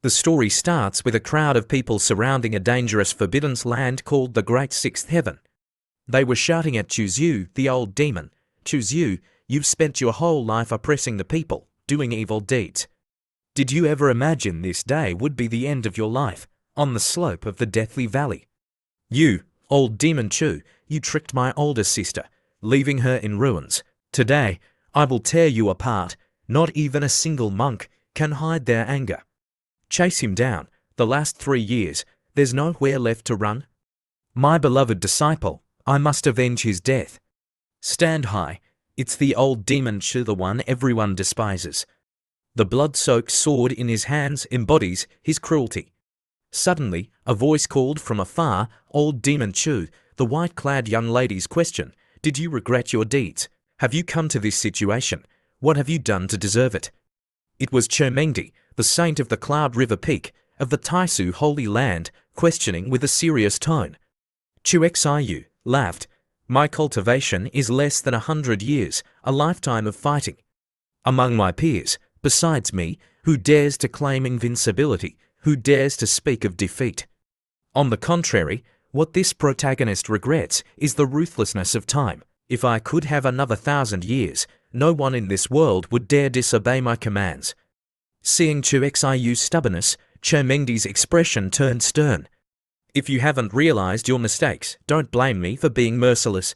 The story starts with a crowd of people surrounding a dangerous forbidden land called the Great Sixth Heaven. They were shouting at Chuzyu, the old demon. Chuzyu, you've spent your whole life oppressing the people, doing evil deeds. Did you ever imagine this day would be the end of your life, on the slope of the Deathly Valley? You, old demon Chu, you tricked my older sister, leaving her in ruins. Today, I will tear you apart. Not even a single monk can hide their anger. Chase him down. The last 3 years, there's nowhere left to run. My beloved disciple, I must avenge his death. Stand high. It's the old demon Chu, the one everyone despises. The blood-soaked sword in his hands embodies his cruelty. Suddenly, a voice called from afar, "Old demon Chu," the white-clad young lady's question. Did you regret your deeds? Have you come to this situation? What have you done to deserve it? It was Chermengdi, the saint of the Cloud River Peak, of the Taisu Holy Land, questioning with a serious tone. Chu Xiu laughed. My cultivation is less than 100 years, a lifetime of fighting. Among my peers, besides me, who dares to claim invincibility, who dares to speak of defeat? On the contrary, what this protagonist regrets is the ruthlessness of time. If I could have another 1,000 years, no one in this world would dare disobey my commands. Seeing Chu Xiu's stubbornness, Chermengdi's expression turned stern. If you haven't realized your mistakes, don't blame me for being merciless.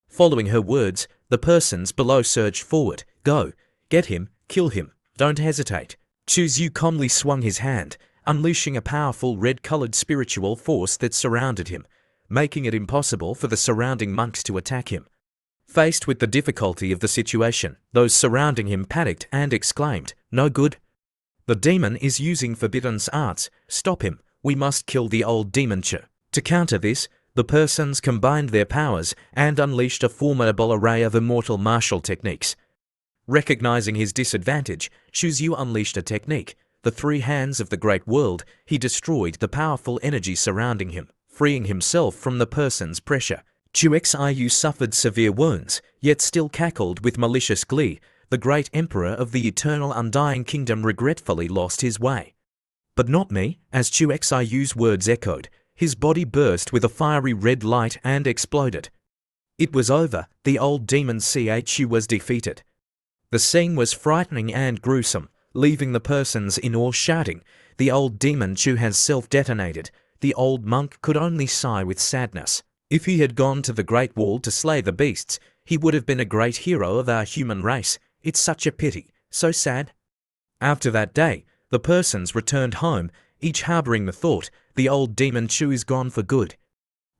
Following her words, the persons below surged forward. Go, get him, kill him, don't hesitate. Chuzyu calmly swung his hand, unleashing a powerful red-colored spiritual force that surrounded him, making it impossible for the surrounding monks to attack him. Faced with the difficulty of the situation, those surrounding him panicked and exclaimed, "No good. The demon is using forbidden arts. Stop him. We must kill the old demon Chu." To counter this, the persons combined their powers and unleashed a formidable array of immortal martial techniques. Recognizing his disadvantage, Chuzyu unleashed a technique, the 3 hands of the great world. He destroyed the powerful energy surrounding him, freeing himself from the person's pressure. Chu Xiu suffered severe wounds, yet still cackled with malicious glee. The great emperor of the eternal undying kingdom regretfully lost his way. But not me, as Chu Xiu's words echoed. His body burst with a fiery red light and exploded. It was over. The old demon Chu was defeated. The scene was frightening and gruesome, leaving the persons in awe shouting, "The old demon Chu has self-detonated." The old monk could only sigh with sadness. If he had gone to the Great Wall to slay the beasts, he would have been a great hero of our human race. It's such a pity, so sad. After that day, the persons returned home, each harboring the thought, the old demon Chu is gone for good.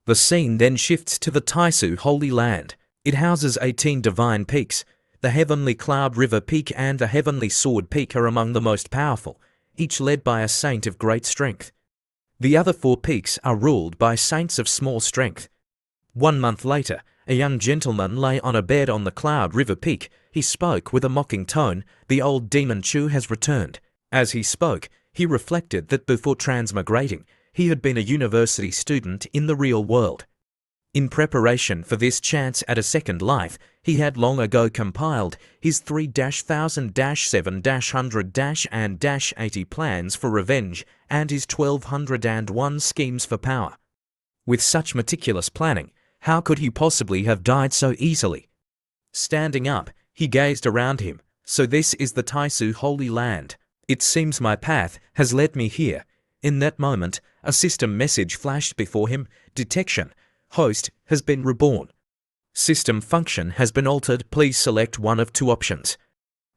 The scene then shifts to the Taisu Holy Land. It houses 18 divine peaks. The Heavenly Cloud River Peak and the Heavenly Sword Peak are among the most powerful, each led by a saint of great strength. The other 4 peaks are ruled by saints of small strength. 1 month later, a young gentleman lay on a bed on the Cloud River Peak. He spoke with a mocking tone, "The old demon Chu has returned." As he spoke, he reflected that before transmigrating, he had been a university student in the real world. In preparation for this chance at a second life, he had long ago compiled his 3-1000-7-100-and-80 plans for revenge and his 1201 schemes for power. With such meticulous planning, how could he possibly have died so easily? Standing up, he gazed around him. So this is the Taisu Holy Land. It seems my path has led me here. In that moment, a system message flashed before him. Detection. Host has been reborn. System function has been altered. Please select one of 2 options.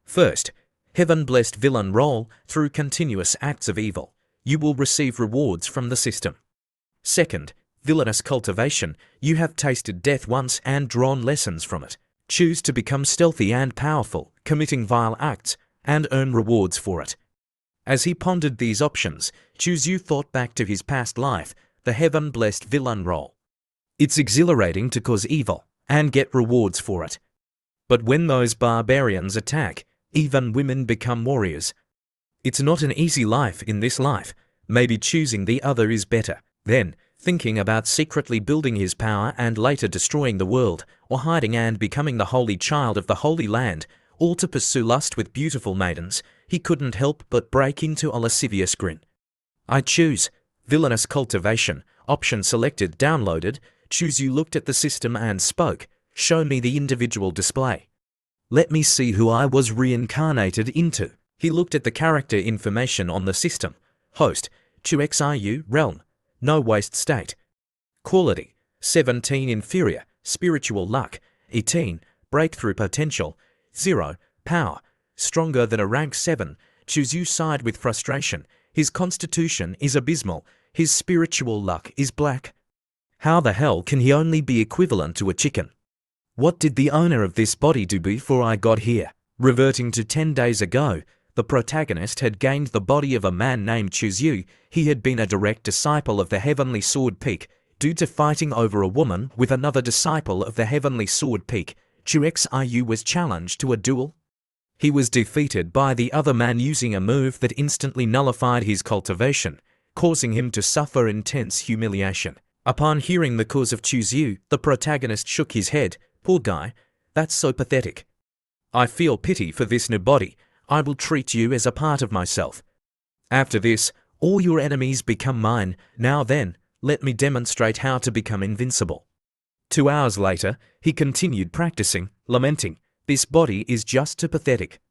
First, heaven-blessed villain role through continuous acts of evil. You will receive rewards from the system. Second, villainous cultivation. You have tasted death once and drawn lessons from it. Choose to become stealthy and powerful, committing vile acts, and earn rewards for it. As he pondered these options, Chuzyu thought back to his past life, the heaven-blessed villain role. It's exhilarating to cause evil and get rewards for it. But when those barbarians attack, even women become warriors. It's not an easy life in this life. Maybe choosing the other is better. Then, thinking about secretly building his power and later destroying the world, or hiding and becoming the holy child of the Holy Land, all to pursue lust with beautiful maidens, he couldn't help but break into a lascivious grin. I choose. Villainous cultivation. Option selected. Downloaded. Chuzu looked at the system and spoke. Show me the individual display. Let me see who I was reincarnated into. He looked at the character information on the system. Host. Chu-Xiu. Realm. No waste state. Quality. 17 inferior. Spiritual luck. 18. Breakthrough potential. 0. Power. Stronger than a rank 7. Chuzu sighed with frustration. His constitution is abysmal. His spiritual luck is black. How the hell can he only be equivalent to a chicken? What did the owner of this body do before I got here? Reverting to 10 days ago, the protagonist had gained the body of a man named Chuzu. He had been a direct disciple of the Heavenly Sword Peak. Due to fighting over a woman with another disciple of the Heavenly Sword Peak, Chu-Xiu was challenged to a duel. He was defeated by the other man using a move that instantly nullified his cultivation, causing him to suffer intense humiliation. Upon hearing the cause of Chuzu, the protagonist shook his head. Poor guy, that's so pathetic. I feel pity for this nobody. I will treat you as a part of myself. After this, all your enemies become mine. Now then, let me demonstrate how to become invincible. 2 hours later, he continued practicing, lamenting, this body is just too pathetic.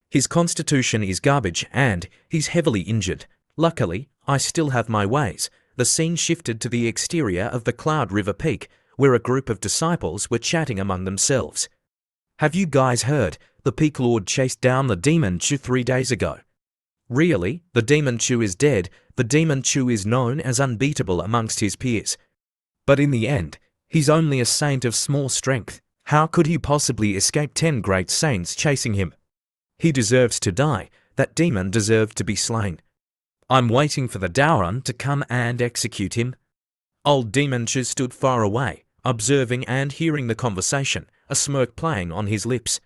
His constitution is garbage and he's heavily injured. Luckily, I still have my ways. The scene shifted to the exterior of the Cloud River Peak, where a group of disciples were chatting among themselves. Have you guys heard? The Peak Lord chased down the Demon Chu 3 days ago. Really? The Demon Chu is dead. The Demon Chu is known as unbeatable amongst his peers. But in the end, he's only a saint of small strength. How could he possibly escape 10 great saints chasing him? He deserves to die. That demon deserved to be slain. I'm waiting for the Daoran to come and execute him. Old Demon Chu stood far away, observing and hearing the conversation, a smirk playing on his lips.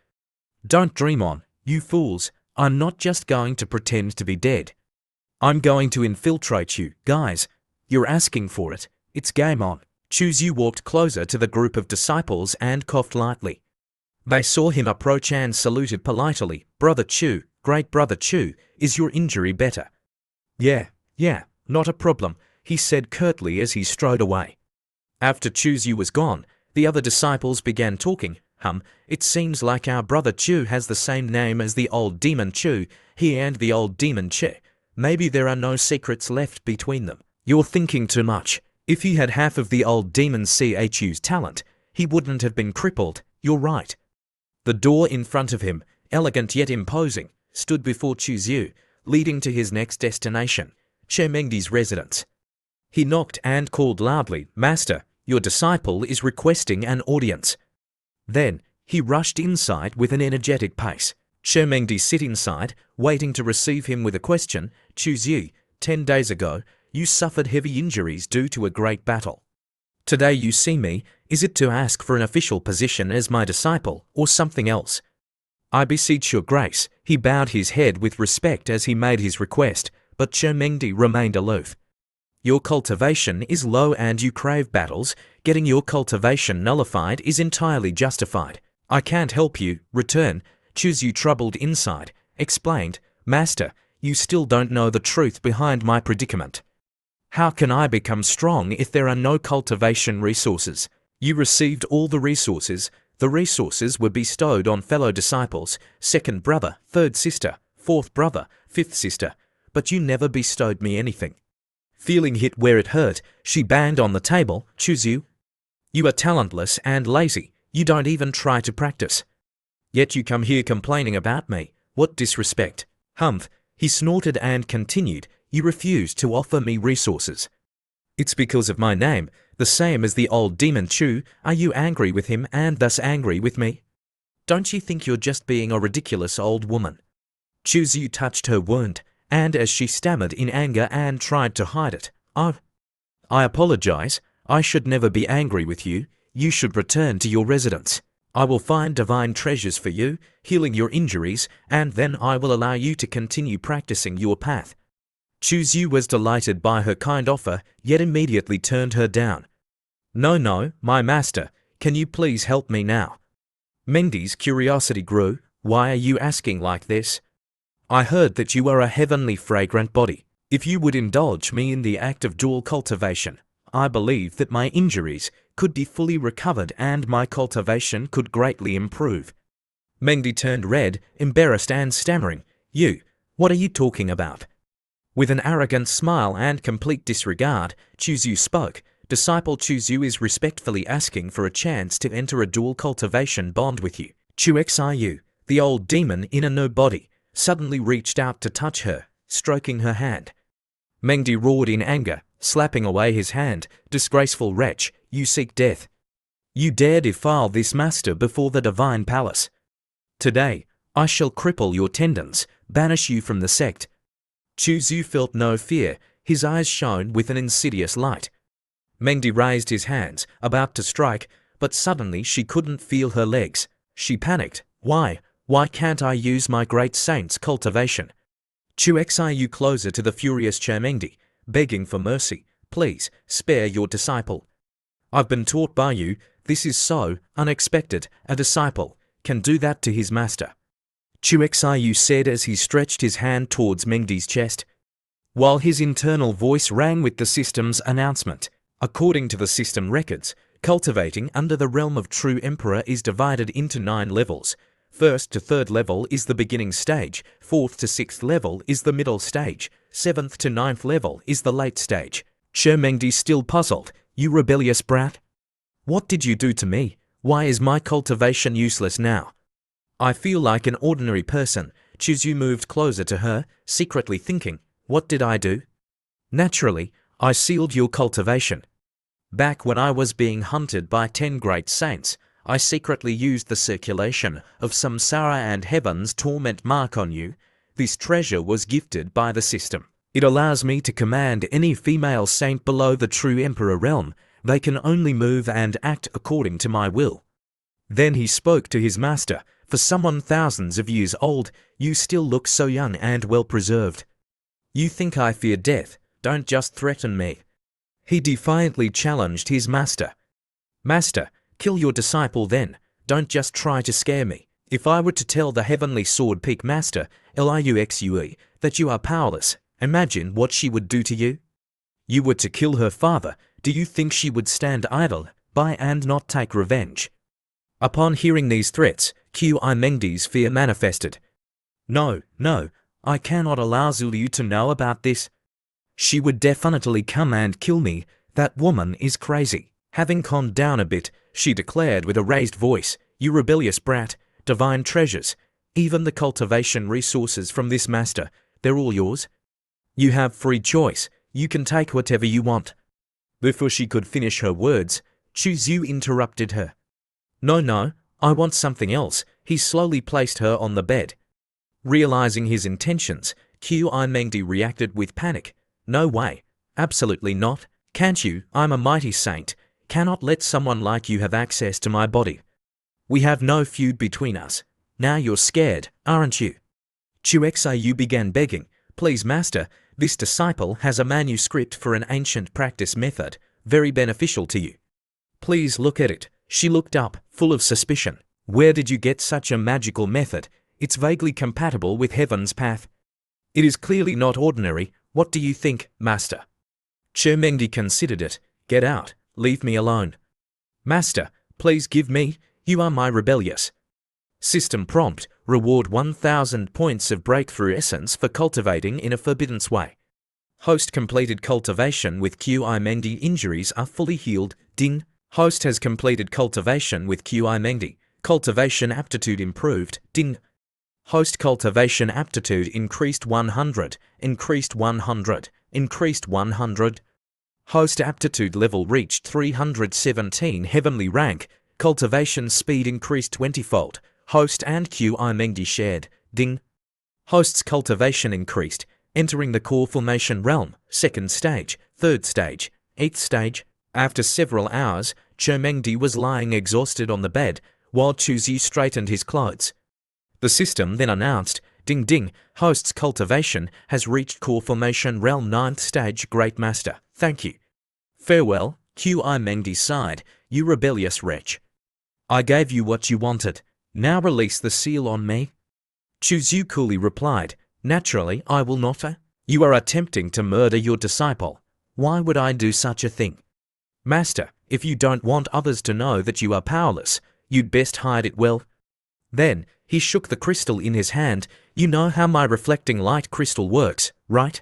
Don't dream on, you fools. I'm not just going to pretend to be dead. I'm going to infiltrate you, guys. You're asking for it. It's game on. Chuzu walked closer to the group of disciples and coughed lightly. They saw him approach and saluted politely. Brother Chu, great brother Chu, is your injury better? Yeah, not a problem, he said curtly as he strode away. After Chuzu was gone, the other disciples began talking. It seems like our brother Chu has the same name as the old Demon Chu, he and the old Demon Che. Maybe there are no secrets left between them. You're thinking too much. If he had half of the old Demon Chu's talent, he wouldn't have been crippled. You're right. The door in front of him, elegant yet imposing, stood before Chuzu, leading to his next destination, Mengdi's residence. He knocked and called loudly, Master, your disciple is requesting an audience. Then, he rushed inside with an energetic pace. Mengdi sit inside, waiting to receive him with a question. Chuzu, 10 days ago, you suffered heavy injuries due to a great battle. Today you see me, is it to ask for an official position as my disciple, or something else? I beseech your grace. He bowed his head with respect as he made his request, but Mengdi remained aloof. Your cultivation is low and you crave battles. Getting your cultivation nullified is entirely justified. I can't help you. Return. Chuzu, troubled inside, explained, Master, you still don't know the truth behind my predicament. How can I become strong if there are no cultivation resources? You received all the resources. The resources were bestowed on fellow disciples, second brother, third sister, fourth brother, fifth sister, but you never bestowed me anything. Feeling hit where it hurt, she banged on the table. Chuzu, you are talentless and lazy. You don't even try to practice. Yet you come here complaining about me. What disrespect. Humph, he snorted and continued, you refuse to offer me resources. It's because of my name, the same as the old Demon Chu. Are you angry with him and thus angry with me? Don't you think you're just being a ridiculous old woman? Chuzu touched her wound, and as she stammered in anger and tried to hide it, I apologize. I should never be angry with you. You should return to your residence. I will find divine treasures for you, healing your injuries, and then I will allow you to continue practicing your path. Chuzu was delighted by her kind offer, yet immediately turned her down. No, my master, can you please help me now? Mengdi's curiosity grew. Why are you asking like this? I heard that you are a heavenly fragrant body. If you would indulge me in the act of dual cultivation, I believe that my injuries could be fully recovered and my cultivation could greatly improve. Mengdi turned red, embarrassed and stammering, what are you talking about? With an arrogant smile and complete disregard, Chuzyu spoke. Disciple Chuzyu is respectfully asking for a chance to enter a dual cultivation bond with you. Chuxiu, the old demon in a no body, suddenly reached out to touch her, stroking her hand. Mengdi roared in anger, slapping away his hand. Disgraceful wretch, you seek death. You dare defile this master before the divine palace. Today, I shall cripple your tendons, banish you from the sect. Chuzyu felt no fear, his eyes shone with an insidious light. Mengdi raised his hands, about to strike, but suddenly she couldn't feel her legs. She panicked. Why can't I use my great saint's cultivation? Chuxiu closer to the furious Mengdi, begging for mercy. Please, spare your disciple. I've been taught by you, this is so unexpected, a disciple can do that to his master. Chuxiu said as he stretched his hand towards Mengdi's chest, while his internal voice rang with the system's announcement. According to the system records, cultivating under the realm of True Emperor is divided into 9 levels. 1st to 3rd level is the beginning stage, 4th to 6th level is the middle stage, 7th to 9th level is the late stage. Mengdi still puzzled. You rebellious brat? What did you do to me? Why is my cultivation useless now? I feel like an ordinary person. Chuzyu moved closer to her, secretly thinking, what did I do? Naturally, I sealed your cultivation. Back when I was being hunted by 10 great saints, I secretly used the circulation of samsara and heaven's torment mark on you. This treasure was gifted by the system. It allows me to command any female saint below the True Emperor realm. They can only move and act according to my will. Then he spoke to his master. For someone thousands of years old, you still look so young and well preserved. You think I fear death, don't just threaten me. He defiantly challenged his master. Master, kill your disciple then, don't just try to scare me. If I were to tell the Heavenly Sword Peak Master, Liuxue, that you are powerless, imagine what she would do to you. You were to kill her father, do you think she would stand idle by and not take revenge? Upon hearing these threats, Mengdi's fear manifested. No, I cannot allow Zulu to know about this. She would definitely come and kill me. That woman is crazy. Having calmed down a bit, she declared with a raised voice, you rebellious brat, divine treasures, even the cultivation resources from this master, they're all yours. You have free choice, you can take whatever you want. Before she could finish her words, Chuzyu interrupted her. No, I want something else. He slowly placed her on the bed. Realizing his intentions, Mengdi reacted with panic. No way. Absolutely not. Can't you? I'm a mighty saint. Cannot let someone like you have access to my body. We have no feud between us. Now you're scared, aren't you? Chuxiu began begging. Please master, this disciple has a manuscript for an ancient practice method, very beneficial to you. Please look at it. She looked up, full of suspicion. Where did you get such a magical method? It's vaguely compatible with heaven's path. It is clearly not ordinary. What do you think, master? Mengdi considered it. Get out. Leave me alone. Master, please give me. You are my rebellious. System prompt. Reward 1000 points of breakthrough essence for cultivating in a forbidden way. Host completed cultivation with Mengdi. Injuries are fully healed. Ding. Host has completed cultivation with Mengdi. Cultivation aptitude improved. Ding. Host cultivation aptitude increased 100, increased 100, increased 100. Host aptitude level reached 317 heavenly rank. Cultivation speed increased 20-fold. Host and Mengdi shared. Ding. Host's cultivation increased, entering the core formation realm, 2nd stage, 3rd stage, 8th stage. After several hours, Mengdi was lying exhausted on the bed, while Chuzyu straightened his clothes. The system then announced, ding ding, host's cultivation has reached core formation realm 9th stage. Great master, thank you. Farewell. Mengdi sighed, you rebellious wretch. I gave you what you wanted. Now release the seal on me. Chuzyu coolly replied, Naturally, I will not. You are attempting to murder your disciple. Why would I do such a thing? Master, if you don't want others to know that you are powerless, you'd best hide it well. Then, he shook the crystal in his hand. You know how my reflecting light crystal works, right?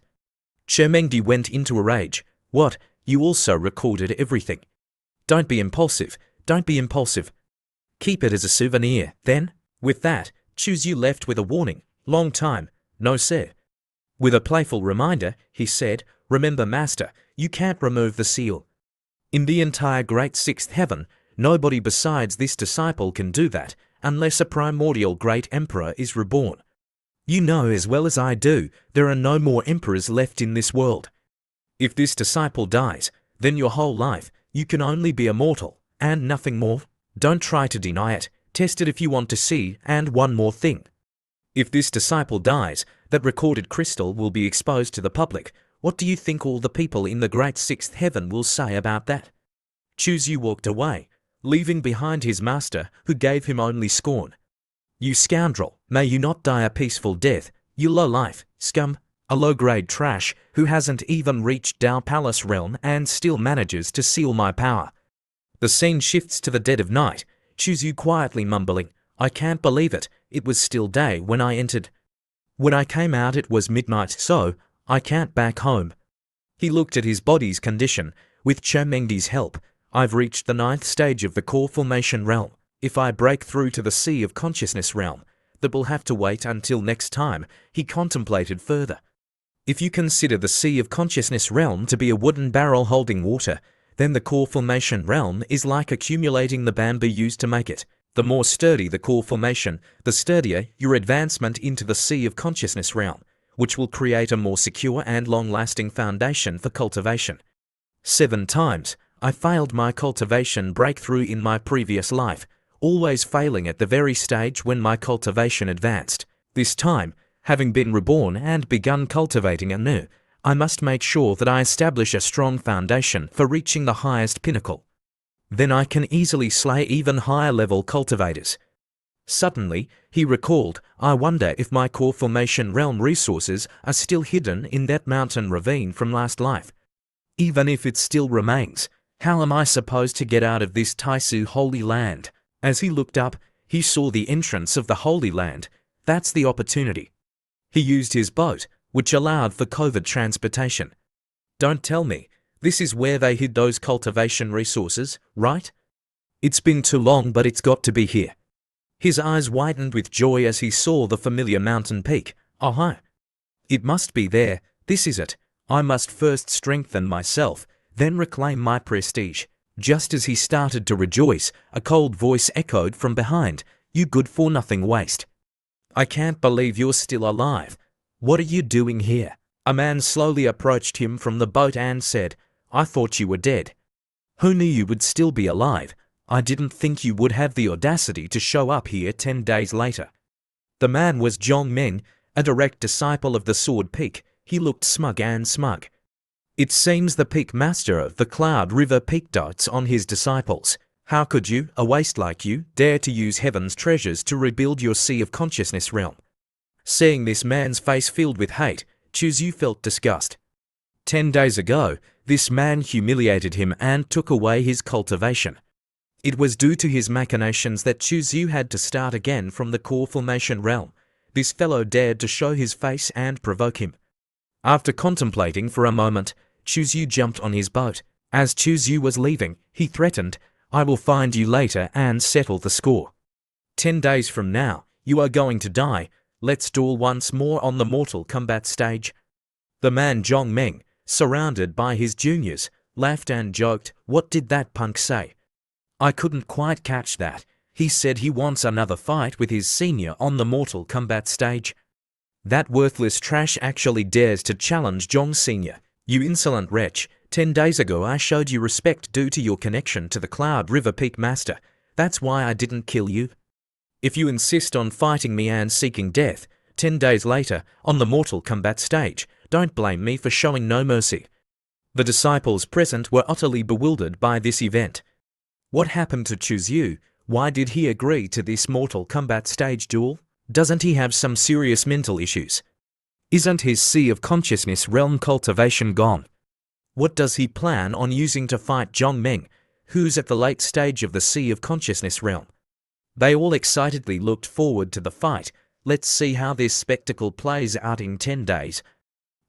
Chermengdi went into a rage. What? You also recorded everything. Don't be impulsive. Don't be impulsive. Keep it as a souvenir, then. With that, Chuzyu left with a warning. Long time. No sir. With a playful reminder, he said, remember master, you can't remove the seal. In the entire great sixth heaven, nobody besides this disciple can do that, unless a primordial great emperor is reborn. You know as well as I do, there are no more emperors left in this world. If this disciple dies, then your whole life, you can only be immortal, and nothing more. Don't try to deny it, test it if you want to see, and one more thing. If this disciple dies, that recorded crystal will be exposed to the public. What do you think all the people in the great sixth heaven will say about that? Chuzyu walked away, leaving behind his master, who gave him only scorn. You scoundrel, may you not die a peaceful death, you low-life, scum, a low-grade trash who hasn't even reached Dao Palace realm and still manages to seal my power. The scene shifts to the dead of night, Chuzyu quietly mumbling, I can't believe it, it was still day when I entered. When I came out it was midnight, so I can't back home. He looked at his body's condition. With Chermengdi's help, I've reached the 9th stage of the core formation realm. If I break through to the sea of consciousness realm, that will have to wait until next time. He contemplated further. If you consider the sea of consciousness realm to be a wooden barrel holding water, then the core formation realm is like accumulating the bamboo used to make it. The more sturdy the core formation, the sturdier your advancement into the sea of consciousness realm, which will create a more secure and long-lasting foundation for cultivation. 7 times, I failed my cultivation breakthrough in my previous life, always failing at the very stage when my cultivation advanced. This time, having been reborn and begun cultivating anew, I must make sure that I establish a strong foundation for reaching the highest pinnacle. Then I can easily slay even higher-level cultivators. Suddenly, he recalled, I wonder if my core formation realm resources are still hidden in that mountain ravine from last life. Even if it still remains, how am I supposed to get out of this Taisu holy land? As he looked up, he saw the entrance of the Holy Land. That's the opportunity. He used his boat, which allowed for covert transportation. Don't tell me, this is where they hid those cultivation resources, right? It's been too long, but it's got to be here. His eyes widened with joy as he saw the familiar mountain peak. Oh, hi. It must be there. This is it. I must first strengthen myself, then reclaim my prestige. Just as he started to rejoice, a cold voice echoed from behind. You good-for-nothing waste. I can't believe you're still alive. What are you doing here? A man slowly approached him from the boat and said, I thought you were dead. Who knew you would still be alive? I didn't think you would have the audacity to show up here 10 days later. The man was Zhong Meng, a direct disciple of the Sword Peak. He looked smug and smug. It seems the peak master of the Cloud River Peak dotes on his disciples. How could you, a waste like you, dare to use heaven's treasures to rebuild your sea of consciousness realm? Seeing this man's face filled with hate, Chuzyu felt disgust. 10 days ago, this man humiliated him and took away his cultivation. It was due to his machinations that Chuzyu had to start again from the core formation realm. This fellow dared to show his face and provoke him. After contemplating for a moment, Chuzyu jumped on his boat. As Chuzyu was leaving, he threatened, I will find you later and settle the score. 10 days from now, you are going to die. Let's duel once more on the Mortal Kombat stage. The man Zhong Meng, surrounded by his juniors, laughed and joked, what did that punk say? I couldn't quite catch that. He said he wants another fight with his senior on the Mortal Kombat stage. That worthless trash actually dares to challenge Zhong Senior. You insolent wretch, 10 days ago I showed you respect due to your connection to the Cloud River Peak Master. That's why I didn't kill you. If you insist on fighting me and seeking death, 10 days later, on the Mortal Kombat stage, don't blame me for showing no mercy. The disciples present were utterly bewildered by this event. What happened to Chuzyu? Why did he agree to this Mortal Kombat stage duel? Doesn't he have some serious mental issues? Isn't his Sea of Consciousness realm cultivation gone? What does he plan on using to fight Zhong Meng, who's at the late stage of the Sea of Consciousness realm? They all excitedly looked forward to the fight. Let's see how this spectacle plays out in 10 days.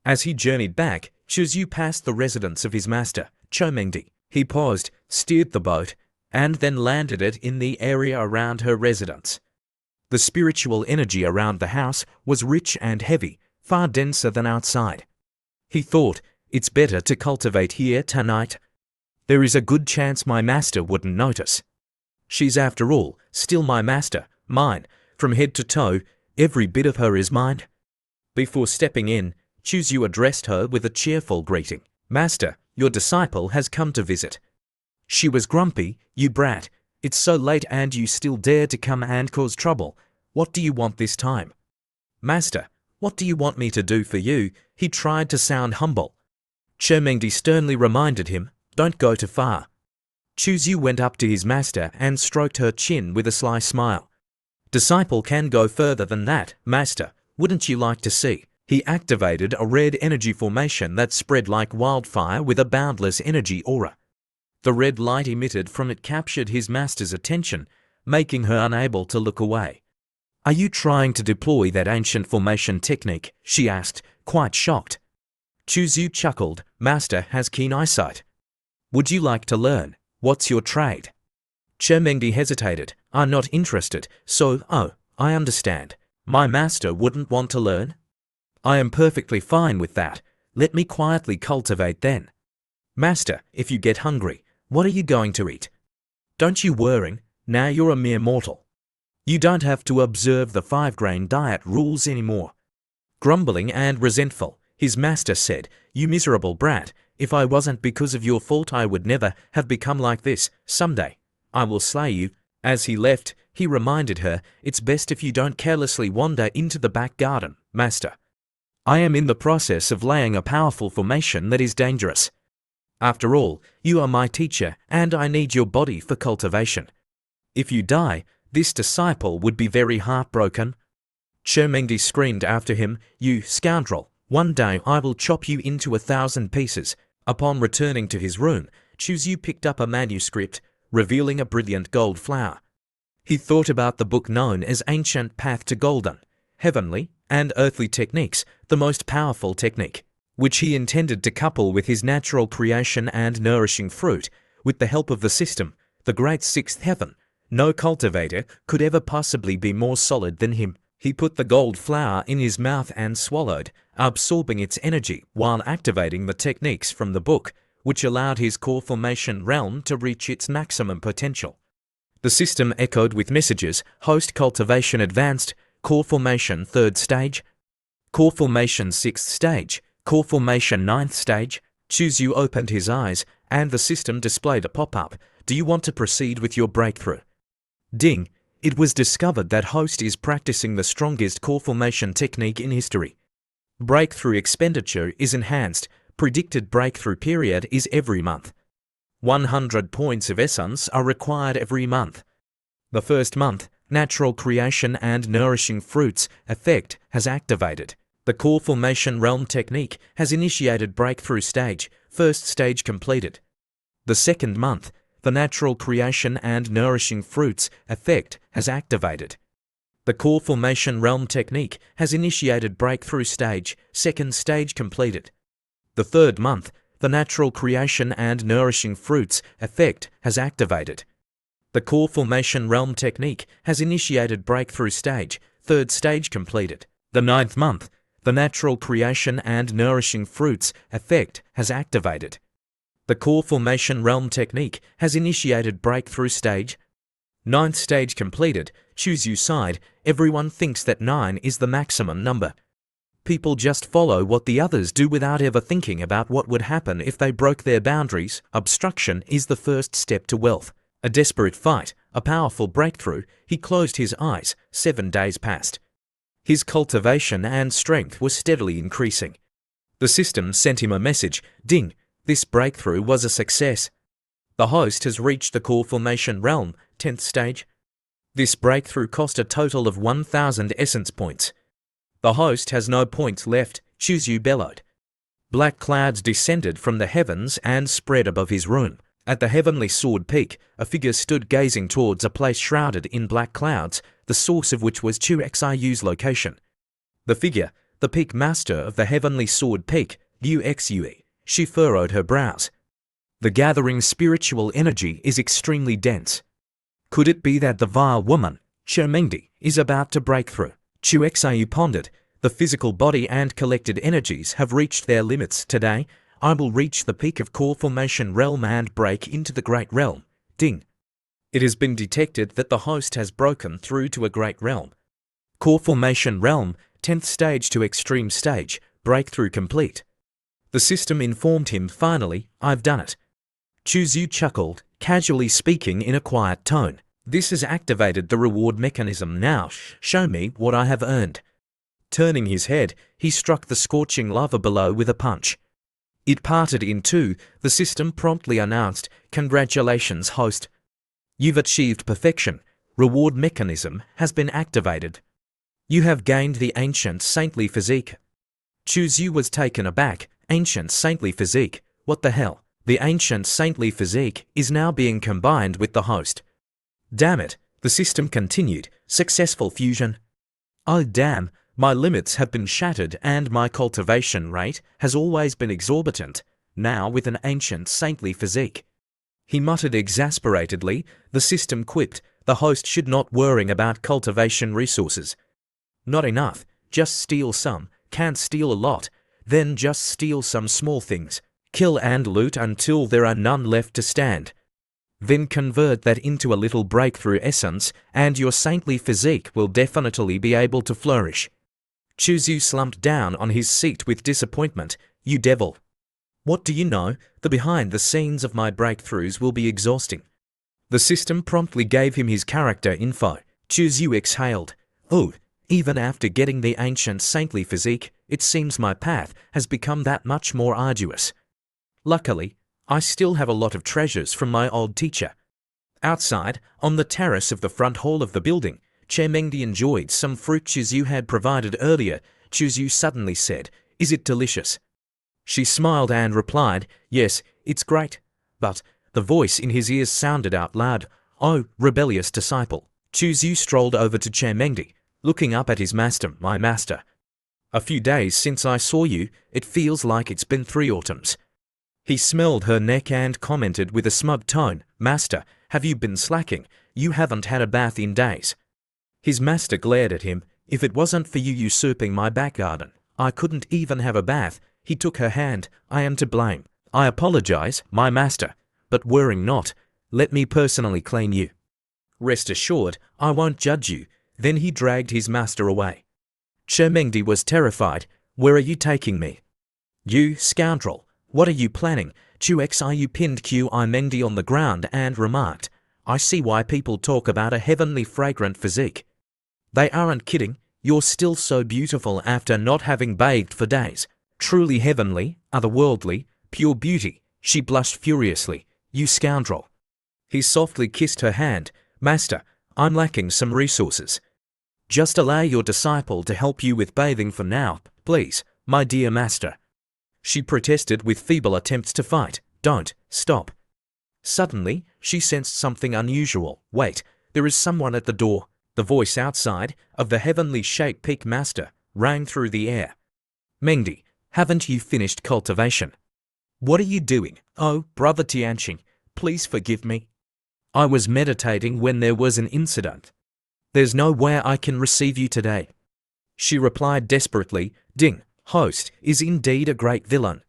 As he journeyed back, Chuzyu passed the residence of his master, Chomengdi. He paused, steered the boat, and then landed it in the area around her residence. The spiritual energy around the house was rich and heavy, far denser than outside. He thought, it's better to cultivate here tonight. There is a good chance my master wouldn't notice. She's after all still my master, mine, from head to toe, every bit of her is mine. Before stepping in, Chuzyu addressed her with a cheerful greeting. Master, your disciple has come to visit. She was grumpy. You brat, it's so late and you still dare to come and cause trouble. What do you want this time? Master, what do you want me to do for you? He tried to sound humble. Chomengdi sternly reminded him, don't go too far. Chuzyu went up to his master and stroked her chin with a sly smile. Disciple can go further than that, master. Wouldn't you like to see? He activated a red energy formation that spread like wildfire with a boundless energy aura. The red light emitted from it captured his master's attention, making her unable to look away. Are you trying to deploy that ancient formation technique? She asked, quite shocked. Chuzyu chuckled. Master has keen eyesight. Would you like to learn? What's your trade? Chomengdi hesitated. I'm not interested, so, I understand. My master wouldn't want to learn? I am perfectly fine with that. Let me quietly cultivate then. Master, if you get hungry, what are you going to eat? Don't you worry, now you're a mere mortal. You don't have to observe the 5-grain diet rules anymore. Grumbling and resentful, his master said, you miserable brat, if I wasn't because of your fault I would never have become like this. Someday, I will slay you. As he left, he reminded her, it's best if you don't carelessly wander into the back garden, master. I am in the process of laying a powerful formation that is dangerous. After all, you are my teacher and I need your body for cultivation. If you die, this disciple would be very heartbroken. Chomengdi screamed after him, you scoundrel, one day I will chop you into 1,000 pieces. Upon returning to his room, Chuzyu picked up a manuscript, revealing a brilliant gold flower. He thought about the book known as Ancient Path to Golden, Heavenly and Earthly Techniques, the most powerful technique, which he intended to couple with his natural creation and nourishing fruit, with the help of the system, the Great Sixth Heaven. No cultivator could ever possibly be more solid than him. He put the gold flower in his mouth and swallowed, absorbing its energy while activating the techniques from the book, which allowed his core formation realm to reach its maximum potential. The system echoed with messages: Host Cultivation Advanced, Core Formation 3rd Stage, Core Formation 6th Stage, Core Formation 9th Stage. Chuzyu opened his eyes, and the system displayed a pop-up. Do you want to proceed with your breakthrough? Ding! It was discovered that Host is practicing the strongest core formation technique in history. Breakthrough expenditure is enhanced. Predicted breakthrough period is every month. 100 points of essence are required every month. The first month, Natural Creation and Nourishing Fruits effect has activated. The Core Formation Realm technique has initiated breakthrough stage, 1st stage completed. The second month, the Natural Creation and Nourishing Fruits effect has activated. The Core Formation Realm technique has initiated breakthrough stage, 2nd stage completed. The third month, the Natural Creation and Nourishing Fruits effect has activated. The Core Formation Realm technique has initiated breakthrough stage, 3rd stage completed. The 9th month, the Natural Creation and Nourishing Fruits effect has activated. The Core Formation Realm technique has initiated breakthrough stage, 9th stage completed. Chuzyu sighed. Everyone thinks that 9 is the maximum number. People just follow what the others do without ever thinking about what would happen if they broke their boundaries. Obstruction is the first step to wealth. A desperate fight, a powerful breakthrough. He closed his eyes. 7 days passed. His cultivation and strength was steadily increasing. The system sent him a message. Ding! This breakthrough was a success. The host has reached the Core Formation Realm, 10th stage. This breakthrough cost a total of 1,000 essence points. The host has no points left, Chuzu bellowed. Black clouds descended from the heavens and spread above his room. At the heavenly sword peak, a figure stood gazing towards a place shrouded in black clouds, the source of which was Chu Xiu's location. The figure, the peak master of the heavenly sword peak, Liu Xue, she furrowed her brows. The gathering spiritual energy is extremely dense. Could it be that the vile woman, Chermengdi, is about to break through? Chu Xiu pondered. The physical body and collected energies have reached their limits today. I will reach the peak of core formation realm and break into the great realm. Ding. It has been detected that the host has broken through to a great realm. Core formation realm, 10th stage to extreme stage, breakthrough complete. The system informed him finally, I've done it. Chuzu chuckled, casually speaking in a quiet tone. This has activated the reward mechanism now. Show me what I have earned. Turning his head, he struck the scorching lava below with a punch. It parted in two. The system promptly announced, Congratulations, host. You've achieved perfection. Reward mechanism has been activated. You have gained the ancient saintly physique. Chuzu was taken aback. Ancient saintly physique? What the hell? The ancient saintly physique is now being combined with the host. Damn it, the system continued. Successful fusion. Oh damn. My limits have been shattered and my cultivation rate has always been exorbitant, now with an ancient saintly physique. He muttered exasperatedly. The system quipped, the host should not worry about cultivation resources. Not enough, just steal some, can't steal a lot, then just steal some small things, kill and loot until there are none left to stand. Then convert that into a little breakthrough essence and your saintly physique will definitely be able to flourish. Chuzu slumped down on his seat with disappointment. You devil. What do you know? The behind the scenes of my breakthroughs will be exhausting. The system promptly gave him his character info. Chuzu exhaled. Oh, even after getting the ancient saintly physique, it seems my path has become that much more arduous. Luckily, I still have a lot of treasures from my old teacher. Outside, on the terrace of the front hall of the building, Chermengdi enjoyed some fruit Chuzu had provided earlier. Chuzu suddenly said, Is it delicious? She smiled and replied, Yes, it's great. But the voice in his ears sounded out loud, Oh, rebellious disciple. Chuzu strolled over to Chermengdi, looking up at his master, My master. A few days since I saw you, it feels like it's been 3 autumns. He smelled her neck and commented with a smug tone, Master, have you been slacking? You haven't had a bath in days. His master glared at him. If it wasn't for you usurping my back garden, I couldn't even have a bath. He took her hand. I am to blame. I apologize, my master. But worrying not, let me personally clean you. Rest assured, I won't judge you. Then he dragged his master away. Chermengdi was terrified. Where are you taking me? You scoundrel. What are you planning? Chu Xiu pinned Qiu on the ground and remarked, I see why people talk about a heavenly fragrant physique. They aren't kidding. You're still so beautiful after not having bathed for days. Truly heavenly, otherworldly, pure beauty. She blushed furiously. You scoundrel. He softly kissed her hand. Master, I'm lacking some resources. Just allow your disciple to help you with bathing for now, please, my dear master. She protested with feeble attempts to fight. Don't, stop. Suddenly, she sensed something unusual. Wait, there is someone at the door. The voice outside, of the heavenly shape peak master, rang through the air. Mengdi, haven't you finished cultivation? What are you doing? Oh, brother Tianqing, please forgive me. I was meditating when there was an incident. There's no way I can receive you today. She replied desperately, Ding, host, is indeed a great villain.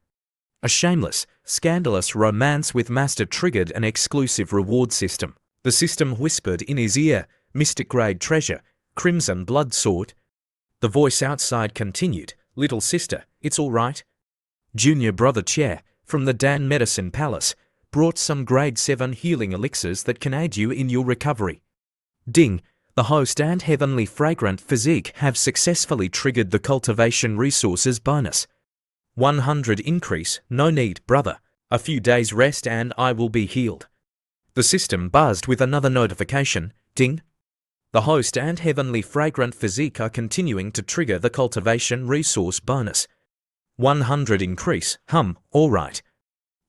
A shameless, scandalous romance with master triggered an exclusive reward system. The system whispered in his ear, mystic-grade treasure, crimson blood sword. The voice outside continued, Little sister, it's all right. Junior brother Chair, from the Dan Medicine Palace, brought some grade 7 healing elixirs that can aid you in your recovery. Ding, the host and heavenly fragrant physique have successfully triggered the cultivation resources bonus. 100 increase, no need, brother. A few days rest and I will be healed. The system buzzed with another notification. Ding. The host and heavenly fragrant physique are continuing to trigger the cultivation resource bonus. 100 increase, alright.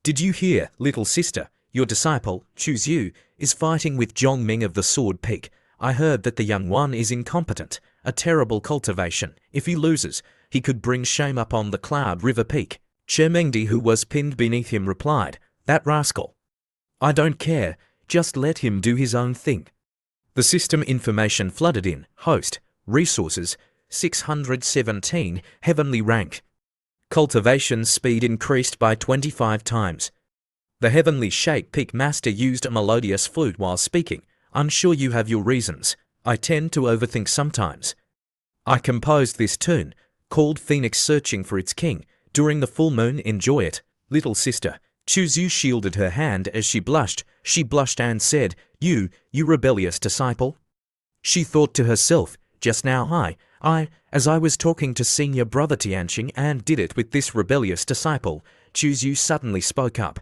Did you hear, little sister? Your disciple, Choose You, is fighting with Zhongming of the Sword Peak. I heard that the young one is incompetent, a terrible cultivation. If he loses, he could bring shame upon the Cloud River Peak. Chermengdi, who was pinned beneath him, replied, That rascal. I don't care, just let him do his own thing. The system information flooded in. Host, resources, 617, heavenly rank. Cultivation speed increased by 25 times. The heavenly Shake Peak Master used a melodious flute while speaking. I'm sure you have your reasons. I tend to overthink sometimes. I composed this tune, called Phoenix Searching for its King, during the full moon. Enjoy it, little sister. Choose You shielded her hand as she blushed. She blushed and said, You rebellious disciple. She thought to herself, just now as I was talking to senior brother Tianqing and did it with this rebellious disciple. Choose You suddenly spoke up.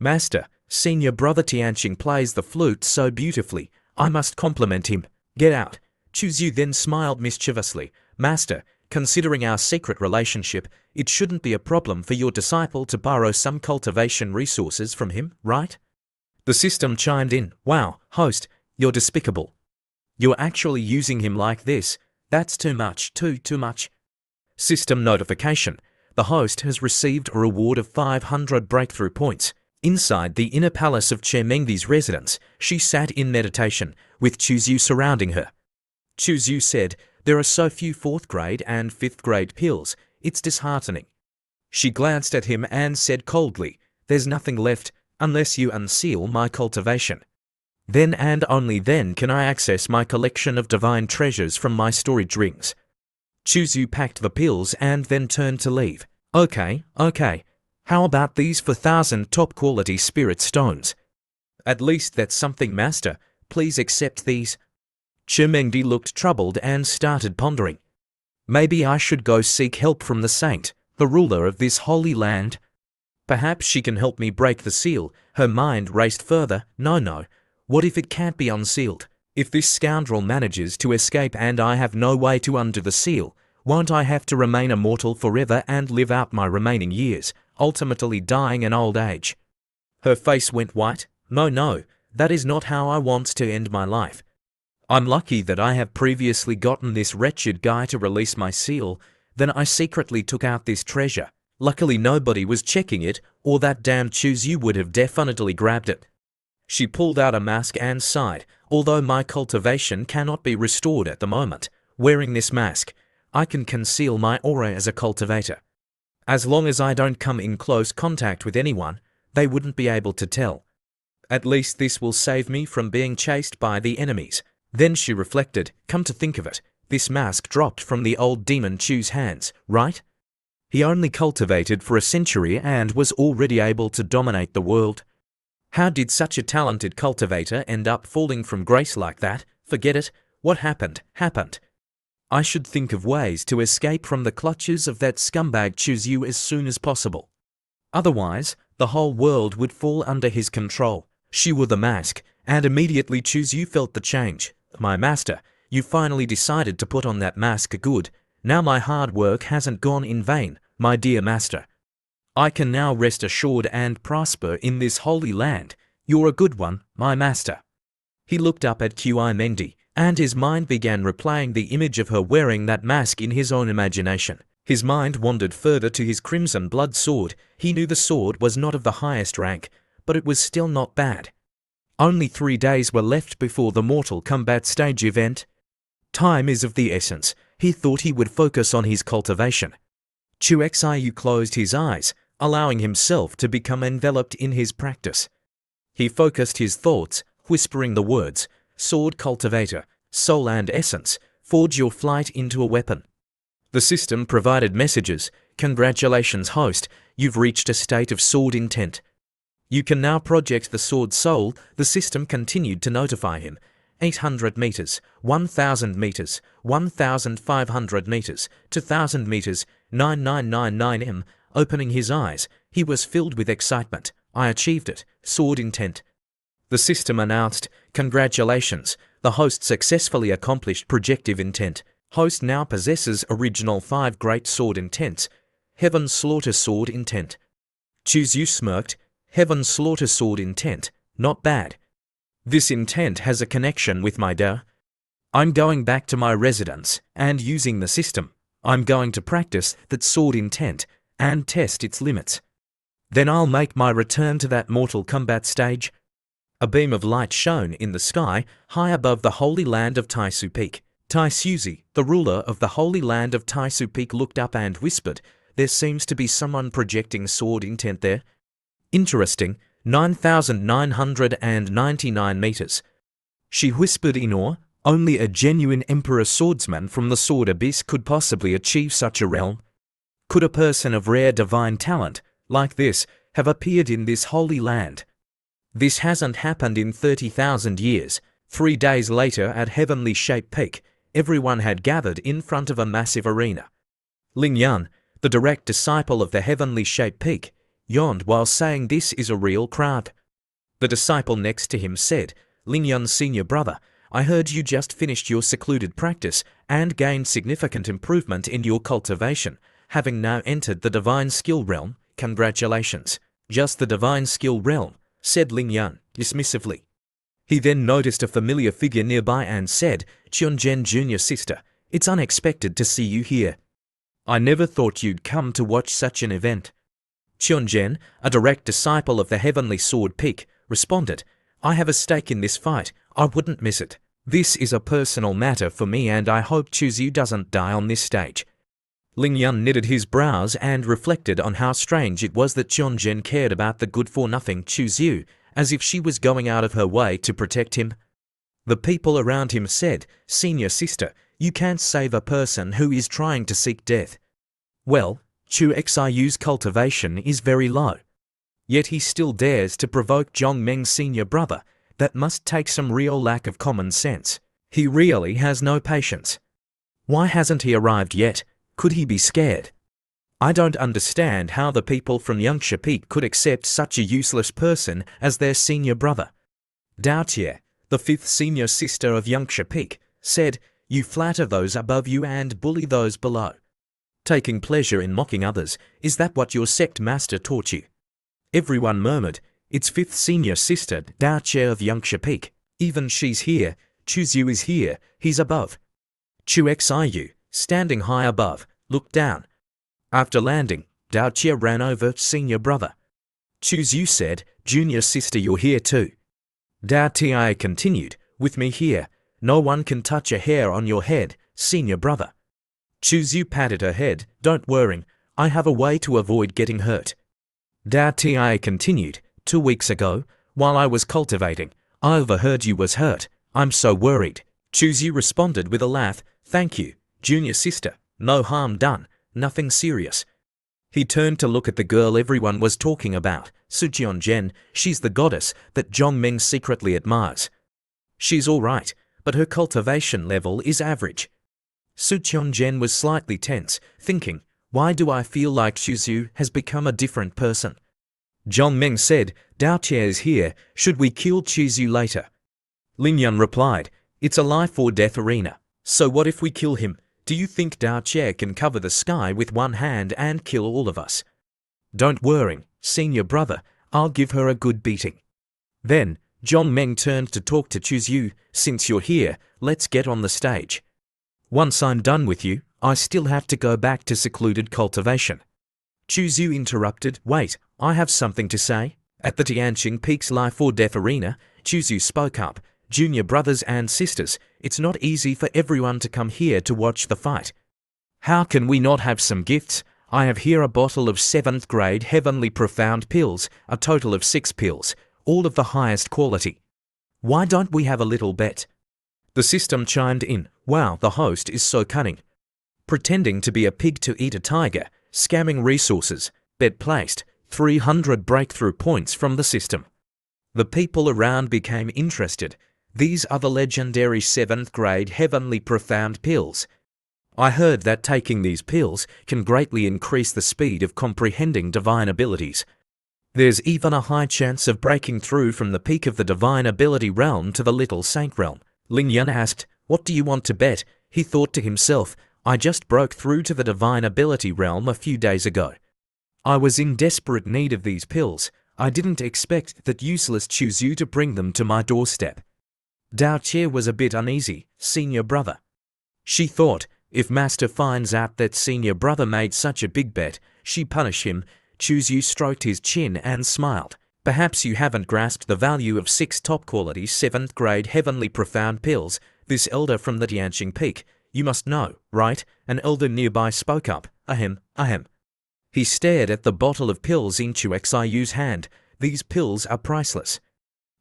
Master, senior brother Tianqing plays the flute so beautifully. I must compliment him. Get out. Choose You then smiled mischievously. Master, considering our secret relationship, it shouldn't be a problem for your disciple to borrow some cultivation resources from him, right? The system chimed in. Wow, host, you're despicable. You're actually using him like this. That's too much, too much. System notification. The host has received a reward of 500 breakthrough points. Inside the inner palace of Chermengdi's residence, she sat in meditation, with Choose You surrounding her. Choose You said, There are so few 4th grade and 5th grade pills, it's disheartening. She glanced at him and said coldly, There's nothing left, unless you unseal my cultivation. Then and only then can I access my collection of divine treasures from my storage rings. Choose You packed the pills and then turned to leave. Okay. How about these 4,000 top-quality spirit stones? At least that's something, Master. Please accept these. Chermengdi looked troubled and started pondering. Maybe I should go seek help from the saint, the ruler of this holy land. Perhaps she can help me break the seal. Her mind raced further. No. What if it can't be unsealed? If this scoundrel manages to escape and I have no way to undo the seal, won't I have to remain immortal forever and live out my remaining years, ultimately dying in old age? Her face went white. No, that is not how I want to end my life. I'm lucky that I have previously gotten this wretched guy to release my seal, then I secretly took out this treasure. Luckily nobody was checking it, or that damn Choose You would have definitely grabbed it. She pulled out a mask and sighed. Although my cultivation cannot be restored at the moment, wearing this mask, I can conceal my aura as a cultivator. As long as I don't come in close contact with anyone, they wouldn't be able to tell. At least this will save me from being chased by the enemies. Then she reflected, come to think of it, this mask dropped from the old demon Chu's hands, right? He only cultivated for a century and was already able to dominate the world. How did such a talented cultivator end up falling from grace like that? Forget it. What happened. I should think of ways to escape from the clutches of that scumbag Choose You as soon as possible. Otherwise, the whole world would fall under his control. She wore the mask, and immediately Choose You felt the change. My master, you finally decided to put on that mask. Good. Now my hard work hasn't gone in vain, my dear master. I can now rest assured and prosper in this holy land. You're a good one, my master. He looked up at Chermengdi, and his mind began replaying the image of her wearing that mask in his own imagination. His mind wandered further to his crimson blood sword. He knew the sword was not of the highest rank, but it was still not bad. Only 3 days were left before the Mortal Kombat stage event. Time is of the essence. He thought he would focus on his cultivation. Chu Xiu closed his eyes, allowing himself to become enveloped in his practice. He focused his thoughts, whispering the words, Sword Cultivator, Soul and Essence, forge your flight into a weapon. The system provided messages. Congratulations, host, you've reached a state of sword intent. You can now project the sword soul. The system continued to notify him. 800 meters, 1,000 meters, 1,500 meters, 2,000 meters, 9999 m. Opening his eyes, he was filled with excitement. I achieved it. Sword intent. The system announced, Congratulations, The host successfully accomplished projective intent. Host now possesses original 5 great sword intents. Heaven slaughter sword intent. Chuzyu smirked. Heaven slaughter sword intent. Not bad. This intent has a connection with my Dao. I'm going back to my residence and using the system. I'm going to practice that sword intent and test its limits. Then I'll make my return to that mortal combat stage. A beam of light shone in the sky high above the holy land of Taisu Peak. Tai Suzi, the ruler of the holy land of Taisu Peak, looked up and whispered, "There seems to be someone projecting sword intent there." Interesting, 9,999 meters. She whispered in awe, only a genuine emperor swordsman from the sword abyss could possibly achieve such a realm. Could a person of rare divine talent, like this, have appeared in this holy land? This hasn't happened in 30,000 years. 3 days later at Heavenly Shape Peak, everyone had gathered in front of a massive arena. Ling Yan, the direct disciple of the Heavenly Shape Peak, yawned while saying this is a real crowd. The disciple next to him said, "Ling Yan's senior brother, I heard you just finished your secluded practice and gained significant improvement in your cultivation, having now entered the divine skill realm. Congratulations." "Just the divine skill realm," said Ling Yan, dismissively. He then noticed a familiar figure nearby and said, "Chunzhen junior sister, it's unexpected to see you here. I never thought you'd come to watch such an event." Chunzhen, a direct disciple of the Heavenly Sword Peak, responded, "I have a stake in this fight. I wouldn't miss it. This is a personal matter for me and I hope Chuzyu doesn't die on this stage." Ling Yan knitted his brows and reflected on how strange it was that Chunzhen cared about the good-for-nothing Chuzyu, as if she was going out of her way to protect him. The people around him said, "Senior sister, you can't save a person who is trying to seek death." Well, Chu Xiu's cultivation is very low. Yet he still dares to provoke Zhong Meng's senior brother. That must take some real lack of common sense. He really has no patience. Why hasn't he arrived yet? Could he be scared? I don't understand how the people from Yangsha Peak could accept such a useless person as their senior brother. Dao Tie, the 5th senior sister of Yangsha Peak, said, "You flatter those above you and bully those below. Taking pleasure in mocking others, is that what your sect master taught you?" Everyone murmured, "It's 5th senior sister, Dao Tie of Yangsha Peak. Even she's here. Chuzyu is here. He's above." Chu Xiu, standing high above, looked down. After landing, Dao Tie ran over senior brother. Chuzyu said, "Junior sister, you're here too." Dao Tie continued, "With me here, no one can touch a hair on your head, senior brother." Chuzyu patted her head, "Don't worry, I have a way to avoid getting hurt." Dao Tie continued, 2 weeks ago, while I was cultivating, I overheard you was hurt. I'm so worried." Chuzyu responded with a laugh, "Thank you, junior sister, no harm done. Nothing serious." He turned to look at the girl everyone was talking about, Su Chunzhen. She's the goddess that Zhong Meng secretly admires. She's all right, but her cultivation level is average. Su Chunzhen was slightly tense, thinking, why do I feel like Chuzyu has become a different person? Zhong Meng said, "Dao Tie is here. Should we kill Chuzyu later?" Ling Yan replied, "It's a life or death arena. So what if we kill him? Do you think Dao Tie can cover the sky with one hand and kill all of us?" "Don't worry, senior brother, I'll give her a good beating." Then, Zhong Meng turned to talk to Chuzyu, "Since you're here, let's get on the stage. Once I'm done with you, I still have to go back to secluded cultivation." Chuzyu interrupted, "Wait, I have something to say." At the Tianqing Peak's Life or Death Arena, Chuzyu spoke up, "Junior brothers and sisters, it's not easy for everyone to come here to watch the fight. How can we not have some gifts? I have here a bottle of 7th grade Heavenly Profound pills, a total of 6 pills, all of the highest quality. Why don't we have a little bet?" The system chimed in, "Wow, the host is so cunning. Pretending to be a pig to eat a tiger, scamming resources, bet placed, 300 breakthrough points from the system." The people around became interested. These are the legendary 7th grade Heavenly Profound pills. I heard that taking these pills can greatly increase the speed of comprehending divine abilities. There's even a high chance of breaking through from the peak of the divine ability realm to the little saint realm. Ling Yun asked, "What do you want to bet?" He thought to himself, "I just broke through to the divine ability realm a few days ago. I was in desperate need of these pills. I didn't expect that useless Chuzhu to bring them to my doorstep." Dao Che was a bit uneasy. Senior brother. She thought, if Master finds out that senior brother made such a big bet, she punish him. Chuzhu stroked his chin and smiled. "Perhaps you haven't grasped the value of 6 top-quality 7th grade heavenly profound pills, this elder from the Tianqing Peak. You must know, right?" An elder nearby spoke up. Ahem, ahem. He stared at the bottle of pills in Chu Xiu's hand. "These pills are priceless.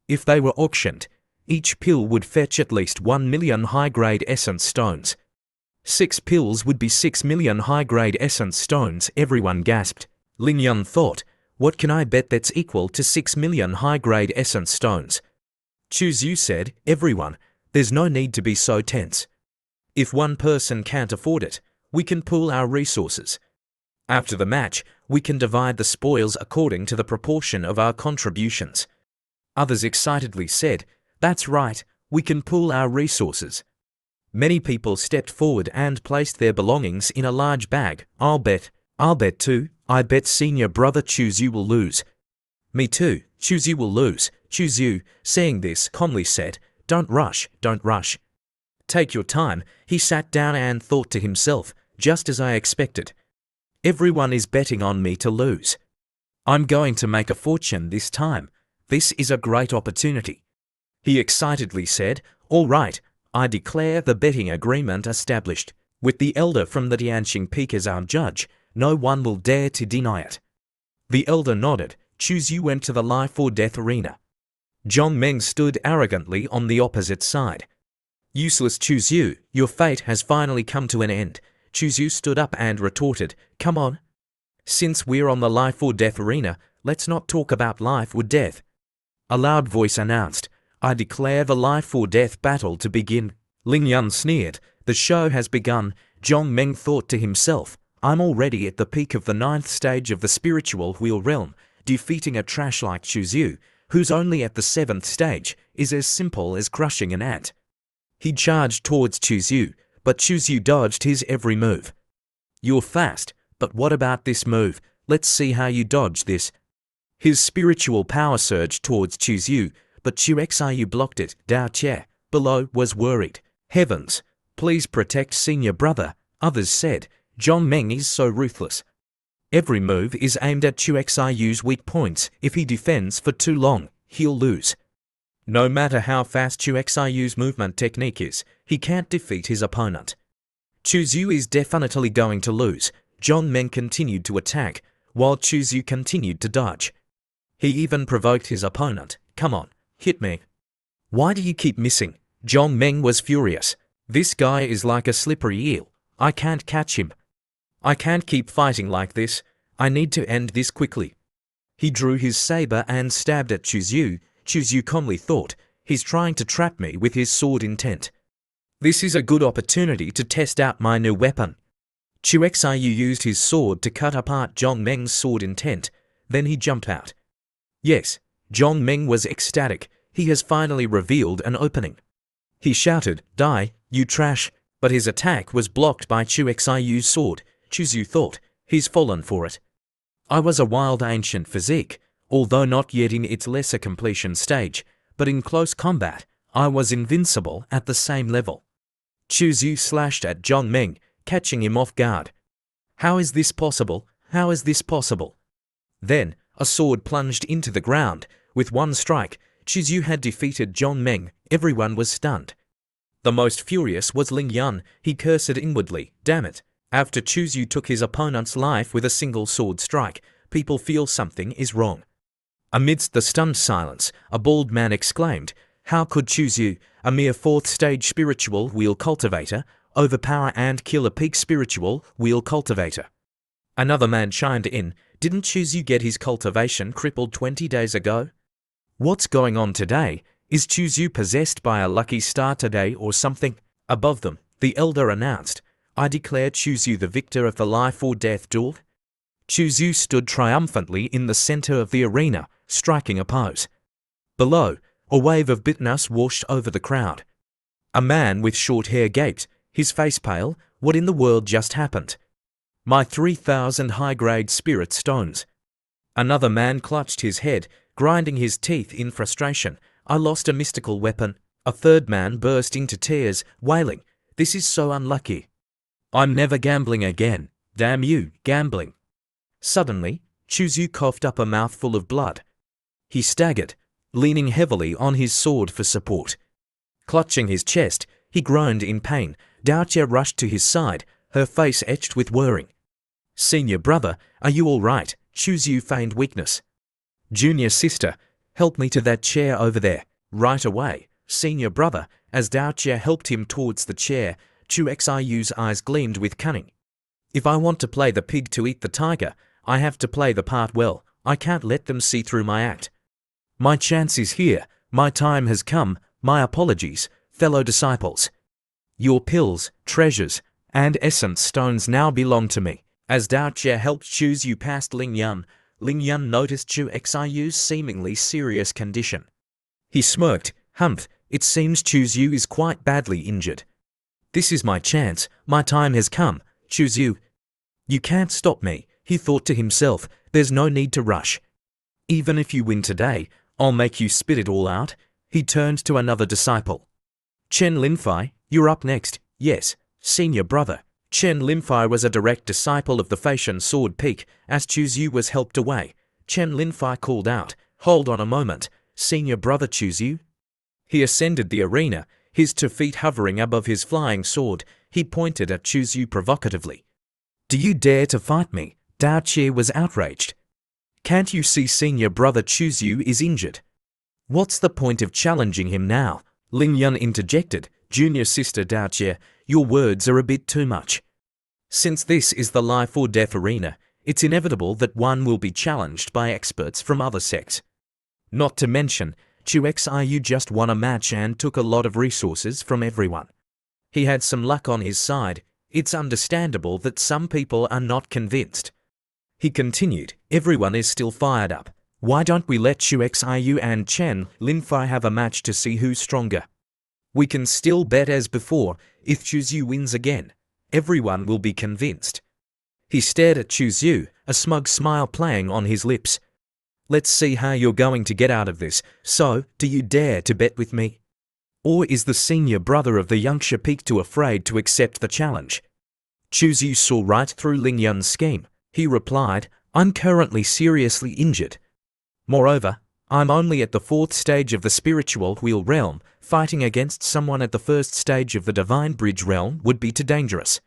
If they were auctioned, each pill would fetch at least 1 million high-grade essence stones. 6 pills would be 6 million high-grade essence stones," everyone gasped. Ling Yun thought, "What can I bet that's equal to 6 million high-grade essence stones?" Chuzhu said, "Everyone, there's no need to be so tense. If one person can't afford it, we can pool our resources. After the match, we can divide the spoils according to the proportion of our contributions." Others excitedly said, "That's right, we can pool our resources." Many people stepped forward and placed their belongings in a large bag. I'll bet too. I bet senior brother Chuzhu will lose." "Me too, Chuzhu will lose." Chuzhu, seeing this, calmly said, Don't rush. Take your time." He sat down and thought to himself, "Just as I expected. Everyone is betting on me to lose. I'm going to make a fortune this time. This is a great opportunity." He excitedly said, "All right, I declare the betting agreement established. With the elder from the Tianqing Peak as our judge, no one will dare to deny it." The elder nodded. Chuzhu went to the life or death arena. Zhong Meng stood arrogantly on the opposite side. "Useless Chuzhu, your fate has finally come to an end." Chuzhu stood up and retorted, "Come on. Since we're on the life or death arena, let's not talk about life or death." A loud voice announced, "I declare the life or death battle to begin." Ling Yun sneered, "The show has begun." Zhong Meng thought to himself, "I'm already at the peak of the 9th stage of the spiritual wheel realm. Defeating a trash like Chuzhu, who's only at the 7th stage, is as simple as crushing an ant." He charged towards Chuzhu, but Chuzhu dodged his every move. "You're fast, but what about this move? Let's see how you dodge this." His spiritual power surged towards Chuzhu, but Chu Xiu blocked it. Dao Che, below, was worried. "Heavens, please protect senior brother," others said. "Zhong Meng is so ruthless. Every move is aimed at Chu Xiu's weak points. If he defends for too long, he'll lose. No matter how fast Chu Xiu's movement technique is, he can't defeat his opponent. Chuzhu is definitely going to lose." Zhong Meng continued to attack, while Chuzhu continued to dodge. He even provoked his opponent. "Come on, hit me. Why do you keep missing?" Zhong Meng was furious. "This guy is like a slippery eel. I can't catch him. I can't keep fighting like this. I need to end this quickly." He drew his saber and stabbed at Chuzhu. Chuzhu calmly thought, "He's trying to trap me with his sword intent. This is a good opportunity to test out my new weapon." Chu Xiu used his sword to cut apart Zhong Meng's sword intent. Then he jumped out. Yes, Zhong Meng was ecstatic. He has finally revealed an opening. He shouted, "Die, you trash!" But his attack was blocked by Chu Xiu's sword. Chuzhu thought, "He's fallen for it. I was a wild ancient physique, although not yet in its lesser completion stage, but in close combat, I was invincible at the same level." Chuzhu slashed at Zhong Meng, catching him off guard. "How is this possible? How is this possible?" Then, a sword plunged into the ground. With one strike, Chuzhu had defeated Zhong Meng. Everyone was stunned. The most furious was Ling Yun. He cursed inwardly, "Damn it." After Chuzhu took his opponent's life with a single sword strike, people feel something is wrong. Amidst the stunned silence, a bald man exclaimed, "How could Chuzhu, a mere 4th stage spiritual wheel cultivator, overpower and kill a peak spiritual wheel cultivator?" Another man chimed in, "Didn't Chuzhu get his cultivation crippled 20 days ago? What's going on today? Is Chuzhu possessed by a lucky star today or something?" Above them, the elder announced, "I declare Chuzhu the victor of the life or death duel." Chuzhu stood triumphantly in the center of the arena, striking a pose. Below, a wave of bitterness washed over the crowd. A man with short hair gaped, his face pale. What in the world just happened? My 3,000 high-grade spirit stones. Another man clutched his head, grinding his teeth in frustration. I lost a mystical weapon. A third man burst into tears, wailing, "This is so unlucky. I'm never gambling again. Damn you, gambling." Suddenly, Chuzu coughed up a mouthful of blood. He staggered, leaning heavily on his sword for support. Clutching his chest, he groaned in pain. Daoche rushed to his side, her face etched with worrying. "Senior brother, are you all right?" Chuzu feigned weakness. "Junior sister, help me to that chair over there, right away." Senior brother, as Daoche helped him towards the chair, Chu Xiu's eyes gleamed with cunning. "If I want to play the pig to eat the tiger, I have to play the part well. I can't let them see through my act. My chance is here. My time has come. My apologies, fellow disciples. Your pills, treasures, and essence stones now belong to me." As Daoche helped Chuzu past Ling Yun noticed Chu Xiu's seemingly serious condition. He smirked, "Humph, it seems Chuzu is quite badly injured. This is my chance. My time has come. Chuzu, you can't stop me," he thought to himself. "There's no need to rush. Even if you win today, I'll make you spit it all out." He turned to another disciple. "Chen Linfei, you're up next." "Yes, senior brother." Chen Linfei was a direct disciple of the Feishan sword peak. As Chuzu was helped away, Chen Linfei called out, "Hold on a moment, senior brother Chuzu." He ascended the arena, his 2 feet hovering above his flying sword. He pointed at Chuzu provocatively. "Do you dare to fight me?" Daoche was outraged. "Can't you see senior brother Chuzu is injured? What's the point of challenging him now?" Ling Yun interjected, "Junior sister Daoche, your words are a bit too much. Since this is the life or death arena, it's inevitable that one will be challenged by experts from other sects. Not to mention, Chu Xiu just won a match and took a lot of resources from everyone. He had some luck on his side. It's understandable that some people are not convinced." He continued, "Everyone is still fired up. Why don't we let Chu Xiu and Chen Linfei have a match to see who's stronger? We can still bet as before. If Chuzu wins again, everyone will be convinced." He stared at Chuzu, a smug smile playing on his lips. "Let's see how you're going to get out of this. So, do you dare to bet with me? Or is the senior brother of the Yangsha Peak too afraid to accept the challenge?" Chuzu saw right through Ling Yun's scheme. He replied, "I'm currently seriously injured. Moreover, I'm only at the 4th stage of the spiritual wheel realm. Fighting against someone at the 1st stage of the divine bridge realm would be too dangerous."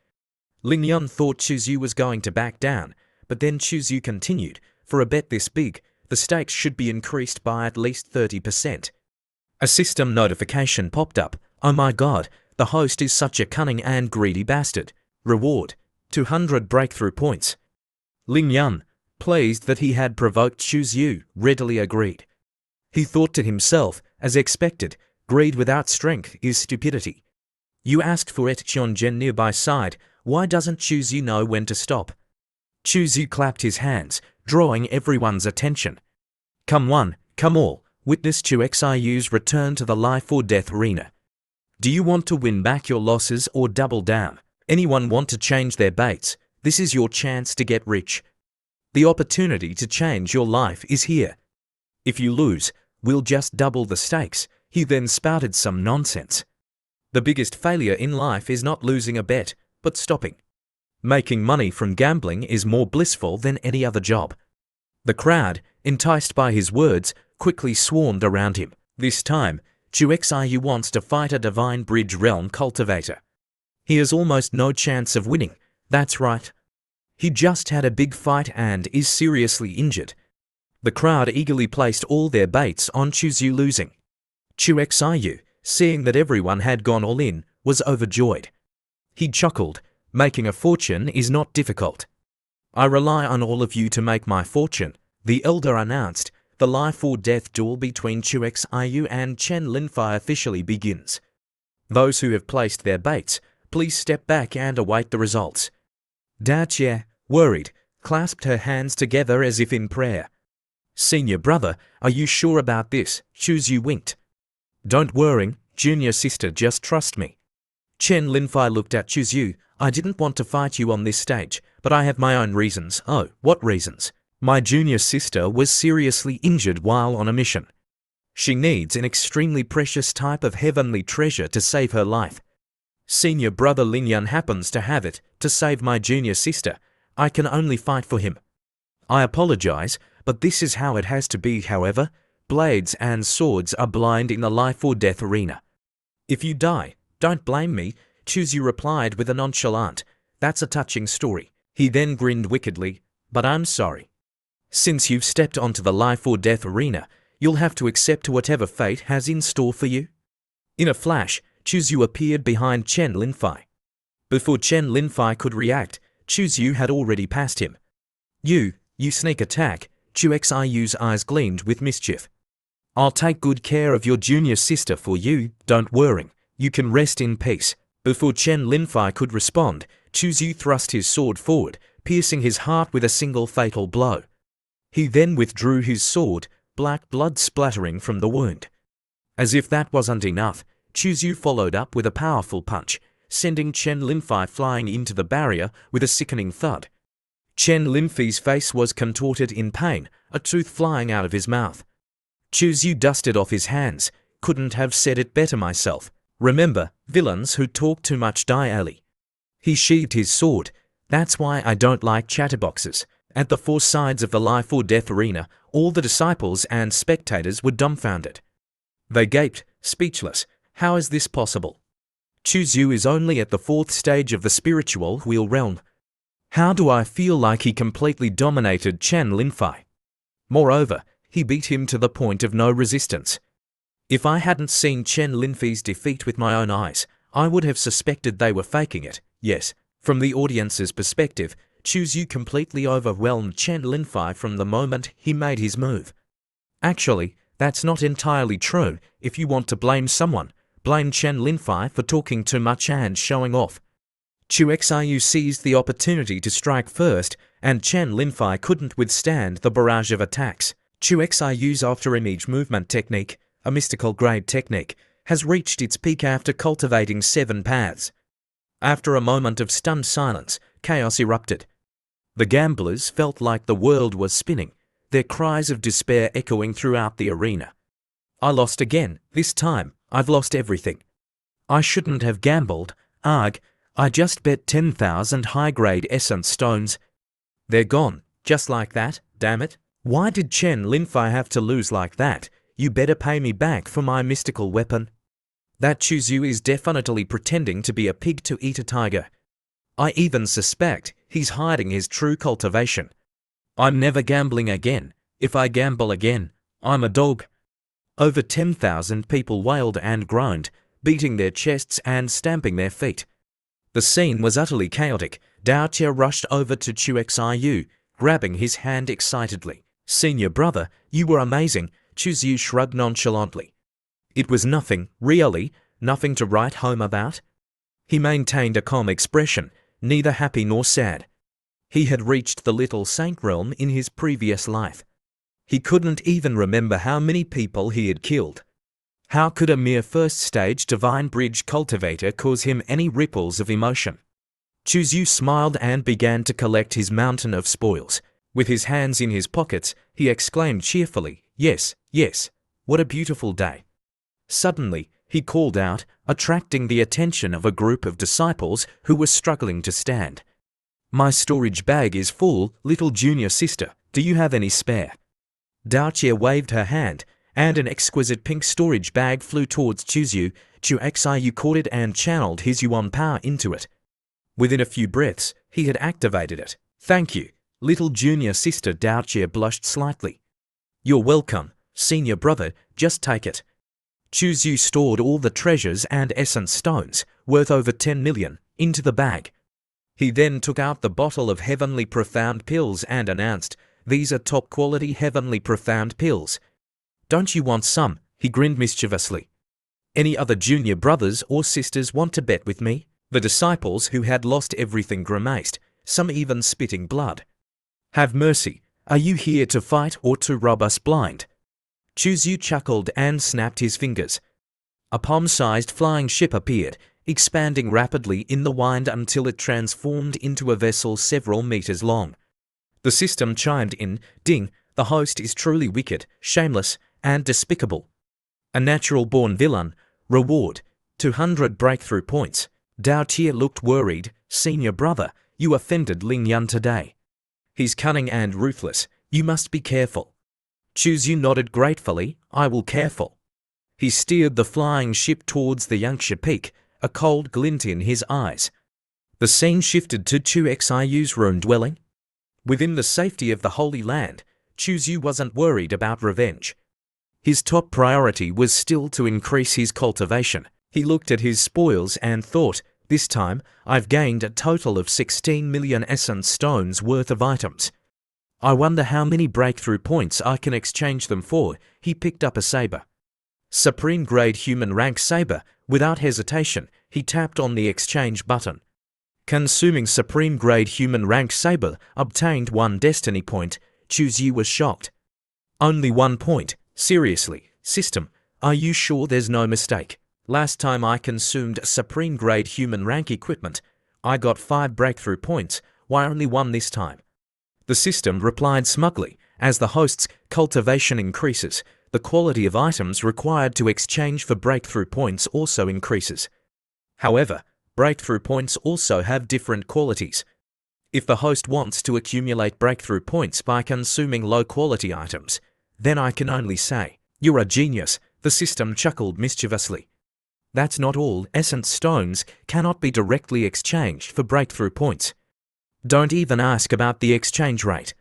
Ling Yun thought Chuzu was going to back down, but then Chuzu continued, "For a bet this big, the stakes should be increased by at least 30%. A system notification popped up. "Oh my god, the host is such a cunning and greedy bastard. Reward, 200 breakthrough points." Ling Yun, pleased that he had provoked Chuzu, readily agreed. He thought to himself, as expected, greed without strength is stupidity. You asked for it. Chionjen nearby sighed. Why doesn't Chuzu know when to stop? Chuzu clapped his hands, drawing everyone's attention. Come one, come all, witness Chu Xiu's return to the life or death arena. Do you want to win back your losses or double down? Anyone want to change their baits? This is your chance to get rich. The opportunity to change your life is here. If you lose, we'll just double the stakes. He then spouted some nonsense. The biggest failure in life is not losing a bet, but stopping. Making money from gambling is more blissful than any other job. The crowd, enticed by his words, quickly swarmed around him. This time, Chu Xiu wants to fight a divine bridge realm cultivator. He has almost no chance of winning. That's right. He just had a big fight and is seriously injured. The crowd eagerly placed all their baits on Chuzu losing. Chu Xiu, seeing that everyone had gone all in, was overjoyed. He chuckled, making a fortune is not difficult. I rely on all of you to make my fortune, the elder announced. The life or death duel between Chu Xiu and Chen Linfei officially begins. Those who have placed their baits, please step back and await the results. Daoche, worried, clasped her hands together as if in prayer. Senior brother, are you sure about this? Chuzu winked. Don't worry, Junior sister, just trust me. Chen Linfei looked at Chuzyu. I didn't want to fight you on this stage, but I have my own reasons. Oh, what reasons? My junior sister was seriously injured while on a mission. She needs an extremely precious type of heavenly treasure to save her life. Senior brother Linyan happens to have it. To save my junior sister, I can only fight for him. I apologize, but this is how it has to be. However, blades and swords are blind in the life or death arena. If you die, don't blame me, Chuzyu replied with a nonchalant. That's a touching story. He then grinned wickedly. But I'm sorry. Since you've stepped onto the life or death arena, you'll have to accept whatever fate has in store for you. In a flash, Chuzyu appeared behind Chen Linfei. Before Chen Linfei could react, Chuzyu had already passed him. You sneak attack, Chu Xiyu's eyes gleamed with mischief. I'll take good care of your junior sister for you, don't worry. You can rest in peace. Before Chen Linfei could respond, Chuzyu thrust his sword forward, piercing his heart with a single fatal blow. He then withdrew his sword, black blood splattering from the wound. As if that wasn't enough, Chuzyu followed up with a powerful punch, sending Chen Linfei flying into the barrier with a sickening thud. Chen Linfei's face was contorted in pain, a tooth flying out of his mouth. Chuzyu dusted off his hands. Couldn't have said it better myself. Remember, villains who talk too much die early. He sheathed his sword. That's why I don't like chatterboxes. At the four sides of the life or death arena, all the disciples and spectators were dumbfounded. They gaped, speechless. How is this possible? Chuzyu is only at the fourth stage of the spiritual wheel realm. How do I feel like he completely dominated Chen Linfei? Moreover, he beat him to the point of no resistance. If I hadn't seen Chen Linfei's defeat with my own eyes, I would have suspected they were faking it. Yes, from the audience's perspective, Chuzyu completely overwhelmed Chen Linfei from the moment he made his move. Actually, that's not entirely true. If you want to blame someone, blame Chen Linfei for talking too much and showing off. Chu Xiyu seized the opportunity to strike first, and Chen Linfei couldn't withstand the barrage of attacks. Chu Xiyu's after-image movement technique, a mystical grade technique, has reached its peak after cultivating 7 paths. After a moment of stunned silence, chaos erupted. The gamblers felt like the world was spinning, their cries of despair echoing throughout the arena. I lost again. This time, I've lost everything. I shouldn't have gambled. Arg, I just bet 10,000 high-grade essence stones. They're gone, just like that, damn it. Why did Chen Linfei have to lose like that? You better pay me back for my mystical weapon. That Chuzyu is definitely pretending to be a pig to eat a tiger. I even suspect he's hiding his true cultivation. I'm never gambling again. If I gamble again, I'm a dog. Over 10,000 people wailed and groaned, beating their chests and stamping their feet. The scene was utterly chaotic. Dao Jie rushed over to Chu Xiyu, grabbing his hand excitedly. Senior brother, you were amazing, Chuzyu shrugged nonchalantly. It was nothing, really, nothing to write home about. He maintained a calm expression, neither happy nor sad. He had reached the little saint realm in his previous life. He couldn't even remember how many people he had killed. How could a mere first-stage divine bridge cultivator cause him any ripples of emotion? Chuzyu smiled and began to collect his mountain of spoils. With his hands in his pockets, he exclaimed cheerfully, "Yes, yes, what a beautiful day." Suddenly, he called out, attracting the attention of a group of disciples who were struggling to stand. "My storage bag is full, little junior sister. Do you have any spare?" Dao Jie waved her hand, and an exquisite pink storage bag flew towards Chuzyu. Chu Xiyu caught it and channeled his yuan power into it. Within a few breaths, he had activated it. "Thank you, little junior sister," Dao Jie blushed slightly. "You're welcome, senior brother, just take it." Chuzyu stored all the treasures and essence stones, worth over 10 million, into the bag. He then took out the bottle of heavenly profound pills and announced, "These are top-quality heavenly profound pills. Don't you want some?" He grinned mischievously. "Any other junior brothers or sisters want to bet with me?" The disciples who had lost everything grimaced, some even spitting blood. "Have mercy. Are you here to fight or to rob us blind?" Chuzyu chuckled and snapped his fingers. A palm-sized flying ship appeared, expanding rapidly in the wind until it transformed into a vessel several meters long. The system chimed in, "Ding, the host is truly wicked, shameless, and despicable. A natural-born villain. Reward, 200 breakthrough points." Dao Tia looked worried. "Senior brother, you offended Ling Yun today. He's cunning and ruthless. You must be careful." Chu Yu nodded gratefully. "I will careful." He steered the flying ship towards the Yangsha Peak, a cold glint in his eyes. The scene shifted to Chu Xiu's ruined dwelling. Within the safety of the Holy Land, Chu Yu wasn't worried about revenge. His top priority was still to increase his cultivation. He looked at his spoils and thought, "This time, I've gained a total of 16 million essence stones worth of items. I wonder how many breakthrough points I can exchange them for." He picked up a saber. Supreme grade human rank saber. Without hesitation, he tapped on the exchange button. Consuming supreme grade human rank saber obtained 1 destiny point. Chu Yu was shocked. "Only 1 point? Seriously, system, are you sure there's no mistake? Last time I consumed supreme grade human rank equipment, I got 5 breakthrough points. Why only 1 this time?" The system replied smugly. "As the host's cultivation increases, the quality of items required to exchange for breakthrough points also increases. However, breakthrough points also have different qualities. If the host wants to accumulate breakthrough points by consuming low-quality items, then I can only say, you're a genius." The system chuckled mischievously. "That's not all. Essence stones cannot be directly exchanged for breakthrough points. Don't even ask about the exchange rate."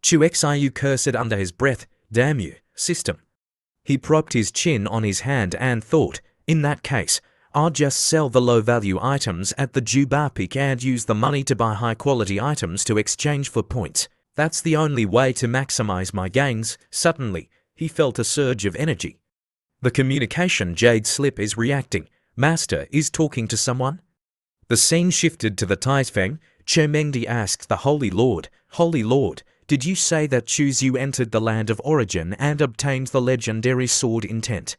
Chu Xiu cursed under his breath. "Damn you, system." He propped his chin on his hand and thought, "In that case, I'll just sell the low-value items at the Juba Peak and use the money to buy high-quality items to exchange for points. That's the only way to maximize my gains." Suddenly, he felt a surge of energy. The communication jade slip is reacting. Master is talking to someone. The scene shifted to the Taizfeng. Mengdi asked the Holy Lord, "Holy Lord, did you say that Chu Yu entered the land of origin and obtained the legendary sword intent?"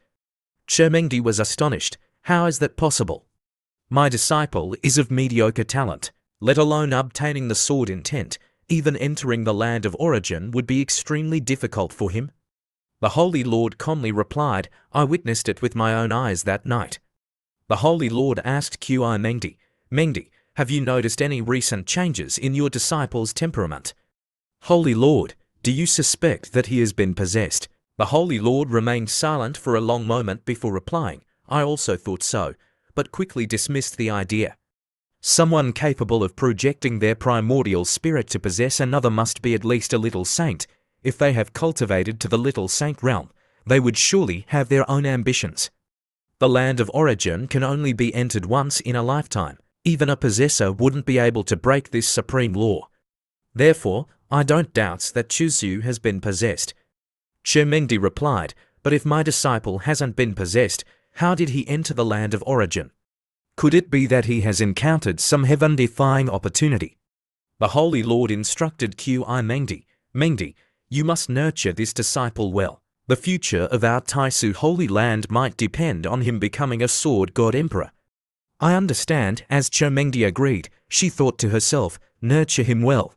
Mengdi was astonished. "How is that possible? My disciple is of mediocre talent, let alone obtaining the sword intent. Even entering the land of origin would be extremely difficult for him." The Holy Lord calmly replied, "I witnessed it with my own eyes that night." The Holy Lord asked Qi Mengdi, "Mengdi, have you noticed any recent changes in your disciple's temperament?" "Holy Lord, do you suspect that he has been possessed?" The Holy Lord remained silent for a long moment before replying, "I also thought so, but quickly dismissed the idea. Someone capable of projecting their primordial spirit to possess another must be at least a little saint. If they have cultivated to the little saint realm, they would surely have their own ambitions. The land of origin can only be entered once in a lifetime. Even a possessor wouldn't be able to break this supreme law. Therefore, I don't doubt that Chu Yu has been possessed." Mengdi replied, "But if my disciple hasn't been possessed, how did he enter the land of origin? Could it be that he has encountered some heaven-defying opportunity?" The Holy Lord instructed Qi Mengdi, "Mengdi, you must nurture this disciple well. The future of our Taisu Holy Land might depend on him becoming a sword god emperor." "I understand." As Mengdi agreed, she thought to herself, "Nurture him well.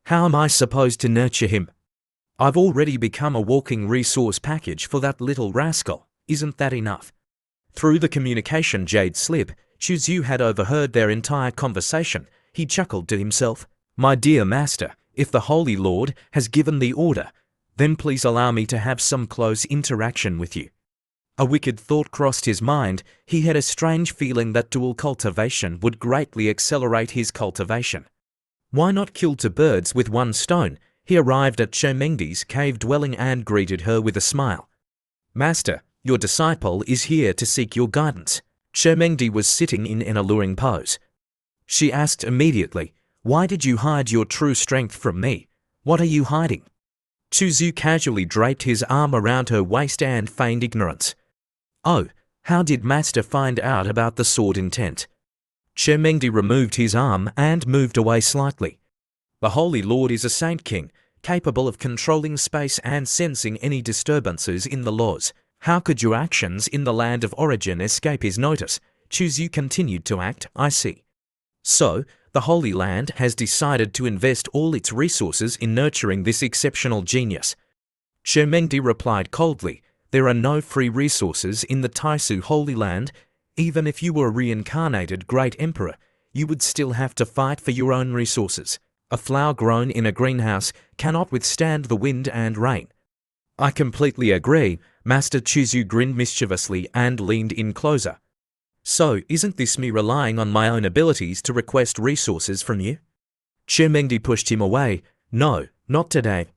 How am I supposed to nurture him? I've already become a walking resource package for that little rascal. Isn't that enough?" Through the communication jade slip, Chu Yu had overheard their entire conversation. He chuckled to himself, "My dear master, if the Holy Lord has given the order, then please allow me to have some close interaction with you." A wicked thought crossed his mind. He had a strange feeling that dual cultivation would greatly accelerate his cultivation. Why not kill 2 birds with 1 stone? He arrived at Mengdi's cave dwelling and greeted her with a smile. "Master, your disciple is here to seek your guidance." Mengdi was sitting in an alluring pose. She asked immediately, "Why did you hide your true strength from me? What are you hiding?" Chu Yu casually draped his arm around her waist and feigned ignorance. "Oh, how did Master find out about the sword intent?" Mengdi removed his arm and moved away slightly. "The Holy Lord is a Saint King, capable of controlling space and sensing any disturbances in the laws. How could your actions in the land of origin escape his notice? Chuzyu continued to act. I see. So, the Holy Land has decided to invest all its resources in nurturing this exceptional genius. Chermengdi replied coldly, there are no free resources in the Taisu Holy Land. Even if you were a reincarnated great emperor, you would still have to fight for your own resources. A flower grown in a greenhouse cannot withstand the wind and rain. I completely agree. Master Chuzyu grinned mischievously and leaned in closer. So, isn't this me relying on my own abilities to request resources from you? Chermengdi pushed him away. No, not today.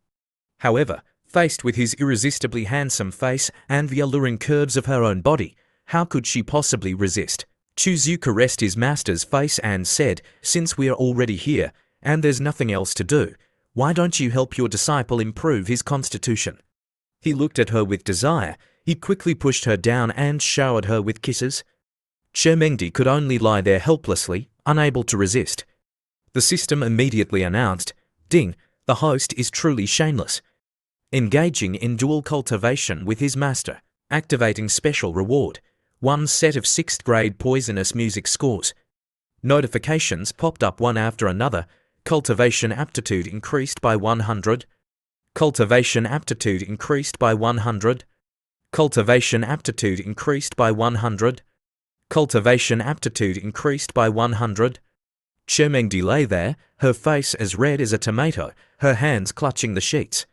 However, faced with his irresistibly handsome face and the alluring curves of her own body, how could she possibly resist? Chuzyu caressed his master's face and said, since we are already here, and there's nothing else to do, why don't you help your disciple improve his constitution? He looked at her with desire. He quickly pushed her down and showered her with kisses. Chermengdi could only lie there helplessly, unable to resist. The system immediately announced, Ding, the host is truly shameless. Engaging in dual cultivation with his master, activating special reward, 1 set of 6th grade poisonous music scores. Notifications popped up one after another. Cultivation aptitude increased by 100. Cultivation aptitude increased by 100. Cultivation aptitude increased by 100. Cultivation aptitude increased by 100. Chermengdi lay there, her face as red as a tomato, her hands clutching the sheets.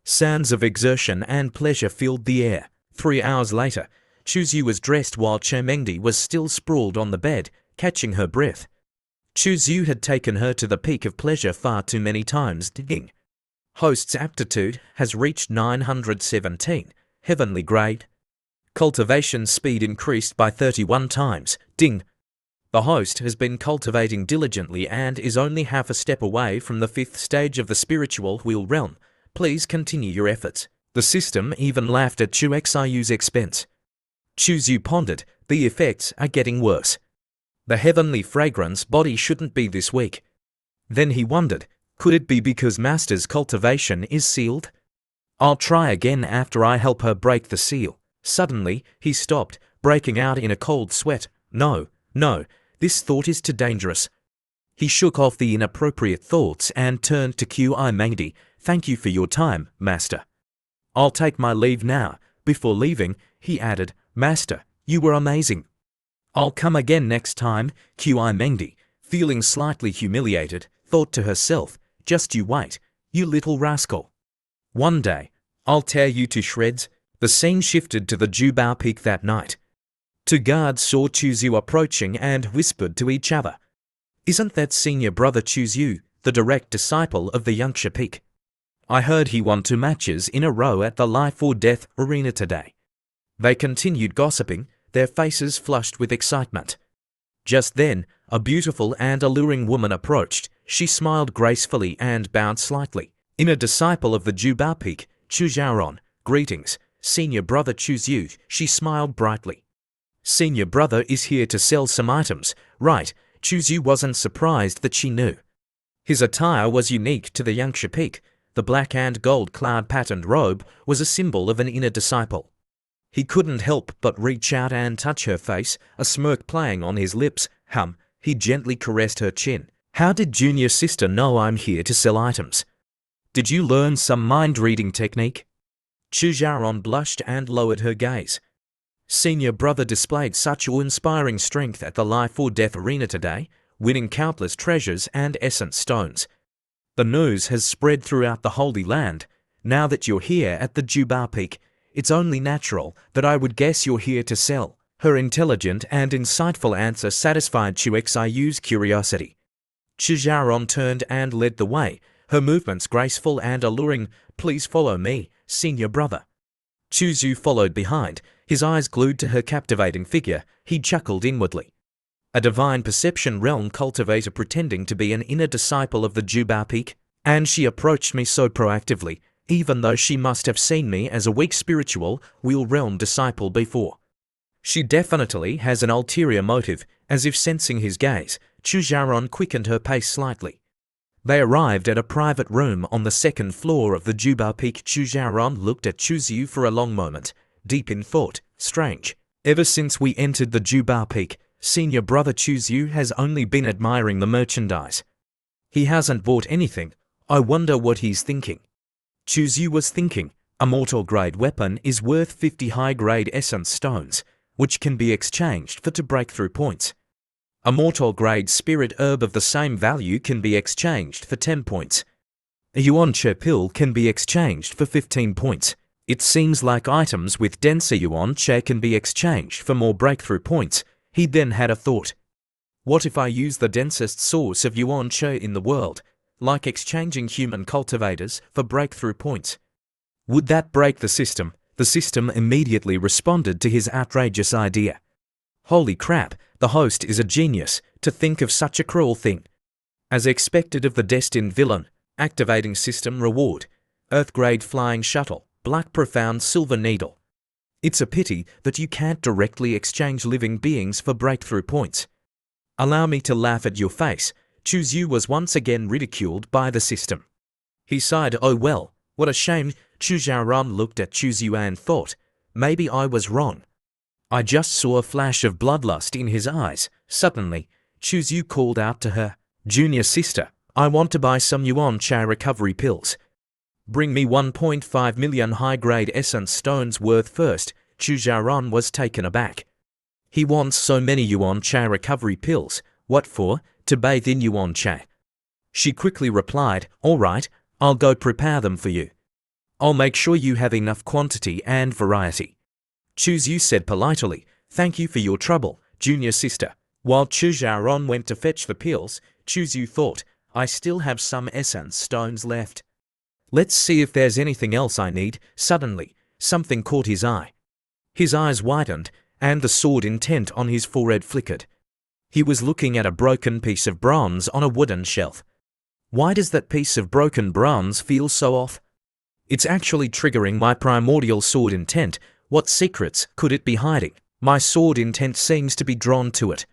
Sounds of exertion and pleasure filled the air. 3 hours later, Chuzyu was dressed while Chermengdi was still sprawled on the bed, catching her breath. Chuzyu had taken her to the peak of pleasure far too many times. Ding. Host's aptitude has reached 917, heavenly grade. Cultivation speed increased by 31 times. Ding. The host has been cultivating diligently and is only half a step away from the 5th stage of the spiritual wheel realm. Please continue your efforts. The system even laughed at Chu Xiyu's expense. Chuzyu pondered, the effects are getting worse. The heavenly fragrance body shouldn't be this weak. Then he wondered, could it be because Master's cultivation is sealed? I'll try again after I help her break the seal. Suddenly, he stopped, breaking out in a cold sweat. No, this thought is too dangerous. He shook off the inappropriate thoughts and turned to Chermengdi. Thank you for your time, Master. I'll take my leave now. Before leaving, he added, Master, you were amazing. I'll come again next time. Chermengdi, feeling slightly humiliated, thought to herself, just you wait, you little rascal. One day, I'll tear you to shreds. The scene shifted to the Jubao Peak that night. 2 guards saw Chuzyu approaching and whispered to each other. Isn't that senior brother Chuzyu, the direct disciple of the Yangsha Peak? I heard he won 2 matches in a row at the Life or Death arena today. They continued gossiping, their faces flushed with excitement. Just then, a beautiful and alluring woman approached. She smiled gracefully and bowed slightly. Inner disciple of the Jubao Peak, Chujaron, greetings, senior brother Chuzyu, she smiled brightly. Senior brother is here to sell some items, right? Chuzyu wasn't surprised that she knew. His attire was unique to the Yangsha Peak. The black and gold cloud-patterned robe was a symbol of an inner disciple. He couldn't help but reach out and touch her face, a smirk playing on his lips. He gently caressed her chin. How did junior sister know I'm here to sell items? Did you learn some mind-reading technique? Chujaron blushed and lowered her gaze. Senior brother displayed such awe-inspiring strength at the Life or Death arena today, winning countless treasures and essence stones. The news has spread throughout the Holy Land. Now that you're here at the Jubao Peak, it's only natural that I would guess you're here to sell. Her intelligent and insightful answer satisfied Chu Xiyu's curiosity. Chujaron turned and led the way, her movements graceful and alluring. Please follow me, senior brother. Chuzyu followed behind, his eyes glued to her captivating figure. He chuckled inwardly. A divine perception realm cultivator pretending to be an inner disciple of the Jubao Peak, and she approached me so proactively, even though she must have seen me as a weak spiritual wheel realm disciple before. She definitely has an ulterior motive. As if sensing his gaze, Chujaron quickened her pace slightly. They arrived at a private room on the 2nd floor of the Jubao Peak. Chujaron looked at Chuzyu for a long moment. deep in thought. Strange. Ever since we entered the Juba Peak, senior brother Chuzyu has only been admiring the merchandise. He hasn't bought anything. I wonder what he's thinking. Chuzyu was thinking, a mortal-grade weapon is worth 50 high-grade essence stones, which can be exchanged for 2 breakthrough points. A mortal-grade spirit herb of the same value can be exchanged for 10 points. A yuan-che pill can be exchanged for 15 points. It seems like items with denser yuan-che can be exchanged for more breakthrough points. He then had a thought. What if I use the densest source of yuan-che in the world, like exchanging human cultivators for breakthrough points? Would that break the system? The system immediately responded to his outrageous idea. Holy crap, the host is a genius to think of such a cruel thing. As expected of the destined villain, activating system reward, Earth-grade flying shuttle, black profound silver needle. It's a pity that you can't directly exchange living beings for breakthrough points. Allow me to laugh at your face. Chuzyu was once again ridiculed by the system. He sighed, oh well, what a shame. Chu Xiaoran looked at Chuzyu and thought, maybe I was wrong. I just saw a flash of bloodlust in his eyes. Suddenly, Chuzyu called out to her, junior sister, I want to buy some yuan-che recovery pills. Bring me 1.5 million high-grade essence stones worth first. Chu Xiaoran was taken aback. He wants so many yuan-che recovery pills. What for? To bathe in yuan-che. She quickly replied, all right, I'll go prepare them for you. I'll make sure you have enough quantity and variety. Chuzyu said politely, thank you for your trouble, junior sister. While Chu Xiaoran went to fetch the pills, Chuzyu thought, I still have some essence stones left. Let's see if there's anything else I need. Suddenly, something caught his eye. His eyes widened, and the sword intent on his forehead flickered. He was looking at a broken piece of bronze on a wooden shelf. Why does that piece of broken bronze feel so off? It's actually triggering my primordial sword intent. What secrets could it be hiding? My sword intent seems to be drawn to it.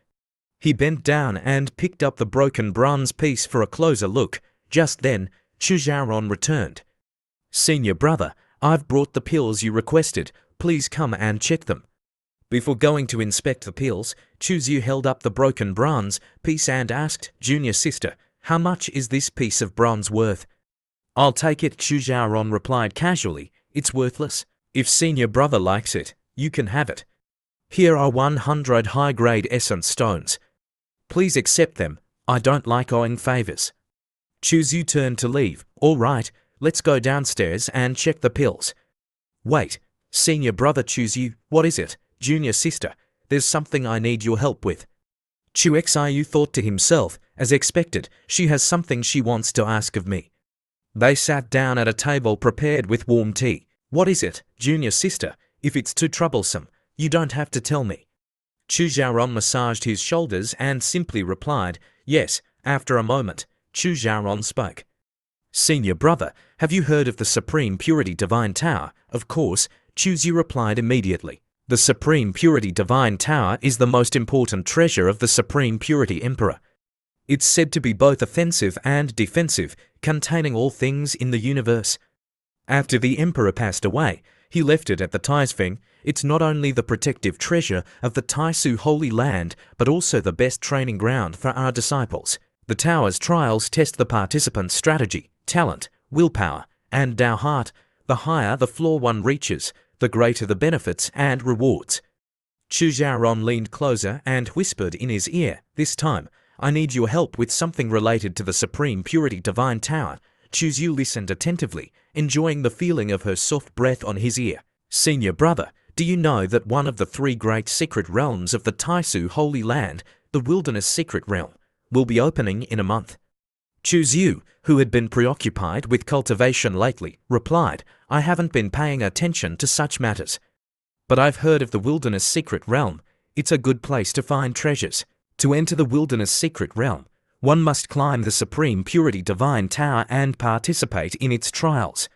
He bent down and picked up the broken bronze piece for a closer look. Just then, Chu Xiaoran returned. Senior brother, I've brought the pills you requested. Please come and check them. Before going to inspect the pills, Chuzyu held up the broken bronze piece and asked, junior sister, how much is this piece of bronze worth? I'll take it, Chu Xiaoran replied casually. It's worthless. If senior brother likes it, you can have it. Here are 100 high-grade essence stones. Please accept them. I don't like owing favors. Chuzyu turned to leave. All right, let's go downstairs and check the pills. Wait, senior brother Chuzyu, what is it? Junior sister, there's something I need your help with. Chu Xiu thought to himself, as expected, she has something she wants to ask of me. They sat down at a table prepared with warm tea. What is it, junior sister? If it's too troublesome, you don't have to tell me. Chu Xiaoran massaged his shoulders and simply replied, yes. After a moment, Chu Xiaoran spoke. Senior brother, have you heard of the Supreme Purity Divine Tower? Of course, Chuzyu replied immediately. The Supreme Purity Divine Tower is the most important treasure of the Supreme Purity Emperor. It's said to be both offensive and defensive, containing all things in the universe. After the Emperor passed away, he left it at the Taizfeng. It's not only the protective treasure of the Taisu Holy Land, but also the best training ground for our disciples. The tower's trials test the participants' strategy, talent, willpower, and Tao heart. The higher the floor one reaches, the greater the benefits and rewards. Chu Xiaoran leaned closer and whispered in his ear, this time, I need your help with something related to the Supreme Purity Divine Tower. Chuzyu listened attentively, enjoying the feeling of her soft breath on his ear. Senior brother, do you know that one of the 3 great secret realms of the Taisu Holy Land, the Wilderness Secret Realm, will be opening in a month? Chuzyu, who had been preoccupied with cultivation lately, replied, I haven't been paying attention to such matters. But I've heard of the Wilderness Secret Realm. It's a good place to find treasures. To enter the Wilderness Secret Realm, one must climb the Supreme Purity Divine Tower and participate in its trials.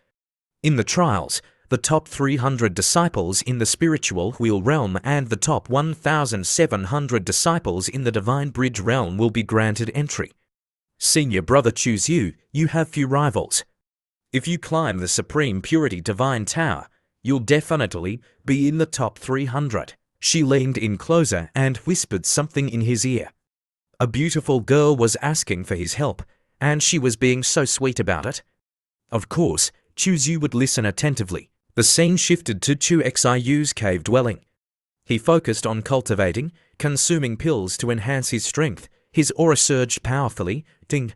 In the trials, the top 300 disciples in the Spiritual Wheel Realm and the top 1,700 disciples in the Divine Bridge Realm will be granted entry. Senior brother Chuzyu, you have few rivals. If you climb the Supreme Purity Divine Tower, You'll definitely be in the top 300. She leaned in closer and whispered something in his ear. A beautiful girl was asking for his help, and she was being so sweet about it. Of course, Chu Yu would listen attentively. The scene shifted to Chu Xiu's cave dwelling. He focused on cultivating, consuming pills to enhance his strength. His aura surged powerfully. Ding.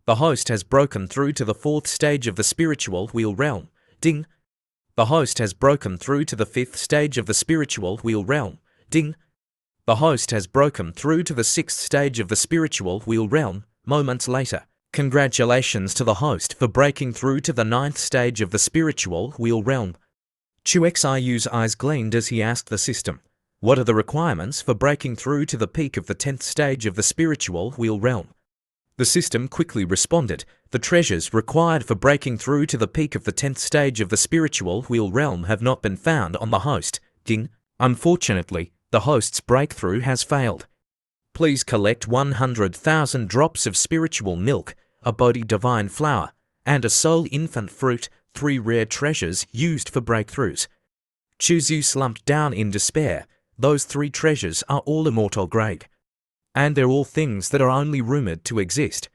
The host has broken through to the 4th stage of the spiritual wheel realm. Ding. The host has broken through to the 5th stage of the spiritual wheel realm. Ding. The host has broken through to the 6th stage of the spiritual wheel realm. Moments later. Congratulations to the host for breaking through to the 9th stage of the spiritual wheel realm. Chu Xiu's eyes gleamed as he asked the system, "What are the requirements for breaking through to the peak of the 10th stage of the spiritual wheel realm?" The system quickly responded, "The treasures required for breaking through to the peak of the 10th stage of the spiritual wheel realm have not been found on the host." Ding. Unfortunately, the host's breakthrough has failed. Please collect 100,000 drops of spiritual milk, a Bodhi divine flower, and a soul infant fruit, 3 rare treasures used for breakthroughs. Chu Yu slumped down in despair. Those 3 treasures are all immortal grade. And they're all things that are only rumored to exist.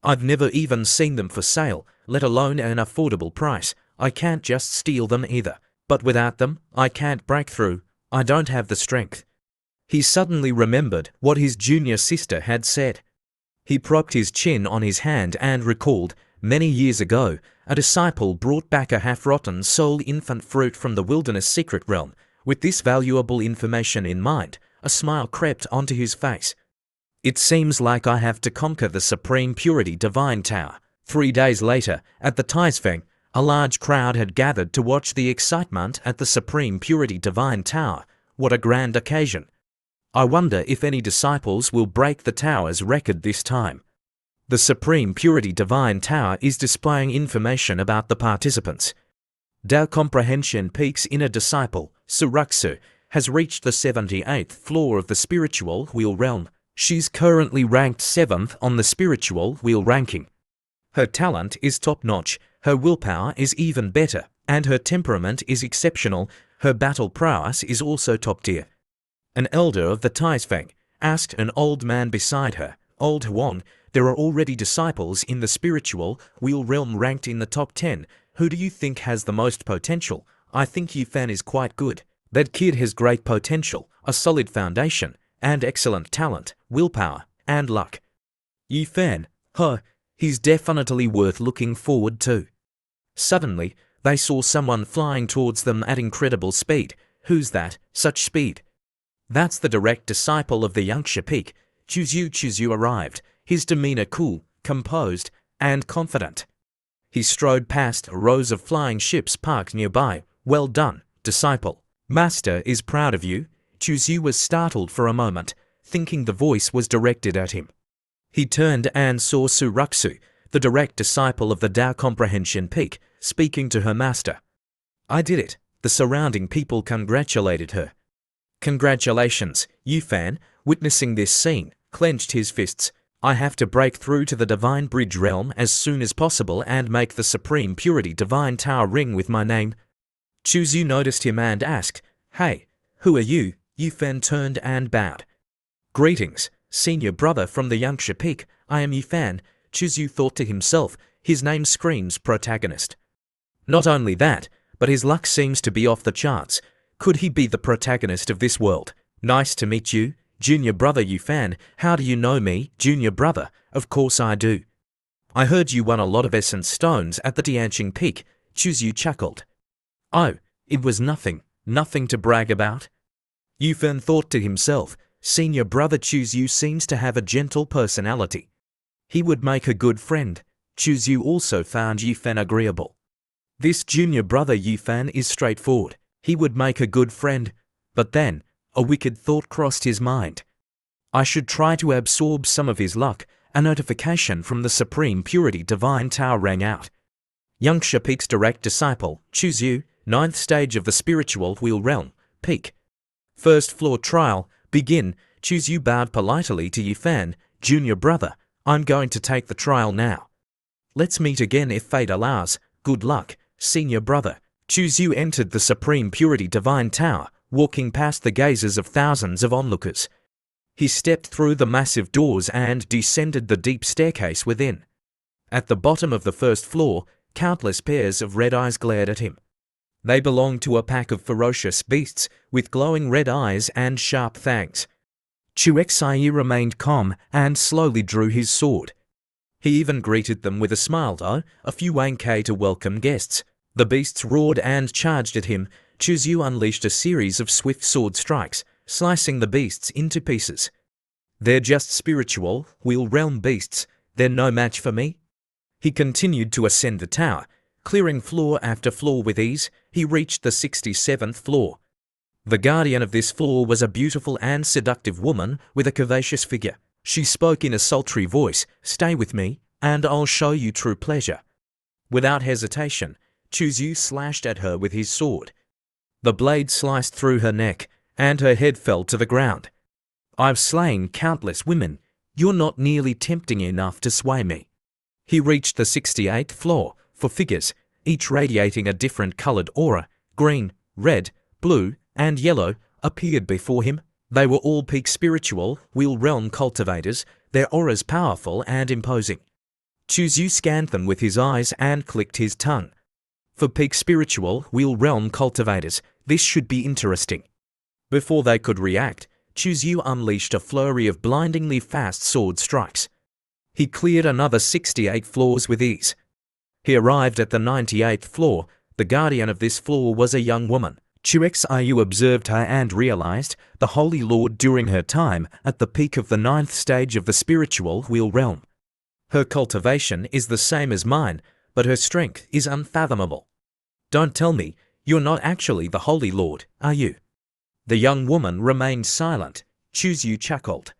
I've never even seen them for sale, let alone at an affordable price. I can't just steal them either. But without them, I can't break through. I don't have the strength. He suddenly remembered what his junior sister had said. He propped his chin on his hand and recalled, many years ago, a disciple brought back a half-rotten soul infant fruit from the wilderness secret realm. With this valuable information in mind, a smile crept onto his face. It seems like I have to conquer the Supreme Purity Divine Tower. 3 days later, at the Taizfeng, a large crowd had gathered to watch the excitement at the Supreme Purity Divine Tower. What a grand occasion! I wonder if any disciples will break the tower's record this time. The Supreme Purity Divine Tower is displaying information about the participants. Dao Comprehension Peak's inner disciple, Suraksu, has reached the 78th floor of the spiritual wheel realm. She's currently ranked 7th on the spiritual wheel ranking. Her talent is top-notch, her willpower is even better, and her temperament is exceptional. Her battle prowess is also top-tier. An elder of the Taizfeng asked an old man beside her, "Old Huan, there are already disciples in the spiritual wheel realm ranked in the top 10. Who do you think has the most potential?" "I think Yufan is quite good. That kid has great potential, a solid foundation, and excellent talent, willpower, and luck." "Yufan, huh, he's definitely worth looking forward to." Suddenly, they saw someone flying towards them at incredible speed. "Who's that? Such speed?" "That's the direct disciple of the Yangsha Peak." Chu Yu arrived, his demeanor cool, composed, and confident. He strode past rows of flying ships parked nearby. "Well done, disciple. Master is proud of you." Chu Yu was startled for a moment, thinking the voice was directed at him. He turned and saw Suraksu, the direct disciple of the Tao Comprehension Peak, speaking to her master. "I did it." The surrounding people congratulated her. "Congratulations." Yufan, witnessing this scene, clenched his fists. "I have to break through to the Divine Bridge realm as soon as possible and make the Supreme Purity Divine Tower ring with my name." Chu Yu noticed him and asked, "Hey, who are you?" Yufan turned and bowed. "Greetings, senior brother from the Yangsha Peak. I am Yufan." Chu Yu thought to himself, his name screams protagonist. Not only that, but his luck seems to be off the charts. Could he be the protagonist of this world? "Nice to meet you, junior brother Yufan." "How do you know me, junior brother?" "Of course I do. I heard you won a lot of essence stones at the Tianqing Peak." Chu Yu chuckled. "Oh, it was nothing to brag about." Yufan thought to himself, senior brother Chu Yu seems to have a gentle personality. He would make a good friend. Chu Yu also found Yufan agreeable. This junior brother Yufan is straightforward. He would make a good friend. But then, a wicked thought crossed his mind. I should try to absorb some of his luck. A notification from the Supreme Purity Divine Tower rang out. Yangsha Peak's direct disciple, Chu Yu, 9th stage of the spiritual wheel realm, Peak. First floor trial, begin. Chu Yu bowed politely to Yufan, junior brother. "I'm going to take the trial now. Let's meet again if fate allows. Good luck, senior brother." Chu Xiu entered the Supreme Purity Divine Tower, walking past the gazes of thousands of onlookers. He stepped through the massive doors and descended the deep staircase within. At the bottom of the first floor, countless pairs of red eyes glared at him. They belonged to a pack of ferocious beasts with glowing red eyes and sharp fangs. Chu Xiu remained calm and slowly drew his sword. He even greeted them with a smile, though, a few Wang-Kai to welcome guests. The beasts roared and charged at him. Chu Xiu unleashed a series of swift sword strikes, slicing the beasts into pieces. "They're just spiritual, wheel realm beasts. They're no match for me." He continued to ascend the tower. Clearing floor after floor with ease, he reached the 67th floor. The guardian of this floor was a beautiful and seductive woman with a curvaceous figure. She spoke in a sultry voice, "Stay with me, and I'll show you true pleasure." Without hesitation, Chu Xiu slashed at her with his sword. The blade sliced through her neck, and her head fell to the ground. "I've slain countless women. You're not nearly tempting enough to sway me." He reached the 68th floor. For figures, each radiating a different colored aura, green, red, blue, and yellow, appeared before him. They were all peak spiritual, wheel realm cultivators, their auras powerful and imposing. Chu Xiu scanned them with his eyes and clicked his tongue. For peak spiritual, wheel realm cultivators, this should be interesting. Before they could react, Chu Xiu unleashed a flurry of blindingly fast sword strikes. He cleared another 68 floors with ease. He arrived at the 98th floor. The guardian of this floor was a young woman. Chu Xiu observed her and realized the Holy Lord during her time at the peak of the 9th stage of the spiritual wheel realm. Her cultivation is the same as mine, but her strength is unfathomable. "Don't tell me, you're not actually the Holy Lord, are you?" The young woman remained silent. Chu Xiu chuckled.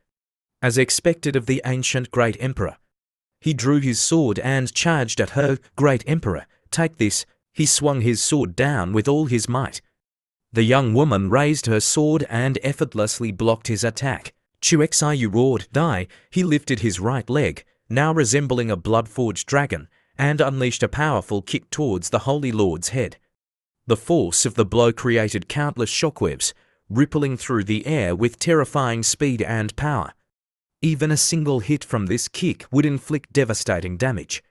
As expected of the ancient great emperor. He drew his sword and charged at her. "Great Emperor, take this." He swung his sword down with all his might. The young woman raised her sword and effortlessly blocked his attack. Chu Xiu roared, "Die!" He lifted his right leg, now resembling a blood-forged dragon, and unleashed a powerful kick towards the Holy Lord's head. The force of the blow created countless shockwaves, rippling through the air with terrifying speed and power. Even a single hit from this kick would inflict devastating damage.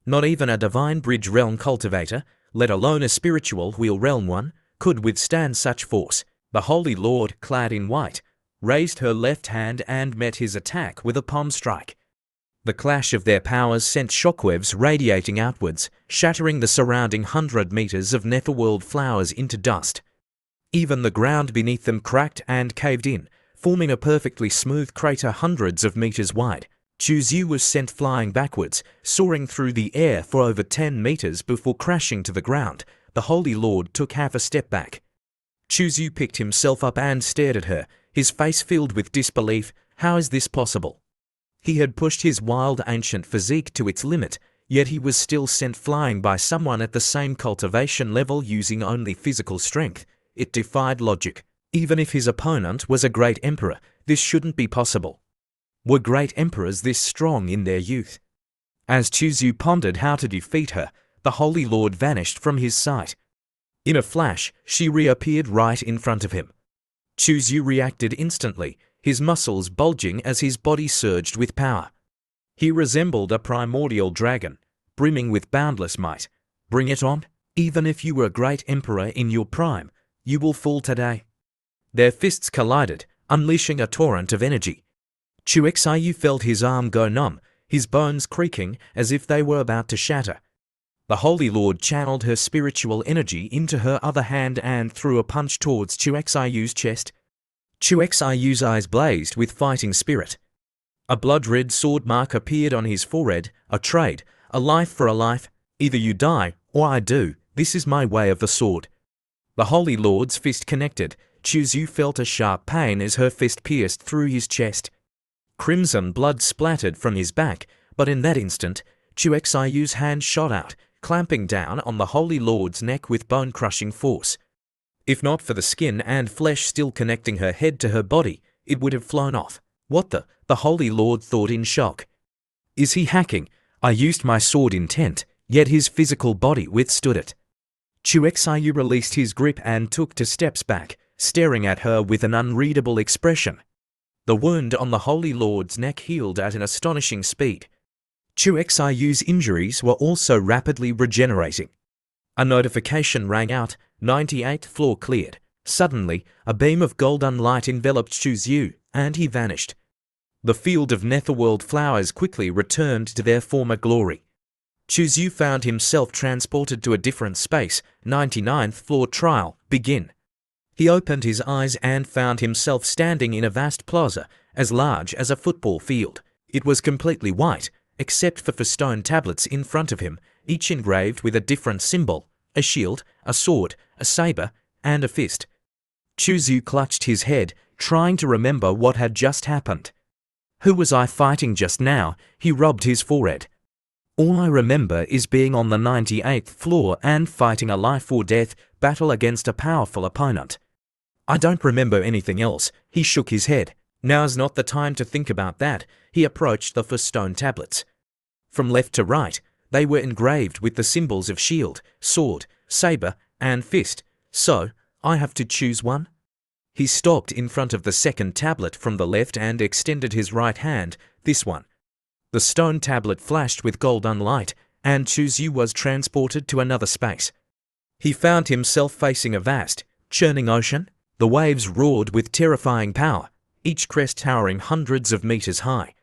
Not even a divine bridge realm cultivator, let alone a spiritual wheel realm one, could withstand such force. The Holy Lord, clad in white, raised her left hand and met his attack with a palm strike. The clash of their powers sent shockwaves radiating outwards, shattering the surrounding 100 meters of netherworld flowers into dust. Even the ground beneath them cracked and caved in, forming a perfectly smooth crater hundreds of meters wide. Chu Xiu was sent flying backwards, soaring through the air for over 10 meters before crashing to the ground. The Holy Lord took half a step back. Chu Xiu picked himself up and stared at her, his face filled with disbelief. How is this possible? He had pushed his wild ancient physique to its limit, yet he was still sent flying by someone at the same cultivation level using only physical strength. It defied logic. Even if his opponent was a great emperor, this shouldn't be possible. Were great emperors this strong in their youth? As Chu Xiu pondered how to defeat her, the Holy Lord vanished from his sight. In a flash, she reappeared right in front of him. Chu Xiu reacted instantly, his muscles bulging as his body surged with power. He resembled a primordial dragon, brimming with boundless might. Bring it on. Even if you were a great emperor in your prime, you will fall today. Their fists collided, unleashing a torrent of energy. Chu Xiu felt his arm go numb, his bones creaking as if they were about to shatter. The Holy Lord channeled her spiritual energy into her other hand and threw a punch towards Chu Xiu's chest. Chu Xiu's eyes blazed with fighting spirit. A blood-red sword mark appeared on his forehead, a trade, a life for a life. Either you die, or I do. This is my way of the sword. The Holy Lord's fist connected. Chu Xiu felt a sharp pain as her fist pierced through his chest. Crimson blood splattered from his back, but in that instant, Chu Xiu's hand shot out, clamping down on the Holy Lord's neck with bone-crushing force. If not for the skin and flesh still connecting her head to her body, it would have flown off. What the? The Holy Lord thought in shock. Is he hacking? I used my sword intent, yet his physical body withstood it. Chu Xiu released his grip and took 2 steps back, staring at her with an unreadable expression. The wound on the Holy Lord's neck healed at an astonishing speed. Chu Xiu's injuries were also rapidly regenerating. A notification rang out, 98th floor cleared. Suddenly, a beam of golden light enveloped Chu Xiu, and he vanished. The field of netherworld flowers quickly returned to their former glory. Chu Xiu found himself transported to a different space. 99th floor trial, begin. He opened his eyes and found himself standing in a vast plaza, as large as a football field. It was completely white, except for stone tablets in front of him, each engraved with a different symbol: a shield, a sword, a saber, and a fist. Chu Xiu clutched his head, trying to remember what had just happened. Who was I fighting just now? He rubbed his forehead. All I remember is being on the 98th floor and fighting a life-or-death battle against a powerful opponent. I don't remember anything else. He shook his head. Now's not the time to think about that. He approached the stone tablets. From left to right, they were engraved with the symbols of shield, sword, saber, and fist. So, I have to choose one? He stopped in front of the second tablet from the left and extended his right hand. This one. The stone tablet flashed with golden light, and Chu Xiu was transported to another space. He found himself facing a vast, churning ocean. The waves roared with terrifying power, each crest towering hundreds of meters high.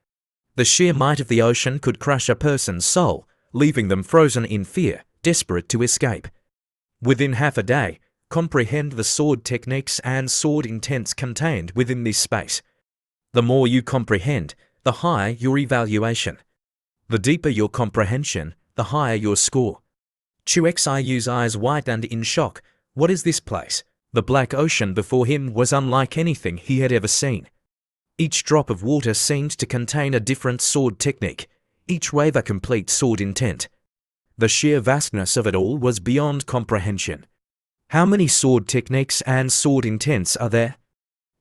The sheer might of the ocean could crush a person's soul, leaving them frozen in fear, desperate to escape. Within half a day, comprehend the sword techniques and sword intents contained within this space. The more you comprehend, the higher your evaluation. The deeper your comprehension, the higher your score. Chu Xiu's eyes widened in shock. What is this place? The black ocean before him was unlike anything he had ever seen. Each drop of water seemed to contain a different sword technique, each wave a complete sword intent. The sheer vastness of it all was beyond comprehension. How many sword techniques and sword intents are there?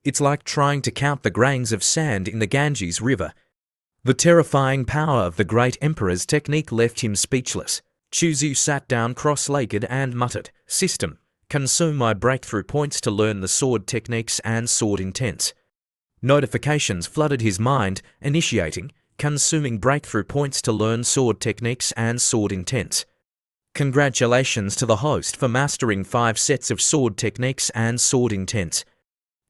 It's like trying to count the grains of sand in the Ganges River. The terrifying power of the great emperor's technique left him speechless. Chu Xiu sat down cross-legged and muttered, "System, consume my breakthrough points to learn the sword techniques and sword intents." Notifications flooded his mind, initiating, consuming breakthrough points to learn sword techniques and sword intents. Congratulations to the host for mastering 5 sets of sword techniques and sword intents.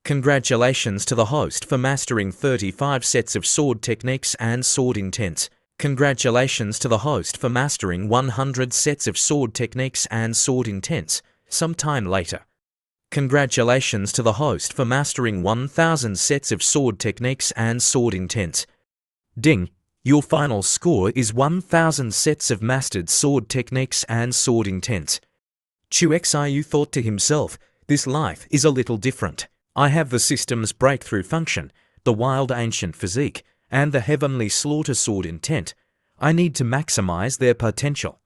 Congratulations to the host for mastering 35 sets of sword techniques and sword intents. Congratulations to the host for mastering 100 sets of sword techniques and sword intents. Some time later. Congratulations to the host for mastering 1,000 sets of sword techniques and sword intents. Ding! Your final score is 1,000 sets of mastered sword techniques and sword intents. Chu Xiu thought to himself, this life is a little different. I have the system's breakthrough function, the wild ancient physique, and the heavenly slaughter sword intent. I need to maximize their potential.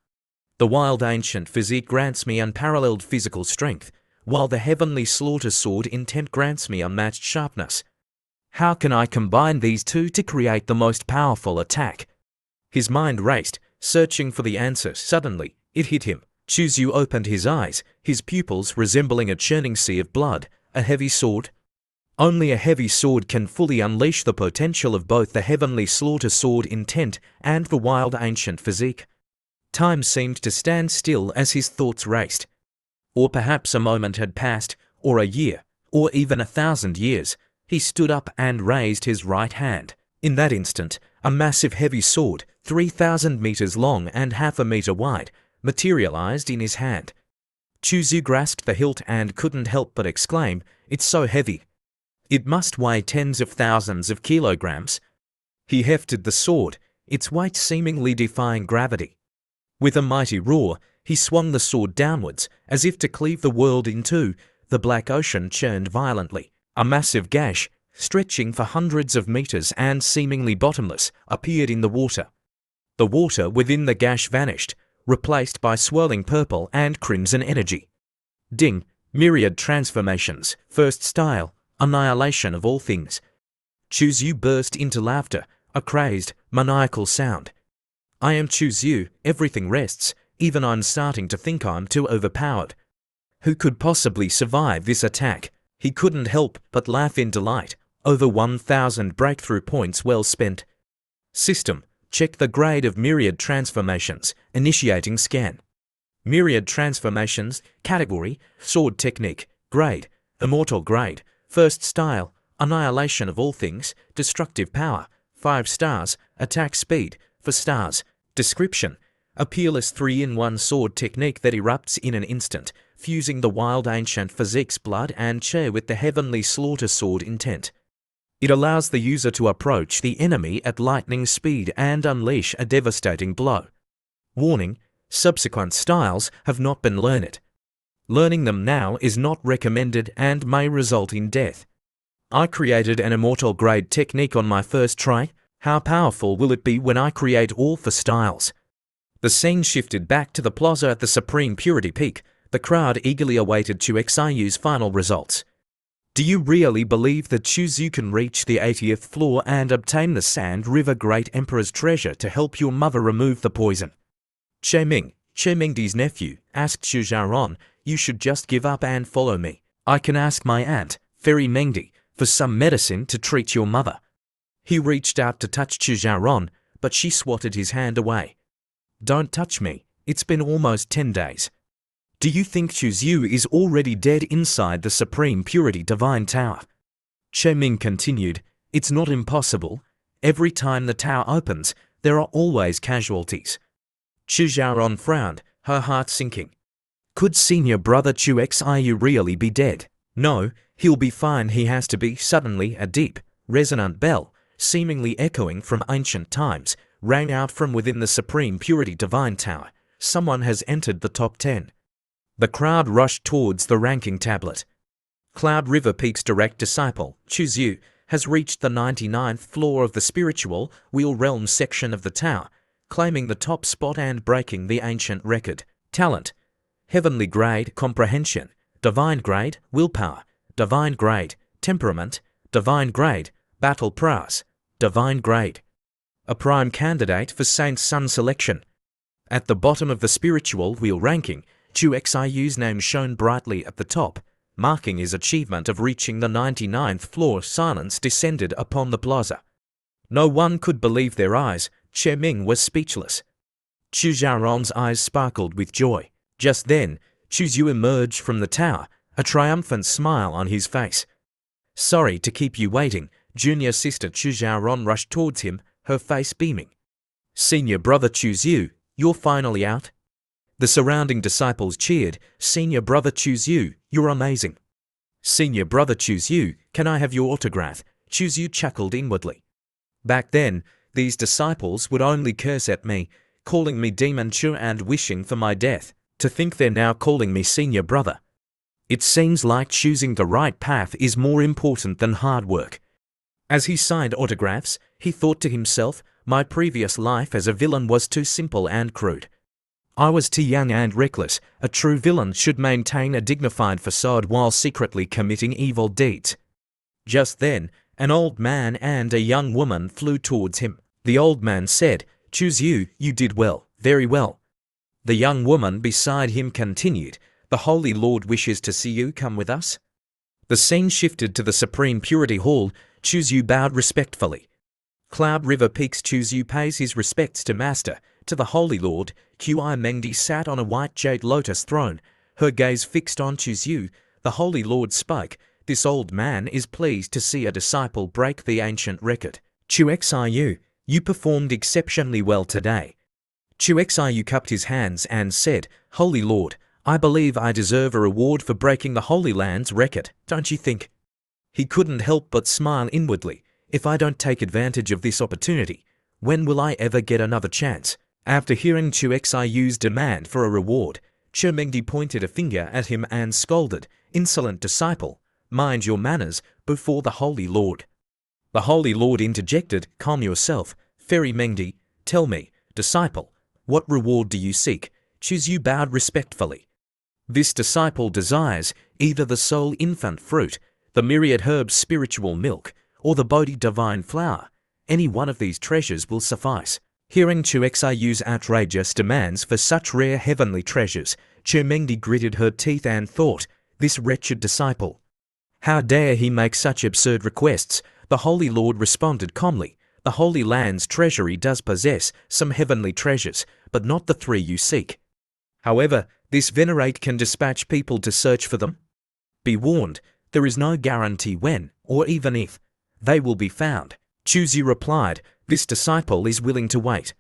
The wild ancient physique grants me unparalleled physical strength, while the heavenly slaughter sword intent grants me unmatched sharpness. How can I combine these two to create the most powerful attack? His mind raced, searching for the answer. Suddenly, it hit him. Chu Xiu opened his eyes, his pupils resembling a churning sea of blood. A heavy sword? Only a heavy sword can fully unleash the potential of both the heavenly slaughter sword intent and the wild ancient physique. Time seemed to stand still as his thoughts raced. Or perhaps a moment had passed, or a year, or even 1,000 years. He stood up and raised his right hand. In that instant, a massive heavy sword, 3,000 meters long and half a meter wide, materialized in his hand. Chu Xiu grasped the hilt and couldn't help but exclaim, "It's so heavy. It must weigh tens of thousands of kilograms." He hefted the sword, its weight seemingly defying gravity. With a mighty roar, he swung the sword downwards, as if to cleave the world in two. The black ocean churned violently. A massive gash, stretching for hundreds of meters and seemingly bottomless, appeared in the water. The water within the gash vanished, replaced by swirling purple and crimson energy. Ding! Myriad transformations, first style, annihilation of all things. Chu Xiu burst into laughter, a crazed, maniacal sound. I am Chu Xiu, everything rests, Even I'm starting to think I'm too overpowered. Who could possibly survive this attack? He couldn't help but laugh in delight. Over 1,000 breakthrough points well spent. System. Check the grade of myriad transformations. Initiating scan. Myriad transformations. Category. Sword technique. Grade. Immortal grade. First style. Annihilation of all things. Destructive power. 5 stars. Attack speed. 4 stars. Description. A peerless 3-in-1 sword technique that erupts in an instant, fusing the wild ancient physique's blood and chair with the heavenly slaughter sword intent. It allows the user to approach the enemy at lightning speed and unleash a devastating blow. Warning: subsequent styles have not been learned. Learning them now is not recommended and may result in death. I created an immortal grade technique on my first try. How powerful will it be when I create all 4 styles? The scene shifted back to the plaza at the Supreme Purity Peak. The crowd eagerly awaited Chu Xiu's final results. Do you really believe that Chu Xiu can reach the 80th floor and obtain the Sand River Great Emperor's treasure to help your mother remove the poison? Che Mingdi's nephew, asked Chu Xiaoran, you should just give up and follow me. I can ask my aunt, Fairy Mengdi, for some medicine to treat your mother. He reached out to touch Chu Xiaoran, but she swatted his hand away. Don't touch me, it's been almost 10 days. Do you think Chu Xiu is already dead inside the Supreme Purity Divine Tower? Che Ming continued, it's not impossible. Every time the tower opens, there are always casualties. Chu Xiaoran frowned, her heart sinking. Could senior brother Chu Xiu really be dead? No, he'll be fine. He has to be. Suddenly a deep, resonant bell, seemingly echoing from ancient times, rang out from within the Supreme Purity Divine Tower. Someone has entered the top 10. The crowd rushed towards the ranking tablet. Cloud River Peak's direct disciple, Chu Xiu, has reached the 99th floor of the spiritual wheel realm section of the tower, claiming the top spot and breaking the ancient record. Talent: heavenly grade comprehension, divine grade willpower, divine grade temperament, divine grade battle prowess, divine grade. A prime candidate for Saint Sun selection. At the bottom of the spiritual wheel ranking, Chu Xiu's name shone brightly at the top, marking his achievement of reaching the 99th floor. Silence descended upon the plaza. No one could believe their eyes. Che Ming was speechless. Chu Xiaoran's eyes sparkled with joy. Just then, Chu Xiu emerged from the tower, a triumphant smile on his face. Sorry to keep you waiting. Junior sister Chu Xiaoran rushed towards him, her face beaming. Senior brother Chu Xiu, you're finally out? The surrounding disciples cheered. Senior brother Chu Xiu, you're amazing. Senior brother Chu Xiu, can I have your autograph? Chu Xiu chuckled inwardly. Back then, these disciples would only curse at me, calling me Demon Chu and wishing for my death. To think they're now calling me senior brother. It seems like choosing the right path is more important than hard work. As he signed autographs, he thought to himself, my previous life as a villain was too simple and crude. I was too young and reckless. A true villain should maintain a dignified facade while secretly committing evil deeds. Just then, an old man and a young woman flew towards him. The old man said, Chu Xiu, you did well, very well. The young woman beside him continued, the Holy Lord wishes to see you. Come with us. The scene shifted to the Supreme Purity Hall. Chu Xiu bowed respectfully. Cloud River Peak's Chu Xiu pays his respects to Master, to the Holy Lord. Qi Mengdi sat on a white jade lotus throne, her gaze fixed on Chu Xiu. The Holy Lord spoke, this old man is pleased to see a disciple break the ancient record. Chu Xiu, you performed exceptionally well today. Chu Xiu cupped his hands and said, Holy Lord, I believe I deserve a reward for breaking the Holy Land's record, don't you think? He couldn't help but smile inwardly. If I don't take advantage of this opportunity, when will I ever get another chance? After hearing Chu Xiu's demand for a reward, Che Mengdi pointed a finger at him and scolded, insolent disciple, mind your manners before the Holy Lord. The Holy Lord interjected, calm yourself, Fairy Mengdi, tell me, disciple, what reward do you seek? Chu Xiu bowed respectfully. This disciple desires either the soul infant fruit, the myriad herbs spiritual milk, or the Bodhi divine flower. Any one of these treasures will suffice. Hearing Chu Xiu's outrageous demands for such rare heavenly treasures, Chu Mengdi gritted her teeth and thought, this wretched disciple. How dare he make such absurd requests? The Holy Lord responded calmly, the Holy Land's treasury does possess some heavenly treasures, but not the three you seek. However, this venerate can dispatch people to search for them. Be warned, there is no guarantee when, or even if, they will be found. Chuzi replied, this disciple is willing to wait.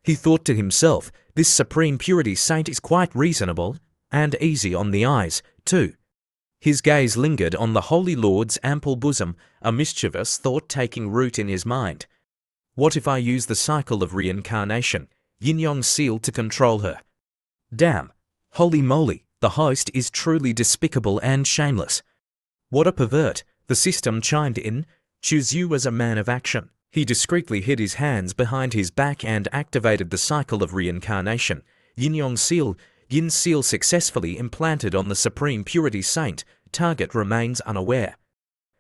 He thought to himself, this supreme purity saint is quite reasonable, and easy on the eyes, too. His gaze lingered on the Holy Lord's ample bosom, a mischievous thought taking root in his mind. What if I use the cycle of reincarnation, yin-yang seal to control her? Damn! Holy moly, the host is truly despicable and shameless. What a pervert! The system chimed in. Chu Xiu was a man of action. He discreetly hid his hands behind his back and activated the cycle of reincarnation. Yin-yang seal, yin seal successfully implanted on the Supreme Purity Saint. Target remains unaware.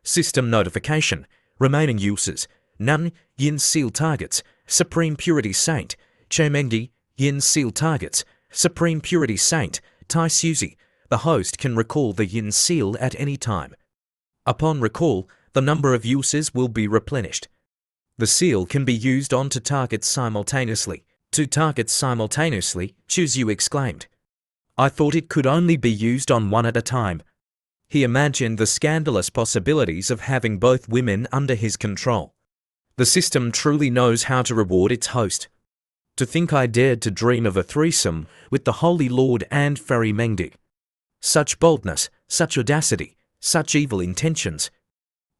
System notification. Remaining uses. None. Yin seal targets. Supreme Purity Saint. Che Mengdi. Yin seal targets. Supreme Purity Saint. Tai Suzy. The host can recall the yin seal at any time. Upon recall, the number of uses will be replenished. The seal can be used on two targets simultaneously. 2 targets simultaneously, Chu Xiu exclaimed. I thought it could only be used on one at a time. He imagined the scandalous possibilities of having both women under his control. The system truly knows how to reward its host. To think I dared to dream of a threesome with the Holy Lord and Fairy Mengdi. Such boldness, such audacity, such evil intentions.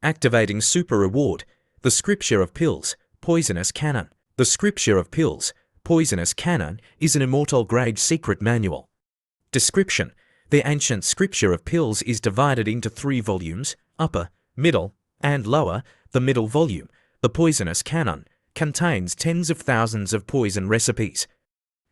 Activating super reward. The Scripture of Pills, Poisonous Canon. The Scripture of Pills, Poisonous Canon is an immortal grade secret manual. Description. The ancient Scripture of Pills is divided into 3 volumes, upper, middle, and lower. The middle volume, the Poisonous Canon, contains tens of thousands of poison recipes.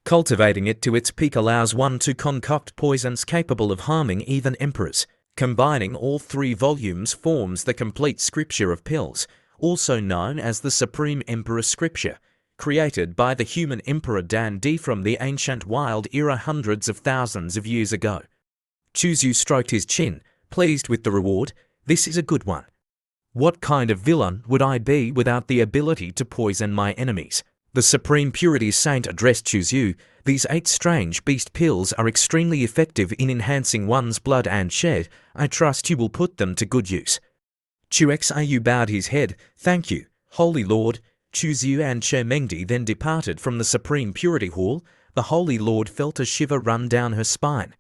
Cultivating it to its peak allows one to concoct poisons capable of harming even emperors. Combining all 3 volumes forms the complete Scripture of Pills, also known as the Supreme Emperor Scripture, created by the human Emperor Dan Di from the ancient wild era hundreds of thousands of years ago. Chu Xiu stroked his chin, pleased with the reward. This is a good one. What kind of villain would I be without the ability to poison my enemies? The Supreme Purity Saint addressed Chu Xiu. These 8 strange beast pills are extremely effective in enhancing one's blood and shed. I trust you will put them to good use. Chu Xiu bowed his head. Thank you, Holy Lord. Chu Xiu and Che Mengdi then departed from the Supreme Purity Hall. The Holy Lord felt a shiver run down her spine.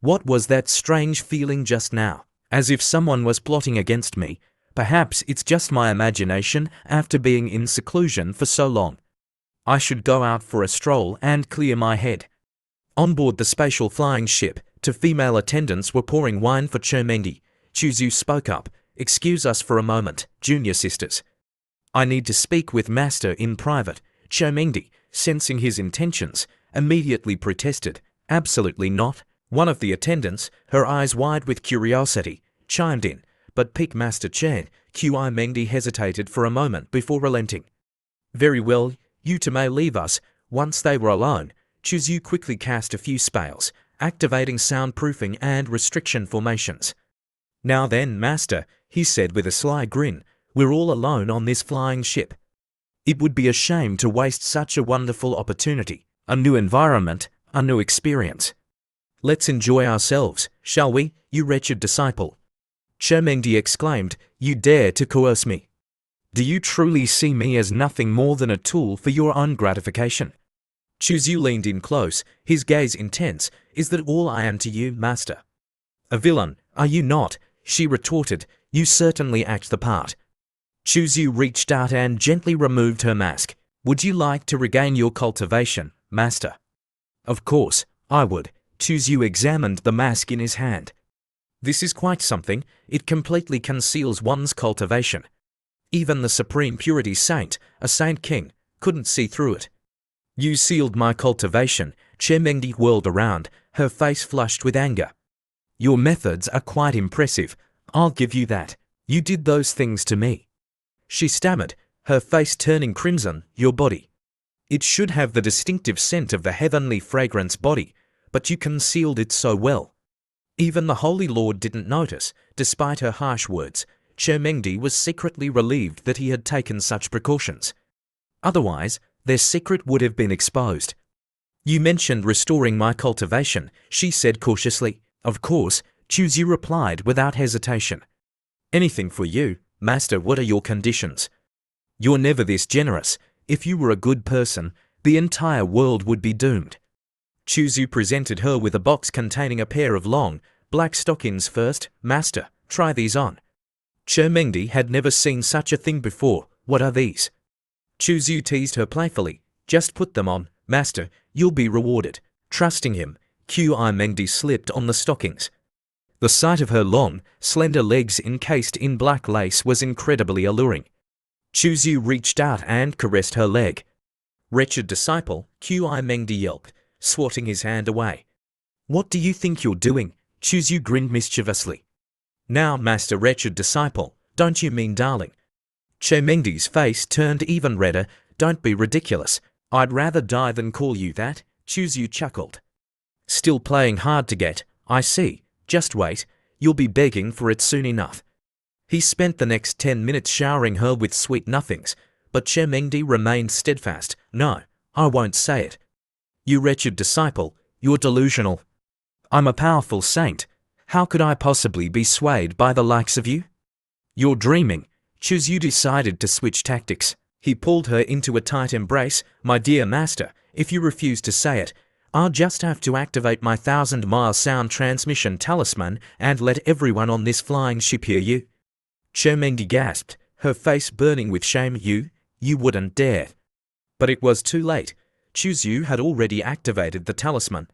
What was that strange feeling just now? As if someone was plotting against me. Perhaps it's just my imagination after being in seclusion for so long. I should go out for a stroll and clear my head. On board the spatial flying ship, 2 female attendants were pouring wine for Che Mengdi. Chu Xiu spoke up. Excuse us for a moment, junior sisters. I need to speak with Master in private. Che Mengdi, sensing his intentions, immediately protested. Absolutely not. One of the attendants, her eyes wide with curiosity, chimed in, but Peak Master Chen, Qi Mengdi hesitated for a moment before relenting. Very well, you two may leave us. Once they were alone, Chu Xiu quickly cast a few spells, activating soundproofing and restriction formations. Now then, Master, he said with a sly grin, we're all alone on this flying ship. It would be a shame to waste such a wonderful opportunity, a new environment, a new experience. Let's enjoy ourselves, shall we, you wretched disciple? Che Mengdi exclaimed, you dare to coerce me. Do you truly see me as nothing more than a tool for your own gratification? Chu Xiu leaned in close, his gaze intense. Is that all I am to you, Master? A villain, are you not? She retorted, you certainly act the part. Chu Xiu reached out and gently removed her mask. Would you like to regain your cultivation, Master? Of course, I would. Chu Xiu examined the mask in his hand. This is quite something. It completely conceals one's cultivation. Even the Supreme Purity Saint, a Saint King, couldn't see through it. You sealed my cultivation. Che Mengdi whirled around, her face flushed with anger. Your methods are quite impressive. I'll give you that. You did those things to me. She stammered, her face turning crimson. Your body. It should have the distinctive scent of the heavenly fragrance body, but you concealed it so well. Even the Holy Lord didn't notice, despite her harsh words. Chermengdi was secretly relieved that he had taken such precautions. Otherwise, their secret would have been exposed. You mentioned restoring my cultivation, she said cautiously. Of course, Chuzu replied without hesitation. Anything for you, master. What are your conditions? You're never this generous. If you were a good person, the entire world would be doomed. Chuzu presented her with a box containing a pair of long, black stockings. First, master, try these on. Chermengdi had never seen such a thing before. What are these? Chuzu teased her playfully. Just put them on, master, you'll be rewarded. Trusting him, Chermengdi slipped on the stockings. The sight of her long, slender legs encased in black lace was incredibly alluring. Chuzu reached out and caressed her leg. Wretched disciple, Chermengdi yelped, swatting his hand away. What do you think you're doing? Chuzu grinned mischievously. Now, master. Wretched disciple, don't you mean darling? Chermengdi's face turned even redder. Don't be ridiculous. I'd rather die than call you that, Chuzu chuckled. Still playing hard to get, I see. Just wait, you'll be begging for it soon enough. He spent the next 10 minutes showering her with sweet nothings, but Chermengdi remained steadfast. No, I won't say it. You wretched disciple, you're delusional. I'm a powerful saint. How could I possibly be swayed by the likes of you? You're dreaming. Chuzu decided to switch tactics. He pulled her into a tight embrace. My dear master, if you refuse to say it, I'll just have to activate my 1,000-mile sound transmission talisman and let everyone on this flying ship hear you. Chermengdi gasped, her face burning with shame. You wouldn't dare. But it was too late. Chuzu had already activated the talisman.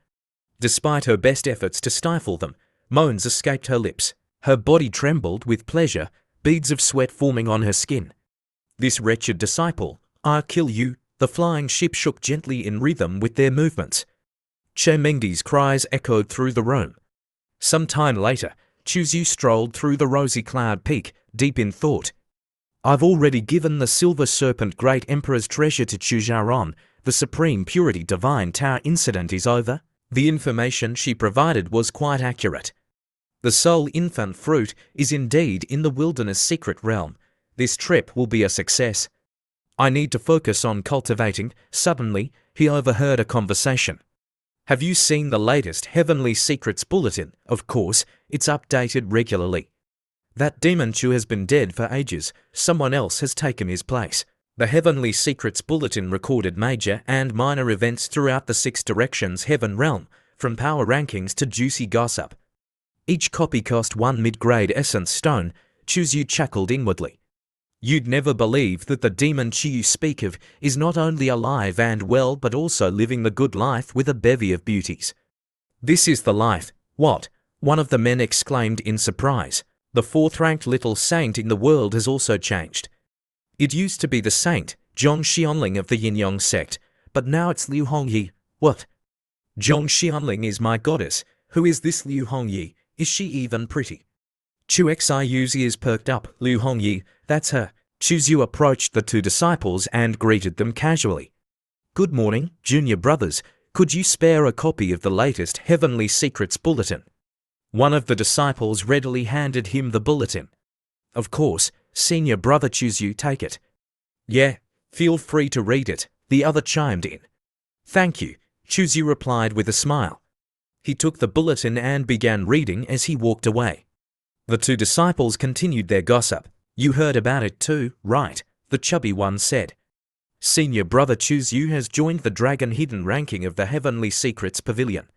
Despite her best efforts to stifle them, moans escaped her lips. Her body trembled with pleasure, beads of sweat forming on her skin. This wretched disciple, I'll kill you. The flying ship shook gently in rhythm with their movements. Chermengdi's cries echoed through the room. Some time later, Chuzu strolled through the rosy cloud peak, deep in thought. I've already given the silver serpent great emperor's treasure to Chuzaron. The supreme purity divine tower incident is over. The information she provided was quite accurate. The soul infant fruit is indeed in the wilderness secret realm. This trip will be a success. I need to focus on cultivating. Suddenly, he overheard a conversation. Have you seen the latest Heavenly Secrets Bulletin? Of course, it's updated regularly. That demon Chu has been dead for ages. Someone else has taken his place. The Heavenly Secrets Bulletin recorded major and minor events throughout the 6 directions heaven realm, from power rankings to juicy gossip. Each copy cost 1 mid-grade essence stone. Chuzu chuckled inwardly. You'd never believe that the demon Chi you speak of is not only alive and well but also living the good life with a bevy of beauties. This is the life. What? One of the men exclaimed in surprise. The 4th-ranked little saint in the world has also changed. It used to be the saint, Zhong Xianling of the Yin-Yang sect, but now it's Liu Hongyi. What? Zhong Xianling is my goddess. Who is this Liu Hongyi? Is she even pretty? Chu Xiu's ears perked up. Liu Hongyi, that's her. Chuzu approached the 2 disciples and greeted them casually. Good morning, junior brothers. Could you spare a copy of the latest Heavenly Secrets Bulletin? One of the disciples readily handed him the bulletin. Of course, senior brother Chuzu, take it. Yeah, feel free to read it, the other chimed in. Thank you, Chuzu replied with a smile. He took the bulletin and began reading as he walked away. The 2 disciples continued their gossip. You heard about it too, right? The chubby one said. Senior brother Chuzu has joined the Dragon Hidden ranking of the Heavenly Secrets Pavilion.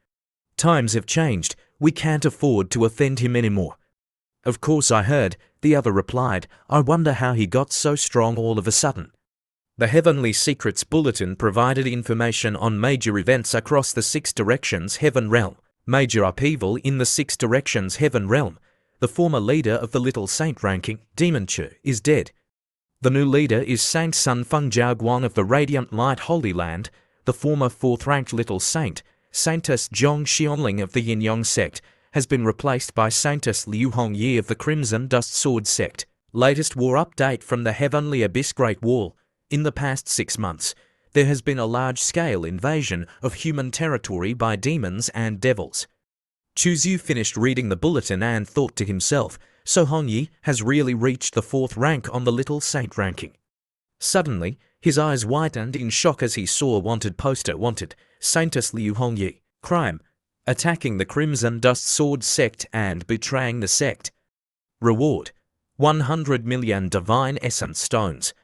Times have changed. We can't afford to offend him anymore. Of course I heard, the other replied. I wonder how he got so strong all of a sudden. The Heavenly Secrets Bulletin provided information on major events across the 6 directions heaven realm. Major upheaval in the 6 directions heaven realm. The former leader of the Little Saint ranking, Demon Chu, is dead. The new leader is Saint Sun Feng Jiaoguang of the Radiant Light Holy Land. The former 4th-ranked Little Saint, Saintess Zhong Xianling of the Yin-Yang sect, has been replaced by Saintess Liu Hongyi of the Crimson Dust Sword sect. Latest war update from the Heavenly Abyss Great Wall. In the past 6 months, there has been a large-scale invasion of human territory by demons and devils. Chu Yu finished reading the bulletin and thought to himself, so Hongyi has really reached the 4th rank on the little saint ranking. Suddenly, his eyes widened in shock as he saw wanted poster wanted, Saintess Liu Hongyi, crime, attacking the Crimson Dust Sword sect and betraying the sect. Reward, 100 million Divine Essence Stones.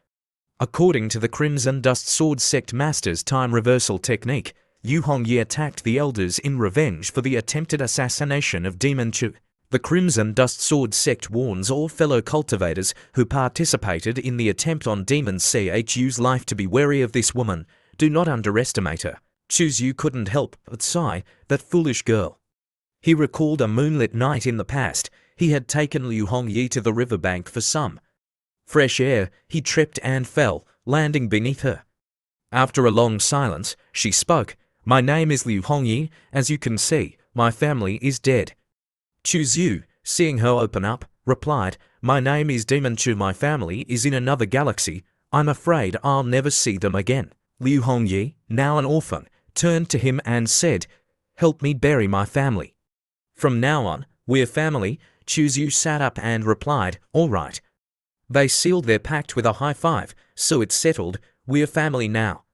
According to the Crimson Dust Sword sect master's time reversal technique, Liu Hongyi attacked the elders in revenge for the attempted assassination of Demon Chu. The Crimson Dust Sword sect warns all fellow cultivators who participated in the attempt on Demon Chu's life to be wary of this woman. Do not underestimate her. Chu Yu couldn't help but sigh, that foolish girl. He recalled a moonlit night in the past. He had taken Liu Hongyi to the riverbank for some fresh air. He tripped and fell, landing beneath her. After a long silence, she spoke. My name is Liu Hongyi. As you can see, my family is dead. Chu Yu, seeing her open up, replied, my name is Demon Chu. My family is in another galaxy. I'm afraid I'll never see them again. Liu Hongyi, now an orphan, turned to him and said, help me bury my family. From now on, we're family. Chu Yu sat up and replied, all right. They sealed their pact with a high five, so it's settled. We're family now.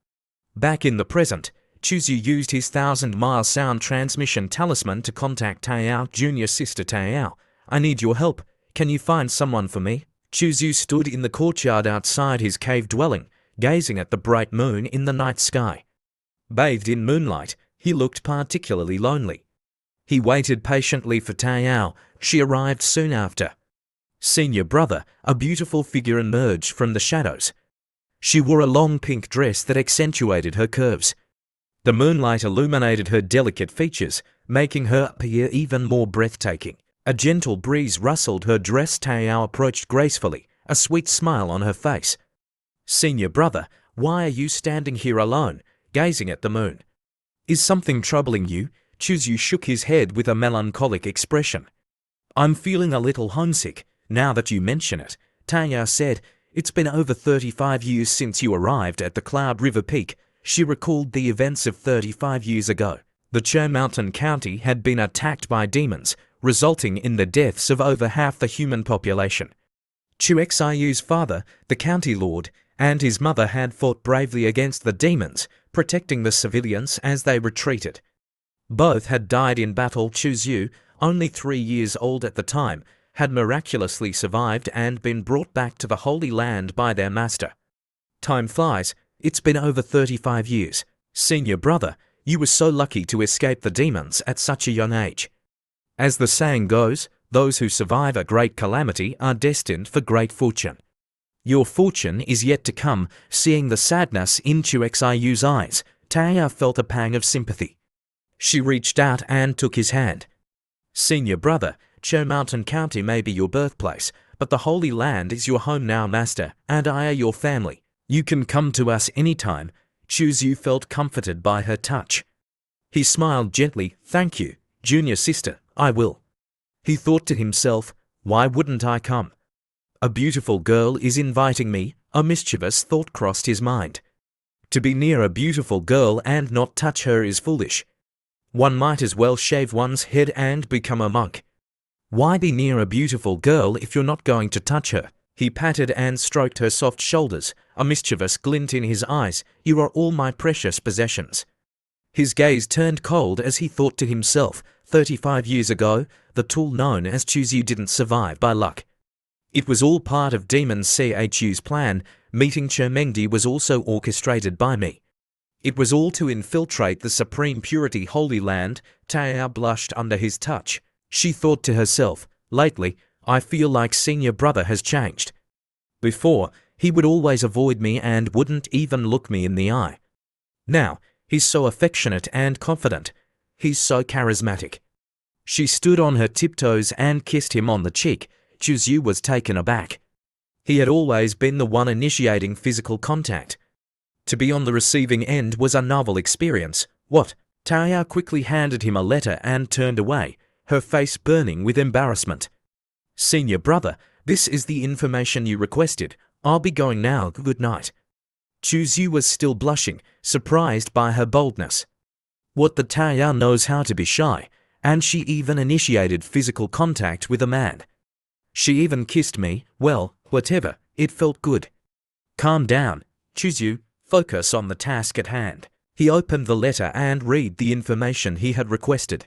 Back in the present, Chu Yu used his 1,000-mile sound transmission talisman to contact Taiyao, junior sister Taiyao. I need your help. Can you find someone for me? Chu Yu stood in the courtyard outside his cave dwelling, gazing at the bright moon in the night sky. Bathed in moonlight, he looked particularly lonely. He waited patiently for Taiyao. She arrived soon after. Senior brother, a beautiful figure emerged from the shadows. She wore a long pink dress that accentuated her curves. The moonlight illuminated her delicate features, making her appear even more breathtaking. A gentle breeze rustled her dress. Taiyao approached gracefully, a sweet smile on her face. Senior brother, why are you standing here alone, gazing at the moon? Is something troubling you? Chu Yu shook his head with a melancholic expression. I'm feeling a little homesick, now that you mention it, Taiyao said. It's been over 35 years since you arrived at the Cloud River Peak. She recalled the events of 35 years ago. The Cho Mountain County had been attacked by demons, resulting in the deaths of over half the human population. Chu Xiu's father, the county lord, and his mother had fought bravely against the demons, protecting the civilians as they retreated. Both had died in battle. Chu Yu, only 3 years old at the time, had miraculously survived and been brought back to the Holy Land by their master. Time flies. It's been over 35 years. Senior brother, you were so lucky to escape the demons at such a young age. As the saying goes, those who survive a great calamity are destined for great fortune. Your fortune is yet to come. Seeing the sadness in Chu Xiu's eyes, Taiyao felt a pang of sympathy. She reached out and took his hand. Senior brother, Cho Mountain County may be your birthplace, but the Holy Land is your home now, master, and I are your family. You can come to us anytime. Chu Yu felt comforted by her touch. He smiled gently. Thank you, junior sister, I will. He thought to himself, why wouldn't I come? A beautiful girl is inviting me. A mischievous thought crossed his mind. To be near a beautiful girl and not touch her is foolish. One might as well shave one's head and become a monk. Why be near a beautiful girl if you're not going to touch her? He patted and stroked her soft shoulders, a mischievous glint in his eyes. You are all my precious possessions. His gaze turned cold as he thought to himself, 35 years ago, the tool known as Chu Yu didn't survive by luck. It was all part of Demon Chu's plan. Meeting Chermengdi was also orchestrated by me. It was all to infiltrate the Supreme Purity Holy Land. Taiyao blushed under his touch. She thought to herself, lately, I feel like senior brother has changed. Before, he would always avoid me and wouldn't even look me in the eye. Now, he's so affectionate and confident. He's so charismatic. She stood on her tiptoes and kissed him on the cheek. Chu Yu was taken aback. He had always been the one initiating physical contact. To be on the receiving end was a novel experience. What? Taiyao quickly handed him a letter and turned away, her face burning with embarrassment. Senior brother, this is the information you requested. I'll be going now. Good night. Chu Yu was still blushing, surprised by her boldness. What the Taoyuan knows how to be shy, and she even initiated physical contact with a man. She even kissed me. Well, whatever, it felt good. Calm down, Chu Yu, focus on the task at hand. He opened the letter and read the information he had requested.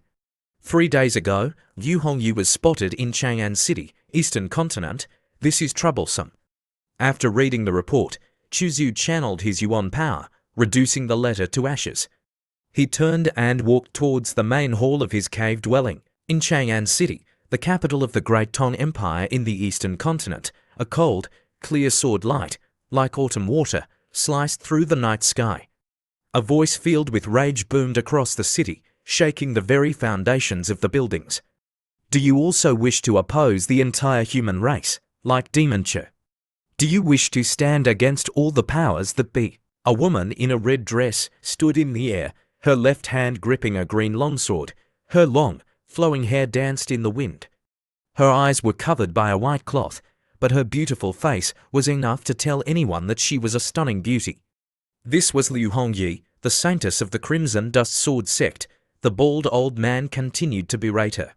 3 days ago, Liu Hongyu was spotted in Chang'an City, Eastern Continent. This is troublesome. After reading the report, Chu Yu channeled his yuan power, reducing the letter to ashes. He turned and walked towards the main hall of his cave dwelling. In Chang'an City, the capital of the Great Tang Empire in the Eastern Continent, a cold, clear sword light, like autumn water, sliced through the night sky. A voice filled with rage boomed across the city, shaking the very foundations of the buildings. Do you also wish to oppose the entire human race, like dementia? Do you wish to stand against all the powers that be? A woman in a red dress stood in the air, her left hand gripping a green longsword. Her long, flowing hair danced in the wind. Her eyes were covered by a white cloth, but her beautiful face was enough to tell anyone that she was a stunning beauty. This was Liu Hongyi, the saintess of the Crimson Dust Sword sect. The bald old man continued to berate her.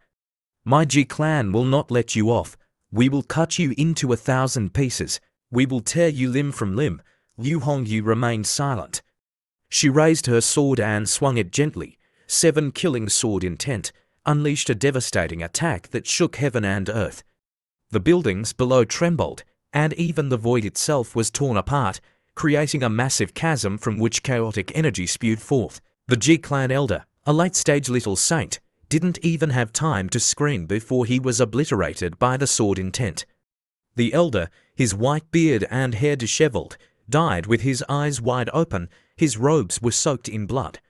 My Ji clan will not let you off. We will cut you into 1,000 pieces. We will tear you limb from limb. Liu Hongyu remained silent. She raised her sword and swung it gently. 7 killing sword intent, unleashed a devastating attack that shook heaven and earth. The buildings below trembled, and even the void itself was torn apart, creating a massive chasm from which chaotic energy spewed forth. The Ji clan elder, a late-stage little saint, didn't even have time to scream before he was obliterated by the sword intent. The elder, his white beard and hair disheveled, died with his eyes wide open. His robes were soaked in blood.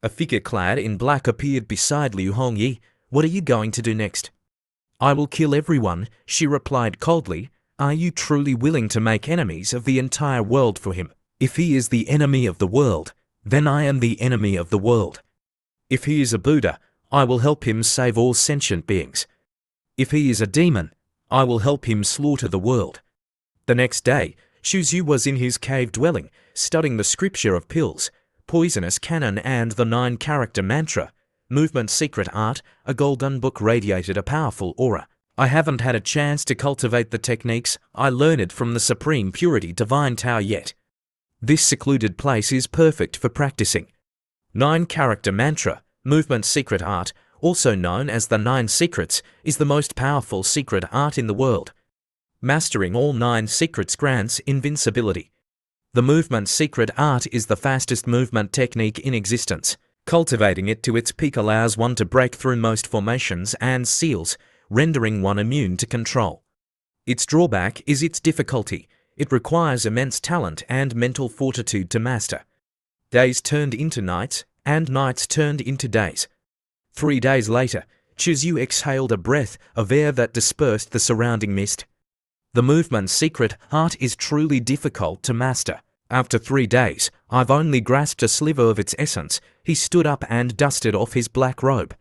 A figure clad in black appeared beside Liu Hongyi. What are you going to do next? I will kill everyone, she replied coldly. Are you truly willing to make enemies of the entire world for him? If he is the enemy of the world, then I am the enemy of the world. If he is a Buddha, I will help him save all sentient beings. If he is a demon, I will help him slaughter the world. The next day, Chu Yu was in his cave dwelling, studying the scripture of pills, poisonous canon and the 9-character mantra. Movement secret art, a golden book radiated a powerful aura. I haven't had a chance to cultivate the techniques I learned from the Supreme Purity Divine Tao yet. This secluded place is perfect for practicing. 9-character mantra, movement secret art, also known as the 9 secrets, is the most powerful secret art in the world. Mastering all 9 secrets grants invincibility. The movement secret art is the fastest movement technique in existence. Cultivating it to its peak allows one to break through most formations and seals, rendering one immune to control. Its drawback is its difficulty. It requires immense talent and mental fortitude to master. Days turned into nights, and nights turned into days. 3 days later, Chu Yu exhaled a breath of air that dispersed the surrounding mist. The movement secret art is truly difficult to master. After 3 days, I've only grasped a sliver of its essence. He stood up and dusted off his black robe.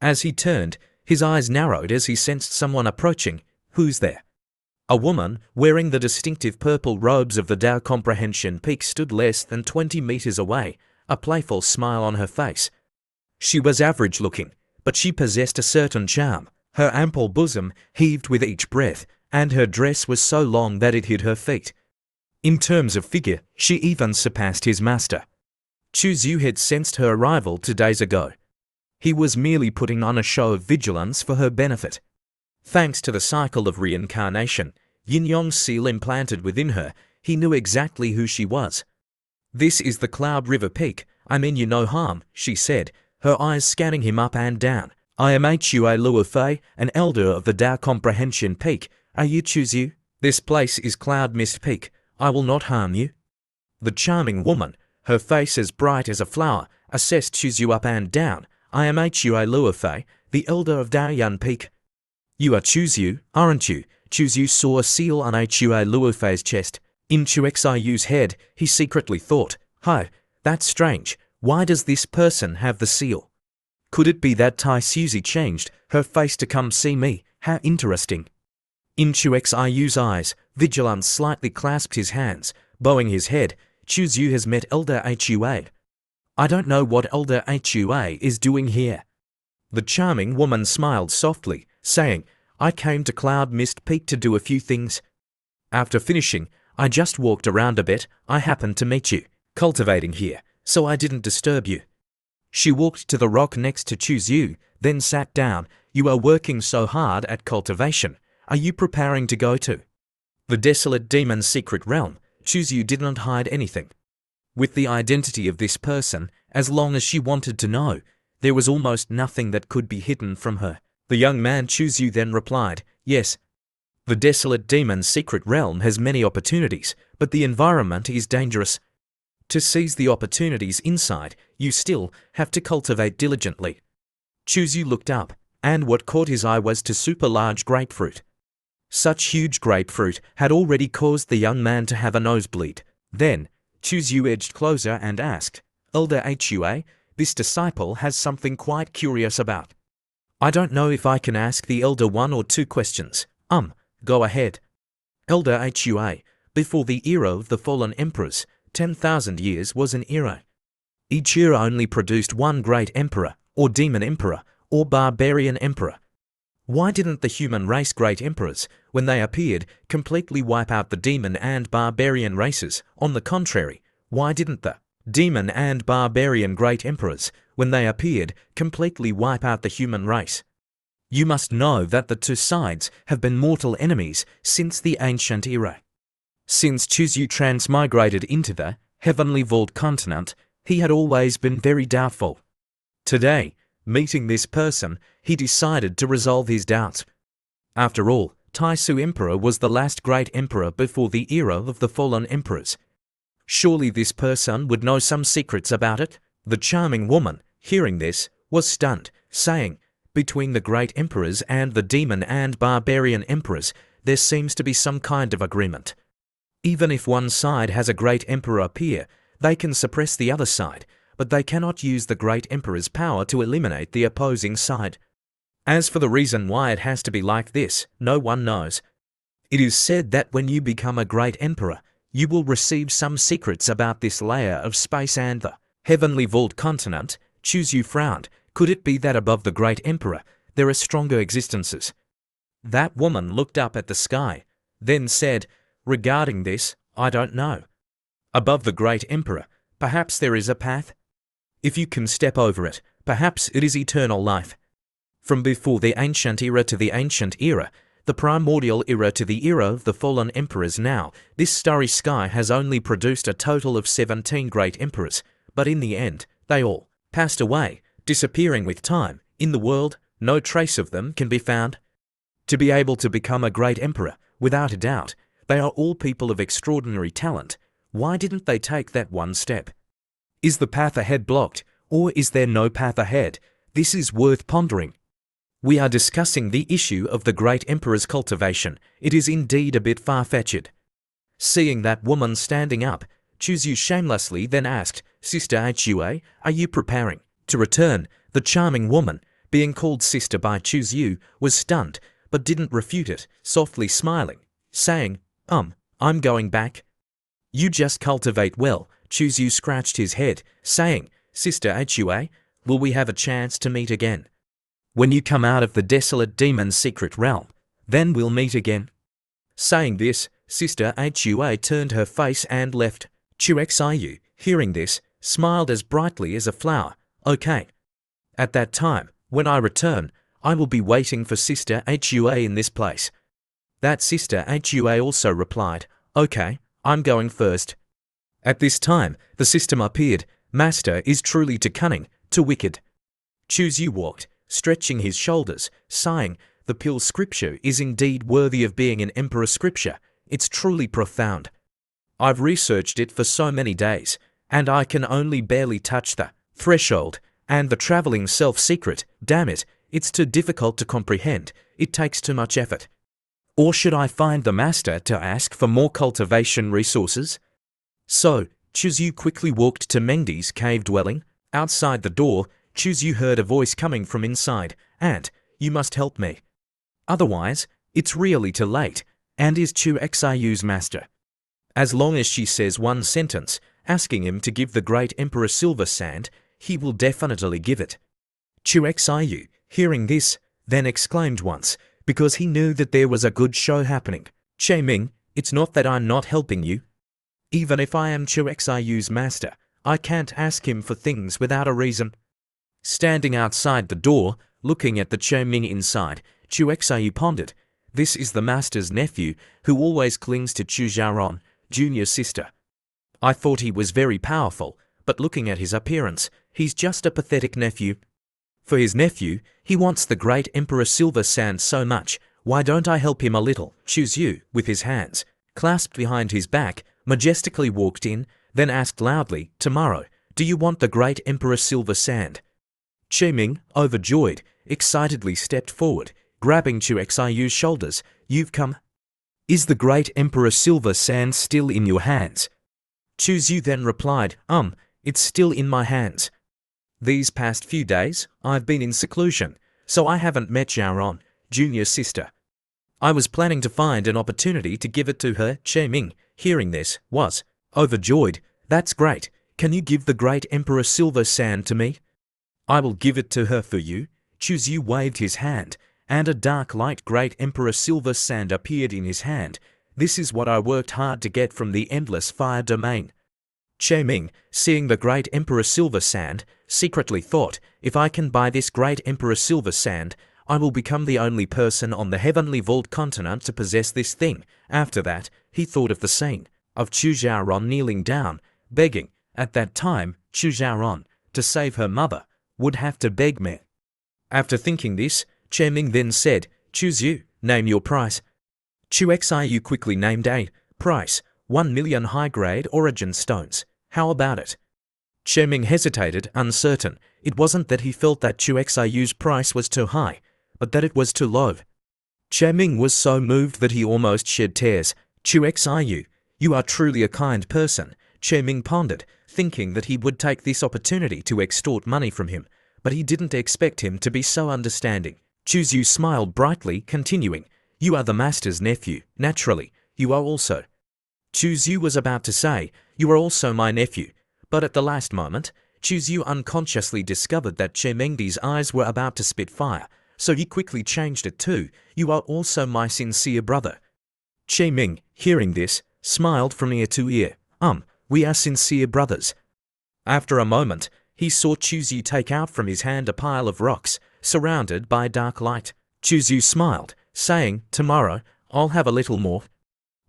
As he turned, his eyes narrowed as he sensed someone approaching. Who's there? A woman, wearing the distinctive purple robes of the Tao Comprehension Peak, stood less than 20 meters away, a playful smile on her face. She was average-looking, but she possessed a certain charm. Her ample bosom heaved with each breath, and her dress was so long that it hid her feet. In terms of figure, she even surpassed his master. Chu Yu had sensed her arrival 2 days ago. He was merely putting on a show of vigilance for her benefit. Thanks to the cycle of reincarnation, Yin-Yong's seal implanted within her, he knew exactly who she was. This is the Cloud River Peak. I mean you no harm, she said, her eyes scanning him up and down. I am Hua Luofei, an elder of the Tao Comprehension Peak. Are you Chu Yu? This place is Cloud Mist Peak. I will not harm you. The charming woman, her face as bright as a flower, assessed Chu Yu up and down. I am Hua Luofei, the elder of Daoyuan Peak. You are Chu Yu, aren't you? Chu Yu saw a seal on Hua Luofei's chest. In Chu Xiu's head, he secretly thought, "Hi, that's strange. Why does this person have the seal? Could it be that Tai Suzy changed her face to come see me? How interesting." In Chu Xiu's eyes, Vigilance slightly clasped his hands, bowing his head. Chu Zhu has met Elder Hua. I don't know what Elder Hua is doing here. The charming woman smiled softly, saying, I came to Cloud Mist Peak to do a few things. After finishing, I just walked around a bit. I happened to meet you, cultivating here, so I didn't disturb you. She walked to the rock next to Chu Zhu, then sat down. You are working so hard at cultivation. Are you preparing to go to the desolate demon's secret realm? Chu Zhu did not hide anything. With the identity of this person, as long as she wanted to know, there was almost nothing that could be hidden from her. The young man Chu Zhu then replied, yes. The desolate demon's secret realm has many opportunities, but the environment is dangerous. To seize the opportunities inside, you still have to cultivate diligently. Chu Zhu looked up, and what caught his eye was a super large grapefruit. Such huge grapefruit had already caused the young man to have a nosebleed. Then, Chu Zhu edged closer and asked, Elder Hua, this disciple has something quite curious about. I don't know if I can ask the elder 1 or 2 questions. Go ahead. Elder Hua, before the era of the fallen emperors, 10,000 years was an era. Each era only produced one great emperor, or demon emperor, or barbarian emperor. Why didn't the human race great emperors, when they appeared, completely wipe out the demon and barbarian races? On the contrary, why didn't the demon and barbarian great emperors, when they appeared, completely wipe out the human race? You must know that the two sides have been mortal enemies since the ancient era. Since Chu Zhu transmigrated into the heavenly vault continent, he had always been very doubtful. Today, meeting this person, he decided to resolve his doubts. After all, Taisu Emperor was the last great emperor before the era of the fallen emperors. Surely this person would know some secrets about it. The charming woman, hearing this, was stunned, saying, between the great emperors and the demon and barbarian emperors, there seems to be some kind of agreement. Even if one side has a great emperor appear, they can suppress the other side, but they cannot use the great emperor's power to eliminate the opposing side. As for the reason why it has to be like this, no one knows. It is said that when you become a great emperor, you will receive some secrets about this layer of space and the heavenly vault continent. Chu Zhu frowned. Could it be that above the great emperor, there are stronger existences? That woman looked up at the sky, then said, regarding this, I don't know. Above the great emperor, perhaps there is a path. If you can step over it, perhaps it is eternal life. From before the ancient era to the ancient era, the primordial era to the era of the fallen emperors now, this starry sky has only produced a total of 17 great emperors, but in the end, they all passed away, disappearing with time. In the world, no trace of them can be found. To be able to become a great emperor, without a doubt, they are all people of extraordinary talent. Why didn't they take that one step? Is the path ahead blocked, or is there no path ahead? This is worth pondering. We are discussing the issue of the great emperor's cultivation. It is indeed a bit far-fetched. Seeing that woman standing up, Chu Zhu shamelessly then asked, Sister Hua, are you preparing to return? The charming woman, being called sister by Chu Zhu, was stunned, but didn't refute it, softly smiling, saying, I'm going back. You just cultivate well. Chu Zhu scratched his head, saying, Sister Hua, will we have a chance to meet again? When you come out of the desolate demon's secret realm, then we'll meet again. Saying this, Sister Hua turned her face and left. Chu Xiu, hearing this, smiled as brightly as a flower. Okay. At that time, when I return, I will be waiting for Sister Hua in this place. That Sister Hua also replied, Okay, I'm going first. At this time, the system appeared. Master is truly too cunning, too wicked. Chu Zhu walked, stretching his shoulders, sighing, the pure scripture is indeed worthy of being an emperor scripture. It's truly profound. I've researched it for so many days, and I can only barely touch the threshold, and the traveling self-secret, damn it, it's too difficult to comprehend, it takes too much effort. Or should I find the master to ask for more cultivation resources? So, Chu Zhu quickly walked to Mengdi's cave dwelling. Outside the door, Chu Zhu heard a voice coming from inside, and, you must help me. Otherwise, it's really too late, and is Chu Xiu's master. As long as she says one sentence, asking him to give the great Emperor silver sand. He will definitely give it. Chu Xiu, hearing this, then exclaimed once, because he knew that there was a good show happening. Che Ming, it's not that I'm not helping you. Even if I am Chu Xiu's master, I can't ask him for things without a reason. Standing outside the door, looking at the Che Ming inside, Chu Xiu pondered. This is the master's nephew, who always clings to Chu Xiaoran, junior sister. I thought he was very powerful, but looking at his appearance, he's just a pathetic nephew. For his nephew, he wants the great Emperor Silver Sand so much, why don't I help him a little? Chu Xiu, with his hands clasped behind his back, majestically walked in, then asked loudly, tomorrow, do you want the great Emperor Silver Sand? Che Ming, overjoyed, excitedly stepped forward, grabbing Chu Xiu's shoulders. You've come. Is the great Emperor Silver Sand still in your hands? Chu Xiu then replied, it's still in my hands. These past few days, I've been in seclusion, so I haven't met Xiaoran, junior sister. I was planning to find an opportunity to give it to her. Che Ming, hearing this, was overjoyed. That's great. Can you give the great Emperor Silver Sand to me? I will give it to her for you. Chu Xiu waved his hand, and a dark light great Emperor Silver Sand appeared in his hand. This is what I worked hard to get from the endless fire domain. Che Ming, seeing the great Emperor Silver Sand, secretly thought, if I can buy this great Emperor Silver Sand, I will become the only person on the heavenly vault continent to possess this thing. After that, he thought of the scene of Chu Xiaoran kneeling down, begging. At that time, Chu Xiaoran, to save her mother, would have to beg me. After thinking this, Che Ming then said, Chu Xiu, name your price. Chu Xiu quickly named a price, 1 million high-grade origin stones. How about it? Che Ming hesitated, uncertain. It wasn't that he felt that Chu Xiu's price was too high, but that it was too low. Che Ming was so moved that he almost shed tears. Chu Xiu, you are truly a kind person, Che Ming pondered, thinking that he would take this opportunity to extort money from him, but he didn't expect him to be so understanding. Chu Xiu smiled brightly, continuing, you are the master's nephew, naturally, you are also. Chu Xiu was about to say, you are also my nephew, but at the last moment, Chu Xiu unconsciously discovered that Che Ming's eyes were about to spit fire, so he quickly changed it to, you are also my sincere brother. Che Ming, hearing this, smiled from ear to ear, we are sincere brothers. After a moment, he saw Chu Xiu take out from his hand a pile of rocks, surrounded by dark light. Chu Xiu smiled, saying, tomorrow, I'll have a little more.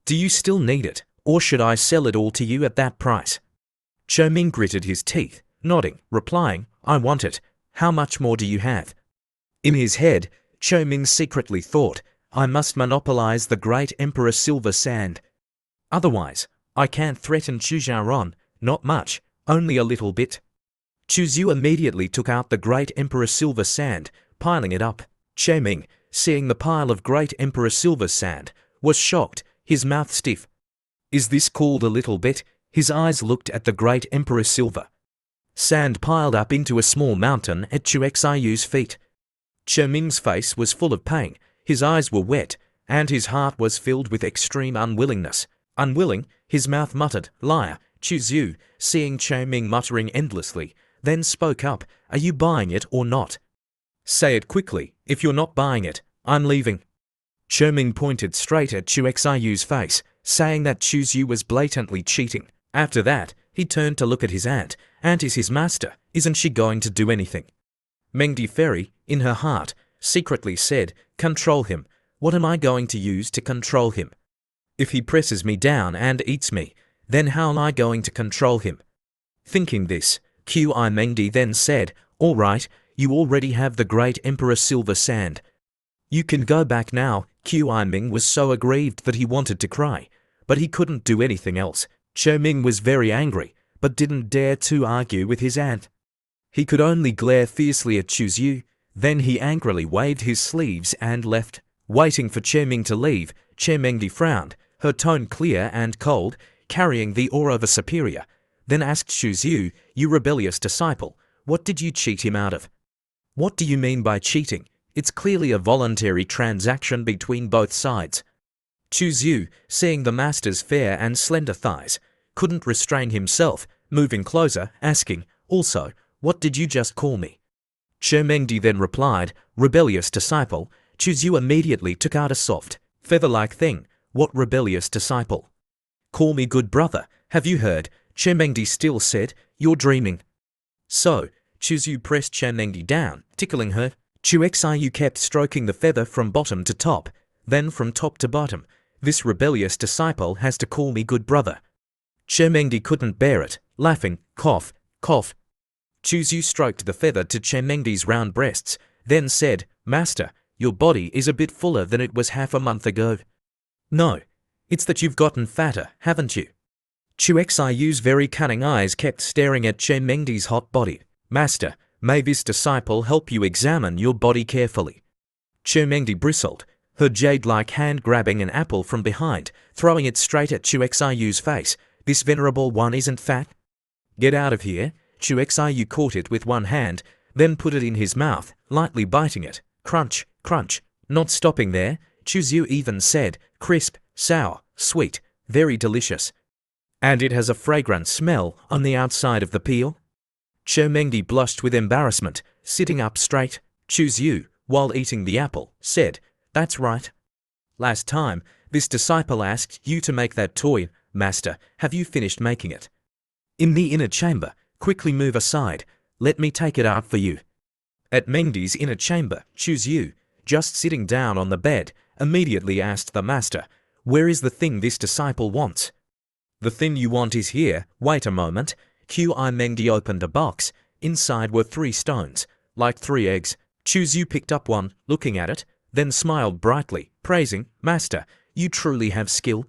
Do you still need it, or should I sell it all to you at that price? Che Ming gritted his teeth, nodding, replying, I want it. How much more do you have? In his head, Che Ming secretly thought, I must monopolize the great Emperor Silver Sand. Otherwise, I can't threaten Chu Xiaoran, not much, only a little bit. Chu Xiu immediately took out the great Emperor Silver Sand, piling it up. Che Ming, seeing the pile of great Emperor Silver Sand, was shocked, his mouth stiff. Is this called a little bit? His eyes looked at the great Emperor Silver Sand piled up into a small mountain at Chu Xiu's feet. Che Ming's face was full of pain, his eyes were wet, and his heart was filled with extreme unwillingness. Unwilling, his mouth muttered, liar. Chu Xiu, seeing Che Ming muttering endlessly, then spoke up, are you buying it or not? Say it quickly, if you're not buying it, I'm leaving. Che Ming pointed straight at Chu Xiu's face, saying that Chu Xiu was blatantly cheating. After that, he turned to look at his aunt. Aunt is his master, isn't she going to do anything? Mengdi Fairy, in her heart, secretly said, control him. What am I going to use to control him? If he presses me down and eats me, then how am I going to control him? Thinking this, Qi Mengdi then said, all right, you already have the great Emperor Silver Sand. You can go back now. Qi Ming was so aggrieved that he wanted to cry, but he couldn't do anything else. Che Ming was very angry, but didn't dare to argue with his aunt. He could only glare fiercely at Chu Xiu, then he angrily waved his sleeves and left. Waiting for Che Ming to leave, Che Mengdi frowned, her tone clear and cold, carrying the aura of a superior, then asked Chu Xiu, you rebellious disciple, what did you cheat him out of? What do you mean by cheating? It's clearly a voluntary transaction between both sides. Chu Xiu, seeing the master's fair and slender thighs, couldn't restrain himself, moving closer, asking, "Also, what did you just call me?" Chermengdi then replied, "Rebellious disciple." Chuzyu immediately took out a soft, feather-like thing. "What rebellious disciple?" "Call me good brother. Have you heard?" Chermengdi still said, "You're dreaming." So, Chuzyu pressed Chermengdi down, tickling her. Chuxiu kept stroking the feather from bottom to top, then from top to bottom. "This rebellious disciple has to call me good brother." Chermengdi couldn't bear it, laughing, cough, cough. Chuzyu stroked the feather to Chermengdi's round breasts, then said, "Master, your body is a bit fuller than it was half a month ago." "No, it's that you've gotten fatter, haven't you?" Chuxiu's very cunning eyes kept staring at Chermengdi's hot body. "Master, may this disciple help you examine your body carefully." Chermengdi bristled, her jade-like hand grabbing an apple from behind, throwing it straight at Chuxiu's face. "This venerable one isn't fat." "Get out of here." Chuxiu caught it with one hand, then put it in his mouth, lightly biting it. Crunch, crunch. Not stopping there, Chuzyu even said, "Crisp, sour, sweet, very delicious. And it has a fragrant smell on the outside of the peel." Chermengdi blushed with embarrassment, sitting up straight. Chuzyu, while eating the apple, said, "That's right. Last time, this disciple asked you to make that toy. Master, have you finished making it?" "In the inner chamber. Quickly move aside. Let me take it out for you." At Mengdi's inner chamber, Chuzyu, just sitting down on the bed, immediately asked the master, "Where is the thing this disciple wants?" "The thing you want is here. Wait a moment." Mengdi opened a box. Inside were 3 stones, like 3 eggs. Chuzyu picked up one, looking at it, then smiled brightly, praising, "Master, you truly have skill."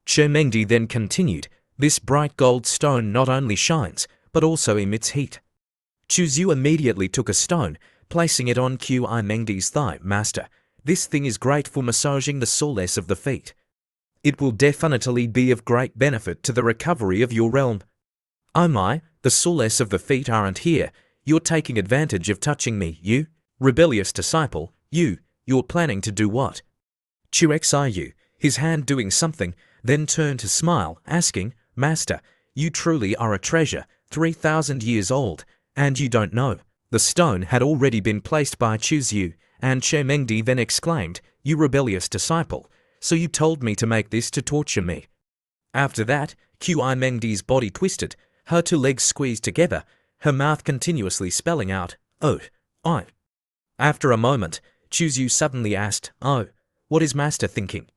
Chermengdi then continued, "This bright gold stone not only shines, but also emits heat." Chuzyu immediately took a stone, placing it on Mengdi's thigh. "Master, this thing is great for massaging the soreness of the feet. It will definitely be of great benefit to the recovery of your realm." "Oh my, the soreness of the feet aren't here. You're taking advantage of touching me, you rebellious disciple. You're planning to do what?" Chuxiu, his hand doing something, then turned to smile, asking, "Master, you truly are a treasure, 3,000 years old, and you don't know." The stone had already been placed by Chuzyu, and Chermengdi then exclaimed, "You rebellious disciple, so you told me to make this to torture me." After that, Mengdi's body twisted, her 2 legs squeezed together, her mouth continuously spelling out, "Oh, I." After a moment, Chuzyu suddenly asked, "Oh, what is Master thinking?"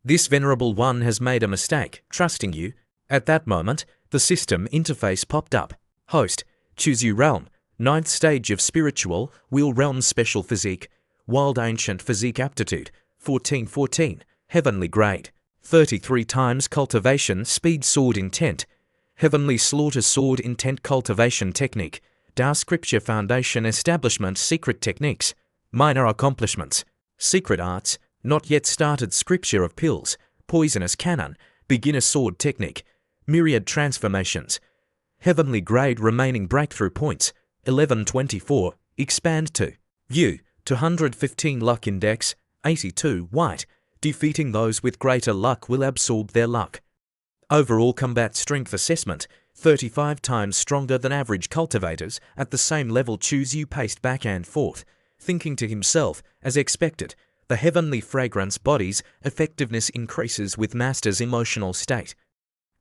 "This venerable one has made a mistake, trusting you." At that moment, the system interface popped up. "Host, Chuzyu Realm, 9th stage of spiritual, Wheel Realm special physique, Wild Ancient Physique Aptitude, 1414, Heavenly Grade, 33 times Cultivation Speed Sword Intent, Heavenly Slaughter Sword Intent Cultivation Technique, Tao Scripture Foundation Establishment Secret Techniques, Minor Accomplishments, Secret Arts, Not Yet Started Scripture of Pills, Poisonous Cannon, Beginner Sword Technique, Myriad Transformations, Heavenly Grade Remaining Breakthrough Points, 1124, Expand to View, 215 Luck Index, 82 White, Defeating those with greater luck will absorb their luck. Overall Combat Strength Assessment, 35 times stronger than average cultivators. At the same level Chuzyu paced back and forth, thinking to himself, as expected, the heavenly fragrance body's effectiveness increases with Master's emotional state.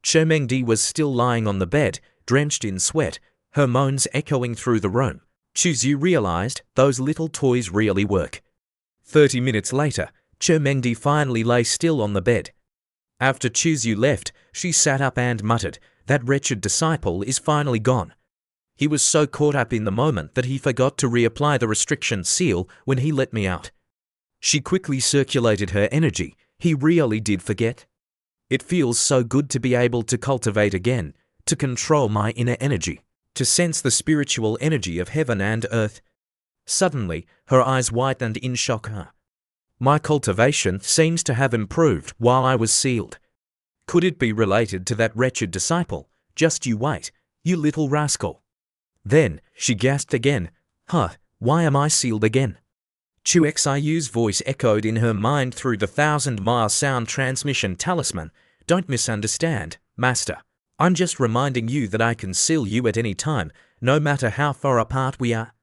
Chermengdi was still lying on the bed, drenched in sweat, her moans echoing through the room. Chuzyu realized those little toys really work. 30 minutes later, Chermengdi finally lay still on the bed. After Chuzyu left, she sat up and muttered, "That wretched disciple is finally gone." He was so caught up in the moment that he forgot to reapply the restriction seal when he let me out. She quickly circulated her energy. He really did forget. It feels so good to be able to cultivate again, to control my inner energy, to sense the spiritual energy of heaven and earth. Suddenly, her eyes widened in shock. My cultivation seems to have improved while I was sealed. Could it be related to that wretched disciple? Just you wait, you little rascal. Then, she gasped again. Why am I sealed again? Chuxiu's voice echoed in her mind through the 1,000-mile sound transmission talisman. Don't misunderstand, Master. I'm just reminding you that I can seal you at any time, no matter how far apart we are.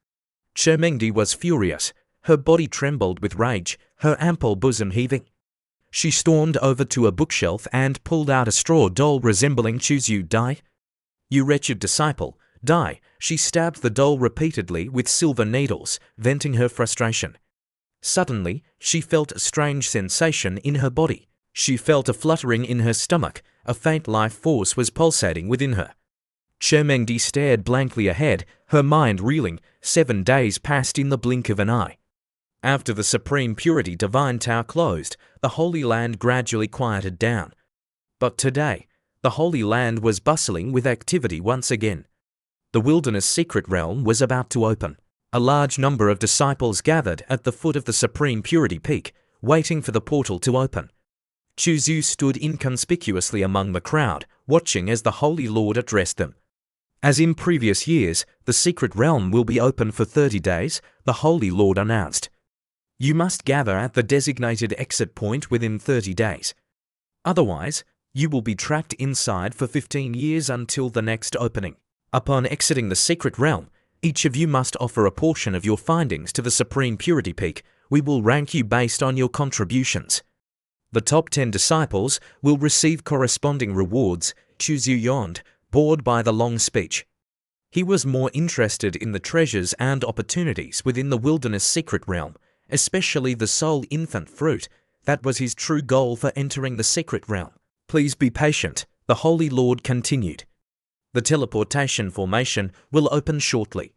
Chermengdi was furious. Her body trembled with rage, her ample bosom heaving. She stormed over to a bookshelf and pulled out a straw doll resembling Chuzyu. Die. You wretched disciple, die. She stabbed the doll repeatedly with silver needles, venting her frustration. Suddenly, she felt a strange sensation in her body. She felt a fluttering in her stomach. A faint life force was pulsating within her. Chermengdi stared blankly ahead, her mind reeling. 7 days passed in the blink of an eye. After the Supreme Purity Divine Tao closed, the Holy Land gradually quieted down. But today, the Holy Land was bustling with activity once again. The Wilderness Secret Realm was about to open. A large number of disciples gathered at the foot of the Supreme Purity Peak, waiting for the portal to open. Chuzyu stood inconspicuously among the crowd, watching as the Holy Lord addressed them. As in previous years, the secret realm will be open for 30 days, the Holy Lord announced. You must gather at the designated exit point within 30 days. Otherwise, you will be trapped inside for 15 years until the next opening. Upon exiting the secret realm, each of you must offer a portion of your findings to the Supreme Purity Peak. We will rank you based on your contributions. The top 10 disciples will receive corresponding rewards. Chuzyu yawned, bored by the long speech. He was more interested in the treasures and opportunities within the Wilderness Secret Realm, especially the soul infant fruit. That was his true goal for entering the secret realm. Please be patient, the Holy Lord continued. The teleportation formation will open shortly.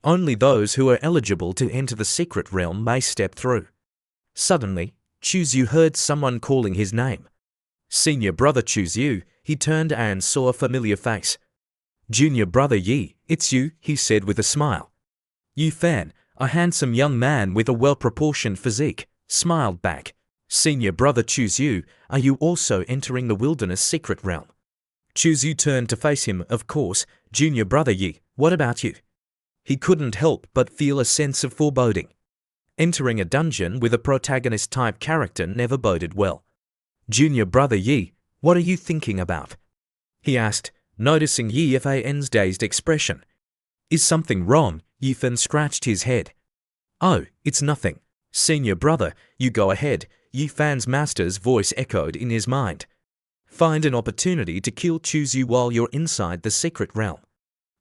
Only those who are eligible to enter the secret realm may step through. Suddenly, Chuzyu heard someone calling his name. Senior brother Chuzyu, he turned and saw a familiar face. Junior brother Yi, it's you, he said with a smile. Yu Fan, a handsome young man with a well-proportioned physique, smiled back. Senior brother Chuzyu, are you also entering the Wilderness Secret Realm? Chuzyu turned to face him, of course. Junior brother Yi, what about you? He couldn't help but feel a sense of foreboding. Entering a dungeon with a protagonist-type character never boded well. Junior brother Yi, what are you thinking about? He asked, noticing Yi Fan's dazed expression. Is something wrong? Yi Fan scratched his head. Oh, it's nothing. Senior brother, you go ahead. Yi Fan's master's voice echoed in his mind. Find an opportunity to kill Chuzyu while you're inside the secret realm.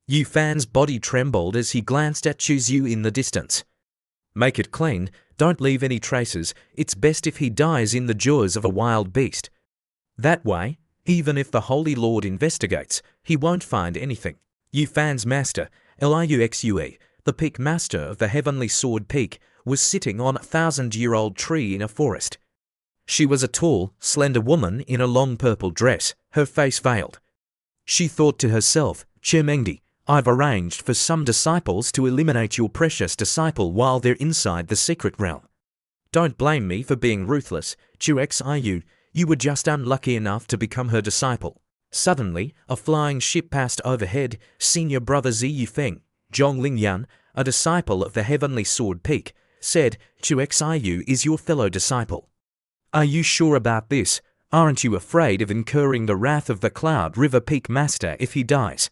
Yi Fan's body trembled as he glanced at Chuzyu in the distance. Make it clean, don't leave any traces. It's best if he dies in the jaws of a wild beast. That way, even if the Holy Lord investigates, he won't find anything. Yi Fan's master, Liuxue, the peak master of the Heavenly Sword Peak, was sitting on a 1,000-year-old tree in a forest. She was a tall, slender woman in a long purple dress, her face veiled. She thought to herself, Chermengdi, I've arranged for some disciples to eliminate your precious disciple while they're inside the secret realm. Don't blame me for being ruthless, Chuxiu, you were just unlucky enough to become her disciple. Suddenly, a flying ship passed overhead. Senior brother Zi Yifeng, Zhonglingyan, a disciple of the Heavenly Sword Peak, said, Chuxiu is your fellow disciple. Are you sure about this? Aren't you afraid of incurring the wrath of the Cloud River Peak Master if he dies?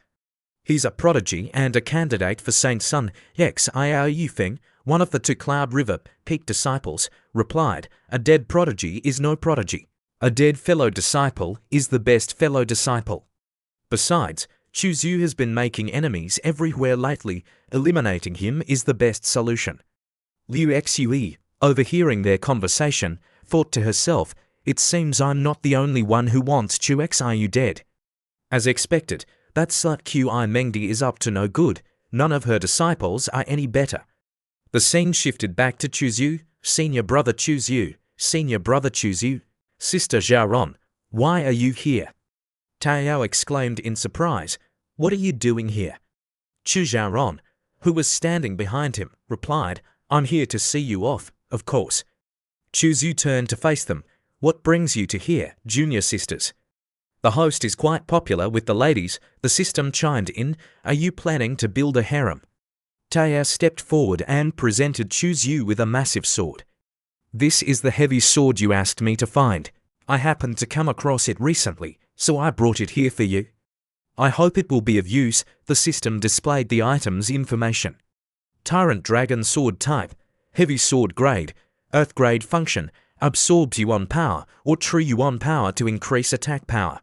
He's a prodigy and a candidate for Saint Sun. Xiao Yifeng, one of the 2 Cloud River Peak disciples, replied, a dead prodigy is no prodigy. A dead fellow disciple is the best fellow disciple. Besides, Chuzyu has been making enemies everywhere lately. Eliminating him is the best solution. Liuxue, overhearing their conversation, thought to herself, it seems I'm not the only one who wants Chuxiu dead. As expected, that slut Chermengdi is up to no good. None of her disciples are any better. The scene shifted back to Chuzyu. Senior brother Chuzyu, senior brother Chuzyu, sister Zhaoran, why are you here? Tao exclaimed in surprise, what are you doing here? Chu Zhaoran, who was standing behind him, replied, I'm here to see you off, of course. Chuzyu turned to face them. What brings you to here, junior sisters? The host is quite popular with the ladies, the system chimed in. Are you planning to build a harem? Taya stepped forward and presented Chuzyu with a massive sword. This is the heavy sword you asked me to find. I happened to come across it recently, so I brought it here for you. I hope it will be of use. The system displayed the item's information. Tyrant Dragon Sword Type, Heavy Sword Grade, Earth Grade Function, absorbs Yuan power or true Yuan power to increase attack power.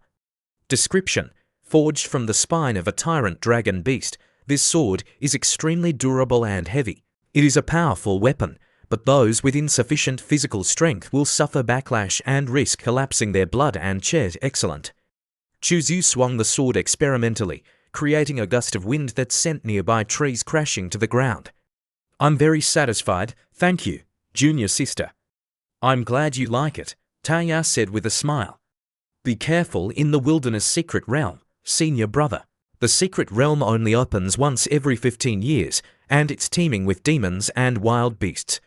Description: forged from the spine of a tyrant dragon beast, this sword is extremely durable and heavy. It is a powerful weapon, but those with insufficient physical strength will suffer backlash and risk collapsing their blood and chest. Excellent. Chuzu swung the sword experimentally, creating a gust of wind that sent nearby trees crashing to the ground. I'm very satisfied, thank you, junior sister. I'm glad you like it, Taya said with a smile. Be careful in the wilderness secret realm, senior brother. The secret realm only opens once every 15 years, and it's teeming with demons and wild beasts.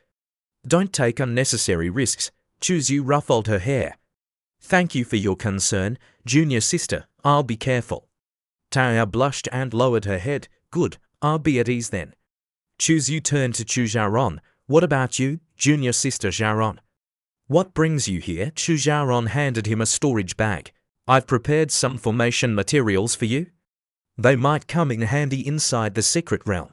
Don't take unnecessary risks. Chuzu ruffled her hair. Thank you for your concern, junior sister. I'll be careful. Taya blushed and lowered her head. Good, I'll be at ease then. Chuzu turned to Chu Xiaoran. What about you, junior sister Xiaoran? What brings you here? Chu Xiaoran handed him a storage bag. I've prepared some formation materials for you. They might come in handy inside the secret realm.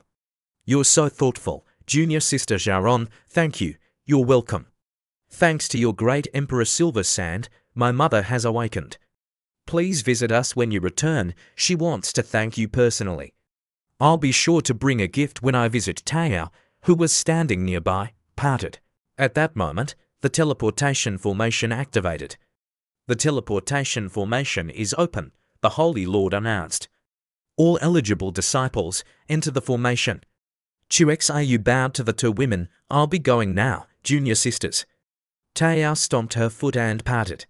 You're so thoughtful, junior sister Xiaoran. Thank you. You're welcome. Thanks to your great Emperor Silver Sand, my mother has awakened. Please visit us when you return. She wants to thank you personally. I'll be sure to bring a gift when I visit. Taya, who was standing nearby, pouted. At that moment, the teleportation formation activated. The teleportation formation is open, the Holy Lord announced. All eligible disciples enter the formation. Chuxu bowed to the two women. I'll be going now, junior sisters. Taya stomped her foot and pouted.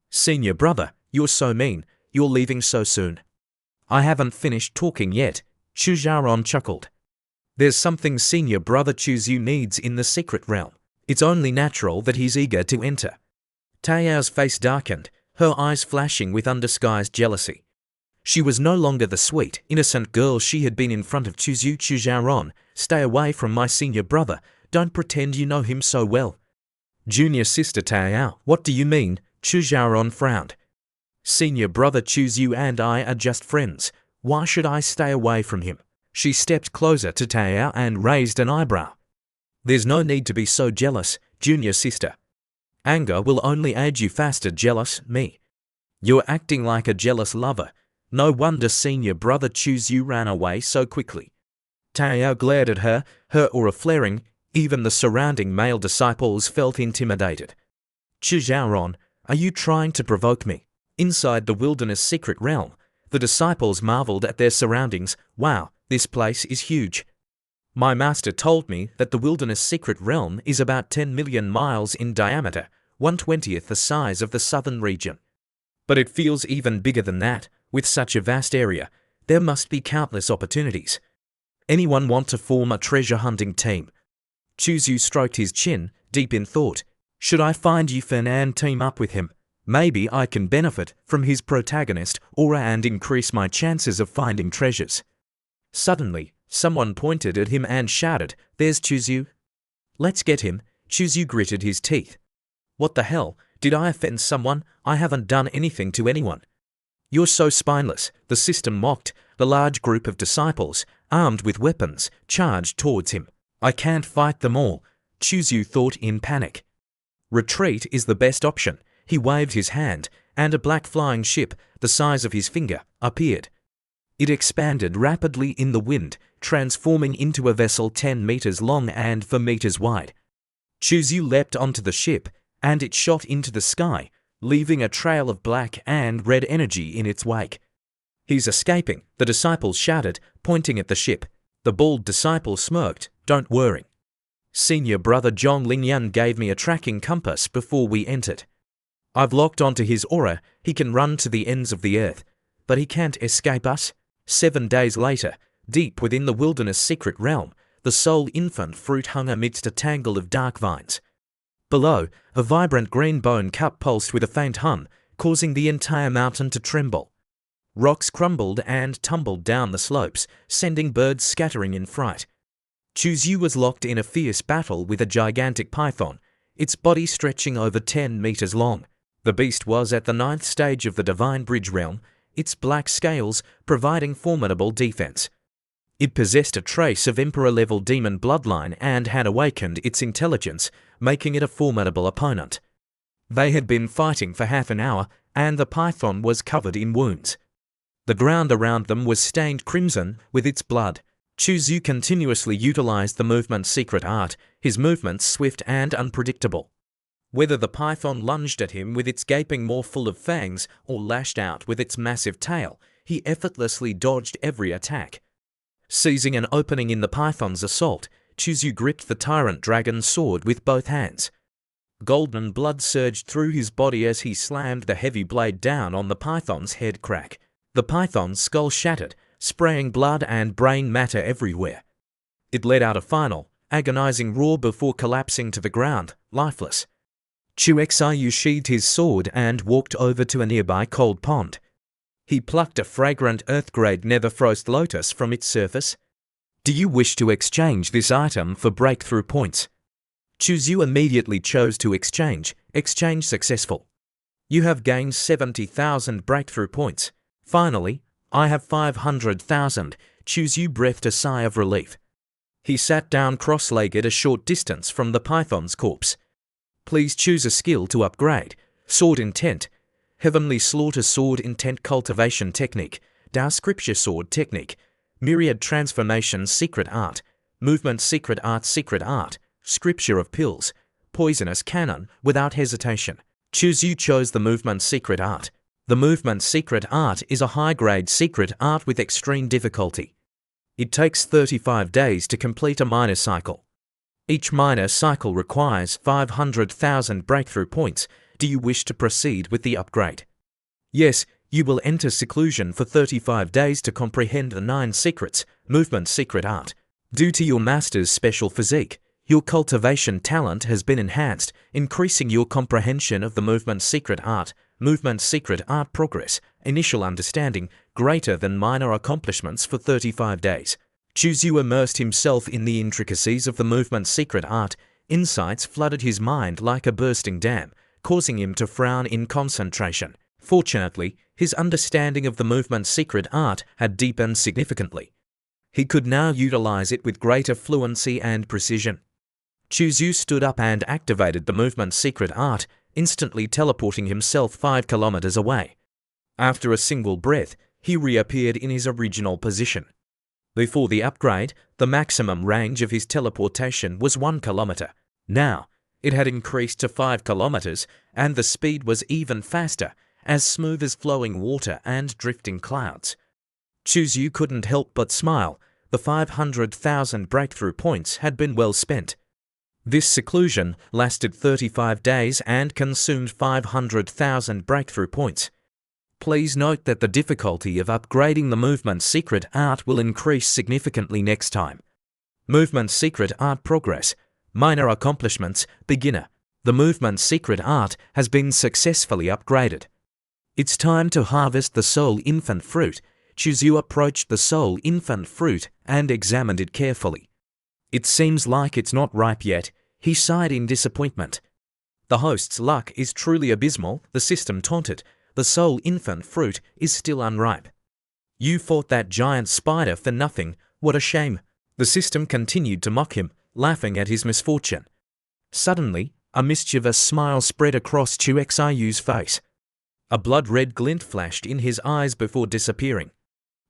Senior brother, you're so mean. You're leaving so soon. I haven't finished talking yet, Chu Xiaoran chuckled. There's something senior brother Chuzu needs in the secret realm. It's only natural that he's eager to enter. Taya's face darkened, her eyes flashing with undisguised jealousy. She was no longer the sweet, innocent girl she had been in front of Chuzu. Chu Xiaoran, stay away from my senior brother. Don't pretend you know him so well. Junior sister Taya, what do you mean? Chu Xiaoran frowned. Senior brother Chuzu and I are just friends. Why should I stay away from him? She stepped closer to Taya and raised an eyebrow. There's no need to be so jealous, junior sister. Anger will only aid you faster. Jealous, me. You're acting like a jealous lover. No wonder senior brother Chuzu ran away so quickly. Taya glared at her, her aura flaring. Even the surrounding male disciples felt intimidated. Chu Xiaoran, are you trying to provoke me? Inside the wilderness secret realm, the disciples marveled at their surroundings. Wow, this place is huge. My master told me that the wilderness secret realm is about 10 million miles in diameter, 1/20th the size of the southern region. But it feels even bigger than that. With such a vast area, there must be countless opportunities. Anyone want to form a treasure hunting team? Chuzu stroked his chin, deep in thought. Should I find Yufen and team up with him? Maybe I can benefit from his protagonist aura and increase my chances of finding treasures. Suddenly, someone pointed at him and shouted, There's Chuzu. Let's get him. Chuzu gritted his teeth. What the hell? Did I offend someone? I haven't done anything to anyone. You're so spineless, the system mocked. The large group of disciples, armed with weapons, charged towards him. I can't fight them all, Chuzu thought in panic. Retreat is the best option. He waved his hand, and a black flying ship, the size of his finger, appeared. It expanded rapidly in the wind, transforming into a vessel 10 meters long and 4 meters wide. Chuzu leapt onto the ship, and it shot into the sky, leaving a trail of black and red energy in its wake. He's escaping, the disciples shouted, pointing at the ship. The bald disciple smirked. Don't worry. Senior brother Zhong Lingyan gave me a tracking compass before we entered. I've locked onto his aura. He can run to the ends of the earth, but he can't escape us. 7 days later, deep within the wilderness secret realm, the soul infant fruit hung amidst a tangle of dark vines. Below, a vibrant green bone cup pulsed with a faint hum, causing the entire mountain to tremble. Rocks crumbled and tumbled down the slopes, sending birds scattering in fright. Chuzu was locked in a fierce battle with a gigantic python, its body stretching over 10 meters long. The beast was at the 9th stage of the Divine Bridge realm. its black scales providing formidable defense. It possessed a trace of Emperor-level demon bloodline and had awakened its intelligence, making it a formidable opponent. They had been fighting for half an hour, and the python was covered in wounds. The ground around them was stained crimson with its blood. Chuzhu continuously utilized the movement's secret art, his movements swift and unpredictable. Whether the python lunged at him with its gaping maw full of fangs or lashed out with its massive tail, he effortlessly dodged every attack. Seizing an opening in the python's assault, Chuzhu gripped the tyrant dragon's sword with both hands. Golden blood surged through his body as he slammed the heavy blade down on the python's head crack. The python's skull shattered, spraying blood and brain matter everywhere. It let out a final, agonizing roar before collapsing to the ground, lifeless. Xiu sheathed his sword and walked over to a nearby cold pond. He plucked a fragrant earth-grade nether-frost lotus from its surface. Do you wish to exchange this item for breakthrough points? Chuzhu immediately chose to exchange. Exchange successful. You have gained 70,000 breakthrough points. Finally, I have 500,000. Chuzhu breathed a sigh of relief. He sat down cross-legged a short distance from the python's corpse. Please choose a skill to upgrade. Sword Intent. Heavenly Slaughter Sword Intent Cultivation Technique. Dao Scripture Sword Technique. Myriad Transformation Secret Art. Movement Secret Art. Scripture of Pills. Poisonous Cannon. Without hesitation, Chuzhu chose the Movement Secret Art. The Movement Secret Art is a high-grade secret art with extreme difficulty. It takes 35 days to complete a minor cycle. Each minor cycle requires 500,000 breakthrough points. Do you wish to proceed with the upgrade? Yes, you will enter seclusion for 35 days to comprehend the 9 secrets. Movement Secret Art. Due to your master's special physique, your cultivation talent has been enhanced, increasing your comprehension of the Movement Secret Art. Movement Secret Art Progress. Initial understanding greater than minor accomplishments for 35 days. Chuzhu immersed himself in the intricacies of the Movement Secret Art. Insights flooded his mind like a bursting dam, causing him to frown in concentration. Fortunately, his understanding of the Movement Secret Art had deepened significantly. He could now utilize it with greater fluency and precision. Chuzhu stood up and activated the Movement Secret Art, instantly teleporting himself 5 kilometers away. After a single breath, he reappeared in his original position. Before the upgrade, the maximum range of his teleportation was 1 kilometer. Now, it had increased to 5 kilometers, and the speed was even faster, as smooth as flowing water and drifting clouds. Chuzhu couldn't help but smile. The 500,000 breakthrough points had been well spent. This seclusion lasted 35 days and consumed 500,000 breakthrough points. Please note that the difficulty of upgrading the Movement Secret Art will increase significantly next time. Movement Secret Art Progress. Minor Accomplishments. Beginner. The Movement Secret Art has been successfully upgraded. It's time to harvest the Soul Infant Fruit. Chuzhu approached the Soul Infant Fruit and examined it carefully. It seems like it's not ripe yet. He sighed in disappointment. The host's luck is truly abysmal, the system taunted. The Soul Infant Fruit is still unripe. You fought that giant spider for nothing. What a shame. The system continued to mock him, laughing at his misfortune. Suddenly, a mischievous smile spread across Xiu's face. A blood-red glint flashed in his eyes before disappearing.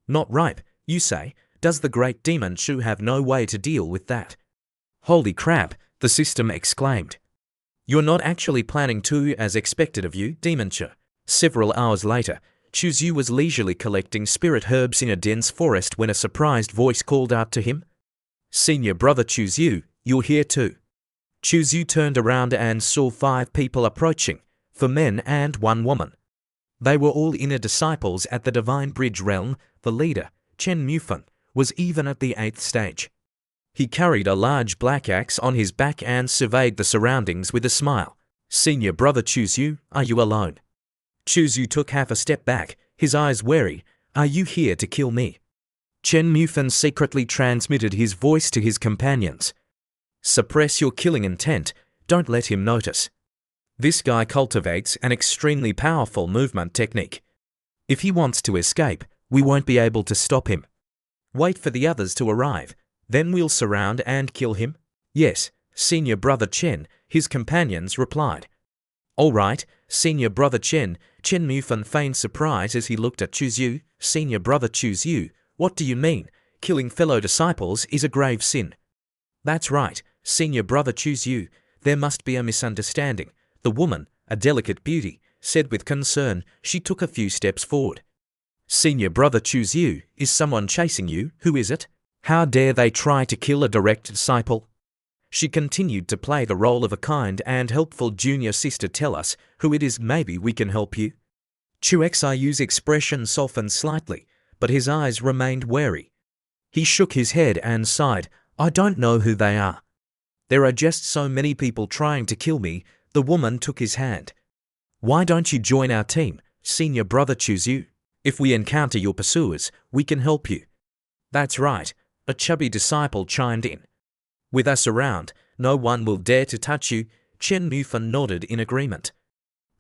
Not ripe, you say? Does the great demon Chu have no way to deal with that? Holy crap, the system exclaimed. You're not actually planning to, as expected of you, Demon Chu. Several hours later, Chuzhu was leisurely collecting spirit herbs in a dense forest when a surprised voice called out to him. Senior brother Chuzhu, you're here too. Chuzhu turned around and saw 5 people approaching, 4 men and 1 woman. They were all inner disciples at the Divine Bridge realm. The leader, Chen Mufan, was even at the 8th stage. He carried a large black axe on his back and surveyed the surroundings with a smile. Senior brother Chuzhu, are you alone? Chuzhu took half a step back, his eyes wary. Are you here to kill me? Chen Mufan secretly transmitted his voice to his companions. Suppress your killing intent, don't let him notice. This guy cultivates an extremely powerful movement technique. If he wants to escape, we won't be able to stop him. Wait for the others to arrive, then we'll surround and kill him? Yes, Senior Brother Chen, his companions replied. All right, Senior Brother Chen. Chen Mufan feigned surprise as he looked at Chuzyu. Senior Brother Chuzyu, what do you mean? Killing fellow disciples is a grave sin. That's right, Senior Brother Chuzyu. There must be a misunderstanding. The woman, a delicate beauty, said with concern. She took a few steps forward. Senior Brother Chuzyu, is someone chasing you? Who is it? How dare they try to kill a direct disciple? She continued to play the role of a kind and helpful junior sister. Tell us who it is, maybe we can help you. Chu Xiyu's expression softened slightly, but his eyes remained wary. He shook his head and sighed. I don't know who they are. There are just so many people trying to kill me. The woman took his hand. Why don't you join our team, Senior Brother Chuzyu? If we encounter your pursuers, we can help you. That's right, a chubby disciple chimed in. With us around, no one will dare to touch you. Chen Mufan nodded in agreement.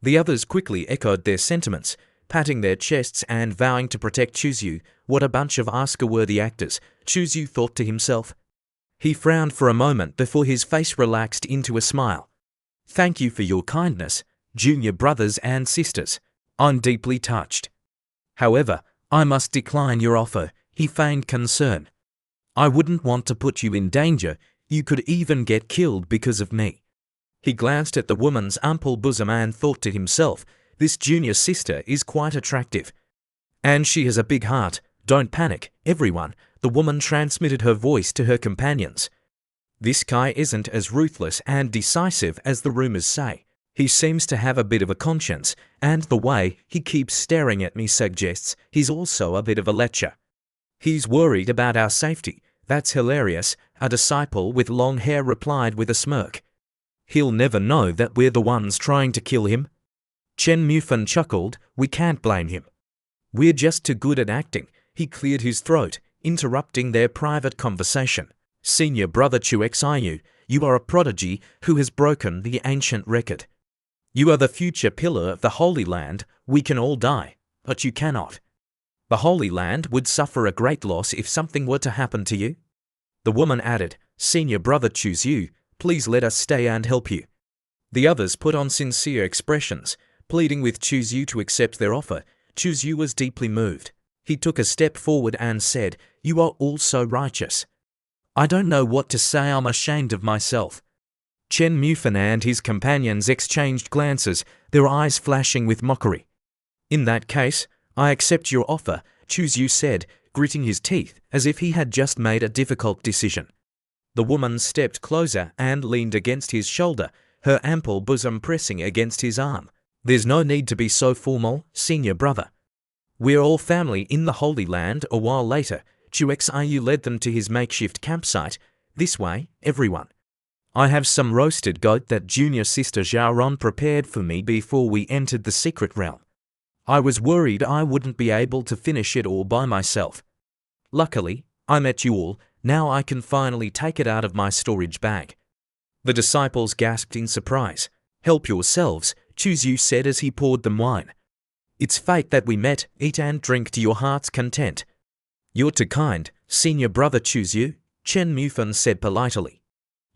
The others quickly echoed their sentiments, patting their chests and vowing to protect Chuzyu. What a bunch of Oscar-worthy actors, Chuzyu thought to himself. He frowned for a moment before his face relaxed into a smile. Thank you for your kindness, junior brothers and sisters. I'm deeply touched. However, I must decline your offer, he feigned concern. I wouldn't want to put you in danger. You could even get killed because of me. He glanced at the woman's ample bosom and thought to himself, this junior sister is quite attractive. And she has a big heart. Don't panic, everyone, the woman transmitted her voice to her companions. This guy isn't as ruthless and decisive as the rumors say. He seems to have a bit of a conscience, and the way he keeps staring at me suggests he's also a bit of a lecher. He's worried about our safety. That's hilarious, a disciple with long hair replied with a smirk. He'll never know that we're the ones trying to kill him. Chen Mufan chuckled. We can't blame him. We're just too good at acting. He cleared his throat, interrupting their private conversation. Senior Brother Chu Xiu, you are a prodigy who has broken the ancient record. You are the future pillar of the Holy Land. We can all die, but you cannot. The Holy Land would suffer a great loss if something were to happen to you. The woman added, Senior Brother Chuzyu, please let us stay and help you. The others put on sincere expressions, pleading with Chuzyu to accept their offer. Chuzyu was deeply moved. He took a step forward and said, You are all so righteous. I don't know what to say. I'm ashamed of myself. Chen Mufan and his companions exchanged glances, their eyes flashing with mockery. In that case, I accept your offer, Chuzyu said, gritting his teeth as if he had just made a difficult decision. The woman stepped closer and leaned against his shoulder, her ample bosom pressing against his arm. There's no need to be so formal, Senior Brother. We're all family in the Holy Land. A while later, Chu Xiu led them to his makeshift campsite. This way, everyone. I have some roasted goat that junior sister Xiaoran prepared for me before we entered the secret realm. I was worried I wouldn't be able to finish it all by myself. Luckily, I met you all. Now I can finally take it out of my storage bag. The disciples gasped in surprise. Help yourselves, Chuzyu said as he poured them wine. It's fate that we met. Eat and drink to your heart's content. You're too kind, Senior Brother Chuzyu, Chen Mufan said politely.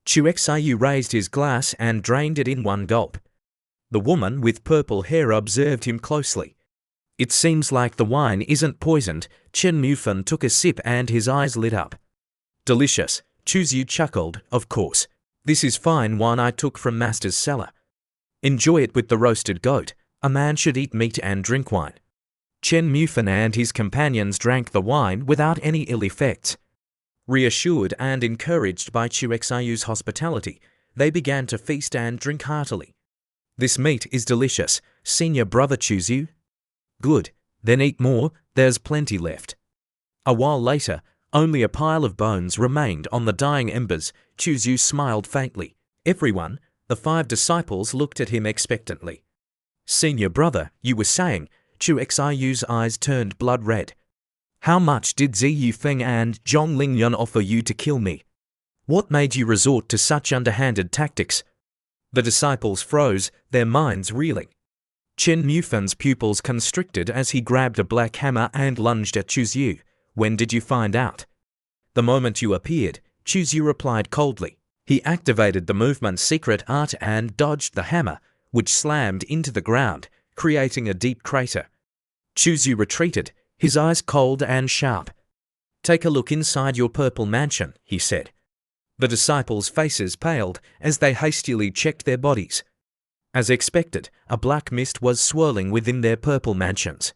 Chu Xiu raised his glass and drained it in one gulp. The woman with purple hair observed him closely. It seems like the wine isn't poisoned. Chen Mufan took a sip and his eyes lit up. Delicious, Chuzyu chuckled. Of course. This is fine wine I took from Master's cellar. Enjoy it with the roasted goat. A man should eat meat and drink wine. Chen Mufan and his companions drank the wine without any ill effects. Reassured and encouraged by Chu Xiu's hospitality, they began to feast and drink heartily. This meat is delicious, Senior Brother Chuzyu. Good, then eat more, there's plenty left. A while later, only a pile of bones remained on the dying embers. Chuzyu smiled faintly. Everyone, the 5 disciples looked at him expectantly. Senior Brother, you were saying, Chu Xiu's eyes turned blood red. How much did Ziyu Feng and Zhong Lingyun offer you to kill me? What made you resort to such underhanded tactics? The disciples froze, their minds reeling. Chen Mufan's pupils constricted as he grabbed a black hammer and lunged at Chuzyu. When did you find out? The moment you appeared, Chuzyu replied coldly. He activated the movement's secret art and dodged the hammer, which slammed into the ground, creating a deep crater. Chuzyu retreated, his eyes cold and sharp. Take a look inside your purple mansion, he said. The disciples' faces paled as they hastily checked their bodies. As expected, a black mist was swirling within their purple mansions.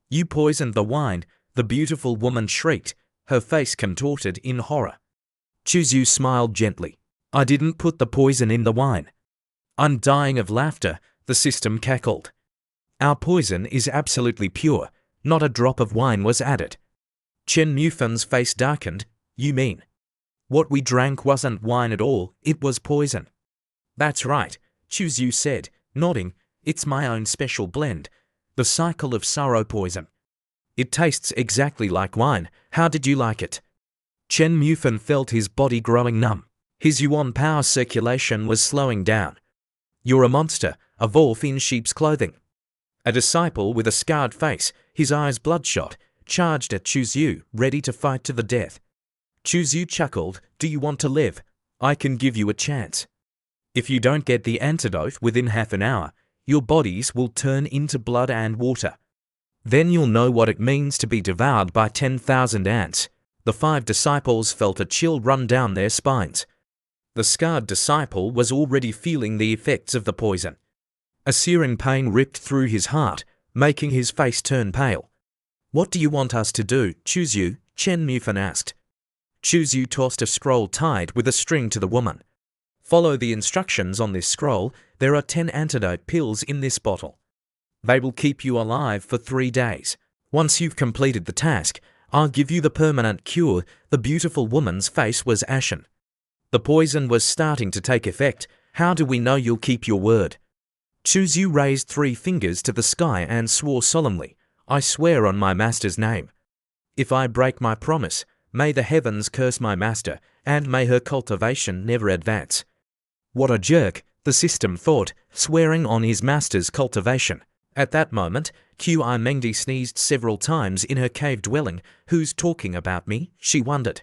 You poisoned the wine, the beautiful woman shrieked, her face contorted in horror. Chuzyu smiled gently. I didn't put the poison in the wine. I'm dying of laughter, the system cackled. Our poison is absolutely pure, not a drop of wine was added. Chen Mufan's face darkened. You mean? What we drank wasn't wine at all, it was poison. That's right, Chuzyu said, nodding. It's my own special blend, the cycle of sorrow poison. It tastes exactly like wine. How did you like it? Chen Mufan felt his body growing numb. His yuan power circulation was slowing down. You're a monster, a wolf in sheep's clothing. A disciple with a scarred face, his eyes bloodshot, charged at Chuzyu, ready to fight to the death. Chuzyu chuckled. Do you want to live? I can give you a chance. If you don't get the antidote within half an hour, your bodies will turn into blood and water. Then you'll know what it means to be devoured by 10,000 ants. The 5 disciples felt a chill run down their spines. The scarred disciple was already feeling the effects of the poison. A searing pain ripped through his heart, making his face turn pale. What do you want us to do, Chuzyu? Chen Mufan asked. Chuzyu tossed a scroll tied with a string to the woman. Follow the instructions on this scroll. There are 10 antidote pills in this bottle. They will keep you alive for 3 days. Once you've completed the task, I'll give you the permanent cure. The beautiful woman's face was ashen. The poison was starting to take effect. How do we know you'll keep your word? Chuzyu raised 3 fingers to the sky and swore solemnly. I swear on my master's name. If I break my promise, may the heavens curse my master, and may her cultivation never advance. What a jerk, the system thought, swearing on his master's cultivation. At that moment, Qi Mengdi sneezed several times in her cave dwelling. Who's talking about me? She wondered.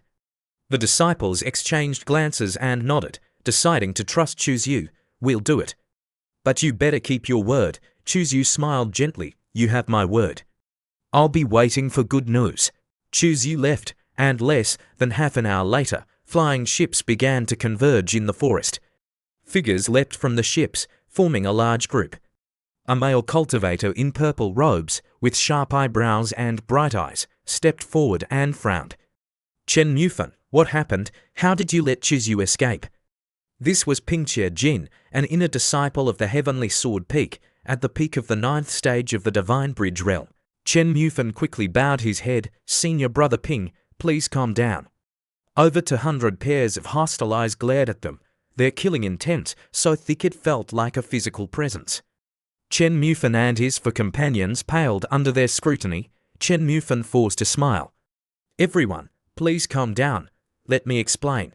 The disciples exchanged glances and nodded, deciding to trust Chuzyu. We'll do it. But you better keep your word. Chuzyu smiled gently. You have my word. I'll be waiting for good news. Chuzyu left, and less than half an hour later, flying ships began to converge in the forest. Figures leapt from the ships, forming a large group. A male cultivator in purple robes, with sharp eyebrows and bright eyes, stepped forward and frowned. Chen Mufan, what happened? How did you let Chuzyu escape? This was Pingche Jin, an inner disciple of the Heavenly Sword Peak, at the peak of the 9th stage of the Divine Bridge realm. Chen Mufan quickly bowed his head. Senior Brother Ping, please calm down. Over 200 pairs of hostile eyes glared at them, their killing intent so thick it felt like a physical presence. Chen Mufan and his 4 companions paled under their scrutiny. Chen Mufan forced a smile. Everyone, please calm down. Let me explain.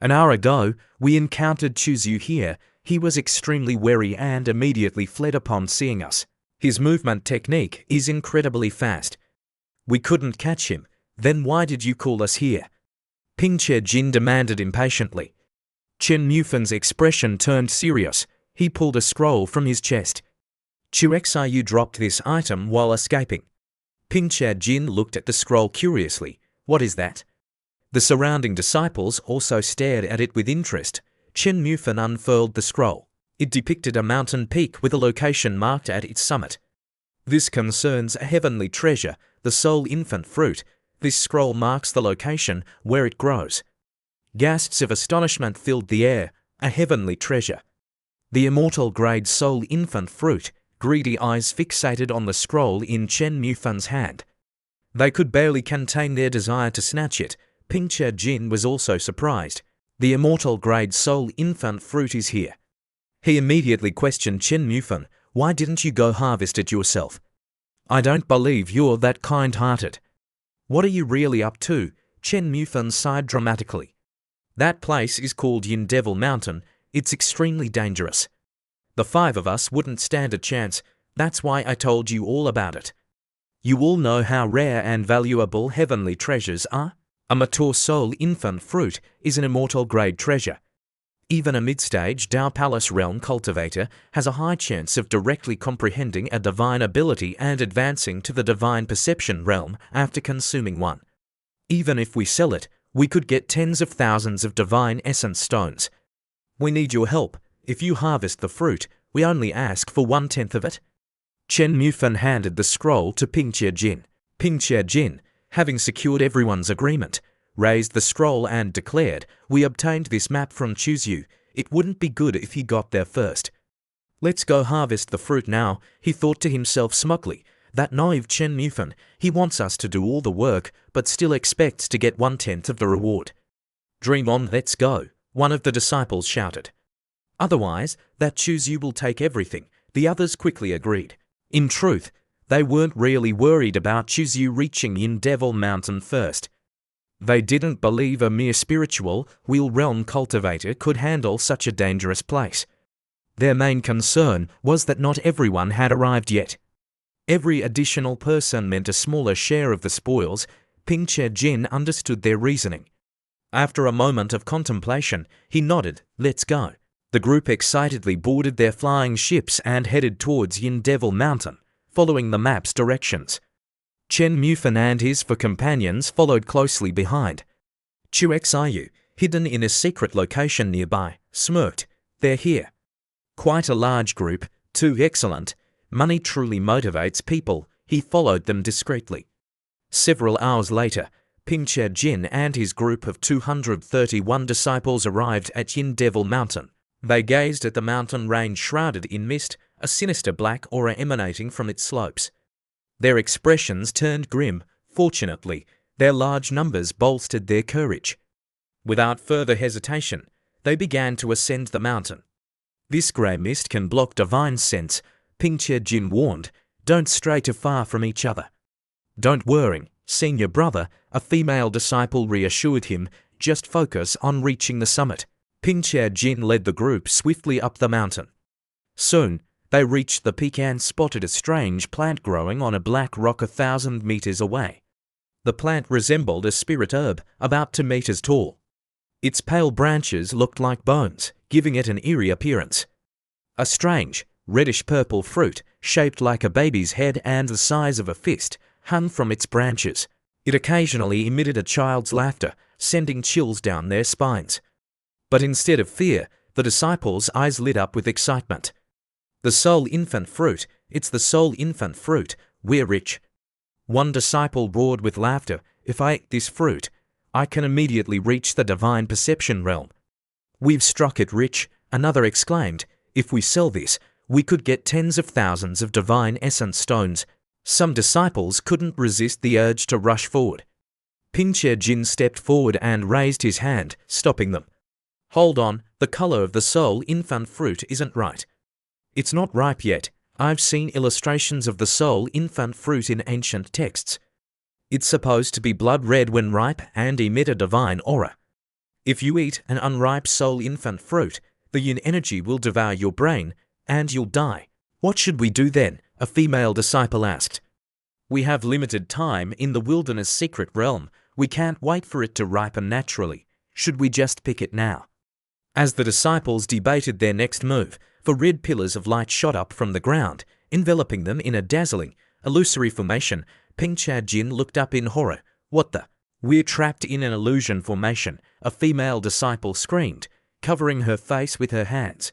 An hour ago, we encountered Chuzyu here. He was extremely wary and immediately fled upon seeing us. His movement technique is incredibly fast. We couldn't catch him. Then why did you call us here? Pingche Jin demanded impatiently. Chen Mufan's expression turned serious. He pulled a scroll from his chest. You dropped this item while escaping. Pingche Jin looked at the scroll curiously. What is that? The surrounding disciples also stared at it with interest. Chen Mufan unfurled the scroll. It depicted a mountain peak with a location marked at its summit. This concerns a heavenly treasure, the soul infant fruit. This scroll marks the location where it grows. Gasps of astonishment filled the air. A heavenly treasure. The immortal grade soul infant fruit. Greedy eyes fixated on the scroll in Chen Mufan's hand. They could barely contain their desire to snatch it. Pingche Jin was also surprised. The immortal grade soul infant fruit is here. He immediately questioned Chen Mufan. Why didn't you go harvest it yourself? I don't believe you're that kind-hearted. What are you really up to? Chen Mufan sighed dramatically. That place is called Yin Devil Mountain. It's extremely dangerous. The 5 of us wouldn't stand a chance. That's why I told you all about it. You all know how rare and valuable heavenly treasures are. A mature soul infant fruit is an immortal grade treasure. Even a mid-stage Tao Palace realm cultivator has a high chance of directly comprehending a divine ability and advancing to the divine perception realm after consuming one. Even if we sell it, we could get tens of thousands of divine essence stones. We need your help. If you harvest the fruit, we only ask for 1/10 of it. Chen Mufan handed the scroll to Ping Jin. Ping Jin, having secured everyone's agreement, raised the scroll and declared, "We obtained this map from Chuzyu. It wouldn't be good if he got there first." "Let's go harvest the fruit now," he thought to himself smugly. That naive Chen Mufan, he wants us to do all the work, but still expects to get 1/10 of the reward. "Dream on, let's go," one of the disciples shouted. "Otherwise, that Chuzyu will take everything," the others quickly agreed. In truth, they weren't really worried about Chuzyu reaching Yin Devil Mountain first. They didn't believe a mere spiritual, wheel realm cultivator could handle such a dangerous place. Their main concern was that not everyone had arrived yet. Every additional person meant a smaller share of the spoils. Ping Jin understood their reasoning. After a moment of contemplation, he nodded, "Let's go." The group excitedly boarded their flying ships and headed towards Yin Devil Mountain, following the map's directions. Chen Mufan and his four companions followed closely behind. Chu Xiu, hidden in a secret location nearby, smirked. "They're here." Quite a large group, too excellent. Money truly motivates people. He followed them discreetly. Several hours later, Ping Jin and his group of 231 disciples arrived at Yin Devil Mountain. They gazed at the mountain range shrouded in mist, a sinister black aura emanating from its slopes. Their expressions turned grim. Fortunately, their large numbers bolstered their courage. Without further hesitation, they began to ascend the mountain. "This grey mist can block divine sense," Ping Jin warned. "Don't stray too far from each other." "Don't worry, senior brother," a female disciple reassured him. "Just focus on reaching the summit." Ping Jin led the group swiftly up the mountain. Soon, they reached the peak and spotted a strange plant growing on a black rock 1,000 meters away. The plant resembled a spirit herb about 2 meters tall. Its pale branches looked like bones, giving it an eerie appearance. A strange, reddish-purple fruit, shaped like a baby's head and the size of a fist, hung from its branches. It occasionally emitted a child's laughter, sending chills down their spines. But instead of fear, the disciples' eyes lit up with excitement. "The soul infant fruit, it's the soul infant fruit, we're rich." One disciple roared with laughter, "If I eat this fruit, I can immediately reach the divine perception realm." "We've struck it rich," another exclaimed. "If we sell this, we could get tens of thousands of divine essence stones." Some disciples couldn't resist the urge to rush forward. Ping Jin stepped forward and raised his hand, stopping them. "Hold on, the color of the soul infant fruit isn't right. It's not ripe yet. I've seen illustrations of the soul infant fruit in ancient texts. It's supposed to be blood red when ripe and emit a divine aura. If you eat an unripe soul infant fruit, the yin energy will devour your brain, and you'll die." "What should we do then?" a female disciple asked. "We have limited time in the wilderness secret realm. We can't wait for it to ripen naturally. Should we just pick it now?" As the disciples debated their next move, 4 red pillars of light shot up from the ground, enveloping them in a dazzling, illusory formation. Ping Jin looked up in horror. "What the? We're trapped in an illusion formation," a female disciple screamed, covering her face with her hands.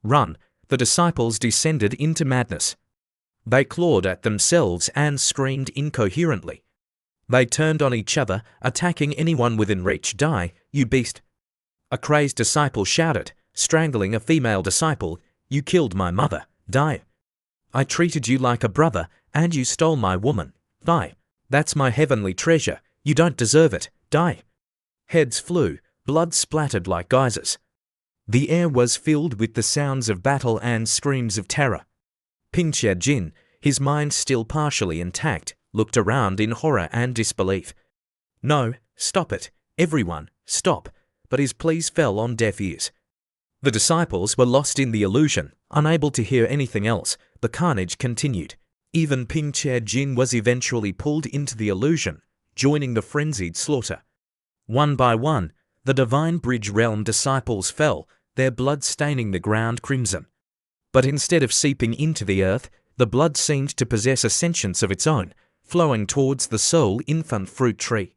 "Run!" The disciples descended into madness. They clawed at themselves and screamed incoherently. They turned on each other, attacking anyone within reach. "Die, you beast!" A crazed disciple shouted, strangling a female disciple. "You killed my mother. Die! I treated you like a brother, and you stole my woman. Die! That's my heavenly treasure. You don't deserve it. Die!" Heads flew, blood splattered like geysers. The air was filled with the sounds of battle and screams of terror. Ping Jin, his mind still partially intact, looked around in horror and disbelief. "No, stop it. Everyone, stop." But his pleas fell on deaf ears. The disciples were lost in the illusion, unable to hear anything else. The carnage continued. Even Ping Che Jin was eventually pulled into the illusion, joining the frenzied slaughter. One by one, the Divine Bridge Realm disciples fell, their blood staining the ground crimson. But instead of seeping into the earth, the blood seemed to possess a sentience of its own, flowing towards the soul infant fruit tree.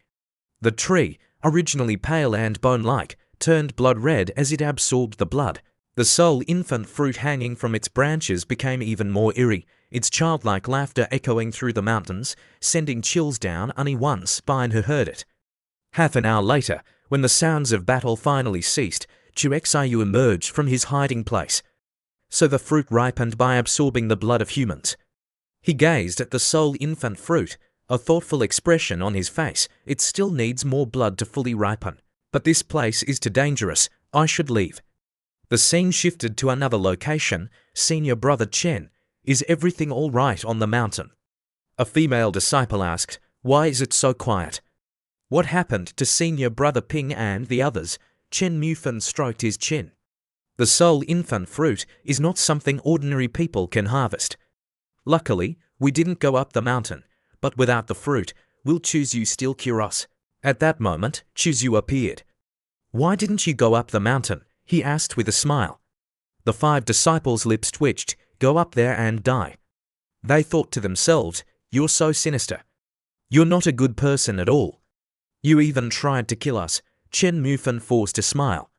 The tree, originally pale and bone-like, turned blood red as it absorbed the blood. The soul infant fruit hanging from its branches became even more eerie, its childlike laughter echoing through the mountains, sending chills down anyone's spine who heard it. Half an hour later, when the sounds of battle finally ceased, Chuexiu emerged from his hiding place. So the fruit ripened by absorbing the blood of humans. He gazed at the soul infant fruit, a thoughtful expression on his face. It still needs more blood to fully ripen. But this place is too dangerous. I should leave. The scene shifted to another location. Senior brother Chen, is everything all right on the mountain? A female disciple asked. Why is it so quiet? What happened to senior brother Ping and the others? Chen Mufan stroked his chin. The soul infant fruit is not something ordinary people can harvest. Luckily, we didn't go up the mountain, but without the fruit, will Chuzu still cure us? At that moment, Chuzu appeared. Why didn't you go up the mountain? He asked with a smile. The 5 disciples' lips twitched. Go up there and die. They thought to themselves, you're so sinister. You're not a good person at all. You even tried to kill us. Chen Mufan forced a smile.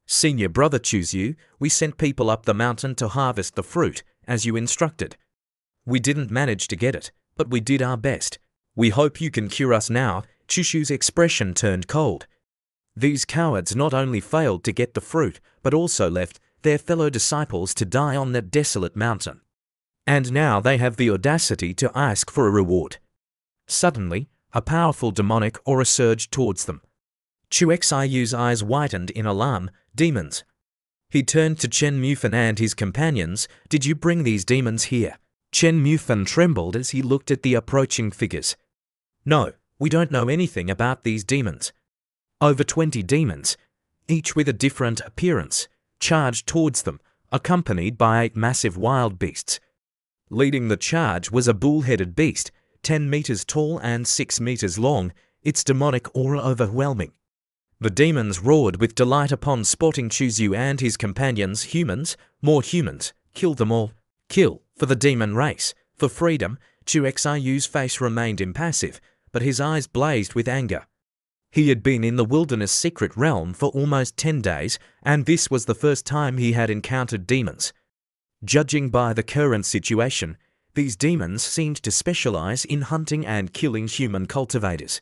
Senior brother Chuzu, we sent people up the mountain to harvest the fruit, as you instructed. We didn't manage to get it, but we did our best. We hope you can cure us now. Chuzu's expression turned cold. These cowards not only failed to get the fruit, but also left their fellow disciples to die on that desolate mountain. And now they have the audacity to ask for a reward. Suddenly, a powerful demonic aura surged towards them. Chuexiu's eyes whitened in alarm. Demons. He turned to Chen Mufan and his companions. Did you bring these demons here? Chen Mufan trembled as he looked at the approaching figures. No, we don't know anything about these demons. Over 20 demons, each with a different appearance, charged towards them, accompanied by 8 massive wild beasts. Leading the charge was a bull-headed beast, 10 meters tall and 6 meters long, its demonic aura overwhelming. The demons roared with delight upon spotting Chuzu and his companions. Humans, more humans, kill them all. Kill, for the demon race, for freedom. Chuexiu's face remained impassive, but his eyes blazed with anger. He had been in the wilderness secret realm for almost 10 days, and this was the first time he had encountered demons. Judging by the current situation, these demons seemed to specialize in hunting and killing human cultivators.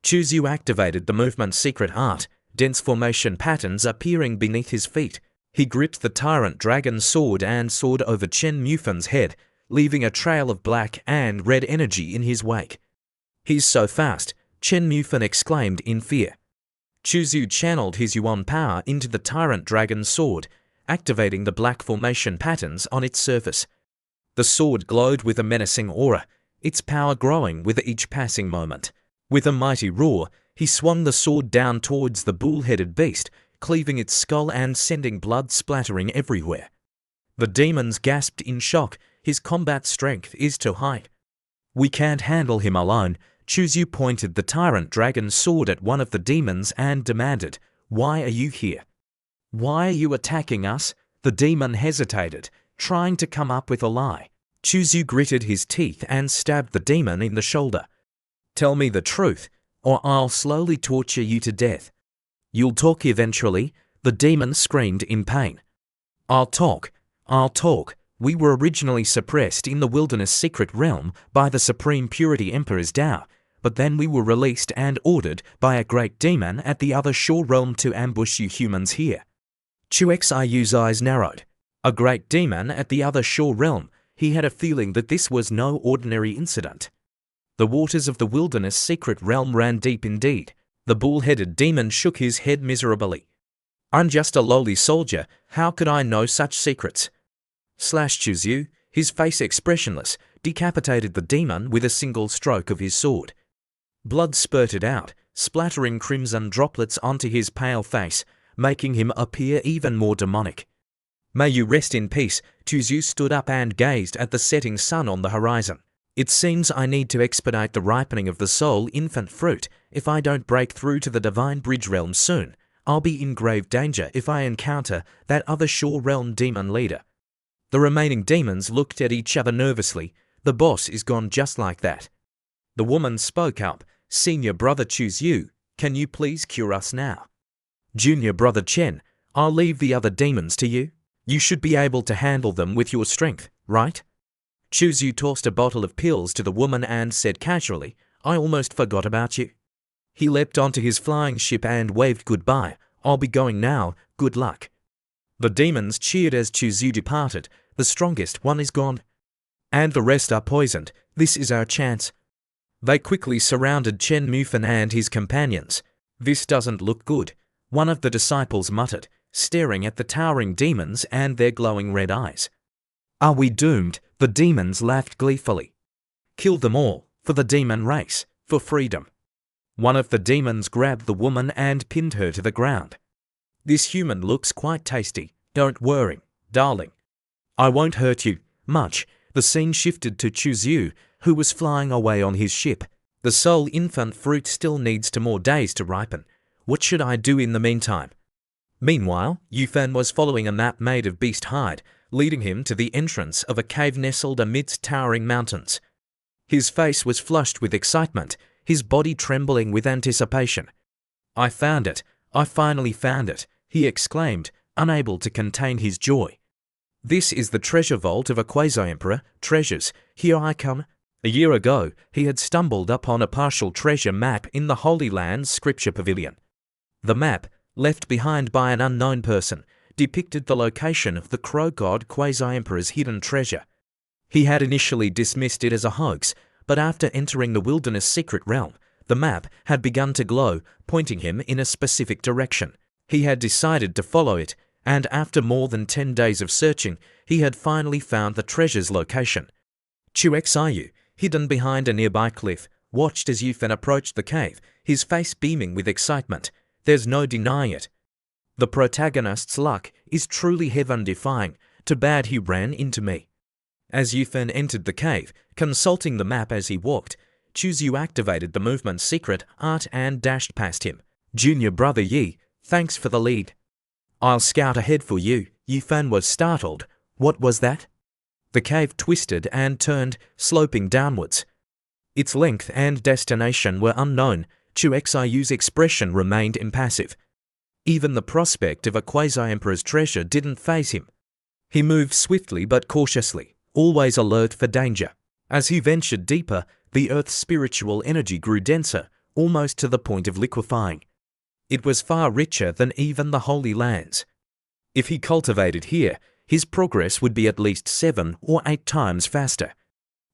Chuzu activated the movement's secret art, dense formation patterns appearing beneath his feet. He gripped the tyrant dragon sword and soared over Chen Mufan's head, leaving a trail of black and red energy in his wake. He's so fast, Chen Mufan exclaimed in fear. Chuzu channeled his yuan power into the tyrant dragon's sword, activating the black formation patterns on its surface. The sword glowed with a menacing aura, its power growing with each passing moment. With a mighty roar, he swung the sword down towards the bull-headed beast, cleaving its skull and sending blood splattering everywhere. The demons gasped in shock. His combat strength is too high. We can't handle him alone. Chuzu pointed the tyrant dragon's sword at one of the demons and demanded, "Why are you here? Why are you attacking us?" The demon hesitated, trying to come up with a lie. Chuzu gritted his teeth and stabbed the demon in the shoulder. "Tell me the truth, or I'll slowly torture you to death." "You'll talk eventually," the demon screamed in pain. I'll talk. We were originally suppressed in the wilderness secret realm by the Supreme Purity Emperor's Tao, but then we were released and ordered by a great demon at the other shore realm to ambush you humans here." Chuexiu's eyes narrowed. A great demon at the other shore realm. He had a feeling that this was no ordinary incident. The waters of the wilderness secret realm ran deep indeed. The bull-headed demon shook his head miserably. "I'm just a lowly soldier. How could I know such secrets?" Chuzu, his face expressionless, decapitated the demon with a single stroke of his sword. Blood spurted out, splattering crimson droplets onto his pale face, making him appear even more demonic. May you rest in peace. Chuzyu stood up and gazed at the setting sun on the horizon. It seems I need to expedite the ripening of the soul infant fruit. If I don't break through to the divine bridge realm soon, I'll be in grave danger if I encounter that other shore realm demon leader. The remaining demons looked at each other nervously. The boss is gone just like that. The woman spoke up. Senior brother Chuzyu, can you please cure us now? Junior brother Chen, I'll leave the other demons to you. You should be able to handle them with your strength, right? Chuzyu tossed a bottle of pills to the woman and said casually, I almost forgot about you. He leapt onto his flying ship and waved goodbye. I'll be going now, good luck. The demons cheered as Chuzyu departed. The strongest one is gone. And the rest are poisoned. This is our chance. They quickly surrounded Chen Mufan and his companions. This doesn't look good, one of the disciples muttered, staring at the towering demons and their glowing red eyes. Are we doomed? The demons laughed gleefully. Kill them all, for the demon race, for freedom. One of the demons grabbed the woman and pinned her to the ground. This human looks quite tasty. Don't worry, darling. I won't hurt you much. The scene shifted to Chuzyu, who was flying away on his ship. The soul infant fruit still needs 2 more days to ripen. What should I do in the meantime? Meanwhile, Yufan was following a map made of beast hide, leading him to the entrance of a cave nestled amidst towering mountains. His face was flushed with excitement, his body trembling with anticipation. I found it. I finally found it, he exclaimed, unable to contain his joy. This is the treasure vault of a quasi-emperor. Treasures, here I come. A year ago, he had stumbled upon a partial treasure map in the Holy Land's scripture pavilion. The map, left behind by an unknown person, depicted the location of the crow god quasi-emperor's hidden treasure. He had initially dismissed it as a hoax, but after entering the wilderness secret realm, the map had begun to glow, pointing him in a specific direction. He had decided to follow it, and after more than 10 days of searching, he had finally found the treasure's location. Chu Xiu, hidden behind a nearby cliff, watched as Yufan approached the cave, his face beaming with excitement. There's no denying it. The protagonist's luck is truly heaven-defying. Too bad he ran into me. As Yufan entered the cave, consulting the map as he walked, Chuzyu activated the movement's secret art and dashed past him. Junior brother Yi, thanks for the lead. I'll scout ahead for you. Yufan was startled. What was that? The cave twisted and turned, sloping downwards. Its length and destination were unknown. Chu Xiu's expression remained impassive. Even the prospect of a quasi-emperor's treasure didn't faze him. He moved swiftly but cautiously, always alert for danger. As he ventured deeper, the earth's spiritual energy grew denser, almost to the point of liquefying. It was far richer than even the Holy Lands. If he cultivated here, his progress would be at least 7 or 8 times faster.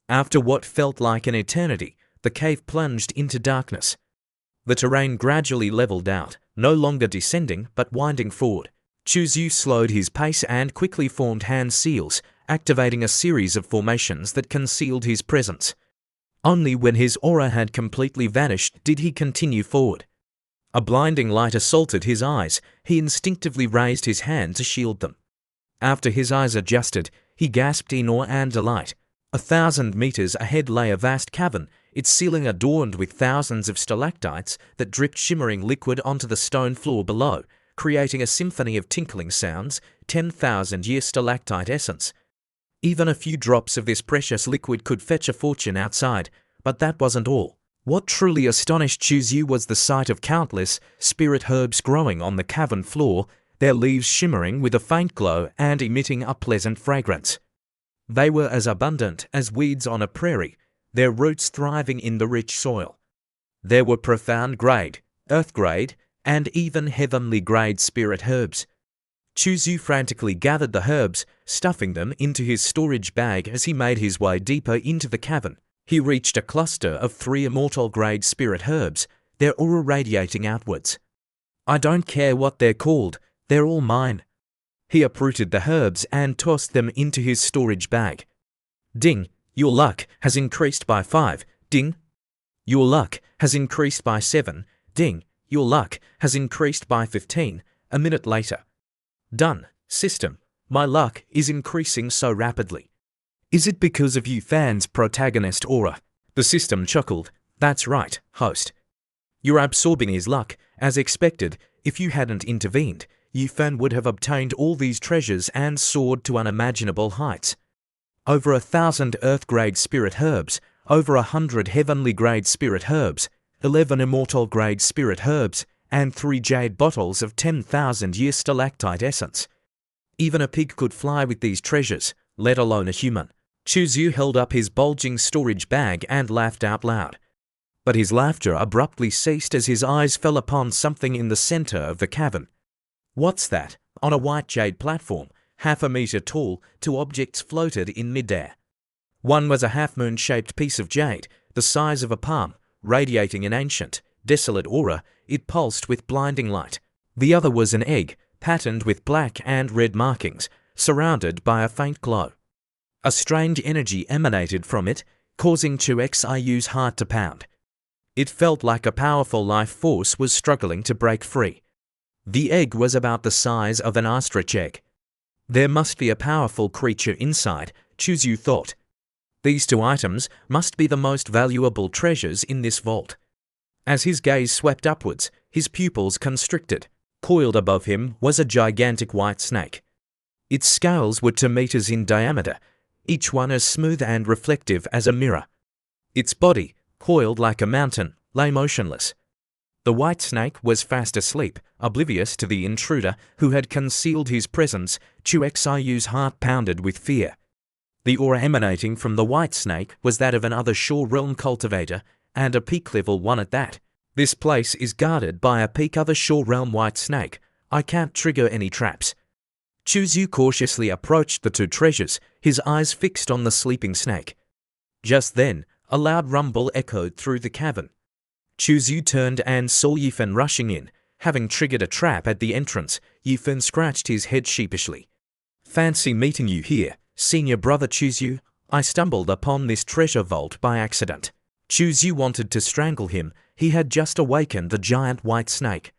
After what felt like an eternity, the cave plunged into darkness. The terrain gradually leveled out, no longer descending but winding forward. Chuzyu slowed his pace and quickly formed hand seals, activating a series of formations that concealed his presence. Only when his aura had completely vanished did he continue forward. A blinding light assaulted his eyes. He instinctively raised his hand to shield them. After his eyes adjusted, he gasped in awe and delight. 1,000 meters ahead lay a vast cavern, its ceiling adorned with thousands of stalactites that dripped shimmering liquid onto the stone floor below, creating a symphony of tinkling sounds, 10,000-year stalactite essence. Even a few drops of this precious liquid could fetch a fortune outside, but that wasn't all. What truly astonished Chuzyu was the sight of countless spirit herbs growing on the cavern floor, their leaves shimmering with a faint glow and emitting a pleasant fragrance. They were as abundant as weeds on a prairie, their roots thriving in the rich soil. There were profound grade, earth grade, and even heavenly grade spirit herbs. Chuzyu frantically gathered the herbs, stuffing them into his storage bag as he made his way deeper into the cavern. He reached a cluster of 3 immortal grade spirit herbs, their aura radiating outwards. I don't care what they're called, they're all mine. He uprooted the herbs and tossed them into his storage bag. Ding, your luck has increased by 5. Ding. Your luck has increased by 7. Ding, your luck has increased by 15. A minute later. Done. System. My luck is increasing so rapidly. Is it because of you fans' protagonist aura? The system chuckled. That's right, host. You're absorbing his luck. As expected, if you hadn't intervened, you fan would have obtained all these treasures and soared to unimaginable heights. Over 1,000 Earth-grade spirit herbs, over 100 heavenly-grade spirit herbs, 11 immortal-grade spirit herbs, and 3 jade bottles of 10,000-year stalactite essence. Even a pig could fly with these treasures, let alone a human. Chuzhu held up his bulging storage bag and laughed out loud. But his laughter abruptly ceased as his eyes fell upon something in the center of the cavern. What's that? On a white jade platform, half a meter tall, 2 objects floated in midair. One was a half-moon-shaped piece of jade, the size of a palm, radiating an ancient, desolate aura. It pulsed with blinding light. The other was an egg, patterned with black and red markings, surrounded by a faint glow. A strange energy emanated from it, causing Chuxiu's heart to pound. It felt like a powerful life force was struggling to break free. The egg was about the size of an ostrich egg. There must be a powerful creature inside, Chuzhu thought. These 2 items must be the most valuable treasures in this vault. As his gaze swept upwards, his pupils constricted. Coiled above him was a gigantic white snake. Its scales were 2 meters in diameter, each one as smooth and reflective as a mirror. Its body, coiled like a mountain, lay motionless. The white snake was fast asleep, oblivious to the intruder who had concealed his presence. Chuxiu's heart pounded with fear. The aura emanating from the white snake was that of another Shore Realm cultivator, and a peak level one at that. This place is guarded by a peak other Shore Realm white snake. I can't trigger any traps. Chuzhu cautiously approached the 2 treasures, his eyes fixed on the sleeping snake. Just then, a loud rumble echoed through the cavern. Chuzhu turned and saw Yifen rushing in. Having triggered a trap at the entrance, Yifen scratched his head sheepishly. Fancy meeting you here, senior brother Chuzhu. I stumbled upon this treasure vault by accident. Chuzhu wanted to strangle him. He had just awakened the giant white snake.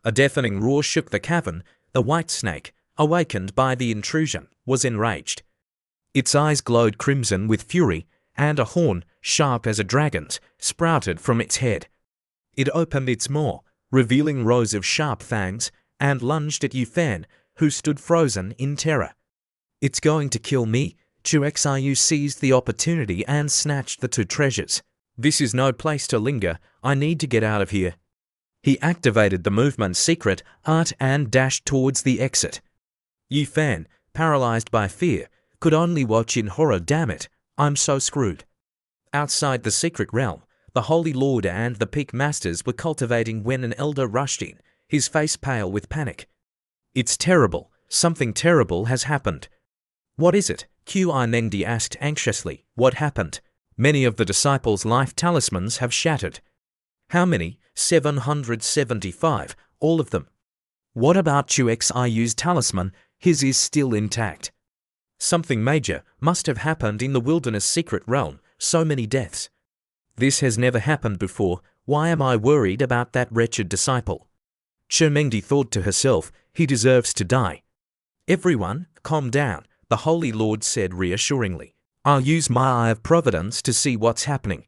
A deafening roar shook the cavern. The white snake, awakened by the intrusion, was enraged. Its eyes glowed crimson with fury, and a horn, sharp as a dragon's, sprouted from its head. It opened its maw, revealing rows of sharp fangs, and lunged at Yifen, who stood frozen in terror. It's going to kill me. Chuxiu seized the opportunity and snatched the 2 treasures. This is no place to linger. I need to get out of here. He activated the movement secret art and dashed towards the exit. Yifen, paralyzed by fear, could only watch in horror. Damn it, I'm so screwed. Outside the secret realm, the Holy Lord and the Peak Masters were cultivating when an elder rushed in, his face pale with panic. It's terrible. Something terrible has happened. What is it? Qi asked anxiously. What happened? Many of the disciples' life talismans have shattered. How many? 775, all of them. What about Chuxiu's talisman? His is still intact. Something major must have happened in the wilderness secret realm. So many deaths. This has never happened before. Why am I worried about that wretched disciple? Chermengdi thought to herself, he deserves to die. Everyone, calm down, the Holy Lord said reassuringly. I'll use my Eye of Providence to see what's happening.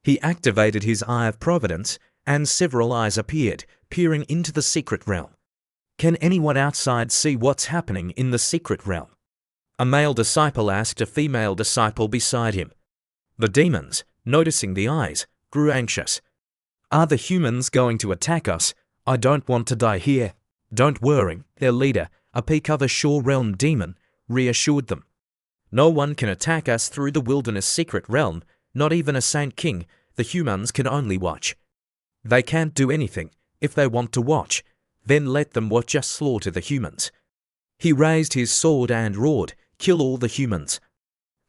He activated his Eye of Providence, and several eyes appeared, peering into the secret realm. Can anyone outside see what's happening in the secret realm? A male disciple asked a female disciple beside him. The demons, noticing the eyes, grew anxious. Are the humans going to attack us? I don't want to die here. Don't worry, their leader, a peak other Shore Realm demon, reassured them. No one can attack us through the wilderness secret realm, not even a Saint King. The humans can only watch. They can't do anything. If they want to watch, then let them watch us slaughter the humans. He raised his sword and roared, kill all the humans.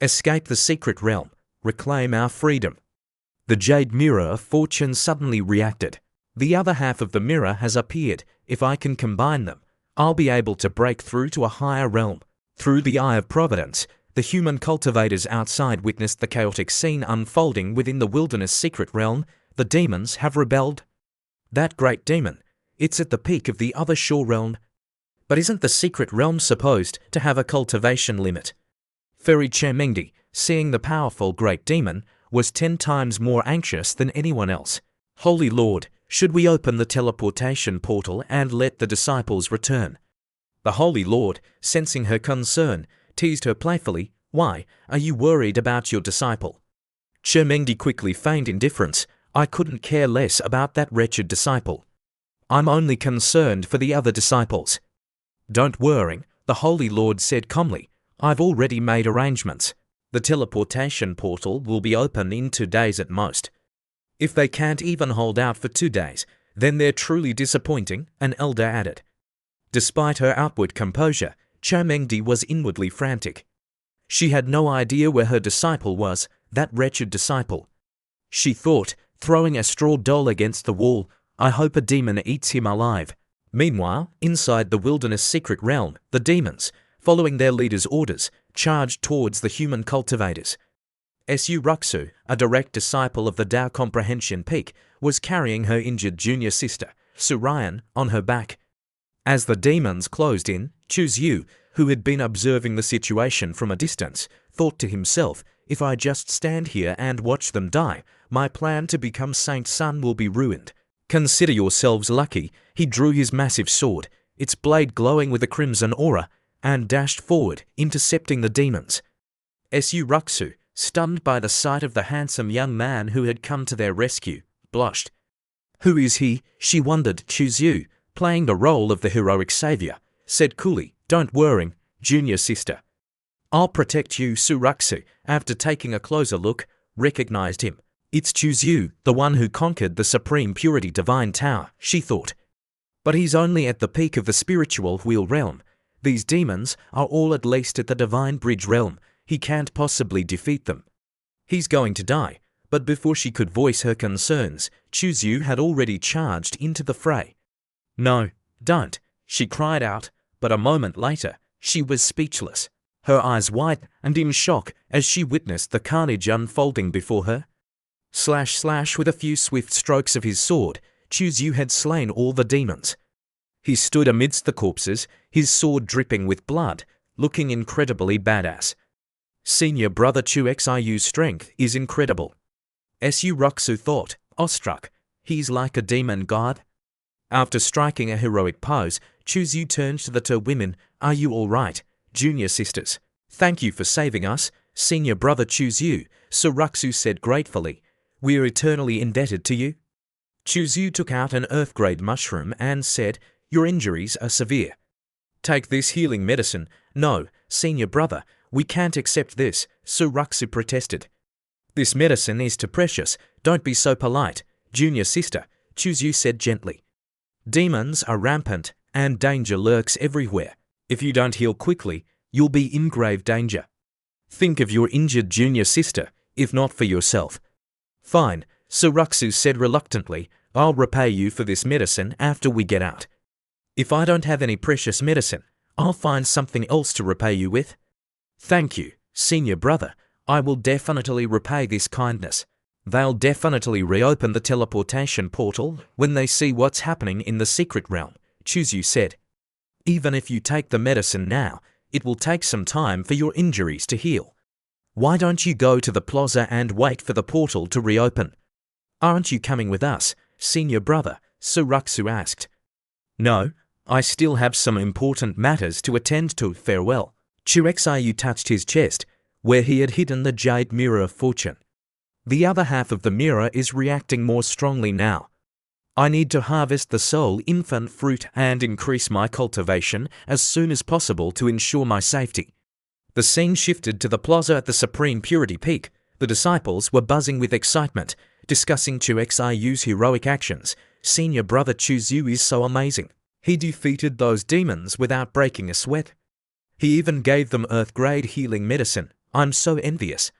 Escape the secret realm. Reclaim our freedom. The jade mirror of fortune suddenly reacted. The other half of the mirror has appeared. If I can combine them, I'll be able to break through to a higher realm. Through the Eye of Providence, the human cultivators outside witnessed the chaotic scene unfolding within the wilderness secret realm. The demons have rebelled. That great demon, It's at the peak of the other shore realm. But isn't the secret realm supposed to have a cultivation limit? Fairy Chermengdi, seeing the powerful great demon, was 10 times more anxious than anyone else. Holy Lord, should we open the teleportation portal and let the disciples return? The Holy Lord, sensing her concern, teased her playfully. Why are you worried about your disciple? Chermengdi quickly feigned indifference. I couldn't care less about that wretched disciple. I'm only concerned for the other disciples. Don't worry, the Holy Lord said calmly. I've already made arrangements. The teleportation portal will be open in 2 days at most. If they can't even hold out for 2 days, then they're truly disappointing, an elder added. Despite her outward composure, Chermengdi was inwardly frantic. She had no idea where her disciple was, that wretched disciple. She thought, throwing a straw doll against the wall, I hope a demon eats him alive. Meanwhile, inside the wilderness secret realm, the demons, following their leader's orders, charged towards the human cultivators. Su Ruxu, a direct disciple of the Tao Comprehension Peak, was carrying her injured junior sister, Surayan, on her back. As the demons closed in, Chu Yu, who had been observing the situation from a distance, thought to himself, if I just stand here and watch them die, my plan to become Saint Sun will be ruined. Consider yourselves lucky. He drew his massive sword, its blade glowing with a crimson aura, and dashed forward, intercepting the demons. Su Ruxu, stunned by the sight of the handsome young man who had come to their rescue, blushed. Who is he? She wondered. Chu Yu, playing the role of the heroic savior, said coolly, Don't worry, junior sister. I'll protect you. Su Ruxu, after taking a closer look, recognized him. It's Chu Yu, the one who conquered the Supreme Purity Divine Tower, she thought. But he's only at the peak of the spiritual wheel realm. These demons are all at least at the Divine Bridge realm. He can't possibly defeat them. He's going to die. But before she could voice her concerns, Chu Yu had already charged into the fray. No, don't, she cried out, but a moment later, she was speechless, her eyes wide and in shock as she witnessed the carnage unfolding before her. Slash slash with a few swift strokes of his sword, Chu Yu had slain all the demons. He stood amidst the corpses, his sword dripping with blood, looking incredibly badass. Senior brother Chu Xiu's strength is incredible. Su Ruxu thought, awestruck. He's like a demon god. After striking a heroic pose, Chu Yu turned to the two women. Are you all right, junior sisters? Thank you for saving us, senior brother Chu Yu, Su Ruxu said gratefully. We're eternally indebted to you. Chu Yu took out an earth-grade mushroom and said, Your injuries are severe. Take this healing medicine. No, senior brother, we can't accept this, Su Ruxu protested. This medicine is too precious. Don't be so polite, junior sister, Chu Yu said gently. Demons are rampant, and danger lurks everywhere. If you don't heal quickly, you'll be in grave danger. Think of your injured junior sister, if not for yourself. Fine, Su Ruxu said reluctantly. I'll repay you for this medicine after we get out. If I don't have any precious medicine, I'll find something else to repay you with. Thank you, senior brother. I will definitely repay this kindness. They'll definitely reopen the teleportation portal when they see what's happening in the secret realm, Chu Yu said. Even if you take the medicine now, it will take some time for your injuries to heal. Why don't you go to the plaza and wait for the portal to reopen? Aren't you coming with us, senior brother? Su Ruxu asked. No, I still have some important matters to attend to. Farewell. Chu Xiu touched his chest, where he had hidden the jade mirror of fortune. The other half of the mirror is reacting more strongly now. I need to harvest the soul infant fruit and increase my cultivation as soon as possible to ensure my safety. The scene shifted to the plaza at the Supreme Purity Peak. The disciples were buzzing with excitement, discussing Chu Xiu's heroic actions. Senior brother Chu Yu is so amazing. He defeated those demons without breaking a sweat. He even gave them earth-grade healing medicine. I'm so envious.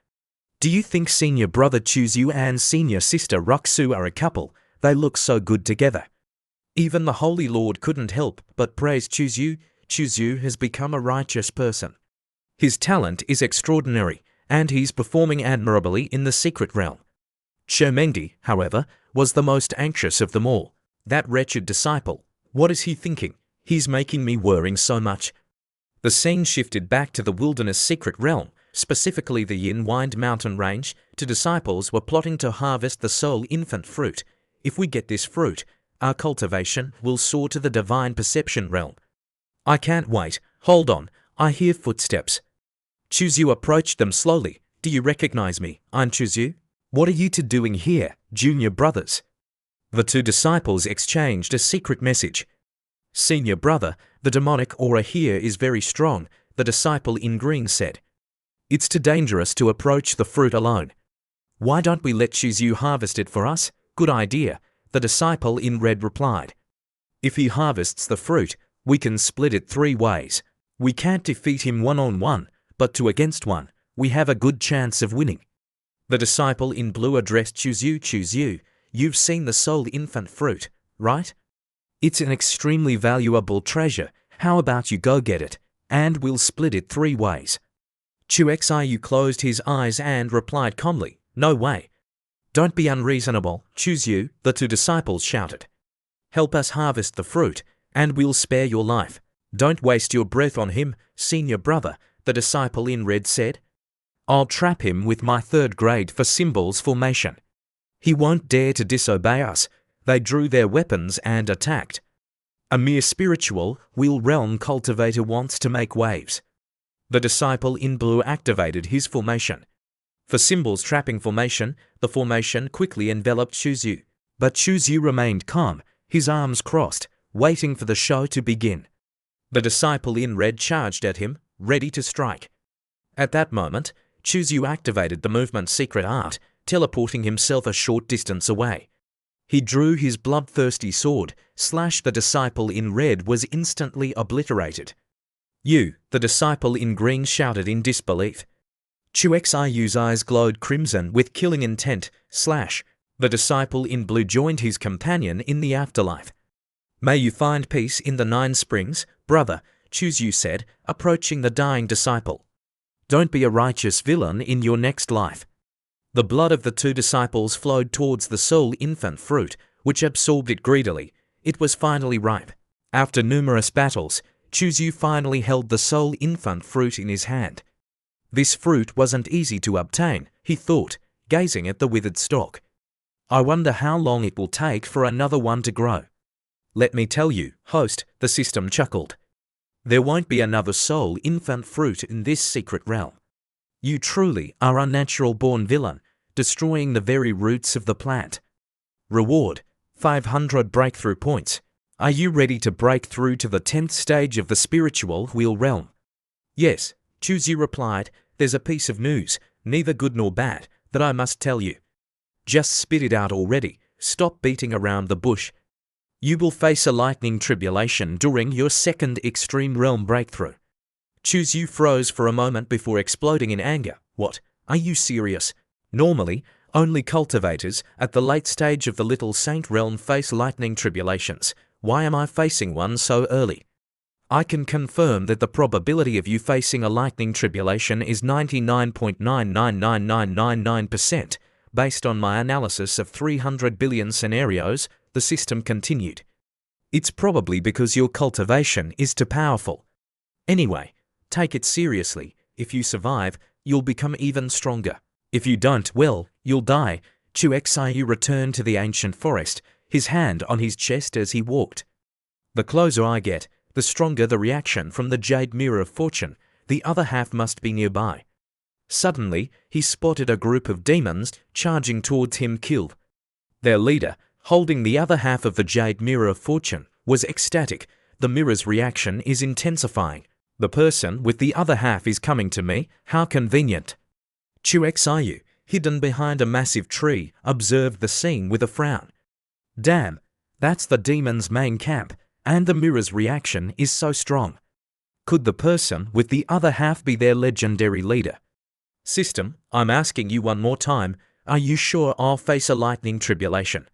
Do you think senior brother Chu Yu and senior sister Ruxu are a couple? They look so good together. Even the Holy Lord couldn't help but praise Chu Yu. Chu Yu has become a righteous person. His talent is extraordinary, and he's performing admirably in the secret realm. Chermengdi, however, was the most anxious of them all. That wretched disciple, What is he thinking? He's making me worrying so much. The scene shifted back to the wilderness secret realm, specifically the Yin-Wind mountain range. Two disciples were plotting to harvest the soul infant fruit. If we get this fruit, our cultivation will soar to the divine perception realm. I can't wait. Hold on, I hear footsteps. Chuzyu approached them slowly. Do you recognize me? I'm Chuzyu. What are you two doing here, junior brothers? The two disciples exchanged a secret message. Senior brother, the demonic aura here is very strong, the disciple in green said. It's too dangerous to approach the fruit alone. Why don't we let Chuzyu harvest it for us? Good idea, the disciple in red replied. If he harvests the fruit, we can split it 3 ways. We can't defeat him one-on-one, but 2 against 1, we have a good chance of winning. The disciple in blue addressed Chuzyu. Chuzyu, you've seen the soul infant fruit, right? It's an extremely valuable treasure. How about you go get it, and we'll split it 3 ways. Chuzyu closed his eyes and replied calmly, no way. Don't be unreasonable, Chuzyu, the 2 disciples shouted. Help us harvest the fruit, and we'll spare your life. Don't waste your breath on him, senior brother, the disciple in red said. I'll trap him with my 3rd grade for symbols formation. He won't dare to disobey us. They drew their weapons and attacked. A mere spiritual, wheel realm cultivator wants to make waves. The disciple in blue activated his formation. For symbols trapping formation, the formation quickly enveloped Chuzyu. But Chuzyu remained calm, his arms crossed, waiting for the show to begin. The disciple in red charged at him, ready to strike. At that moment, Chuzyu activated the movement's secret art, teleporting himself a short distance away. He drew his bloodthirsty sword, slashed the disciple in red was instantly obliterated. You, the disciple in green shouted in disbelief. Chuzyu's eyes glowed crimson with killing intent, slash. The disciple in blue joined his companion in the afterlife. May you find peace in the 9 springs, brother, Chuzyu said, approaching the dying disciple. Don't be a righteous villain in your next life. The blood of the 2 disciples flowed towards the soul infant fruit, which absorbed it greedily. It was finally ripe. After numerous battles, Chuzyu finally held the soul infant fruit in his hand. This fruit wasn't easy to obtain, he thought, gazing at the withered stalk. I wonder how long it will take for another one to grow. Let me tell you, host, the system chuckled. There won't be another soul infant fruit in this secret realm. You truly are a natural-born villain, destroying the very roots of the plant. Reward, 500 breakthrough points. Are you ready to break through to the 10th stage of the spiritual wheel realm? Yes, Chuzyu replied, there's a piece of news, neither good nor bad, that I must tell you. Just spit it out already, stop beating around the bush. You will face a lightning tribulation during your 2nd extreme realm breakthrough. Chuzyu froze for a moment before exploding in anger. What? Are you serious? Normally, only cultivators at the late stage of the Little Saint realm face lightning tribulations. Why am I facing one so early? I can confirm that the probability of you facing a lightning tribulation is 99.999999%, based on my analysis of 300 billion scenarios, the system continued. It's probably because your cultivation is too powerful. Anyway, take it seriously. If you survive, you'll become even stronger. If you don't, well, you'll die. Chuzyu returned to the ancient forest, his hand on his chest as he walked. The closer I get, the stronger the reaction from the jade mirror of fortune. The other half must be nearby. Suddenly, he spotted a group of demons charging towards him. Killed. Their leader, holding the other half of the jade mirror of fortune, was ecstatic. The mirror's reaction is intensifying. The person with the other half is coming to me. How convenient. Chuzyu, hidden behind a massive tree, observed the scene with a frown. Damn, that's the demon's main camp, and the mirror's reaction is so strong. Could the person with the other half be their legendary leader? System, I'm asking you one more time, are you sure I'll face a lightning tribulation?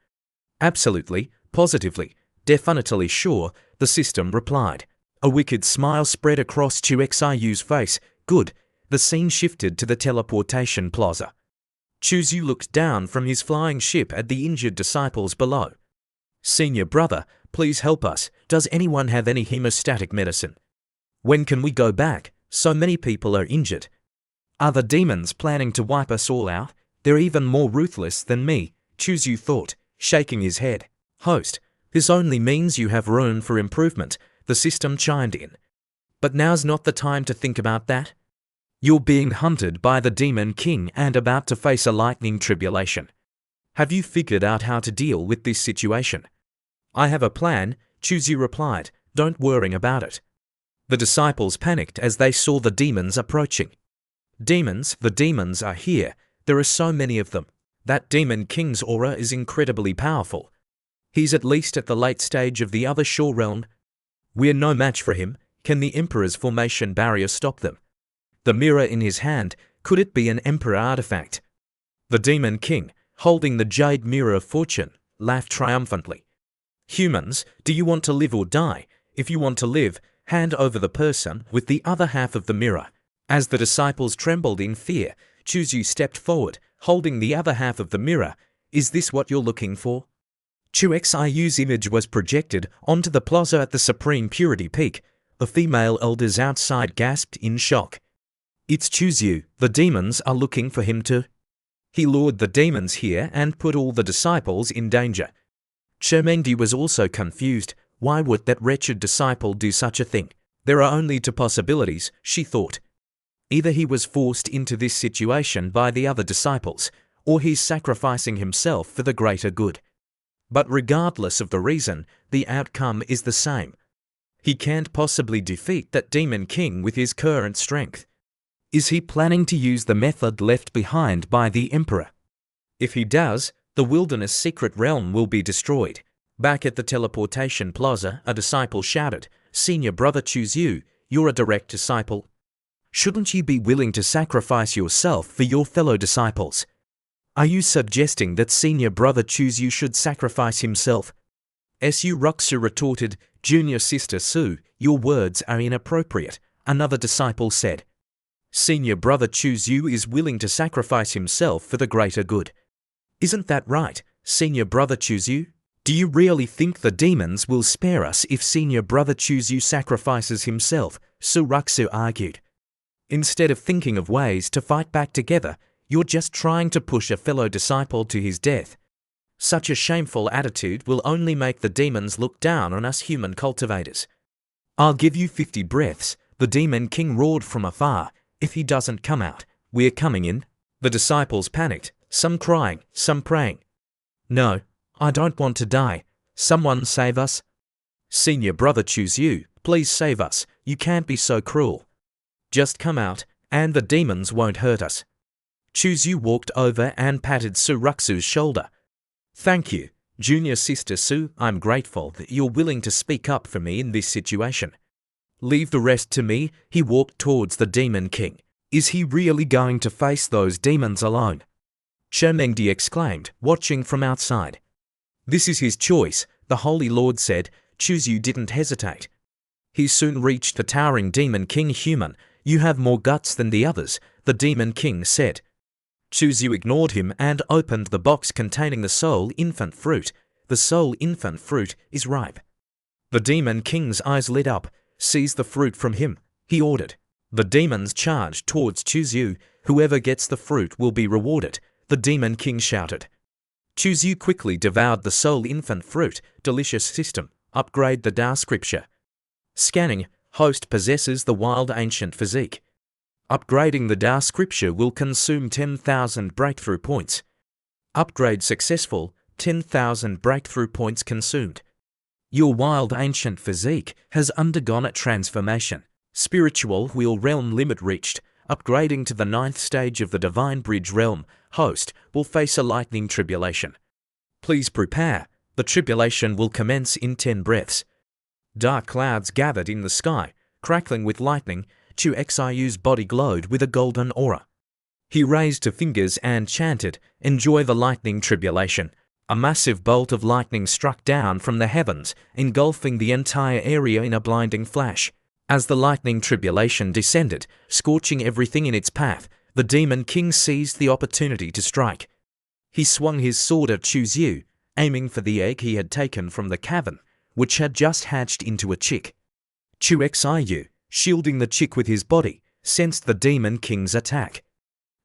Absolutely, positively, definitely sure, the system replied. A wicked smile spread across Chuzyu's face. Good. The scene shifted to the teleportation plaza. Chuzyu looked down from his flying ship at the injured disciples below. Senior brother, Please help us. Does anyone have any hemostatic medicine? When can we go back? So many people are injured. Are the demons planning to wipe us all out? They're even more ruthless than me, Chuzu thought, shaking his head. Host, this only means you have room for improvement, the system chimed in. But now's not the time to think about that. You're being hunted by the Demon King and about to face a lightning tribulation. Have you figured out how to deal with this situation? I have a plan, Chuzu replied. Don't worry about it. The disciples panicked as they saw the demons approaching. Demons, the demons are here. There are so many of them. That Demon King's aura is incredibly powerful. He's at least at the late stage of the other shore realm. We're no match for him. Can the Emperor's formation barrier stop them? The mirror in his hand, could it be an Emperor artifact? The Demon King, holding the jade mirror of fortune, laughed triumphantly. Humans, do you want to live or die? If you want to live, hand over the person with the other half of the mirror. As the disciples trembled in fear, Chuzu stepped forward, holding the other half of the mirror. Is this what you're looking for? Xiu's image was projected onto the plaza at the Supreme Purity Peak. The female elders outside gasped in shock. It's Chuzu, the demons are looking for him too. He lured the demons here and put all the disciples in danger. Chermengdi was also confused. Why would that wretched disciple do such a thing? There are only two possibilities, she thought. Either he was forced into this situation by the other disciples, or he's sacrificing himself for the greater good. But regardless of the reason, the outcome is the same. He can't possibly defeat that Demon King with his current strength. Is he planning to use the method left behind by the Emperor? If he does, the wilderness secret realm will be destroyed. Back at the teleportation plaza, a disciple shouted, Senior Brother Chuzu, you're a direct disciple. Shouldn't you be willing to sacrifice yourself for your fellow disciples? Are you suggesting that Senior Brother Chuzu should sacrifice himself? Su Ruxu retorted, Junior Sister Su, your words are inappropriate, another disciple said. Senior Brother Chuzu is willing to sacrifice himself for the greater good. Isn't that right, Senior Brother Chuzu? Do you really think the demons will spare us if Senior Brother Chuzu sacrifices himself? Su Ruxu argued. Instead of thinking of ways to fight back together, you're just trying to push a fellow disciple to his death. Such a shameful attitude will only make the demons look down on us human cultivators. I'll give you 50 breaths, the Demon King roared from afar. If he doesn't come out, we're coming in. The disciples panicked, some crying, some praying. No, I don't want to die. Someone save us. Senior Brother Chuzu, please save us. You can't be so cruel. Just come out, and the demons won't hurt us. Chuzu walked over and patted Su Ruxu's shoulder. Thank you, Junior Sister Su. I'm grateful that you're willing to speak up for me in this situation. Leave the rest to me. He walked towards the Demon King. Is he really going to face those demons alone? Chermengdi exclaimed, watching from outside. This is his choice, the Holy Lord said. Chuzu didn't hesitate. He soon reached the towering Demon King. Human, you have more guts than the others, the Demon King said. Chuzu ignored him and opened the box containing the soul infant fruit. The soul infant fruit is ripe. The Demon King's eyes lit up. Seize the fruit from him, he ordered. The demons charged towards Chuzu. Whoever gets the fruit will be rewarded, the Demon King shouted. Chuzu quickly devoured the soul infant fruit. Delicious system. Upgrade the Tao scripture. Scanning. Host possesses the wild ancient physique. Upgrading the Tao scripture will consume 10,000 breakthrough points. Upgrade successful. 10,000 breakthrough points consumed. Your wild ancient physique has undergone a transformation. Spiritual wheel realm limit reached. Upgrading to the 9th stage of the divine bridge realm. Host will face a lightning tribulation. Please prepare. The tribulation will commence in 10 breaths. Dark clouds gathered in the sky, crackling with lightning. Xiu's body glowed with a golden aura. He raised two fingers and chanted, Enjoy the lightning tribulation. A massive bolt of lightning struck down from the heavens, engulfing the entire area in a blinding flash. As the lightning tribulation descended, scorching everything in its path, the Demon King seized the opportunity to strike. He swung his sword at Chuzu, aiming for the egg he had taken from the cavern. which had just hatched into a chick. Chu Xiu, shielding the chick with his body, sensed the Demon King's attack.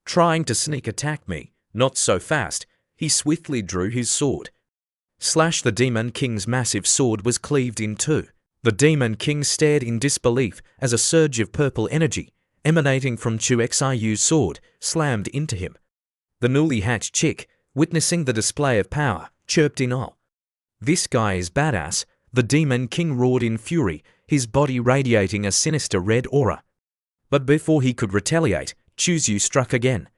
Trying to sneak attack me, not so fast, he swiftly drew his sword. Slash! The Demon King's massive sword was cleaved in two. The Demon King stared in disbelief as a surge of purple energy, emanating from Chu Xiu's sword, slammed into him. The newly hatched chick, witnessing the display of power, chirped in awe. "This guy is badass," the Demon King roared in fury, his body radiating a sinister red aura. But before he could retaliate, Chu Xiu struck again.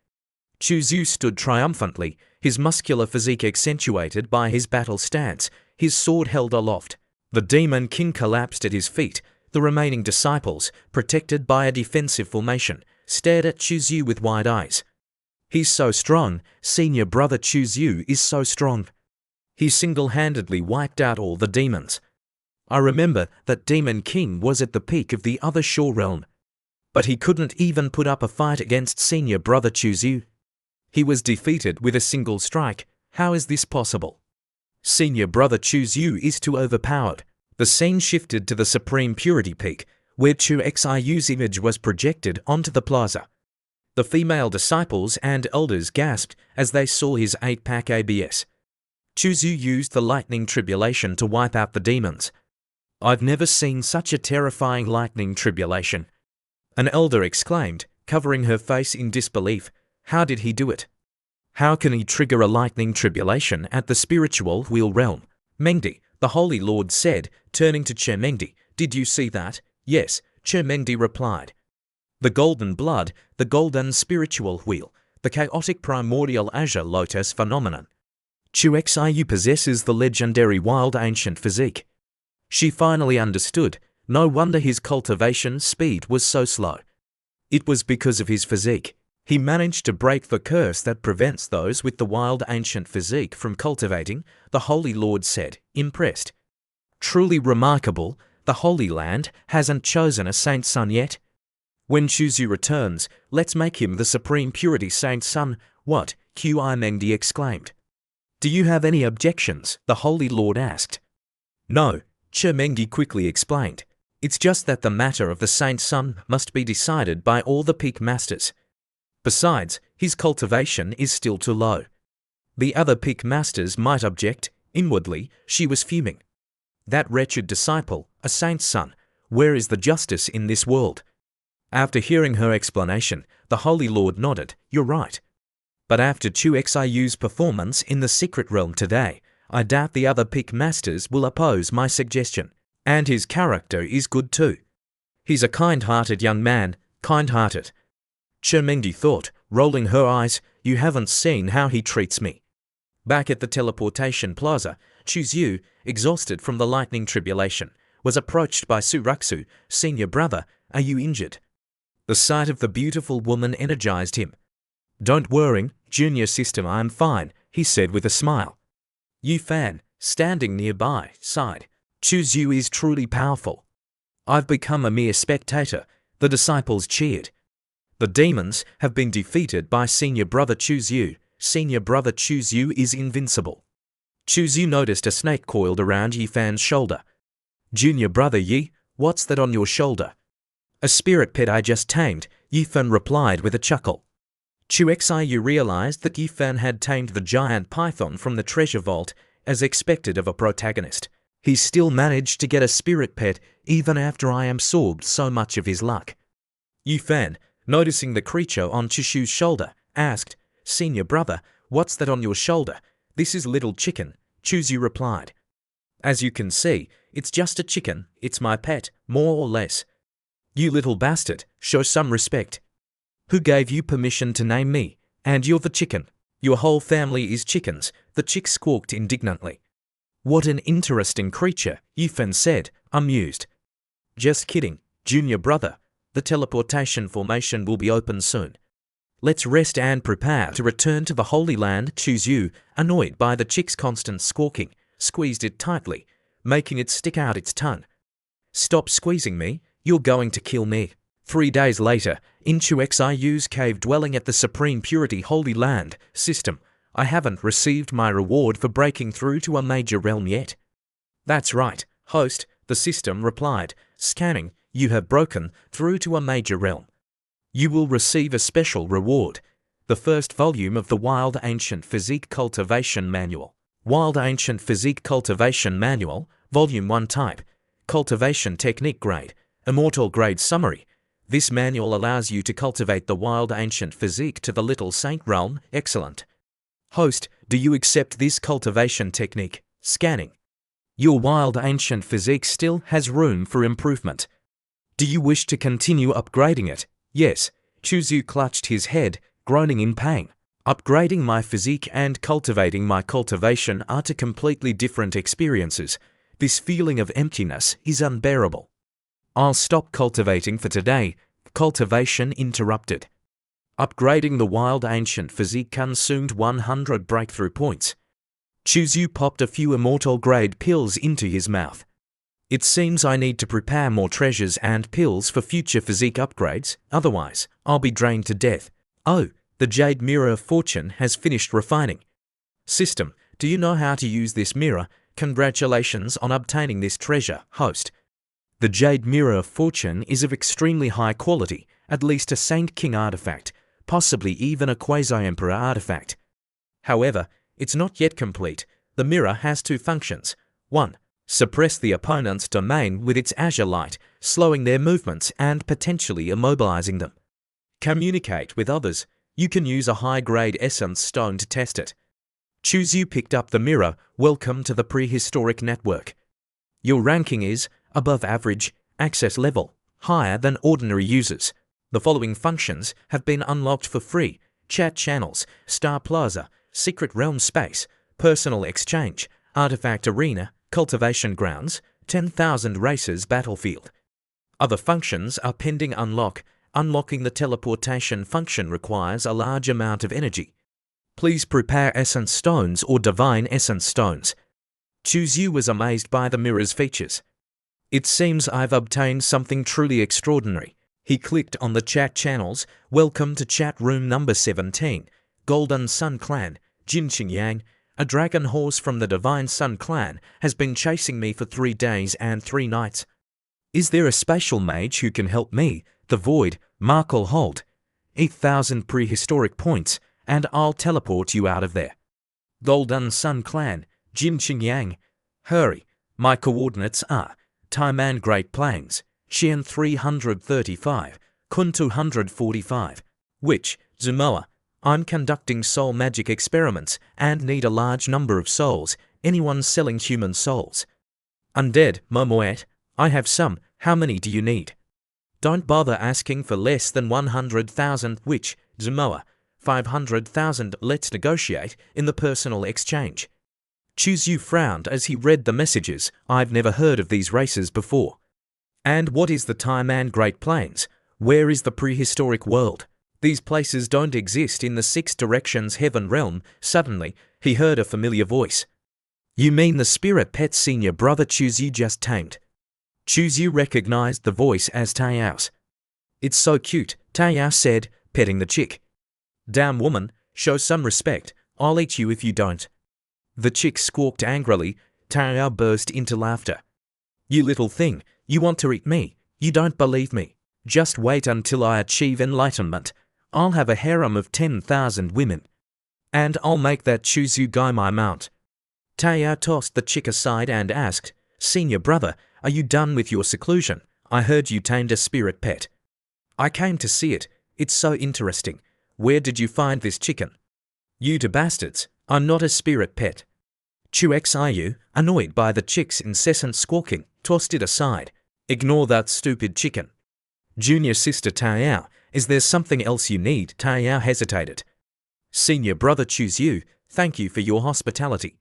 Chu Xiu stood triumphantly, his muscular physique accentuated by his battle stance, his sword held aloft. The Demon King collapsed at his feet. The remaining disciples, protected by a defensive formation, stared at Chu Xiu with wide eyes. "He's so strong, senior brother Chu Xiu is so strong. He single-handedly wiped out all the demons. I remember that Demon King was at the peak of the other shore realm. But he couldn't even put up a fight against senior brother Chu Xiu. He was defeated with a single strike. How is this possible? Senior brother Chu Xiu is too overpowered." The scene shifted to the Supreme Purity Peak, where Chu Xiu's image was projected onto the plaza. The female disciples and elders gasped as they saw his 8-pack ABS. Chu Xiu used the lightning tribulation to wipe out the demons. "I've never seen such a terrifying lightning tribulation," an elder exclaimed, covering her face in disbelief. "How did he do it? How can he trigger a lightning tribulation at the spiritual wheel realm?" "Mengdi," the Holy Lord said, turning to Che Mengdi. "Did you see that?" "Yes," Che Mengdi replied. "The golden blood, the golden spiritual wheel, the chaotic primordial azure lotus phenomenon. Chu Xiu possesses the legendary wild ancient physique." She finally understood. No wonder his cultivation speed was so slow. It was because of his physique. He managed to break the curse that prevents those with the wild ancient physique from cultivating, the Holy Lord said, impressed. "Truly remarkable, the Holy Land hasn't chosen a saint son yet. When Chu Xiu returns, let's make him the Supreme Purity Saint Son." "What?" Qi Mengdi exclaimed. "Do you have any objections?" the Holy Lord asked. "No," Che Mengdi quickly explained. "It's just that the matter of the Saint Son must be decided by all the peak masters. Besides, his cultivation is still too low. The other peak masters might object." Inwardly, she was fuming. That wretched disciple, a saint's son, where is the justice in this world? After hearing her explanation, the Holy Lord nodded. "You're right. But after Chu Xiu's performance in the secret realm today, I doubt the other peak masters will oppose my suggestion. And his character is good too. He's a kind-hearted young man, kind-hearted." Che Mengdi thought, rolling her eyes. "You haven't seen how he treats me." Back at the teleportation plaza, Chu Xiu, exhausted from the lightning tribulation, was approached by Su Ruxu. "Senior brother, are you injured?" The sight of the beautiful woman energized him. "Don't worry, junior sister, I'm fine," he said with a smile. Yu Fan, standing nearby, sighed. "Chu Xiu is truly powerful. I've become a mere spectator." The disciples cheered. "The demons have been defeated by senior brother Chu Xiu. Senior brother Chu Xiu is invincible." Chu Xiu noticed a snake coiled around Yi Fan's shoulder. "Junior brother Yi, what's that on your shoulder?" "A spirit pet I just tamed," Yi Fan replied with a chuckle. Chu Xiu realized that Yi Fan had tamed the giant python from the treasure vault, as expected of a protagonist. He still managed to get a spirit pet even after I absorbed so much of his luck. Yi Fan, noticing the creature on Chu Xiu's shoulder, asked, "Senior brother, what's that on your shoulder?" "This is little chicken," Chu Xiu replied. "As you can see, it's just a chicken. It's my pet, more or less." "You little bastard, show some respect. Who gave you permission to name me? And you're the chicken. Your whole family is chickens," the chick squawked indignantly. "What an interesting creature," Yi Fan said, amused. "Just kidding, junior brother. The teleportation formation will be open soon. Let's rest and prepare to return to the Holy Land." Chu Xiu, annoyed by the chick's constant squawking, squeezed it tightly, making it stick out its tongue. "Stop squeezing me, you're going to kill me." 3 days later, in Chu Xiu's cave dwelling at the Supreme Purity Holy Land system, "I haven't received my reward for breaking through to a major realm yet." "That's right, Host, the system replied, scanning, you have broken through to a major realm. You will receive a special reward. The first volume of the Wild Ancient Physique Cultivation Manual. Wild Ancient Physique Cultivation Manual, Volume 1 Type, Cultivation Technique Grade, Immortal Grade Summary. This manual allows you to cultivate the wild ancient physique to the little saint realm. Excellent. Host, do you accept this cultivation technique? Scanning. Your wild ancient physique still has room for improvement. Do you wish to continue upgrading it? Yes. Chuzu clutched his head, groaning in pain. Upgrading my physique and cultivating my cultivation are two completely different experiences. This feeling of emptiness is unbearable. I'll stop cultivating for today. Cultivation interrupted. Upgrading the wild ancient physique consumed 100 breakthrough points. Chuzu popped a few immortal grade pills into his mouth. It seems I need to prepare more treasures and pills for future physique upgrades, otherwise I'll be drained to death. Oh, the Jade Mirror of Fortune has finished refining. System, do you know how to use this mirror? Congratulations on obtaining this treasure. Host. The Jade Mirror of Fortune is of extremely high quality, at least a Saint King artifact, possibly even a Quasi-Emperor artifact. However, it's not yet complete. The mirror has two functions. 1. Suppress the opponent's domain with its azure light, slowing their movements and potentially immobilizing them. Communicate with others. You can use a high-grade essence stone to test it. Chuzu picked up the mirror. Welcome to the prehistoric network. Your ranking is above average, access level, higher than ordinary users. The following functions have been unlocked for free: chat channels, Star Plaza, Secret Realm Space, Personal Exchange, Artifact Arena, Cultivation Grounds, 10,000 Races Battlefield. Other functions are pending unlock. Unlocking the teleportation function requires a large amount of energy. Please prepare essence stones or divine essence stones. Chuzu was amazed by the mirror's features. It seems I've obtained something truly extraordinary. He clicked on the chat channels. Welcome to chat room number 17. Golden Sun Clan, Jin Yang, a dragon horse from the Divine Sun Clan, has been chasing me for 3 days and 3 nights. Is there a spatial mage who can help me? The Void, Markle Hold. 8,000 prehistoric points, and I'll teleport you out of there. Golden Sun Clan, Jin Yang. Hurry, my coordinates are Taiman Great Plains, Xian 335, Kun 245, which, Zumoa. I'm conducting soul magic experiments and need a large number of souls. Anyone selling human souls? Undead, Momoet. I have some. How many do you need? Don't bother asking for less than 100,000, which, Zumoa. 500,000. Let's negotiate in the personal exchange. Chuzu frowned as he read the messages. I've never heard of these races before. And what is the Taiman Great Plains? Where is the prehistoric world? These places don't exist in the 6 directions heaven realm. Suddenly, he heard a familiar voice. You mean the spirit pet senior brother Chuzu just tamed? Chuzu recognized the voice as Tao's. It's so cute, Tao said, petting the chick. Damn woman, show some respect. I'll eat you if you don't. The chick squawked angrily. Tao burst into laughter. You little thing, you want to eat me. You don't believe me. Just wait until I achieve enlightenment. I'll have a harem of 10,000 women. And I'll make that Chuzu guy my mount. Tao tossed the chick aside and asked, Senior brother, are you done with your seclusion? I heard you tamed a spirit pet. I came to see it. It's so interesting. Where did you find this chicken? You two bastards, I'm not a spirit pet. Chu-Xiu, annoyed by the chick's incessant squawking, tossed it aside. Ignore that stupid chicken. Junior sister Tao, is there something else you need? Tao hesitated. Senior brother Chuzu, thank you for your hospitality.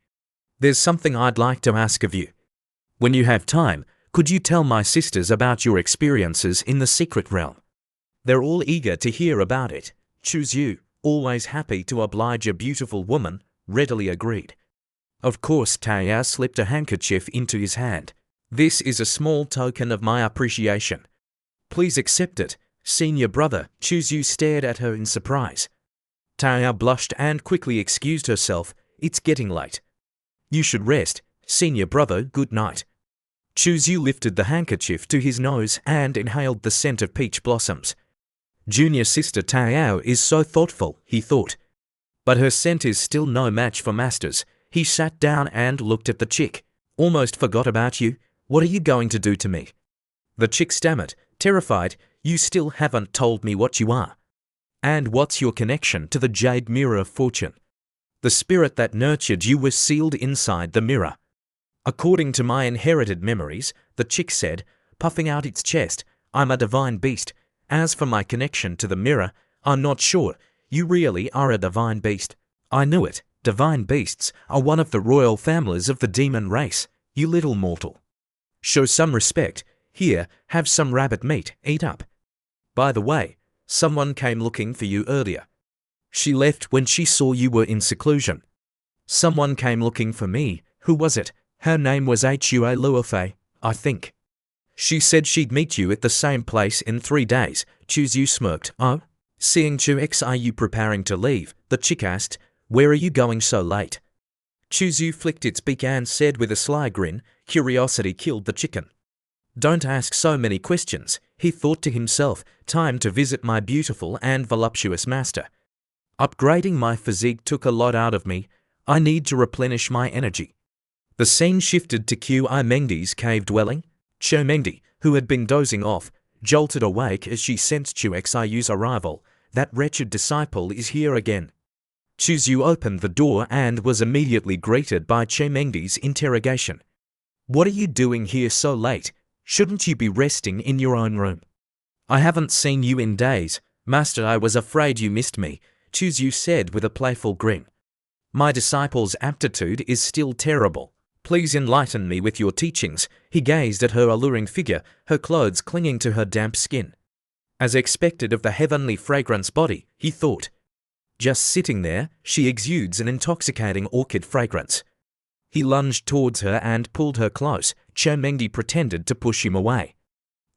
There's something I'd like to ask of you. When you have time, could you tell my sisters about your experiences in the secret realm? They're all eager to hear about it. Chuzu, always happy to oblige a beautiful woman, readily agreed. Of course, Tao slipped a handkerchief into his hand. This is a small token of my appreciation. Please accept it, senior brother. Chuzu stared at her in surprise. Tao blushed and quickly excused herself. It's getting late. You should rest, senior brother. Good night. Chuzu lifted the handkerchief to his nose and inhaled the scent of peach blossoms. Junior sister Tao is so thoughtful, he thought. But her scent is still no match for Master's. He sat down and looked at the chick. Almost forgot about you. What are you going to do to me? The chick stammered, terrified. You still haven't told me what you are. And what's your connection to the jade mirror of fortune? The spirit that nurtured you was sealed inside the mirror. According to my inherited memories, the chick said, puffing out its chest, I'm a divine beast. As for my connection to the mirror, I'm not sure. You really are a divine beast. I knew it. Divine beasts are one of the royal families of the demon race. You little mortal. Show some respect. Here, have some rabbit meat. Eat up. By the way, someone came looking for you earlier. She left when she saw you were in seclusion. Someone came looking for me. Who was it? Her name was Hua Luofei, I think. She said she'd meet you at the same place in 3 days. Chuzu smirked. Oh? Seeing Chu preparing to leave, the chick asked, where are you going so late? Chuzu flicked its beak and said with a sly grin, curiosity killed the chicken. Don't ask so many questions, he thought to himself, time to visit my beautiful and voluptuous master. Upgrading my physique took a lot out of me. I need to replenish my energy. The scene shifted to Mengdi's cave dwelling. Mengdi, who had been dozing off, jolted awake as she sensed Chu's arrival. That wretched disciple is here again. Chuzu opened the door and was immediately greeted by Mengdi's interrogation. What are you doing here so late? Shouldn't you be resting in your own room? I haven't seen you in days. Master, I was afraid you missed me, Chuzu said with a playful grin. My disciple's aptitude is still terrible. Please enlighten me with your teachings. He gazed at her alluring figure, her clothes clinging to her damp skin. As expected of the heavenly fragrance body, he thought. Just sitting there, she exudes an intoxicating orchid fragrance. He lunged towards her and pulled her close. Mengdi pretended to push him away.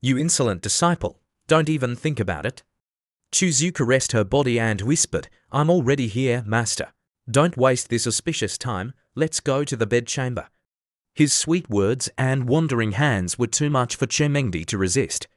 You insolent disciple, don't even think about it. Chuzu caressed her body and whispered, I'm already here, master. Don't waste this auspicious time, let's go to the bedchamber. His sweet words and wandering hands were too much for Mengdi to resist.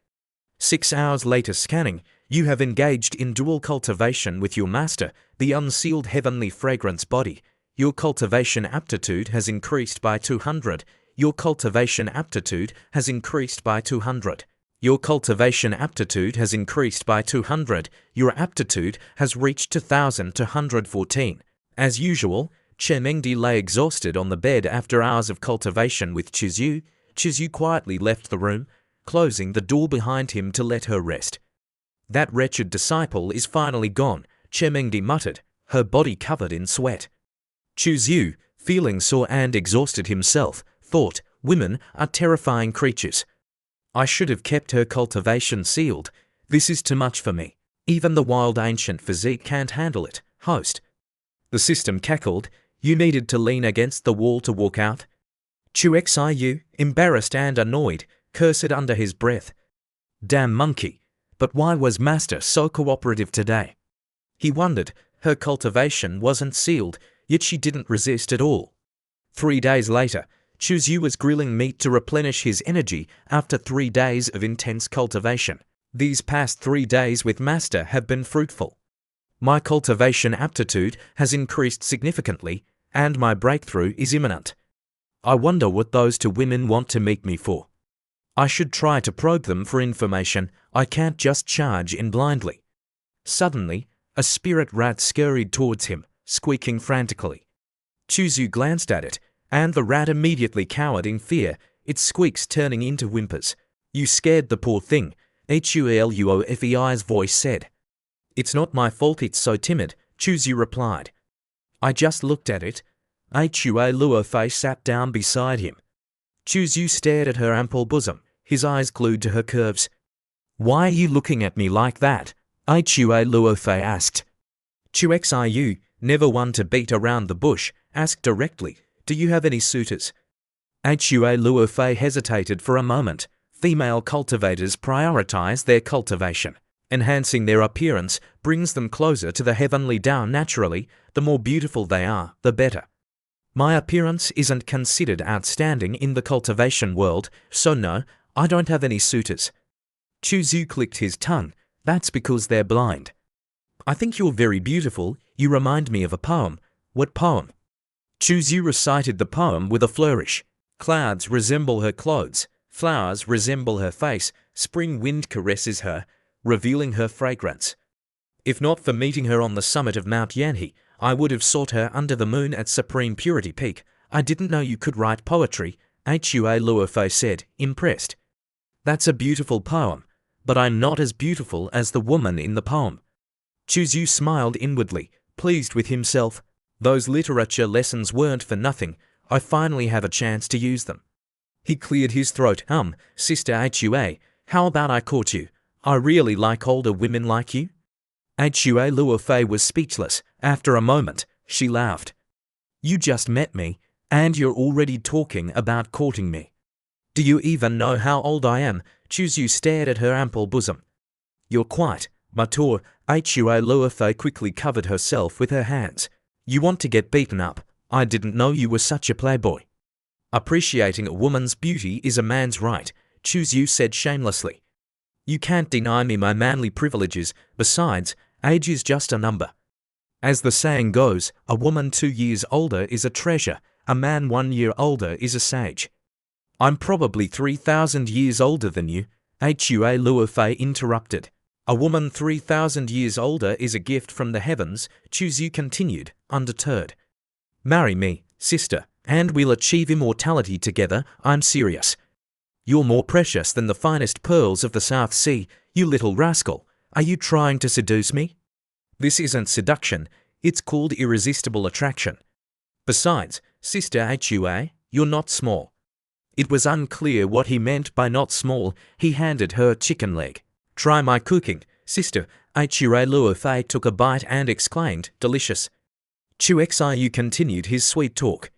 6 hours later scanning, you have engaged in dual cultivation with your master, the unsealed heavenly fragrance body. Your cultivation aptitude has increased by 200. Your cultivation aptitude has increased by 200. Your cultivation aptitude has increased by 200. Your aptitude has reached 2,214. As usual, Mengdi lay exhausted on the bed after hours of cultivation with Chuzu. Chuzu quietly left the room, closing the door behind him to let her rest. That wretched disciple is finally gone, Mengdi muttered, her body covered in sweat. Chuzu, feeling sore and exhausted himself, thought, women are terrifying creatures. I should have kept her cultivation sealed. This is too much for me. Even the wild ancient physique can't handle it, host. The system cackled. You needed to lean against the wall to walk out. Chu, embarrassed and annoyed, cursed under his breath. Damn monkey. But why was Master so cooperative today? He wondered. Her cultivation wasn't sealed, yet she didn't resist at all. 3 days later, Chuzu was grilling meat to replenish his energy after 3 days of intense cultivation. These past 3 days with Master have been fruitful. My cultivation aptitude has increased significantly, and my breakthrough is imminent. I wonder what those 2 women want to meet me for. I should try to probe them for information. I can't just charge in blindly. Suddenly, a spirit rat scurried towards him, squeaking frantically. Chuzu glanced at it, and the rat immediately cowered in fear, its squeaks turning into whimpers. You scared the poor thing, Huluofei's voice said. It's not my fault it's so timid, Chuzu replied. I just looked at it. Huluofei sat down beside him. Chuzu stared at her ample bosom, his eyes glued to her curves. Why are you looking at me like that? Huluofei asked. Chu, never one to beat around the bush, asked directly, do you have any suitors? Huluofei hesitated for a moment. Female cultivators prioritize their cultivation. Enhancing their appearance brings them closer to the heavenly Tao naturally. The more beautiful they are, the better. My appearance isn't considered outstanding in the cultivation world, so no, I don't have any suitors. Chuzhu clicked his tongue. That's because they're blind. I think you're very beautiful. You remind me of a poem. What poem? Chuzhu recited the poem with a flourish. Clouds resemble her clothes. Flowers resemble her face. Spring wind caresses her, revealing her fragrance. If not for meeting her on the summit of Mount Yanhe, I would have sought her under the moon at Supreme Purity Peak. I didn't know you could write poetry, Hua Luofei said, impressed. That's a beautiful poem, but I'm not as beautiful as the woman in the poem. Chuzhu smiled inwardly, pleased with himself. Those literature lessons weren't for nothing. I finally have a chance to use them. He cleared his throat. Sister Hua, how about I court you? I really like older women like you. Hua Luofei was speechless. After a moment, she laughed. You just met me, and you're already talking about courting me. Do you even know how old I am? Chuzhu stared at her ample bosom. You're quite mature. Hua Luofei quickly covered herself with her hands. You want to get beaten up? I didn't know you were such a playboy. Appreciating a woman's beauty is a man's right, Chuzhu said shamelessly. You can't deny me my manly privileges. Besides, age is just a number. As the saying goes, a woman 2 years older is a treasure, a man 1 year older is a sage. I'm probably 3,000 years older than you, Hua Luofei interrupted. A woman 3,000 years older is a gift from the heavens, Chuzhu continued, undeterred. Marry me, sister, and we'll achieve immortality together. I'm serious. You're more precious than the finest pearls of the South Sea, you little rascal. Are you trying to seduce me? This isn't seduction, it's called irresistible attraction. Besides, Sister Hua, you're not small. It was unclear what he meant by not small. He handed her a chicken leg. Try my cooking, Sister. Hua Luofei took a bite and exclaimed, delicious. Chuxiu continued his sweet talk.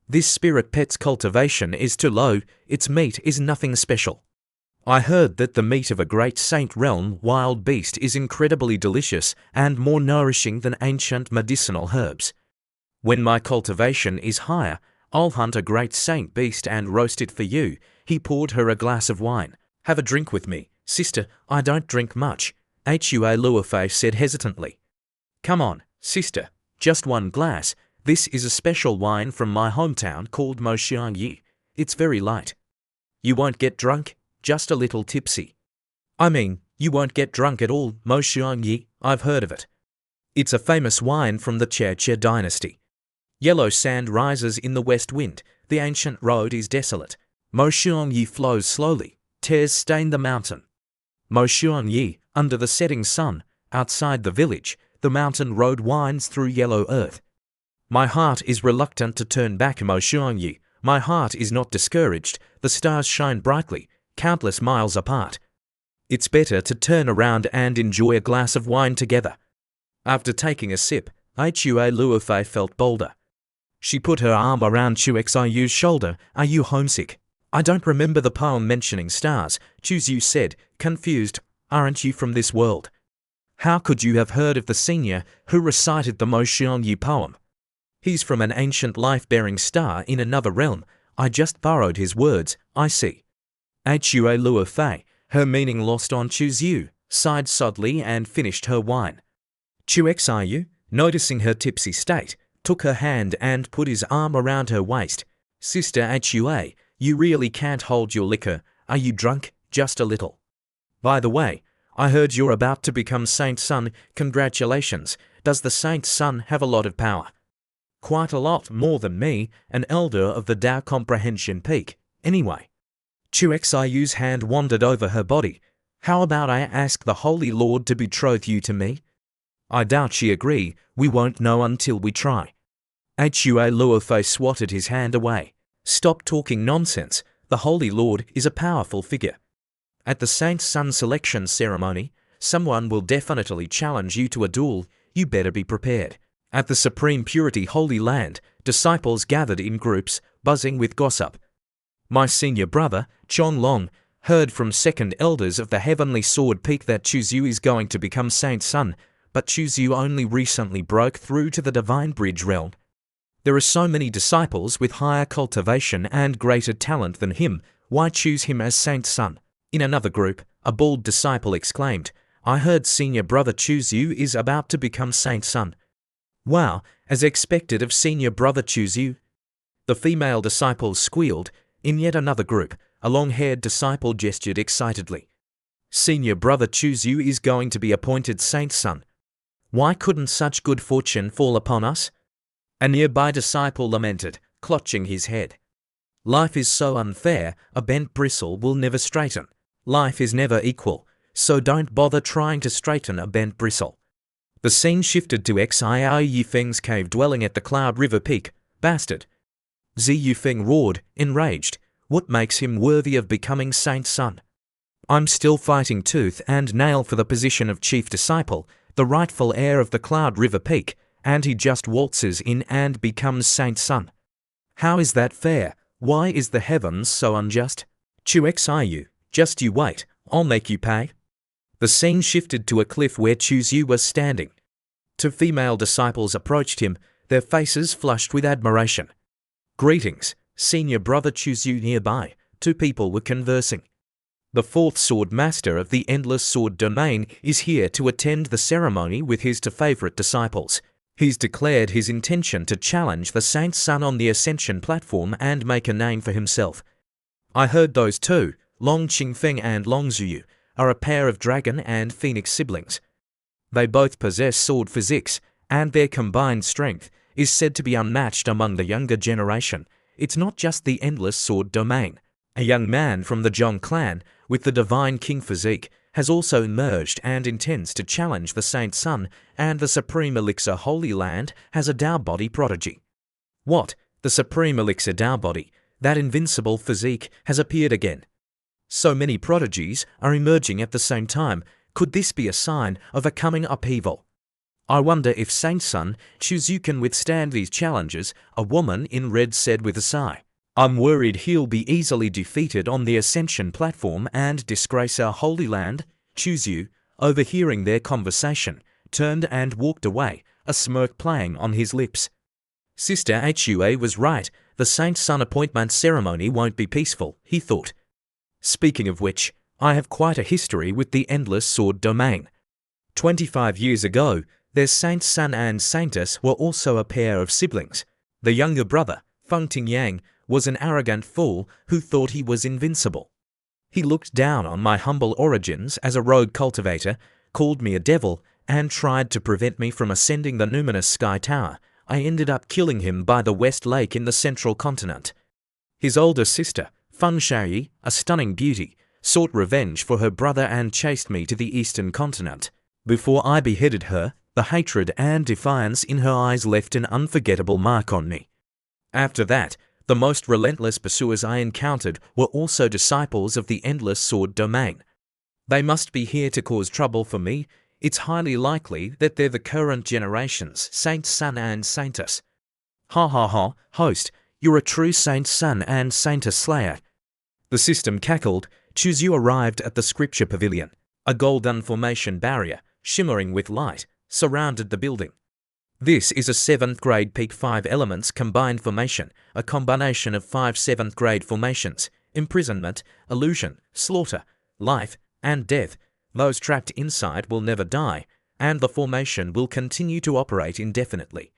This spirit pet's cultivation is too low, its meat is nothing special. I heard that the meat of a great saint realm wild beast is incredibly delicious and more nourishing than ancient medicinal herbs. When my cultivation is higher, I'll hunt a great saint beast and roast it for you. He poured her a glass of wine. Have a drink with me, sister. I don't drink much, Hua Luofei said hesitantly. Come on, sister, just one glass. This is a special wine from my hometown called Moxiangyi. It's very light. You won't get drunk? Just a little tipsy. I mean, you won't get drunk at all, Moxiangyi. I've heard of it. It's a famous wine from the Che dynasty. Yellow sand rises in the west wind. The ancient road is desolate. Moxiangyi flows slowly. Tears stain the mountain. Moxiangyi, under the setting sun, outside the village, the mountain road winds through yellow earth. My heart is reluctant to turn back, Moxiangyi. My heart is not discouraged. The stars shine brightly, countless miles apart. It's better to turn around and enjoy a glass of wine together. After taking a sip, Hua Luofei felt bolder. She put her arm around Chuxiu's shoulder. Are you homesick? I don't remember the poem mentioning stars, Chuzhu said, confused. Aren't you from this world? How could you have heard of the senior who recited the Moxiangyi poem? He's from an ancient life-bearing star in another realm. I just borrowed his words, I see. Hua Luofei, her meaning lost on Chuzhu, sighed softly and finished her wine. Chuxiu, noticing her tipsy state, took her hand and put his arm around her waist. Sister Hua, you really can't hold your liquor. Are you drunk? Just a little. By the way, I heard you're about to become Saint Sun. Congratulations. Does the Saint Sun have a lot of power? Quite a lot more than me, an elder of the Tao Comprehension Peak. Anyway. Chuxiu's hand wandered over her body. How about I ask the Holy Lord to betroth you to me? I doubt she agree. We won't know until we try. Hua Luofei swatted his hand away. Stop talking nonsense. The Holy Lord is a powerful figure. At the Saint Sun selection ceremony, someone will definitely challenge you to a duel. You better be prepared. At the Supreme Purity Holy Land, disciples gathered in groups, buzzing with gossip. My senior brother, Chong Long, heard from second elders of the Heavenly Sword Peak that Chuzhu is going to become Saint Sun, but Chuzhu only recently broke through to the Divine Bridge realm. There are so many disciples with higher cultivation and greater talent than him. Why choose him as Saint's son? In another group, a bald disciple exclaimed, I heard senior brother Choose You is about to become Saint's son. Wow, as expected of senior brother Choose You. The female disciples squealed. In yet another group, a long-haired disciple gestured excitedly. Senior brother Choose You is going to be appointed Saint's son. Why couldn't such good fortune fall upon us? A nearby disciple lamented, clutching his head. Life is so unfair, a bent bristle will never straighten. Life is never equal, so don't bother trying to straighten a bent bristle. The scene shifted to Xiao Yifeng's cave dwelling at the Cloud River Peak. Bastard! Zi Yifeng roared, enraged. What makes him worthy of becoming Saint's son? I'm still fighting tooth and nail for the position of chief disciple, the rightful heir of the Cloud River Peak, and he just waltzes in and becomes Saint's son. How is that fair? Why is the heavens so unjust? Chu Xiu, just you wait, I'll make you pay. The scene shifted to a cliff where Chu Yu was standing. Two female disciples approached him, their faces flushed with admiration. Greetings, senior brother Chu Yu nearby. Two people were conversing. The fourth sword master of the Endless Sword Domain is here to attend the ceremony with his two favorite disciples. He's declared his intention to challenge the Saint's son on the Ascension platform and make a name for himself. I heard those two, Long Qingfeng and Long Zhuyu, are a pair of dragon and phoenix siblings. They both possess sword physiques, and their combined strength is said to be unmatched among the younger generation. It's not just the Endless Sword Domain. A young man from the Zhong clan, with the Divine King physique, has also emerged and intends to challenge the Saint's son, and the Supreme Elixir Holy Land has a Tao body prodigy. What? The Supreme Elixir Tao body, that invincible physique, has appeared again. So many prodigies are emerging at the same time. Could this be a sign of a coming upheaval? I wonder if Saint's son Choose You can withstand these challenges, a woman in red said with a sigh. I'm worried he'll be easily defeated on the Ascension platform and disgrace our Holy Land. Choose You, overhearing their conversation, turned and walked away, a smirk playing on his lips. Sister Hua was right, the Saint's son appointment ceremony won't be peaceful, he thought. Speaking of which, I have quite a history with the Endless Sword Domain. 25 years ago, their Saint's son and Saintess were also a pair of siblings. The younger brother, Feng Tingyang, was an arrogant fool who thought he was invincible. He looked down on my humble origins as a rogue cultivator, called me a devil, and tried to prevent me from ascending the numinous Sky Tower. I ended up killing him by the West Lake in the Central Continent. His older sister, Feng Shaoyi, a stunning beauty, sought revenge for her brother and chased me to the Eastern Continent. Before I beheaded her, the hatred and defiance in her eyes left an unforgettable mark on me. After that, the most relentless pursuers I encountered were also disciples of the Endless Sword Domain. They must be here to cause trouble for me. It's highly likely that they're the current generation's Saint's son and Saintess. Ha ha ha, host, you're a true Saint's son and Saintess slayer. The system cackled. Choose You arrived at the Scripture Pavilion. A golden formation barrier, shimmering with light, surrounded the building. This is a 7th grade peak 5 elements combined formation, a combination of 5 7th grade formations: imprisonment, illusion, slaughter, life, and death. Those trapped inside will never die, and the formation will continue to operate indefinitely.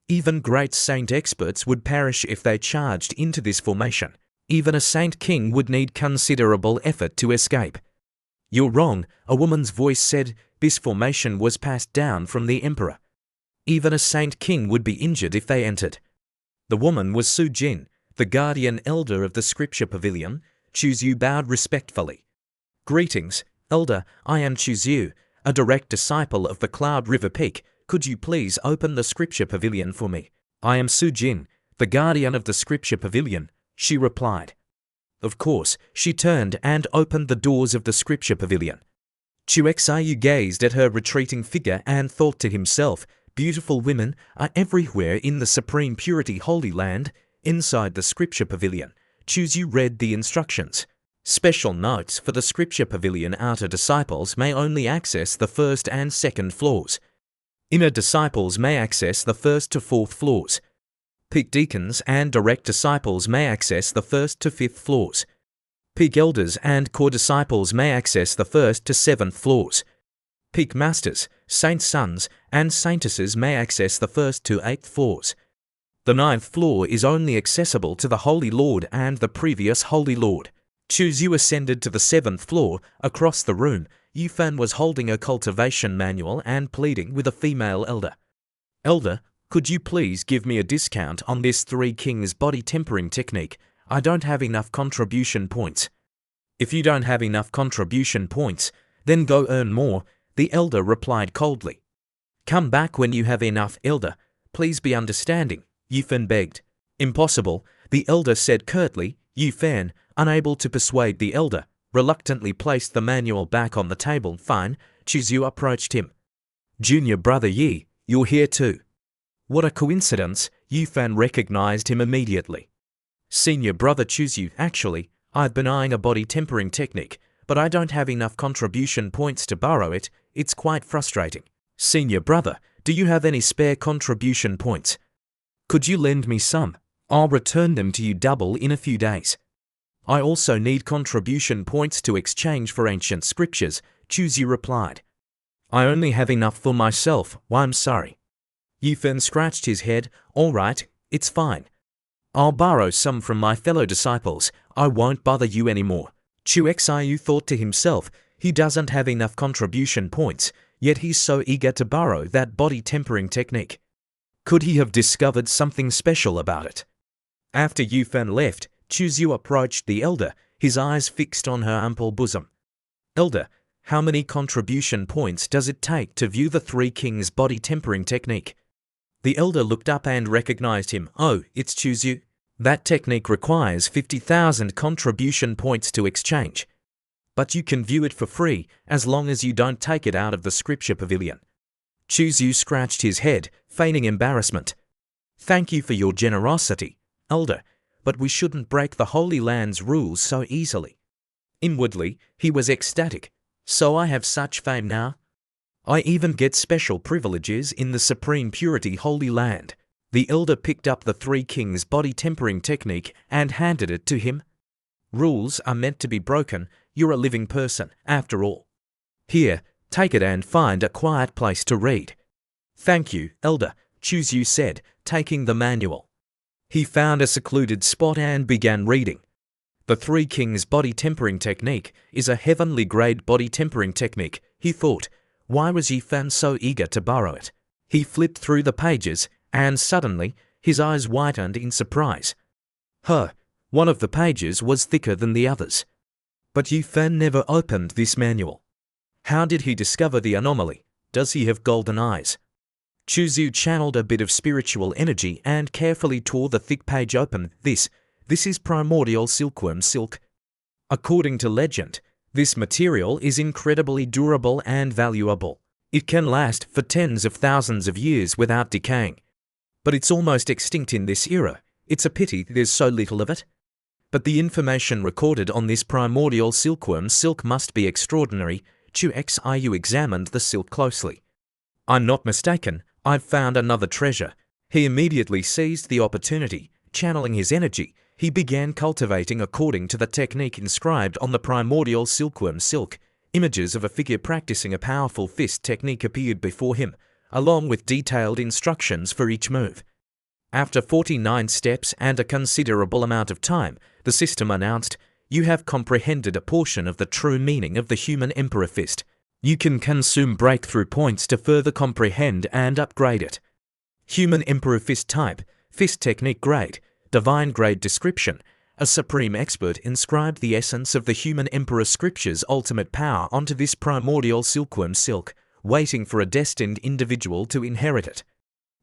Even great saint experts would perish if they charged into this formation. Even a saint king would need considerable effort to escape. You're wrong, a woman's voice said. This formation was passed down from the emperor. Even a saint king would be injured if they entered. The woman was Su Jin, the guardian elder of the Scripture Pavilion. Choose You bowed respectfully. Greetings, elder, I am Choose You, a direct disciple of the Cloud River Peak. Could you please open the Scripture Pavilion for me? I am Su Jin, the guardian of the Scripture Pavilion, she replied. Of course, she turned and opened the doors of the Scripture Pavilion. Chu Xiu gazed at her retreating figure and thought to himself, beautiful women are everywhere in the Supreme Purity Holy Land. Inside the Scripture Pavilion, Choose You read the instructions. Special notes for the Scripture Pavilion: outer disciples may only access the 1st and 2nd floors. Inner disciples may access the 1st to 4th floors. Peak deacons and direct disciples may access the 1st to 5th floors. Peak elders and core disciples may access the 1st to 7th floors. Peak masters, saints' sons, and saintesses may access the 1st to 8th floors. The 9th floor is only accessible to the Holy Lord and the previous Holy Lord. Chuzyu ascended to the 7th floor. Across the room, Yufan was holding a cultivation manual and pleading with a female elder. "Elder, could you please give me a discount on this Three Kings body tempering technique? I don't have enough contribution points." "If you don't have enough contribution points, then go earn more," the elder replied coldly. "Come back when you have enough, elder. Please be understanding," Yufan begged. "Impossible," the elder said curtly. Yufan, unable to persuade the elder, reluctantly placed the manual back on the table. "Fine." Chuzyu approached him. "Junior brother Yi, you're here too." What a coincidence, Yufan recognized him immediately. "Senior brother Chuzyu, actually, I've been eyeing a body tempering technique, but I don't have enough contribution points to borrow it. It's quite frustrating." "Senior brother, do you have any spare contribution points? Could you lend me some? I'll return them to you double in a few days." "I also need contribution points to exchange for ancient scriptures," Chuzyu replied. "I only have enough for myself. Well, I'm sorry." Yufan scratched his head. "All right, it's fine. I'll borrow some from my fellow disciples. I won't bother you anymore." Xiu thought to himself, he doesn't have enough contribution points, yet he's so eager to borrow that body tempering technique. Could he have discovered something special about it? After Yufan left, Chuzyu approached the elder, his eyes fixed on her ample bosom. "Elder, how many contribution points does it take to view the Three Kings body tempering technique?" The elder looked up and recognized him. "Oh, it's Chuzyu. That technique requires 50,000 contribution points to exchange. But you can view it for free as long as you don't take it out of the scripture pavilion." Chuzyu scratched his head, feigning embarrassment. "Thank you for your generosity, elder, but we shouldn't break the Holy Land's rules so easily." Inwardly, he was ecstatic. "So I have such fame now? I even get special privileges in the Supreme Purity Holy Land." The elder picked up the Three Kings body tempering technique and handed it to him. "Rules are meant to be broken. You're a living person, after all. Here, take it and find a quiet place to read." "Thank you, elder," Chuzyu said, taking the manual. He found a secluded spot and began reading. The Three Kings body tempering technique is a heavenly grade body tempering technique, he thought. Why was Yifan so eager to borrow it? He flipped through the pages, and suddenly, his eyes widened in surprise. One of the pages was thicker than the others. But Yifan never opened this manual. How did he discover the anomaly? Does he have golden eyes? Chuzyu channeled a bit of spiritual energy and carefully tore the thick page open. This is primordial silkworm silk. According to legend, this material is incredibly durable and valuable. It can last for tens of thousands of years without decaying. But it's almost extinct in this era. It's a pity there's so little of it. But the information recorded on this primordial silkworm silk must be extraordinary. Xiu examined the silk closely. "I'm not mistaken. I've found another treasure." He immediately seized the opportunity. Channeling his energy, he began cultivating according to the technique inscribed on the primordial silkworm silk. Images of a figure practicing a powerful fist technique appeared before him, along with detailed instructions for each move. After 49 steps and a considerable amount of time, the system announced, "You have comprehended a portion of the true meaning of the human emperor fist. You can consume breakthrough points to further comprehend and upgrade it." Human emperor fist type, fist technique grade, divine grade description. A supreme expert inscribed the essence of the human emperor scripture's ultimate power onto this primordial silkworm silk, waiting for a destined individual to inherit it.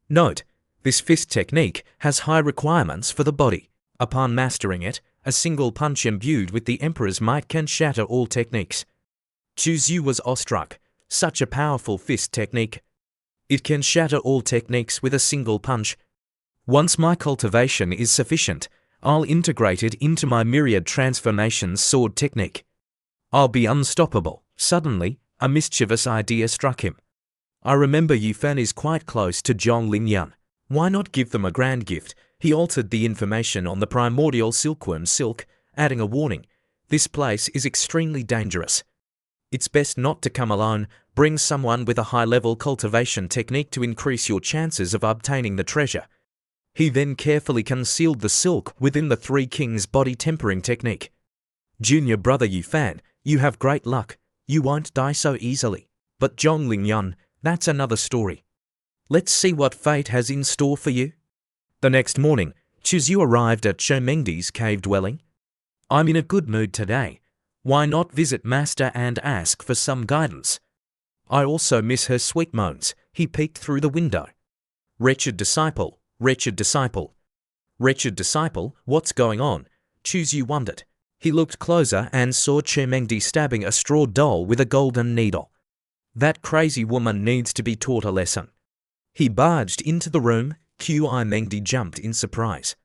Note: this fist technique has high requirements for the body. Upon mastering it, a single punch imbued with the emperor's might can shatter all techniques. Chuzyu was awestruck. Such a powerful fist technique. It can shatter all techniques with a single punch. Once my cultivation is sufficient, I'll integrate it into my myriad transformations sword technique. I'll be unstoppable. Suddenly, a mischievous idea struck him. I remember Yufan is quite close to Zhong Linyan. Why not give them a grand gift? He altered the information on the primordial silkworm silk, adding a warning. This place is extremely dangerous. It's best not to come alone. Bring someone with a high-level cultivation technique to increase your chances of obtaining the treasure. He then carefully concealed the silk within the Three Kings body tempering technique. Junior brother Yufan, you have great luck. You won't die so easily. But Zhonglin, that's another story. Let's see what fate has in store for you. The next morning, Chuzhu arrived at Shomengdi's cave dwelling. I'm in a good mood today. Why not visit Master and ask for some guidance? I also miss her sweet moans. He peeked through the window. Wretched disciple, wretched disciple. Wretched disciple, what's going on? Chuzhu wondered. He looked closer and saw Shomengdi stabbing a straw doll with a golden needle. That crazy woman needs to be taught a lesson. He barged into the room. Mengdi jumped in surprise.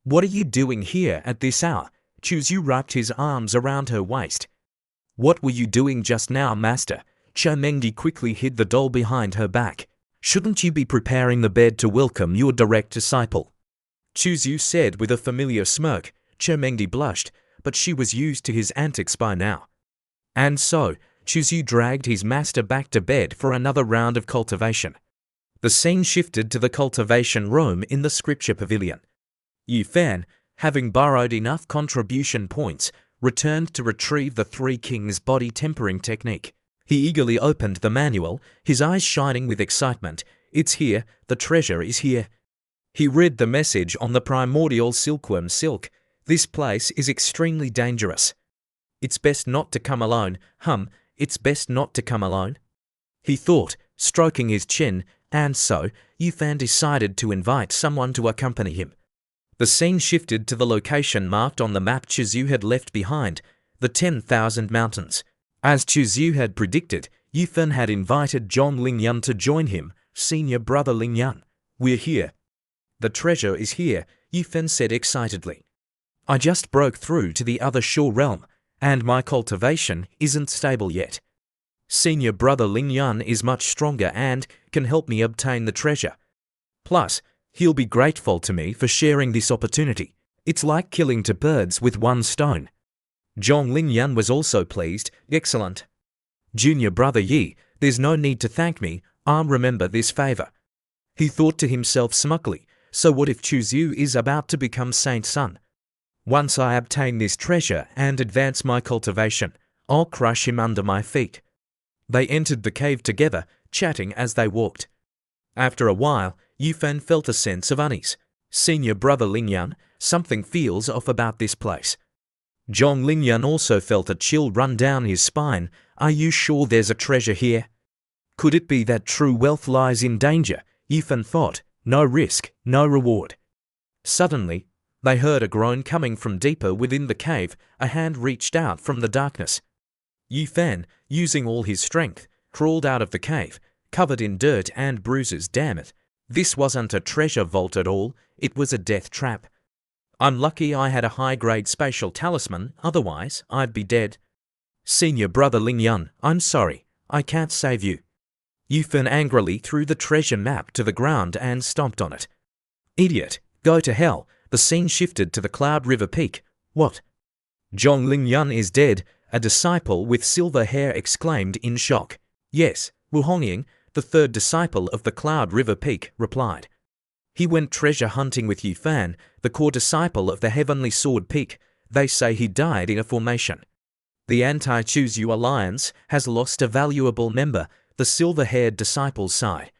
What are you doing here at this hour? Chuzhu wrapped his arms around her waist. What were you doing just now, master? Mengdi quickly hid the doll behind her back. Shouldn't you be preparing the bed to welcome your direct disciple? Chuzhu said with a familiar smirk. Mengdi blushed, but she was used to his antics by now. And so, Chuzhu dragged his master back to bed for another round of cultivation. The scene shifted to the cultivation room in the scripture pavilion. Yufan, having borrowed enough contribution points, returned to retrieve the Three Kings body tempering technique. He eagerly opened the manual, his eyes shining with excitement. It's here, the treasure is here. He read the message on the primordial silkworm silk. This place is extremely dangerous. It's best not to come alone. It's best not to come alone. He thought, stroking his chin, and so, Yufan decided to invite someone to accompany him. The scene shifted to the location marked on the map Chuzhu had left behind, the 10,000 mountains. As Chuzhu had predicted, Yufan had invited Zhonglin to join him. Senior brother Lin, we're here. The treasure is here, Yufan said excitedly. I just broke through to the other shore realm, and my cultivation isn't stable yet. Senior brother Lin is much stronger and can help me obtain the treasure. Plus, he'll be grateful to me for sharing this opportunity. It's like killing two birds with one stone. Zhonglin was also pleased. Excellent. Junior brother Yi, there's no need to thank me. I'll remember this favor. He thought to himself smugly, so what if Chuzhu is about to become Saint Sun? Once I obtain this treasure and advance my cultivation, I'll crush him under my feet. They entered the cave together, chatting as they walked. After a while, Yufan felt a sense of unease. Senior brother Lin, something feels off about this place. Zhonglin also felt a chill run down his spine. Are you sure there's a treasure here? Could it be that true wealth lies in danger? Yufan thought. No risk, no reward. Suddenly, they heard a groan coming from deeper within the cave. A hand reached out from the darkness. Yufan, using all his strength, crawled out of the cave, covered in dirt and bruises. Damn it. This wasn't a treasure vault at all, it was a death trap. I'm lucky I had a high-grade spatial talisman, otherwise I'd be dead. Senior brother Lin, I'm sorry, I can't save you. Yufan angrily threw the treasure map to the ground and stomped on it. Idiot, go to hell. The scene shifted to the Cloud River Peak. What? Zhonglin is dead, a disciple with silver hair exclaimed in shock. Yes, Wu Hongying, the third disciple of the Cloud River Peak, replied. He went treasure hunting with Yufan, the core disciple of the Heavenly Sword Peak. They say he died in a formation. The Anti-Chuzhu Alliance has lost a valuable member, the silver-haired disciple sighed.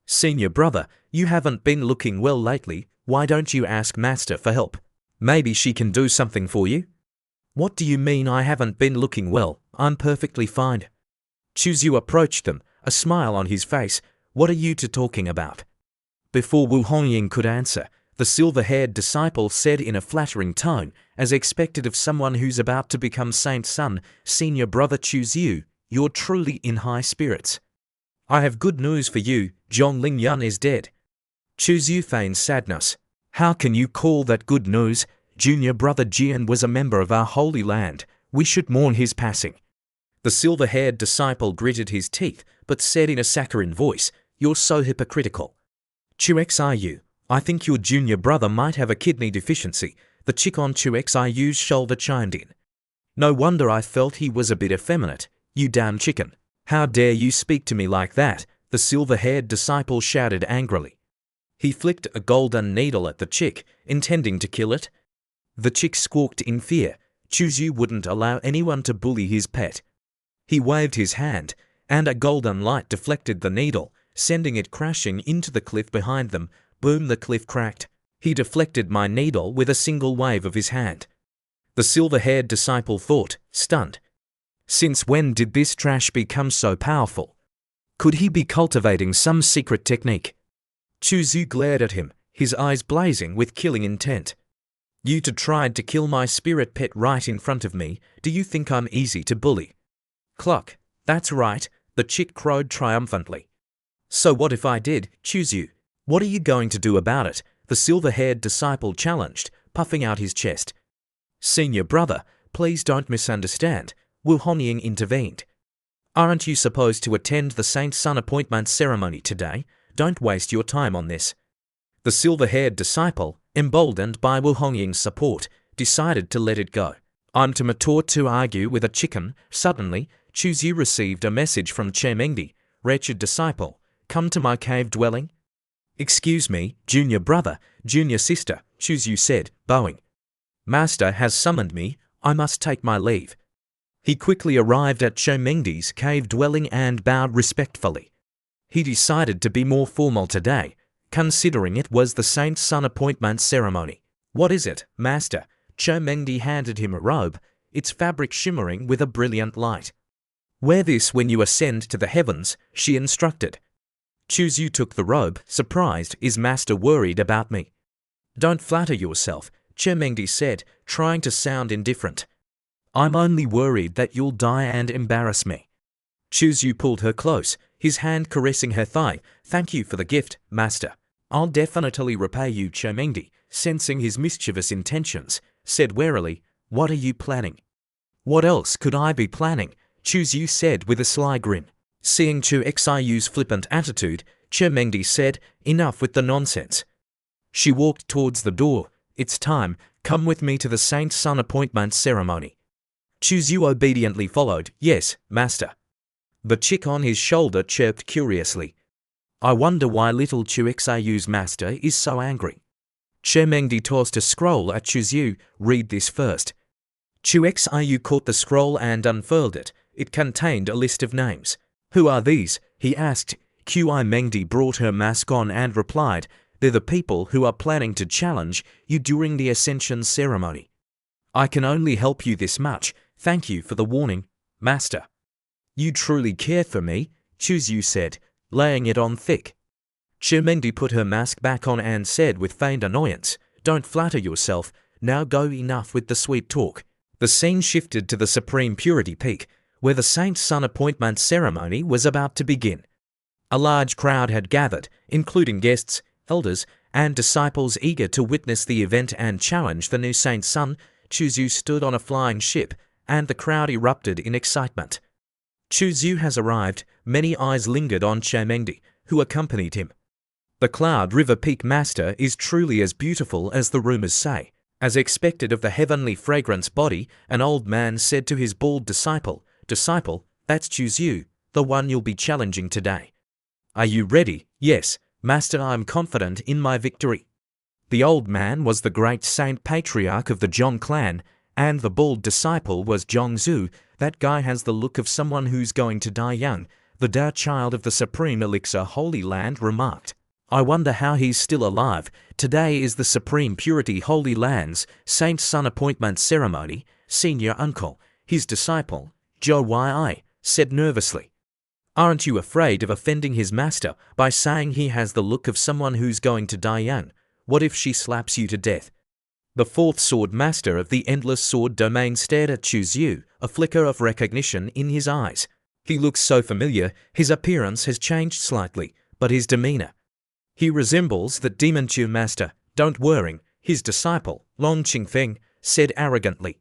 Senior brother, you haven't been looking well lately. Why don't you ask Master for help? Maybe she can do something for you? What do you mean I haven't been looking well? I'm perfectly fine. Chuzhu approached them, a smile on his face. What are you two talking about? Before Wu Hongying could answer, the silver-haired disciple said in a flattering tone, as expected of someone who's about to become Saint Sun, Senior brother Chuzhu, you're truly in high spirits. I have good news for you, Zhonglin is dead. Chuzhu feigned sadness. How can you call that good news? Junior brother Jian was a member of our holy land. We should mourn his passing. The silver-haired disciple gritted his teeth, but said in a saccharine voice, You're so hypocritical. Chuxiu, I think your junior brother might have a kidney deficiency, the chick on Chu Xiu's shoulder chimed in. No wonder I felt he was a bit effeminate, you damn chicken. How dare you speak to me like that, the silver-haired disciple shouted angrily. He flicked a golden needle at the chick, intending to kill it. The chick squawked in fear. Chu wouldn't allow anyone to bully his pet. He waved his hand, and a golden light deflected the needle, sending it crashing into the cliff behind them. Boom, the cliff cracked. He deflected my needle with a single wave of his hand. The silver-haired disciple thought, stunned. Since when did this trash become so powerful? Could he be cultivating some secret technique? Chu glared at him, his eyes blazing with killing intent. You two tried to kill my spirit pet right in front of me. Do you think I'm easy to bully? Cluck. That's right, the chick crowed triumphantly. So what if I did, Chu? What are you going to do about it? The silver-haired disciple challenged, puffing out his chest. Senior brother, please don't misunderstand, Wu Hongying intervened. Aren't you supposed to attend the Saint Sun appointment ceremony today? Don't waste your time on this. The silver-haired disciple, emboldened by Wu Hongying's support, decided to let it go. I'm too mature to argue with a chicken. Suddenly, Chu received a message from Chemengdi. Wretched disciple, come to my cave dwelling. Excuse me, junior brother, junior sister, Chu said, bowing. Master has summoned me, I must take my leave. He quickly arrived at Chemengdi's cave dwelling and bowed respectfully. He decided to be more formal today, considering it was the Saint Sun appointment ceremony. What is it, master? Chemengdi handed him a robe, its fabric shimmering with a brilliant light. Wear this when you ascend to the heavens, she instructed. Chu took the robe, surprised. Is master worried about me? Don't flatter yourself, Chemengdi said, trying to sound indifferent. I'm only worried that you'll die and embarrass me. Chu pulled her close, his hand caressing her thigh. Thank you for the gift, master. I'll definitely repay you, Chemengdi, sensing his mischievous intentions, said warily. What are you planning? What else could I be planning? Chu said with a sly grin. Seeing Chu Xiu's flippant attitude, Chemengdi said, enough with the nonsense. She walked towards the door. It's time, come with me to the Saint Sun appointment ceremony. Chu obediently followed. Yes, master. The chick on his shoulder chirped curiously. I wonder why little Chu Xiu's master is so angry. Chemengdi tossed a scroll at Chu. Read this first. Chu Xiu caught the scroll and unfurled it. It contained a list of names. Who are these? He asked. Mengdi brought her mask on and replied, they're the people who are planning to challenge you during the ascension ceremony. I can only help you this much. Thank you for the warning, master. You truly care for me, Chu said, laying it on thick. Chemengdi put her mask back on and said with feigned annoyance, don't flatter yourself, now go, enough with the sweet talk. The scene shifted to the Supreme Purity Peak, where the Saint Sun appointment ceremony was about to begin. A large crowd had gathered, including guests, elders, and disciples eager to witness the event and challenge the new Saint Sun. Chu stood on a flying ship, and the crowd erupted in excitement. Chu has arrived. Many eyes lingered on Chemengdi, who accompanied him. The Cloud River Peak Master is truly as beautiful as the rumors say. As expected of the heavenly fragrance body, an old man said to his bald disciple, Disciple, that's Chu, the one you'll be challenging today. Are you ready? Yes, master, I am confident in my victory. The old man was the great saint patriarch of the Zhong clan, and the bald disciple was Zhongzhu. That guy has the look of someone who's going to die young, the Tao child of the Supreme Elixir Holy Land remarked. I wonder how he's still alive. Today is the Supreme Purity Holy Land's Saint Sun appointment ceremony. Senior uncle, his disciple, Zhou Yi, said nervously. Aren't you afraid of offending his master by saying he has the look of someone who's going to die young? What if she slaps you to death? The fourth sword master of the Endless Sword Domain stared at Chu, a flicker of recognition in his eyes. He looks so familiar. His appearance has changed slightly, but his demeanor. He resembles the Demon Chu master. Don't worry, his disciple, Long Qingfeng, said arrogantly.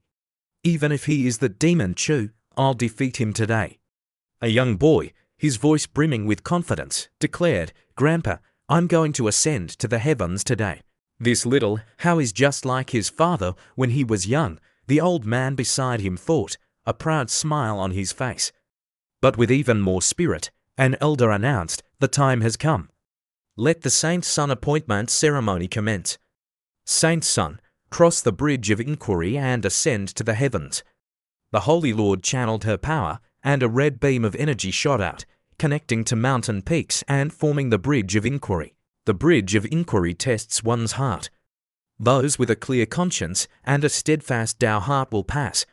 Even if he is the Demon Chu, I'll defeat him today. A young boy, his voice brimming with confidence, declared, Grandpa, I'm going to ascend to the heavens today. This little Hao is just like his father when he was young, the old man beside him thought, a proud smile on his face. But with even more spirit, an elder announced, the time has come. Let the Saint Son appointment ceremony commence. Saint Son, cross the bridge of inquiry and ascend to the heavens. The Holy Lord channeled her power, and a red beam of energy shot out, connecting to mountain peaks and forming the bridge of inquiry. The bridge of inquiry tests one's heart. Those with a clear conscience and a steadfast Tao heart will pass.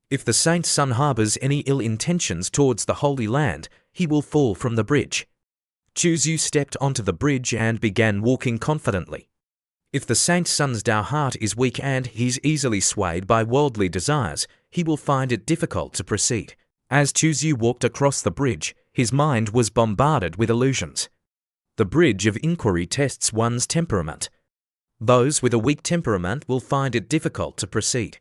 If the Saint Son harbors any ill intentions towards the Holy Land, he will fall from the bridge. Chuzyu stepped onto the bridge and began walking confidently. If the Saint Son's Tao heart is weak and he's easily swayed by worldly desires, he will find it difficult to proceed. As Chuzyu walked across the bridge, his mind was bombarded with illusions. The bridge of inquiry tests one's temperament. Those with a weak temperament will find it difficult to proceed.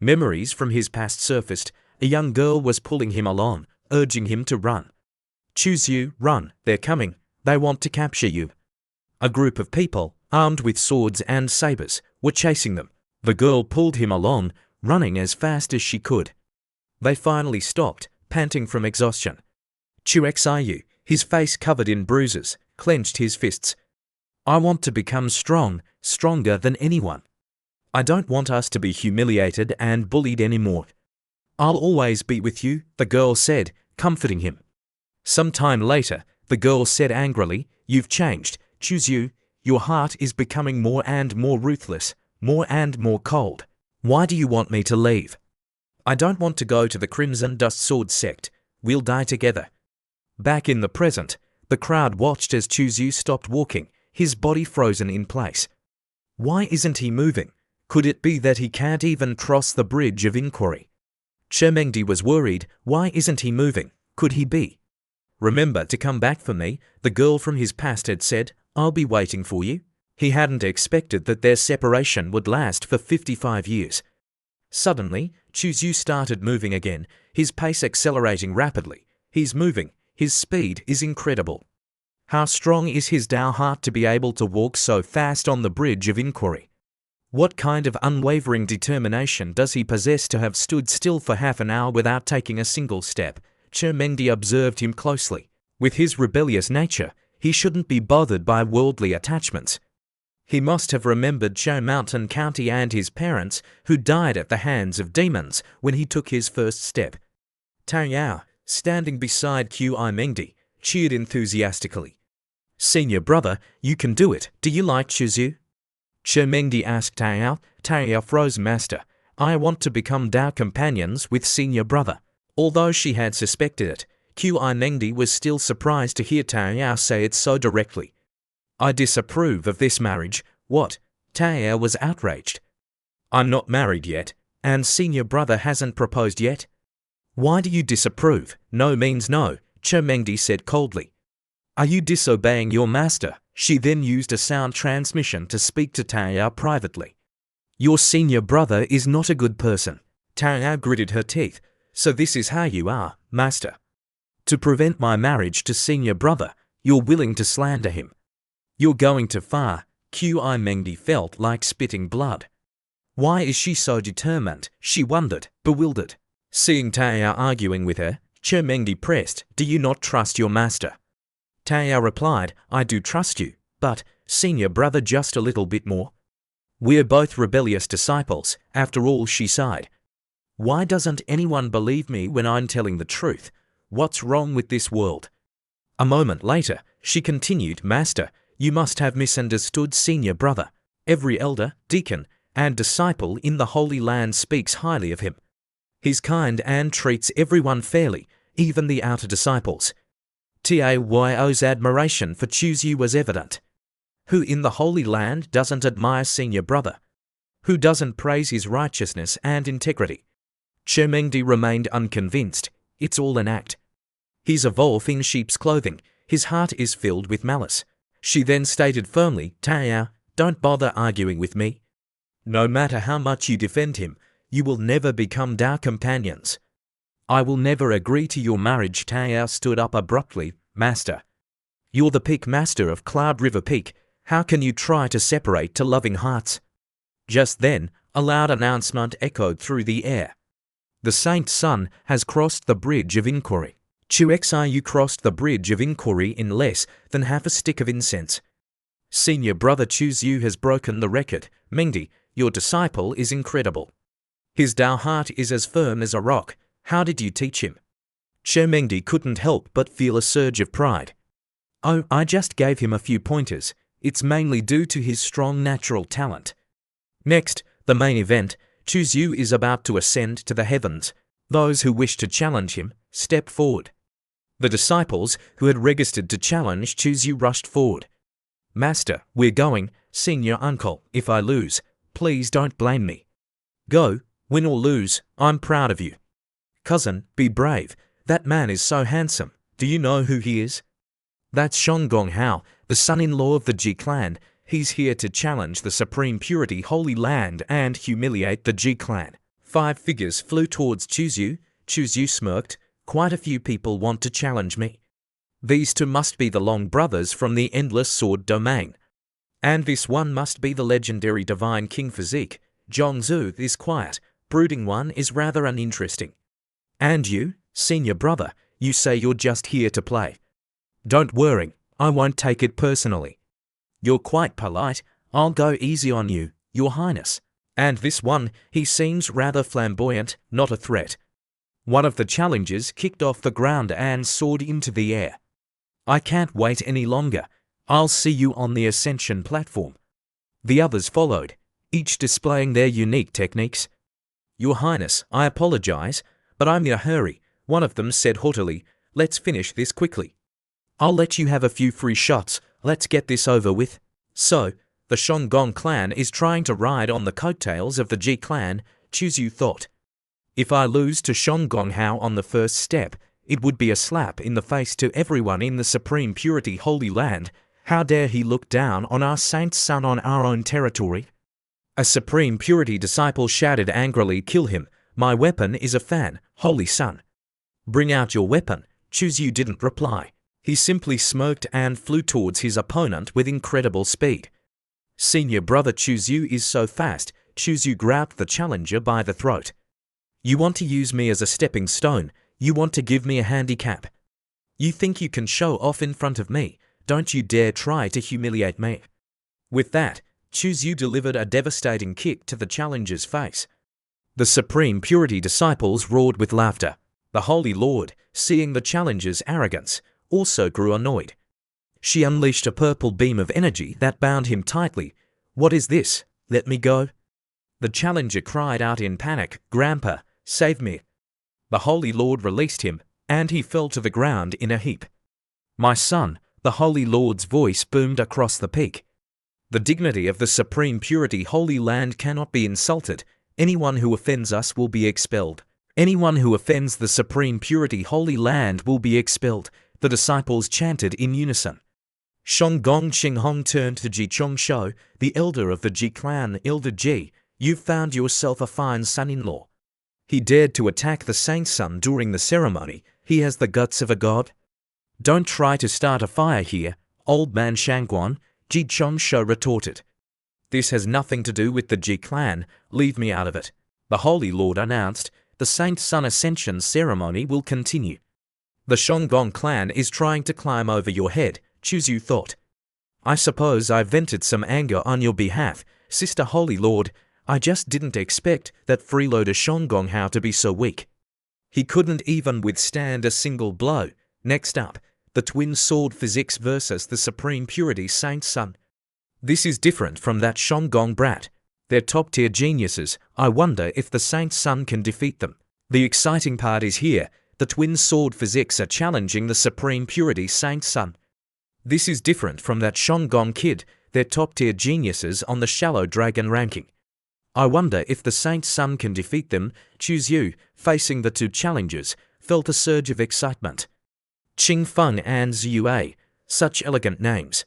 Memories from his past surfaced. A young girl was pulling him along, urging him to run. Chuzyu, run, they're coming, they want to capture you. A group of people, armed with swords and sabers, were chasing them. The girl pulled him along, running as fast as she could. They finally stopped, panting from exhaustion. Chuxiu, his face covered in bruises, clenched his fists. I want to become strong, stronger than anyone. I don't want us to be humiliated and bullied anymore. I'll always be with you, the girl said, comforting him. Some time later, the girl said angrily, You've changed, Chuzyu. Your heart is becoming more and more ruthless, more and more cold. Why do you want me to leave? I don't want to go to the Crimson Dust Sword sect. We'll die together. Back in the present, the crowd watched as Chuzyu stopped walking, his body frozen in place. Why isn't he moving? Could it be that he can't even cross the bridge of inquiry? Chermengdi was worried. Why isn't he moving? Could he be? Remember to come back for me, the girl from his past had said. I'll be waiting for you. He hadn't expected that their separation would last for 55 years. Suddenly, Chuzyu started moving again, his pace accelerating rapidly. He's moving. His speed is incredible. How strong is his Tao heart to be able to walk so fast on the bridge of inquiry? What kind of unwavering determination does he possess to have stood still for half an hour without taking a single step? Chermengdi observed him closely. With his rebellious nature, he shouldn't be bothered by worldly attachments. He must have remembered Chou Mountain County and his parents, who died at the hands of demons when he took his first step. Tao Yao, standing beside Mengdi, cheered enthusiastically. Senior brother, you can do it. Do you like Chuzyu? Chermengdi asked Tao Yao. Tao Yao froze. Master, I want to become Tao companions with senior brother. Although she had suspected it, Mengdi was still surprised to hear Tao Yao say it so directly. I disapprove of this marriage. What? Tao Yao was outraged. I'm not married yet, and senior brother hasn't proposed yet. Why do you disapprove? No means no, Chermengdi said coldly. Are you disobeying your master? She then used a sound transmission to speak to Tao Yao privately. Your senior brother is not a good person. Tao Yao gritted her teeth. So this is how you are, master. To prevent my marriage to senior brother, you're willing to slander him. You're going too far. Mengdi felt like spitting blood. Why is she so determined? She wondered, bewildered. Seeing Tao Yao arguing with her, Chermengdi pressed, Do you not trust your master? Tao Yao replied, I do trust you, but, senior brother, just a little bit more. We're both rebellious disciples, after all, she sighed. Why doesn't anyone believe me when I'm telling the truth? What's wrong with this world? A moment later, she continued, Master, you must have misunderstood senior brother. Every elder, deacon, and disciple in the Holy Land speaks highly of him. He's kind and treats everyone fairly, even the outer disciples. Tao's admiration for Chuzyu was evident. Who in the Holy Land doesn't admire senior brother? Who doesn't praise his righteousness and integrity? Chermengdi remained unconvinced. It's all an act. He's a wolf in sheep's clothing. His heart is filled with malice. She then stated firmly, Tao Yao, don't bother arguing with me. No matter how much you defend him, you will never become Tao companions. I will never agree to your marriage. Tao Yao stood up abruptly. Master. You're the peak master of Cloud River Peak. How can you try to separate two loving hearts? Just then, a loud announcement echoed through the air. The Saint Sun has crossed the bridge of inquiry. You crossed the bridge of inquiry in less than half a stick of incense. Senior brother Yu has broken the record. Mengdi, your disciple is incredible. His Tao heart is as firm as a rock. How did you teach him? Mengdi couldn't help but feel a surge of pride. Oh, I just gave him a few pointers. It's mainly due to his strong natural talent. Next, the main event. Yu is about to ascend to the heavens. Those who wish to challenge him, step forward. The disciples who had registered to challenge Yu rushed forward. Master, we're going. Senior uncle, if I lose, please don't blame me. Go, win or lose, I'm proud of you. Cousin, be brave. That man is so handsome. Do you know who he is? That's Shongong Hao, the son-in-law of the Ji clan. He's here to challenge the Supreme Purity Holy Land and humiliate the Ji clan. 5 figures flew towards Yu. Yu smirked. Quite a few people want to challenge me. These two must be the Long brothers from the Endless Sword domain. And this one must be the legendary Divine King Physique. Zhongzhu is quiet. Brooding one is rather uninteresting. And you, senior brother, you say you're just here to play. Don't worry, I won't take it personally. You're quite polite. I'll go easy on you, Your Highness. And this one, he seems rather flamboyant, not a threat. One of the challengers kicked off the ground and soared into the air. I can't wait any longer. I'll see you on the ascension platform. The others followed, each displaying their unique techniques. Your Highness, I apologize, but I'm in a hurry, one of them said haughtily. Let's finish this quickly. I'll let you have a few free shots. Let's get this over with. So, the Shongong clan is trying to ride on the coattails of the Ji clan, Yu thought. If I lose to Shongong Hao on the first step, it would be a slap in the face to everyone in the Supreme Purity Holy Land. How dare he look down on our Saint Son on our own territory? A Supreme Purity disciple shouted angrily, kill him. My weapon is a fan, Holy Son. Bring out your weapon. Yu didn't reply. He simply smirked and flew towards his opponent with incredible speed. Senior brother Yu is so fast. Yu grabbed the challenger by the throat. You want to use me as a stepping stone. You want to give me a handicap. You think you can show off in front of me. Don't you dare try to humiliate me. With that, Yu delivered a devastating kick to the challenger's face. The Supreme Purity disciples roared with laughter. The Holy Lord, seeing the challenger's arrogance, also grew annoyed. She unleashed a purple beam of energy that bound him tightly. What is this? Let me go. The challenger cried out in panic, Grandpa, save me. The Holy Lord released him, and he fell to the ground in a heap. My son, the Holy Lord's voice boomed across the peak. The dignity of the Supreme Purity Holy Land cannot be insulted. Anyone who offends us will be expelled. Anyone who offends the Supreme Purity Holy Land will be expelled, the disciples chanted in unison. Shongong Qinghong turned to Ji Chongsho, the elder of the Ji clan. Elder Ji, you've found yourself a fine son-in-law. He dared to attack the Saint Son during the ceremony. He has the guts of a god. Don't try to start a fire here, old man Shangguan, Ji Chongsho retorted. This has nothing to do with the Ji clan. Leave me out of it. The Holy Lord announced. The Saint Son Ascension ceremony will continue. The Shongong clan is trying to climb over your head, Yu thought. I suppose I vented some anger on your behalf, Sister Holy Lord. I just didn't expect that freeloader Shongong Hao to be so weak. He couldn't even withstand a single blow. Next up, the twin sword physics versus the Supreme Purity Saint Son. This is different from that Shongong brat. They're top-tier geniuses. I wonder if the Saint Son can defeat them. The exciting part is here. The twin sword physics are challenging the Supreme Purity Saint Son. This is different from that Shongong kid. They're top-tier geniuses on the shallow dragon ranking. I wonder if the Saint Son can defeat them. Yu, facing the two challengers, felt a surge of excitement. Qing Feng and Ziyue, such elegant names.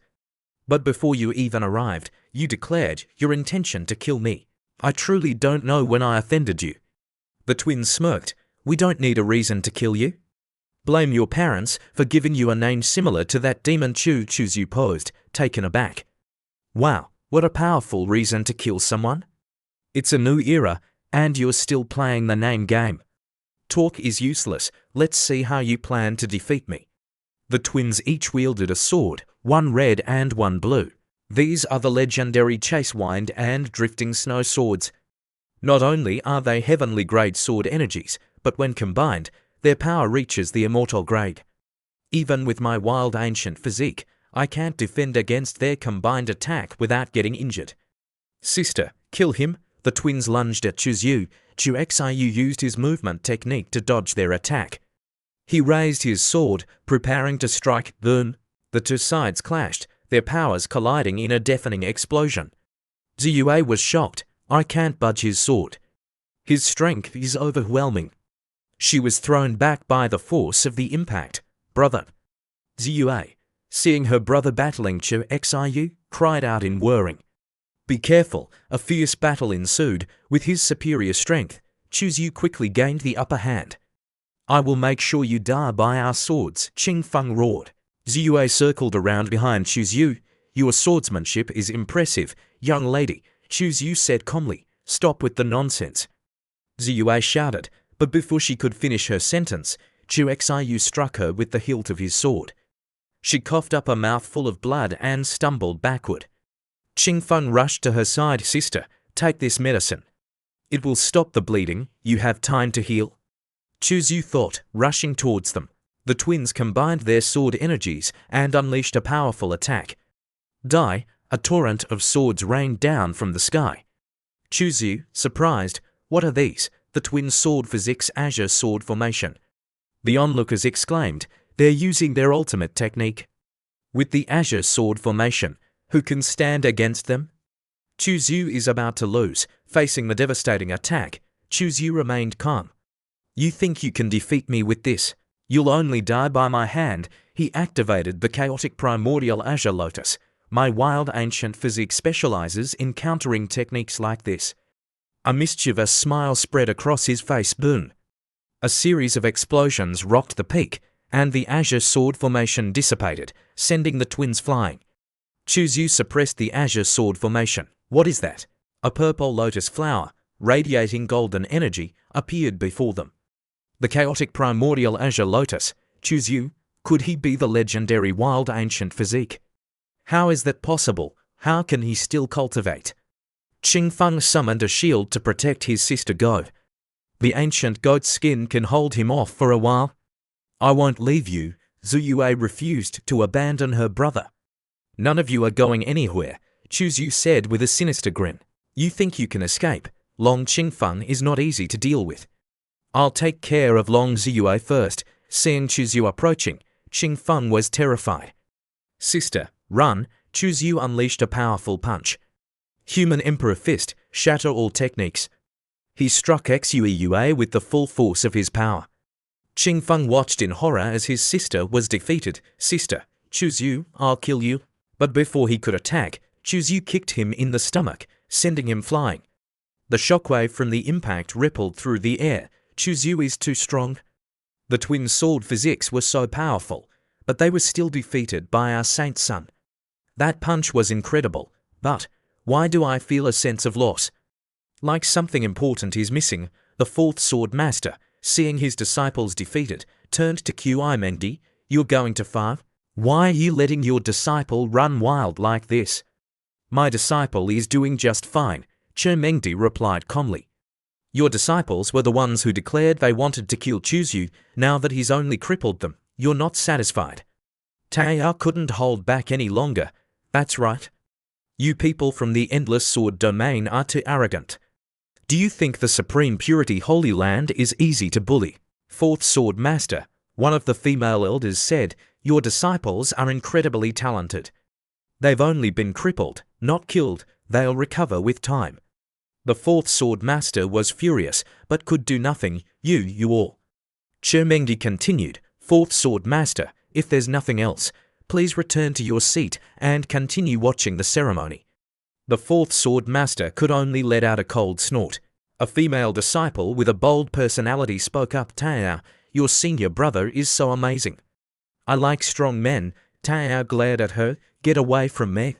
But before you even arrived, you declared your intention to kill me. I truly don't know when I offended you. The twins smirked. We don't need a reason to kill you. Blame your parents for giving you a name similar to that demon Chu posed, taken aback. Wow, what a powerful reason to kill someone. It's a new era, and you're still playing the name game. Talk is useless, let's see how you plan to defeat me. The twins each wielded a sword, one red and one blue. These are the legendary chase wind and drifting snow swords. Not only are they heavenly grade sword energies, but when combined, their power reaches the immortal grade. Even with my wild ancient physique, I can't defend against their combined attack without getting injured. Sister, kill him. The twins lunged at Chu Xiu used his movement technique to dodge their attack. He raised his sword, preparing to strike. Then, the two sides clashed, their powers colliding in a deafening explosion. Ziyue was shocked. I can't budge his sword. His strength is overwhelming. She was thrown back by the force of the impact. Brother. Ziyue, seeing her brother battling Chu Xiu, cried out in whirring. Be careful, a fierce battle ensued. With his superior strength, Chu Xiu quickly gained the upper hand. I will make sure you die by our swords, Qing Feng roared. Ziyue circled around behind Chu Xiu. Your swordsmanship is impressive, young lady, Chu Xiu said calmly. Stop with the nonsense. Ziyue shouted, but before she could finish her sentence, Chu Xiu struck her with the hilt of his sword. She coughed up a mouthful of blood and stumbled backward. Qing Feng rushed to her side. Sister, take this medicine. It will stop the bleeding. You have time to heal. Chu Xiu thought, rushing towards them. The twins combined their sword energies and unleashed a powerful attack. Die, a torrent of swords rained down from the sky. Chu Xiu, surprised, what are these? The twins' sword physics azure sword formation. The onlookers exclaimed, they're using their ultimate technique. With the azure sword formation, who can stand against them? Chu Xiu is about to lose. Facing the devastating attack, Chu Xiu remained calm. You think you can defeat me with this? You'll only die by my hand. He activated the chaotic primordial azure lotus. My wild ancient physique specializes in countering techniques like this. A mischievous smile spread across his face. Boom. A series of explosions rocked the peak, and the azure sword formation dissipated, sending the twins flying. Chu Xiu suppressed the azure sword formation. What is that? A purple lotus flower, radiating golden energy, appeared before them. The chaotic primordial azure lotus. Chu Xiu, could he be the legendary wild ancient physique? How is that possible? How can he still cultivate? Qing Feng summoned a shield to protect his sister goat. The ancient goat's skin can hold him off for a while. I won't leave you. Ziyue refused to abandon her brother. None of you are going anywhere, Chu Xiu said with a sinister grin. You think you can escape? Long Qing Feng is not easy to deal with. I'll take care of Long Ziyue first. Seeing Chu Xiu approaching, Qing Feng was terrified. Sister, run! Chu Xiu unleashed a powerful punch. Human Emperor Fist, shatter all techniques. He struck Xiue with the full force of his power. Qing Feng watched in horror as his sister was defeated. Sister, Chu Xiu, I'll kill you. But before he could attack, Chu Xiu kicked him in the stomach, sending him flying. The shockwave from the impact rippled through the air. Chu Xiu is too strong. The twin sword physics were so powerful, but they were still defeated by our saint's son. That punch was incredible, but why do I feel a sense of loss? Like something important is missing. The fourth sword master, seeing his disciples defeated, turned to Qi Mengdi. You're going to far? Why are you letting your disciple run wild like this? My disciple is doing just fine, Qi Mengdi replied calmly. Your disciples were the ones who declared they wanted to kill Chu Xiu. Now that he's only crippled them, you're not satisfied. Taya couldn't hold back any longer. That's right. You people from the Endless Sword domain are too arrogant. Do you think the Supreme Purity Holy Land is easy to bully? Fourth Sword Master, one of the female elders said, your disciples are incredibly talented. They've only been crippled, not killed. They'll recover with time. The fourth sword master was furious, but could do nothing. You all. Qi Mengdi continued, fourth sword master, if there's nothing else, please return to your seat and continue watching the ceremony. The fourth sword master could only let out a cold snort. A female disciple with a bold personality spoke up. Taya, your senior brother is so amazing. I like strong men. Tao glared at her. Get away from me.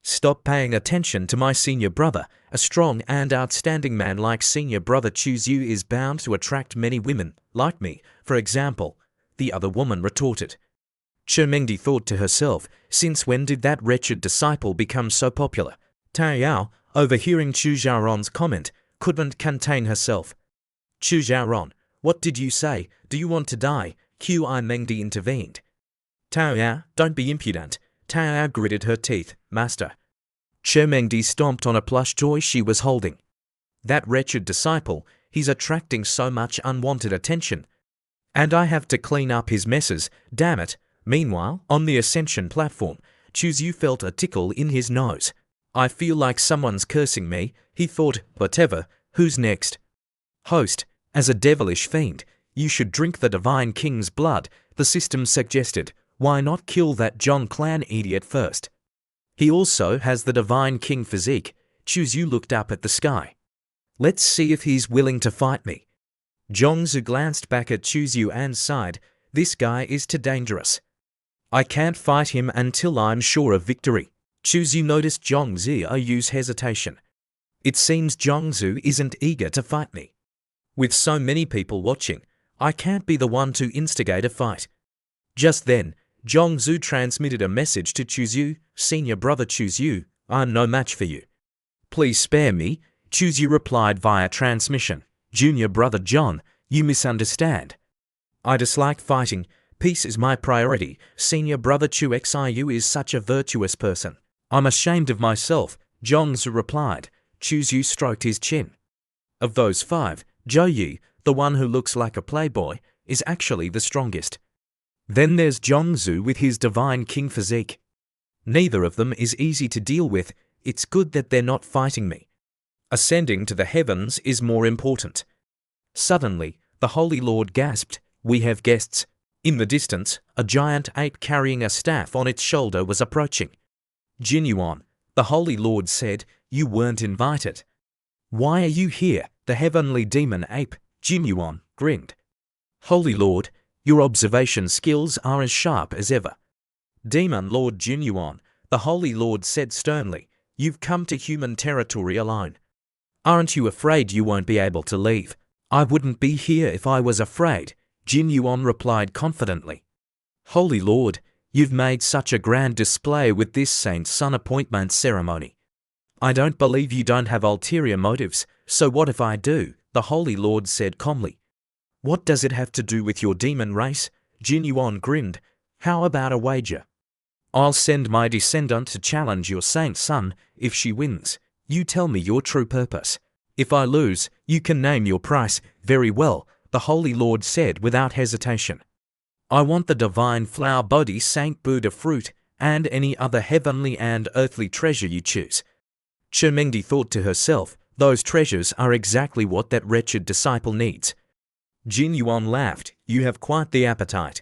Stop paying attention to my senior brother. A strong and outstanding man like senior brother Chuzyu is bound to attract many women, like me, for example, the other woman retorted. Chermengdi thought to herself, since when did that wretched disciple become so popular? Taoyao, overhearing Chu Xiaoron's comment, couldn't contain herself. Chu Xiaoron, what did you say? Do you want to die? Qi Mengdi intervened. Taoyao, don't be impudent. Taoyao gritted her teeth. Master. Chermengdi stomped on a plush toy she was holding. That wretched disciple, he's attracting so much unwanted attention. And I have to clean up his messes, damn it. Meanwhile, on the ascension platform, Chuzyu felt a tickle in his nose. I feel like someone's cursing me, he thought, whatever, who's next? Host, as a devilish fiend, you should drink the Divine King's blood, the system suggested. Why not kill that John Clan idiot first? He also has the Divine King physique. Chuzyu looked up at the sky. Let's see if he's willing to fight me. Zhongzu glanced back at Chuzyu and sighed. This guy is too dangerous. I can't fight him until I'm sure of victory. Chuzyu noticed Zhongzu's hesitation. It seems Zhongzu isn't eager to fight me. With so many people watching, I can't be the one to instigate a fight. Just then, Zhongzu transmitted a message to Chuzyu. Senior brother Chuzyu, I'm no match for you. Please spare me, Chuzyu replied via transmission. Junior brother John, you misunderstand. I dislike fighting. Peace is my priority. Senior brother Chu Xiu is such a virtuous person. I'm ashamed of myself, Zhongzu replied. Chuzyu stroked his chin. Of those five, Zhou Yi, the one who looks like a playboy, is actually the strongest. Then there's Zhongzu with his Divine King physique. Neither of them is easy to deal with. It's good that they're not fighting me. Ascending to the heavens is more important. Suddenly, the Holy Lord gasped, we have guests. In the distance, a giant ape carrying a staff on its shoulder was approaching. Jin Yuan, the Holy Lord said, you weren't invited. Why are you here? The heavenly demon ape, Jin Yuan, grinned. Holy Lord, your observation skills are as sharp as ever. Demon Lord Jin Yuan, the Holy Lord said sternly, you've come to human territory alone. Aren't you afraid you won't be able to leave? I wouldn't be here if I was afraid, Jin Yuan replied confidently. Holy Lord, you've made such a grand display with this Saint's Son appointment ceremony. I don't believe you don't have ulterior motives, so what if I do? The Holy Lord said calmly. What does it have to do with your demon race? Jin Yuan grinned. How about a wager? I'll send my descendant to challenge your Saint's Son. If she wins, you tell me your true purpose. If I lose, you can name your price. Very well, the Holy Lord said without hesitation. I want the divine flower Bodhi Saint Buddha fruit and any other heavenly and earthly treasure you choose. Chermengdi thought to herself, those treasures are exactly what that wretched disciple needs. Jin Yuan laughed, you have quite the appetite.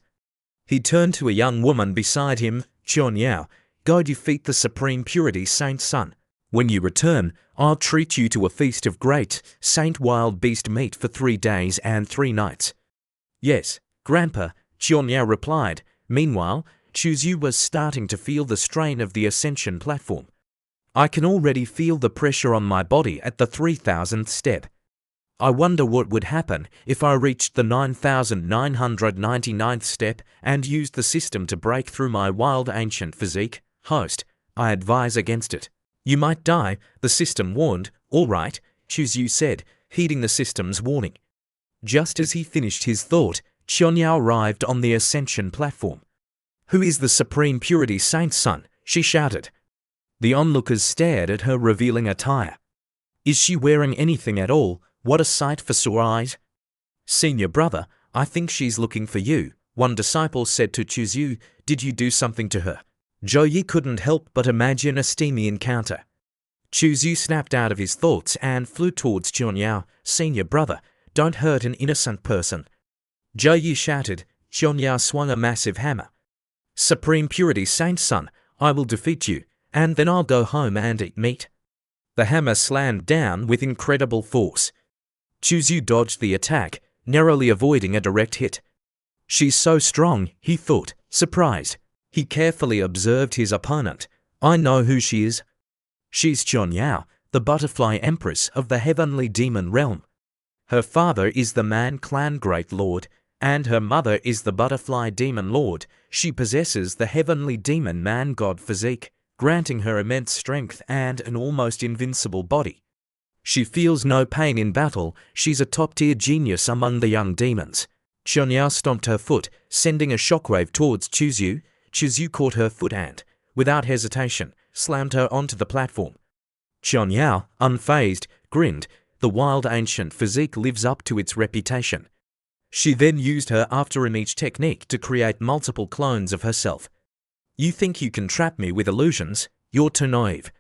He turned to a young woman beside him, Qian Yao, go defeat the Supreme Purity Saint's Son. When you return, I'll treat you to a feast of great Saint wild beast meat for 3 days and 3 nights. Yes, Grandpa, Qian Yao replied. Meanwhile, Chuzyu was starting to feel the strain of the ascension platform. I can already feel the pressure on my body at the 3000th step. I wonder what would happen if I reached the 9999th step and used the system to break through my wild ancient physique. Host, I advise against it. You might die, the system warned. All right, Chuzyu said, heeding the system's warning. Just as he finished his thought, Qian Yao arrived on the ascension platform. Who is the Supreme Purity Saint's Son? She shouted. The onlookers stared at her revealing attire. Is she wearing anything at all? What a sight for sore eyes. Senior brother, I think she's looking for you, one disciple said to Chuzyu. Did you do something to her? Zhou Yi couldn't help but imagine a steamy encounter. Chuzyu snapped out of his thoughts and flew towards Qian Yao. Senior brother, don't hurt an innocent person. Zhou Yi shouted. Qian Yao swung a massive hammer. Supreme Purity Saint's Son, I will defeat you, and then I'll go home and eat meat. The hammer slammed down with incredible force. Chuzyu dodged the attack. narrowly avoiding a direct hit. She's so strong, he thought, surprised. He carefully observed his opponent. I know who she is. She's Chunyao, the butterfly empress of the heavenly demon realm. Her father is the Man Clan Great Lord, and her mother is the butterfly demon lord. She possesses the heavenly demon man god physique, granting her immense strength and an almost invincible body. She feels no pain in battle. She's a top-tier genius among the young demons. Chunyao stomped her foot, sending a shockwave towards Chuzyu. Chuzyu caught her foot and, without hesitation, slammed her onto the platform. Chunyao, unfazed, grinned. The wild ancient physique lives up to its reputation. She then used her after-image technique to create multiple clones of herself. You think you can trap me with illusions? You're too naive.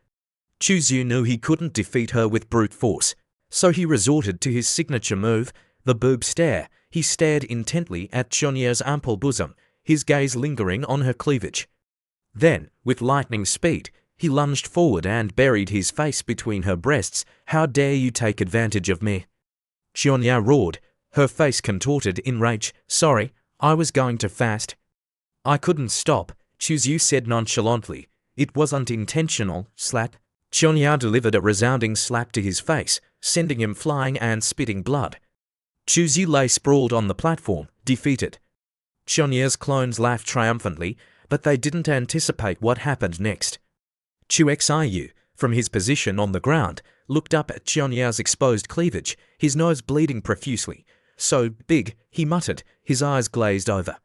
Chuzyu knew he couldn't defeat her with brute force, so he resorted to his signature move, the boob stare. He stared intently at Chunyao's ample bosom, his gaze lingering on her cleavage. Then, with lightning speed, he lunged forward and buried his face between her breasts. How dare you take advantage of me? Chunyao roared, her face contorted in rage. Sorry, I was going to fast. I couldn't stop, Chuzyu said nonchalantly. It wasn't intentional, slap. Chunyao delivered a resounding slap to his face, sending him flying and spitting blood. Chuzyu lay sprawled on the platform, defeated. Chunyao's clones laughed triumphantly, but they didn't anticipate what happened next. Xiu, from his position on the ground, looked up at Chunyao's exposed cleavage, his nose bleeding profusely. So big, he muttered, his eyes glazed over.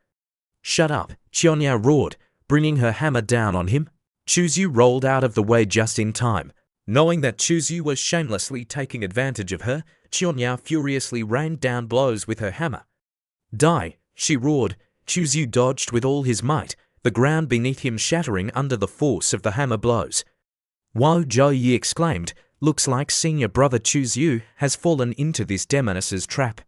Shut up, Chunyao roared, bringing her hammer down on him. Chuzyu rolled out of the way just in time. Knowing that Chuzyu was shamelessly taking advantage of her, Chunyao furiously rained down blows with her hammer. Die, she roared. Chuzyu dodged with all his might, the ground beneath him shattering under the force of the hammer blows. Wao Zhouyi exclaimed, looks like senior brother Chuzyu has fallen into this demoness's trap.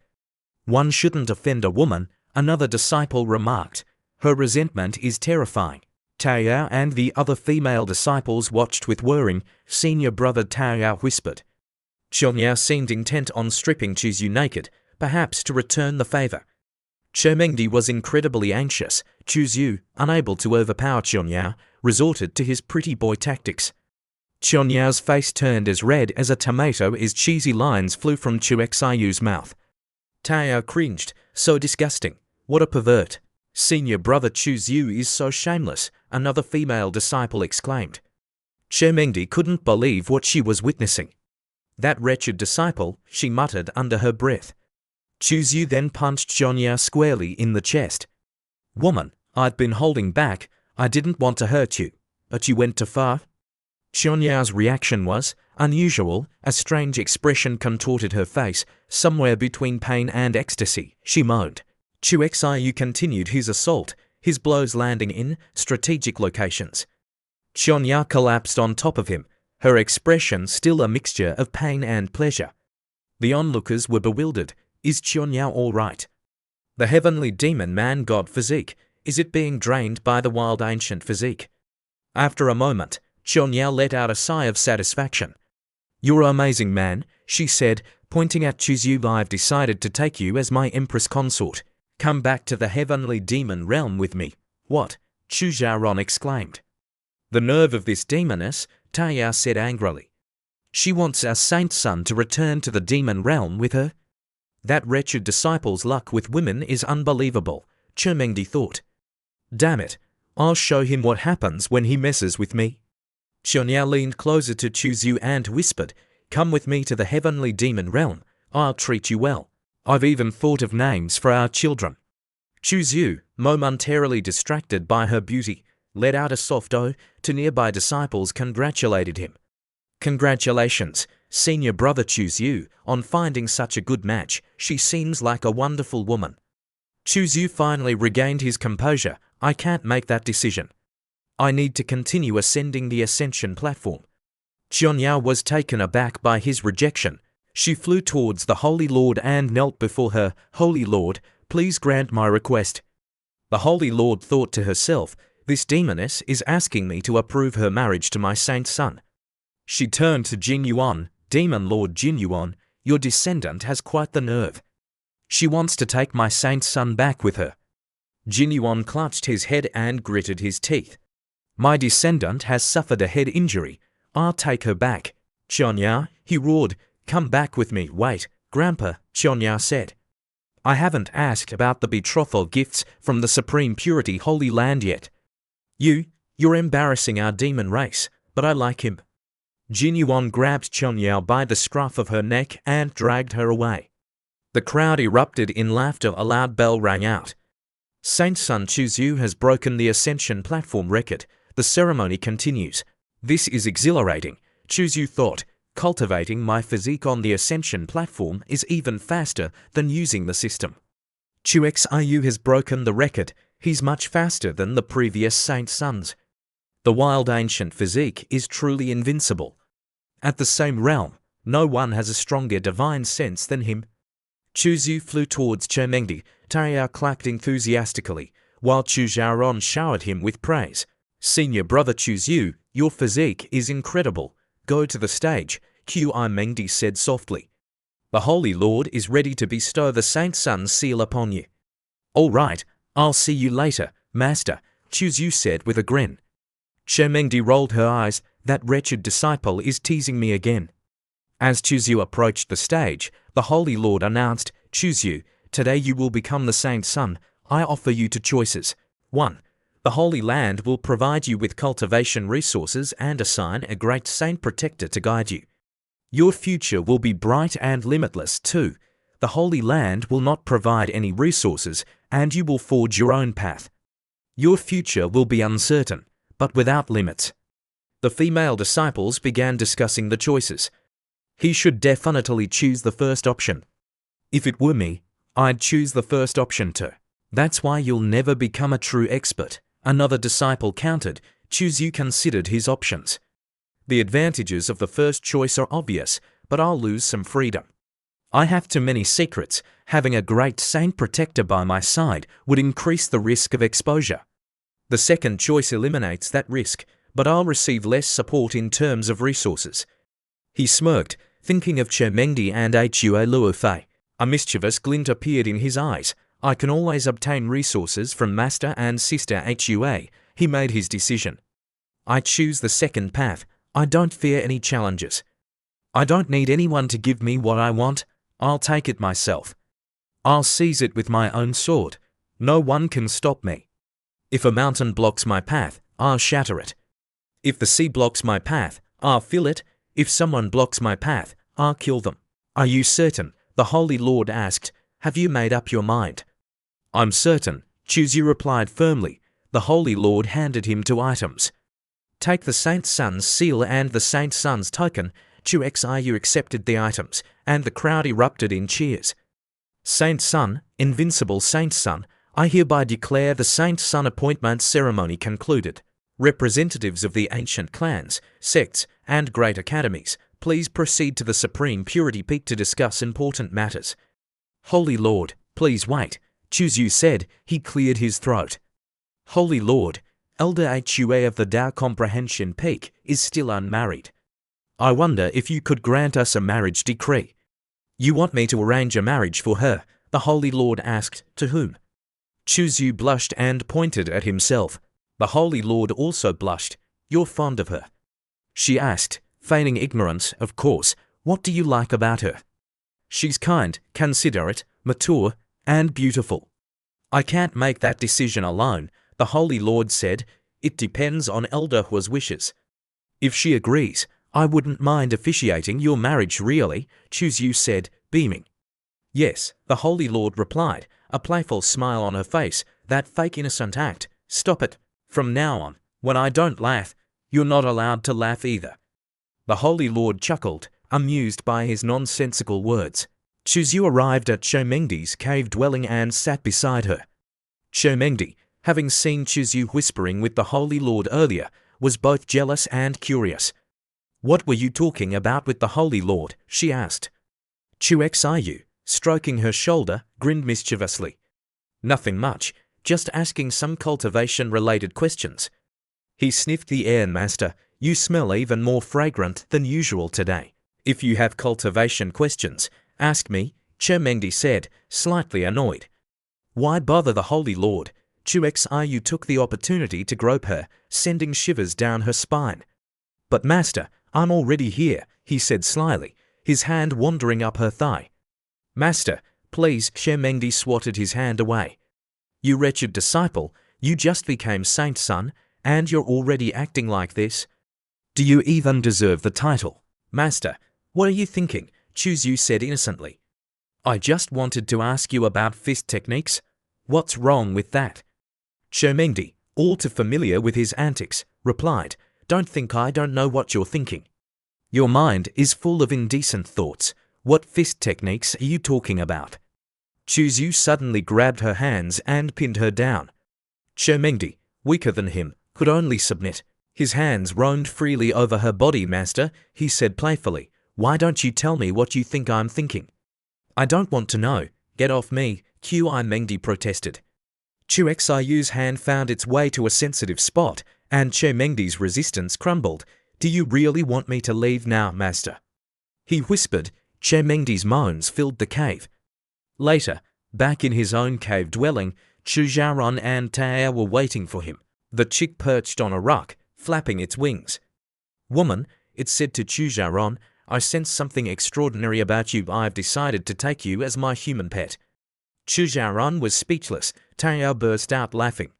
One shouldn't offend a woman, another disciple remarked. Her resentment is terrifying. Taoyao and the other female disciples watched with worrying. Senior brother Taoyao whispered. Chunyao seemed intent on stripping Chuzyu naked, perhaps to return the favor. Chermengdi was incredibly anxious. Chuzyu, unable to overpower Chunyao, resorted to his pretty boy tactics. Chunyao's face turned as red as a tomato as cheesy lines flew from Xiu's mouth. Taoyao cringed. So disgusting. What a pervert. Senior brother Chuzyu is so shameless, another female disciple exclaimed. Chermengdi couldn't believe what she was witnessing. That wretched disciple, she muttered under her breath. Chuzyu then punched Chunyao squarely in the chest. Woman, I'd been holding back. I didn't want to hurt you, but you went too far. Chunyao's reaction was unusual. A strange expression contorted her face, somewhere between pain and ecstasy. She moaned. Xiu continued his assault, his blows landing in strategic locations. Chunyao collapsed on top of him, her expression still a mixture of pain and pleasure. The onlookers were bewildered. Is Chunyao all right? The heavenly demon man god physique, is it being drained by the wild ancient physique? After a moment, Chunyao let out a sigh of satisfaction. You're amazing, man, she said, pointing at Chuzyu. I've decided to take you as my empress consort. Come back to the heavenly demon realm with me. What? Chujaron exclaimed. The nerve of this demoness, Taoyao said angrily. She wants our saint son to return to the demon realm with her? That wretched disciple's luck with women is unbelievable, Chermengdi thought. Damn it, I'll show him what happens when he messes with me. Chunyao leaned closer to Chuzyu and whispered, come with me to the heavenly demon realm. I'll treat you well. I've even thought of names for our children. Chuzyu, momentarily distracted by her beauty, let out a soft "oh" to nearby disciples congratulated him. Congratulations, senior brother Chuzyu, on finding such a good match. She seems like a wonderful woman. Chuzyu finally regained his composure. I can't make that decision. I need to continue ascending the ascension platform. Chunyao was taken aback by his rejection. She flew towards the Holy Lord and knelt before her. Holy Lord, please grant my request. The Holy Lord thought to herself, this demoness is asking me to approve her marriage to my saint son. She turned to Jin Yuan. Demon Lord Jin Yuan, your descendant has quite the nerve. She wants to take my saint son back with her. Jin Yuan clutched his head and gritted his teeth. My descendant has suffered a head injury. I'll take her back. Qianya, he roared, come back with me. Wait, Grandpa, Qianya said. I haven't asked about the betrothal gifts from the Supreme Purity Holy Land yet. You're embarrassing our demon race, but I like him. Jin Yuan grabbed Qianya by the scruff of her neck and dragged her away. The crowd erupted in laughter. A loud bell rang out. Saint Sun Chuzyu has broken the Ascension platform record. The ceremony continues. This is exhilarating, Chuzyu thought. Cultivating my physique on the Ascension platform is even faster than using the system. Xiu has broken the record. He's much faster than the previous Saint Sons. The wild ancient physique is truly invincible. At the same realm, no one has a stronger divine sense than him. Chuzyu flew towards Chermengdi. Taiyao clapped enthusiastically, while Chu Xiaoran showered him with praise. Senior brother Chuzyu, your physique is incredible. Go to the stage, Qi Mengdi said softly. The Holy Lord is ready to bestow the Saint Sun's seal upon you. All right, I'll see you later, Master, Chuzyu said with a grin. Chermengdi rolled her eyes. That wretched disciple is teasing me again. As Chuzyu approached the stage, the Holy Lord announced, Chuzyu, today you will become the Saint Sun. I offer you two choices. 1. The Holy Land will provide you with cultivation resources and assign a great saint protector to guide you. Your future will be bright and limitless. 2. The Holy Land will not provide any resources and you will forge your own path. Your future will be uncertain, but without limits. The female disciples began discussing the choices. He should definitely choose the first option. If it were me, I'd choose the first option too. That's why you'll never become a true expert. Another disciple countered. Chuzyu considered his options. The advantages of the first choice are obvious, but I'll lose some freedom. I have too many secrets. Having a great saint protector by my side would increase the risk of exposure. The second choice eliminates that risk, but I'll receive less support in terms of resources. He smirked, thinking of Chermengdi and Hua Luofei. A mischievous glint appeared in his eyes. I can always obtain resources from Master and Sister Hua. He made his decision. I choose the second path. I don't fear any challenges. I don't need anyone to give me what I want. I'll take it myself. I'll seize it with my own sword. No one can stop me. If a mountain blocks my path, I'll shatter it. If the sea blocks my path, I'll fill it. If someone blocks my path, I'll kill them. Are you certain? The Holy Lord asked. Have you made up your mind? I'm certain, Chuzyu replied firmly. The Holy Lord handed him two items. Take the Saint Sun's seal and the Saint Sun's token. Xiu accepted the items, and the crowd erupted in cheers. Saint Sun, invincible Saint Sun, I hereby declare the Saint Sun appointment ceremony concluded. Representatives of the ancient clans, sects, and great academies, please proceed to the Supreme Purity Peak to discuss important matters. Holy Lord, please wait, Chuzyu said. He cleared his throat. Holy Lord, Elder Hua of the Tao Comprehension Peak is still unmarried. I wonder if you could grant us a marriage decree. You want me to arrange a marriage for her? The Holy Lord asked. To whom? Chuzyu blushed and pointed at himself. The Holy Lord also blushed. You're fond of her? She asked, feigning ignorance. Of course. What do you like about her? She's kind, considerate, mature, and beautiful. I can't make that decision alone, the Holy Lord said. It depends on Elder Hua's wishes. If she agrees, I wouldn't mind officiating your marriage really, Chuzyu said, beaming. Yes, the Holy Lord replied, a playful smile on her face. That fake innocent act. Stop it. From now on, when I don't laugh, you're not allowed to laugh either. The Holy Lord chuckled, amused by his nonsensical words. Chuzyu arrived at Chermengdi's cave dwelling and sat beside her. Chermengdi, having seen Chuzyu whispering with the Holy Lord earlier, was both jealous and curious. What were you talking about with the Holy Lord? She asked. Xiu, stroking her shoulder, grinned mischievously. Nothing much, just asking some cultivation-related questions. He sniffed the air. Master, you smell even more fragrant than usual today. If you have cultivation questions, ask me, Mengdi said, slightly annoyed. Why bother the Holy Lord? Xiu took the opportunity to grope her, sending shivers down her spine. But master, I'm already here, he said slyly, his hand wandering up her thigh. Master, please, Mengdi swatted his hand away. You wretched disciple, you just became saint, son, and you're already acting like this. Do you even deserve the title? Master, what are you thinking? Xiu said innocently. I just wanted to ask you about fist techniques. What's wrong with that? Mengdi, all too familiar with his antics, replied, Don't think I don't know what you're thinking. Your mind is full of indecent thoughts. What fist techniques are you talking about? Xiu suddenly grabbed her hands and pinned her down. Mengdi, weaker than him, could only submit. His hands roamed freely over her body. Master, he said playfully, why don't you tell me what you think I'm thinking? I don't want to know. Get off me, Mengdi protested. Xiu's hand found its way to a sensitive spot, and Mengdi's resistance crumbled. Do you really want me to leave now, master? He whispered. Mengdi's moans filled the cave. Later, back in his own cave dwelling, Xiaoran and Taya were waiting for him. The chick perched on a rock, flapping its wings. Woman, it said to Xiaoran, I sense something extraordinary about you. I've decided to take you as my human pet. Xiaoran was speechless. Taya burst out laughing.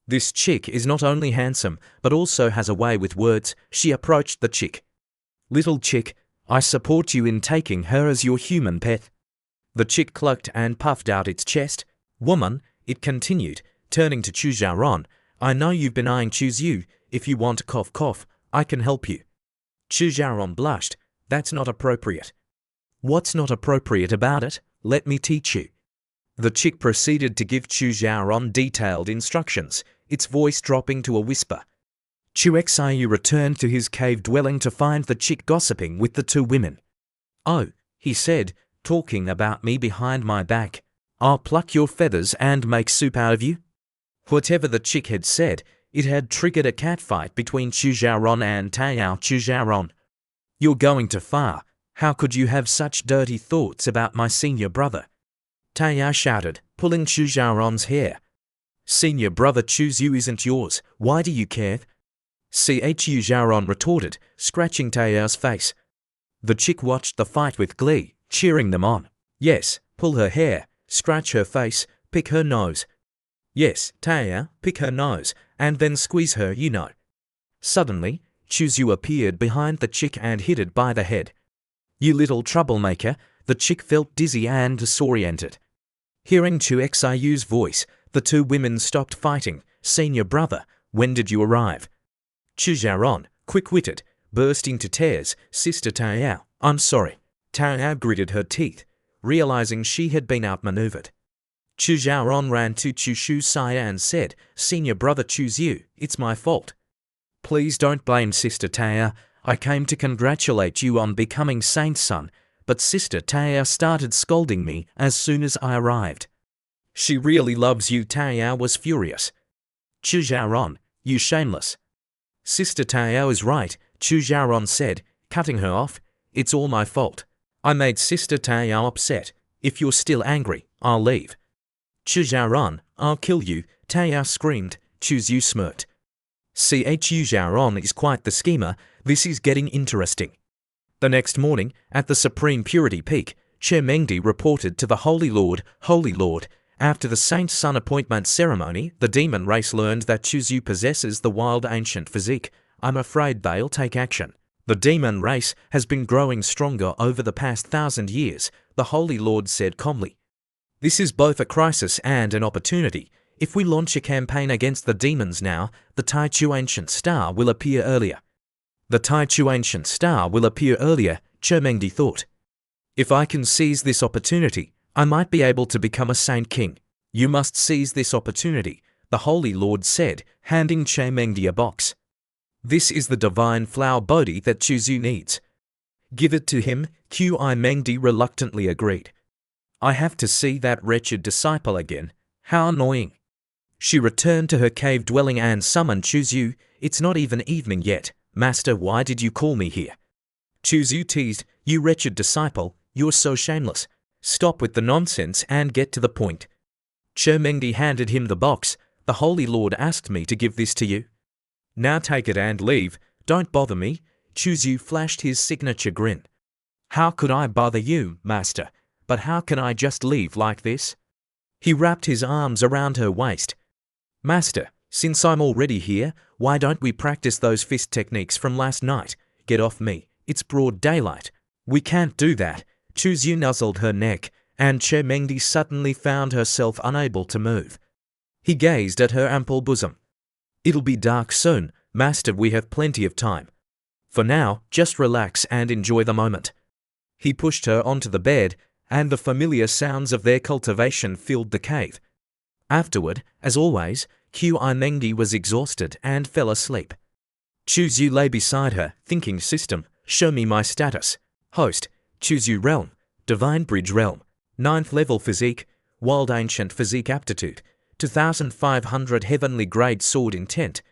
This chick is not only handsome, but also has a way with words. She approached the chick. Little chick, I support you in taking her as your human pet. The chick clucked and puffed out its chest. Woman, it continued, turning to Xiaoran, I know you've been eyeing Xiu. If you want cough cough, I can help you. Xiaoran blushed. That's not appropriate. What's not appropriate about it? Let me teach you. The chick proceeded to give Xiaoran detailed instructions, its voice dropping to a whisper. Xiu returned to his cave dwelling to find the chick gossiping with the two women. Oh, he said, talking about me behind my back. I'll pluck your feathers and make soup out of you. Whatever the chick had said, it had triggered a catfight between Xiaoran and Taya. Xiaoran, you're going too far. How could you have such dirty thoughts about my senior brother? Taya shouted, pulling Xiaoran's hair. Senior brother Xiu isn't yours. Why do you care? Xiaoran retorted, scratching Taya's face. The chick watched the fight with glee, cheering them on. Yes, pull her hair, scratch her face, pick her nose. Yes, Taya, pick her nose, and then squeeze her, you know. Suddenly, Xiu appeared behind the chick and hit it by the head. You little troublemaker, the chick felt dizzy and disoriented. Hearing Xiu's voice, the two women stopped fighting. Senior brother, when did you arrive? Xiaoran, quick-witted, burst into tears. Sister Taya, I'm sorry. Taya gritted her teeth, realizing she had been outmaneuvered. Xiaoran ran to Xiu's and said, Senior brother Xiu, it's my fault. Please don't blame Sister Taya. I came to congratulate you on becoming saint, son, but Sister Taya started scolding me as soon as I arrived. She really loves you. Taya was furious. Xiaoran, you shameless. Sister Taya is right, Xiaoran said, cutting her off. It's all my fault. I made Sister Taya upset. If you're still angry, I'll leave. Xiaoran, I'll kill you, Taya screamed. Xiu smirked. Xiaoran is quite the schemer. This is getting interesting. The next morning, at the Supreme Purity Peak, Mengdi reported to the Holy Lord, after the Saint Son appointment ceremony, the demon race learned that Xiu possesses the wild ancient physique. I'm afraid they'll take action. The demon race has been growing stronger over the past 1,000 years, the Holy Lord said calmly. This is both a crisis and an opportunity. If we launch a campaign against the demons now, the Taichu Ancient Star will appear earlier. The Taichu Ancient Star will appear earlier, Mengdi thought. If I can seize this opportunity, I might be able to become a Saint King. You must seize this opportunity, the Holy Lord said, handing Mengdi a box. This is the divine flower Bodhi that Xiu needs. Give it to him, Mengdi reluctantly agreed. I have to see that wretched disciple again. How annoying. She returned to her cave dwelling and summoned Xiu. It's not even evening yet. Master, why did you call me here? Xiu teased, you wretched disciple, you're so shameless. Stop with the nonsense and get to the point. Mengdi handed him the box. The Holy Lord asked me to give this to you. Now take it and leave. Don't bother me. Yu flashed his signature grin. How could I bother you, master? But how can I just leave like this? He wrapped his arms around her waist. Master, since I'm already here, why don't we practice those fist techniques from last night? Get off me. It's broad daylight. We can't do that. Yu nuzzled her neck, and Mengdi suddenly found herself unable to move. He gazed at her ample bosom. It'll be dark soon, master, we have plenty of time. For now, just relax and enjoy the moment. He pushed her onto the bed, and the familiar sounds of their cultivation filled the cave. Afterward, as always, Mengdi was exhausted and fell asleep. Yu lay beside her, thinking system, show me my status. Host, Yu realm, Divine Bridge realm, 9th level physique, Wild Ancient physique aptitude, 2500 heavenly grade sword intent,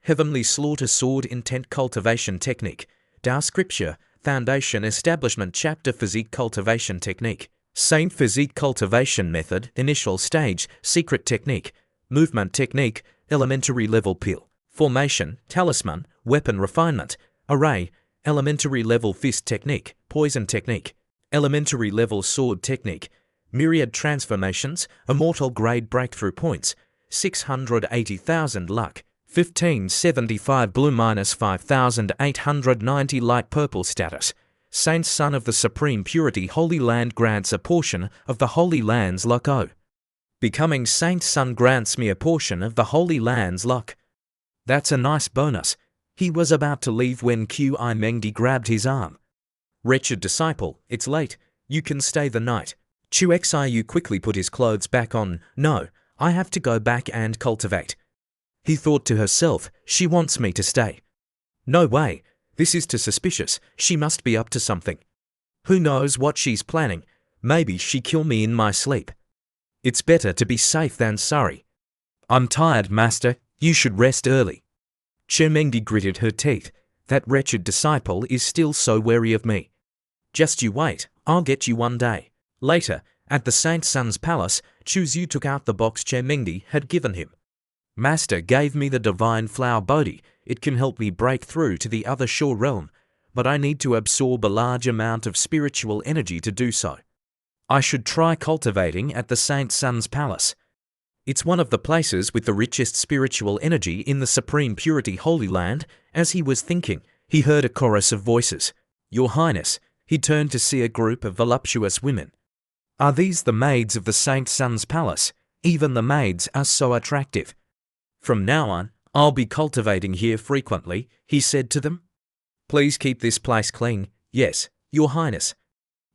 Heavenly Slaughter sword intent cultivation technique, Tao scripture, Foundation Establishment Chapter Physique Cultivation Technique, Saint Physique Cultivation Method, Initial Stage, Secret Technique, Movement Technique, Elementary Level Peel, Formation, Talisman, Weapon Refinement, Array, Elementary Level Fist Technique, Poison Technique, Elementary Level Sword Technique, Myriad Transformations, Immortal Grade Breakthrough Points, 680,000 Luck, 1575 Blue minus 5890 Light Purple status. Saint Son of the Supreme Purity Holy Land grants a portion of the Holy Land's luck. Becoming Saint Son grants me a portion of the Holy Land's luck. That's a nice bonus. He was about to leave when Mengdi grabbed his arm. Wretched disciple, it's late. You can stay the night. Xiu quickly put his clothes back on. No, I have to go back and cultivate. He thought to herself, she wants me to stay. No way, this is too suspicious, she must be up to something. Who knows what she's planning? Maybe she kill me in my sleep. It's better to be safe than sorry. I'm tired, master, you should rest early. Mengdi gritted her teeth. That wretched disciple is still so wary of me. Just you wait, I'll get you one day. Later, at the Saint Son's palace, Yu took out the box Mengdi had given him. Master gave me the divine flower Bodhi. It can help me break through to the other shore realm, but I need to absorb a large amount of spiritual energy to do so. I should try cultivating at the Saint Son's palace. It's one of the places with the richest spiritual energy in the Supreme Purity Holy Land. As he was thinking, he heard a chorus of voices. Your Highness, he turned to see a group of voluptuous women. Are these the maids of the Saint Son's palace? Even the maids are so attractive. From now on, I'll be cultivating here frequently, he said to them. Please keep this place clean. Yes, Your Highness.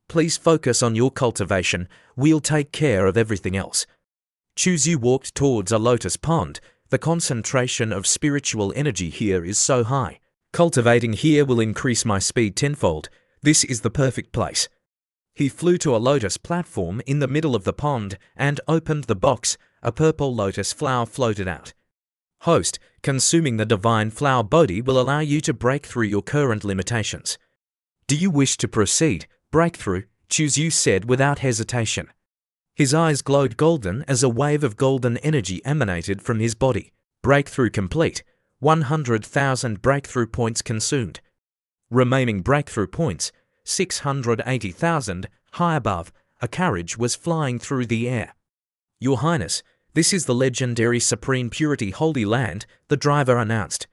Please focus on your cultivation. We'll take care of everything else. Yu walked towards a lotus pond. The concentration of spiritual energy here is so high. Cultivating here will increase my speed tenfold. This is the perfect place. He flew to a lotus platform in the middle of the pond and opened the box. A purple lotus flower floated out. Host, consuming the divine flower Bodhi will allow you to break through your current limitations. Do you wish to proceed? Breakthrough, Yu said without hesitation. His eyes glowed golden as a wave of golden energy emanated from his body. Breakthrough complete. 100,000 breakthrough points consumed. Remaining breakthrough points, 680,000. High above, a carriage was flying through the air. Your Highness, this is the legendary Supreme Purity Holy Land, the driver announced.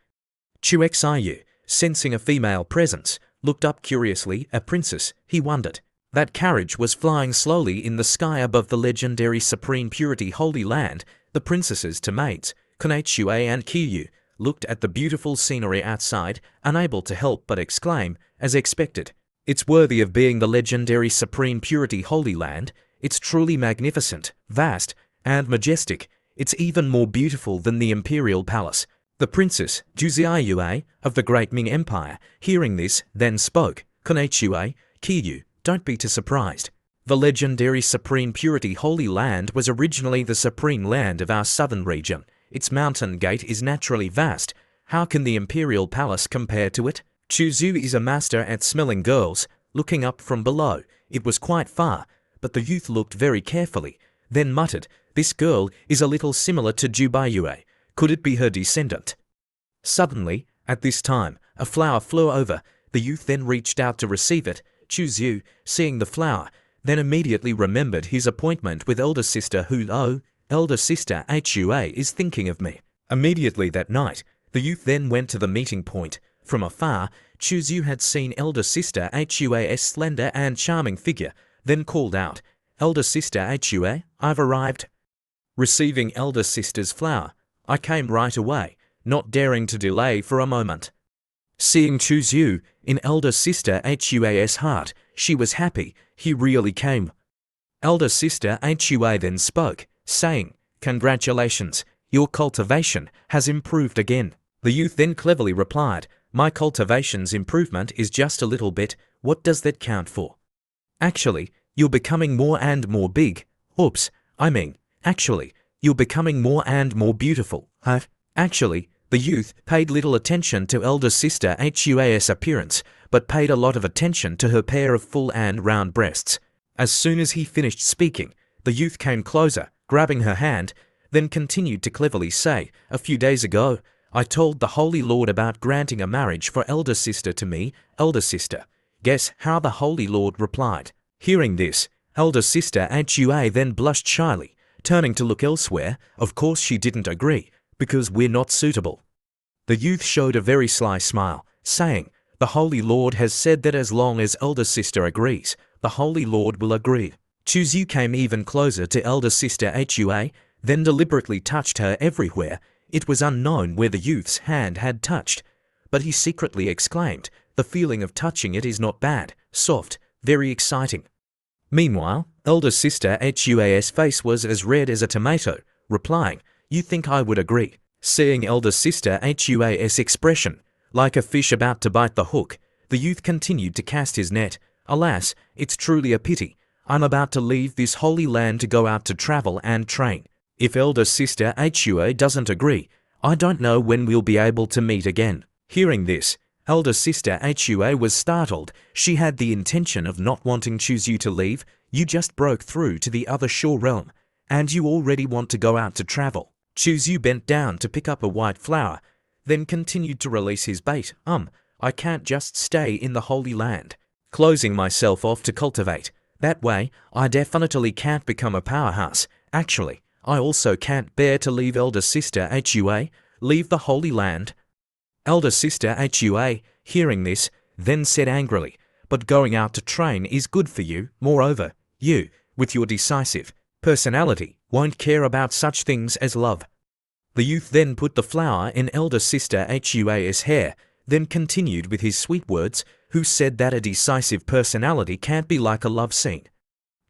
Xiu, sensing a female presence, looked up curiously. A princess, he wondered. That carriage was flying slowly in the sky above the legendary Supreme Purity Holy Land. The princesses to maids, Konechue and Kiyu, looked at the beautiful scenery outside, unable to help but exclaim, as expected. It's worthy of being the legendary Supreme Purity Holy Land. It's truly magnificent, vast, and majestic. It's even more beautiful than the Imperial Palace. The princess, Juziayue, of the Great Ming Empire, hearing this, then spoke. Konechue, Kiyu, don't be too surprised. The legendary Supreme Purity Holy Land was originally the supreme land of our southern region. Its mountain gate is naturally vast. How can the Imperial Palace compare to it? Yu is a master at smelling girls. Looking up from below, it was quite far, but the youth looked very carefully, then muttered, "This girl is a little similar to Jubayue. Could it be her descendant?" Suddenly, at this time, a flower flew over. The youth then reached out to receive it. Chuzyu, seeing the flower, then immediately remembered his appointment with elder sister elder sister Hua is thinking of me. Immediately that night, the youth then went to the meeting point. From afar, Chuzyu had seen elder sister Hua's slender and charming figure, then called out, "Elder sister Hua, I've arrived." Receiving elder sister's flower, I came right away, not daring to delay for a moment. Seeing Chuzyu in elder sister Hua's heart, she was happy, he really came. Elder sister Hua then spoke, saying, "Congratulations, your cultivation has improved again." The youth then cleverly replied, "My cultivation's improvement is just a little bit, what does that count for? Actually, you're becoming more and more big. Oops, actually, you're becoming more and more beautiful, huh?" Actually, the youth paid little attention to elder sister Hua's appearance, but paid a lot of attention to her pair of full and round breasts. As soon as he finished speaking, the youth came closer, grabbing her hand, then continued to cleverly say, "A few days ago, I told the Holy Lord about granting a marriage for elder sister to me, elder sister." Guess how the Holy Lord replied? Hearing this, elder sister Hua then blushed shyly, turning to look elsewhere. Of course she didn't agree, because we're not suitable. The youth showed a very sly smile, saying, "The Holy Lord has said that as long as elder sister agrees, the Holy Lord will agree." Chuzyu came even closer to elder sister Hua, then deliberately touched her everywhere. It was unknown where the youth's hand had touched, but he secretly exclaimed, "The feeling of touching it is not bad, soft, very exciting." Meanwhile, elder sister Hua's face was as red as a tomato, replying, "You think I would agree?" Seeing elder sister Hua's expression, like a fish about to bite the hook, the youth continued to cast his net. "Alas, it's truly a pity. I'm about to leave this holy land to go out to travel and train. If elder sister Hua doesn't agree, I don't know when we'll be able to meet again." Hearing this, elder sister Hua was startled. She had the intention of not wanting Chuzyu to leave. "You just broke through to the other shore realm, and you already want to go out to travel." Chuzyu bent down to pick up a white flower, then continued to release his bait. I can't just stay in the Holy Land, closing myself off to cultivate. That way, I definitely can't become a powerhouse. Actually, I also can't bear to leave elder sister Hua, leave the Holy Land." Elder sister Hua, hearing this, then said angrily, "But going out to train is good for you. Moreover, you, with your decisive personality, won't care about such things as love." The youth then put the flower in elder sister Hua's hair, then continued with his sweet words, "Who said that a decisive personality can't be like a love scene?"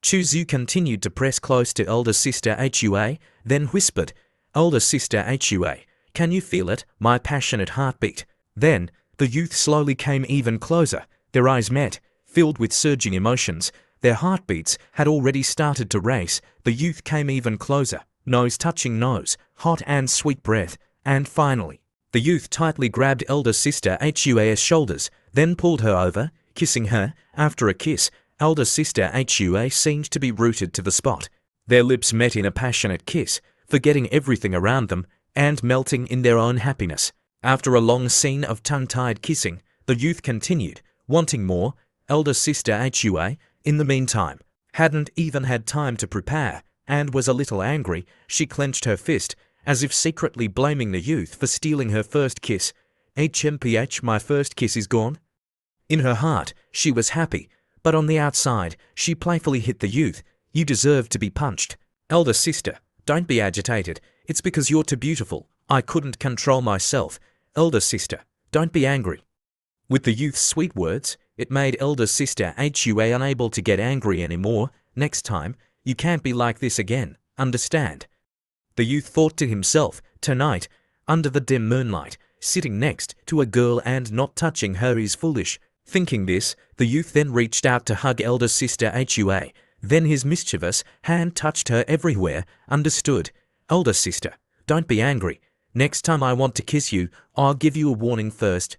Chuzyu continued to press close to elder sister Hua, then whispered, "Elder sister Hua, can you feel it, my passionate heartbeat?" Then, the youth slowly came even closer. Their eyes met, filled with surging emotions. Their heartbeats had already started to race. The youth came even closer, nose touching nose, hot and sweet breath, and finally, the youth tightly grabbed elder sister Hua's shoulders, then pulled her over, kissing her. After a kiss, elder sister Hua seemed to be rooted to the spot. Their lips met in a passionate kiss, forgetting everything around them, and melting in their own happiness. After a long scene of tongue-tied kissing, the youth continued, wanting more. Elder sister Hua, in the meantime, hadn't even had time to prepare, and was a little angry. She clenched her fist, as if secretly blaming the youth for stealing her first kiss. "HMPH, my first kiss is gone." In her heart, she was happy, but on the outside, she playfully hit the youth. "You deserve to be punched." "Elder sister, don't be agitated. It's because you're too beautiful. I couldn't control myself." "Elder sister, don't be angry." With the youth's sweet words, it made elder sister Hua unable to get angry anymore. "Next time, you can't be like this again, understand?" The youth thought to himself, tonight, under the dim moonlight, sitting next to a girl and not touching her is foolish. Thinking this, the youth then reached out to hug elder sister Hua. Then his mischievous hand touched her everywhere. "Understood. Elder sister, don't be angry. Next time I want to kiss you, I'll give you a warning first."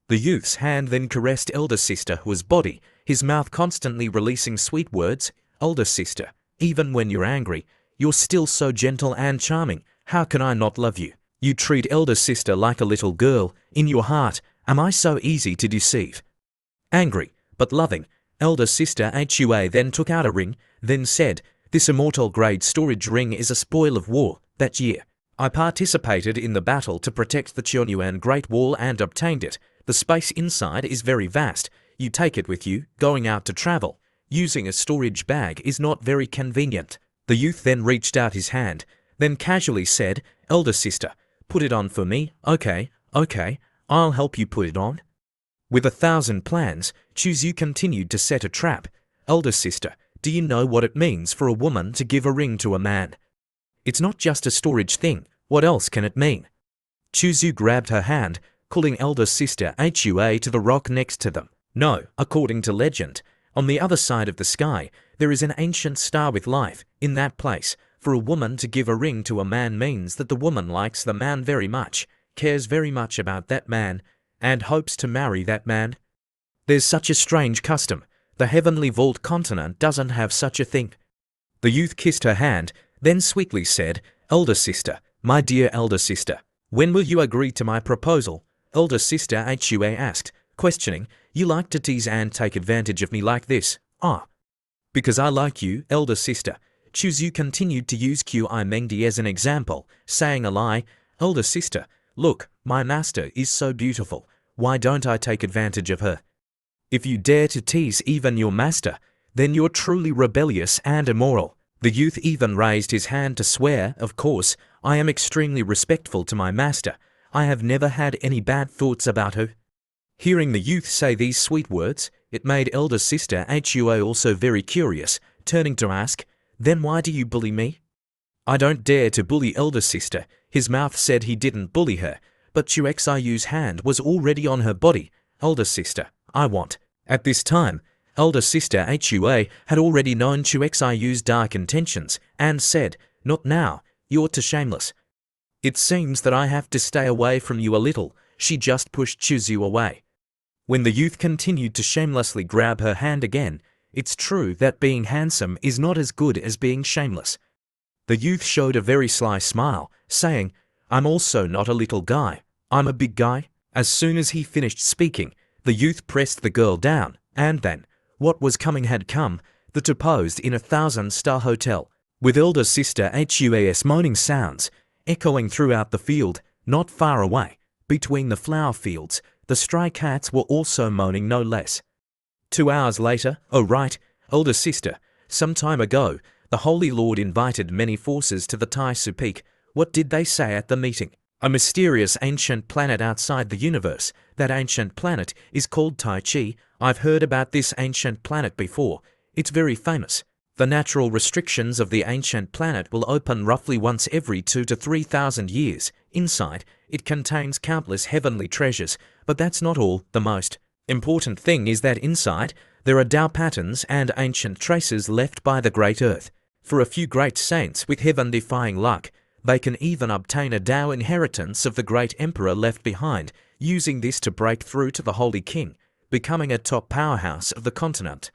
The youth's hand then caressed elder sister Hua's body, his mouth constantly releasing sweet words. "Older sister, even when you're angry, you're still so gentle and charming. How can I not love you? You treat elder sister like a little girl. In your heart, am I so easy to deceive?" Angry, but loving, elder sister Hua then took out a ring, then said, "This immortal grade storage ring is a spoil of war. That year, I participated in the battle to protect the Cheonyuan Great Wall and obtained it. The space inside is very vast. You take it with you, going out to travel. Using a storage bag is not very convenient." The youth then reached out his hand, then casually said, "Elder sister, put it on for me. Okay, I'll help you put it on." With 1,000 plans, Chuzyu continued to set a trap. "Elder sister, do you know what it means for a woman to give a ring to a man? It's not just a storage thing. What else can it mean?" Chuzyu grabbed her hand, calling elder sister Hua to the rock next to them. No, according to legend, on the other side of the sky, there is an ancient star with life. In that place, for a woman to give a ring to a man means that the woman likes the man very much, cares very much about that man, and hopes to marry that man. There's such a strange custom. The heavenly vault continent doesn't have such a thing. The youth kissed her hand, then sweetly said, "Elder sister, my dear elder sister, when will you agree to my proposal?" Elder sister Hua asked, questioning, "You like to tease and take advantage of me like this?" "Ah, because I like you, elder sister." Chuzyu continued to use Qi Mengdi as an example, saying a lie. "Elder sister, look, my master is so beautiful. Why don't I take advantage of her?" If you dare to tease even your master, then you're truly rebellious and immoral. The youth even raised his hand to swear, "Of course, I am extremely respectful to my master. I have never had any bad thoughts about her." Hearing the youth say these sweet words, it made elder sister Hua also very curious, turning to ask, "Then why do you bully me?" "I don't dare to bully elder sister." His mouth said he didn't bully her, but Chuxiu's hand was already on her body. "Elder sister, I want." At this time, elder sister Hua had already known Chuxiu's dark intentions and said, "Not now, you're too shameless. It seems that I have to stay away from you a little." She just pushed Chuzyu away. When the youth continued to shamelessly grab her hand again, it's true that being handsome is not as good as being shameless. The youth showed a very sly smile, saying, "I'm also not a little guy. I'm a big guy." As soon as he finished speaking, the youth pressed the girl down, and then, what was coming had come. The two posed in a 1,000-star hotel, with elder sister Hua's moaning sounds echoing throughout the field. Not far away, between the flower fields, the stray cats were also moaning no less. 2 hours later, "Oh right, elder sister, some time ago, the Holy Lord invited many forces to the Taisu Peak. What did they say at the meeting?" "A mysterious ancient planet outside the universe. That ancient planet is called Tai Chi. I've heard about this ancient planet before. It's very famous. The natural restrictions of the ancient planet will open roughly once every 2,000 to 3,000 years. Inside, it contains countless heavenly treasures, but that's not all. The most important thing is that inside, there are Tao patterns and ancient traces left by the Great Earth. For a few great saints with heaven-defying luck, they can even obtain a Tao inheritance of the great emperor left behind, using this to break through to the Holy King, becoming a top powerhouse of the continent."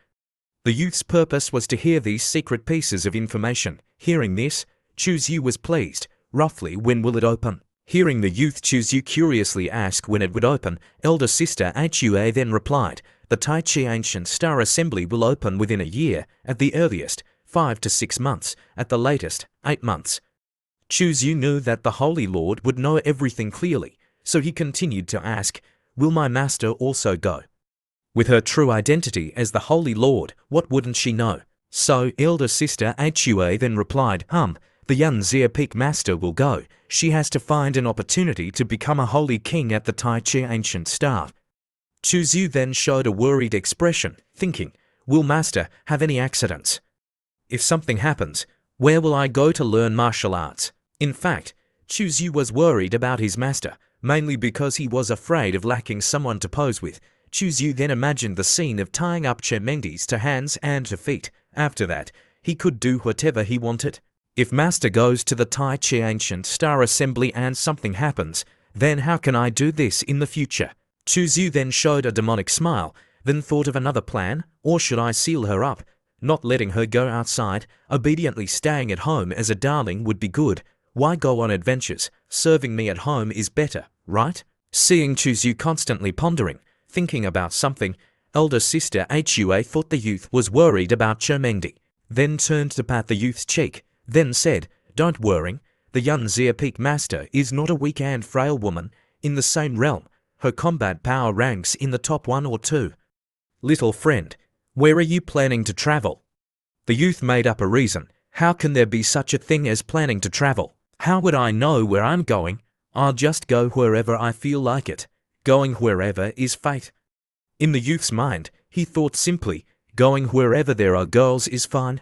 The youth's purpose was to hear these secret pieces of information. Hearing this, Chuzyu was pleased. "Roughly when will it open?" Hearing the youth, Chuzyu curiously asked when it would open. Elder sister Hua then replied, "The Tai Chi Ancient Star Assembly will open within a year, at the earliest, 5 to 6 months, at the latest, 8 months. Chuzyu knew that the Holy Lord would know everything clearly, so he continued to ask, "Will my master also go?" With her true identity as the Holy Lord, what wouldn't she know? So, elder sister Hua then replied, "The Yanzia Peak Master will go. She has to find an opportunity to become a holy king at the Tai Chi Ancient Star." Chuzyu then showed a worried expression, thinking, "Will Master have any accidents? If something happens, where will I go to learn martial arts?" In fact, Chuzyu was worried about his master, mainly because he was afraid of lacking someone to pose with. Chuzyu then imagined the scene of tying up Chemengdis to hands and to feet. After that, he could do whatever he wanted. If Master goes to the Tai Chi Ancient Star Assembly and something happens, then how can I do this in the future? Chuzyu then showed a demonic smile, then thought of another plan. Or should I seal her up? not letting her go outside, obediently staying at home as a darling would be good. Why go on adventures? Serving me at home is better, right? Seeing Chuzu constantly pondering, thinking about something, elder sister Hua thought the youth was worried about Chomengdi, then turned to pat the youth's cheek, then said, "Don't worry, the young Zia Peak Master is not a weak and frail woman. In the same realm, her combat power ranks in the top 1 or 2. Little friend, where are you planning to travel?" The youth made up a reason. How can there be such a thing as planning to travel? How would I know where I'm going? I'll just go wherever I feel like it. Going wherever is fate. In the youth's mind, he thought simply, going wherever there are girls is fine.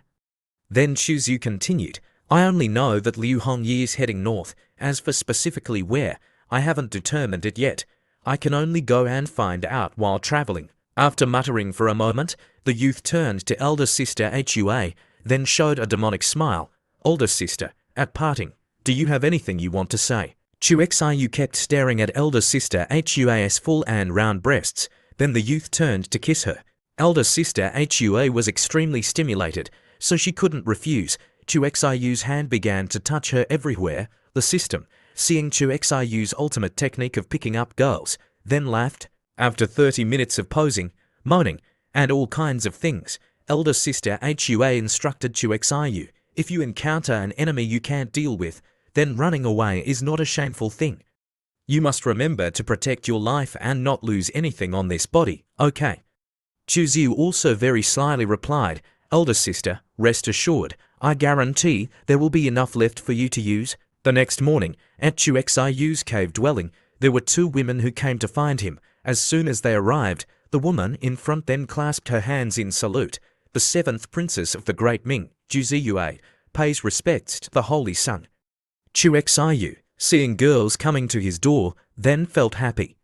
Then Chuzu continued, "I only know that Liu Hongyi is heading north. As for specifically where, I haven't determined it yet. I can only go and find out while traveling." After muttering for a moment, the youth turned to elder sister Hua, then showed a demonic smile. "Older sister, at parting, do you have anything you want to say?" Chuxiu kept staring at elder sister Hua's full and round breasts. Then the youth turned to kiss her. Elder sister Hua was extremely stimulated, so she couldn't refuse. Chuxiu's hand began to touch her everywhere. The system, seeing Chuxiu's ultimate technique of picking up girls, then laughed. After 30 minutes of posing, moaning, and all kinds of things, elder sister Hua instructed Chuxiu, "If you encounter an enemy you can't deal with, then running away is not a shameful thing. You must remember to protect your life and not lose anything on this body, okay?" Chuzu also very slyly replied, "Elder sister, rest assured, I guarantee there will be enough left for you to use." The next morning, at Chuxiu's cave dwelling, there were 2 women who came to find him. As soon as they arrived, the woman in front then clasped her hands in salute. The 7th princess of the Great Ming, Ziyue, pays respects to the Holy Sun. Chuxiu, seeing girls coming to his door, then felt happy.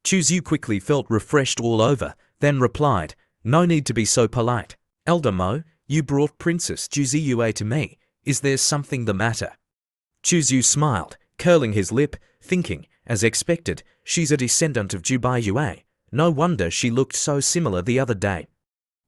Chuzu quickly felt refreshed all over, then replied, "No need to be so polite. Elder Mo, you brought Princess Ziyue to me. Is there something the matter?" Chuzu smiled, curling his lip, thinking, as expected, she's a descendant of Yue. No wonder she looked so similar the other day.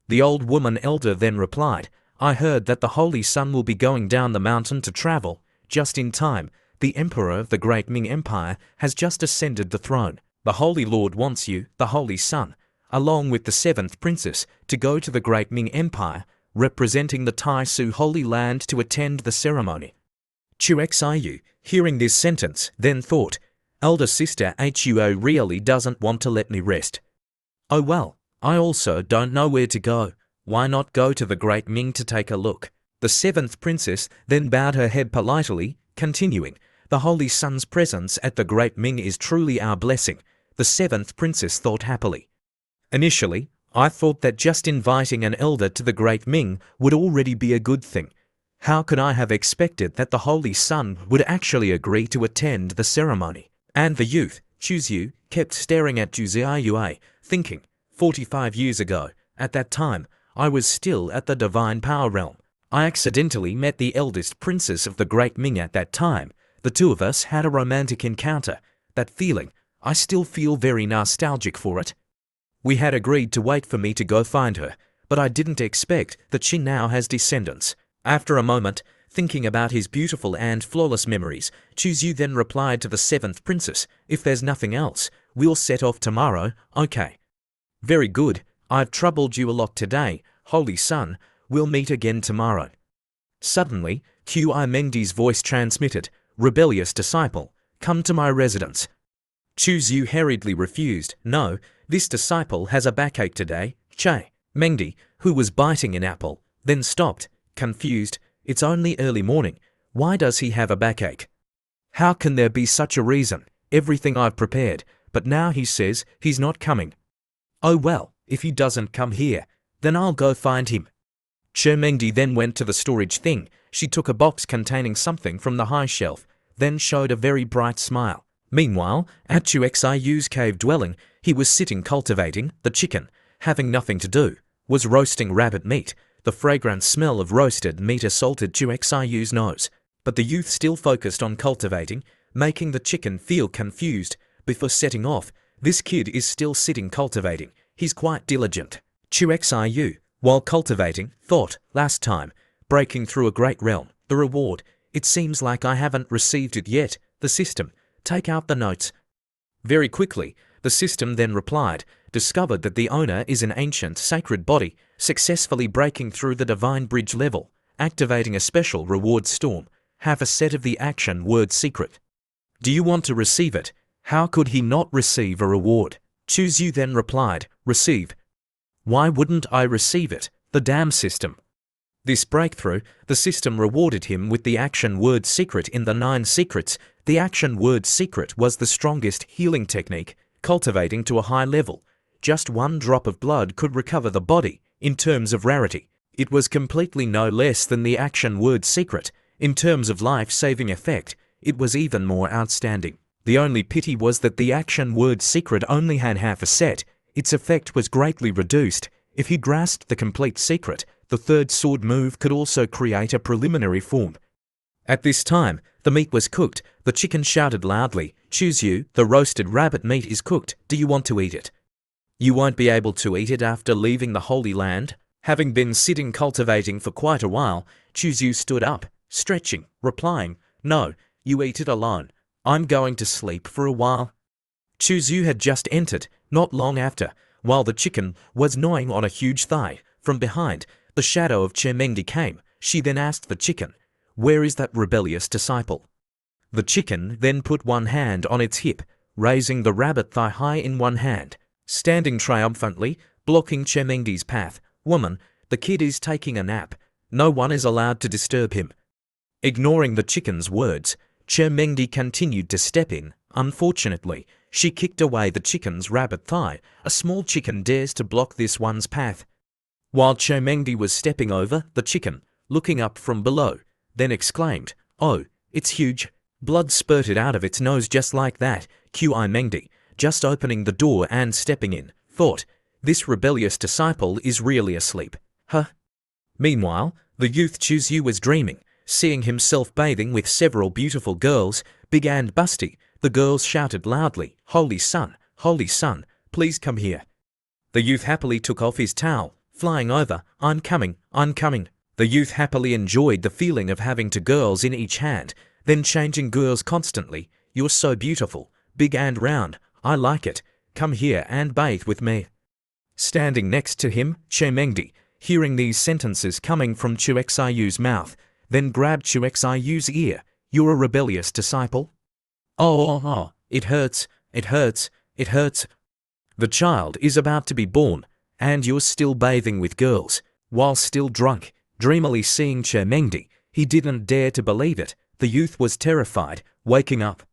The old woman elder then replied, "I heard that the Holy Sun will be going down the mountain to travel. Just in time, the Emperor of the Great Ming Empire has just ascended the throne. The Holy Lord wants you, the Holy Sun, along with the 7th princess, to go to the Great Ming Empire, representing the Tai Su Holy Land to attend the ceremony." Chuxiu, hearing this sentence, then thought, "Elder sister Hua really doesn't want to let me rest. Oh well, I also don't know where to go. Why not go to the Great Ming to take a look?" The 7th princess then bowed her head politely, continuing, "The Holy Sun's presence at the Great Ming is truly our blessing." The 7th princess thought happily. "Initially, I thought that just inviting an elder to the Great Ming would already be a good thing. How could I have expected that the Holy Sun would actually agree to attend the ceremony?" And the youth, Chuzu, kept staring at Ziyue, thinking, 45 years ago, at that time, I was still at the Divine Power Realm. I accidentally met the eldest princess of the Great Ming at that time. The 2 of us had a romantic encounter. That feeling, I still feel very nostalgic for it. We had agreed to wait for me to go find her, but I didn't expect that she now has descendants. After a moment, thinking about his beautiful and flawless memories, Chuzu then replied to the 7th princess, "If there's nothing else, we'll set off tomorrow, okay?" "Very good. I've troubled you a lot today, Holy Sun. We'll meet again tomorrow." Suddenly, Qi Mengdi's voice transmitted, "Rebellious disciple, come to my residence." Chuzu hurriedly refused. "No, this disciple has a backache today." Che Mengdi, who was biting an apple, then stopped, confused. "It's only early morning. Why does he have a backache? How can there be such a reason? Everything I've prepared, but now he says he's not coming. Oh well, if he doesn't come here, then I'll go find him." Mengdi then went to the storage thing. She took a box containing something from the high shelf, then showed a very bright smile. Meanwhile, at Chuxiu's cave dwelling, he was sitting cultivating. The chicken, having nothing to do, was roasting rabbit meat. The fragrant smell of roasted meat assaulted Chuxiu's nose, but the youth still focused on cultivating, making the chicken feel confused. Before setting off, "This kid is still sitting cultivating. He's quite diligent." Chuxiu, While cultivating, thought, last time, breaking through a great realm, the reward, it seems like I haven't received it yet, the system, take out the notes. Very quickly, the system then replied, discovered that the owner is an ancient, sacred body, successfully breaking through the divine bridge level, activating a special reward storm, have a set of the action word secret. Do you want to receive it? How could he not receive a reward? Choose You then replied, receive. Why wouldn't I receive it? The damn system. This breakthrough, the system rewarded him with the action word secret in the 9 secrets. The action word secret was the strongest healing technique, cultivating to a high level. Just 1 drop of blood could recover the body. In terms of rarity, it was completely no less than the action word secret. In terms of life-saving effect, it was even more outstanding. The only pity was that the action word secret only had half a set. Its effect was greatly reduced. If he grasped the complete secret, the 3rd sword move could also create a preliminary form. At this time, the meat was cooked. The chicken shouted loudly, Choose You, the roasted rabbit meat is cooked. Do you want to eat it? You won't be able to eat it after leaving the Holy Land. Having been sitting cultivating for quite a while, Choose You stood up, stretching, replying, No, you eat it alone. I'm going to sleep for a while. Choose You had just entered, not long after, while the chicken was gnawing on a huge thigh. From behind, the shadow of Chermengdi came. She then asked the chicken, Where is that rebellious disciple? The chicken then put one hand on its hip, raising the rabbit thigh high in one hand, standing triumphantly, blocking Chermengdi's path. Woman, the kid is taking a nap. No one is allowed to disturb him. Ignoring the chicken's words, Chermengdi continued to step in. Unfortunately, she kicked away the chicken's rabbit thigh. A small chicken dares to block this one's path. While Chermengdi was stepping over the chicken, looking up from below, then exclaimed, Oh, it's huge. Blood spurted out of its nose just like that. Chermengdi, just opening the door and stepping in, thought, This rebellious disciple is really asleep. Huh? Meanwhile, the youth Choose You was dreaming, seeing himself bathing with several beautiful girls, big and busty. The girls shouted loudly, Holy Sun, please come here. The youth happily took off his towel, flying over, I'm coming. The youth happily enjoyed the feeling of having 2 girls in each hand, then changing girls constantly. You're so beautiful, big and round, I like it, come here and bathe with me. Standing next to him, Chermengdi, hearing these sentences coming from Chuexayu's mouth, then grabbed Chuexayu's ear. You're a rebellious disciple? Oh, it hurts. The child is about to be born, and you're still bathing with girls. While still drunk, dreamily seeing Chermengdi, he didn't dare to believe it. The youth was terrified, waking up.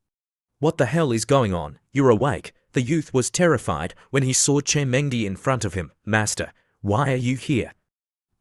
What the hell is going on? You're awake. The youth was terrified when he saw Chermengdi in front of him. Master, why are you here?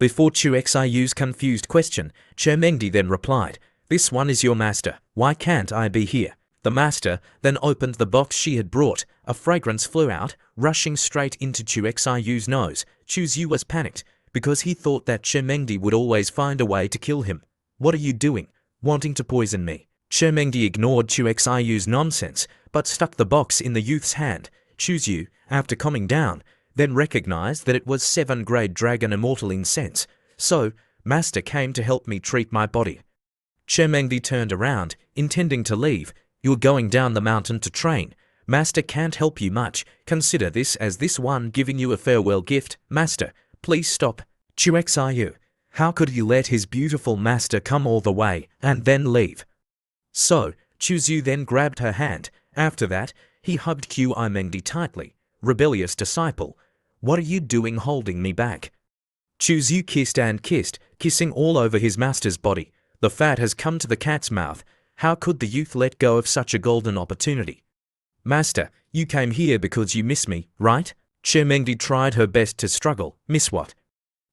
Before Chuexayu's confused question, Chermengdi then replied, This one is your master. Why can't I be here? The master then opened the box she had brought. A fragrance flew out, rushing straight into Chuexayu's nose. Choose You was panicked, because he thought that Chermengdi would always find a way to kill him. What are you doing? Wanting to poison me? Chermengdi ignored Chuexayu's nonsense, but stuck the box in the youth's hand. Choose You, after calming down, then recognized that it was 7th-grade dragon immortal incense. So, Master came to help me treat my body. Chermengdi turned around, intending to leave. You're going down the mountain to train. Master can't help you much. Consider this as this one giving you a farewell gift. Master, please stop. Chuexayu, how could he let his beautiful master come all the way and then leave? So, Choose You then grabbed her hand. After that, he hugged Chermengdi tightly. Rebellious disciple, what are you doing holding me back? Choose You kissed and kissed, kissing all over his master's body. The fat has come to the cat's mouth. How could the youth let go of such a golden opportunity? Master, you came here because you miss me, right? Chermengdi tried her best to struggle. Miss what?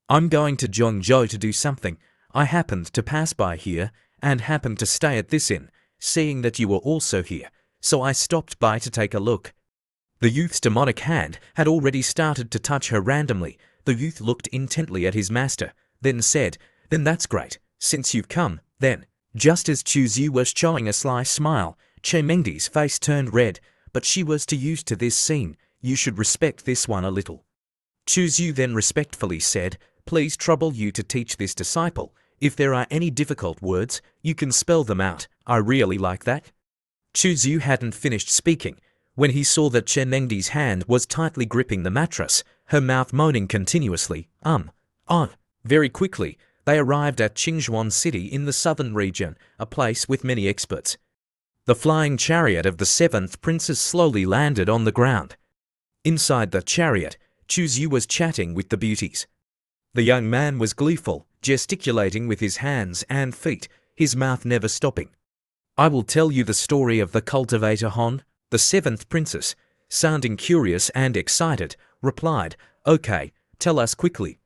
I'm going to Zhongzhou to do something. I happened to pass by here and happened to stay at this inn, seeing that you were also here, so I stopped by to take a look. The youth's demonic hand had already started to touch her randomly. The youth looked intently at his master, then said, Then that's great. Since you've come, then. Just as Choose You was showing a sly smile, Chermengdi's face turned red, but she was too used to this scene. You should respect this one a little. Choose You then respectfully said, please trouble you to teach this disciple. If there are any difficult words, you can spell them out. I really like that. Chu Zhu hadn't finished speaking when he saw that Chen Mengdi's hand was tightly gripping the mattress, her mouth moaning continuously, on. Very quickly, they arrived at Qingzhuan City in the southern region, a place with many experts. The flying chariot of the seventh princess slowly landed on the ground. Inside the chariot, Chu Zhu was chatting with the beauties. The young man was gleeful, gesticulating with his hands and feet, his mouth never stopping. I will tell you the story of the cultivator Hon, the seventh princess, sounding curious and excited, replied, Okay, tell us quickly.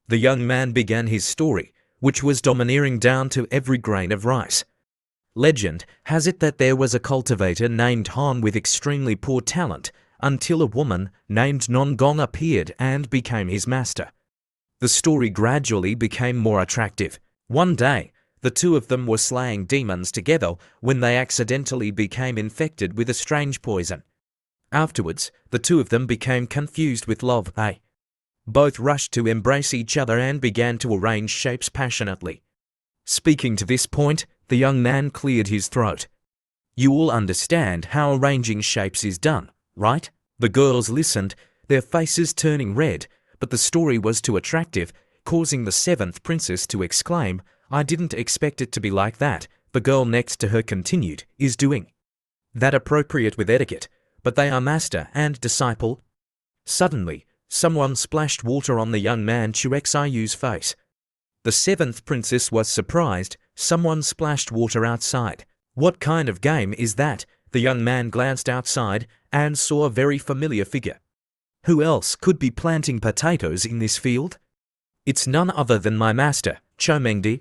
The young man began his story, which was domineering down to every grain of rice. Legend has it that there was a cultivator named Hon with extremely poor talent, until a woman named Non Gong appeared and became his master. The story gradually became more attractive. One day, the two of them were slaying demons together when they accidentally became infected with a strange poison. Afterwards, the two of them became confused with love. They both rushed to embrace each other and began to arrange shapes passionately. Speaking to this point, the young man cleared his throat. You all understand how arranging shapes is done, right? The girls listened, their faces turning red, but the story was too attractive, causing the seventh princess to exclaim, I didn't expect it to be like that. The girl next to her continued, Is doing that appropriate with etiquette, but they are master and disciple. Suddenly, someone splashed water on the young man Chu Xiu's face. The seventh princess was surprised. Someone splashed water outside. What kind of game is that? The young man glanced outside and saw a very familiar figure. Who else could be planting potatoes in this field? It's none other than my master, Chou Mengdi.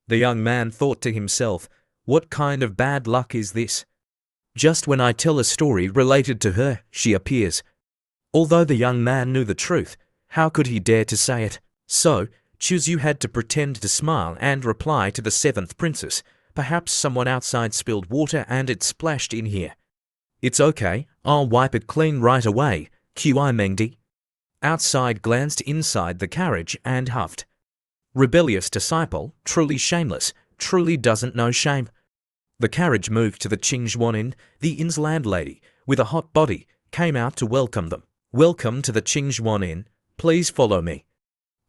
The young man thought to himself, what kind of bad luck is this? Just when I tell a story related to her, she appears. Although the young man knew the truth, how could he dare to say it? So, Chu Zhu had to pretend to smile and reply to the seventh princess, perhaps someone outside spilled water and it splashed in here. It's okay, I'll wipe it clean right away, Qi Mengdi. Outside glanced inside the carriage and huffed. Rebellious disciple, truly shameless, truly doesn't know shame. The carriage moved to the Qingzhuan Inn. The inn's landlady, with a hot body, came out to welcome them. Welcome to the Qingzhuan Inn, please follow me.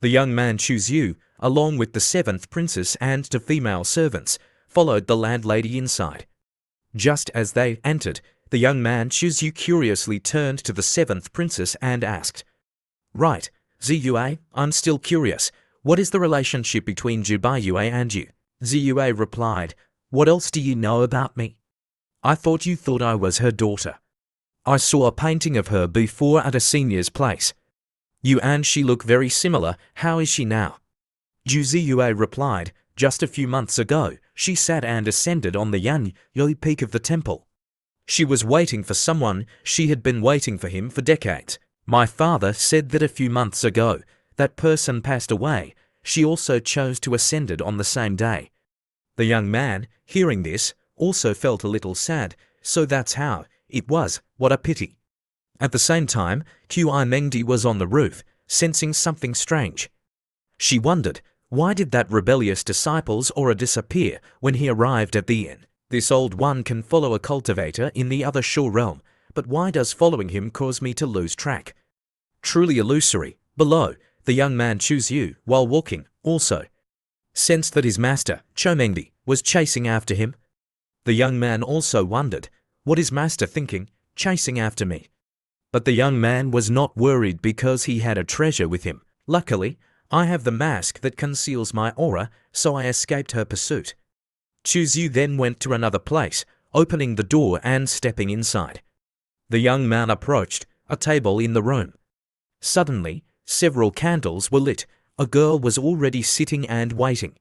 The young man Chu Zhu, along with the seventh princess and two female servants, followed the landlady inside. Just as they entered, the young man Chu Zhu curiously turned to the seventh princess and asked, Right, Ziyue, I'm still curious. What is the relationship between Zhibayue and you? Ziyue replied, What else do you know about me? I thought you thought I was her daughter. I saw a painting of her before at a senior's place. You and she look very similar. How is she now? Ziyue replied, Just a few months ago, she sat and ascended on the Yanyo peak of the temple. She was waiting for someone. She had been waiting for him for decades. My father said that a few months ago, that person passed away. She also chose to ascend on the same day. The young man, hearing this, also felt a little sad. So that's how it was. What a pity. At the same time, Qi Mengdi was on the roof, sensing something strange. She wondered, why did that rebellious disciple's aura disappear when he arrived at the inn? This old one can follow a cultivator in the other shore realm, but why does following him cause me to lose track? Truly illusory. Below, the young man Chu Zhu, while walking, also sensed that his master, Chou Mengdi, was chasing after him. The young man also wondered, what is master thinking, chasing after me? But the young man was not worried because he had a treasure with him. Luckily, I have the mask that conceals my aura, so I escaped her pursuit. Chu Zhu then went to another place, opening the door and stepping inside. The young man approached a table in the room. Suddenly, several candles were lit. A girl was already sitting and waiting.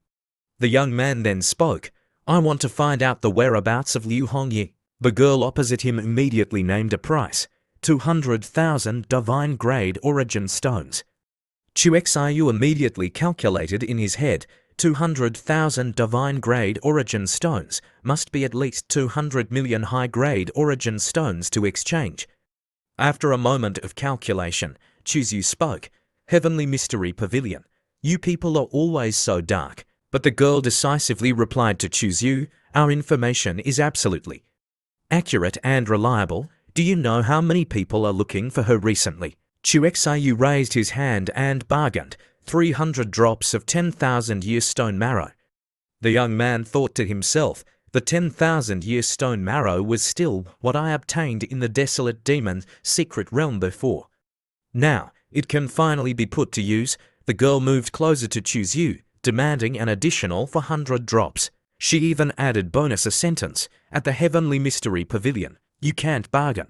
The young man then spoke. I want to find out the whereabouts of Liu Hongyi. The girl opposite him immediately named a price. 200,000 divine grade origin stones. Chu Xiu immediately calculated in his head, 200,000 divine grade origin stones must be at least 200 million high grade origin stones to exchange. After a moment of calculation, Chu Zhu spoke. Heavenly Mystery Pavilion. You people are always so dark. But the girl decisively replied to Chuzyu, our information is absolutely accurate and reliable. Do you know how many people are looking for her recently? Chuexayu raised his hand and bargained 300 drops of 10,000-year stone marrow. The young man thought to himself, the 10,000-year stone marrow was still what I obtained in the desolate demon's secret realm before. Now, it can finally be put to use. The girl moved closer to Chuzyu, demanding an additional 400 drops. She even added bonus a sentence, at the Heavenly Mystery Pavilion. You can't bargain.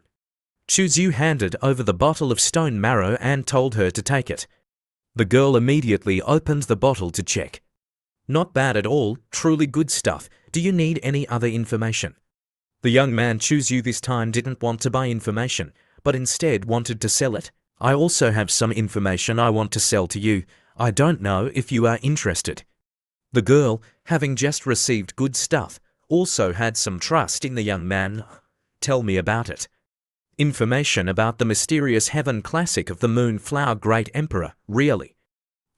Chuzyu handed over the bottle of stone marrow and told her to take it. The girl immediately opened the bottle to check. Not bad at all, truly good stuff. Do you need any other information? The young man Chuzyu this time didn't want to buy information, but instead wanted to sell it. I also have some information I want to sell to you. I don't know if you are interested. The girl, having just received good stuff, also had some trust in the young man. Tell me about it. Information about the mysterious heaven classic of the Moonflower Great Emperor, really?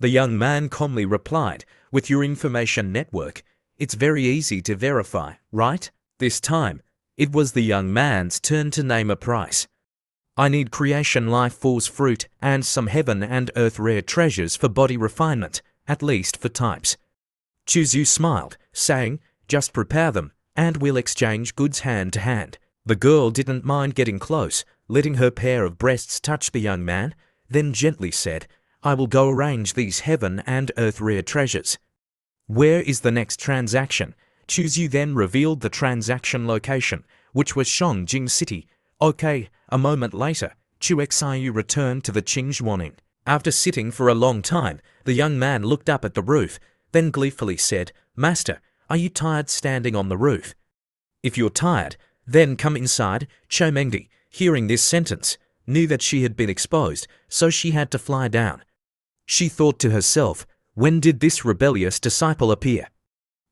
The young man calmly replied, with your information network, it's very easy to verify, right? This time, it was the young man's turn to name a price. I need creation life force fruit and some heaven and earth rare treasures for body refinement, at least for types. Chuzyu smiled, saying, just prepare them, and we'll exchange goods hand to hand. The girl didn't mind getting close, letting her pair of breasts touch the young man, then gently said, I will go arrange these heaven and earth rare treasures. Where is the next transaction? Chuzyu then revealed the transaction location, which was Shongjing City. Okay, a moment later, Chuexayu returned to the Qingzhuaning. After sitting for a long time, the young man looked up at the roof, then gleefully said, Master, are you tired standing on the roof? If you're tired, then come inside. Chomengdi, hearing this sentence, knew that she had been exposed, so she had to fly down. She thought to herself, when did this rebellious disciple appear?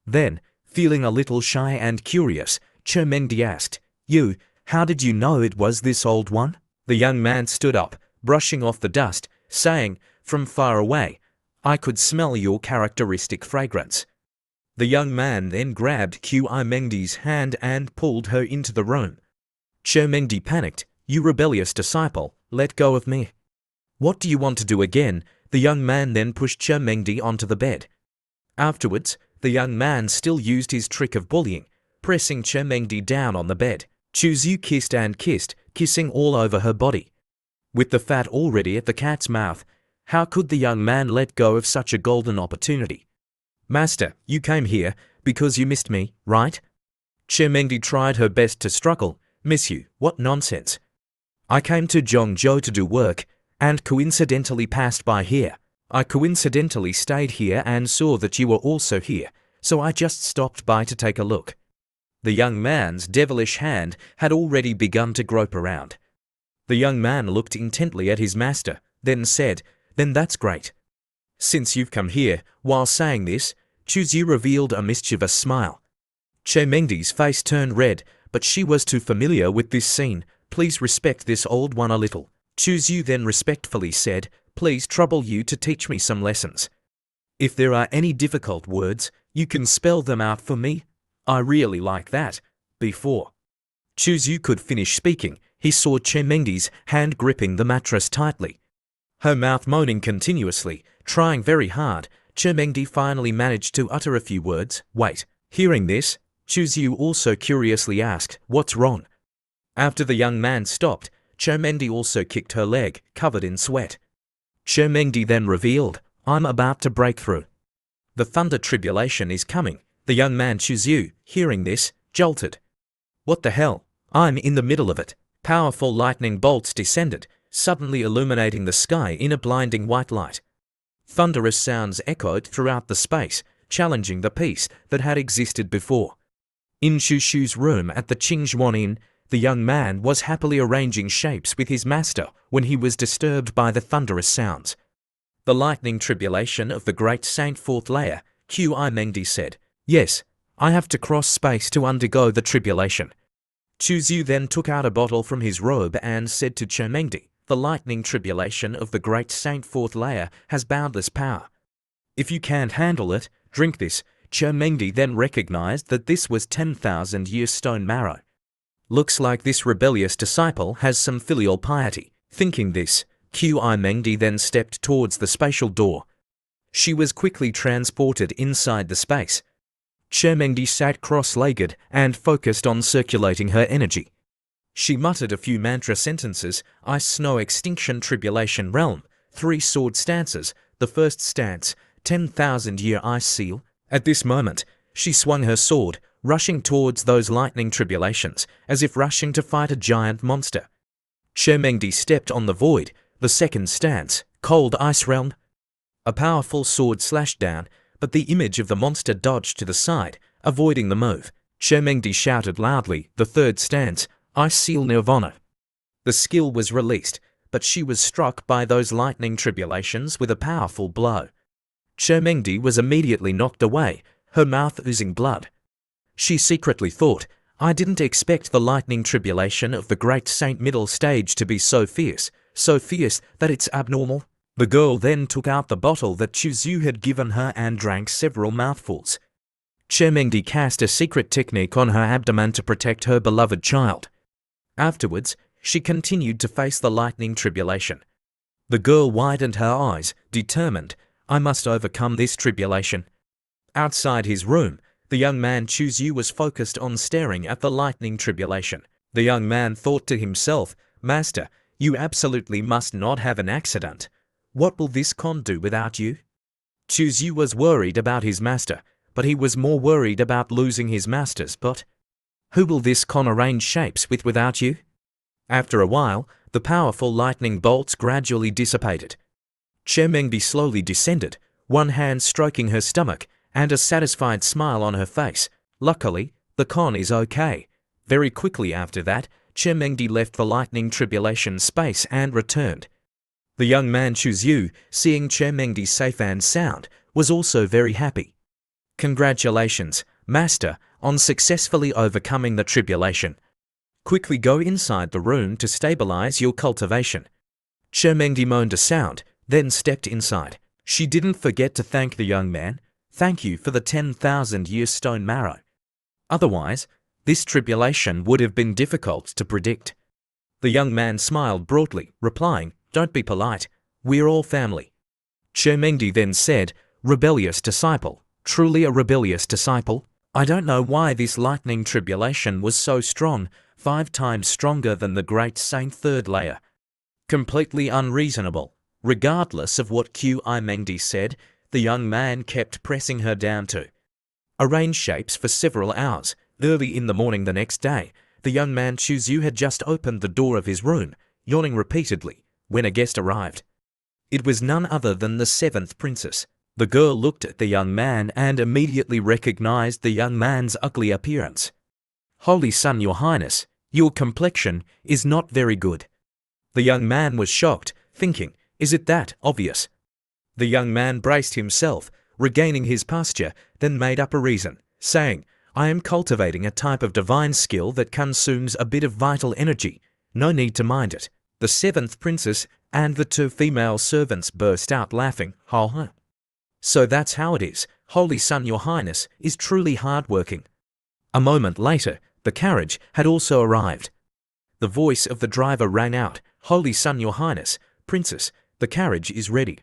Then, feeling a little shy and curious, Chomengdi asked, You, how did you know it was this old one? The young man stood up, brushing off the dust, saying, from far away, I could smell your characteristic fragrance. The young man then grabbed Mengdi's hand and pulled her into the room. Chomengdi panicked, You rebellious disciple, let go of me. What do you want to do again? The young man then pushed Chomengdi onto the bed. Afterwards, the young man still used his trick of bullying, pressing Chomengdi down on the bed. Chuzyu kissed and kissed, kissing all over her body. With the fat already at the cat's mouth, how could the young man let go of such a golden opportunity? Master, you came here because you missed me, right? Chomengdi tried her best to struggle. Miss you? What nonsense. I came to Zhongzhou to do work, and coincidentally passed by here. I coincidentally stayed here and saw that you were also here, so I just stopped by to take a look. The young man's devilish hand had already begun to grope around. The young man looked intently at his master, then said, Then that's great. Since you've come here, while saying this, Chuzyu revealed a mischievous smile. Chomengdi's face turned red, but she was too familiar with this scene. Please respect this old one a little. Chuzyu then respectfully said, Please trouble you to teach me some lessons. If there are any difficult words, you can spell them out for me. I really like that. Before Chuzyu could finish speaking, he saw Chomengdi's hand gripping the mattress tightly. Her mouth moaning continuously, trying very hard, Chomengdi finally managed to utter a few words. Wait. Hearing this, Chuzyu also curiously asked, What's wrong? After the young man stopped, Chomengdi also kicked her leg, covered in sweat. Chomengdi then revealed, I'm about to break through. The thunder tribulation is coming. The young man Chuzyu, hearing this, jolted. What the hell? I'm in the middle of it. Powerful lightning bolts descended, suddenly illuminating the sky in a blinding white light. Thunderous sounds echoed throughout the space, challenging the peace that had existed before. In Shushu's room at the Qingzhuan Inn, the young man was happily arranging shapes with his master when he was disturbed by the thunderous sounds. The lightning tribulation of the great Saint Fourth Layer, Mengdi said, Yes, I have to cross space to undergo the tribulation. Chuzyu then took out a bottle from his robe and said to Chomengdi, The lightning tribulation of the great Saint Fourth Layer has boundless power. If you can't handle it, drink this. Chermengdi then recognized that this was 10,000-year stone marrow. Looks like this rebellious disciple has some filial piety. Thinking this, Mengdi then stepped towards the spatial door. She was quickly transported inside the space. Chermengdi sat cross-legged and focused on circulating her energy. She muttered a few mantra sentences: Ice, Snow, Extinction, Tribulation, Realm, 3 sword stances. The first stance, 10,000-year ice seal. At this moment, she swung her sword, rushing towards those lightning tribulations, as if rushing to fight a giant monster. Chermengdi stepped on the void. The second stance, Cold Ice Realm. A powerful sword slashed down, but the image of the monster dodged to the side, avoiding the move. Chermengdi shouted loudly, the third stance, Ice Seal Nirvana. The skill was released, but she was struck by those lightning tribulations with a powerful blow. Chermengdi was immediately knocked away, her mouth oozing blood. She secretly thought, I didn't expect the lightning tribulation of the great Saint Middle Stage to be so fierce that it's abnormal. The girl then took out the bottle that Chuzhu had given her and drank several mouthfuls. Chermengdi cast a secret technique on her abdomen to protect her beloved child. Afterwards, she continued to face the lightning tribulation. The girl widened her eyes, determined, I must overcome this tribulation. Outside his room, the young man Chuzhu was focused on staring at the lightning tribulation. The young man thought to himself, Master, you absolutely must not have an accident. What will this con do without you? Chuzhu was worried about his master, but he was more worried about losing his master's but who will this con arrange shapes with without you? After a while, the powerful lightning bolts gradually dissipated. Chermengdi slowly descended, one hand stroking her stomach, and a satisfied smile on her face. Luckily, the con is okay. Very quickly after that, Chermengdi left the lightning tribulation space and returned. The young man Chuzhu, seeing Chermengdi safe and sound, was also very happy. Congratulations, Master, on successfully overcoming the tribulation. Quickly go inside the room to stabilize your cultivation. Chermengdi moaned a sound, then stepped inside. She didn't forget to thank the young man. Thank you for the 10,000-year stone marrow. Otherwise, this tribulation would have been difficult to predict. The young man smiled broadly, replying, Don't be polite, we're all family. Chermengdi then said, Rebellious disciple, truly a rebellious disciple. I don't know why this lightning tribulation was so strong, 5 times stronger than the great Saint Third Layer. Completely unreasonable. Regardless of what Mengdi said, the young man kept pressing her down to arrange shapes for several hours. Early in the morning the next day, the young man Chuzhu had just opened the door of his room, yawning repeatedly, when a guest arrived. It was none other than the 7th princess. The girl looked at the young man and immediately recognized the young man's ugly appearance. Holy Sun, Your Highness, your complexion is not very good. The young man was shocked, thinking, Is it that obvious? The young man braced himself, regaining his posture, then made up a reason, saying, I am cultivating a type of divine skill that consumes a bit of vital energy. No need to mind it. The 7th princess and the 2 female servants burst out laughing. Ha. So that's how it is. Holy Sun, Your Highness is truly hard-working. A moment later, the carriage had also arrived. The voice of the driver rang out, Holy Sun, Your Highness, Princess, the carriage is ready.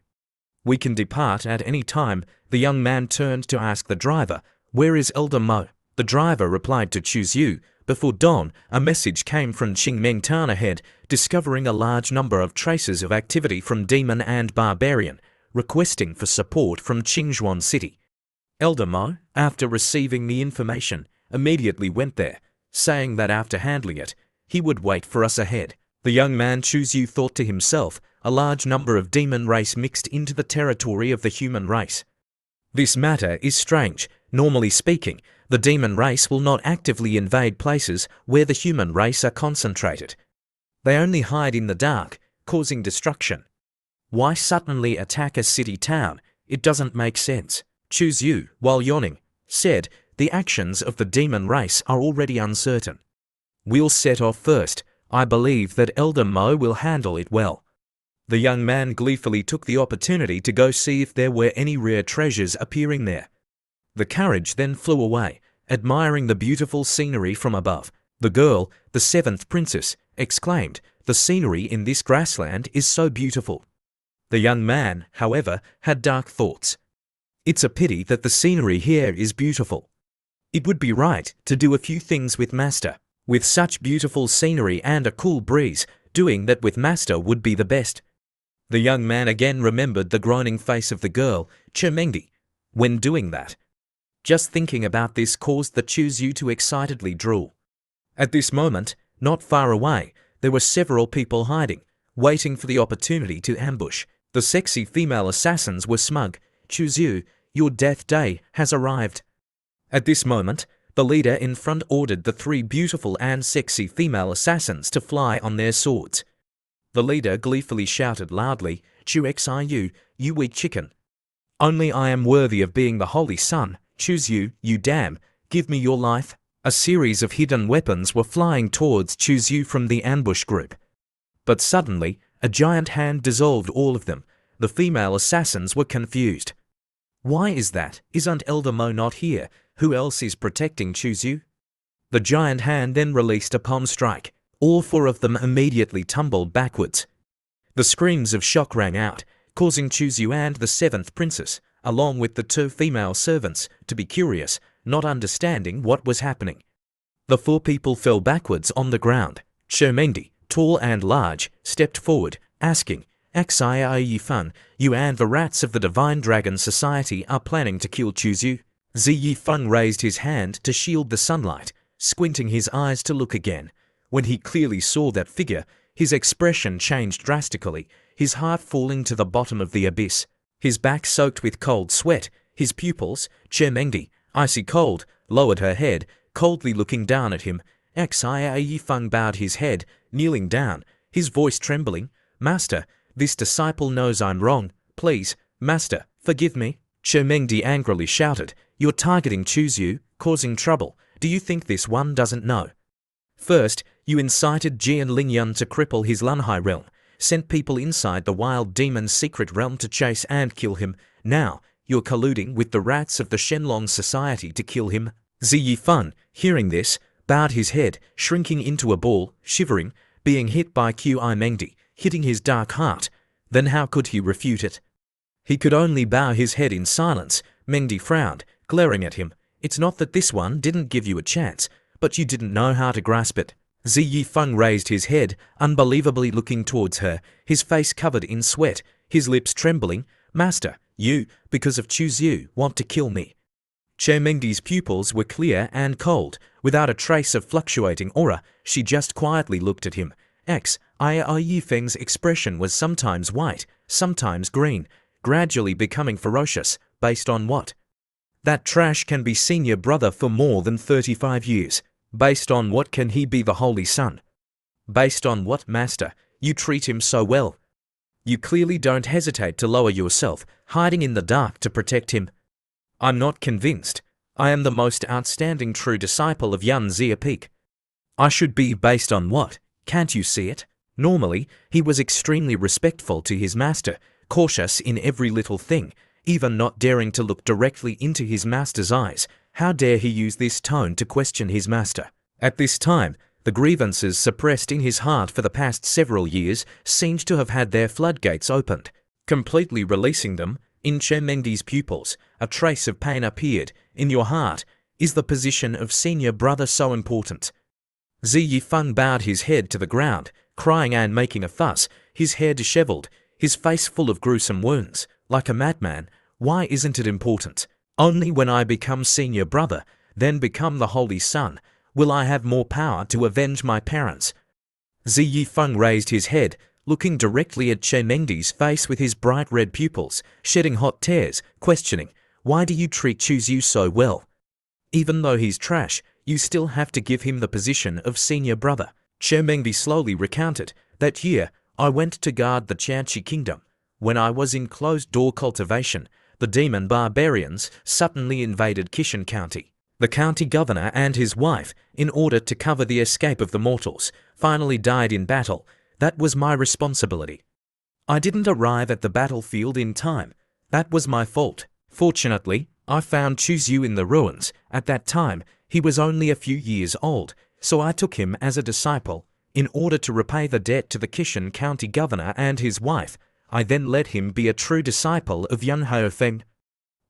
We can depart at any time. The young man turned to ask the driver, Where is Elder Mo? The driver replied to Chuzhu, Before dawn, a message came from Qingmeng Town ahead, discovering a large number of traces of activity from demon and barbarian, requesting for support from Qingzhuan City. Elder Mo, after receiving the information, immediately went there, saying that after handling it, he would wait for us ahead. The young man Chuzhu thought to himself, a large number of demon race mixed into the territory of the human race. This matter is strange. Normally speaking, the demon race will not actively invade places where the human race are concentrated. They only hide in the dark, causing destruction. Why suddenly attack a city town? It doesn't make sense. Chuzhu, while yawning, said, The actions of the demon race are already uncertain. We'll set off first. I believe that Elder Mo will handle it well. The young man gleefully took the opportunity to go see if there were any rare treasures appearing there. The carriage then flew away, admiring the beautiful scenery from above. The girl, the seventh princess, exclaimed, "The scenery in this grassland is so beautiful." The young man, however, had dark thoughts. "It's a pity that the scenery here is beautiful. It would be right to do a few things with Master. With such beautiful scenery and a cool breeze, doing that with Master would be the best." The young man again remembered the groaning face of the girl, Chermengdi, when doing that. Just thinking about this caused the Chuzyu to excitedly drool. At this moment, not far away, there were several people hiding, waiting for the opportunity to ambush. The sexy female assassins were smug. "Chuzyu, your death day has arrived." At this moment, the leader in front ordered the three beautiful and sexy female assassins to fly on their swords. The leader gleefully shouted loudly, "Chu-xiu, you weak chicken. Only I am worthy of being the holy son. Chuzyu, you damn, give me your life." A series of hidden weapons were flying towards Chuzyu from the ambush group. But suddenly, a giant hand dissolved all of them. The female assassins were confused. "Why is that? Isn't Elder Mo not here? Who else is protecting Chuzyu?" The giant hand then released a palm strike. All four of them immediately tumbled backwards. The screams of shock rang out, causing Chuzyu and the seventh princess, along with the two female servants, to be curious, not understanding what was happening. The four people fell backwards on the ground. Chermengdi, tall and large, stepped forward, asking, "Xia Yifan, you and the rats of the Divine Dragon Society are planning to kill Chuzyu?" Zi Yifeng raised his hand to shield the sunlight, squinting his eyes to look again. When he clearly saw that figure, his expression changed drastically, his heart falling to the bottom of the abyss. His back soaked with cold sweat, his pupils, Chermengdi, icy cold, lowered her head, coldly looking down at him. Xia Yifeng bowed his head, kneeling down, his voice trembling. "Master, this disciple knows I'm wrong. Please, Master, forgive me." Chermengdi angrily shouted, "You're targeting Chuzyu, causing trouble. Do you think this one doesn't know? First, you incited Jian Lingyun to cripple his Lunhai realm, sent people inside the wild demon's secret realm to chase and kill him. Now, you're colluding with the rats of the Shenlong Society to kill him." Zi Yifeng, hearing this, bowed his head, shrinking into a ball, shivering, being hit by Qi Mengdi, hitting his dark heart. Then how could he refute it? He could only bow his head in silence. Mengdi frowned, glaring at him. "It's not that this one didn't give you a chance, but you didn't know how to grasp it." Zi Yifeng raised his head, unbelievably looking towards her, his face covered in sweat, his lips trembling. "Master, you, because of Chuzyu, want to kill me." Chermengdi's pupils were clear and cold, without a trace of fluctuating aura. She just quietly looked at him. Xia Yifeng's expression was sometimes white, sometimes green, gradually becoming ferocious. Based on what? That trash can be senior brother for more than 35 years. Based on what can he be the holy son? Based on what, Master? You treat him so well. You clearly don't hesitate to lower yourself, hiding in the dark to protect him. I'm not convinced. I am the most outstanding true disciple of Yan Ziapeak. I should be based on what? Can't you see it? Normally, he was extremely respectful to his master, cautious in every little thing, even not daring to look directly into his master's eyes. How dare he use this tone to question his master? At this time, the grievances suppressed in his heart for the past several years seemed to have had their floodgates opened, completely releasing them. In Chermengdi's pupils, a trace of pain appeared. In your heart, is the position of senior brother so important? Zi Yifeng bowed his head to the ground, crying and making a fuss, his hair disheveled, his face full of gruesome wounds, like a madman. Why isn't it important? Only when I become senior brother, then become the holy son, will I have more power to avenge my parents. Zi Yifeng raised his head, looking directly at Chermengdi's face with his bright red pupils, shedding hot tears, questioning, why do you treat Chuzyu so well? Even though he's trash, you still have to give him the position of senior brother. Chermengdi slowly recounted, that year, I went to guard the Chanchi kingdom. When I was in closed-door cultivation, the demon barbarians suddenly invaded Kishan County. The county governor and his wife, in order to cover the escape of the mortals, finally died in battle. That was my responsibility. I didn't arrive at the battlefield in time. That was my fault. Fortunately, I found Chuzyu in the ruins. At that time, he was only a few years old, so I took him as a disciple. In order to repay the debt to the Kishan County Governor and his wife, I then let him be a true disciple of Yun Feng.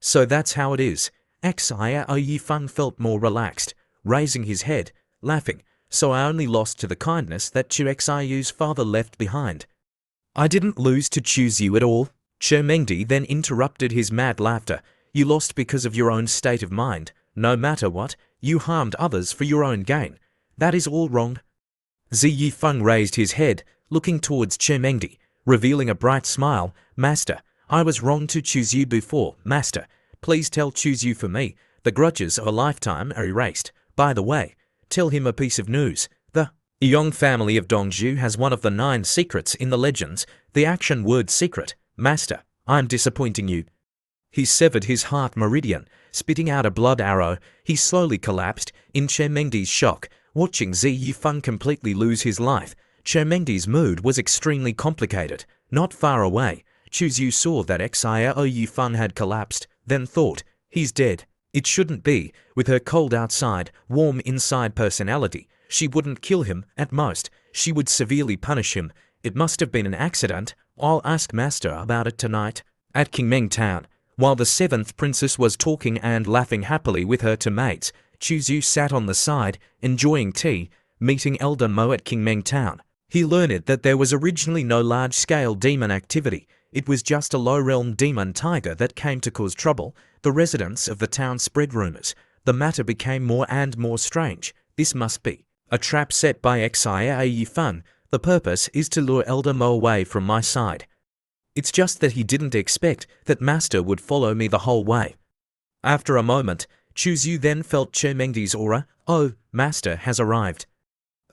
So that's how it is. Xia Yifeng felt more relaxed, raising his head, laughing. So I only lost to the kindness that Chu Xiyu's father left behind. I didn't lose to Chuzyu at all. Che Mengdi then interrupted his mad laughter. You lost because of your own state of mind. No matter what, you harmed others for your own gain. That is all wrong. Zi Yifeng raised his head, looking towards Che Mengdi, revealing a bright smile. Master, I was wrong to Chuzyu before. Master, please tell Chuzyu for me. The grudges of a lifetime are erased. By the way, tell him a piece of news. The Yong family of Dongzhu has one of the 9 secrets in the legends, the action word secret. Master, I'm disappointing you. He severed his heart meridian, spitting out a blood arrow. He slowly collapsed in Che Mengdi's shock, watching Zi Yifeng completely lose his life. Che Mengdi's mood was extremely complicated. Not far away, Chuzyu saw that Xia Yifeng had collapsed, then thought, he's dead. It shouldn't be. With her cold outside, warm inside personality, she wouldn't kill him. At most, she would severely punish him. It must have been an accident. I'll ask Master about it tonight. At Qingmeng Town, while the 7th princess was talking and laughing happily with her two mates, Chuzyu sat on the side, enjoying tea. Meeting Elder Mo at Qingmeng Town, he learned that there was originally no large-scale demon activity. It was just a low-realm demon tiger that came to cause trouble. The residents of the town spread rumors. The matter became more and more strange. This must be a trap set by Xia Yifeng. The purpose is to lure Elder Mo away from my side. It's just that he didn't expect that Master would follow me the whole way. After a moment, Chuzyu then felt Che Mengdi's aura. Oh, Master has arrived.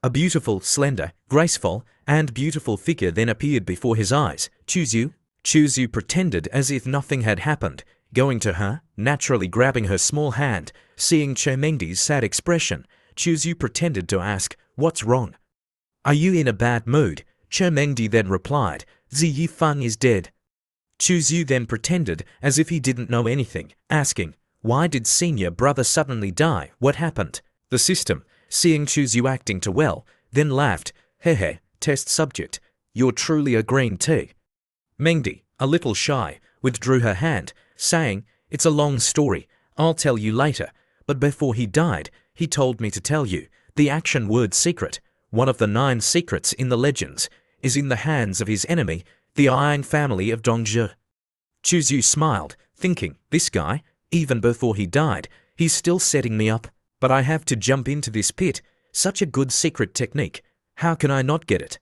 A beautiful, slender, graceful, and beautiful figure then appeared before his eyes. Chuzyu pretended as if nothing had happened, going to her, naturally grabbing her small hand. Seeing Che Mengdi's sad expression, Chuzyu pretended to ask, "What's wrong? Are you in a bad mood?" Che Mengdi then replied, "Zi Yifeng is dead." Chuzyu then pretended as if he didn't know anything, asking, "Why did senior brother suddenly die? What happened?" The system, seeing Chuzyu acting too well, then laughed. Hehe, test subject, you're truly a green tea. Mengdi, a little shy, withdrew her hand, saying, "It's a long story, I'll tell you later, but before he died, he told me to tell you, the action word secret, one of the 9 secrets in the legends, is in the hands of his enemy, the Yang family of Dongzhi." Chuzyu smiled, thinking, this guy, even before he died, he's still setting me up, but I have to jump into this pit. Such a good secret technique, how can I not get it?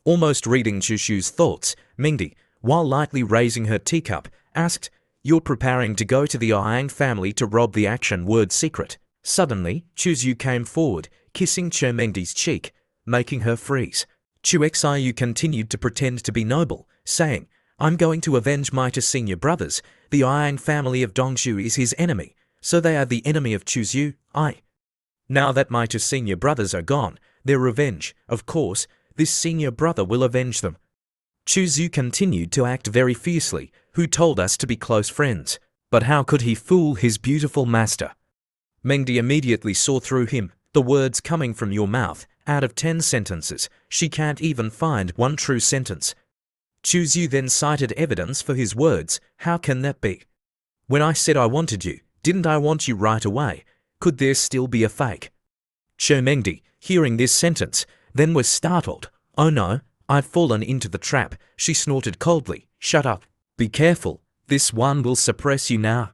Almost reading Chuzyu's thoughts, Mengdi, while lightly raising her teacup, asked, "You're preparing to go to the Yang family to rob the action word secret?" Suddenly, Chuzyu came forward, kissing Che Mengdi's cheek, making her freeze. Chu Xiu continued to pretend to be noble, saying, "I'm going to avenge my two senior brothers. The Yang family of Dongzhu is his enemy, so they are the enemy of Chuzyu. Now that my two senior brothers are gone, their revenge, of course, this senior brother will avenge them." Chuzyu continued to act very fiercely. Who told us to be close friends? But how could he fool his beautiful master? Mengdi immediately saw through him. The words coming from your mouth, out of 10 sentences, she can't even find one true sentence. Chuzyu then cited evidence for his words. How can that be? When I said I wanted you, didn't I want you right away? Could there still be a fake? Che Mengdi, hearing this sentence, then was startled. Oh no, I've fallen into the trap, she snorted coldly. Shut up. Be careful, this one will suppress you now.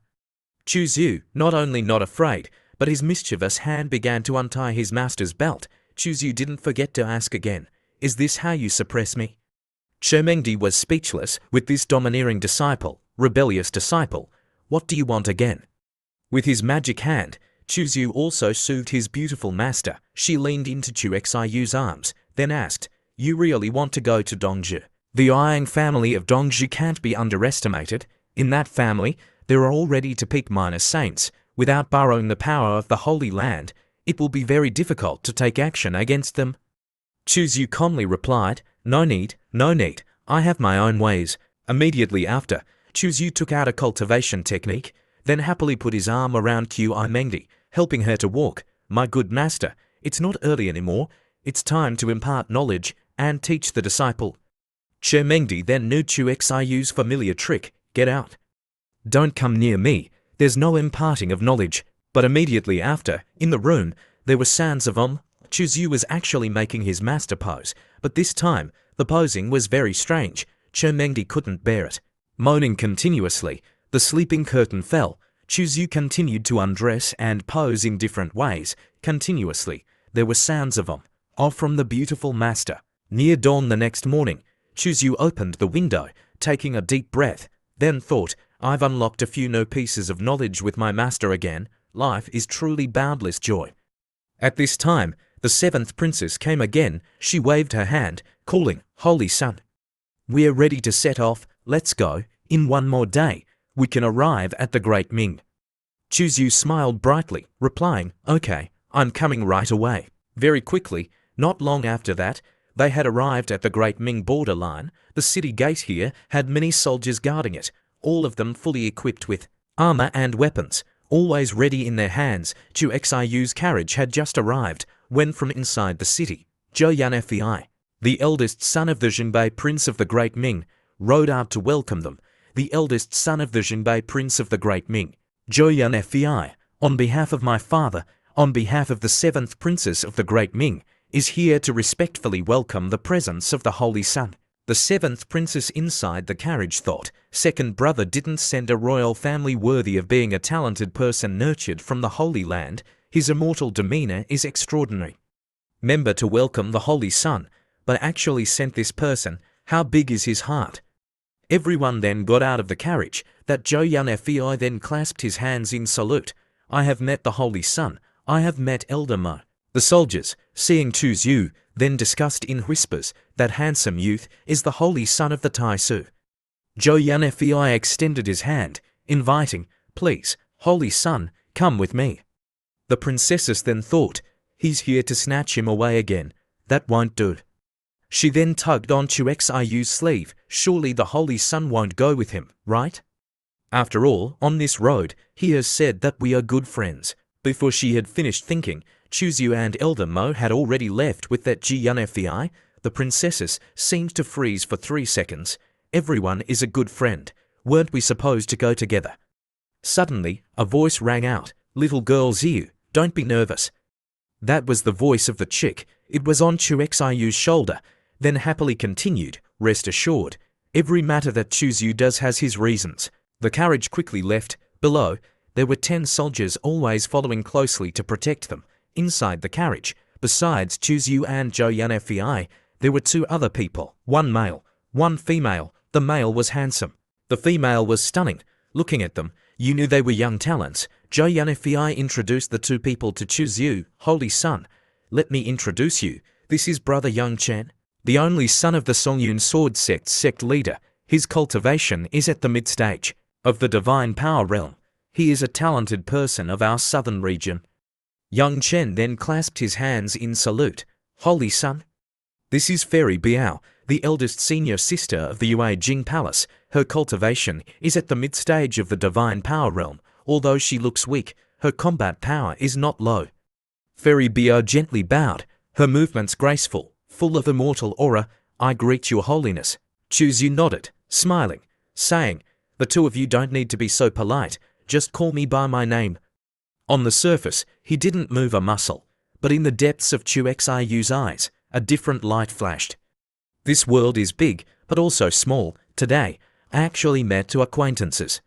Chuzyu, not only not afraid, but his mischievous hand began to untie his master's belt. Chuzyu didn't forget to ask again, "Is this how you suppress me?" Che Mengdi was speechless with this domineering disciple, rebellious disciple. What do you want again? With his magic hand, Chuzyu also soothed his beautiful master. She leaned into Chu Xiyu's arms, then asked, "You really want to go to Dongzhi? The Yang family of Dongzhi can't be underestimated. In that family, there are already to peak minor saints. Without borrowing the power of the Holy Land, it will be very difficult to take action against them." Chuzyu calmly replied, No need, I have my own ways. Immediately after, Chuzyu took out a cultivation technique, then happily put his arm around Qi Mengdi, helping her to walk. My good master, it's not early anymore. It's time to impart knowledge and teach the disciple. Qi Mengdi then knew Chu Xiyu's familiar trick, get out. Don't come near me, there's no imparting of knowledge. But immediately after, in the room, there were sounds of Chuzyu was actually making his master pose, but this time, the posing was very strange. Qi Mengdi couldn't bear it. Moaning continuously, the sleeping curtain fell. Chuzyu continued to undress and pose in different ways, continuously. There were sounds of from the beautiful master. Near dawn the next morning, Chuzyu opened the window, taking a deep breath, then thought, I've unlocked a few new pieces of knowledge with my master again. Life is truly boundless joy. At this time, the seventh princess came again. She waved her hand, calling, Holy Son. We're ready to set off, let's go. In one more day, we can arrive at the Great Ming. Chuzyu smiled brightly, replying, Okay, I'm coming right away. Very quickly, not long after that, they had arrived at the Great Ming borderline. The city gate here had many soldiers guarding it, all of them fully equipped with armor and weapons, always ready in their hands. Chu Xiyu's carriage had just arrived, when from inside the city, Zhou Yanfei, the eldest son of the Jinbei Prince of the Great Ming, rode out to welcome them. The eldest son of the Jinbei Prince of the Great Ming, Zhou Yanfei, on behalf of my father, on behalf of the seventh princess of the Great Ming, is here to respectfully welcome the presence of the Holy Son. The seventh princess inside the carriage thought, second brother didn't send a royal family worthy of being a talented person nurtured from the Holy Land. His immortal demeanor is extraordinary. Member to welcome the Holy Son, but actually sent this person. How big is his heart? Everyone then got out of the carriage. That Zhou Yanfei then clasped his hands in salute. I have met the Holy Son. I have met Elder Mo. The soldiers, seeing Chuzyu, then discussed in whispers, that handsome youth is the Holy Son of the Taisu. Zhou Yanfei extended his hand, inviting, Please, Holy Son, come with me. The princesses then thought, He's here to snatch him away again. That won't do. She then tugged on Chu Xiyu's sleeve. Surely the Holy Son won't go with him, right? After all, on this road, he has said that we are good friends. Before she had finished thinking, Chuzyu and Elder Mo had already left with that Zhou Yanfei. The princesses seemed to freeze for 3 seconds. Everyone is a good friend. Weren't we supposed to go together? Suddenly, a voice rang out. Little girl Ziyu, don't be nervous. That was the voice of the chick. It was on Chu Xiyu's shoulder. Then happily continued, rest assured. Every matter that Chuzyu does has his reasons. The carriage quickly left. Below, there were 10 soldiers always following closely to protect them. Inside the carriage, besides Chuzyu and Zhou Yanfei, there were 2 other people, 1 male, 1 female. The male was handsome. The female was stunning. Looking at them, you knew they were young talents. Zhou Yanfei introduced the 2 people to Chuzyu. Holy Son, let me introduce you. This is Brother Young Chen, the only son of the Songyun Sword sect leader. His cultivation is at the mid-stage of the Divine Power Realm. He is a talented person of our southern region. Young Chen then clasped his hands in salute. Holy Son. This is Fairy Biao, the eldest senior sister of the Yue Jing Palace. Her cultivation is at the mid-stage of the Divine Power Realm. Although she looks weak, her combat power is not low. Fairy Biao gently bowed, her movements graceful, full of immortal aura. I greet your holiness. Chuzyu nodded, smiling, saying, The 2 of you don't need to be so polite, just call me by my name. On the surface, he didn't move a muscle, but in the depths of Chu Xiyu's eyes, a different light flashed. This world is big, but also small. Today, I actually met 2 acquaintances.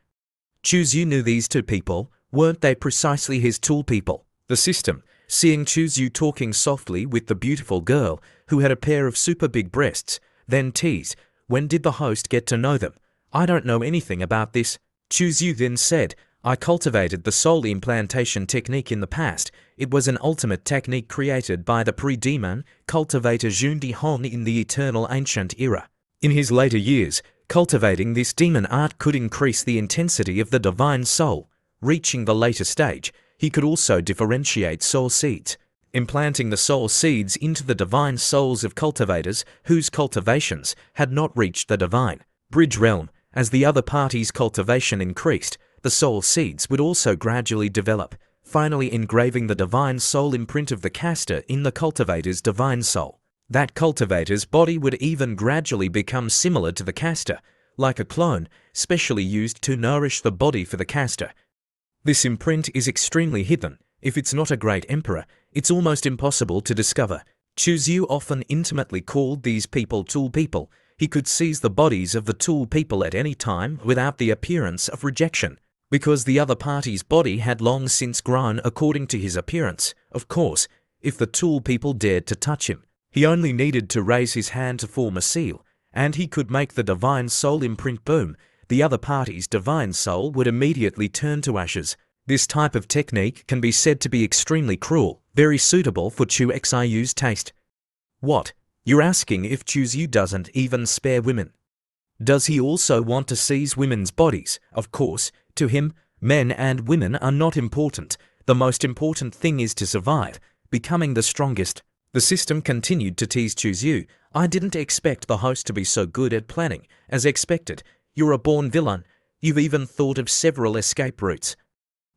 Chuzyu knew these 2 people. Weren't they precisely his tool people? The system, seeing Chuzyu talking softly with the beautiful girl who had a pair of super big breasts, then teased, when did the host get to know them? I don't know anything about this. Chuzyu then said, I cultivated the soul implantation technique in the past. It was an ultimate technique created by the pre-demon cultivator Jundi Hon in the eternal ancient era. In his later years, cultivating this demon art could increase the intensity of the divine soul. Reaching the later stage, he could also differentiate soul seeds. implanting the soul seeds into the divine souls of cultivators whose cultivations had not reached the divine bridge realm. As the other party's cultivation increased, the soul seeds would also gradually develop, finally engraving the divine soul imprint of the caster in the cultivator's divine soul. That cultivator's body would even gradually become similar to the caster, like a clone, specially used to nourish the body for the caster. This imprint is extremely hidden. If it's not a great emperor, it's almost impossible to discover. Chuzyu often intimately called these people tool people. He could seize the bodies of the tool people at any time without the appearance of rejection, because the other party's body had long since grown according to his appearance. Of course, if the tool people dared to touch him, he only needed to raise his hand to form a seal, and he could make the divine soul imprint boom. The other party's divine soul would immediately turn to ashes. This type of technique can be said to be extremely cruel, very suitable for Chu Xiu's taste. What? You're asking if Chuzyu doesn't even spare women? Does he also want to seize women's bodies? Of course, to him, men and women are not important. The most important thing is to survive, becoming the strongest. The system continued to tease Chuzyu. I didn't expect the host to be so good at planning. As expected, you're a born villain. You've even thought of several escape routes.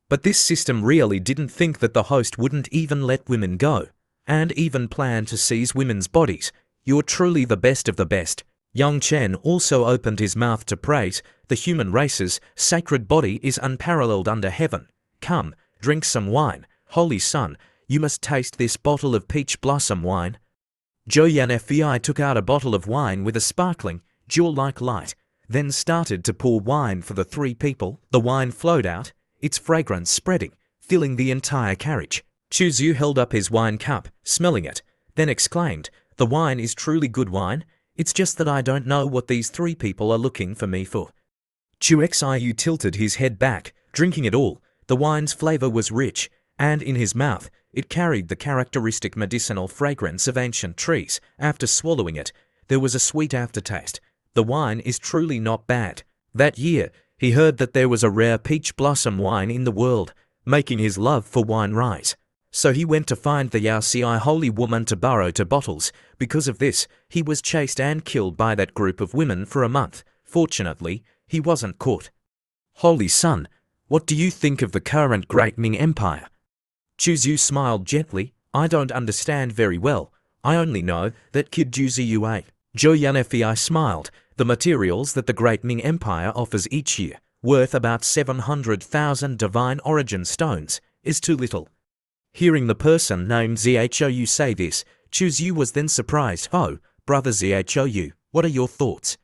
But this system really didn't think that the host wouldn't even let women go, and even plan to seize women's bodies. You're truly the best of the best. Yang Chen also opened his mouth to praise. The human race's sacred body is unparalleled under heaven. Come, drink some wine. Holy Son, you must taste this bottle of peach blossom wine. Zhou Yanfei took out a bottle of wine with a sparkling, jewel-like light, then started to pour wine for the three people. The wine flowed out, its fragrance spreading, filling the entire carriage. Chuzyu held up his wine cup, smelling it, then exclaimed, "The wine is truly good wine. It's just that I don't know what these three people are looking for me for." Chu Xiu tilted his head back, drinking it all. The wine's flavor was rich, and in his mouth, it carried the characteristic medicinal fragrance of ancient trees. After swallowing it, there was a sweet aftertaste. The wine is truly not bad. That year, he heard that there was a rare peach blossom wine in the world, making his love for wine rise. So he went to find the Yaoci holy woman to borrow 2 bottles. Because of this, he was chased and killed by that group of women for a month. Fortunately, he wasn't caught. Holy Son, what do you think of the current Great Ming Empire? Chuzyu smiled gently. I don't understand very well. I only know that Kid Juzi ate. Zhou Yanfei smiled. The materials that the Great Ming Empire offers each year, worth about 700,000 divine origin stones, is too little. Hearing the person named Zhou say this, Chuzyu was then surprised. Oh, brother Zhou, what are your thoughts?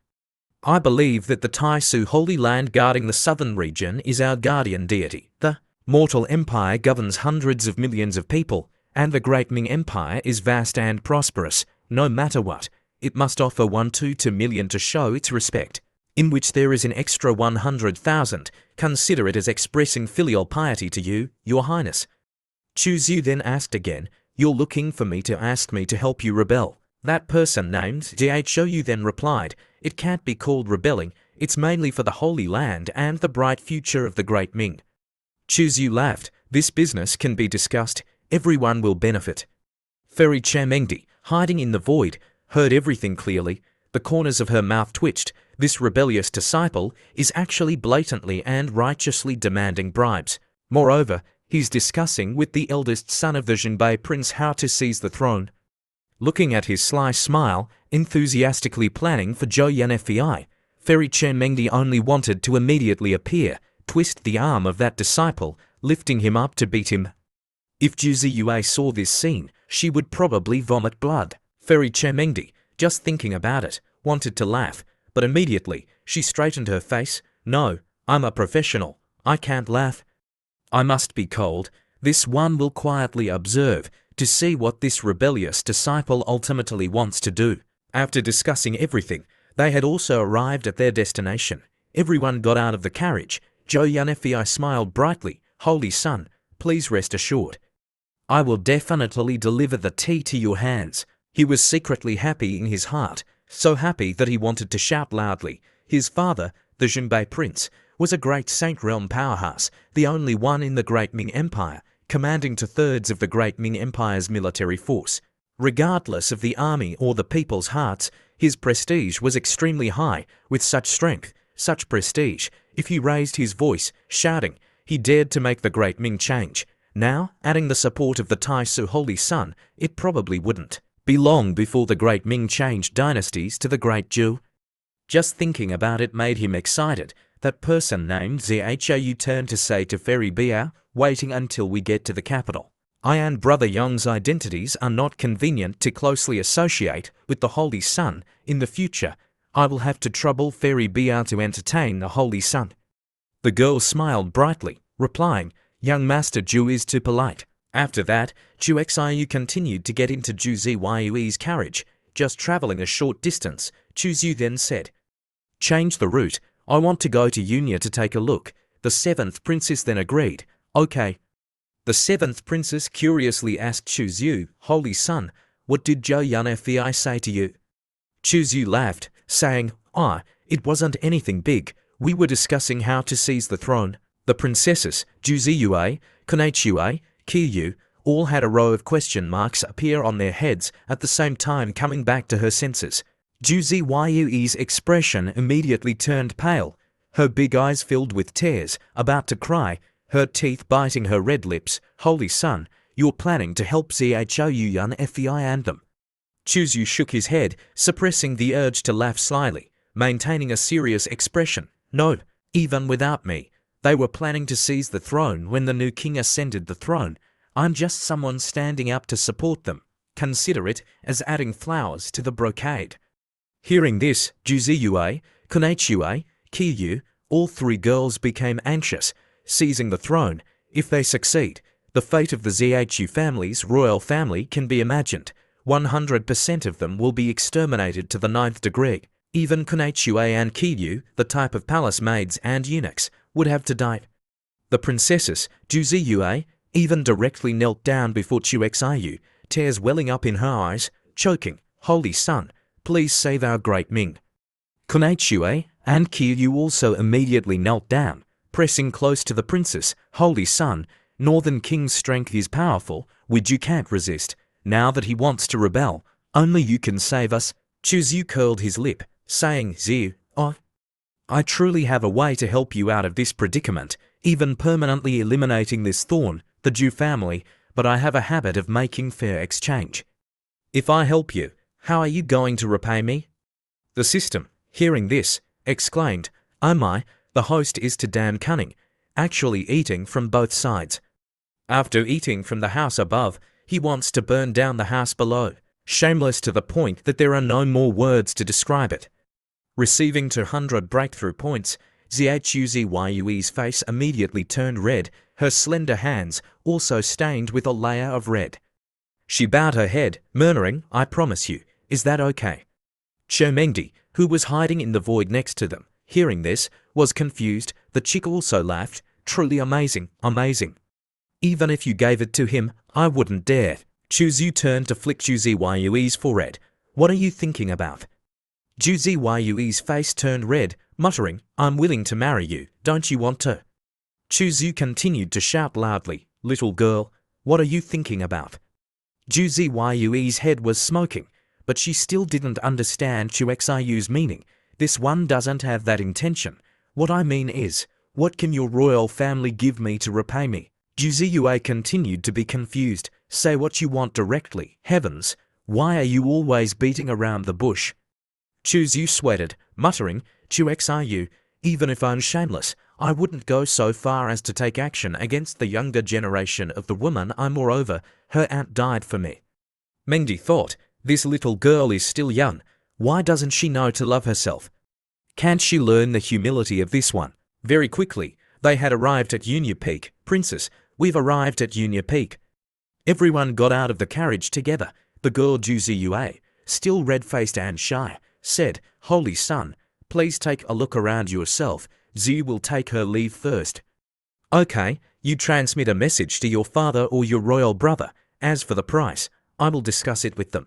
I believe that the Taisu Holy Land guarding the southern region is our guardian deity. The mortal empire governs hundreds of millions of people, and the Great Ming Empire is vast and prosperous. No matter what, it must offer 1 million to show its respect, in which there is an extra 100,000. Consider it as expressing filial piety to you, your highness. Chuzyu then asked again, you're looking for me to ask me to help you rebel? That person named Zhou then replied, it can't be called rebelling, it's mainly for the Holy Land and the bright future of the Great Ming. Chuzyu laughed, this business can be discussed, everyone will benefit. Fairy Chamengdi, hiding in the void, heard everything clearly. The corners of her mouth twitched. This rebellious disciple is actually blatantly and righteously demanding bribes. Moreover, he's discussing with the eldest son of the Jinbei prince how to seize the throne. Looking at his sly smile, enthusiastically planning for Zhou Yanfei, Fairy Chamengdi only wanted to immediately appear, twist the arm of that disciple, lifting him up to beat him. If Juzi saw this scene, she would probably vomit blood. Fairy Chamengdi, just thinking about it, wanted to laugh, but immediately she straightened her face. No, I'm a professional. I can't laugh. I must be cold. This one will quietly observe to see what this rebellious disciple ultimately wants to do. After discussing everything, they had also arrived at their destination. Everyone got out of the carriage. Zhou Yanfei smiled brightly. Holy Son, please rest assured. I will definitely deliver the tea to your hands. He was secretly happy in his heart, so happy that he wanted to shout loudly. His father, the Jinbei prince, was a great Saint Realm powerhouse, the only one in the Great Ming Empire, commanding 2/3 of the Great Ming Empire's military force. Regardless of the army or the people's hearts, his prestige was extremely high. With such strength, such prestige, if he raised his voice, shouting, he dared to make the Great Ming change. Now, adding the support of the Tai Su Holy Sun, it probably wouldn't be long before the Great Ming changed dynasties to the Great Zhou. Just thinking about it made him excited. That person named Zhou turned to say to Fairy Biao, waiting until we get to the capital. I and Brother Yong's identities are not convenient to closely associate with the Holy Sun. In the future, I will have to trouble Fairy Biao to entertain the Holy Sun. The girl smiled brightly, replying, young Master Zhu is too polite. After that, Zhu Xiu continued to get into Zhu Ziyue's carriage. Just travelling a short distance, Zhu Xiu then said, change the route. I want to go to Yunya to take a look. The 7th princess then agreed. Okay. The 7th princess curiously asked Zhu Xiu, Holy Sun, what did Zhou Yunfei say to you? Zhu Xiu laughed, saying, it wasn't anything big. We were discussing how to seize the throne. The princesses, Zhu Ziyue, Konechue, Qiyu, all had a row of question marks appear on their heads at the same time, coming back to her senses. Zhu Ziyue's expression immediately turned pale, her big eyes filled with tears, about to cry, her teeth biting her red lips. Holy Sun, you're planning to help Zhou Yunfei and them. Zhu Xiu shook his head, suppressing the urge to laugh slyly, maintaining a serious expression. No, even without me. They were planning to seize the throne when the new king ascended the throne. I'm just someone standing up to support them. Consider it as adding flowers to the brocade. Hearing this, Zhu Ziyue, Konechue, Qiyu, all 3 girls became anxious. Seizing the throne, if they succeed, the fate of the Zhu family's royal family can be imagined. 100% of them will be exterminated to the 9th degree. Even Konechue and Qiyu, the type of palace maids and eunuchs, would have to die. The princesses, Zhu Ziyue, even directly knelt down before Zhu Xiu, tears welling up in her eyes, choking, Holy Sun, please save our Great Ming. Konechue and Qiyu also immediately knelt down, pressing close to the princess. Holy Sun, Northern King's strength is powerful, which you can't resist. Now that he wants to rebel, only you can save us. Zhu Xiu curled his lip, saying, Xiu, I truly have a way to help you out of this predicament, even permanently eliminating this thorn, the Zhu family, but I have a habit of making fair exchange. If I help you, how are you going to repay me? The system, hearing this, exclaimed, oh my, the host is too damn cunning, actually eating from both sides. After eating from the house above, he wants to burn down the house below, shameless to the point that there are no more words to describe it. Receiving 200 breakthrough points, Zhou Ziyue's face immediately turned red, her slender hands also stained with a layer of red. She bowed her head, murmuring, I promise you, is that okay? Chen Mengdi, who was hiding in the void next to them, hearing this, was confused. The chick also laughed, truly amazing, amazing. Even if you gave it to him, I wouldn't dare. Zhu Xiu turned to flick Zhu Ziyue's forehead. What are you thinking about? Zhu Ziyue's face turned red, muttering, I'm willing to marry you, don't you want to? Zhu Xiu continued to shout loudly, little girl, what are you thinking about? Zhu Ziyue's head was smoking, but she still didn't understand Zhu Xiu's meaning. This one doesn't have that intention. What I mean is, what can your royal family give me to repay me? Zhu Ziyue continued to be confused. Say what you want directly. Heavens, why are you always beating around the bush? Zhu Xiu sweated, muttering, Zhu Xiu, even if I'm shameless, I wouldn't go so far as to take action against the younger generation of the woman I moreover, her aunt died for me. Mengdi thought, this little girl is still young. Why doesn't she know to love herself? Can't she learn the humility of this one? Very quickly, they had arrived at Yunya Peak. Princess, we've arrived at Yunya Peak. Everyone got out of the carriage together. The girl Zhu Ziyue, still red-faced and shy, said, Holy Sun, please take a look around yourself. Zhu will take her leave first. Okay, you transmit a message to your father or your royal brother. As for the price, I will discuss it with them.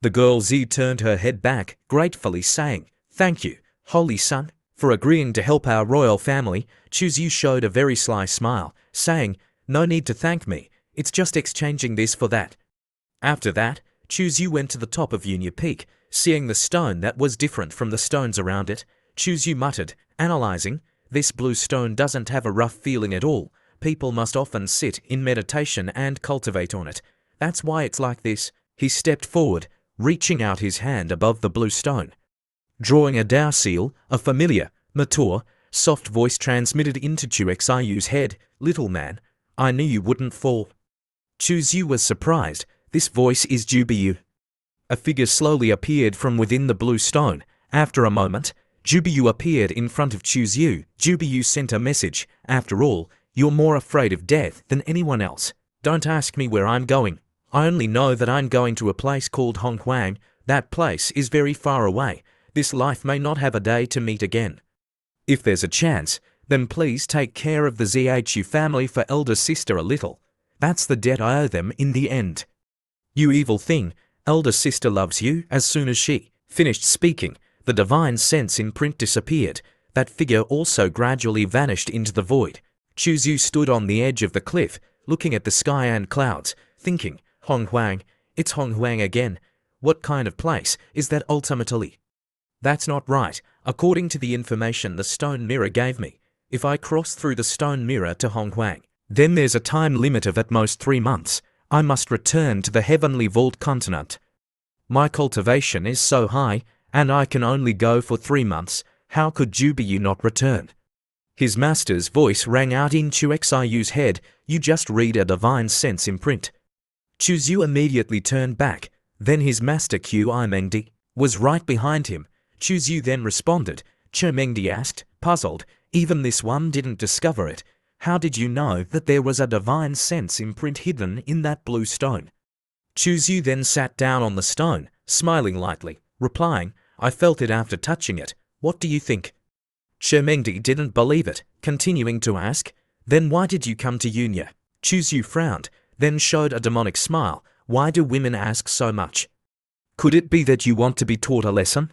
The girl Zhu turned her head back, gratefully saying, Thank you, Holy Sun, for agreeing to help our royal family. Zhu Xiu showed a very sly smile, saying, No need to thank me, it's just exchanging this for that. After that, Chuzyu went to the top of Yunya Peak, seeing the stone that was different from the stones around it. Chuzyu muttered, analyzing, this blue stone doesn't have a rough feeling at all. People must often sit in meditation and cultivate on it. That's why it's like this. He stepped forward, reaching out his hand above the blue stone. Drawing a Dao seal, a familiar, mature, soft voice transmitted into Chuxiyu's head, little man, I knew you wouldn't fall. Chuzyu was surprised. This voice is Jubiyu. A figure slowly appeared from within the blue stone. After a moment, Jubiyu appeared in front of Chuzyu. Jubiyu sent a message. After all, you're more afraid of death than anyone else. Don't ask me where I'm going. I only know that I'm going to a place called Honghuang. That place is very far away. This life may not have a day to meet again. If there's a chance, then please take care of the Zhu family for elder sister a little. That's the debt I owe them in the end. You evil thing, elder sister loves you. As soon as she finished speaking, the divine sense in print disappeared. That figure also gradually vanished into the void. Chuzyu stood on the edge of the cliff, looking at the sky and clouds, thinking, Honghuang, it's Honghuang again. What kind of place is that ultimately? That's not right, according to the information the stone mirror gave me. If I cross through the stone mirror to Honghuang, then there's a time limit of at most 3 months. I must return to the heavenly vault continent. My cultivation is so high, and I can only go for 3 months. How could Jubiyu not return? His master's voice rang out in Chuxiyu's head. You just read a divine sense in print. Chuzyu immediately turned back. Then his master Qimengdi was right behind him. Chuzyu then responded. Qimengdi asked, puzzled, even this one didn't discover it. How did you know that there was a divine sense imprint hidden in that blue stone? Chuzyu then sat down on the stone, smiling lightly, replying, I felt it after touching it. What do you think? Qimengdi didn't believe it, continuing to ask, then why did you come to Yunya? Chuzyu frowned, then showed a demonic smile. Why do women ask so much? Could it be that you want to be taught a lesson?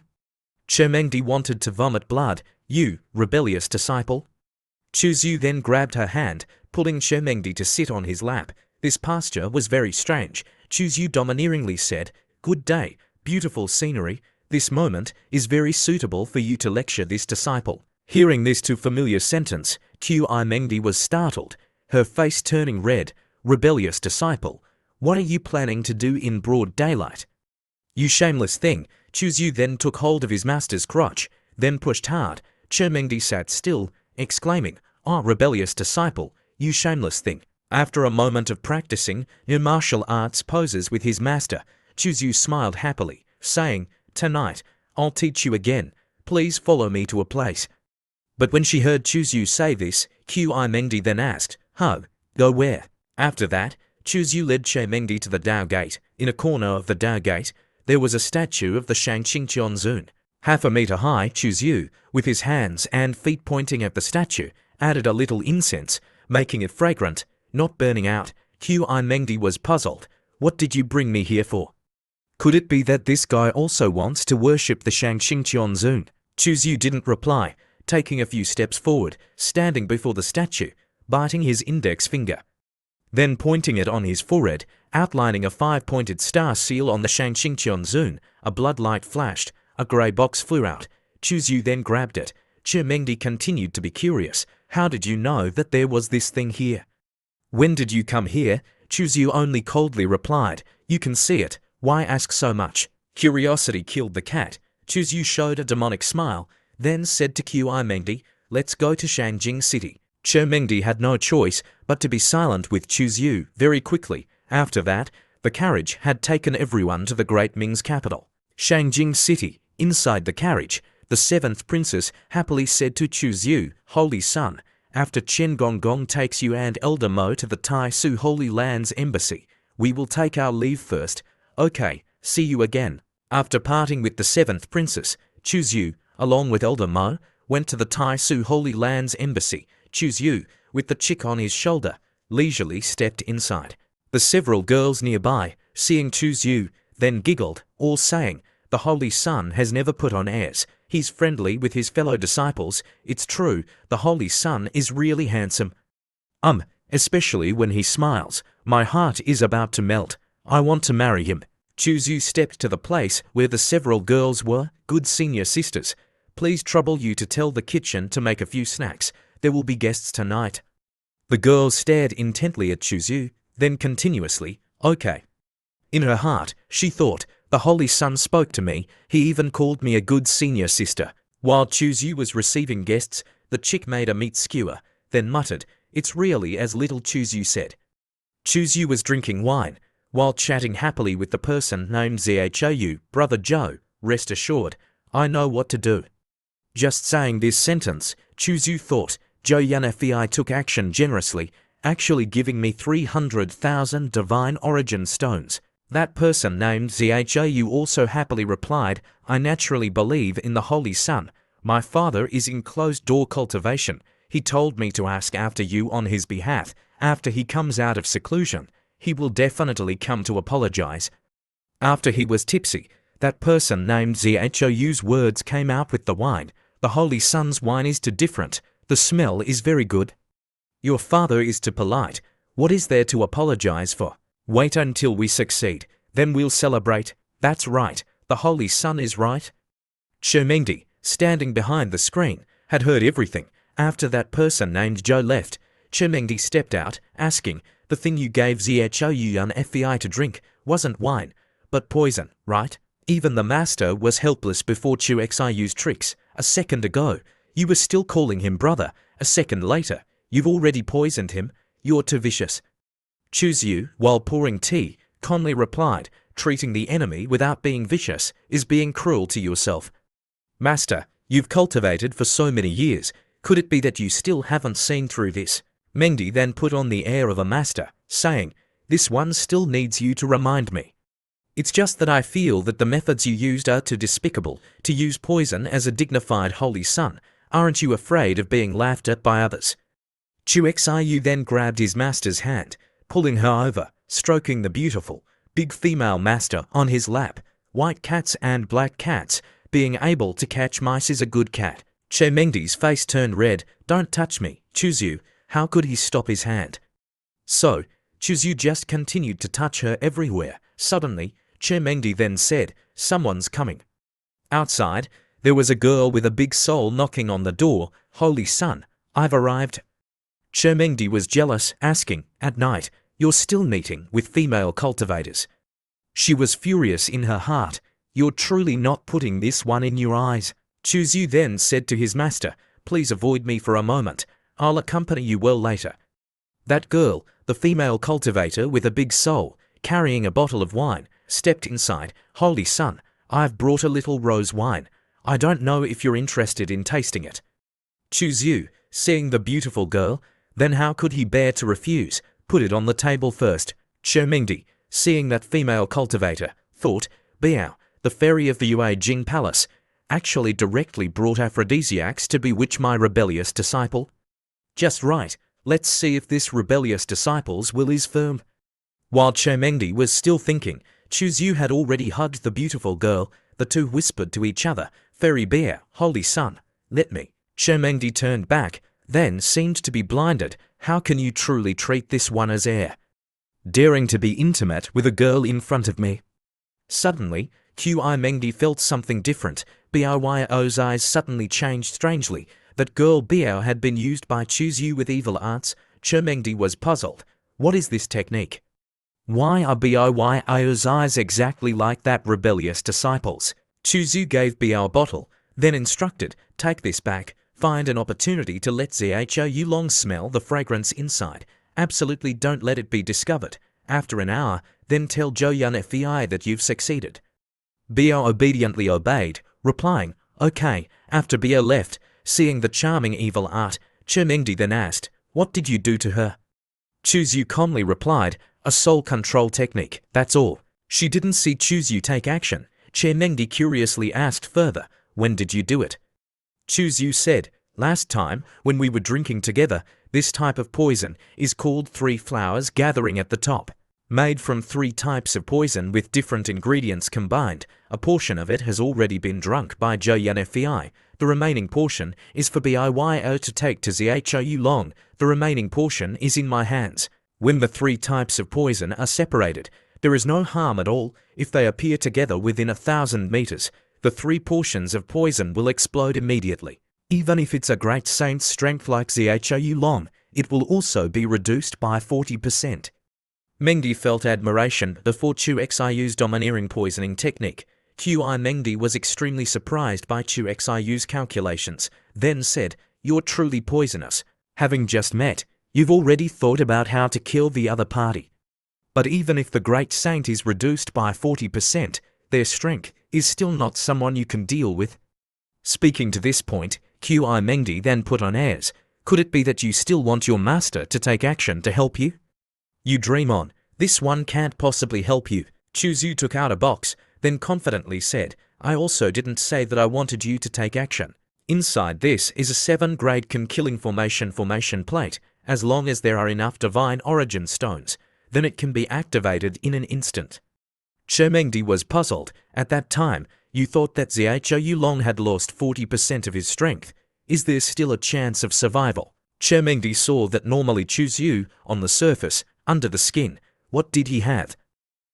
Qimengdi wanted to vomit blood. You, rebellious disciple. Chuzyu then grabbed her hand, pulling Qimengdi to sit on his lap. This posture was very strange. Chuzyu domineeringly said, Good day, beautiful scenery. This moment is very suitable for you to lecture this disciple. Hearing this too familiar sentence, Qimengdi was startled, her face turning red. Rebellious disciple, what are you planning to do in broad daylight? You shameless thing. Chuzyu then took hold of his master's crotch, then pushed hard. Qimengdi sat still, exclaiming, Oh, rebellious disciple, you shameless thing. After a moment of practicing her martial arts poses with his master, Chuzyu smiled happily, saying, Tonight, I'll teach you again. Please follow me to a place. But when she heard Chuzyu say this, Qimengdi then asked, go where? After that, Chuzyu led Qimengdi to the Dao Gate. In a corner of the Dao Gate, there was a statue of the Shangqingqianzun. 1/2 meter high, Chuzyu, with his hands and feet pointing at the statue, added a little incense, making it fragrant, not burning out. Qimengdi was puzzled. What did you bring me here for? Could it be that this guy also wants to worship the Shangqingqianzun? Chuzyu didn't reply, taking a few steps forward, standing before the statue, biting his index finger. Then pointing it on his forehead, outlining a 5-pointed star seal on the Shangqingqianzun, a blood light flashed, a grey box flew out. Chuzyu then grabbed it. Qimengdi continued to be curious. How did you know that there was this thing here? When did you come here? Chuzyu only coldly replied, You can see it. Why ask so much? Curiosity killed the cat. Chuzyu showed a demonic smile, then said to Qimengdi, Let's go to Shangjing City. Qimengdi had no choice but to be silent with Chuzyu very quickly. After that, the carriage had taken everyone to the great Ming's capital, Shangjing City. Inside the carriage, the 7th princess happily said to Chuzyu, Holy son, after Chen Gonggong takes you and Elder Mo to the Tai Su Holy Land's embassy, we will take our leave first. Okay, see you again. After parting with the 7th princess, Chuzyu, along with Elder Mo, went to the Tai Su Holy Land's embassy. Chuzyu, with the chick on his shoulder, leisurely stepped inside. The several girls nearby, seeing Chuzyu, then giggled, all saying, The Holy Son has never put on airs. He's friendly with his fellow disciples. It's true, the Holy Son is really handsome. especially when he smiles. My heart is about to melt. I want to marry him. Chuzu stepped to the place where the several girls were, good senior sisters. Please trouble you to tell the kitchen to make a few snacks. There will be guests tonight. The girls stared intently at Chuzu, then continuously, okay. In her heart, she thought, the Holy Sun spoke to me, he even called me a good senior sister. While Chuzu was receiving guests, the chick made a meat skewer, then muttered, it's really as little Chuzu said. Chuzu was drinking wine, while chatting happily with the person named Zhou, Brother Joe, rest assured, I know what to do. Just saying this sentence, Chuzu thought, Zhou Yanfi took action generously, actually giving me 300,000 divine origin stones. That person named Zhou also happily replied, I naturally believe in the Holy Sun. My father is in closed-door cultivation. He told me to ask after you on his behalf. After he comes out of seclusion, he will definitely come to apologize. After he was tipsy, that person named Zhou's words came out with the wine. The Holy Sun's wine is too different. The smell is very good. Your father is too polite. What is there to apologize for? Wait until we succeed, then we'll celebrate. That's right, the Holy Sun is right. Chermengdi, standing behind the screen, had heard everything. After that person named Joe left, Chermengdi stepped out, asking, the thing you gave Zhou to drink wasn't wine, but poison, right? Even the master was helpless before Xiu's tricks. A second ago, you were still calling him brother. A second later, you've already poisoned him. You're too vicious. Chuzu, while pouring tea, calmly replied, treating the enemy without being vicious is being cruel to yourself. Master, you've cultivated for so many years. Could it be that you still haven't seen through this? Mengdi then put on the air of a master, saying, this one still needs you to remind me. It's just that I feel that the methods you used are too despicable. To use poison as a dignified Holy Sun. Aren't you afraid of being laughed at by others? Xiu then grabbed his master's hand, pulling her over, stroking the beautiful, big female master on his lap. White cats and black cats, being able to catch mice is a good cat. Chermengdi's face turned red. Don't touch me, Chuzu. How could he stop his hand? So, Chuzu just continued to touch her everywhere. Suddenly, Chermengdi then said, someone's coming. Outside, there was a girl with a big soul knocking on the door. Holy Sun, I've arrived. Chermengdi was jealous, asking, at night, you're still meeting with female cultivators. She was furious in her heart. You're truly not putting this one in your eyes. Chuzu then said to his master, please avoid me for a moment. I'll accompany you well later. That girl, the female cultivator with a big soul, carrying a bottle of wine, stepped inside. Holy Sun, I've brought a little rose wine. I don't know if you're interested in tasting it. Chuzu, seeing the beautiful girl, then how could he bear to refuse? Put it on the table first. Chermengdi, seeing that female cultivator, thought, Biao, the fairy of the Yue Jing Palace, actually directly brought aphrodisiacs to bewitch my rebellious disciple. Just right, let's see if this rebellious disciple's will is firm. While Chermengdi was still thinking, Chuzu had already hugged the beautiful girl. The two whispered to each other, Fairy Bear, Holy Sun, let me. Chermengdi turned back, then seemed to be blinded. How can you truly treat this one as heir? Daring to be intimate with a girl in front of me? Suddenly, Mengdi felt something different. Biao's eyes suddenly changed strangely. That girl Biao had been used by Chuzu with evil arts. Chermengdi was puzzled. What is this technique? Why are Biao's eyes exactly like that rebellious disciple's? Chuzu gave Biao a bottle, then instructed, take this back. Find an opportunity to let Zhou Long smell the fragrance inside. Absolutely don't let it be discovered. After an hour, then tell Zhou Yanfi that you've succeeded. Biao obediently obeyed, replying, okay. After Biao left, seeing the charming evil art, Chermengdi then asked, what did you do to her? Chuzu calmly replied, a soul control technique, that's all. She didn't see Chuzu take action. Chermengdi curiously asked further, when did you do it? Chuzu said, last time, when we were drinking together, this type of poison is called 3 flowers gathering at the top. Made from 3 types of poison with different ingredients combined, a portion of it has already been drunk by Zhou Yanfei. The remaining portion is for Biyo to take to Zhou Long. The remaining portion is in my hands. When the 3 types of poison are separated, there is no harm at all. If they appear together within 1,000 meters, the 3 portions of poison will explode immediately. Even if it's a great saint's strength like Zhou Long, it will also be reduced by 40%. Mengdi felt admiration before Chu Xiu's domineering poisoning technique. Qi Mengdi was extremely surprised by Chu Xiu's calculations, then said, "You're truly poisonous. Having just met, you've already thought about how to kill the other party." But even if the great saint is reduced by 40%, their strength is still not someone you can deal with. Speaking to this point, Qi Mengdi then put on airs. Could it be that you still want your master to take action to help you? You dream on. This one can't possibly help you. Chu Zhu took out a box, then confidently said, "I also didn't say that I wanted you to take action. Inside this is a 7-grade killing formation plate. As long as there are enough divine origin stones, then it can be activated in an instant." Che Mengdi was puzzled. At that time, you thought that Zhou Long had lost 40% of his strength. Is there still a chance of survival? Che Mengdi saw that normally Chu Zhu, on the surface, under the skin, what did he have?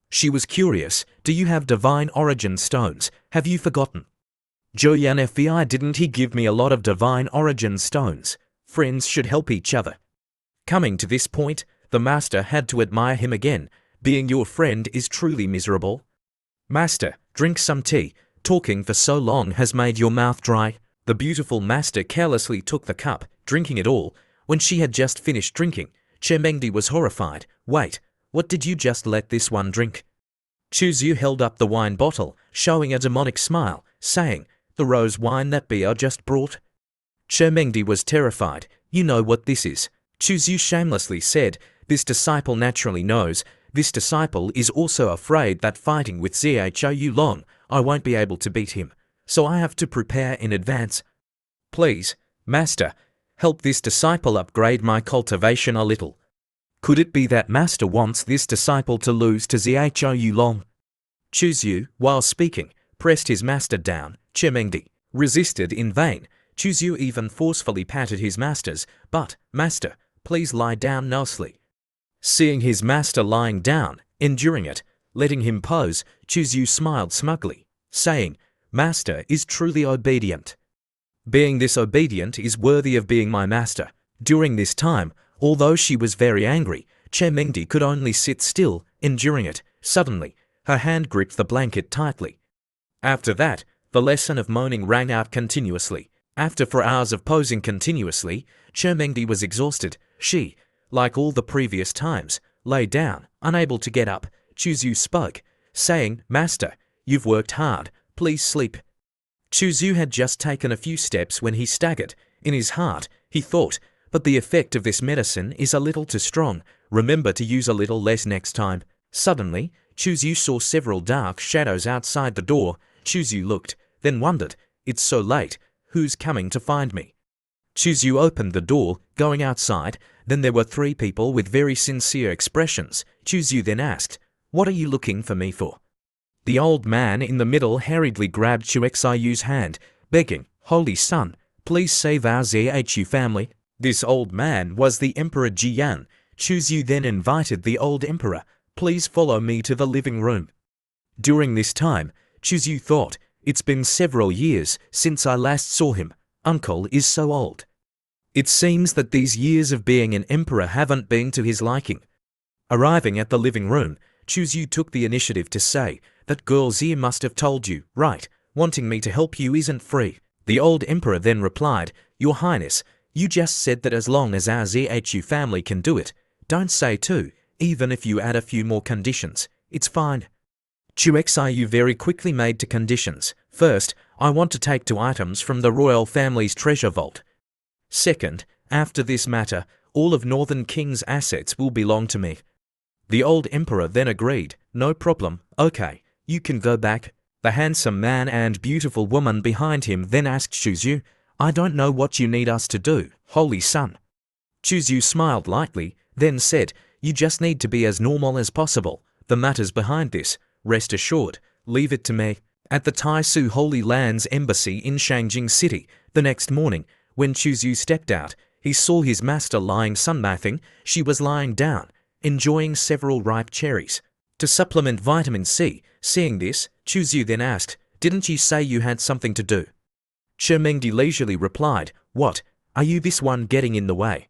She was curious. Do you have divine origin stones? Have you forgotten? Zhou Yanfei, didn't he give me a lot of divine origin stones? Friends should help each other. Coming to this point, the master had to admire him again. Being your friend is truly miserable. Master, drink some tea. Talking for so long has made your mouth dry. The beautiful master carelessly took the cup, drinking it all. When she had just finished drinking, Che Mengdi was horrified. Wait, what did you just let this one drink? Chu Zhu held up the wine bottle, showing a demonic smile, saying, "The rose wine that Bio just brought?" Che Mengdi was terrified. "You know what this is." Chu Zhu shamelessly said, "This disciple naturally knows. This disciple is also afraid that fighting with Zhou Long, I won't be able to beat him. So I have to prepare in advance. Please, Master, help this disciple upgrade my cultivation a little." Could it be that Master wants this disciple to lose to Zhou Long? Chu Zhu, while speaking, pressed his master down. Che Mengdi resisted in vain. Chu Zhu even forcefully patted his master's, "But, Master, please lie down nicely." Seeing his master lying down, enduring it, letting him pose, Chu Zhu smiled smugly, saying, "Master is truly obedient. Being this obedient is worthy of being my master." During this time, although she was very angry, Che Mengdi could only sit still, enduring it. Suddenly, her hand gripped the blanket tightly. After that, the lesson of moaning rang out continuously. After 4 hours of posing continuously, Che Mengdi was exhausted. She, like all the previous times, lay down, unable to get up. Chu Zhu spoke, saying, "Master, you've worked hard. Please sleep." Chu Zhu had just taken a few steps when he staggered. In his heart, he thought, "But the effect of this medicine is a little too strong. Remember to use a little less next time." Suddenly, Chu Zhu saw several dark shadows outside the door. Chu Zhu looked, then wondered, "It's so late. Who's coming to find me?" Chu Zhu opened the door, going outside. Then there were 3 people with very sincere expressions. Chu Zhu then asked, "What are you looking for me for?" The old man in the middle hurriedly grabbed Chu Xiu's hand, begging, "Holy Son, please save our Zhu family." This old man was the Emperor Jiyan. Chu Zhu then invited the old emperor, "Please follow me to the living room." During this time, Chu Zhu thought, "It's been several years since I last saw him. Uncle is so old. It seems that these years of being an emperor haven't been to his liking." Arriving at the living room, Chu Zhu took the initiative to say, "That girl Zia must have told you, right? Wanting me to help you isn't free." The old emperor then replied, "Your Highness, you just said that as long as our Zhu family can do it. Don't say two, even if you add a few more conditions. It's fine." Chu Xiu very quickly made 2 conditions. First, I want to take 2 items from the royal family's treasure vault. Second, after this matter, all of Northern King's assets will belong to me. The old emperor then agreed, "No problem, okay, you can go back." The handsome man and beautiful woman behind him then asked Chu Zhu, "I don't know what you need us to do, Holy Son." Chu Zhu smiled lightly, then said, You just need to be as normal as possible. The matters behind this, rest assured, leave it to me. At the Taisu Holy Land's embassy in Shangjing City, the next morning, when Chuzyu stepped out, he saw his master lying sunbathing. She was lying down, enjoying several ripe cherries. To supplement vitamin C, seeing this, Chuzyu then asked, "Didn't you say you had something to do?" Mengdi leisurely replied, "What, are you this one getting in the way?"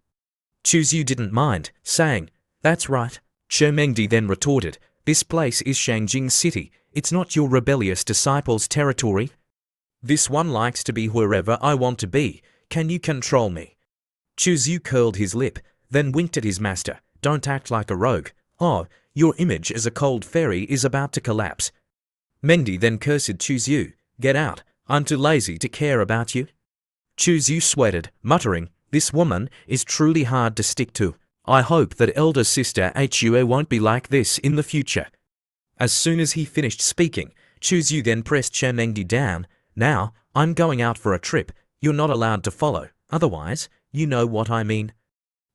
Chuzyu didn't mind, saying, "That's right." Mengdi then retorted, "This place is Shangjing City. It's not your rebellious disciples' territory. This one likes to be wherever I want to be. Can you control me?" Chuzyu curled his lip, then winked at his master. "Don't act like a rogue. Oh, your image as a cold fairy is about to collapse." Mengdi then cursed Chuzyu. "Get out. I'm too lazy to care about you." Chuzyu sweated, muttering, "This woman is truly hard to stick to. I hope that elder sister Hue won't be like this in the future." As soon as he finished speaking, Chuzyu then pressed Mengdi down. "Now, I'm going out for a trip. You're not allowed to follow. Otherwise, you know what I mean."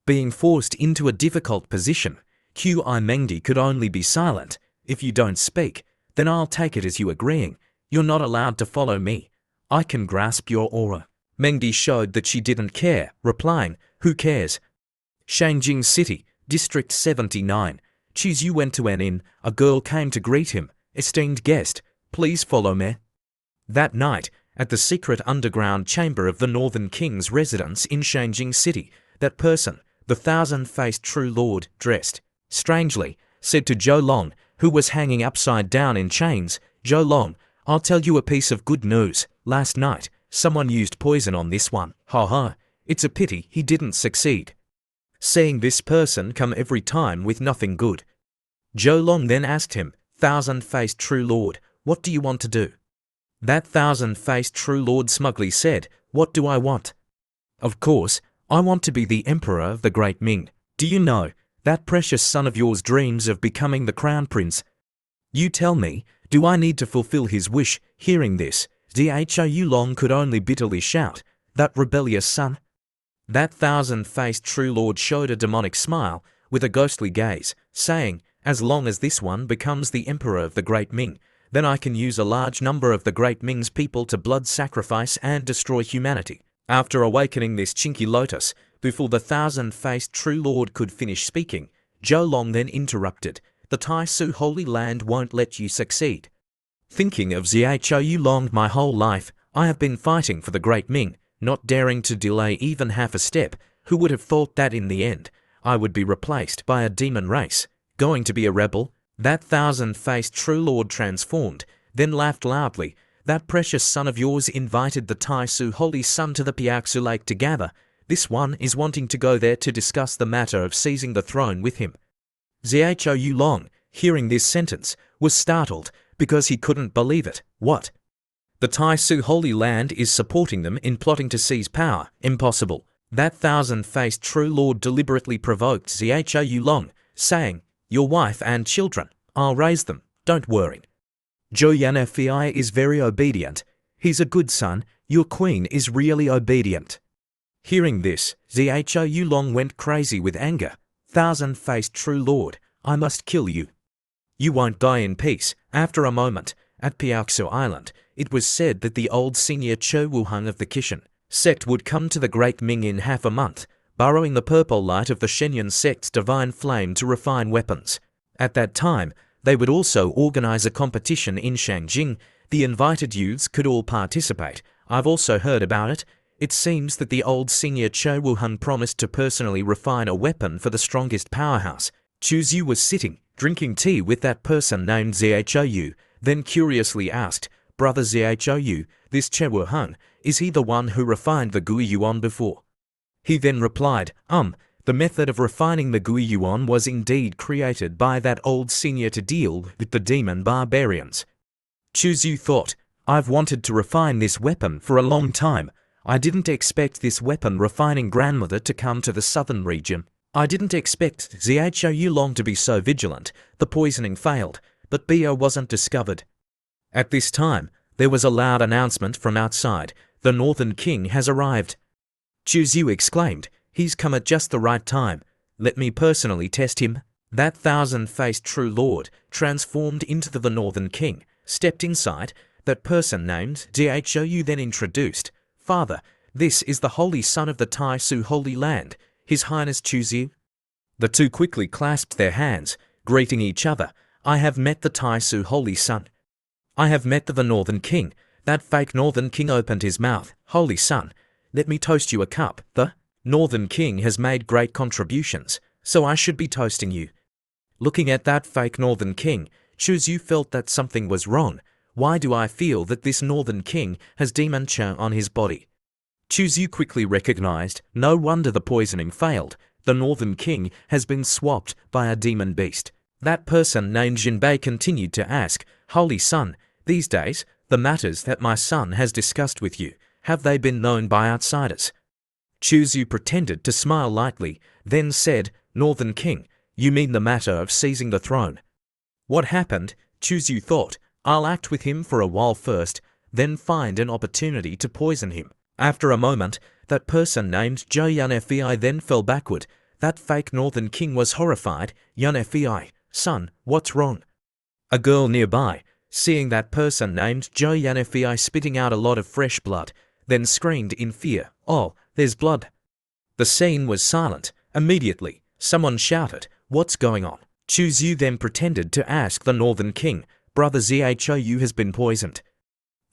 Being forced into a difficult position, Mengdi could only be silent. "If you don't speak, then I'll take it as you agreeing. You're not allowed to follow me. I can grasp your aura." Mengdi showed that she didn't care, replying, "Who cares?" Shangjing City, District 79. Chuzyu went to an inn. A girl came to greet him. "Esteemed guest, please follow me." That night, at the secret underground chamber of the Northern King's residence in Shangjing City, that person, the thousand-faced true lord, dressed strangely, said to Zhou Long, who was hanging upside down in chains, "Zhou Long, I'll tell you a piece of good news. Last night, someone used poison on this one. Ha ha, it's a pity he didn't succeed." Seeing this person come every time with nothing good, Zhou Long then asked him, "Thousand-faced true lord, what do you want to do?" That thousand-faced true lord smugly said, "What do I want? Of course, I want to be the emperor of the Great Ming. Do you know, that precious son of yours dreams of becoming the crown prince. You tell me, do I need to fulfill his wish?" Hearing this, Zhou Long could only bitterly shout, "That rebellious son!" That thousand-faced true lord showed a demonic smile, with a ghostly gaze, saying, "As long as this one becomes the emperor of the Great Ming, then I can use a large number of the Great Ming's people to blood sacrifice and destroy humanity." After awakening this chinky lotus, before the thousand-faced true lord could finish speaking, Zhou Long then interrupted, "The Taisu Holy Land won't let you succeed." Thinking of Zhou Long my whole life, I have been fighting for the Great Ming, not daring to delay even half a step. Who would have thought that in the end, I would be replaced by a demon race? Going to be a rebel? That thousand-faced true lord transformed, then laughed loudly. "That precious son of yours invited the Taisu Holy Sun to the Piaxu Lake to gather. This one is wanting to go there to discuss the matter of seizing the throne with him." Zhou Long, hearing this sentence, was startled, because he couldn't believe it. What? The Taisu Holy Land is supporting them in plotting to seize power? Impossible. That thousand-faced true lord deliberately provoked Zhou Long, saying, "Your wife and children, I'll raise them, don't worry. Zhou Yanfei is very obedient. He's a good son. Your queen is really obedient." Hearing this, Zhou Long went crazy with anger. "Thousand-faced true lord, I must kill you. You won't die in peace." After a moment, at Piaxu Island, it was said that the old senior Cho Wuhang of the Kishan sect would come to the Great Ming in half a month, borrowing the purple light of the Shenyang sect's divine flame to refine weapons. At that time, they would also organize a competition in Shangjing. The invited youths could all participate. I've also heard about it. It seems that the old senior Cho Wuhang promised to personally refine a weapon for the strongest powerhouse. Chuzyu was sitting, drinking tea with that person named Zhou, then curiously asked, "Brother Zhou, this Che Wuhang, is he the one who refined the Gui Yuan before?" He then replied, the method of refining the Gui Yuan was indeed created by that old senior to deal with the demon barbarians." Chuzyu thought, "I've wanted to refine this weapon for a long time. I didn't expect this weapon refining grandmother to come to the southern region. I didn't expect Zhou Long to be so vigilant." The poisoning failed, but Bio wasn't discovered. At this time, there was a loud announcement from outside. "The Northern King has arrived." Chuzyu exclaimed, "He's come at just the right time. Let me personally test him." That thousand-faced true lord, transformed into the Northern King, stepped inside. That person named Dhou then introduced, "Father, this is the holy son of the Tai Su Holy Land, His Highness Chuzyu." The two quickly clasped their hands, greeting each other. "I have met the Tai Su Holy Son. I have met the Northern King." That fake Northern King opened his mouth. "Holy Son, let me toast you a cup. The Northern King has made great contributions, so I should be toasting you." Looking at that fake Northern King, Chuzyu felt that something was wrong. Why do I feel that this Northern King has demon cha on his body? Chuzyu quickly recognized, no wonder the poisoning failed. The Northern King has been swapped by a demon beast. That person named Jinbei continued to ask, "Holy Son, these days, the matters that my son has discussed with you, have they been known by outsiders?" Chuzyu pretended to smile lightly, then said, "Northern King, you mean the matter of seizing the throne?" What happened? Chuzyu thought, "I'll act with him for a while first, then find an opportunity to poison him." After a moment, that person named Zhou Yanfei then fell backward. That fake Northern King was horrified. "Yanfei, son, what's wrong?" A girl nearby, seeing that person named Zhou Yanfei spitting out a lot of fresh blood, then screamed in fear, "Oh, there's blood." The scene was silent. Immediately, someone shouted, "What's going on?" Chuzyu then pretended to ask the Northern King, "Brother Zhou has been poisoned."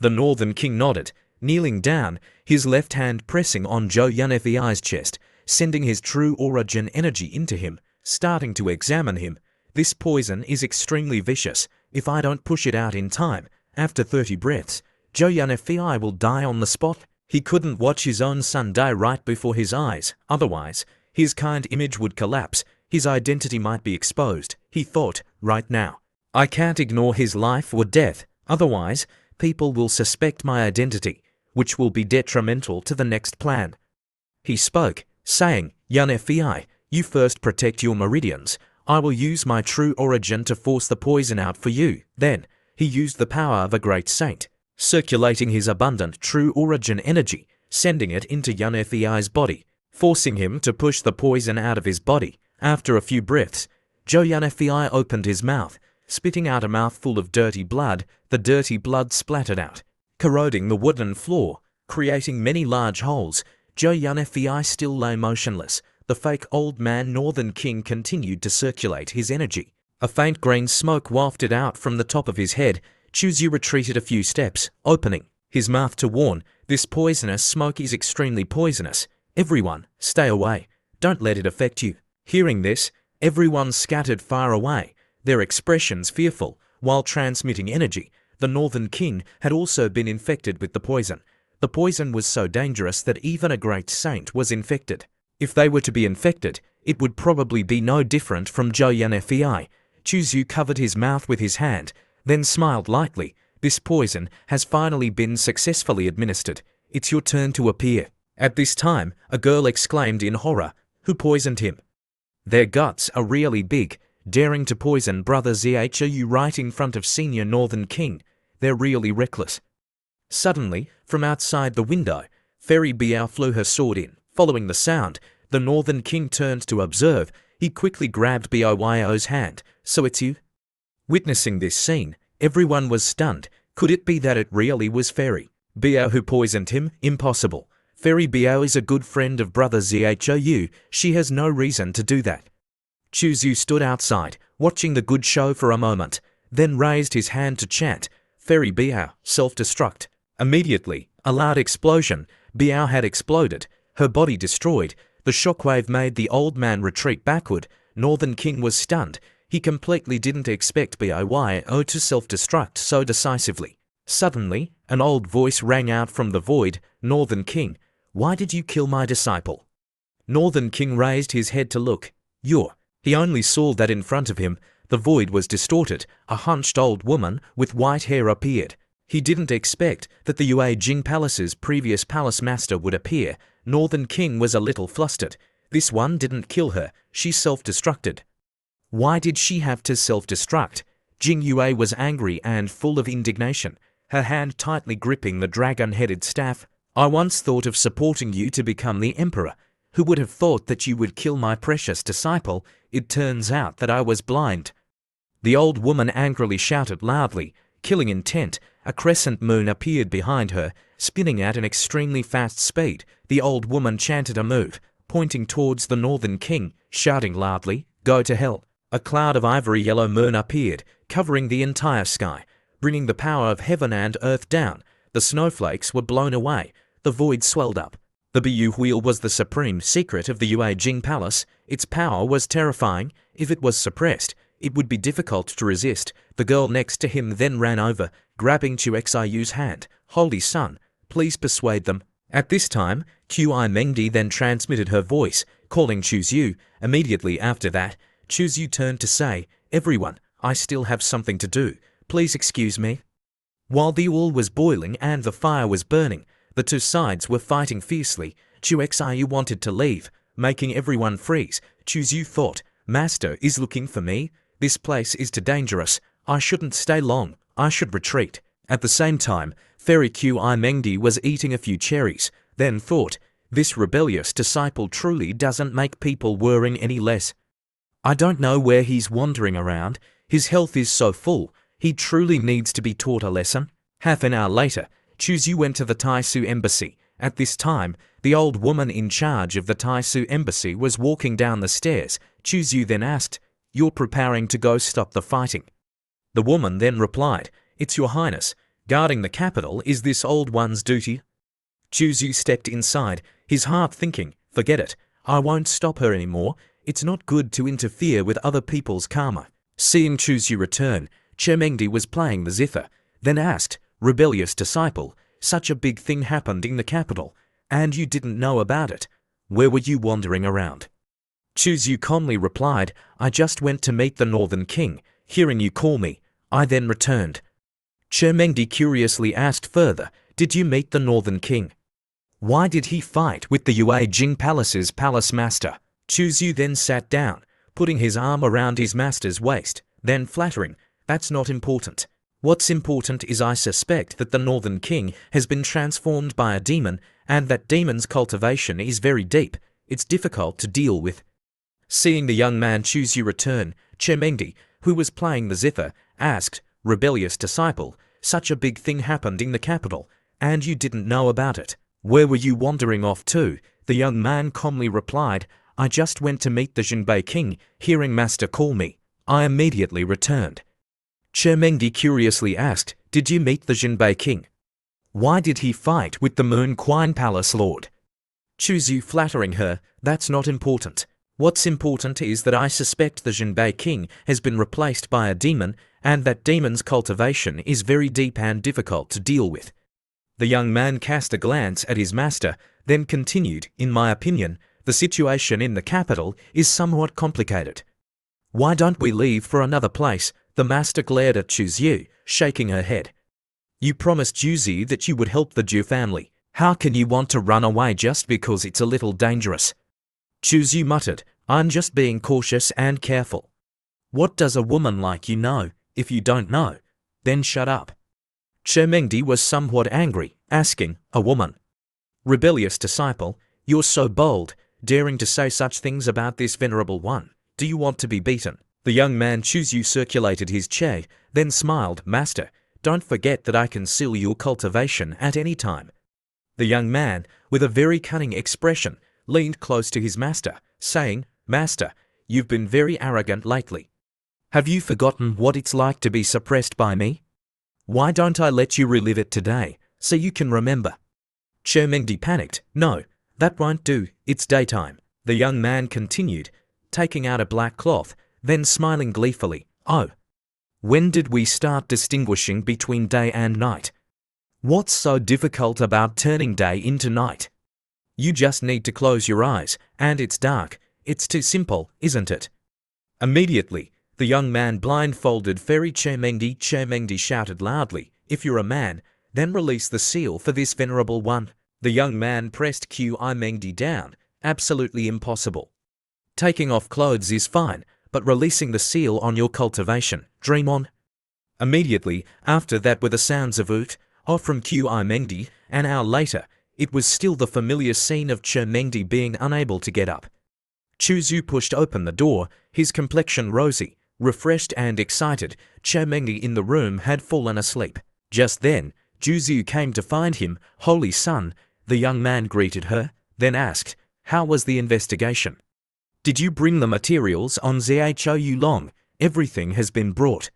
The Northern King nodded, kneeling down, his left hand pressing on Zhou Yanfei's chest, sending his true origin energy into him, starting to examine him. "This poison is extremely vicious. If I don't push it out in time, after 30 breaths, Zhou Yanfei will die on the spot." He couldn't watch his own son die right before his eyes, otherwise, his kind image would collapse, his identity might be exposed. He thought, right now, I can't ignore his life or death, otherwise, people will suspect my identity, which will be detrimental to the next plan. He spoke, saying, "Yanfei, you first protect your meridians. I will use my true origin to force the poison out for you." Then, he used the power of a great saint, circulating his abundant true origin energy, sending it into Yanfei's body, forcing him to push the poison out of his body. After a few breaths, Zhou Yanfei opened his mouth, spitting out a mouthful of dirty blood. The dirty blood splattered out, corroding the wooden floor, creating many large holes. Zhou Yanfei still lay motionless. The fake old man Northern King continued to circulate his energy. A faint green smoke wafted out from the top of his head. Chuzyu retreated a few steps, opening his mouth to warn, "This poisonous smoke is extremely poisonous. Everyone, stay away. Don't let it affect you." Hearing this, everyone scattered far away, their expressions fearful. While transmitting energy, the Northern King had also been infected with the poison. The poison was so dangerous that even a great saint was infected. If they were to be infected, it would probably be no different from Zhou Yanfei. Chuzyu covered his mouth with his hand, then smiled lightly. "This poison has finally been successfully administered. It's your turn to appear." At this time, a girl exclaimed in horror, "Who poisoned him? Their guts are really big, daring to poison Brother Zhou right in front of Senior Northern King. They're really reckless." Suddenly, from outside the window, Fairy Biao flew her sword in. Following the sound, the Northern King turned to observe. He quickly grabbed Biao's hand. "So it's you?" Witnessing this scene, everyone was stunned. Could it be that it really was Fairy Biao who poisoned him? Impossible. Fairy Biao is a good friend of Brother Zhou. She has no reason to do that. Chuzyu stood outside, watching the good show for a moment, then raised his hand to chant, "Fairy Biao, self-destruct." Immediately, a loud explosion. Biao had exploded, her body destroyed. The shockwave made the old man retreat backward. Northern King was stunned. He completely didn't expect Biao to self-destruct so decisively. Suddenly, an old voice rang out from the void, "Northern King, why did you kill my disciple?" Northern King raised his head to look. He only saw that in front of him, the void was distorted. A hunched old woman with white hair appeared. He didn't expect that the Yue Jing Palace's previous palace master would appear. Northern King was a little flustered. This one didn't kill her, she self-destructed. Why did she have to self-destruct? Jing Yue was angry and full of indignation, her hand tightly gripping the dragon-headed staff. "I once thought of supporting you to become the emperor. Who would have thought that you would kill my precious disciple? It turns out that I was blind." The old woman angrily shouted loudly, killing intent. A crescent moon appeared behind her, spinning at an extremely fast speed. The old woman chanted a move, pointing towards the Northern King, shouting loudly, "Go to hell." A cloud of ivory yellow moon appeared, covering the entire sky, bringing the power of heaven and earth down. The snowflakes were blown away. The void swelled up. The Bu wheel was the supreme secret of the Yue Jing Palace. Its power was terrifying. If it was suppressed, it would be difficult to resist. The girl next to him then ran over, grabbing Chu Xiu's hand. "Holy Sun, please persuade them." At this time, Qi Mengdi then transmitted her voice, calling Chu Xiu. Immediately after that, Chu Xiu turned to say, "Everyone, I still have something to do. Please excuse me." While the oil was boiling and the fire was burning, the two sides were fighting fiercely. Chu Xiu wanted to leave, making everyone freeze. Chu Xiu thought, "Master is looking for me. This place is too dangerous. I shouldn't stay long. I should retreat." At the same time, Fairy Qi Mengdi was eating a few cherries, then thought, "This rebellious disciple truly doesn't make people worrying any less. I don't know where he's wandering around. His health is so full. He truly needs to be taught a lesson." Half an hour later, Chu Xiu went to the Taisu embassy. At this time, the old woman in charge of the Taisu embassy was walking down the stairs. Chu Xiu then asked, "You're preparing to go stop the fighting?" The woman then replied, "It's your highness. Guarding the capital is this old one's duty." Chu Xiu stepped inside, his heart thinking, "Forget it. I won't stop her anymore. It's not good to interfere with other people's karma." Seeing Chu Xiu return, Che Mengdi was playing the zither, then asked, "Rebellious disciple, such a big thing happened in the capital, and you didn't know about it. Where were you wandering around?" Chu Xiu calmly replied, "I just went to meet the Northern King. Hearing you call me, I then returned." Che Mengdi curiously asked further, "Did you meet the Northern King? Why did he fight with the Yue Jing Palace's palace master?" Chu Xiu then sat down, putting his arm around his master's waist, then flattering, "That's not important. What's important is I suspect that the Northern King has been transformed by a demon, and that demon's cultivation is very deep. It's difficult to deal with." Seeing the young man Chu Xiu return, Che Mengdi, who was playing the zither, asked, "Rebellious disciple, such a big thing happened in the capital, and you didn't know about it. Where were you wandering off to?" The young man calmly replied, "I just went to meet the Jinbei King. Hearing master call me, I immediately returned." Che Mengdi curiously asked, "Did you meet the Jinbei King? Why did he fight with the Moon Quine Palace Lord?" Chu Xiu flattering her, "That's not important. What's important is that I suspect the Jinbei King has been replaced by a demon, and that demon's cultivation is very deep and difficult to deal with." The young man cast a glance at his master, then continued, "In my opinion, the situation in the capital is somewhat complicated. Why don't we leave for another place?" The master glared at Chu Xiu, shaking her head. "You promised Chu Xiu that you would help the Zhu family. How can you want to run away just because it's a little dangerous?" Chu Xiu muttered, "I'm just being cautious and careful. What does a woman like you know? If you don't know, then shut up." Che Mengdi was somewhat angry, asking, "A woman? Rebellious disciple, you're so bold, daring to say such things about this venerable one. Do you want to be beaten?" The young man Chu Xiu circulated his che, then smiled, "Master, don't forget that I can seal your cultivation at any time." The young man, with a very cunning expression, leaned close to his master, saying, "Master, you've been very arrogant lately. Have you forgotten what it's like to be suppressed by me? Why don't I let you relive it today, so you can remember?" Che Mengdi panicked, "No, that won't do, it's daytime." The young man continued, taking out a black cloth, then smiling gleefully, "Oh, when did we start distinguishing between day and night? What's so difficult about turning day into night? You just need to close your eyes, and it's dark. It's too simple, isn't it?" Immediately, the young man blindfolded Fairy Che Mengdi. Che Mengdi shouted loudly, "If you're a man, then release the seal for this venerable one." The young man pressed Qi Mengdi down. "Absolutely impossible. Taking off clothes is fine, but releasing the seal on your cultivation, dream on." Immediately after that were the sounds of oot, off from Qi Mengdi. An hour later, it was still the familiar scene of Mengdi being unable to get up. Zhu pushed open the door, his complexion rosy, refreshed and excited. Mengdi in the room had fallen asleep. Just then, Zhu came to find him. "Holy Son," the young man greeted her, then asked, "How was the investigation? Did you bring the materials on Zhou Long? Everything has been brought."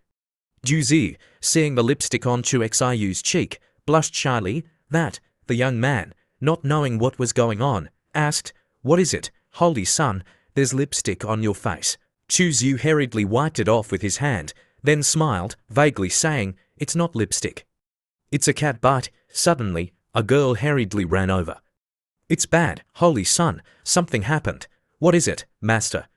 Zhu, seeing the lipstick on Xiu's cheek, blushed shyly. "That," the young man, not knowing what was going on, asked, "What is it, Holy Son? There's lipstick on your face." Zhu hurriedly wiped it off with his hand, then smiled, vaguely saying, "It's not lipstick. It's a cat bite." Suddenly, a girl hurriedly ran over. "It's bad, Holy Son. Something happened." "What is it, Master?"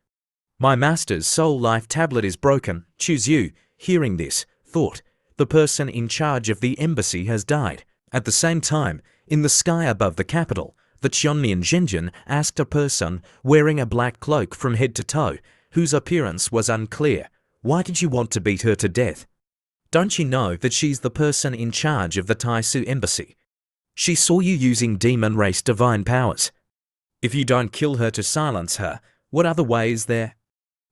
"My master's soul life tablet is broken." Zhu, hearing this, thought, the person in charge of the embassy has died. At the same time, in the sky above the capital, the Qianmian Zhenjian asked a person wearing a black cloak from head to toe, whose appearance was unclear, "Why did you want to beat her to death? Don't you know that she's the person in charge of the Taisu embassy? She saw you using demon race divine powers. If you don't kill her to silence her, what other way is there?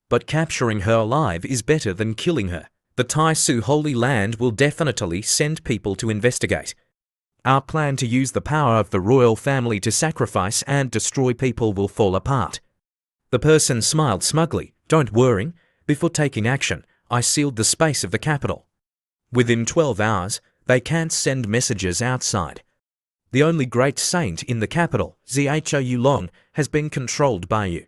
But capturing her alive is better than killing her. The Taisu Holy Land will definitely send people to investigate. Our plan to use the power of the royal family to sacrifice and destroy people will fall apart." The person smiled smugly. "Don't worry. Before taking action, I sealed the space of the capital. Within 12 hours, they can't send messages outside. The only great saint in the capital, Zhou Long, has been controlled by you.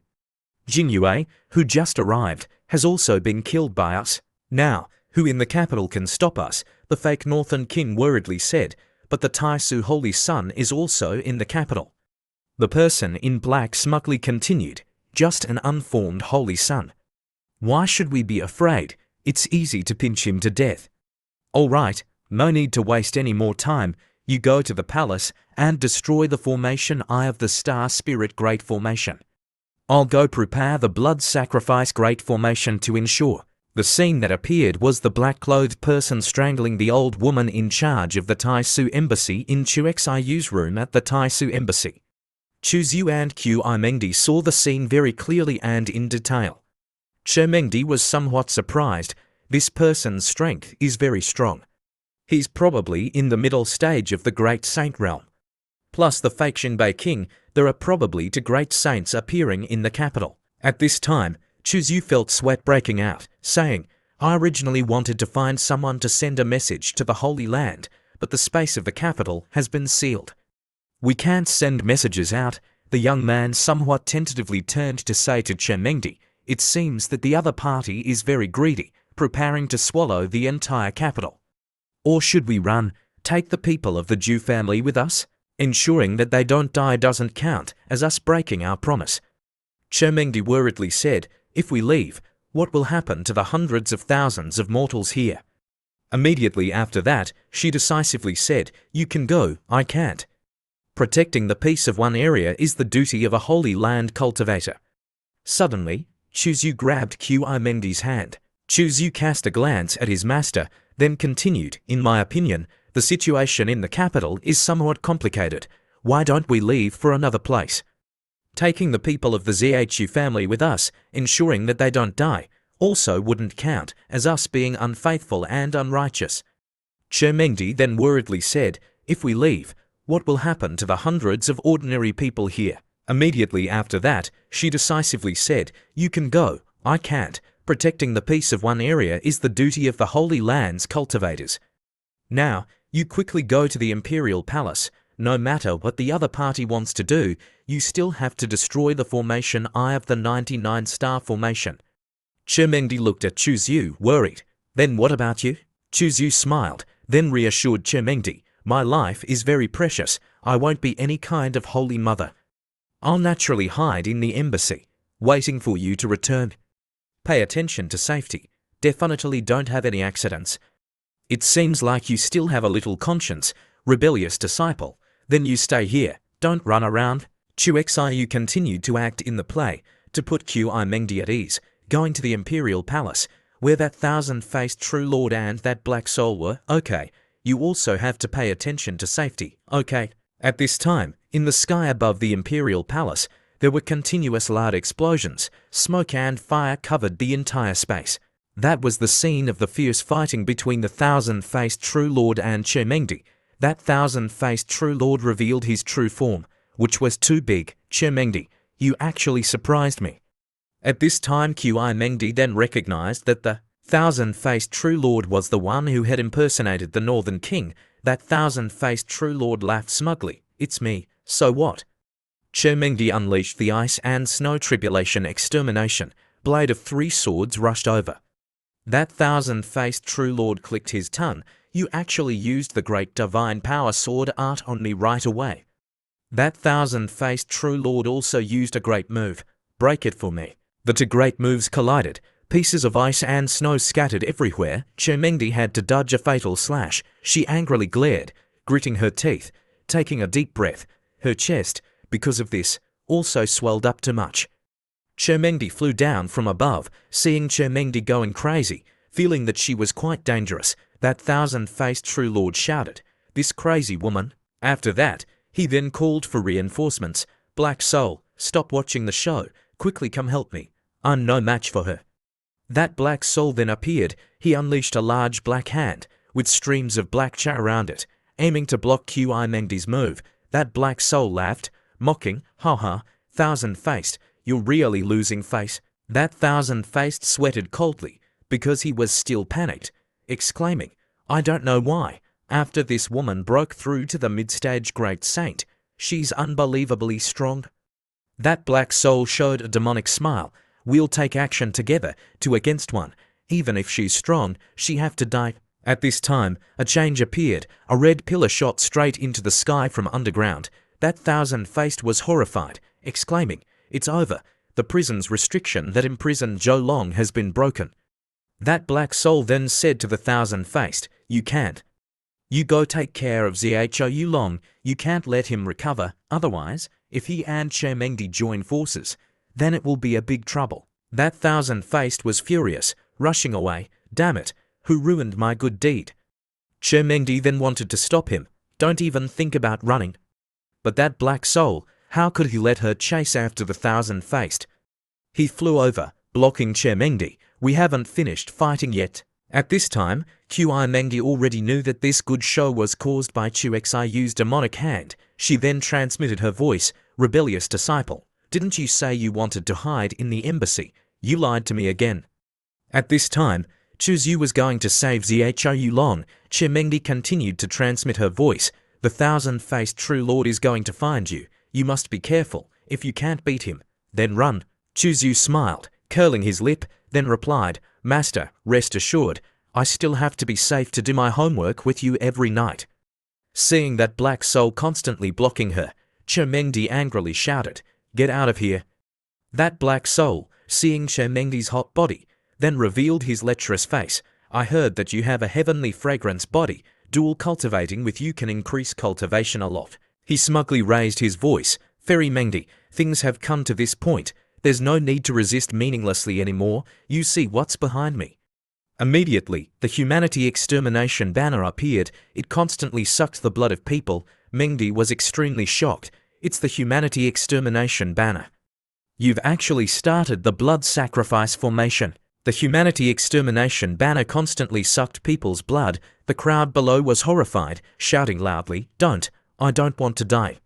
Jingyue, who just arrived, has also been killed by us. Now, who in the capital can stop us?" the fake northern king worriedly said, "but the Taisu Holy Son is also in the capital." The person in black smugly continued, "Just an unformed Holy Son. Why should we be afraid? It's easy to pinch him to death. All right, no need to waste any more time. You go to the palace and destroy the formation Eye of the Star Spirit Great Formation. I'll go prepare the blood sacrifice Great Formation to ensure." The scene that appeared was the black-clothed person strangling the old woman in charge of the Taisu embassy in Xiu's room at the Taisu embassy. Zhu and Mengdi saw the scene very clearly and in detail. Mengdi was somewhat surprised. This person's strength is very strong. He's probably in the middle stage of the Great Saint realm. Plus the fake Xinbei king, there are probably two great saints appearing in the capital. At this time, Zhu felt sweat breaking out, saying, "I originally wanted to find someone to send a message to the Holy Land, but the space of the capital has been sealed. We can't send messages out." The young man somewhat tentatively turned to say to Mengdi, "It seems that the other party is very greedy, preparing to swallow the entire capital. Or should we run, take the people of the Zhu family with us? Ensuring that they don't die doesn't count as us breaking our promise." Mengdi worriedly said, "If we leave, what will happen to the hundreds of thousands of mortals here?" Immediately after that, she decisively said, "You can go, I can't. Protecting the peace of one area is the duty of a Holy Land cultivator." Suddenly, Zhu grabbed Mengdi's hand. Zhu cast a glance at his master, then continued, "In my opinion, the situation in the capital is somewhat complicated. Why don't we leave for another place? Taking the people of the Zhu family with us, ensuring that they don't die, also wouldn't count as us being unfaithful and unrighteous." Mengdi then worriedly said, "If we leave, what will happen to the hundreds of ordinary people here?" Immediately after that, she decisively said, "You can go, I can't. Protecting the peace of one area is the duty of the Holy Land's cultivators. Now, you quickly go to the Imperial Palace. No matter what the other party wants to do, you still have to destroy the formation Eye of the 99 Star Formation." Mengdi looked at Zhu, worried. "Then what about you?" Zhu smiled, then reassured Mengdi, "My life is very precious. I won't be any kind of holy mother. I'll naturally hide in the embassy, waiting for you to return. Pay attention to safety. Definitely don't have any accidents. It seems like you still have a little conscience, rebellious disciple. Then you stay here, don't run around." Xiu continued to act in the play, to put Mengdi at ease, going to the Imperial Palace, where that thousand-faced true lord and that black soul were. "Okay, you also have to pay attention to safety, okay? At this time, in the sky above the imperial palace, there were continuous loud explosions. Smoke and fire covered the entire space. That was the scene of the fierce fighting between the thousand-faced True Lord and Chermengdi. That thousand-faced True Lord revealed his true form, which was too big. Chermengdi, you actually surprised me. At this time Mengdi then recognized that the thousand-faced True Lord was the one who had impersonated the Northern King. That thousand-faced True Lord laughed smugly. It's me, so what? Chermengdi unleashed the ice and snow tribulation extermination. Blade of three swords rushed over. That thousand-faced True Lord clicked his tongue. You actually used the great divine power sword art on me right away. That thousand-faced True Lord also used a great move. Break it for me. The two great moves collided. Pieces of ice and snow scattered everywhere. Chermengdi had to dodge a fatal slash. She angrily glared, gritting her teeth, taking a deep breath. Her chest, because of this, also swelled up too much. Chermengdi flew down from above, seeing Chermengdi going crazy, feeling that she was quite dangerous. That thousand-faced True Lord shouted, "This crazy woman." After that, he then called for reinforcements. "Black Soul, stop watching the show. Quickly come help me. I'm no match for her." That Black Soul then appeared. He unleashed a large black hand, with streams of black char around it, aiming to block Mengdi's move. That Black Soul laughed, mocking, "Ha ha, thousand-faced, you're really losing face." That thousand-faced sweated coldly, because he was still panicked, exclaiming, "I don't know why." After this woman broke through to the mid-stage Great Saint. She's unbelievably strong. That Black Soul showed a demonic smile. "We'll take action together, two against one. Even if she's strong, she have to die." At this time, a change appeared. A red pillar shot straight into the sky from underground. That thousand-faced was horrified, exclaiming, "It's over. The prison's restriction that imprisoned Zhou Long has been broken." That Black Soul then said to the thousand-faced, "You can't. You go take care of Zhou Long. You can't let him recover. Otherwise, if he and Chermengdi join forces, then it will be a big trouble." That thousand-faced was furious, rushing away. "Damn it, who ruined my good deed?" Chermengdi then wanted to stop him. "Don't even think about running." But that Black Soul, how could he let her chase after the thousand-faced? He flew over, blocking Chermengdi. "We haven't finished fighting yet." At this time, Mengdi already knew that this good show was caused by Xiu's demonic hand. She then transmitted her voice, "Rebellious disciple, didn't you say you wanted to hide in the embassy? You lied to me again." At this time, Xiu was going to save Zhou Long. Chermengdi continued to transmit her voice, "The thousand-faced True Lord is going to find you. You must be careful. If you can't beat him, then run." Xiu smiled, curling his lip, then replied, "Master, rest assured, I still have to be safe to do my homework with you every night." Seeing that Black Soul constantly blocking her, Chermengdi angrily shouted, "Get out of here." That Black Soul, seeing Chermengdi's hot body, then revealed his lecherous face. "I heard that you have a heavenly fragrance body. Dual cultivating with you can increase cultivation a lot." He smugly raised his voice, "Fairy Mengdi, things have come to this point. There's no need to resist meaninglessly anymore. You see what's behind me." Immediately, the humanity extermination banner appeared. It constantly sucked the blood of people. Mengdi was extremely shocked. "It's the humanity extermination banner. You've actually started the blood sacrifice formation." The humanity extermination banner constantly sucked people's blood. The crowd below was horrified, shouting loudly, I don't want to die."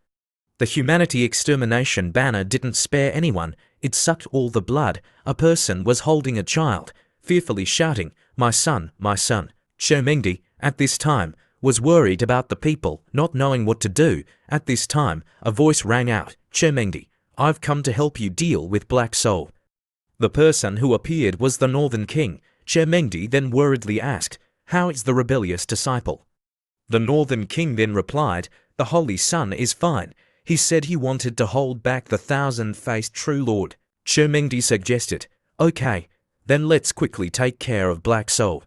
The humanity extermination banner didn't spare anyone. It sucked all the blood. A person was holding a child, fearfully shouting, my son, my son." Chermengdi, at this time, was worried about the people, not knowing what to do. At this time, a voice rang out, "Chermengdi, I've come to help you deal with Black Soul." The person who appeared was the Northern King. Chermengdi then worriedly asked, "How is the rebellious disciple?" The Northern King then replied, "The Holy Sun is fine. He said he wanted to hold back the thousand-faced True Lord." Chermengdi suggested, "Okay, then let's quickly take care of Black Soul."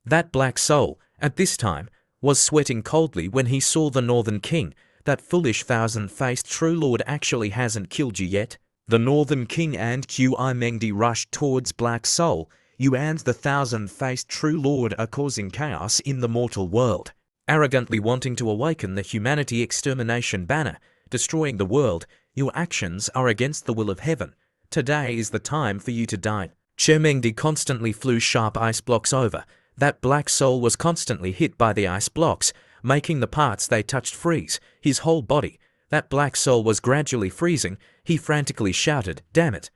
That Black Soul, at this time, was sweating coldly when he saw the Northern King. "That foolish thousand-faced True Lord actually hasn't killed you yet." The Northern King and Mengdi rushed towards Black Soul. "You and the thousand-faced True Lord are causing chaos in the mortal world. arrogantly wanting to awaken the humanity extermination banner, destroying the world. Your actions are against the will of heaven. Today is the time for you to die. Chermengdi constantly flew sharp ice blocks over. That black soul was constantly hit by the ice blocks, making the parts they touched freeze, his whole body. That black soul was gradually freezing. He frantically shouted, "Damn it!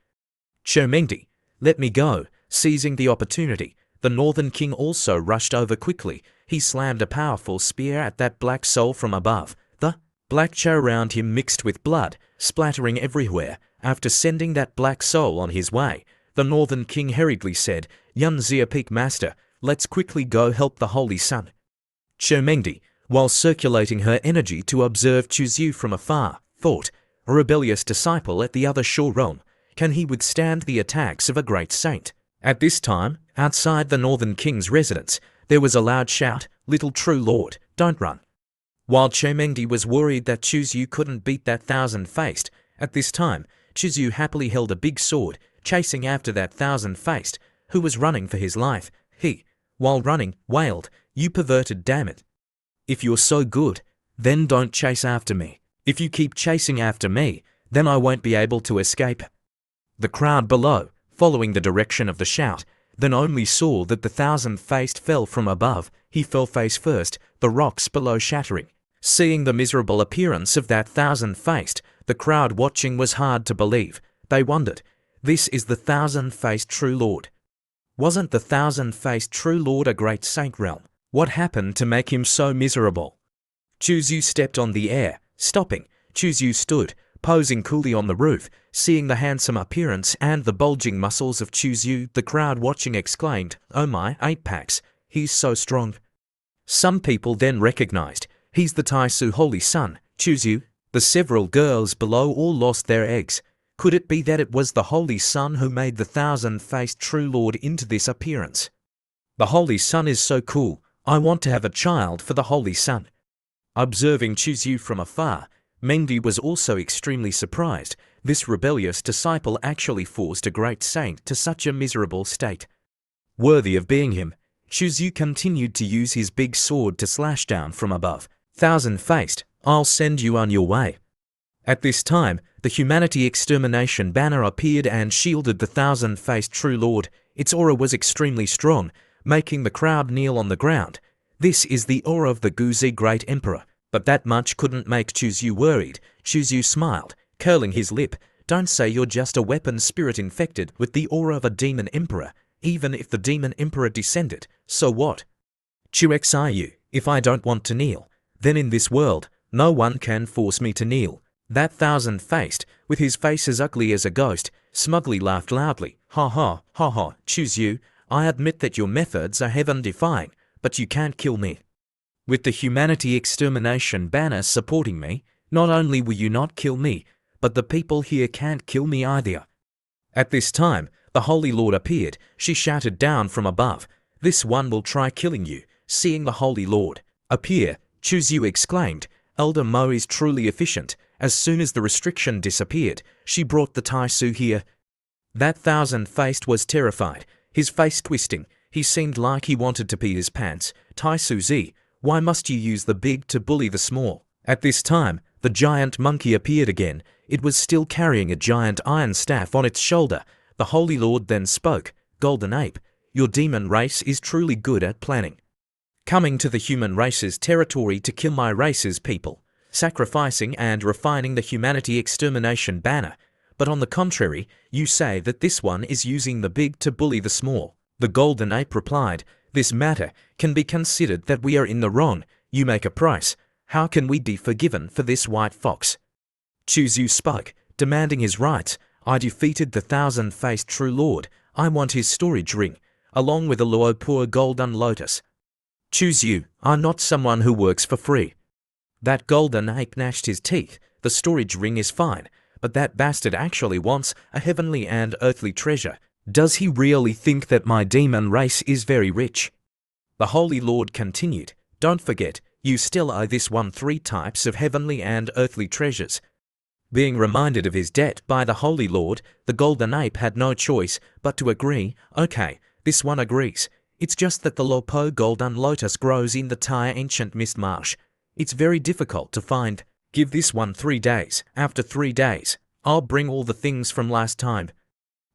Chermengdi, let me go!" Seizing the opportunity, the Northern King also rushed over quickly. He slammed a powerful spear at that black soul from above. The black cha around him mixed with blood, splattering everywhere. After sending that black soul on his way, the Northern King hurriedly said, "Yun Zia Peak Master, let's quickly go help the Holy Sun." Chermengdi, while circulating her energy to observe Chuzyu from afar, thought, a rebellious disciple at the other shore realm. Can he withstand the attacks of a great saint? At this time, outside the Northern King's residence, there was a loud shout, "Little true lord, don't run." While Chermengdi was worried that Chuzyu couldn't beat that thousand-faced, at this time, Chuzyu happily held a big sword, chasing after that thousand-faced, who was running for his life. He, while running, wailed, "You perverted, damn it. If you're so good, then don't chase after me. If you keep chasing after me, then I won't be able to escape." The crowd below, following the direction of the shout, then only saw that the thousand-faced fell from above. He fell face first, the rocks below shattering. Seeing the miserable appearance of that thousand-faced, the crowd watching was hard to believe. They wondered, this is the thousand-faced true lord. Wasn't the thousand-faced true lord a great saint realm? What happened to make him so miserable? Chuzyu stepped on the air, stopping. Chuzyu stood, posing coolly on the roof. Seeing the handsome appearance and the bulging muscles of Chuzyu, the crowd watching exclaimed, "Oh my, 8-packs, he's so strong." Some people then recognized, he's the Taisu Holy Sun, Chuzyu. The several girls below all lost their eggs. Could it be that it was the Holy Sun who made the thousand-faced true lord into this appearance? The Holy Sun is so cool. I want to have a child for the Holy Sun. Observing Chuzyu from afar, Mengdi was also extremely surprised. This rebellious disciple actually forced a great saint to such a miserable state. Worthy of being him, Chuzyu continued to use his big sword to slash down from above. "Thousand-faced, I'll send you on your way." At this time, the humanity extermination banner appeared and shielded the thousand-faced true lord. Its aura was extremely strong, making the crowd kneel on the ground. This is the aura of the Guzi Great Emperor. But that much couldn't make Chuzyu worried. Chuzyu smiled, curling his lip. "Don't say you're just a weapon spirit infected with the aura of a demon emperor. Even if the demon emperor descended, so what? Chuxiu, if I don't want to kneel, then in this world, no one can force me to kneel." That thousand-faced, with his face as ugly as a ghost, smugly laughed loudly. "Ha ha, ha ha, Chuzyu, I admit that your methods are heaven-defying, but you can't kill me. With the humanity extermination banner supporting me, not only will you not kill me, but the people here can't kill me either." At this time, the Holy Lord appeared. She shouted down from above, "This one will try killing you." Seeing the Holy Lord appear, Chuzyu exclaimed, "Elder Mo is truly efficient." As soon as the restriction disappeared, she brought the Taisu here. That thousand-faced was terrified, his face twisting. He seemed like he wanted to pee his pants. "Taisu Z, why must you use the big to bully the small?" At this time, the giant monkey appeared again. It was still carrying a giant iron staff on its shoulder. The Holy Lord then spoke, "Golden Ape, your demon race is truly good at planning. Coming to the human race's territory to kill my race's people, sacrificing and refining the humanity extermination banner. But on the contrary, you say that this one is using the big to bully the small." The Golden Ape replied, "This matter can be considered that we are in the wrong. You make a price. How can we be forgiven for this white fox?" Chuzyu spoke, demanding his rights. "I defeated the thousand-faced true lord. I want his storage ring, along with a Luopur golden lotus." "Chuzyu, I'm not someone who works for free." That Golden Ape gnashed his teeth. "The storage ring is fine, but that bastard actually wants a heavenly and earthly treasure. Does he really think that my demon race is very rich?" The Holy Lord continued, "Don't forget, you still owe this one 3 types of heavenly and earthly treasures." Being reminded of his debt by the Holy Lord, the Golden Ape had no choice but to agree. "Okay, this one agrees. It's just that the Lopo golden lotus grows in the Thai ancient mist marsh. It's very difficult to find. Give this one 3 days. After 3 days, I'll bring all the things from last time.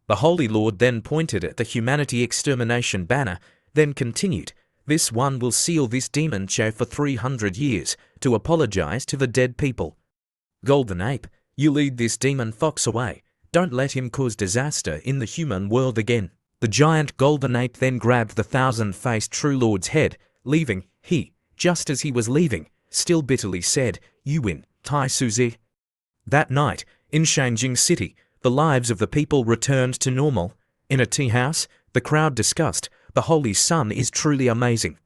The Holy Lord then pointed at the humanity extermination banner, then continued, this one will seal this demon chair for 300 years to apologize to the dead people. Golden Ape, you lead this demon fox away. Don't let him cause disaster in the human world again. The giant golden ape then grabbed the thousand-faced True Lord's head, leaving. He, just as he was leaving, still bitterly said, you win, Tai Suzy. That night, in Shangjing City, the lives of the people returned to normal. In a tea house, the crowd discussed, the Holy Sun is truly amazing.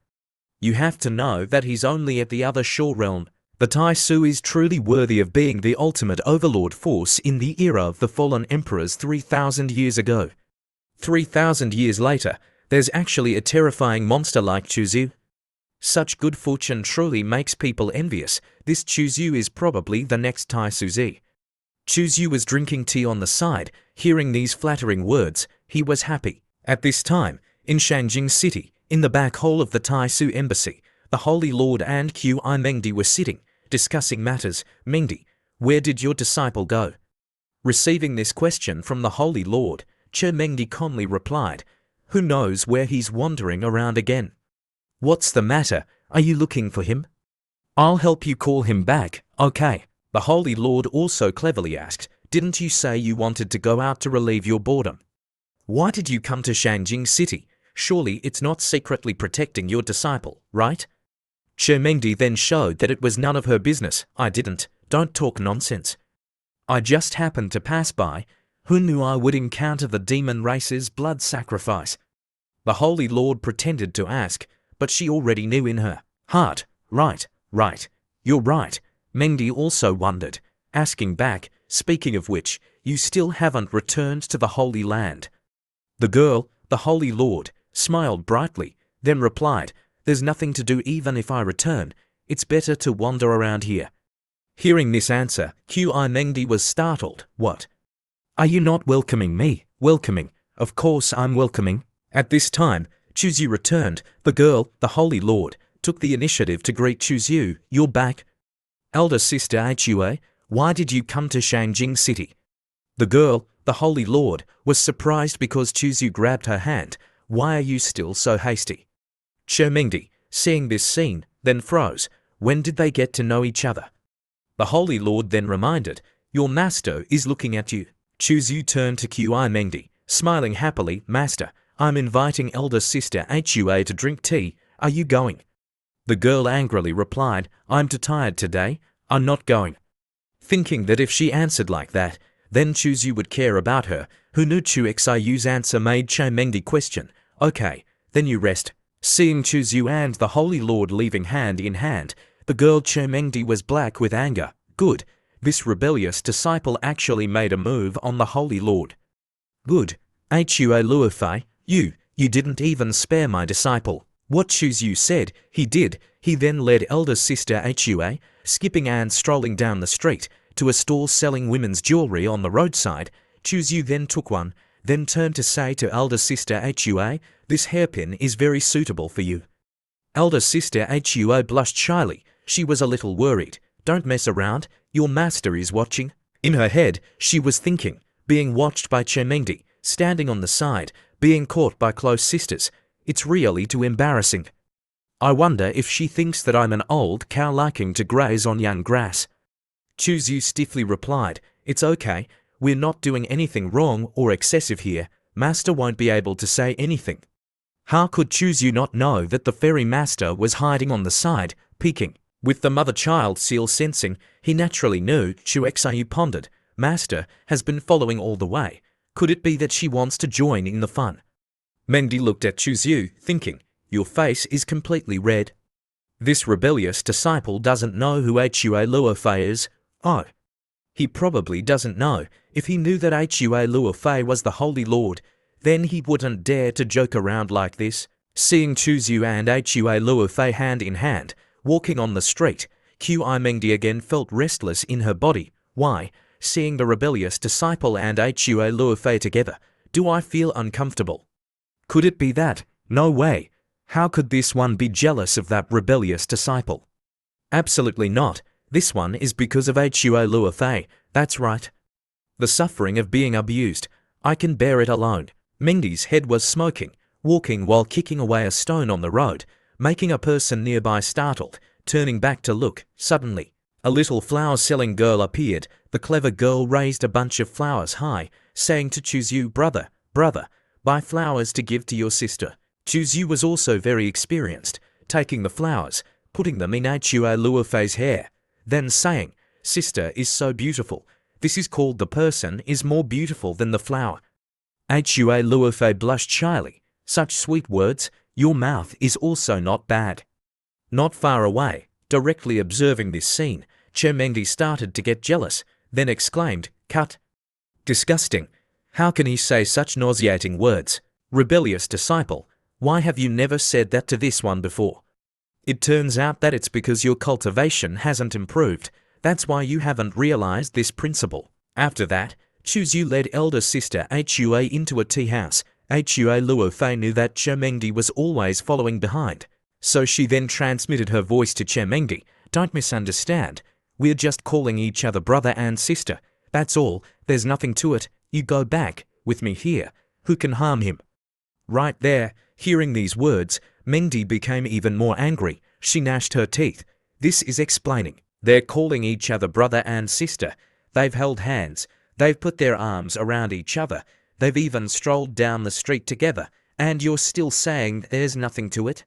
You have to know that he's only at the other shore realm. The Tai Su is truly worthy of being the ultimate overlord force in the era of the fallen emperors 3,000 years ago. 3,000 years later, there's actually a terrifying monster like Chuzyu. Such good fortune truly makes people envious. This Chuzyu is probably the next Tai Suzy. Chuzyu was drinking tea on the side. Hearing these flattering words, he was happy. At this time, in Shangjing City, in the back hall of the Tai Su embassy, the Holy Lord and Qi Mengdi were sitting, discussing matters. Mengdi, where did your disciple go? Receiving this question from the Holy Lord, Qi Mengdi calmly replied, who knows where he's wandering around again. What's the matter? Are you looking for him? I'll help you call him back, okay? The Holy Lord also cleverly asked, didn't you say you wanted to go out to relieve your boredom? Why did you come to Shangjing City? Surely it's not secretly protecting your disciple, right? Qi Mengdi then showed that it was none of her business. I didn't. Don't talk nonsense. I just happened to pass by. Who knew I would encounter the demon race's blood sacrifice? The Holy Lord pretended to ask, but she already knew in her heart. Right. You're right. Mengdi also wondered, asking back, speaking of which, you still haven't returned to the Holy Land. The girl, the Holy Lord, smiled brightly, then replied, there's nothing to do even if I return. It's better to wander around here. Hearing this answer, Qi Mengdi was startled. What? Are you not welcoming me? Welcoming? Of course I'm welcoming. At this time, Chuzyu returned. The girl, the Holy Lord, took the initiative to greet Chuzyu. You're back. Elder sister Hua, why did you come to Shangjing City? The girl, the Holy Lord, was surprised because Chuzyu grabbed her hand. Why are you still so hasty? Qi Mengdi, seeing this scene, then froze. When did they get to know each other? The Holy Lord then reminded, your master is looking at you. Chuzyu turned to Qi Mengdi, smiling happily, Master, I'm inviting elder sister Hua to drink tea. Are you going? The girl angrily replied, I'm too tired today. I'm not going. Thinking that if she answered like that, then Chuzyu would care about her, who knew Chuzyu's answer made Qi Mengdi question, okay, then you rest. Seeing Chuzyu and the Holy Lord leaving hand in hand, the girl Qi Mengdi was black with anger. Good. This rebellious disciple actually made a move on the Holy Lord. Good. Hua Luofei, you didn't even spare my disciple. What Chuzyu said, he did. He then led elder sister Hua, skipping and strolling down the street, to a stall selling women's jewelry on the roadside. Chuzyu then took one, then turned to say to elder sister Hua, this hairpin is very suitable for you. Elder sister Hua blushed shyly. She was a little worried. Don't mess around, your master is watching. In her head, she was thinking, being watched by Qi Mengdi, standing on the side, being caught by close sisters. It's really too embarrassing. I wonder if she thinks that I'm an old cow liking to graze on young grass. Chuzyu stiffly replied, it's okay, we're not doing anything wrong or excessive here. Master won't be able to say anything. How could Chuzyu not know that the fairy master was hiding on the side, peeking? With the mother-child seal sensing, he naturally knew. Chuzyu pondered, Master has been following all the way. Could it be that she wants to join in the fun? Mengdi looked at Chuzyu, thinking, your face is completely red. This rebellious disciple doesn't know who Hua Luofei is. Oh. He probably doesn't know. If he knew that Hua Luofei was the Holy Lord, then he wouldn't dare to joke around like this. Seeing Chuzyu and Hua Luofei hand in hand, walking on the street, Qi Mengdi again felt restless in her body. Why? Seeing the rebellious disciple and Hua Luofei together, do I feel uncomfortable? Could it be that? No way. How could this one be jealous of that rebellious disciple? Absolutely not. This one is because of Hua Luofei. That's right. The suffering of being abused. I can bear it alone. Mengdi's head was smoking, walking while kicking away a stone on the road, making a person nearby startled, turning back to look. Suddenly, a little flower-selling girl appeared. The clever girl raised a bunch of flowers high, saying to Chuzyu, brother, buy flowers to give to your sister. Chuzyu was also very experienced, taking the flowers, putting them in Hua Luofei's hair, then saying, sister is so beautiful. This is called the person is more beautiful than the flower. Hua Luofei blushed shyly. Such sweet words, your mouth is also not bad. Not far away, directly observing this scene, Mengdi started to get jealous, then exclaimed, cut. Disgusting. How can he say such nauseating words? Rebellious disciple, why have you never said that to this one before? It turns out that it's because your cultivation hasn't improved. That's why you haven't realized this principle. After that, Chuzyu led elder sister Hua into a tea house. Hua Luofei knew that Mengdi was always following behind. So she then transmitted her voice to Mengdi. Don't misunderstand. We're just calling each other brother and sister. That's all. There's nothing to it. You go back, with me here. Who can harm him? Right there, hearing these words, Mengdi became even more angry. She gnashed her teeth. This is explaining. They're calling each other brother and sister. They've held hands. They've put their arms around each other. They've even strolled down the street together. And you're still saying there's nothing to it?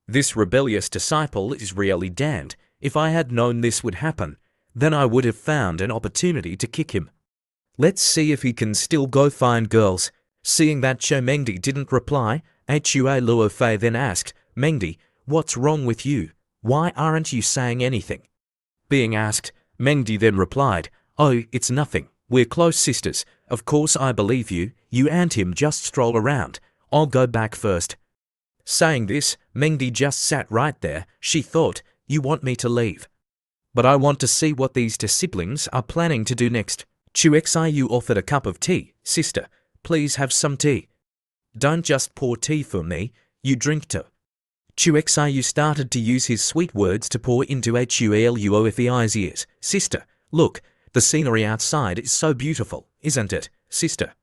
This rebellious disciple is really damned. If I had known this would happen, then I would have found an opportunity to kick him. Let's see if he can still go find girls. Seeing that Mengdi didn't reply, Hua Luofei then asked, Mengdi, what's wrong with you? Why aren't you saying anything? Being asked, Mengdi then replied, oh, it's nothing. We're close sisters. Of course I believe you. You and him just stroll around. I'll go back first. Saying this, Mengdi just sat right there. She thought, you want me to leave. But I want to see what these two siblings are planning to do next. Xiu offered a cup of tea. Sister, please have some tea. Don't just pour tea for me, you drink too. Xiu started to use his sweet words to pour into Hua Luofei's ears. Sister, look, the scenery outside is so beautiful, isn't it, sister?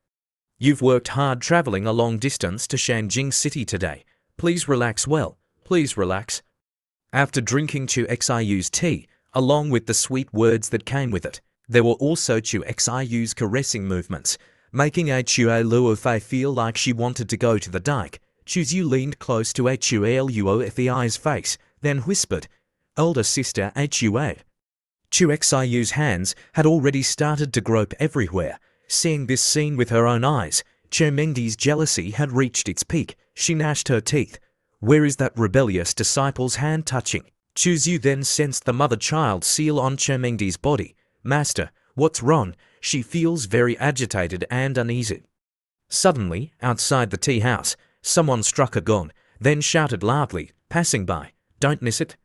You've worked hard traveling a long distance to Shanjing City today. Please relax well, please relax. After drinking Xiu's tea, along with the sweet words that came with it, there were also Xiu's caressing movements, making Hua Luofei feel like she wanted to go to the dike. Chuzyu leaned close to Hua Luofei's face, then whispered, elder sister Hua. Xiu's hands had already started to grope everywhere. Seeing this scene with her own eyes, Mengdi's jealousy had reached its peak. She gnashed her teeth. Where is that rebellious disciple's hand touching? Chuzyu then sensed the mother-child seal on Mengdi's body. Master, what's wrong? She feels very agitated and uneasy. Suddenly, outside the tea house, someone struck a gong, then shouted loudly, passing by, don't miss it.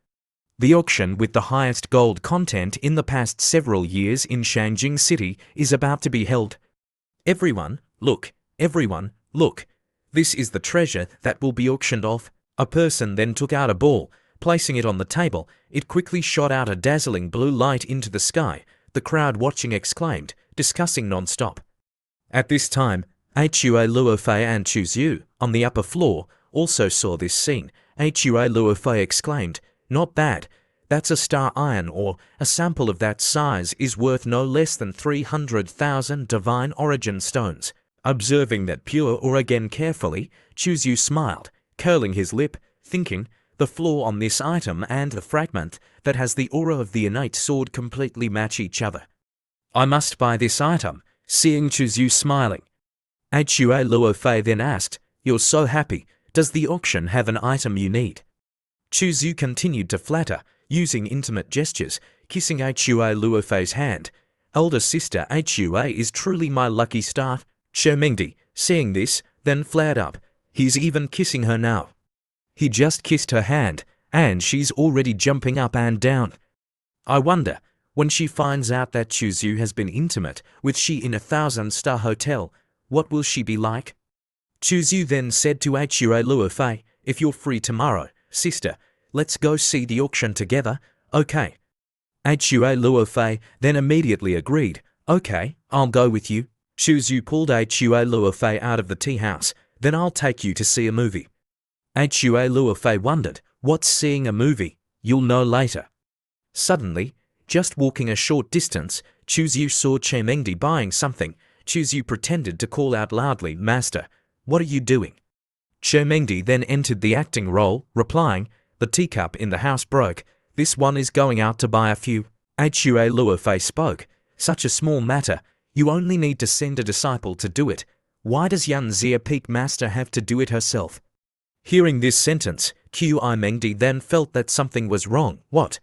The auction with the highest gold content in the past several years in Shanjing City is about to be held. Everyone, look. Everyone, look. This is the treasure that will be auctioned off. A person then took out a ball. Placing it on the table, it quickly shot out a dazzling blue light into the sky. The crowd watching exclaimed, discussing non-stop. At this time, Hua Luofei and Chuzyu, on the upper floor, also saw this scene. Hua Luofei exclaimed, not bad. That's a star iron ore. A sample of that size is worth no less than 300,000 divine origin stones. Observing that pure ore again carefully, Chuzyu smiled, curling his lip, thinking, the flaw on this item and the fragment that has the aura of the innate sword completely match each other. I must buy this item, seeing Chuzyu smiling. Hua Luofei then asked, you're so happy, does the auction have an item you need? Chuzyu continued to flatter, using intimate gestures, kissing Hua Luofei's hand. Elder sister Hua is truly my lucky star. Mengdi, seeing this, then flared up. He's even kissing her now. He just kissed her hand, and she's already jumping up and down. I wonder, when she finds out that Chuzyu has been intimate with she in a 1,000-star hotel, what will she be like? Chuzyu then said to Hua Luofei, if you're free tomorrow, sister, let's go see the auction together, okay? Hua Luofei then immediately agreed, okay, I'll go with you. Chuzu pulled Hua Luofei out of the tea house, then I'll take you to see a movie. Hua Luofei wondered, what's seeing a movie? You'll know later. Suddenly, just walking a short distance, Chuzu saw Chemengdi buying something. Chuzu pretended to call out loudly, Master, what are you doing? Chemengdi then entered the acting role, replying, the teacup in the house broke. This one is going out to buy a few. Hua Luofei spoke, such a small matter. You only need to send a disciple to do it. Why does Yan Xia Peak Master have to do it herself? Hearing this sentence, Mengdi then felt that something was wrong. What?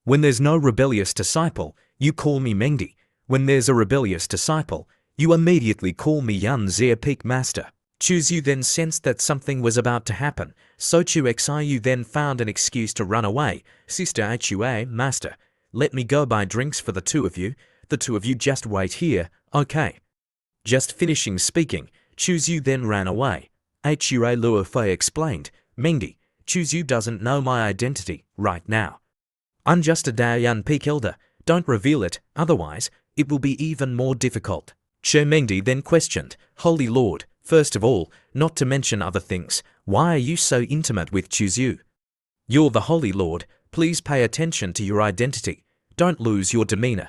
When there's no rebellious disciple, you call me Mengdi. When there's a rebellious disciple, you immediately call me Yan Xia Peak Master. Chuzu then sensed that something was about to happen, so Xiu then found an excuse to run away. Sister Hua, Master, let me go buy drinks for the two of you. The two of you just wait here, okay? Just finishing speaking, Chuzu then ran away. Hua Luofei explained, Mengdi, Chuzu doesn't know my identity right now. I'm just a Daoyan Peak elder. Don't reveal it, otherwise, it will be even more difficult. Mengdi then questioned, Holy Lord, first of all, not to mention other things, why are you so intimate with Chuzu? You're the Holy Lord, please pay attention to your identity. Don't lose your demeanor.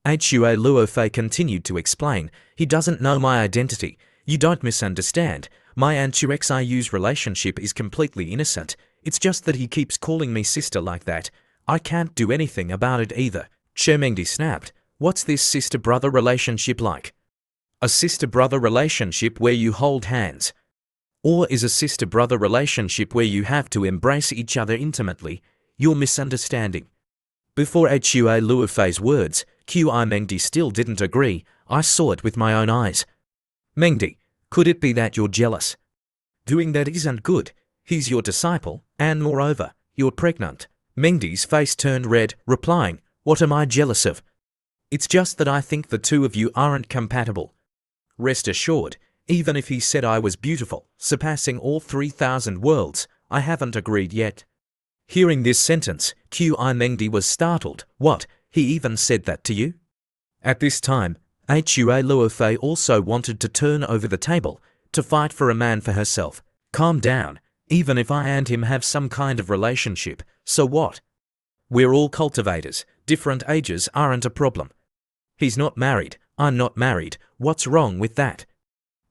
Hua Luofei continued to explain, he doesn't know my identity. You don't misunderstand. My and Xiu's relationship is completely innocent. It's just that he keeps calling me sister like that. I can't do anything about it either. Mengdi snapped, what's this sister-brother relationship like? A sister-brother relationship where you hold hands? Or is a sister-brother relationship where you have to embrace each other intimately? You're misunderstanding. Before Hua Luofei's words, Mengdi still didn't agree. I saw it with my own eyes. Mengdi, could it be that you're jealous? Doing that isn't good. He's your disciple, and moreover, you're pregnant. Mengdi's face turned red, replying, what am I jealous of? It's just that I think the two of you aren't compatible. Rest assured, even if he said I was beautiful, surpassing all 3,000 worlds, I haven't agreed yet. Hearing this sentence, Mengdi was startled. What, he even said that to you? At this time, Hua Luofei also wanted to turn over the table, to fight for a man for herself. Calm down, even if I and him have some kind of relationship, so what? We're all cultivators, different ages aren't a problem. He's not married, I'm not married, what's wrong with that?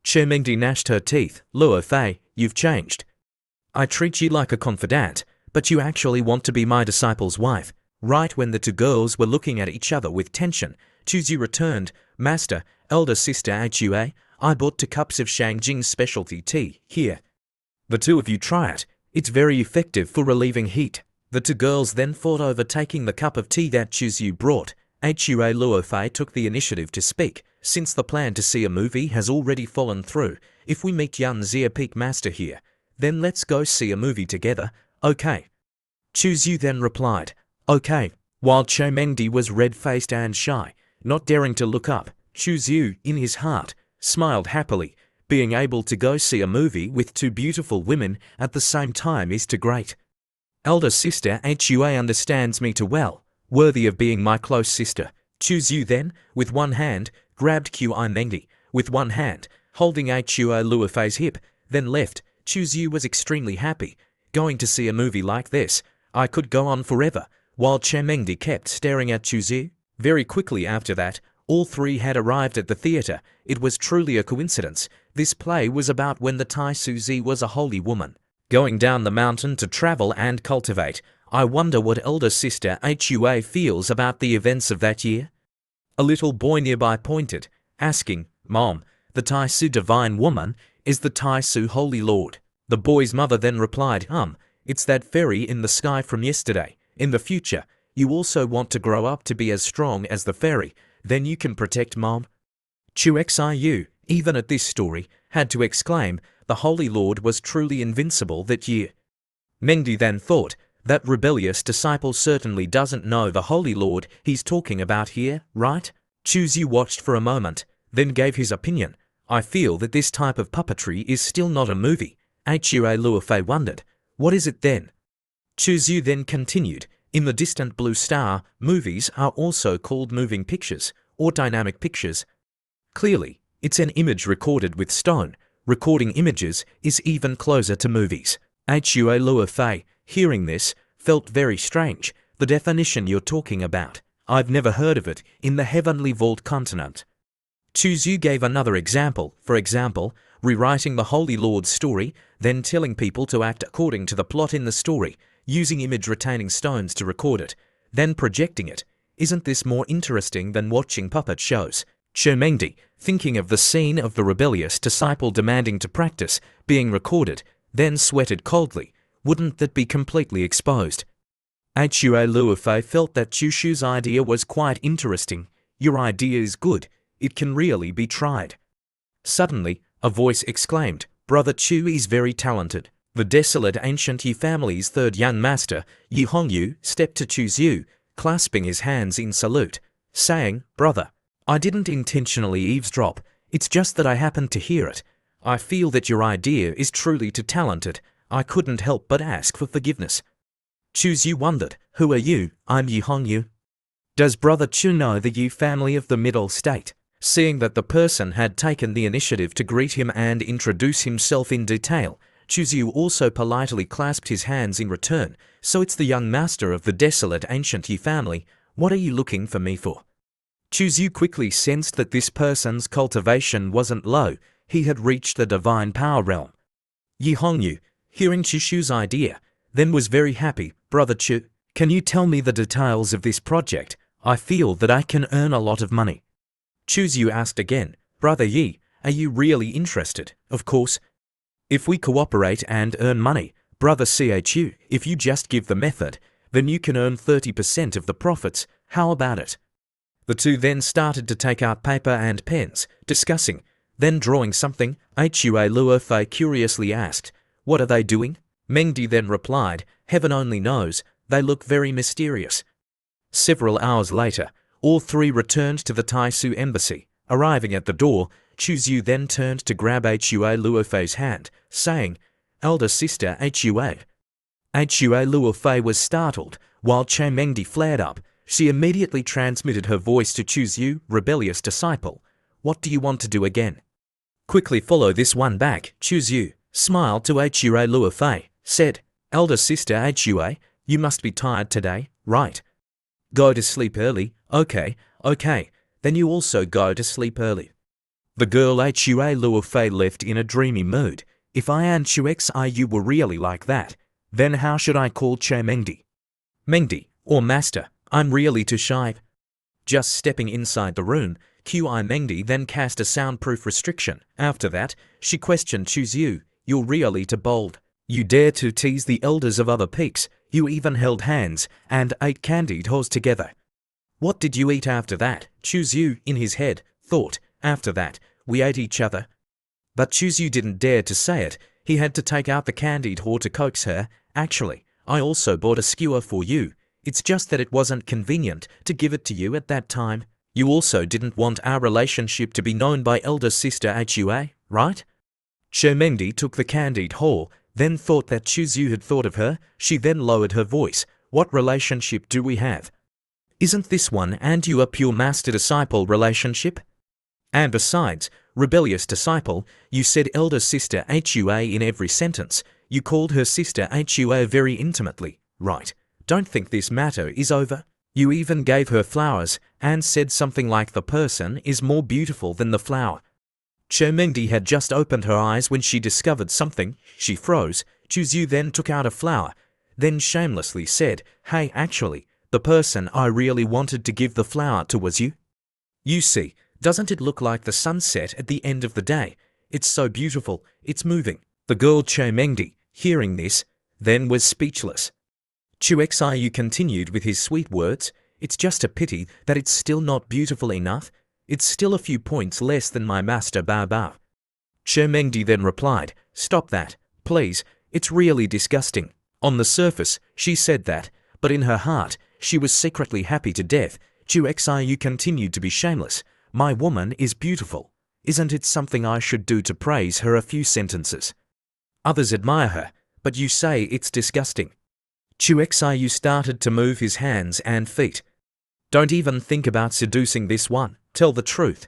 Mengdi gnashed her teeth, Luofei, you've changed. I treat you like a confidant, but you actually want to be my disciple's wife. Right when the two girls were looking at each other with tension, Chuzu returned, Master, elder sister Hua, I bought 2 cups of Shangjing's specialty tea, here. The two of you try it, it's very effective for relieving heat. The two girls then fought over taking the cup of tea that Chuzu brought. Hua Luofei took the initiative to speak, since the plan to see a movie has already fallen through. If we meet Yan Xia Peak Master here, then let's go see a movie together, okay? Chuzu then replied, okay, while Mengdi was red-faced and shy, not daring to look up. Chuzu, in his heart, smiled happily. Being able to go see a movie with 2 beautiful women at the same time is too great. Elder sister Hua understands me too well, worthy of being my close sister. Chuzu then, with one hand, grabbed Mengdi, with one hand, holding Hua Luofei's hip, then left. Chuzu was extremely happy. Going to see a movie like this, I could go on forever, while Mengdi kept staring at Chuzu. Very quickly after that, all 3 had arrived at the theatre. It was truly a coincidence. This play was about when the Tai Suzi was a holy woman, going down the mountain to travel and cultivate. I wonder what elder sister Hua feels about the events of that year? A little boy nearby pointed, asking, Mom, the Tai Su divine woman is the Tai Su holy lord. The boy's mother then replied, it's that fairy in the sky from yesterday. In the future, you also want to grow up to be as strong as the fairy, then you can protect Mom. Xiu, even at this story, had to exclaim, the Holy Lord was truly invincible that year. Mengdi then thought, that rebellious disciple certainly doesn't know the Holy Lord he's talking about here, right? Chuzu watched for a moment, then gave his opinion. I feel that this type of puppetry is still not a movie. Hua Luofei wondered. What is it then? Chu Zhu then continued. In the distant blue star, movies are also called moving pictures or dynamic pictures. Clearly, it's an image recorded with stone. Recording images is even closer to movies. Hua Luofei, hearing this, felt very strange. The definition you're talking about. I've never heard of it in the heavenly vault continent. Chu Zhu gave another example. For example, rewriting the Holy Lord's story, then telling people to act according to the plot in the story, using image-retaining stones to record it, then projecting it. Isn't this more interesting than watching puppet shows? Chermengdi, thinking of the scene of the rebellious disciple demanding to practice, being recorded, then sweated coldly. Wouldn't that be completely exposed? Hua Luofei felt that Chu Shu's idea was quite interesting. Your idea is good. It can really be tried. Suddenly, a voice exclaimed, Brother Chu is very talented. The desolate ancient Yu family's third young master, Yu Hongyu, stepped to Chu Zhu, clasping his hands in salute, saying, Brother, I didn't intentionally eavesdrop. It's just that I happened to hear it. I feel that your idea is truly too talented. I couldn't help but ask for forgiveness. Chu Zhu wondered, Who are you? I'm Yu Hongyu. Does Brother Chu know the Yu family of the Middle State? Seeing that the person had taken the initiative to greet him and introduce himself in detail, Chu Zhu also politely clasped his hands in return. So it's the young master of the desolate ancient Yu family. What are you looking for me for? Chu Zhu quickly sensed that this person's cultivation wasn't low. He had reached the divine power realm. Yu Hongyu, hearing Chu Shu's idea, then was very happy. Brother Chu, can you tell me the details of this project? I feel that I can earn a lot of money. Chu Zhu asked again, Brother Yi, are you really interested? Of course. If we cooperate and earn money, Brother Chu, if you just give the method, then you can earn 30% of the profits. How about it? The two then started to take out paper and pens, discussing, then drawing something. Hua Luofei curiously asked, What are they doing? Mengdi then replied, Heaven only knows, they look very mysterious. Several hours later, all three returned to the Taisu embassy. Arriving at the door, Chu Zhu then turned to grab Hua Luofei's hand, saying, Elder sister Hua. Hua Luofei was startled, while Chermengdi flared up. She immediately transmitted her voice to Chu Zhu, rebellious disciple. What do you want to do again? Quickly follow this one back. Chu Zhu smiled to Hua Luofei, said, Elder sister Hua, you must be tired today, right? Go to sleep early. Okay, then you also go to sleep early. The girl Hua Luofei left in a dreamy mood. If I and Xiu were really like that, then how should I call Chermengdi? Mengdi, or master, I'm really too shy. Just stepping inside the room, Qi Mengdi then cast a soundproof restriction. After that, she questioned Chu Zhu, You're really too bold. You dare to tease the elders of other peaks. You even held hands and ate candied horse together. What did you eat after that? Chu Zhu, in his head, thought, After that, we ate each other. But Chu Zhu didn't dare to say it. He had to take out the candied whore to coax her. Actually, I also bought a skewer for you. It's just that it wasn't convenient to give it to you at that time. You also didn't want our relationship to be known by elder sister Hua, right? Chermengdi took the candied whore, then thought that Chu Zhu had thought of her. She then lowered her voice. What relationship do we have? Isn't this one and you a pure master-disciple relationship? And besides, rebellious disciple, you said elder sister Hua in every sentence. You called her sister Hua very intimately, right? Don't think this matter is over. You even gave her flowers and said something like the person is more beautiful than the flower. Chermengdi had just opened her eyes when she discovered something. She froze. Chu Zhu then took out a flower, then shamelessly said, Hey, actually, the person I really wanted to give the flower to was you. You see, doesn't it look like the sunset at the end of the day? It's so beautiful, it's moving. The girl Chermengdi, hearing this, then was speechless. Chu Xiu continued with his sweet words, It's just a pity that it's still not beautiful enough. It's still a few points less than my master Bao Bao. Chermengdi then replied, Stop that, please, it's really disgusting. On the surface, she said that, but in her heart, she was secretly happy to death. Chu Xiu continued to be shameless. My woman is beautiful. Isn't it something I should do to praise her a few sentences? Others admire her, but you say it's disgusting. Chu Xiu started to move his hands and feet. Don't even think about seducing this one, tell the truth.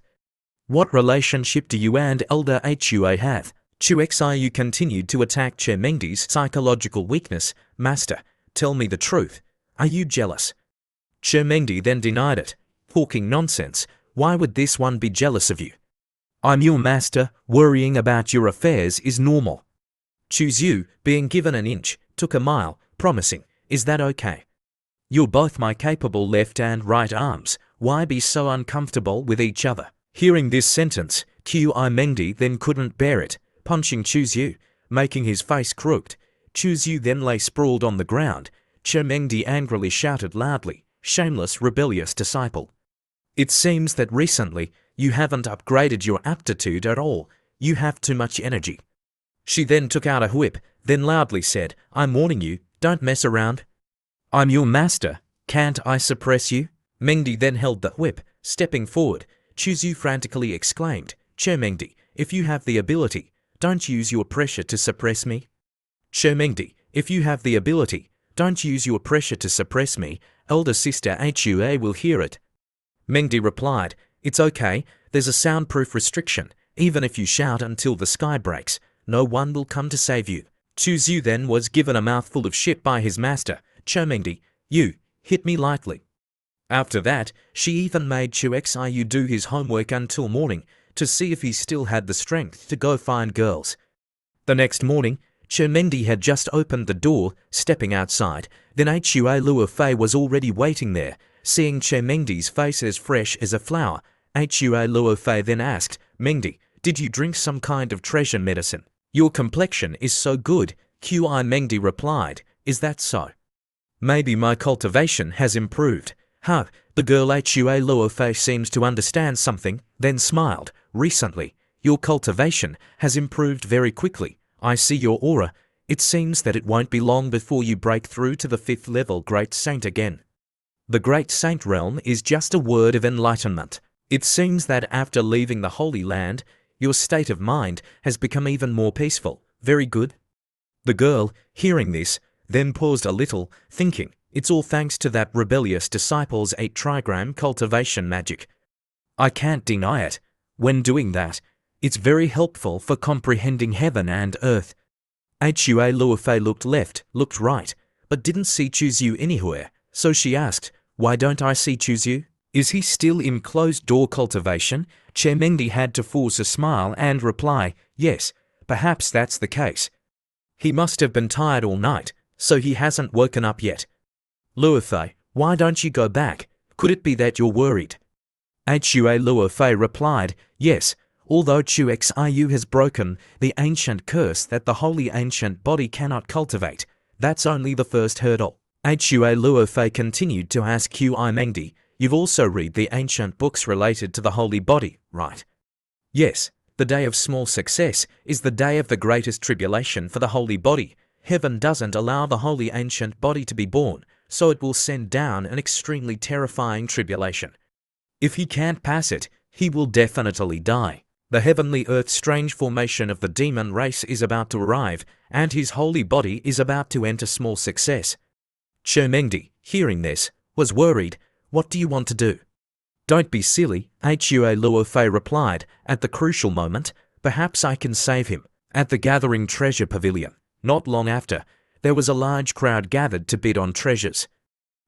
What relationship do you and Elder Hua have? Chu Xiu continued to attack Che Mengdi's psychological weakness. Master, tell me the truth. Are you jealous? Che Mengdi then denied it. Talking nonsense, why would this one be jealous of you? I'm your master, worrying about your affairs is normal. Chu Xiu, being given an inch, took a mile, promising, is that okay? You're both my capable left and right arms, why be so uncomfortable with each other? Hearing this sentence, Qi Mengdi then couldn't bear it, punching Chu Xiu, making his face crooked. Chu Xiu then lay sprawled on the ground. Che Mengdi angrily shouted loudly, shameless rebellious disciple. It seems that recently, you haven't upgraded your aptitude at all, you have too much energy. She then took out a whip, then loudly said, I'm warning you, don't mess around. I'm your master, can't I suppress you? Mengdi then held the whip, stepping forward. Chu Xiu frantically exclaimed, Che Mengdi, if you have the ability, don't use your pressure to suppress me. Che Mengdi, if you have the ability, don't use your pressure to suppress me, elder sister Hua will hear it. Mengdi replied, it's okay, there's a soundproof restriction, even if you shout until the sky breaks, no one will come to save you. Chu Xiu then was given a mouthful of shit by his master, Che Mengdi, you, hit me lightly. After that, she even made Chu Xiu do his homework until morning, to see if he still had the strength to go find girls. The next morning, Che Mengdi had just opened the door, stepping outside, then Hua Luofei was already waiting there. Seeing Che Mengdi's face as fresh as a flower, Hua Luofei then asked, Mengdi, did you drink some kind of treasure medicine? Your complexion is so good, Qi Mengdi replied, is that so? Maybe my cultivation has improved. Huh, the girl Hua Luofei seems to understand something, then smiled, recently, your cultivation has improved very quickly. I see your aura, it seems that it won't be long before you break through to the 5th level Great Saint again. The Great Saint realm is just a word of enlightenment. It seems that after leaving the Holy Land, your state of mind has become even more peaceful. Very good. The girl, hearing this, then paused a little, thinking, it's all thanks to that rebellious disciple's 8 trigram cultivation magic. I can't deny it. When doing that, it's very helpful for comprehending heaven and earth. Hua Luofei looked left, looked right, but didn't see Chu Xiu anywhere, so she asked, why don't I see Chu Xiu? Is he still in closed-door cultivation? Che Mengdi had to force a smile and reply, yes, perhaps that's the case. He must have been tired all night, so he hasn't woken up yet. Luofei, why don't you go back? Could it be that you're worried? Hua Luofei replied, yes, although Chu Xiu has broken the ancient curse that the holy ancient body cannot cultivate, that's only the first hurdle. Hua Luofei continued to ask Qi Mengdi, you've also read the ancient books related to the holy body, right? Yes, the day of small success is the day of the greatest tribulation for the holy body. Heaven doesn't allow the holy ancient body to be born, so it will send down an extremely terrifying tribulation. If he can't pass it, he will definitely die. The heavenly earth strange formation of the demon race is about to arrive, and his holy body is about to enter small success. Che Mengdi, hearing this, was worried. What do you want to do? Don't be silly, Hua Luofei replied. At the crucial moment, perhaps I can save him. At the gathering treasure pavilion, not long after, there was a large crowd gathered to bid on treasures.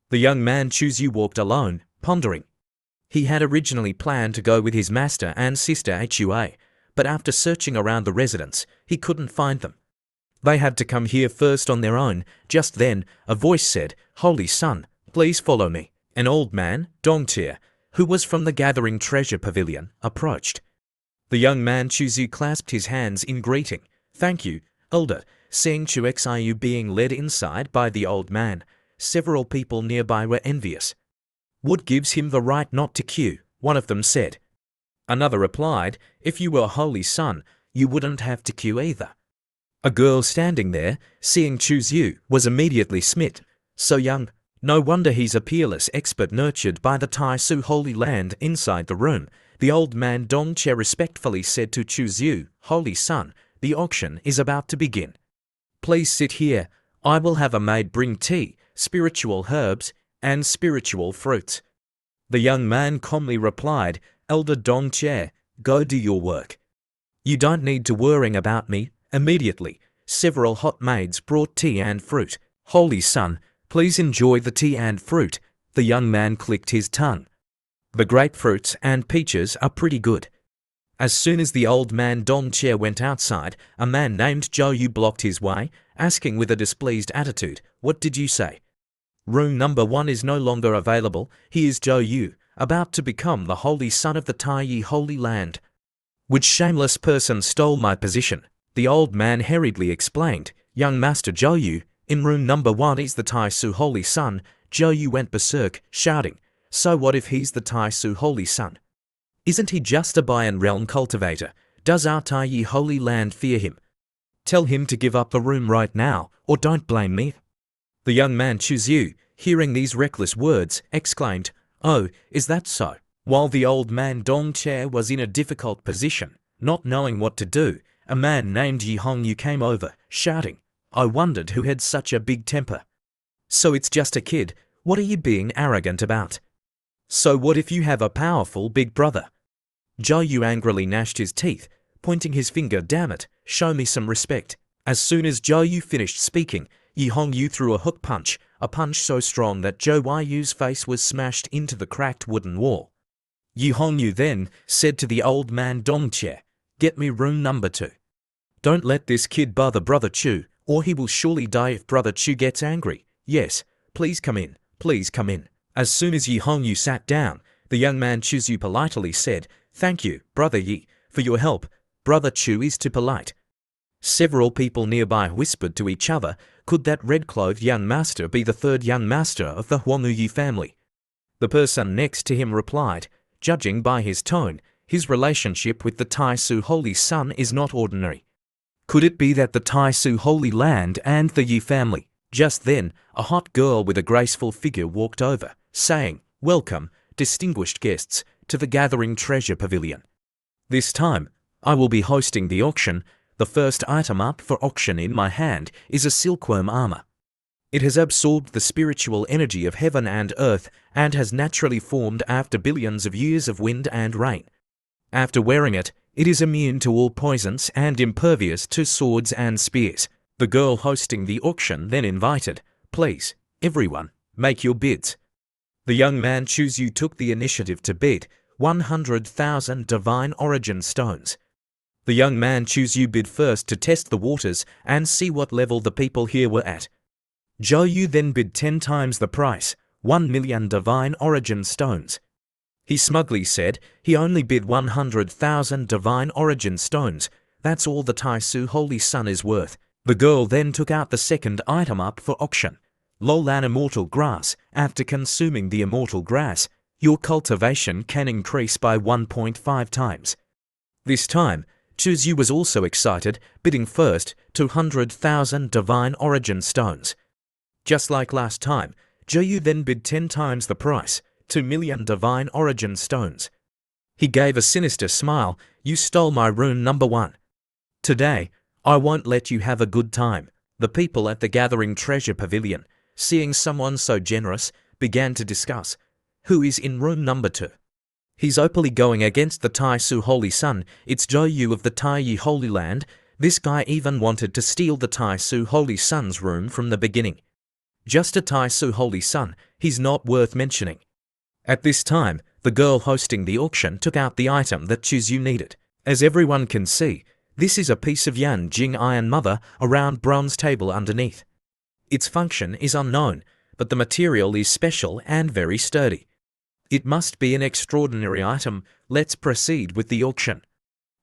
The young man Chu Xiu walked alone, pondering. He had originally planned to go with his master and sister Hua, but after searching around the residence, he couldn't find them. They had to come here first on their own. Just then, a voice said, Holy Son, please follow me. An old man, Dongtia, who was from the gathering treasure pavilion, approached. The young man Chu Xiu clasped his hands in greeting. Thank you, elder. Seeing Chu Xiu being led inside by the old man, several people nearby were envious. What gives him the right not to queue? One of them said. Another replied, if you were a holy son, you wouldn't have to queue either. A girl standing there, seeing Chu Xiu, was immediately smit. So young, no wonder he's a peerless expert nurtured by the Tai Su Holy Land. Inside the room, the old man Dong Che respectfully said to Chu Xiu, Holy son, the auction is about to begin. Please sit here. I will have a maid bring tea, spiritual herbs, and spiritual fruits. The young man calmly replied, Elder Dong Chair, go do your work. You don't need to worrying about me. Immediately, several hot maids brought tea and fruit. Holy Son, please enjoy the tea and fruit. The young man clicked his tongue. The grapefruits and peaches are pretty good. As soon as the old man Dong Chair went outside, a man named Zhou Yu blocked his way, asking with a displeased attitude, What did you say? Room number 1 is no longer available. He is Zhou Yu, about to become the holy son of the Taiyi Holy Land. Which shameless person stole my position? The old man hurriedly explained, Young Master Zhou Yu, in room number 1 is the Tai Su Holy Son. Zhou Yu went berserk, shouting, So what if he's the Tai Su Holy Son? Isn't he just a Bayan realm cultivator? Does our Taiyi Holy Land fear him? Tell him to give up the room right now, or don't blame me. The young man Yu, hearing these reckless words, exclaimed, Oh, is that so? While the old man Dong Chair was in a difficult position, not knowing what to do, a man named Yi Hongyu came over, shouting, I wondered who had such a big temper. So it's just a kid. What are you being arrogant about? So what if you have a powerful big brother? Zhou Yu angrily gnashed his teeth, pointing his finger, Damn it, show me some respect. As soon as Zhou Yu finished speaking, Yi Hongyu threw a hook punch, a punch so strong that Zhou Yu's face was smashed into the cracked wooden wall. Yi Hongyu then said to the old man Dong Chair, Get me room number 2. Don't let this kid bother Brother Chu, or he will surely die if Brother Chu gets angry. Yes, please come in, please come in. As soon as Yi Hongyu sat down, the young man Chu politely said, Thank you, Brother Yi, for your help. Brother Chu is too polite. Several people nearby whispered to each other, Could that red-clothed young master be the third young master of the Huangyu family? The person next to him replied, Judging by his tone, his relationship with the Tai Su Holy Son is not ordinary. Could it be that the Tai Su Holy Land and the Yi family? Just then, a hot girl with a graceful figure walked over, saying, Welcome, distinguished guests, to the Gathering Treasure Pavilion. This time, I will be hosting the auction. The first item up for auction in my hand is a silkworm armor. It has absorbed the spiritual energy of heaven and earth and has naturally formed after billions of years of wind and rain. After wearing it, it is immune to all poisons and impervious to swords and spears. The girl hosting the auction then invited, Please, everyone, make your bids. The young man Yu took the initiative to bid 100,000 divine origin stones. The young man Yu bid first to test the waters and see what level the people here were at. Zhou Yu then bid 10 times the price, 1 million divine origin stones. He smugly said he only bid 100,000 divine origin stones. That's all the Tai Su Holy Son is worth. The girl then took out the second item up for auction. Lolan Immortal Grass. After consuming the immortal grass, your cultivation can increase by 1.5 times. This time, Yu was also excited, bidding first 200,000 divine origin stones. Just like last time, Zhou Yu then bid 10 times the price, 2 million divine origin stones. He gave a sinister smile, You stole my room number 1. Today, I won't let you have a good time. The people at the Gathering Treasure Pavilion, seeing someone so generous, began to discuss, Who is in room number 2? He's openly going against the Tai Su Holy Son. It's Zhou Yu of the Taiyi Holy Land. This guy even wanted to steal the Tai Su Holy Son's room from the beginning. Just a Tai Su Holy Son, he's not worth mentioning. At this time, the girl hosting the auction took out the item that Yu needed. As everyone can see, this is a piece of Yan Jing iron mother, a round bronze table underneath. Its function is unknown, but the material is special and very sturdy. It must be an extraordinary item. Let's proceed with the auction.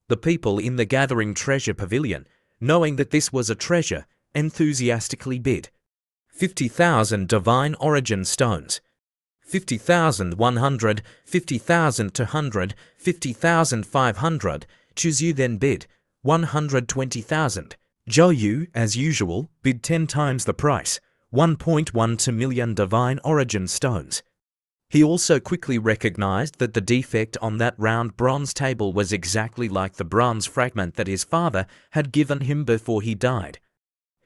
The people in the Gathering Treasure Pavilion, knowing that this was a treasure, enthusiastically bid 50,000 divine origin stones. 50,100, 50,200, 50,500. Yu then bid 120,000. Zhou Yu, as usual, bid 10 times the price, 1.12 million divine origin stones. He also quickly recognized that the defect on that round bronze table was exactly like the bronze fragment that his father had given him before he died.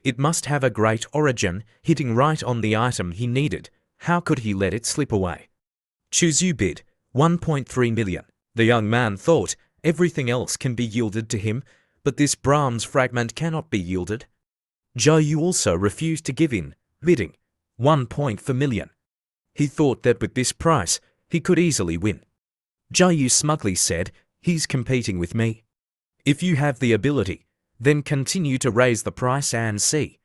It must have a great origin, hitting right on the item he needed. How could he let it slip away? Chuzyu bid 1.3 million. The young man thought everything else can be yielded to him, but this bronze fragment cannot be yielded. Zhou also refused to give in, bidding 1.4 million. He thought that with this price, he could easily win. Zhou smugly said, "He's competing with me. If you have the ability, then continue to raise the price and see."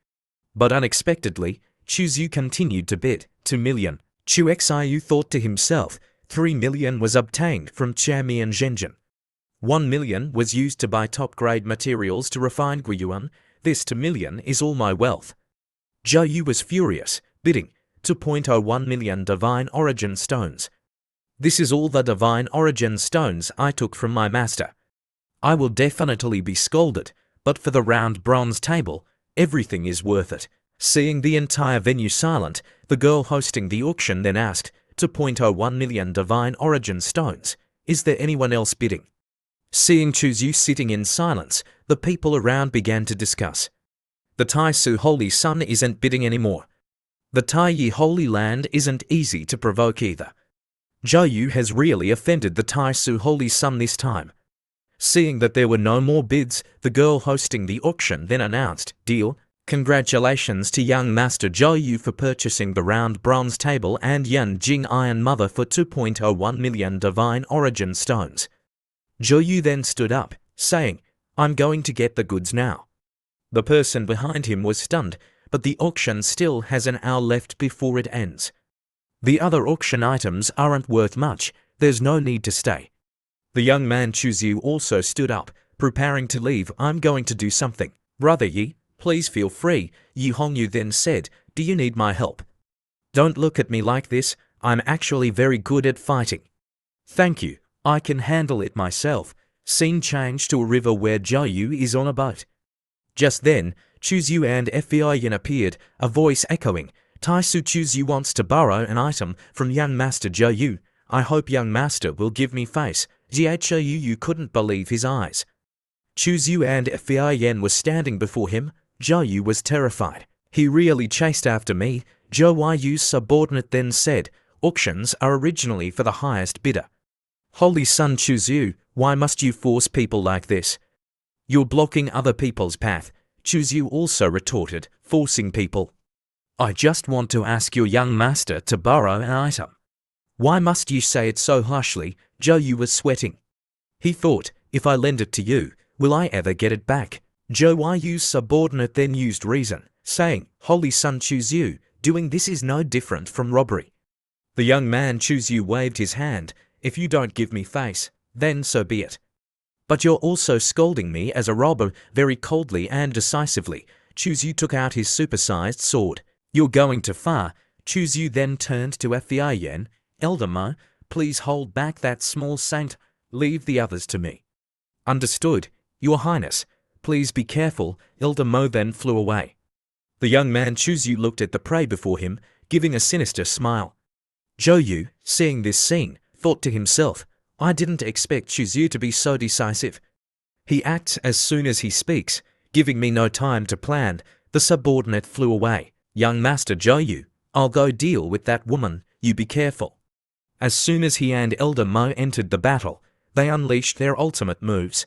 But unexpectedly, Chuzyu continued to bid 2 million. Chu Xiu thought to himself, 3 million was obtained from Chamian Zhenjin. 1 million was used to buy top-grade materials to refine Guiyuan. This 2 million is all my wealth. Zhou was furious, bidding 2.01 million divine origin stones. This is all the divine origin stones I took from my master. I will definitely be scolded, but for the round bronze table, everything is worth it. Seeing the entire venue silent, the girl hosting the auction then asked, 2.01 million divine origin stones. Is there anyone else bidding? Seeing Chuzyu sitting in silence, the people around began to discuss. The Taisu Holy Sun isn't bidding anymore. The Taiyi Holy Land isn't easy to provoke either. Zhou has really offended the Taisu Holy Sun this time. Seeing that there were no more bids, the girl hosting the auction then announced, "Deal. Congratulations to young Master Zhou for purchasing the round bronze table and Yan Jing Iron Mother for 2.01 million divine origin stones." Zhou then stood up, saying, "I'm going to get the goods now." The person behind him was stunned, but the auction still has an hour left before it ends. The other auction items aren't worth much, there's no need to stay. The young man Chuzyu also stood up, preparing to leave. "I'm going to do something. Brother Yi, please feel free." Yi Hongyu then said, "Do you need my help?" "Don't look at me like this, I'm actually very good at fighting." "Thank you, I can handle it myself." Scene changed to a river where Zhou is on a boat. Just then, Chuzyu and Feiyin appeared, a voice echoing, "Taisu Chuzyu wants to borrow an item from young Master Zhou. I hope young Master will give me face." Zhou couldn't believe his eyes. Chuzyu and Feiyin were standing before him. Zhou was terrified. "He really chased after me," Zhou's subordinate then said. "Auctions are originally for the highest bidder." "Holy Sun Chuzyu, why must you force people like this? You're blocking other people's path," Chuzyu also retorted, "forcing people. I just want to ask your young master to borrow an item." "Why must you say it so harshly?" Zhou was sweating. He thought, "If I lend it to you, will I ever get it back?" Zhou's subordinate then used reason, saying, "Holy Sun Chuzyu, doing this is no different from robbery." The young man Chuzyu waved his hand. "If you don't give me face, then so be it. But you're also scolding me as a robber." Very coldly and decisively, Chuzyu took out his supersized sword. "You're going too far." Chuzyu then turned to Feiyin. "Elder Mo, please hold back that small saint. Leave the others to me." "Understood, Your Highness. Please be careful." Elder Mo then flew away. The young man Chuzyu looked at the prey before him, giving a sinister smile. Zhou, seeing this scene, thought to himself, "I didn't expect Chuzyu to be so decisive. He acts as soon as he speaks, giving me no time to plan." The subordinate flew away. "Young Master Zhou, I'll go deal with that woman, you be careful." As soon as he and Elder Mo entered the battle, they unleashed their ultimate moves.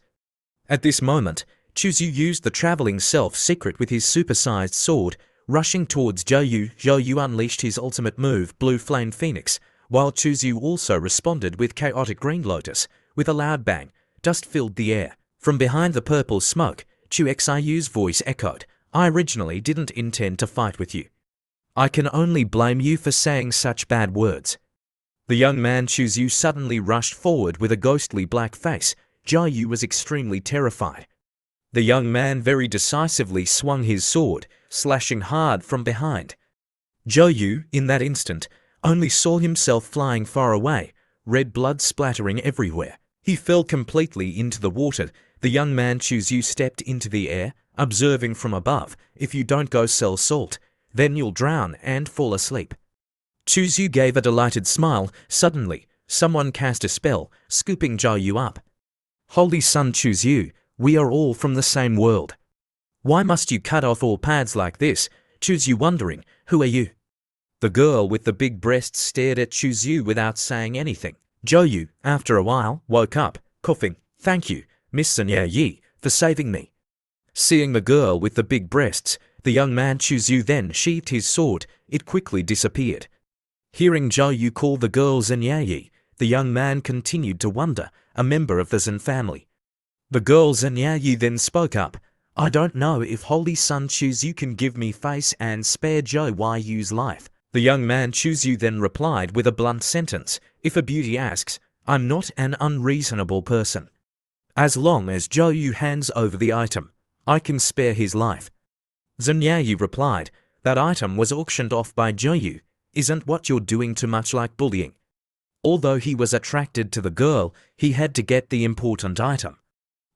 At this moment, Chuzyu used the traveling self-secret with his supersized sword, rushing towards Zhou. Zhou unleashed his ultimate move, Blue Flame Phoenix, while Chuzyu also responded with Chaotic Green Lotus. With a loud bang, dust filled the air. From behind the purple smoke, Chu Xiu's voice echoed, "I originally didn't intend to fight with you. I can only blame you for saying such bad words." The young man Chuzyu suddenly rushed forward with a ghostly black face. Zhou was extremely terrified. The young man very decisively swung his sword, slashing hard from behind. Zhou, in that instant, only saw himself flying far away, red blood splattering everywhere. He fell completely into the water. The young man Chuzyu stepped into the air, observing from above, "If you don't go sell salt, then you'll drown and fall asleep." Chuzu gave a delighted smile. Suddenly, someone cast a spell, scooping Zhou up. Holy Sun Chuzu, we are all from the same world. Why must you cut off all paths like this? Chuzu wondering, who are you? The girl with the big breasts stared at Chuzu without saying anything. Zhou, after a while, woke up, coughing. Thank you, Miss Sanya Yi, for saving me. Seeing the girl with the big breasts, the young man Chuzu then sheathed his sword. It quickly disappeared. Hearing Zhou call the girl Zanya Yi, the young man continued to wonder, a member of the Zhen family. The girl Zanya Yi then spoke up. I don't know if Holy Sun Chuzu can give me face and spare Zhou Yu's life. The young man Chuzu then replied with a blunt sentence. If a beauty asks, I'm not an unreasonable person. As long as Zhou Yu hands over the item, I can spare his life. Zanya Yi replied, that item was auctioned off by Zhou Yu. Isn't what you're doing too much like bullying? Although he was attracted to the girl, he had to get the important item.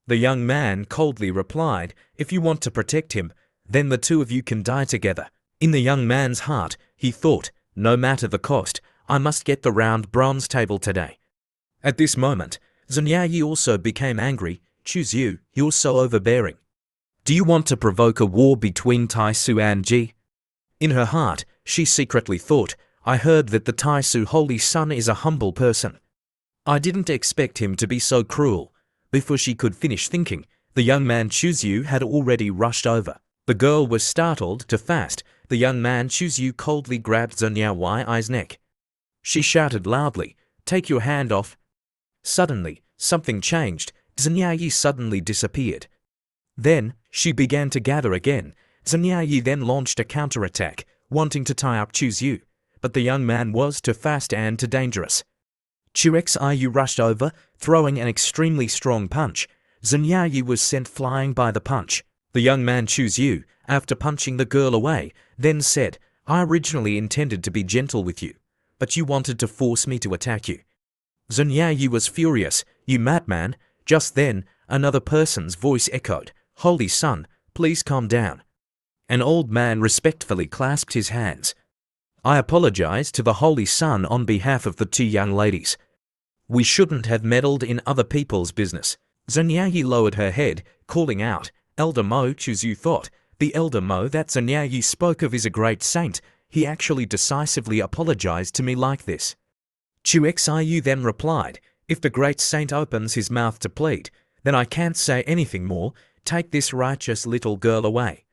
The young man coldly replied, if you want to protect him, then the two of you can die together. In the young man's heart, he thought, no matter the cost, I must get the round bronze table today. At this moment, Zanya Yi also became angry. Chuzu, you're so overbearing. Do you want to provoke a war between Taisu and Ji? In her heart, she secretly thought, I heard that the Taisu Holy Sun is a humble person. I didn't expect him to be so cruel. Before she could finish thinking, the young man Chuzu had already rushed over. The girl was startled to fast. The young man Chuzu coldly grabbed Zanya Yi's neck. She shouted loudly, take your hand off. Suddenly, something changed. Zanya Yi suddenly disappeared. Then, she began to gather again. Zanya Yi then launched a counterattack, wanting to tie up Chuzu, but the young man was too fast and too dangerous. Chuxiu rushed over, throwing an extremely strong punch. Zanya Yi was sent flying by the punch. The young man Chuzu, after punching the girl away, then said, I originally intended to be gentle with you, but you wanted to force me to attack you. Zanya Yi was furious. You madman. Just then, another person's voice echoed, Holy Sun, please calm down. An old man respectfully clasped his hands. I apologize to the Holy Sun on behalf of the two young ladies. We shouldn't have meddled in other people's business. Zanya Yi lowered her head, calling out, Elder Mo. Chuzu thought, the Elder Mo that Zanya Yi spoke of is a great saint. He actually decisively apologized to me like this. Chuxiu then replied, if the great saint opens his mouth to plead, then I can't say anything more. Take this righteous little girl away.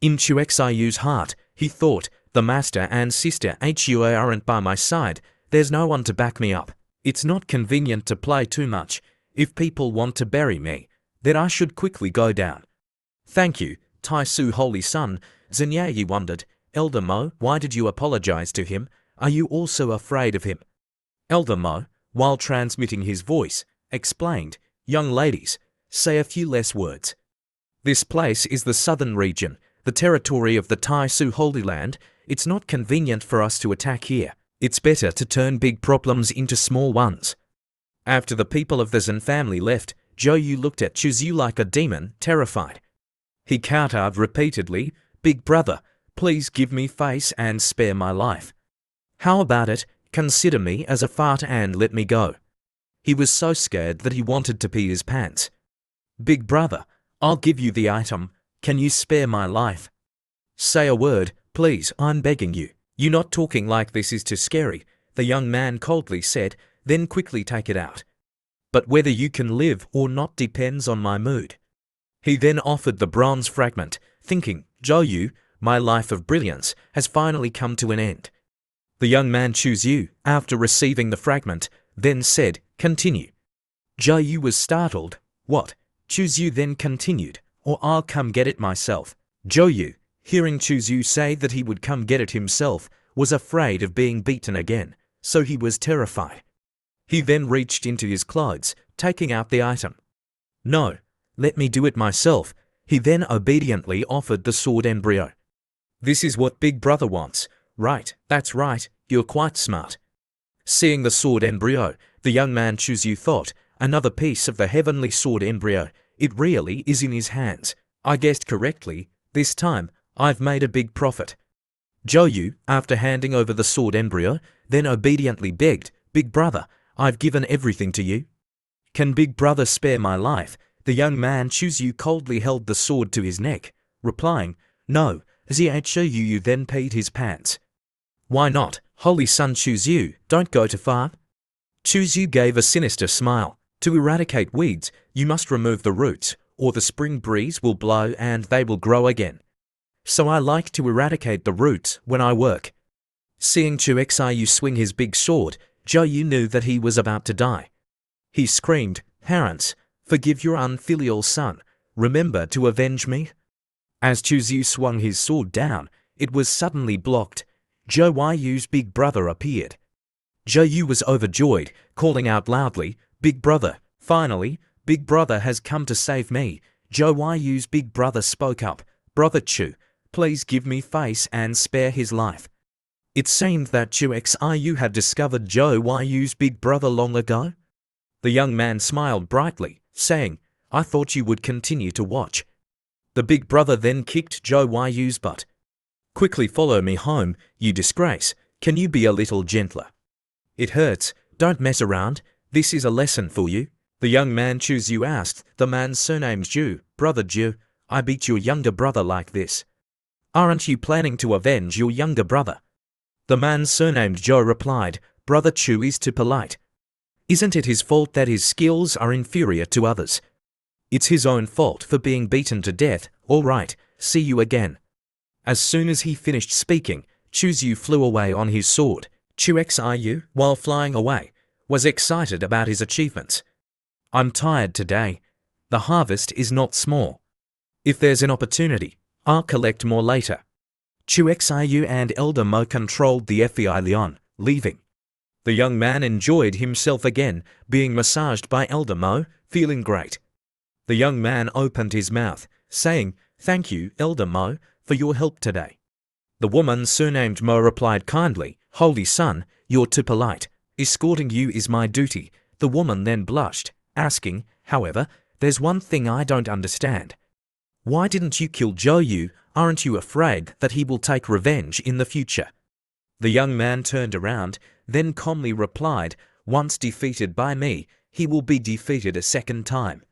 In Chuxiu's heart, he thought, the master and sister Hua aren't by my side. There's no one to back me up. It's not convenient to play too much. If people want to bury me, then I should quickly go down. Thank you, Taisu Holy Sun. Zanya Yi wondered, Elder Mo, why did you apologize to him? Are you also afraid of him? Elder Mo, while transmitting his voice, explained, young ladies, say a few less words. This place is the southern region, the territory of the Taisu Holy Land. It's not convenient for us to attack here. It's better to turn big problems into small ones. After the people of the Zhen family left, Zhou Yu looked at Chuzu like a demon, terrified. He countered repeatedly, Big brother, please give me face and spare my life. How about it, consider me as a fart and let me go. He was so scared that he wanted to pee his pants. Big brother, I'll give you the item. Can you spare my life? Say a word, please, I'm begging you. You not talking like this is too scary, the young man coldly said, then quickly take it out. But whether you can live or not depends on my mood. He then offered the bronze fragment, thinking, Zhou Yu, my life of brilliance has finally come to an end. The young man Chuzu, after receiving the fragment, then said, continue. Zhou Yu was startled. What? Chuzu then continued, or I'll come get it myself. Zhou Yu, hearing Chuzu say that he would come get it himself, was afraid of being beaten again, so he was terrified. He then reached into his clothes, taking out the item. No, let me do it myself. He then obediently offered the sword embryo. This is what Big Brother wants. Right, that's right, you're quite smart. Seeing the sword embryo, the young man Chuzu thought, another piece of the heavenly sword embryo. It really is in his hands. I guessed correctly. This time, I've made a big profit. Zhou Yu, after handing over the sword embryo, then obediently begged, "Big brother, I've given everything to you. Can Big brother spare my life?" The young man Zhou Yu coldly held the sword to his neck, replying, "No." Zhou Yu then peed his pants. "Why not, holy son Zhou Yu, don't go too far." Zhou Yu gave a sinister smile. "To eradicate weeds, you must remove the roots, or the spring breeze will blow and they will grow again. So I like to eradicate the roots when I work." Seeing Xiu swing his big sword, Zhou Yu knew that he was about to die. He screamed, "Parents, forgive your unfilial son. Remember to avenge me." As Yu swung his sword down, it was suddenly blocked. Zhou Yu's big brother appeared. Zhou Yu was overjoyed, calling out loudly, "Big brother, finally, Big brother has come to save me." Zhou Yu's big brother spoke up, "Brother Chu, please give me face and spare his life." It seemed that Xiu had discovered Zhou Yu's big brother long ago. The young man smiled brightly, saying, "I thought you would continue to watch." The big brother then kicked Zhou Yu's butt. "Quickly follow me home, you disgrace. Can you be a little gentler? It hurts, don't mess around, this is a lesson for you." The young man Yu asked, the man's surnamed Zhu, "Brother Zhu, I beat your younger brother like this. Aren't you planning to avenge your younger brother?" The man surnamed Zhou replied, "Brother Chu is too polite. Isn't it his fault that his skills are inferior to others? It's his own fault for being beaten to death. All right, see you again." As soon as he finished speaking, Yu flew away on his sword. Xiu, while flying away, was excited about his achievements. "I'm tired today. The harvest is not small. If there's an opportunity, I'll collect more later." Xiu and Elder Mo controlled the Fei Lion, leaving. The young man enjoyed himself again, being massaged by Elder Mo, feeling great. The young man opened his mouth, saying, "Thank you, Elder Mo, for your help today." The woman surnamed Mo replied kindly, "Holy son, you're too polite. Escorting you is my duty." The woman then blushed, asking, "However, there's one thing I don't understand. Why didn't you kill Zhou Yu? Aren't you afraid that he will take revenge in the future?" The young man turned around, then calmly replied, "Once defeated by me, he will be defeated a second time.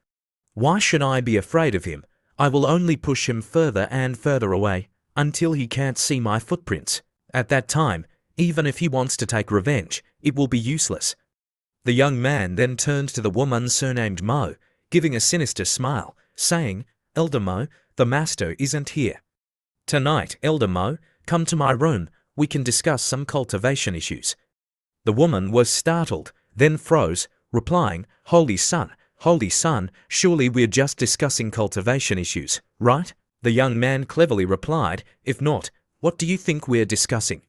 Why should I be afraid of him? I will only push him further and further away, until he can't see my footprints. At that time, even if he wants to take revenge, it will be useless." The young man then turned to the woman surnamed Mo, giving a sinister smile, saying, "Elder Mo, the master isn't here. Tonight, Elder Mo, come to my room, we can discuss some cultivation issues." The woman was startled, then froze, replying, holy son, surely we're just discussing cultivation issues, right?" The young man cleverly replied, "If not, what do you think we're discussing?"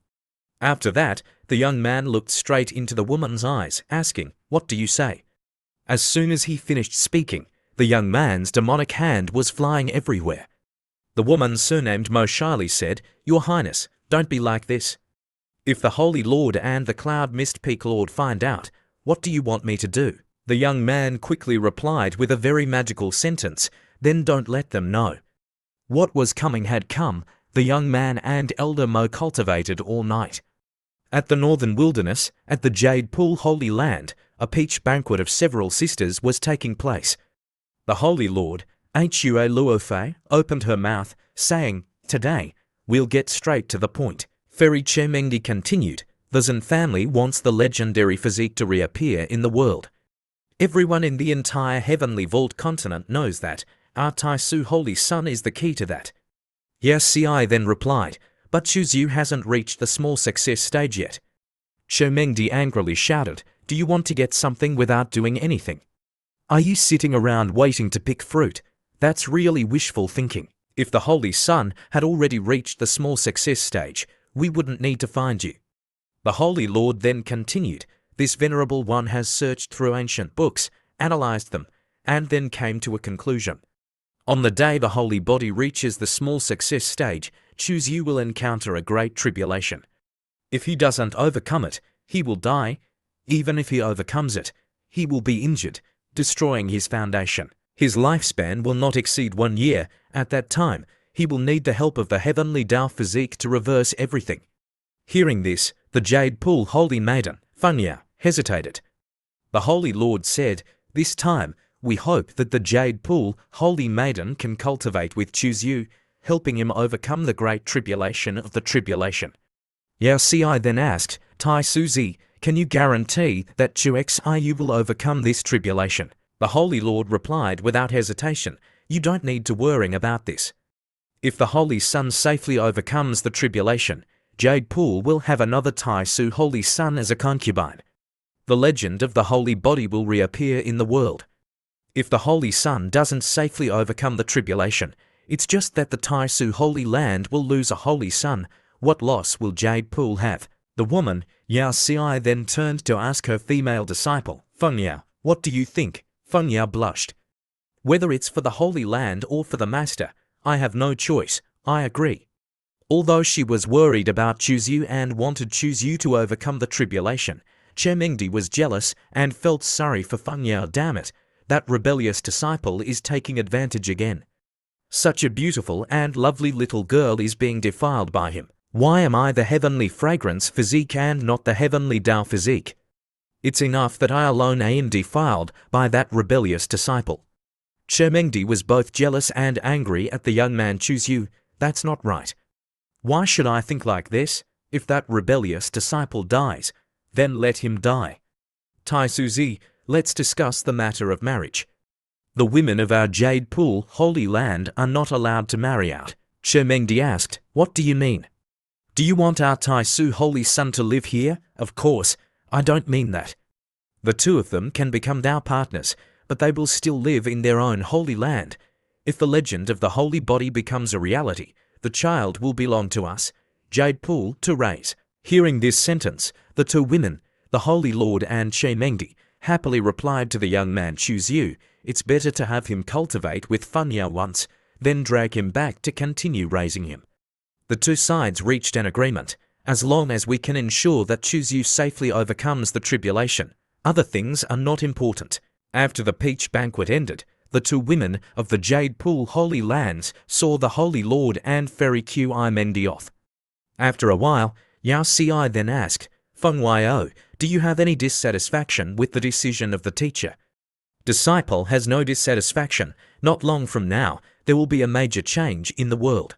After that, the young man looked straight into the woman's eyes, asking, "What do you say?" As soon as he finished speaking, the young man's demonic hand was flying everywhere. The woman surnamed Mo shyly said, "Your Highness, don't be like this. If the Holy Lord and the Cloud Mist Peak Lord find out, what do you want me to do?" The young man quickly replied with a very magical sentence, "Then don't let them know." What was coming had come. The young man and Elder Mo cultivated all night. At the northern wilderness, at the Jade Pool Holy Land, a peach banquet of several sisters was taking place. The Holy Lord, Hua Luofei, opened her mouth, saying, "Today, we'll get straight to the point." Fairy Chemengdi continued, "The Zhen family wants the legendary physique to reappear in the world. Everyone in the entire Heavenly Vault continent knows that. Our Taisu Holy Son is the key to that." Yes, Ci then replied, "But Yu hasn't reached the small success stage yet." Chemengdi angrily shouted, "Do you want to get something without doing anything? Are you sitting around waiting to pick fruit? That's really wishful thinking. If the Holy Son had already reached the small success stage, we wouldn't need to find you." The Holy Lord then continued, "This venerable one has searched through ancient books, analyzed them, and then came to a conclusion. On the day the holy body reaches the small success stage, Yu will encounter a great tribulation. If he doesn't overcome it, he will die. Even if he overcomes it, he will be injured, destroying his foundation. His lifespan will not exceed 1 year. At that time, he will need the help of the heavenly Tao physique to reverse everything. Hearing this, the Jade Pool Holy Maiden, Funya, hesitated. The Holy Lord said, "This time, we hope that the Jade Pool Holy Maiden can cultivate with Choose You, helping him overcome the great tribulation of the tribulation." Yao Ci then asked, "Tai Suzi, can you guarantee that Xiu will overcome this tribulation?" The Holy Lord replied without hesitation, "You don't need to worry about this. If the Holy Sun safely overcomes the tribulation, Jade Pool will have another Tai Su Holy Sun as a concubine. The legend of the holy body will reappear in the world. If the Holy Sun doesn't safely overcome the tribulation, it's just that the Tai Su Holy Land will lose a Holy Sun. What loss will Jade Pool have?" The woman, Yao Ci, then turned to ask her female disciple, Funya, "What do you think?" Funya blushed. "Whether it's for the Holy Land or for the Master, I have no choice, I agree." Although she was worried about Choose You and wanted Choose You to overcome the tribulation, Mengdi was jealous and felt sorry for Funya. Damn it, that rebellious disciple is taking advantage again. Such a beautiful and lovely little girl is being defiled by him. Why am I the heavenly fragrance physique and not the heavenly Tao physique? It's enough that I alone am defiled by that rebellious disciple. Mengdi was both jealous and angry at the young man Choose You. That's not right. Why should I think like this? If that rebellious disciple dies, then let him die. Tai Suzi, let's discuss the matter of marriage. The women of our Jade Pool Holy Land are not allowed to marry out. Mengdi asked, "What do you mean? Do you want our Tai Su Holy Son to live here?" "Of course, I don't mean that. The two of them can become our partners, but they will still live in their own holy land. If the legend of the holy body becomes a reality, the child will belong to us, Jade Pool, to raise." Hearing this sentence, the two women, the Holy Lord and Mengdi, happily replied to the young man Choose You, "It's better to have him cultivate with Funya once, then drag him back to continue raising him." The two sides reached an agreement. As long as we can ensure that Choose You safely overcomes the tribulation, other things are not important. After the peach banquet ended, the two women of the Jade Pool Holy Lands saw the Holy Lord and Fairy Mengdi off. After a while, Yao Ci then asked, "Feng Yo, do you have any dissatisfaction with the decision of the teacher?" Disciple has no dissatisfaction. Not long from now, there will be a major change in the world.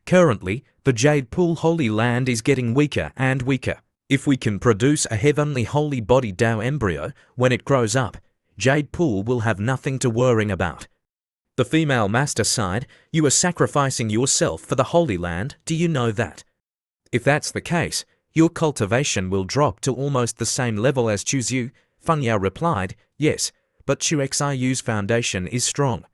Currently, the Jade Pool Holy Land is getting weaker and weaker. If we can produce a heavenly holy body Tao embryo when it grows up, Jade Pool will have nothing to worry about. The female master sighed, "You are sacrificing yourself for the Holy Land, do you know that? If that's the case, your cultivation will drop to almost the same level as Choose You." Funya replied, "Yes, but Xiu's foundation is strong.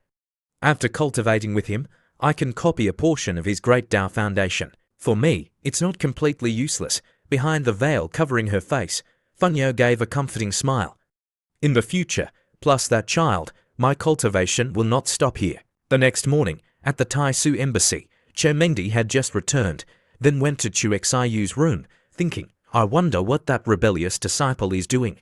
After cultivating with him, I can copy a portion of his great Tao foundation. For me, it's not completely useless." Behind the veil covering her face, Funya gave a comforting smile. "In the future, plus that child, my cultivation will not stop here." The next morning, at the Tai Su embassy, Mengdi had just returned, then went to Xiu's room, thinking, "I wonder what that rebellious disciple is doing.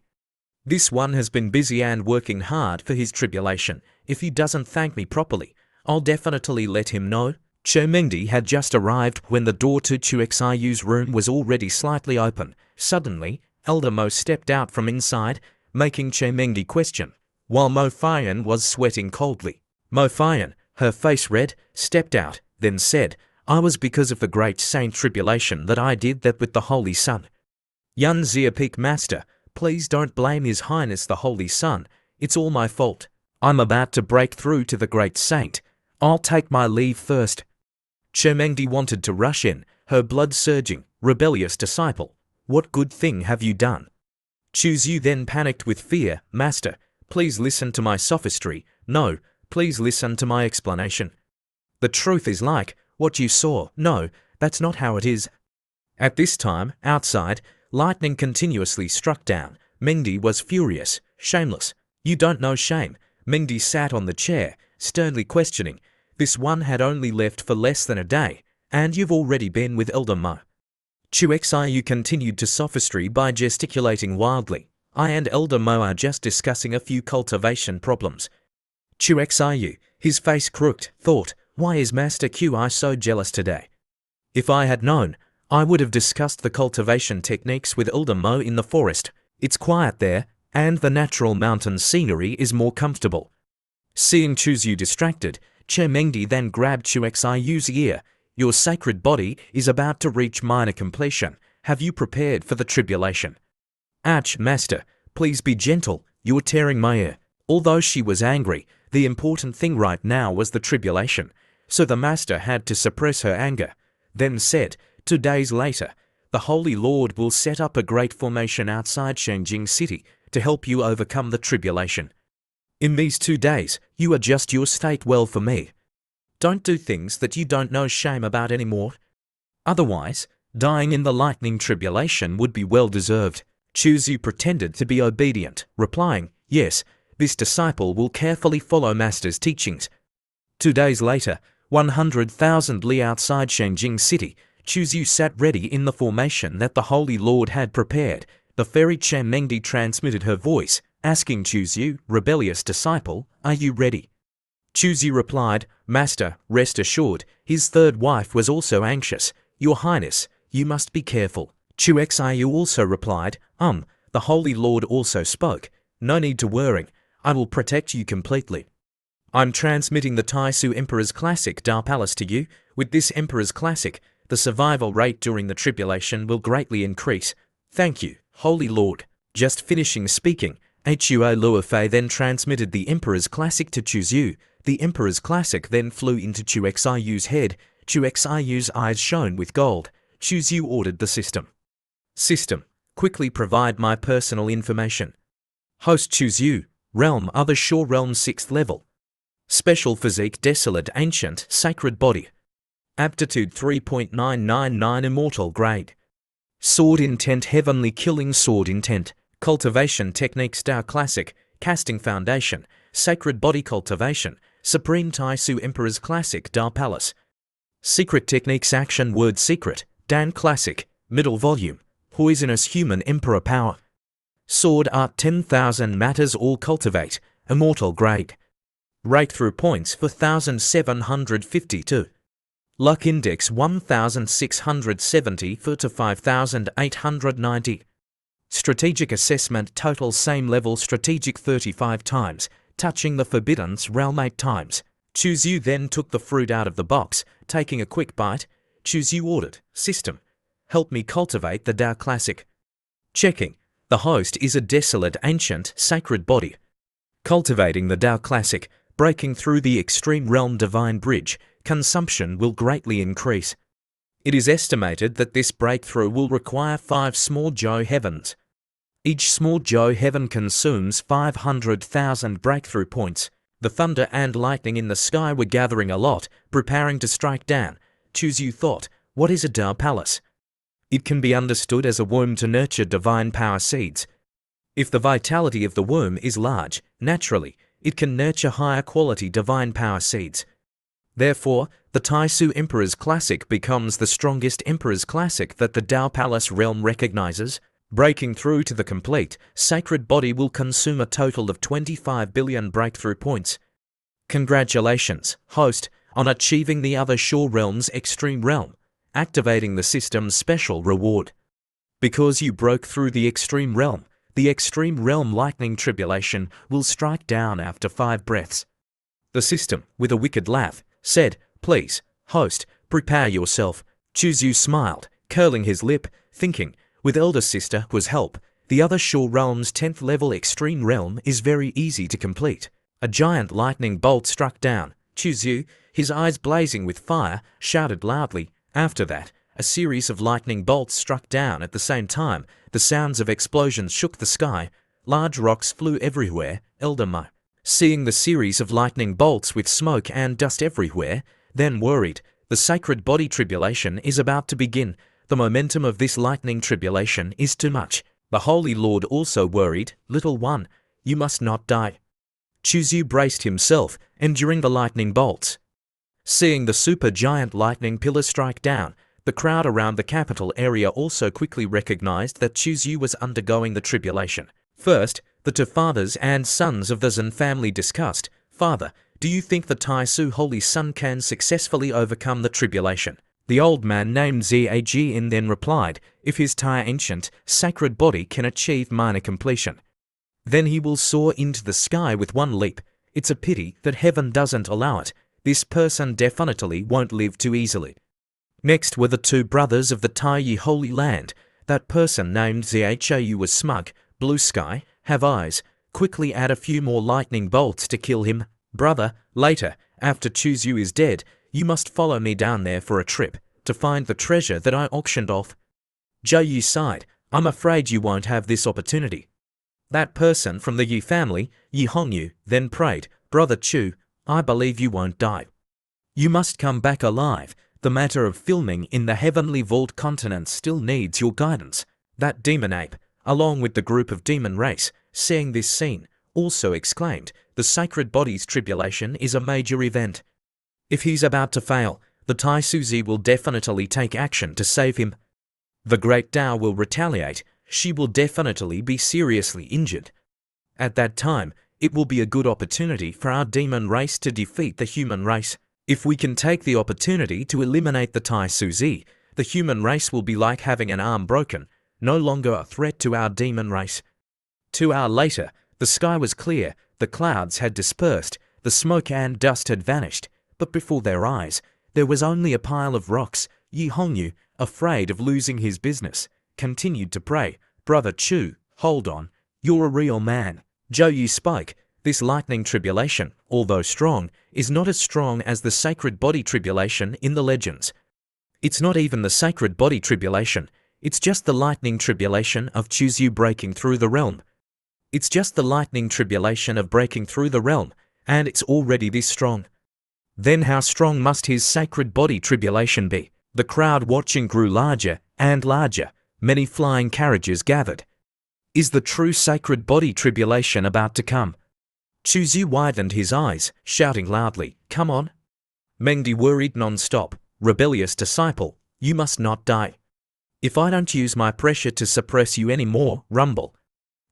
This one has been busy and working hard for his tribulation. If he doesn't thank me properly, I'll definitely let him know." Mengdi had just arrived when the door to Xiu's room was already slightly open. Suddenly, Elder Mo stepped out from inside, making Mengdi question, while Mo Fian was sweating coldly. Mo Fian, her face red, stepped out, then said, "I was because of the great saint tribulation that I did that with the Holy Sun. Yun Zia Peak Master, please don't blame His Highness the Holy Sun. It's all my fault. I'm about to break through to the great saint. I'll take my leave first." Mengdi wanted to rush in, her blood surging. "Rebellious disciple, what good thing have you done?" Choose You then panicked with fear. "Master, please listen to my sophistry. No, please listen to my explanation. The truth is like what you saw. No, that's not how it is." At this time, outside, lightning continuously struck down. Mengdi was furious. "Shameless. You don't know shame." Mengdi sat on the chair, sternly questioning. "This one had only left for less than a day, and you've already been with Elder Mo." Xiu continued to sophistry by gesticulating wildly. "I and Elder Mo are just discussing a few cultivation problems." Xiu, his face crooked, thought, Why is Master Qi so jealous today? If I had known, I would have discussed the cultivation techniques with Elder Mo in the forest. It's quiet there, and the natural mountain scenery is more comfortable. Seeing Chuzu distracted, Che Mengdi then grabbed Chu Xiu's ear. Your sacred body is about to reach minor completion. Have you prepared for the tribulation? Ouch, Master, please be gentle, you're tearing my ear. Although she was angry, the important thing right now was the tribulation, so the Master had to suppress her anger. Then said, 2 days later, the Holy Lord will set up a great formation outside Shenjing City to help you overcome the tribulation. In these 2 days, you adjust your state well for me. Don't do things that you don't know shame about anymore. Otherwise, dying in the lightning tribulation would be well deserved. Chuzu pretended to be obedient, replying, yes, this disciple will carefully follow Master's teachings. 2 days later, 100,000 li outside Shenjing City, Chuzu sat ready in the formation that the Holy Lord had prepared. The fairy Che Mengdi transmitted her voice, asking Chuzu, rebellious disciple, are you ready? Chuzu replied, Master, rest assured, his third wife was also anxious. Your Highness, you must be careful. Chu Xiu also replied, the Holy Lord also spoke. No need to worry, I will protect you completely. I'm transmitting the Taisu Emperor's Classic Tao Palace to you. With this Emperor's Classic, the survival rate during the tribulation will greatly increase. Thank you, Holy Lord. Just finishing speaking, Huo Luofei then transmitted the Emperor's Classic to Chuzu. The Emperor's Classic then flew into Chu Xiu's head. Chu Xiu's eyes shone with gold. Chuzu ordered the system. System, quickly provide my personal information. Host Chuzu, realm Other Shore Realm 6th level. Special physique Desolate Ancient Sacred Body. Aptitude 3.999 Immortal Grade. Sword Intent Heavenly Killing Sword Intent. Cultivation Techniques Tao Classic. Casting Foundation. Sacred Body Cultivation. Supreme Taisu Emperor's Classic Tao Palace. Secret Techniques Action Word Secret. Dan Classic. Middle Volume. Poisonous Human Emperor Power. Sword Art 10,000 Matters All Cultivate. Immortal Grade. Breakthrough Points 4,752. Luck Index 1,670 to 5,890. Strategic Assessment Total Same Level Strategic 35 times, touching the Forbidden's Realm 8 times. Chuzu then took the fruit out of the box, taking a quick bite. Chuzu ordered, System, help me cultivate the Tao Classic. Checking. The host is a desolate ancient sacred body. Cultivating the Tao Classic, breaking through the extreme realm divine bridge, consumption will greatly increase. It is estimated that this breakthrough will require 5 small Zhou heavens. Each small Zhou heaven consumes 500,000 breakthrough points. The thunder and lightning in the sky were gathering a lot, preparing to strike down. Chuzu thought, what is a Tao Palace? It can be understood as a womb to nurture divine power seeds. If the vitality of the womb is large, naturally, it can nurture higher quality divine power seeds. Therefore, the Taisu Emperor's Classic becomes the strongest Emperor's Classic that the Tao Palace realm recognizes. Breaking through to the complete, sacred body will consume a total of 25 billion breakthrough points. Congratulations, host, on achieving the Other Shore Realm's extreme realm, activating the system's special reward. Because you broke through the extreme realm lightning tribulation will strike down after 5 breaths. The system, with a wicked laugh, said, please, host, prepare yourself. Chuzu smiled, curling his lip, thinking, with elder sister was help, the Other Shore Realm's 10th level extreme realm is very easy to complete. A giant lightning bolt struck down. Chuzu, his eyes blazing with fire, shouted loudly. After that, a series of lightning bolts struck down at the same time. The sounds of explosions shook the sky. Large rocks flew everywhere. Elder Mo, seeing the series of lightning bolts with smoke and dust everywhere, then worried. The sacred body tribulation is about to begin. The momentum of this lightning tribulation is too much. The Holy Lord also worried, little one, you must not die. Chuzu braced himself, enduring the lightning bolts. Seeing the super-giant lightning pillar strike down, the crowd around the capital area also quickly recognized that Chuzu was undergoing the tribulation. First, the 2 fathers and sons of the Zhen family discussed, Father, Do you think the Tai Su Holy Son can successfully overcome the tribulation? The old man named Zag then replied, if his Tai ancient, sacred body can achieve minor completion, then he will soar into the sky with one leap. It's a pity that heaven doesn't allow it. This person definitely won't live too easily. Next were the two brothers of the Tai Holy Land. That person named Zhou was smug, blue sky, have eyes, quickly add a few more lightning bolts to kill him. Brother, later, after Chuzu is dead, you must follow me down there for a trip, to find the treasure that I auctioned off. Zhou sighed, I'm afraid you won't have this opportunity. That person from the Yu family, Yi Hongyu, then prayed, Brother Chu, I believe you won't die. You must come back alive. The matter of filming in the heavenly vault continent still needs your guidance. That demon ape, along with the group of demon race, seeing this scene, also exclaimed, the sacred body's tribulation is a major event. If he's about to fail, the Tai Suzi will definitely take action to save him. The Great Tao will retaliate. She will definitely be seriously injured. At that time, it will be a good opportunity for our demon race to defeat the human race. If we can take the opportunity to eliminate the Tai Suzi, the human race will be like having an arm broken, no longer a threat to our demon race. 2 hours later, the sky was clear, the clouds had dispersed, the smoke and dust had vanished, but before their eyes, there was only a pile of rocks. Yi Hongyu, afraid of losing his business, continued to pray, Brother Chu, hold on, you're a real man. Zhou spoke, this lightning tribulation, although strong, is not as strong as the sacred body tribulation in the legends. It's not even the sacred body tribulation, it's just the lightning tribulation of Chuzu breaking through the realm. It's just the lightning tribulation of breaking through the realm, and it's already this strong. Then how strong must his sacred body tribulation be? The crowd watching grew larger and larger. Many flying carriages gathered. Is the true sacred body tribulation about to come? Chuzu widened his eyes, shouting loudly, come on. Mengdi worried non-stop, rebellious disciple, you must not die. If I don't use my pressure to suppress you anymore, rumble.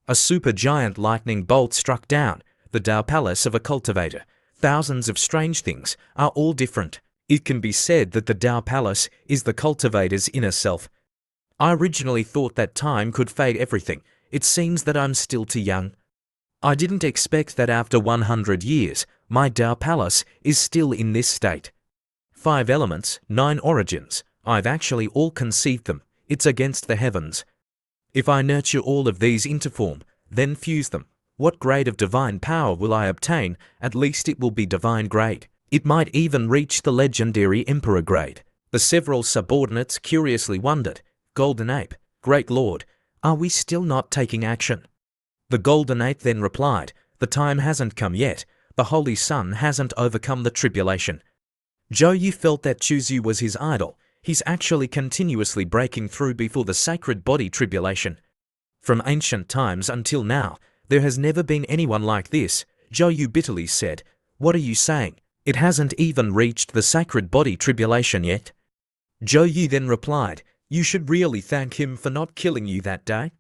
A supergiant lightning bolt struck down, the Tao palace of a cultivator. Thousands of strange things are all different. It can be said that the Tao palace is the cultivator's inner self. I originally thought that time could fade everything. It seems that I'm still too young. I didn't expect that after 100 years, my Tao palace is still in this state. 5 elements, 9 origins. I've actually all conceived them. It's against the heavens. If I nurture all of these into form, then fuse them, what grade of divine power will I obtain? At least it will be divine grade. It might even reach the legendary emperor grade. The several subordinates curiously wondered, Golden Ape, Great Lord, are we still not taking action? The Golden Ape then replied, the time hasn't come yet. The Holy Son hasn't overcome the tribulation. Zhou felt that Chuzu was his idol. He's actually continuously breaking through before the sacred body tribulation. From ancient times until now, there has never been anyone like this. Zhou bitterly said, what are you saying? It hasn't even reached the sacred body tribulation yet. Zhou then replied, you should really thank him for not killing you that day.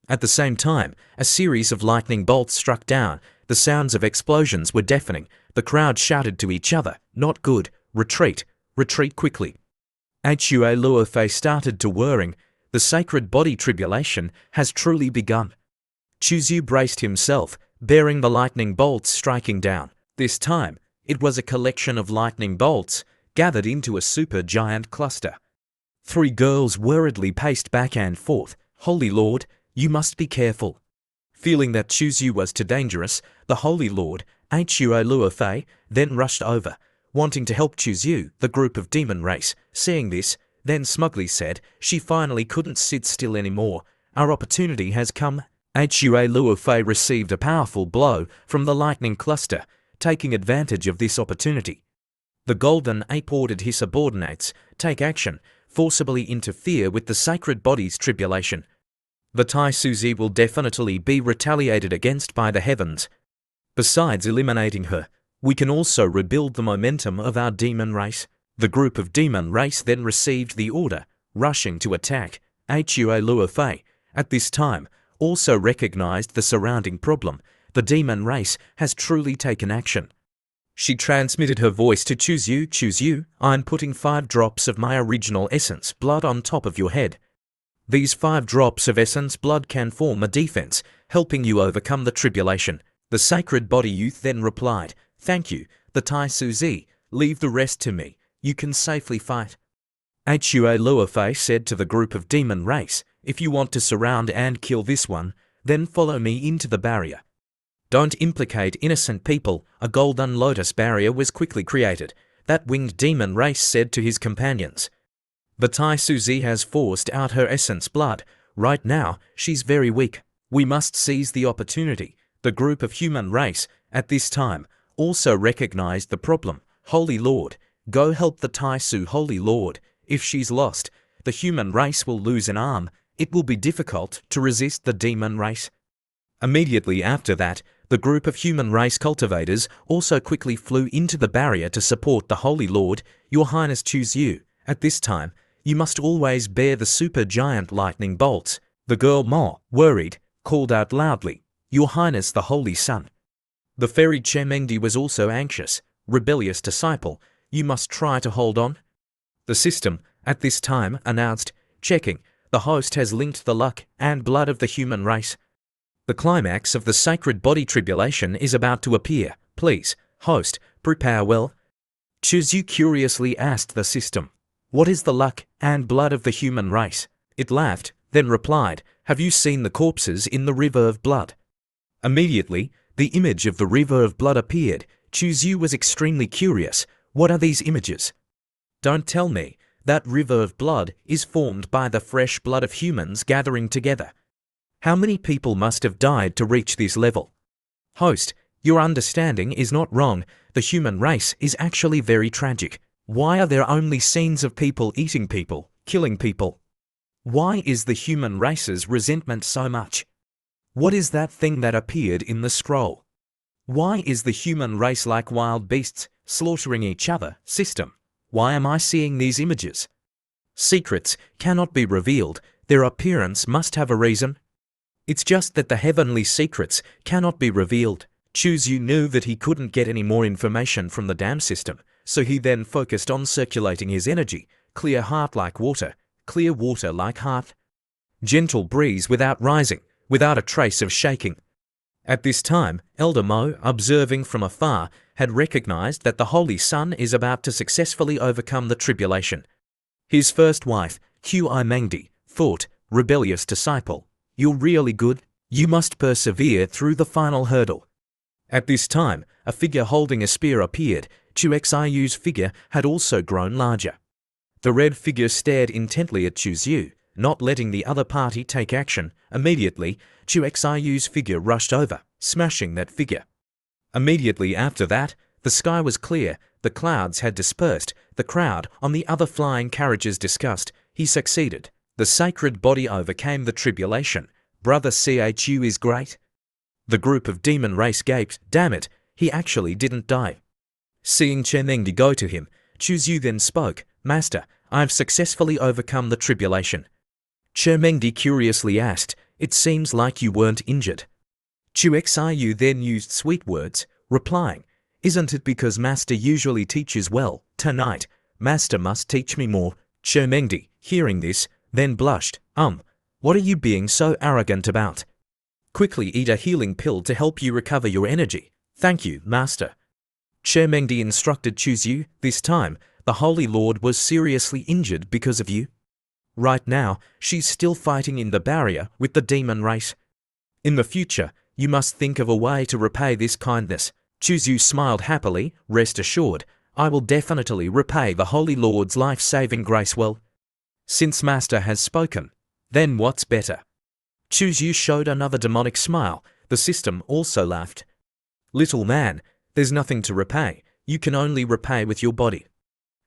At the same time, a series of lightning bolts struck down. The sounds of explosions were deafening. The crowd shouted to each other, not good, retreat, retreat quickly. Hua Luofei started to whirring. The sacred body tribulation has truly begun. Chuzu braced himself, bearing the lightning bolts striking down. This time, it was a collection of lightning bolts, gathered into a super-giant cluster. 3 girls worriedly paced back and forth. Holy Lord, you must be careful. Feeling that Chuzu was too dangerous, the Holy Lord, Hua Luofei, then rushed over, wanting to help Chuzu, the group of demon race. Seeing this, then smugly said, she finally couldn't sit still anymore. Our opportunity has come. Hua Luofei received a powerful blow from the lightning cluster, taking advantage of this opportunity. The Golden Ape ordered his subordinates, take action, forcibly interfere with the sacred body's tribulation. The Tai Suzi will definitely be retaliated against by the heavens. Besides eliminating her, we can also rebuild the momentum of our demon race. The group of demon race then received the order, rushing to attack. Hua Luofei, at this time, also recognized the surrounding problem. The demon race has truly taken action. She transmitted her voice to choose you, I'm putting 5 drops of my original essence blood on top of your head. These 5 drops of essence blood can form a defense, helping you overcome the tribulation. The sacred body youth then replied, thank you, the Tai Suzi, leave the rest to me, you can safely fight. Hua Luofei said to the group of demon race, if you want to surround and kill this one, then follow me into the barrier. Don't implicate innocent people. A golden lotus barrier was quickly created. That winged demon race said to his companions. The Tai Suzi has forced out her essence blood. Right now, she's very weak. We must seize the opportunity. The group of human race, at this time, also recognized the problem. Holy Lord, go help the Tai Su. Holy Lord, if she's lost, the human race will lose an arm. It will be difficult to resist the demon race. Immediately after that, the group of human race cultivators also quickly flew into the barrier to support the Holy Lord. Your Highness, choose you. At this time, you must always bear the super giant lightning bolts. The girl Mo, worried, called out loudly, Your Highness the Holy Sun. The fairy Chemengdi was also anxious. Rebellious disciple, you must try to hold on. The system, at this time, announced, checking, the host has linked the luck and blood of the human race. The climax of the sacred body tribulation is about to appear. Please, host, prepare well. Choose you curiously asked the system, what is the luck and blood of the human race? It laughed, then replied, have you seen the corpses in the river of blood? Immediately, the image of the river of blood appeared. Choose you was extremely curious. What are these images? Don't tell me. That river of blood is formed by the fresh blood of humans gathering together. How many people must have died to reach this level? Host, your understanding is not wrong. The human race is actually very tragic. Why are there only scenes of people eating people, killing people? Why is the human race's resentment so much? What is that thing that appeared in the scroll? Why is the human race like wild beasts, slaughtering each other? System, why am I seeing these images? Secrets cannot be revealed. Their appearance must have a reason. It's just that the heavenly secrets cannot be revealed. Choose you knew that he couldn't get any more information from the dam system, so he then focused on circulating his energy. Clear heart like water, clear water like hearth. Gentle breeze without rising, without a trace of shaking. At this time, Elder Mo, observing from afar, had recognized that the Holy Sun is about to successfully overcome the tribulation. His first wife, Hui Mengdi, thought, rebellious disciple, you're really good. You must persevere through the final hurdle. At this time, a figure holding a spear appeared. Chu Xiu's figure had also grown larger. The red figure stared intently at Chu Xiu, not letting the other party take action. Immediately, Chu Xiu's figure rushed over, smashing that figure. Immediately after that, the sky was clear, the clouds had dispersed, the crowd on the other flying carriages discussed. He succeeded. The sacred body overcame the tribulation. Brother Chu is great. The group of demon race gaped. Damn it, he actually didn't die. Seeing Chemengdi go to him, Chu Xiu then spoke, Master, I've successfully overcome the tribulation. Chemengdi curiously asked, it seems like you weren't injured. Chu Xiu then used sweet words, replying, isn't it because Master usually teaches well? Tonight, Master must teach me more. Chemengdi, hearing this, then blushed. What are you being so arrogant about? Quickly eat a healing pill to help you recover your energy. Thank you, Master. Chemengdi instructed Chu Xiu, this time, the Holy Lord was seriously injured because of you. Right now, she's still fighting in the barrier with the demon race. In the future, you must think of a way to repay this kindness. Chu Xiu smiled happily, rest assured, I will definitely repay the Holy Lord's life-saving grace well. Since Master has spoken, then what's better? Chu Xiu showed another demonic smile. The system also laughed. Little man, there's nothing to repay. You can only repay with your body.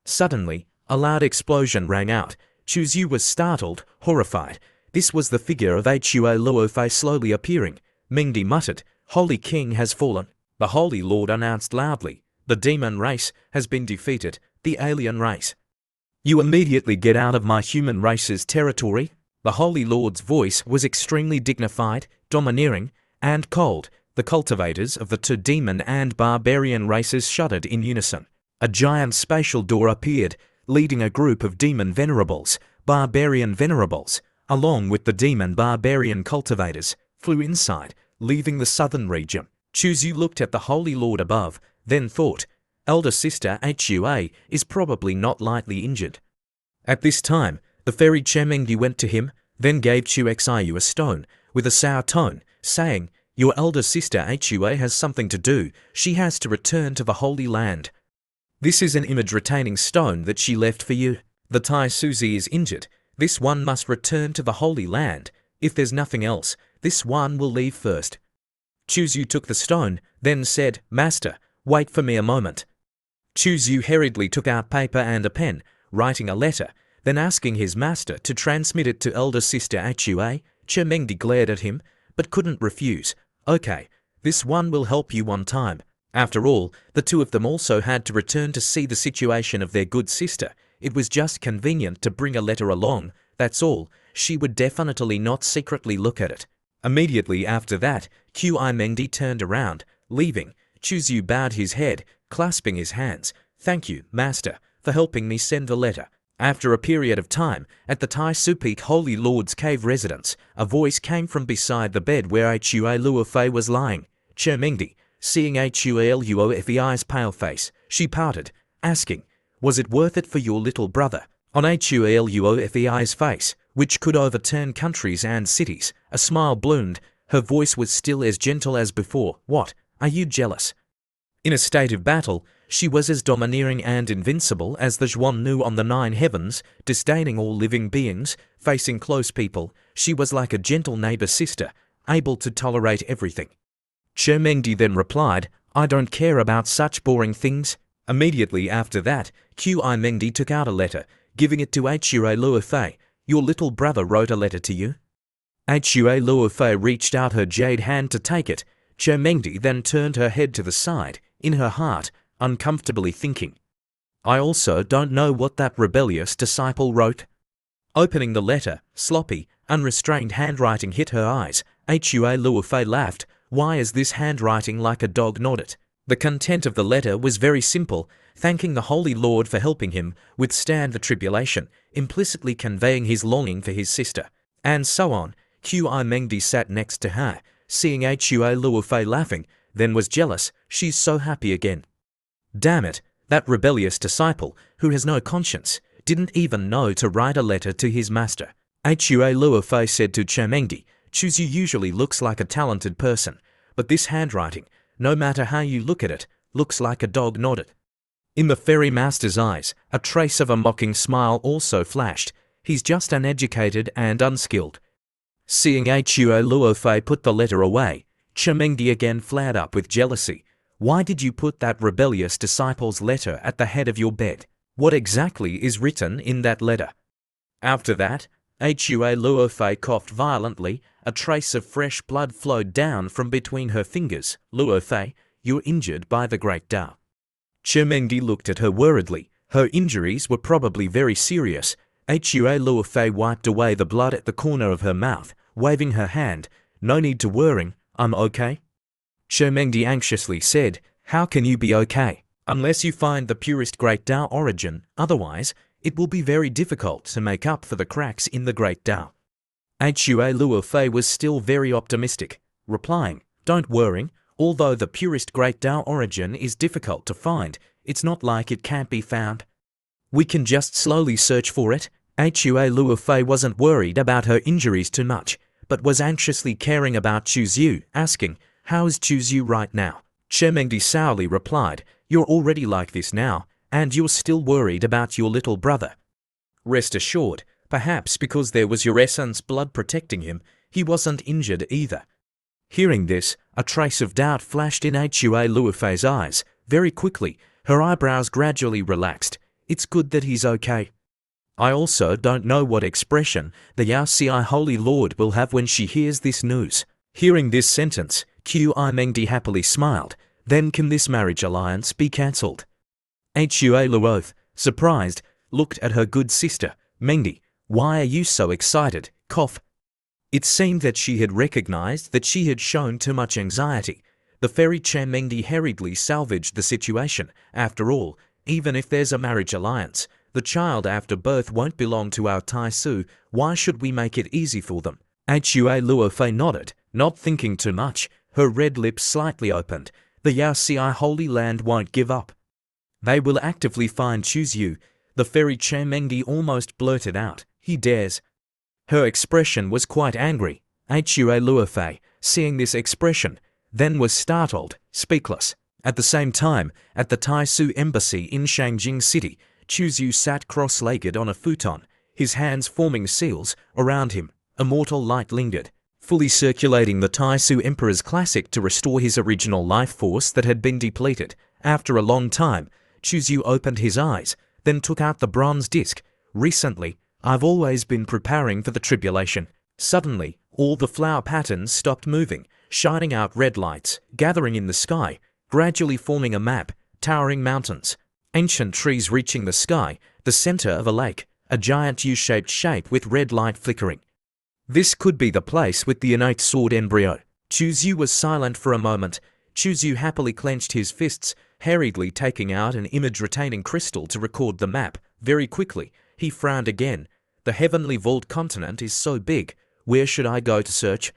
Suddenly, a loud explosion rang out. Chu Xiu was startled, horrified. This was the figure of Hua Luofei slowly appearing. Mengdi muttered, Holy King has fallen. The Holy Lord announced loudly, the demon race has been defeated, the alien race. You immediately get out of my human race's territory. The Holy Lord's voice was extremely dignified, domineering, and cold. The cultivators of the two demon and barbarian races shuddered in unison. A giant spatial door appeared, leading a group of demon venerables, barbarian venerables, along with the demon barbarian cultivators, flew inside, leaving the southern region. Chuzu looked at the Holy Lord above, then thought, elder sister Hua is probably not lightly injured. At this time, the fairy Chemengdi went to him, then gave Chuxiu a stone, with a sour tone, saying, your elder sister Hua has something to do, she has to return to the Holy Land. This is an image-retaining stone that she left for you. The Tai Suzi is injured, this one must return to the Holy Land. If there's nothing else, this one will leave first. Chuzu took the stone, then said, Master, wait for me a moment. Chuzu hurriedly took out paper and a pen, writing a letter, then asking his master to transmit it to elder sister Hua. Chemengdi glared at him, but couldn't refuse. Okay, this one will help you one time. After all, the two of them also had to return to see the situation of their good sister. It was just convenient to bring a letter along, that's all. She would definitely not secretly look at it. Immediately after that, Chemengdi turned around, leaving. Chuzu bowed his head, clasping his hands. Thank you, master, for helping me send the letter. After a period of time, at the Tai Su Peak Holy Lord's cave residence, a voice came from beside the bed where Hua Luofei was lying. Chemengdi, seeing Hua Luofei's pale face, she pouted, asking, was it worth it for your little brother? On Hua Luofei's face, which could overturn countries and cities, a smile bloomed. Her voice was still as gentle as before. What? Are you jealous? In a state of battle, she was as domineering and invincible as the Zhuan Nu on the 9 heavens, disdaining all living beings, facing close people. She was like a gentle neighbor sister, able to tolerate everything. Chemengdi then replied, I don't care about such boring things. Immediately after that, Chemengdi took out a letter, giving it to Hua Luofei. Your little brother wrote a letter to you? Hua Luofei reached out her jade hand to take it. Chemengdi then turned her head to the side, in her heart, uncomfortably thinking, I also don't know what that rebellious disciple wrote. Opening the letter, sloppy, unrestrained handwriting hit her eyes. Hua Luofei laughed. Why is this handwriting like a dog nodded? The content of the letter was very simple, thanking the Holy Lord for helping him withstand the tribulation, implicitly conveying his longing for his sister, and so on. Chemengdi sat next to her, seeing Hua Luofei laughing, then was jealous. She's so happy again. Damn it, that rebellious disciple, who has no conscience, didn't even know to write a letter to his master. Hua Luofei said to Chemengdi, Chuzu usually looks like a talented person, but this handwriting, no matter how you look at it, looks like a dog nodded. In the fairy master's eyes, a trace of a mocking smile also flashed. He's just uneducated and unskilled. Seeing Hua Luofei put the letter away, Chemengdi again flared up with jealousy. Why did you put that rebellious disciple's letter at the head of your bed? What exactly is written in that letter? After that, Hua Luofei coughed violently. A trace of fresh blood flowed down from between her fingers. Luofei, you're injured by the Great Tao. Chemengdi looked at her worriedly. Her injuries were probably very serious. Hua Luofei wiped away the blood at the corner of her mouth, waving her hand. No need to worry, I'm okay. Chemengdi anxiously said, how can you be okay? Unless you find the purest Great Tao origin, otherwise, it will be very difficult to make up for the cracks in the Great Tao. Hua Luofei was still very optimistic, replying, don't worry, although the purest Great Tao origin is difficult to find, it's not like it can't be found. We can just slowly search for it. Hua Luofei wasn't worried about her injuries too much, but was anxiously caring about Chuzu, asking, how is Chuzu right now? Chemengdi sourly replied, you're already like this now, and you're still worried about your little brother. Rest assured, perhaps because there was your essence blood protecting him, he wasn't injured either. Hearing this, a trace of doubt flashed in Hua Luofei's eyes. Very quickly, her eyebrows gradually relaxed. It's good that he's okay. I also don't know what expression the Yaoci Holy Lord will have when she hears this news. Hearing this sentence, Chemengdi happily smiled. Then can this marriage alliance be cancelled? Hua Luofei, surprised, looked at her good sister. Mengdi, why are you so excited? Cough. It seemed that she had recognized that she had shown too much anxiety. The fairy Chamengdi hurriedly salvaged the situation. After all, even if there's a marriage alliance, the child after birth won't belong to our Tai Su. Why should we make it easy for them? Hua Luofei nodded, not thinking too much. Her red lips slightly opened. The Yaoxi Holy Land won't give up. They will actively find Chuzyu. The fairy Chamengdi almost blurted out. He dares. Her expression was quite angry. Hua Luofei, seeing this expression, then was startled, speechless. At the same time, at the Tai Su embassy in Shangjing City, Chuzyu sat cross-legged on a futon, his hands forming seals around him. Immortal light lingered, fully circulating the Tai Su Emperor's classic to restore his original life force that had been depleted. After a long time, Chuzyu opened his eyes, then took out the bronze disc. Recently, I've always been preparing for the tribulation. Suddenly, all the flower patterns stopped moving, shining out red lights, gathering in the sky, gradually forming a map, towering mountains, ancient trees reaching the sky, the center of a lake, a giant U-shaped shape with red light flickering. This could be the place with the innate sword embryo. Chuzyu was silent for a moment. Chuzyu happily clenched his fists, hurriedly taking out an image-retaining crystal to record the map. Very quickly, he frowned again. The heavenly vault continent is so big. Where should I go to search?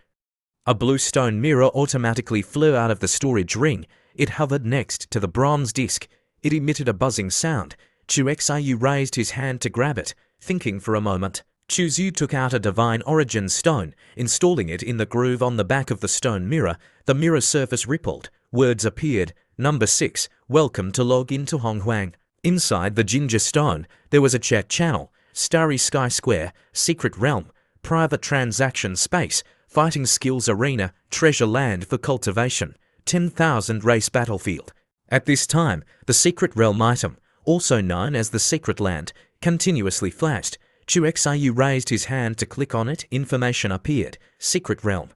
A blue stone mirror automatically flew out of the storage ring. It hovered next to the bronze disc. It emitted a buzzing sound. Chuxiu raised his hand to grab it, thinking for a moment. Chuzyu took out a divine origin stone, installing it in the groove on the back of the stone mirror. The mirror surface rippled. Words appeared. Number 6, welcome to log into Honghuang. Inside the ginger stone, there was a chat channel, Starry Sky Square, Secret Realm, Private Transaction Space, Fighting Skills Arena, Treasure Land for Cultivation, 10,000 Race Battlefield. At this time, the Secret Realm item, also known as the Secret Land, continuously flashed. Chuxiu raised his hand to click on it. Information appeared. Secret Realm.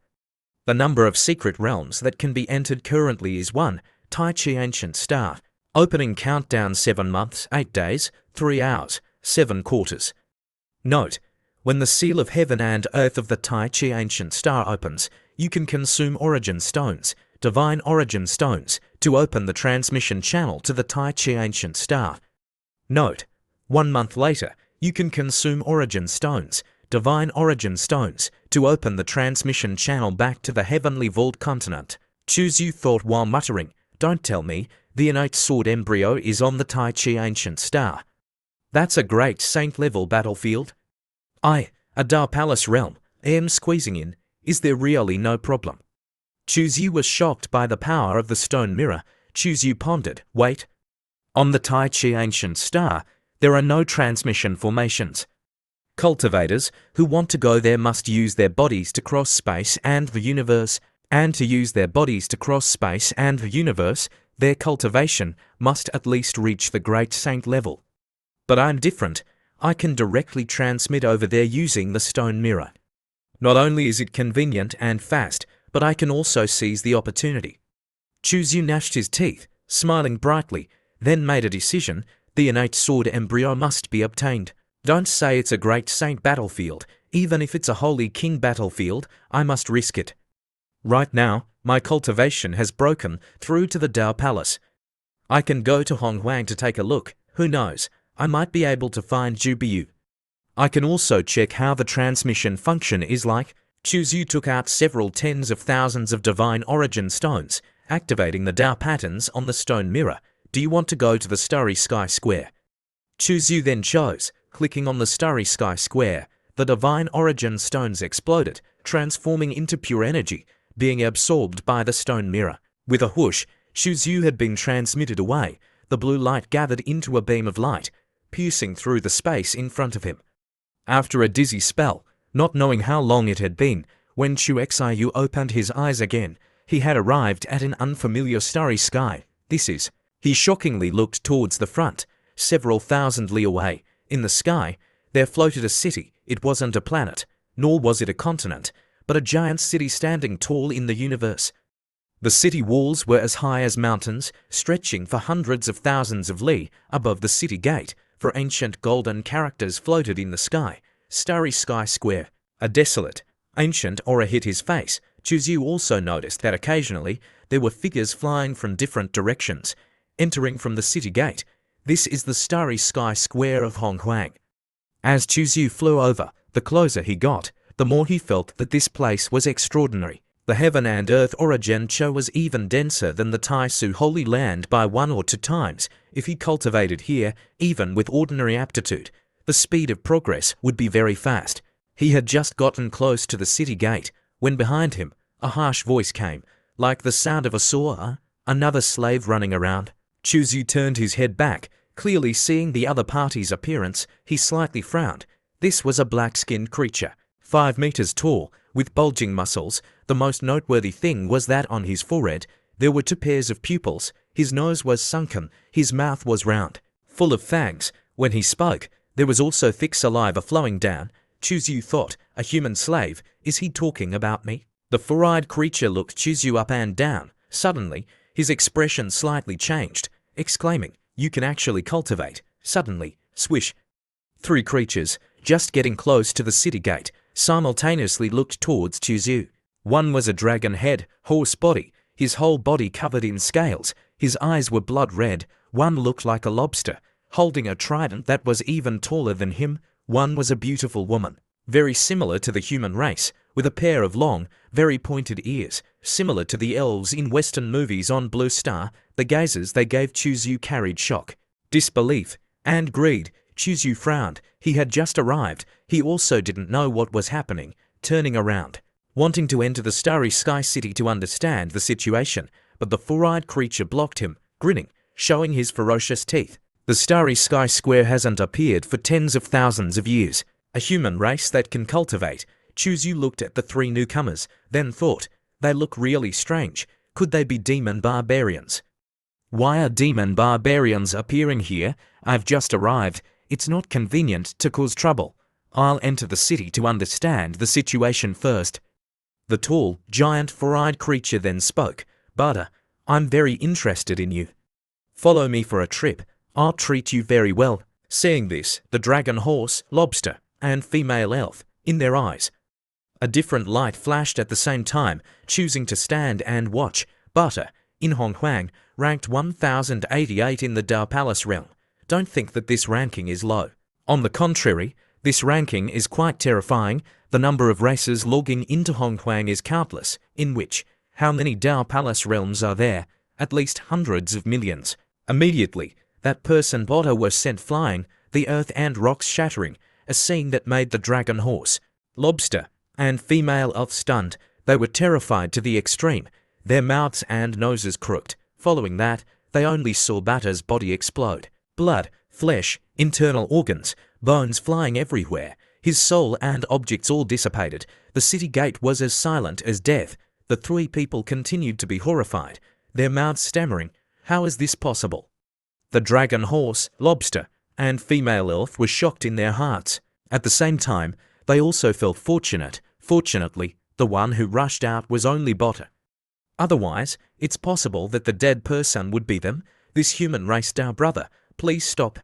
The number of secret realms that can be entered currently is 1. Tai Chi Ancient Star. Opening countdown 7 months, 8 days, 3 hours, 7 quarters. Note: when the seal of heaven and earth of the Tai Chi Ancient Star opens, you can consume origin stones, divine origin stones, to open the transmission channel to the Tai Chi Ancient Star. Note: 1 month later, you can consume origin stones, divine origin stones, to open the transmission channel back to the heavenly vault continent. Chuzyu thought while muttering, don't tell me, the innate sword embryo is on the Tai Chi Ancient Star. That's a great saint-level battlefield. A Dao Palace realm, am squeezing in, is there really no problem? Chuzyu was shocked by the power of the stone mirror. Chuzyu pondered, wait. On the Tai Chi Ancient Star, there are no transmission formations. Cultivators who want to go there must use their bodies to cross space and the universe, and to use their bodies to cross space and the universe, their cultivation must at least reach the Great Saint level. But I'm different. I can directly transmit over there using the stone mirror. Not only is it convenient and fast, but I can also seize the opportunity. Chuzyu gnashed his teeth, smiling brightly, then made a decision. The innate sword embryo must be obtained. Don't say it's a great saint battlefield. Even if it's a holy king battlefield, I must risk it. Right now, my cultivation has broken through to the Dao Palace. I can go to Honghuang to take a look. Who knows, I might be able to find Jubiu. I can also check how the transmission function is like. Chuzyu took out several tens of thousands of divine origin stones, activating the Dao patterns on the stone mirror. Do you want to go to the Starry Sky Square? Chuzyu then chose, clicking on the Starry Sky Square. The divine origin stones exploded, transforming into pure energy, being absorbed by the stone mirror. With a whoosh, Chuzyu had been transmitted away. The blue light gathered into a beam of light, piercing through the space in front of him. After a dizzy spell, not knowing how long it had been, when Chuxiu opened his eyes again, he had arrived at an unfamiliar starry sky. This is. He shockingly looked towards the front, several thousand li away. In the sky, there floated a city. It wasn't a planet, nor was it a continent, but a giant city standing tall in the universe. The city walls were as high as mountains, stretching for hundreds of thousands of li above the city gate, for ancient golden characters floated in the sky. Starry Sky Square. A desolate, ancient aura hit his face. Yu also noticed that occasionally there were figures flying from different directions, entering from the city gate. This is the Starry Sky Square of Honghuang. As Yu flew over, the closer he got, the more he felt that this place was extraordinary. The heaven and earth origin was even denser than the Taisu Holy Land by 1 or 2 times. If he cultivated here, even with ordinary aptitude, the speed of progress would be very fast. He had just gotten close to the city gate, when behind him, a harsh voice came, like the sound of a saw, another slave running around. Yu turned his head back, clearly seeing the other party's appearance. He slightly frowned. This was a black-skinned creature, 5 meters tall, with bulging muscles. The most noteworthy thing was that on his forehead there were 2 pairs of pupils. His nose was sunken, his mouth was round, full of fangs. When he spoke, there was also thick saliva flowing down. Yu thought, a human slave, is he talking about me? The 4-eyed creature looked Yu up and down. Suddenly, his expression slightly changed, exclaiming, "You can actually cultivate." Suddenly, swish. 3 creatures, just getting close to the city gate, simultaneously looked towards Yu. One was a dragon head, horse body, his whole body covered in scales. His eyes were blood red. One looked like a lobster, holding a trident that was even taller than him. One was a beautiful woman, very similar to the human race, with a pair of long, very pointed ears, similar to the elves in Western movies on Blue Star. The gazes they gave Yu carried shock, disbelief, and greed. Yu frowned. He had just arrived. He also didn't know what was happening. Turning around, wanting to enter the Starry Sky City to understand the situation, but the 4-eyed creature blocked him, grinning, showing his ferocious teeth. The Starry Sky Square hasn't appeared for tens of thousands of years. A human race that can cultivate. Yu looked at the 3 newcomers, then thought, they look really strange. Could they be demon barbarians? Why are demon barbarians appearing here? I've just arrived. It's not convenient to cause trouble. I'll enter the city to understand the situation first. The tall, giant 4-eyed creature then spoke. Bada, I'm very interested in you. Follow me for a trip. I'll treat you very well. Seeing this, the dragon horse, lobster, and female elf, in their eyes, a different light flashed at the same time, choosing to stand and watch. Bada, in Honghuang, ranked 1088 in the Dao Palace realm. Don't think that this ranking is low. On the contrary, this ranking is quite terrifying. The number of races logging into Honghuang is countless, in which, how many Dao Palace realms are there? At least hundreds of millions. Immediately, that person Bada was sent flying, the earth and rocks shattering, a scene that made the dragon horse, lobster, and female elf stunned. They were terrified to the extreme, their mouths and noses crooked. Following that, they only saw Bada's body explode. Blood, flesh, internal organs, bones flying everywhere. His soul and objects all dissipated. The city gate was as silent as death. The 3 people continued to be horrified, their mouths stammering. How is this possible? The dragon horse, lobster, and female elf were shocked in their hearts. At the same time, they also felt fortunate. Fortunately, the one who rushed out was only Bada. Otherwise, it's possible that the dead person would be them. This human race Dao brother, please stop.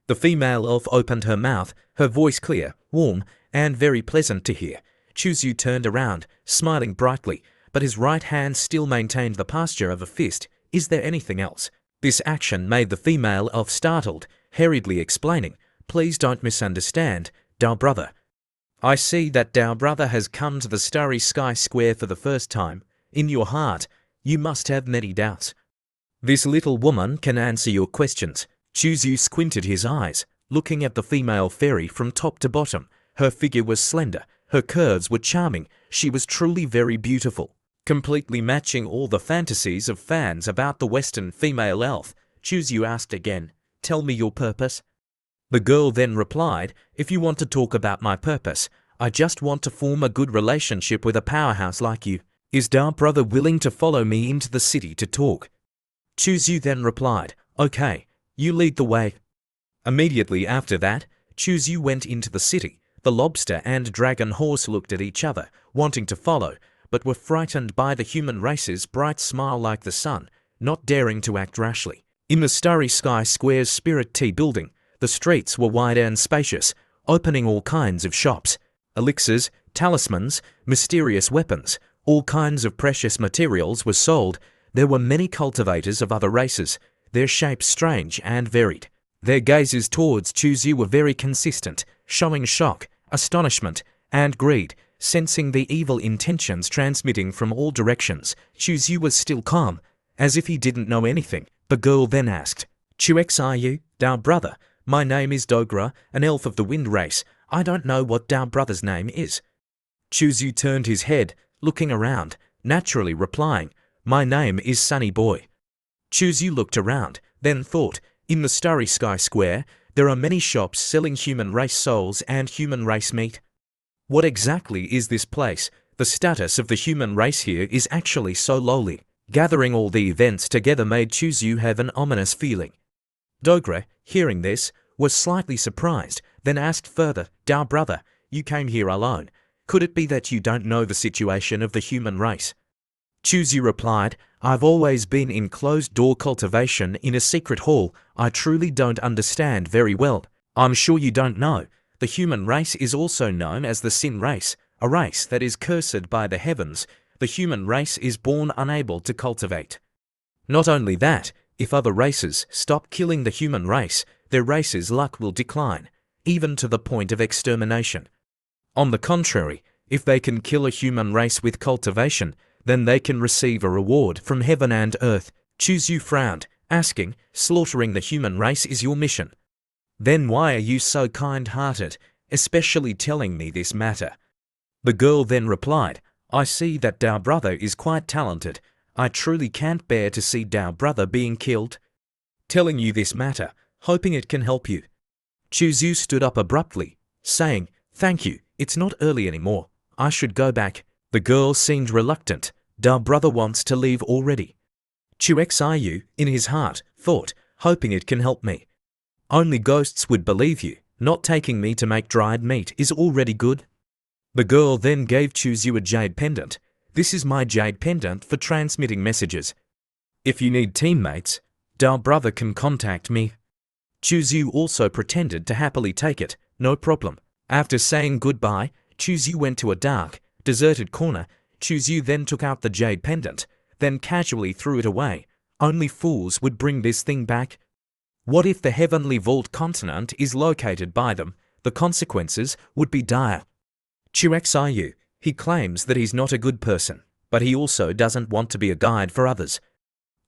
The female elf opened her mouth, her voice clear, warm, and very pleasant to hear. Yu turned around, smiling brightly, but his right hand still maintained the posture of a fist. Is there anything else? This action made the female elf startled, hurriedly explaining, please don't misunderstand, Dao brother. I see that Dao brother has come to the Starry Sky Square for the first time. In your heart, you must have many doubts. This little woman can answer your questions. Yu squinted his eyes, looking at the female fairy from top to bottom. Her figure was slender, her curves were charming, she was truly very beautiful, completely matching all the fantasies of fans about the Western female elf. Yu asked again, tell me your purpose. The girl then replied, if you want to talk about my purpose, I just want to form a good relationship with a powerhouse like you. Is Dao brother willing to follow me into the city to talk? Yu then replied, okay, you lead the way. Immediately after that, Yu went into the city. The lobster and dragon horse looked at each other, wanting to follow, but were frightened by the human race's bright smile like the sun, not daring to act rashly. In the Starry Sky Square's Spirit Tea building, the streets were wide and spacious, opening all kinds of shops. Elixirs, talismans, mysterious weapons, All kinds of precious materials were sold. There were many cultivators of other races, their shapes strange and varied. Their gazes towards Chuzyu were very consistent, showing shock, astonishment, and greed, sensing the evil intentions transmitting from all directions. Chuzyu was still calm, as if he didn't know anything. The girl then asked, "Chuexiu, Dao brother, my name is Dogra, an elf of the wind race. I don't know what Dao brother's name is." Chuzyu turned his head, looking around, naturally replying, "My name is Sunny Boy." Chuzyu looked around, then thought, in the Starry Sky Square, there are many shops selling human race souls and human race meat. What exactly is this place? The status of the human race here is actually so lowly. Gathering all the events together made Chuzyu have an ominous feeling. Dogra, hearing this, was slightly surprised, then asked further, "Dao brother, you came here alone. Could it be that you don't know the situation of the human race?" Chuzyu replied, "I've always been in closed-door cultivation in a secret hall. I truly don't understand very well. I'm sure you don't know. The human race is also known as the sin race, a race that is cursed by the heavens. The human race is born unable to cultivate. Not only that, if other races stop killing the human race, their race's luck will decline, even to the point of extermination. On the contrary, if they can kill a human race with cultivation, then they can receive a reward from heaven and earth." Chuzyu frowned, asking, "Slaughtering the human race is your mission? Then why are you so kind-hearted, especially telling me this matter?" The girl then replied, "I see that Dao brother is quite talented. I truly can't bear to see Dao brother being killed. Telling you this matter, hoping it can help you." Chuzyu stood up abruptly, saying, "Thank you, it's not early anymore. I should go back." The girl seemed reluctant. Dao brother wants to leave already. Chuexiu, in his heart, thought, hoping it can help me. Only ghosts would believe you. Not taking me to make dried meat is already good. The girl then gave Chuzyu a jade pendant. "This is my jade pendant for transmitting messages. If you need teammates, Dao brother can contact me." Chuzyu also pretended to happily take it, no problem. After saying goodbye, Chuzyu went to a dark, deserted corner. Chuzyu then took out the jade pendant, then casually threw it away. Only fools would bring this thing back. What if the heavenly vault continent is located by them? The consequences would be dire. Chuexiu, he claims that he's not a good person, but he also doesn't want to be a guide for others.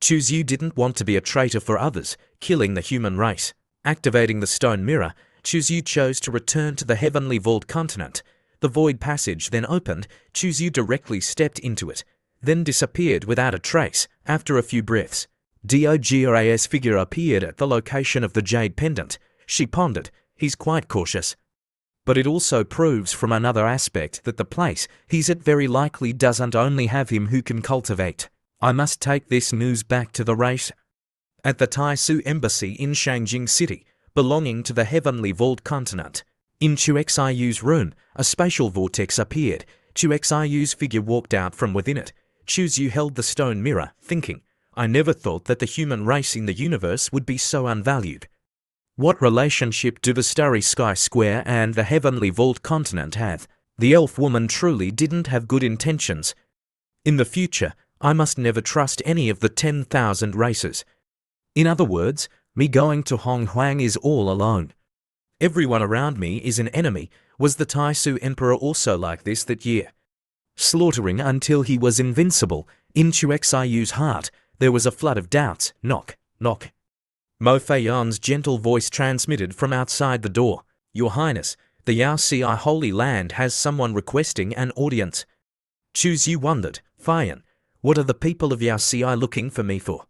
Chuzyu didn't want to be a traitor for others, killing the human race. Activating the stone mirror, Chuzyu chose to return to the heavenly vault continent. The void passage then opened. Chuzyu directly stepped into it, then disappeared without a trace. After a few breaths, Dogra's figure appeared at the location of the jade pendant. She pondered, "He's quite cautious. But it also proves from another aspect that the place he's at very likely doesn't only have him who can cultivate. I must take this news back to the race." At the Taisu Embassy in Shangjing City, belonging to the heavenly vault continent, in Chuexiu's room, a spatial vortex appeared. Chuexiu's figure walked out from within it. Chuzyu held the stone mirror, thinking, "I never thought that the human race in the universe would be so unvalued. What relationship do the Starry Sky Square and the heavenly vault continent have? The elf woman truly didn't have good intentions. In the future, I must never trust any of the 10,000 races. In other words, me going to Hong Huang is all alone. Everyone around me is an enemy." Was the Taisu Emperor also like this that year? Slaughtering until he was invincible. In Chuexiu's heart, there was a flood of doubts. Knock, knock. Mo Feiyon's gentle voice transmitted from outside the door. "Your Highness, the Yaoci Holy Land has someone requesting an audience." Chuzyu wondered, "Feiyon, what are the people of Yaoci looking for me for?"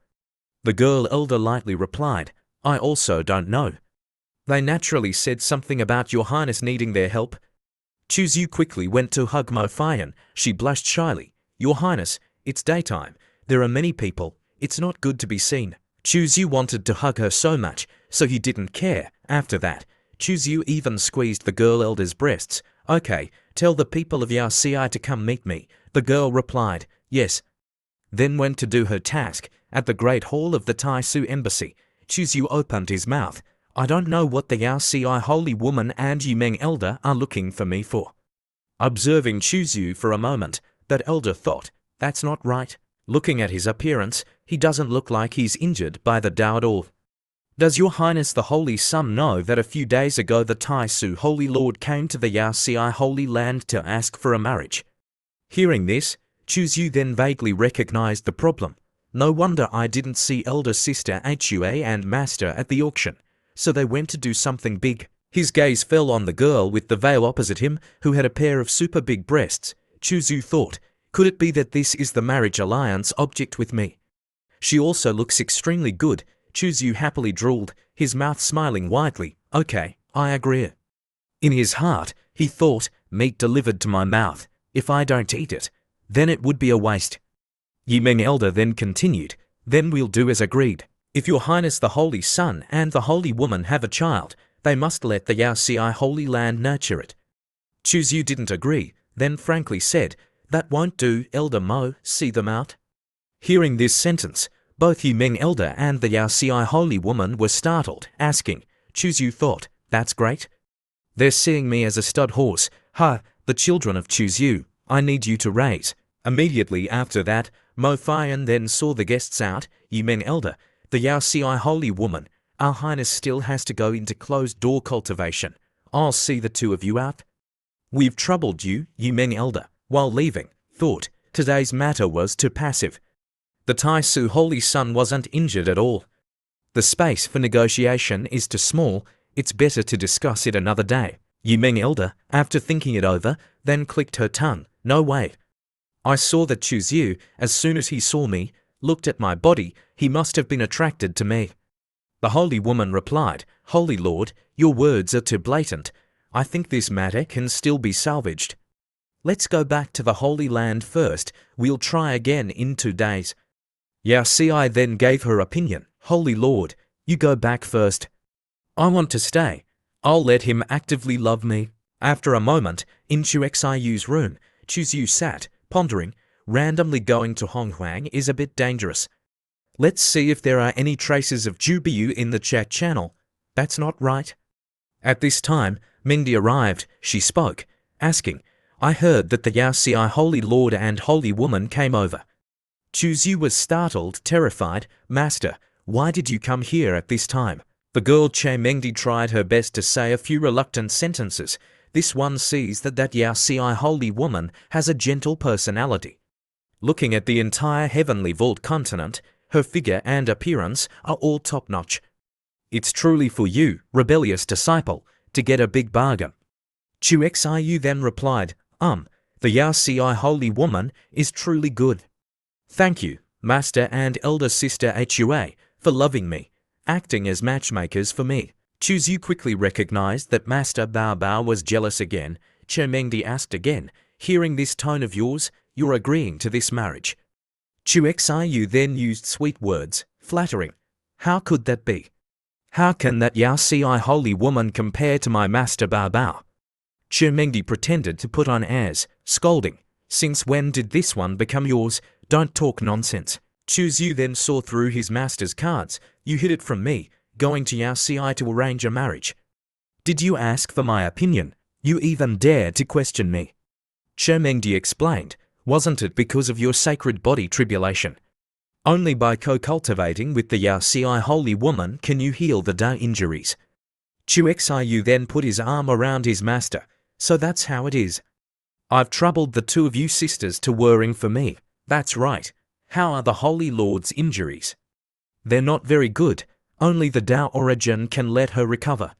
The girl elder lightly replied, "I also don't know. They naturally said something about your Highness needing their help." Chuzyu quickly went to hug Mo Feiyon. She blushed shyly. "Your Highness, it's daytime. There are many people. It's not good to be seen." Chuzyu wanted to hug her so much, so he didn't care. After that, Chuzyu even squeezed the girl elder's breasts. "Okay, tell the people of Yaoci to come meet me." The girl replied, "Yes." Then went to do her task. At the Great Hall of the Taisu Embassy, Chuzyu opened his mouth. "I don't know what the Yaoci Holy Woman and Yimeng Elder are looking for me for." Observing Chuzyu for a moment, That elder thought, that's not right. Looking at his appearance, he doesn't look like he's injured by the Tao at all. Does your highness the Holy Son know that a few days ago the Tai Su Holy Lord came to the Yao Ci Holy Land to ask for a marriage? Hearing this, Chu Yu then vaguely recognized the problem. No wonder I didn't see elder sister Hua and master at the auction. So they went to do something big. His gaze fell on the girl with the veil opposite him, who had a pair of super big breasts. Chu Yu thought, could it be that this is the marriage alliance object with me? She also looks extremely good. Chu Yu happily drooled, his mouth smiling widely. Okay, I agree. In his heart, he thought, meat delivered to my mouth. If I don't eat it, then it would be a waste. Yimeng elder then continued, then we'll do as agreed. If your highness the Holy Son and the Holy Woman have a child, they must let the Yao Ci Holy Land nurture it. Chu Yu didn't agree, then frankly said, that won't do, Elder Mo, see them out. Hearing this sentence, both Yimeng elder and the Yao Ci Holy Woman were startled, asking, Chu Yu thought, that's great. They're seeing me as a stud horse. The children of Chu Yu, I need you to raise. Immediately after that, Mo Fian then saw the guests out. Yimeng elder, the Yao Ci Holy Woman, our highness still has to go into closed-door cultivation. I'll see the two of you out. We've troubled you, Yimeng elder, while leaving, thought today's matter was too passive. The Tai Su Holy Son wasn't injured at all. The space for negotiation is too small, it's better to discuss it another day. Yimeng elder, after thinking it over, then clicked her tongue. No way. I saw that Chu Yu, as soon as he saw me, looked at my body, he must have been attracted to me. The Holy Woman replied, Holy Lord, your words are too blatant. I think this matter can still be salvaged. Let's go back to the Holy Land first, we'll try again in 2 days. Yao Ci then gave her opinion. Holy Lord, you go back first. I want to stay. I'll let him actively love me. After a moment, in Chu Xiu's room, Chu Yu sat, pondering, randomly going to Hong Huang is a bit dangerous. Let's see if there are any traces of Jubiu in the chat channel. That's not right. At this time, Mindy arrived. She spoke, asking, I heard that the Yao Ci Holy Lord and Holy Woman came over. Chu Yu was startled, terrified. Master, why did you come here at this time? The girl Che Mengdi tried her best to say a few reluctant sentences. This one sees that Yao Ci Holy Woman has a gentle personality. Looking at the entire heavenly vault continent, her figure and appearance are all top-notch. It's truly for you, rebellious disciple, to get a big bargain. Chu Xiu then replied, the Yao Ci Holy Woman is truly good. Thank you, Master and Elder Sister Hua, for loving me, acting as matchmakers for me. Chu Yu quickly recognized that Master Bao Bao was jealous again. Che Mengdi asked again, hearing this tone of yours, you're agreeing to this marriage. Chu Xiu then used sweet words, flattering. How could that be? How can that Yao Ci Holy Woman compare to my Master Bao Bao? Che Mengdi pretended to put on airs, scolding. Since when did this one become yours? Don't talk nonsense. Chu Yu then saw through his master's cards. You hid it from me, going to Yao Ci to arrange a marriage. Did you ask for my opinion? You even dare to question me. Che Mengdi explained, wasn't it because of your sacred body tribulation? Only by co-cultivating with the Yao Ci Holy Woman can you heal the Da injuries. Chu Xiu then put his arm around his master. So that's how it is. I've troubled the two of you sisters to worrying for me. That's right. How are the Holy Lord's injuries? They're not very good. Only the Tao origin can let her recover.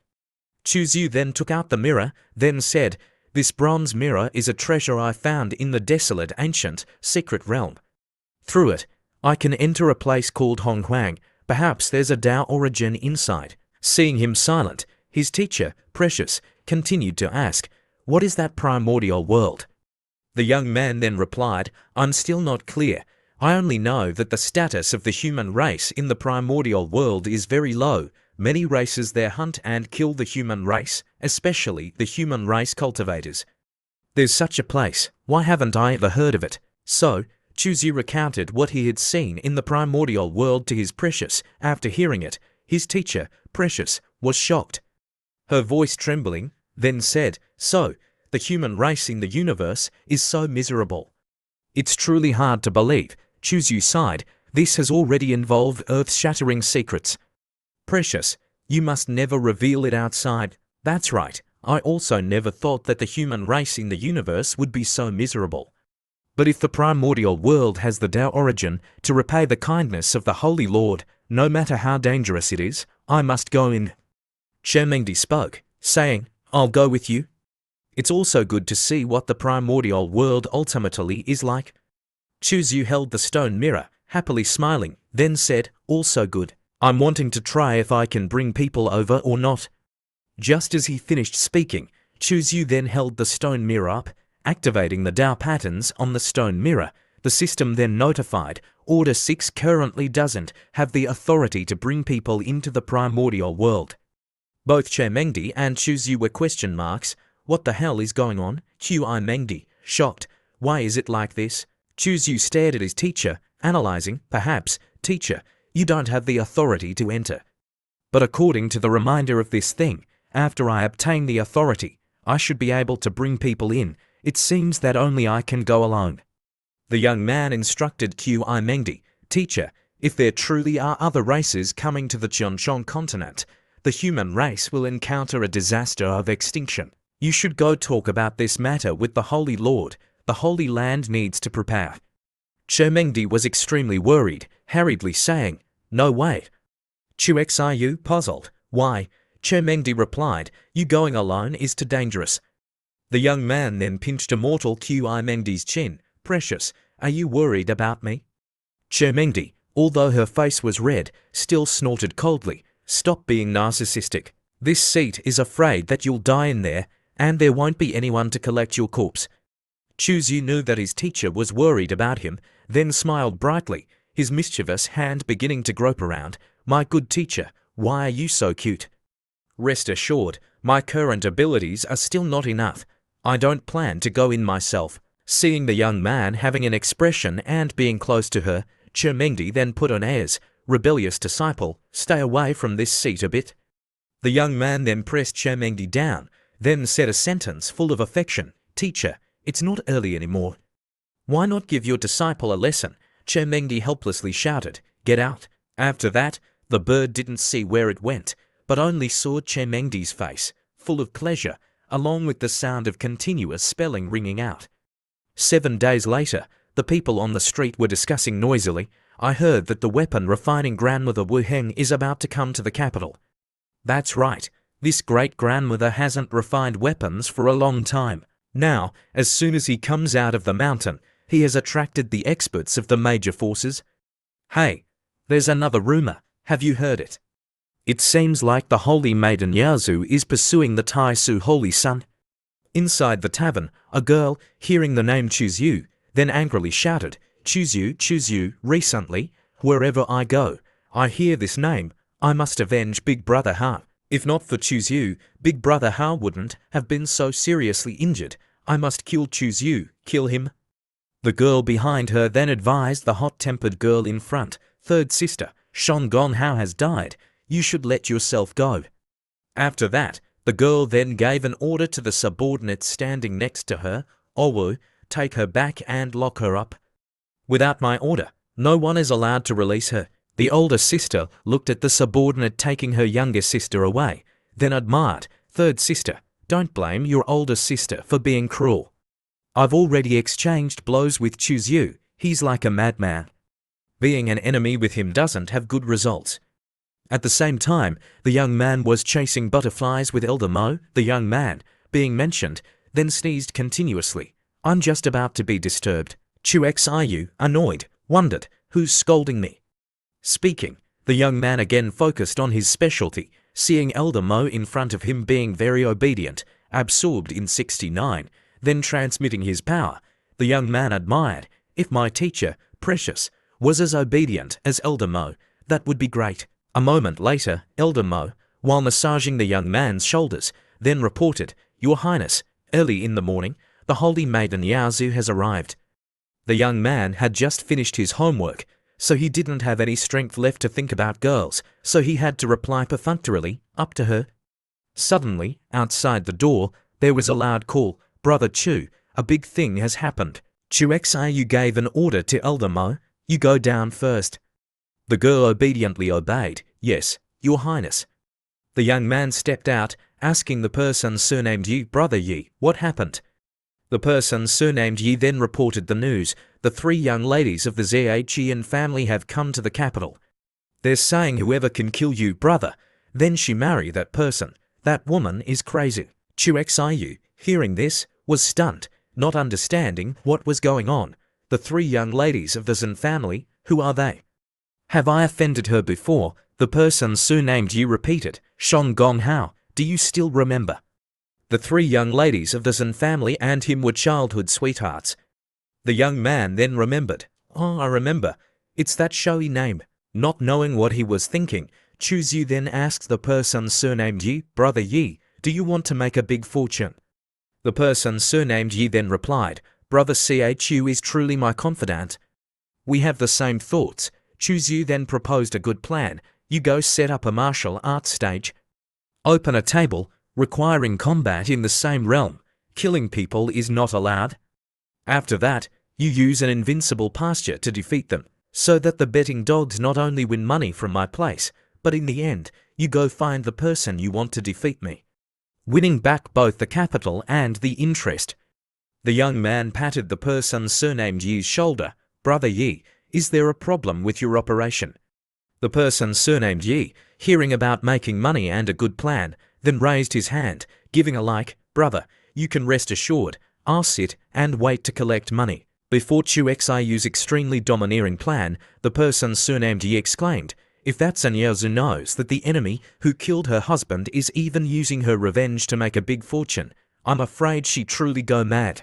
Chu Yu then took out the mirror, then said, this bronze mirror is a treasure I found in the desolate, ancient, secret realm. Through it, I can enter a place called Hong Huang. Perhaps there's a Tao origin inside. Seeing him silent, his teacher, Precious, continued to ask, what is that primordial world? The young man then replied, I'm still not clear. I only know that the status of the human race in the primordial world is very low. Many races there hunt and kill the human race, especially the human race cultivators. There's such a place. Why haven't I ever heard of it? So, Chu Yu recounted what he had seen in the primordial world to his Precious. After hearing it, his teacher, Precious, was shocked. Her voice trembling, then said, so, the human race in the universe is so miserable. It's truly hard to believe, Chu Yu sighed, this has already involved earth-shattering secrets. Precious, you must never reveal it outside. That's right, I also never thought that the human race in the universe would be so miserable. But if the primordial world has the Tao origin to repay the kindness of the Holy Lord, no matter how dangerous it is, I must go in. Chermengdi spoke, saying, I'll go with you. It's also good to see what the primordial world ultimately is like. Chu Yu held the stone mirror, happily smiling, then said, also good. I'm wanting to try if I can bring people over or not. Just as he finished speaking, Chu Yu then held the stone mirror up, activating the Tao patterns on the stone mirror. The system then notified, Order 6 currently doesn't have the authority to bring people into the primordial world. Both Chermengdi and Chu Yu were question marks. What the hell is going on? Chermengdi, shocked. Why is it like this? Chu Yu stared at his teacher, analyzing, perhaps, teacher, you don't have the authority to enter. But according to the reminder of this thing, after I obtain the authority, I should be able to bring people in. It seems that only I can go alone. The young man instructed Chermengdi, teacher, if there truly are other races coming to the Chonchon continent, the human race will encounter a disaster of extinction. You should go talk about this matter with the Holy Lord. The Holy Land needs to prepare. Chermengdi was extremely worried, hurriedly saying, no way. Chu Xiu puzzled. Why? Chermengdi replied, you going alone is too dangerous. The young man then pinched immortal Chermengdi's chin. Precious, are you worried about me? Chermengdi, although her face was red, still snorted coldly. Stop being narcissistic. This seat is afraid that you'll die in there, and there won't be anyone to collect your corpse. Chu Yu knew that his teacher was worried about him, then smiled brightly, his mischievous hand beginning to grope around. My good teacher, why are you so cute? Rest assured, my current abilities are still not enough. I don't plan to go in myself. Seeing the young man having an expression and being close to her, Chermengdi then put on airs, rebellious disciple, stay away from this seat a bit. The young man then pressed Chermengdi down, then said a sentence full of affection, teacher, it's not early anymore. Why not give your disciple a lesson? Chermengdi helplessly shouted, get out. After that, the bird didn't see where it went, but only saw Chermengdi's face, full of pleasure, along with the sound of continuous spelling ringing out. 7 days later, the people on the street were discussing noisily, I heard that the weapon refining grandmother Wu Heng is about to come to the capital. That's right, this great-grandmother hasn't refined weapons for a long time. Now, as soon as he comes out of the mountain, he has attracted the experts of the major forces. Hey, there's another rumor, have you heard it? It seems like the holy maiden Yaozu is pursuing the Tai Su holy son. Inside the tavern, a girl, hearing the name Chu Yu, then angrily shouted, Chu Yu, recently, wherever I go, I hear this name, I must avenge Big Brother Ha. If not for Chu Yu, Big Brother Ha wouldn't have been so seriously injured. I must kill Chu Yu, kill him. The girl behind her then advised the hot-tempered girl in front, third sister, Shon Gon Hao has died, you should let yourself go. After that, the girl then gave an order to the subordinate standing next to her, Owu, take her back and lock her up. Without my order, no one is allowed to release her. The older sister looked at the subordinate taking her younger sister away, then admired, third sister, don't blame your older sister for being cruel. I've already exchanged blows with Chu Yu, he's like a madman. Being an enemy with him doesn't have good results. At the same time, the young man was chasing butterflies with Elder Mo, the young man, being mentioned, then sneezed continuously. I'm just about to be disturbed. Chu Xiu, annoyed, wondered, who's scolding me? Speaking, the young man again focused on his specialty, seeing Elder Mo in front of him being very obedient, absorbed in 69, then transmitting his power. The young man admired, if my teacher, Precious, was as obedient as Elder Mo, that would be great. A moment later, Elder Mo, while massaging the young man's shoulders, then reported, Your Highness, early in the morning, the holy maiden Yaozu has arrived. The young man had just finished his homework, so he didn't have any strength left to think about girls, so he had to reply perfunctorily, up to her. Suddenly, outside the door, there was a loud call, Brother Chu, a big thing has happened. Chu Xiu gave an order to Elder Mo, you go down first. The girl obediently obeyed, yes, your highness. The young man stepped out, asking the person surnamed Yi, brother Yi, what happened? The person surnamed Yi then reported the news. The 3 young ladies of the Zhian family have come to the capital. They're saying whoever can kill you, brother, then she marry that person. That woman is crazy. Chu Xiu, hearing this, was stunned, not understanding what was going on. The 3 young ladies of the Zhen family, who are they? Have I offended her before? The person surnamed Yi repeated, Shong Gong Hao, do you still remember? The 3 young ladies of the Zhen family and him were childhood sweethearts. The young man then remembered. Oh, I remember. It's that showy name. Not knowing what he was thinking, Chu Xiu then asked the person surnamed Yi, brother Yi, do you want to make a big fortune? The person surnamed Yi then replied, brother Chu is truly my confidant. We have the same thoughts. Chu Xiu then proposed a good plan. You go set up a martial arts stage. Open a table, requiring combat in the same realm. Killing people is not allowed. After that, you use an invincible pasture to defeat them, so that the betting dogs not only win money from my place, but in the end, you go find the person you want to defeat me, winning back both the capital and the interest. The young man patted the person surnamed Yi's shoulder. Brother Yi, is there a problem with your operation? The person surnamed Yi, hearing about making money and a good plan, then raised his hand, giving a like, brother, you can rest assured, I'll sit and wait to collect money. Before Chu Xiu's extremely domineering plan, the person surnamed Yi exclaimed, if that Zhen Yaozu knows that the enemy who killed her husband is even using her revenge to make a big fortune, I'm afraid she truly go mad.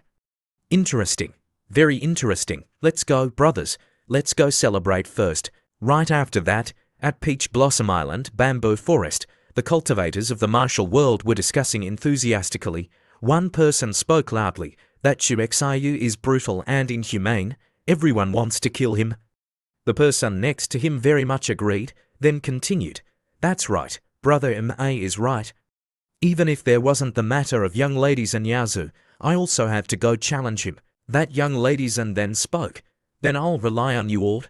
Interesting. Very interesting. Let's go, brothers. Let's go celebrate first. Right after that, at Peach Blossom Island, Bamboo Forest, the cultivators of the martial world were discussing enthusiastically. One person spoke loudly, that Chu Xiu is brutal and inhumane. Everyone wants to kill him. The person next to him very much agreed, then continued, that's right, brother Ma is right. Even if there wasn't the matter of young ladies and Yaozu, I also have to go challenge him. That young ladies and then spoke, then I'll rely on you all.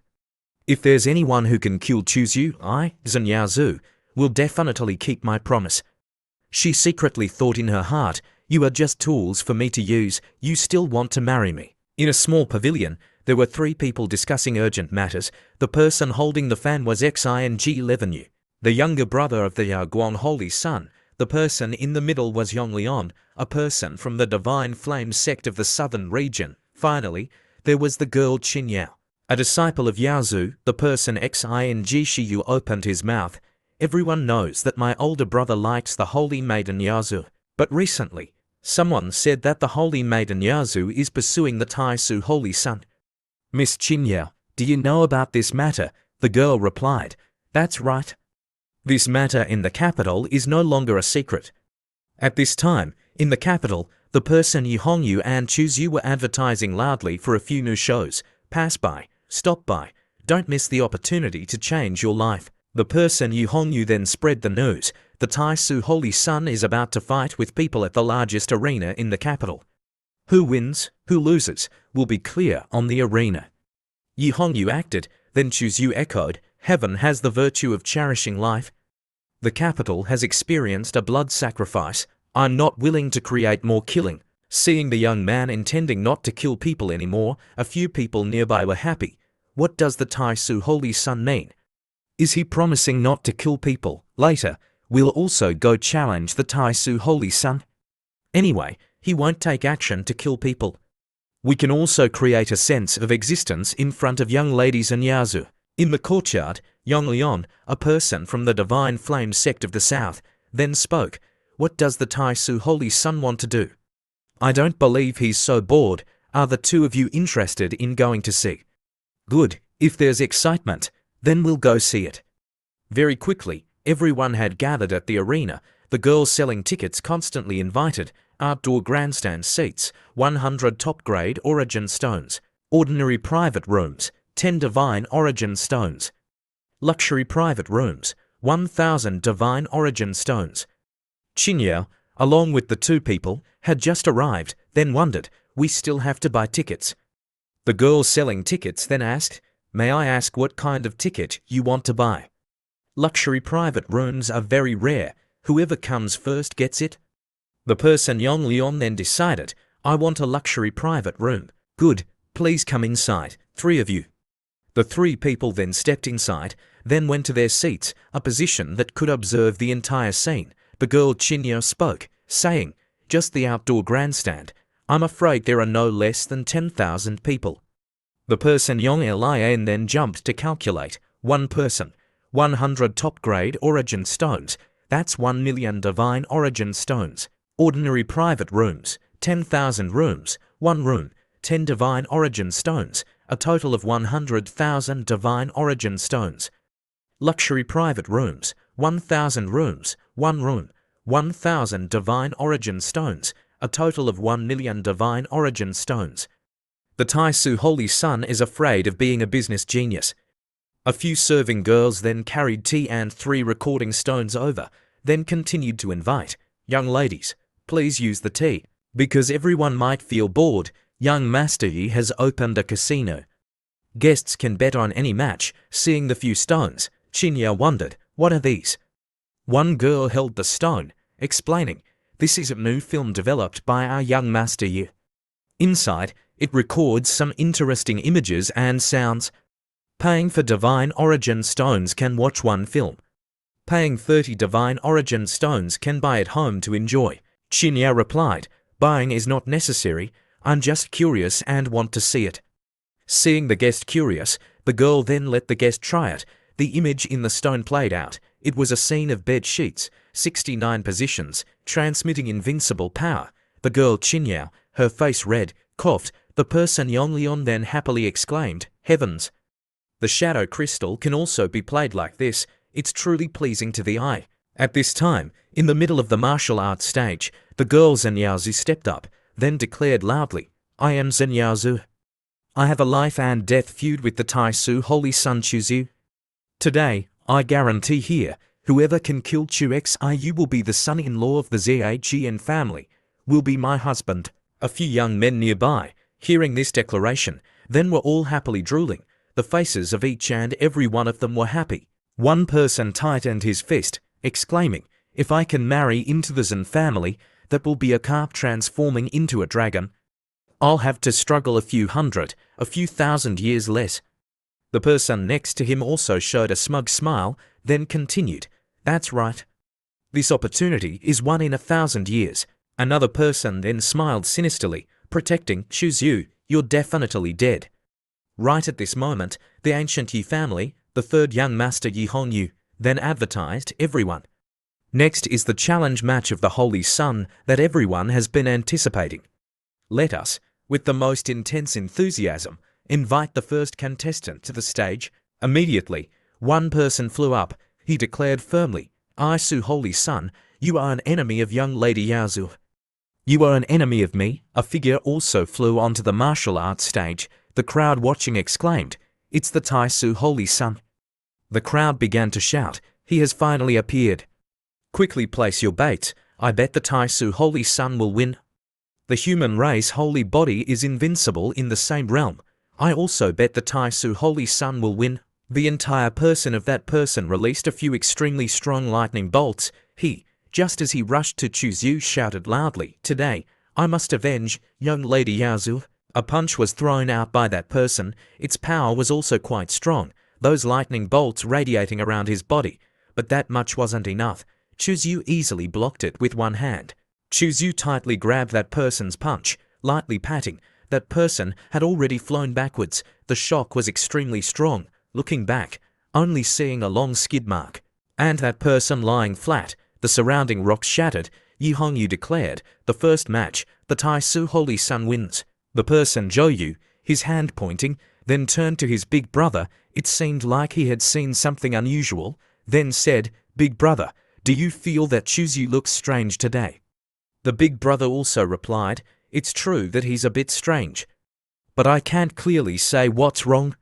If there's anyone who can kill Chu Xiu, I, Zhen Yaozu, will definitely keep my promise. She secretly thought in her heart, you are just tools for me to use, you still want to marry me. In a small pavilion, there were 3 people discussing urgent matters. The person holding the fan was Xing11Yu, the younger brother of the Yaoguang Holy Sun. The person in the middle was Yonglian, a person from the Divine Flame sect of the southern region. Finally, there was the girl Qin Yao, a disciple of Yaozu. The person Xing Shiyu opened his mouth. Everyone knows that my older brother likes the holy maiden Yaozu, but recently, someone said that the holy maiden Yaozu is pursuing the Taisu Holy Sun. Miss Qin Yao, do you know about this matter? The girl replied, that's right. This matter in the capital is no longer a secret. At this time, in the capital, the person Yi Hongyu and Chu Xiu were advertising loudly for a few new shows. Pass by, stop by, don't miss the opportunity to change your life. The person Yi Hongyu then spread the news. The Taisu Holy Sun is about to fight with people at the largest arena in the capital. Who wins, who loses, will be clear on the arena. Yi Hongyu acted, then Chu Xiu echoed, heaven has the virtue of cherishing life. The capital has experienced a blood sacrifice. I'm not willing to create more killing. Seeing the young man intending not to kill people anymore, a few people nearby were happy. What does the Taisu Holy Sun mean? Is he promising not to kill people? Later, we'll also go challenge the Taisu Holy Sun. Anyway, he won't take action to kill people. We can also create a sense of existence in front of young ladies and Yaozu. In the courtyard, Yonglian, a person from the Divine Flame sect of the south, then spoke, what does the Taisu Holy Sun want to do? I don't believe he's so bored. Are the 2 of you interested in going to see? Good, if there's excitement, then we'll go see it. Very quickly, everyone had gathered at the arena. The girls selling tickets constantly invited. Outdoor grandstand seats, 100 top-grade origin stones. Ordinary private rooms, 10 divine origin stones. Luxury private rooms, 1,000 divine origin stones. Qin Yao, along with the 2 people, had just arrived, then wondered, we still have to buy tickets. The girl selling tickets then asked, "May I ask what kind of ticket you want to buy?" "Luxury private rooms are very rare. Whoever comes first gets it." The person Yong Leon then decided, "I want a luxury private room." "Good, please come inside, 3 of you." The 3 people then stepped inside, then went to their seats, a position that could observe the entire scene. The girl Chinya spoke, saying, "Just the outdoor grandstand. I'm afraid there are no less than 10,000 people." The person Yong Lian then jumped to calculate. 1 person, 100 top-grade origin stones. That's 1 million divine origin stones. Ordinary private rooms, 10,000 rooms, 1 room, 10 divine origin stones, a total of 100,000 divine origin stones. Luxury private rooms, 1,000 rooms, 1 room, 1,000 divine origin stones, a total of 1 million divine origin stones. The Taisu Holy Sun is afraid of being a business genius. A few serving girls then carried tea and 3 recording stones over, then continued to invite, "Young ladies, please use the tea. Because everyone might feel bored, young Master Yi has opened a casino. Guests can bet on any match." Seeing the few stones, Chinya wondered, "What are these?" One girl held the stone, explaining, "This is a new film developed by our young Master Yi. Inside, it records some interesting images and sounds. Paying for divine origin stones can watch one film. Paying 30 divine origin stones can buy it home to enjoy." Chinya replied, "Buying is not necessary. I'm just curious and want to see it." Seeing the guest curious, the girl then let the guest try it. The image in the stone played out. It was a scene of bed sheets, 69 positions, transmitting invincible power. The girl Chinya, her face red, coughed. The person Yonglion then happily exclaimed, "Heavens! The shadow crystal can also be played like this. It's truly pleasing to the eye." At this time, in the middle of the martial arts stage, the girl Zenyaozu stepped up, then declared loudly, "I am Zenyaozu. I have a life and death feud with the Taisu Holy Sun Chuzu. Today, I guarantee here, whoever can kill Chu Xiu will be the son-in-law of the Zhejian family, will be my husband." A few young men nearby, hearing this declaration, then were all happily drooling. The faces of each and every one of them were happy. One person tightened his fist, exclaiming, "If I can marry into the Zen family, that will be a carp transforming into a dragon. I'll have to struggle a few thousand years less." The person next to him also showed a smug smile, then continued, "That's right. This opportunity is 1 in 1,000 years. Another person then smiled sinisterly, protecting, "Chuzu, you're definitely dead." Right at this moment, the ancient Yi family, the 3rd young master Yi Hongyu, then advertised everyone. Next is the challenge match of the Holy Sun that everyone has been anticipating. Let us, with the most intense enthusiasm, invite the first contestant to the stage. Immediately, one person flew up. He declared firmly, "Isu Holy Sun, you are an enemy of young Lady Yaozu." "You are an enemy of me." A figure also flew onto the martial arts stage. The crowd watching exclaimed, "It's the Taisu Holy Sun." The crowd began to shout, "He has finally appeared. Quickly place your baits. I bet the Taisu Holy Sun will win. The human race holy body is invincible in the same realm. I also bet the Taisu Holy Sun will win." The entire person of that person released a few extremely strong lightning bolts. He, just as he rushed to Chuzu, shouted loudly, "Today, I must avenge young Lady Yaozu." A punch was thrown out by that person. Its power was also quite strong, those lightning bolts radiating around his body. But that much wasn't enough. Chuzu easily blocked it with one hand. Chuzu tightly grabbed that person's punch, lightly patting. That person had already flown backwards. The shock was extremely strong. Looking back, only seeing a long skid mark. And that person lying flat, the surrounding rocks shattered. Yi Hongyu declared, "The first match, the Taisu Holy Sun wins." The person Zhou, his hand pointing, then turned to his big brother. It seemed like he had seen something unusual, then said, "Big brother, do you feel that Chuzu looks strange today?" The big brother also replied, "It's true that he's a bit strange, but I can't clearly say what's wrong."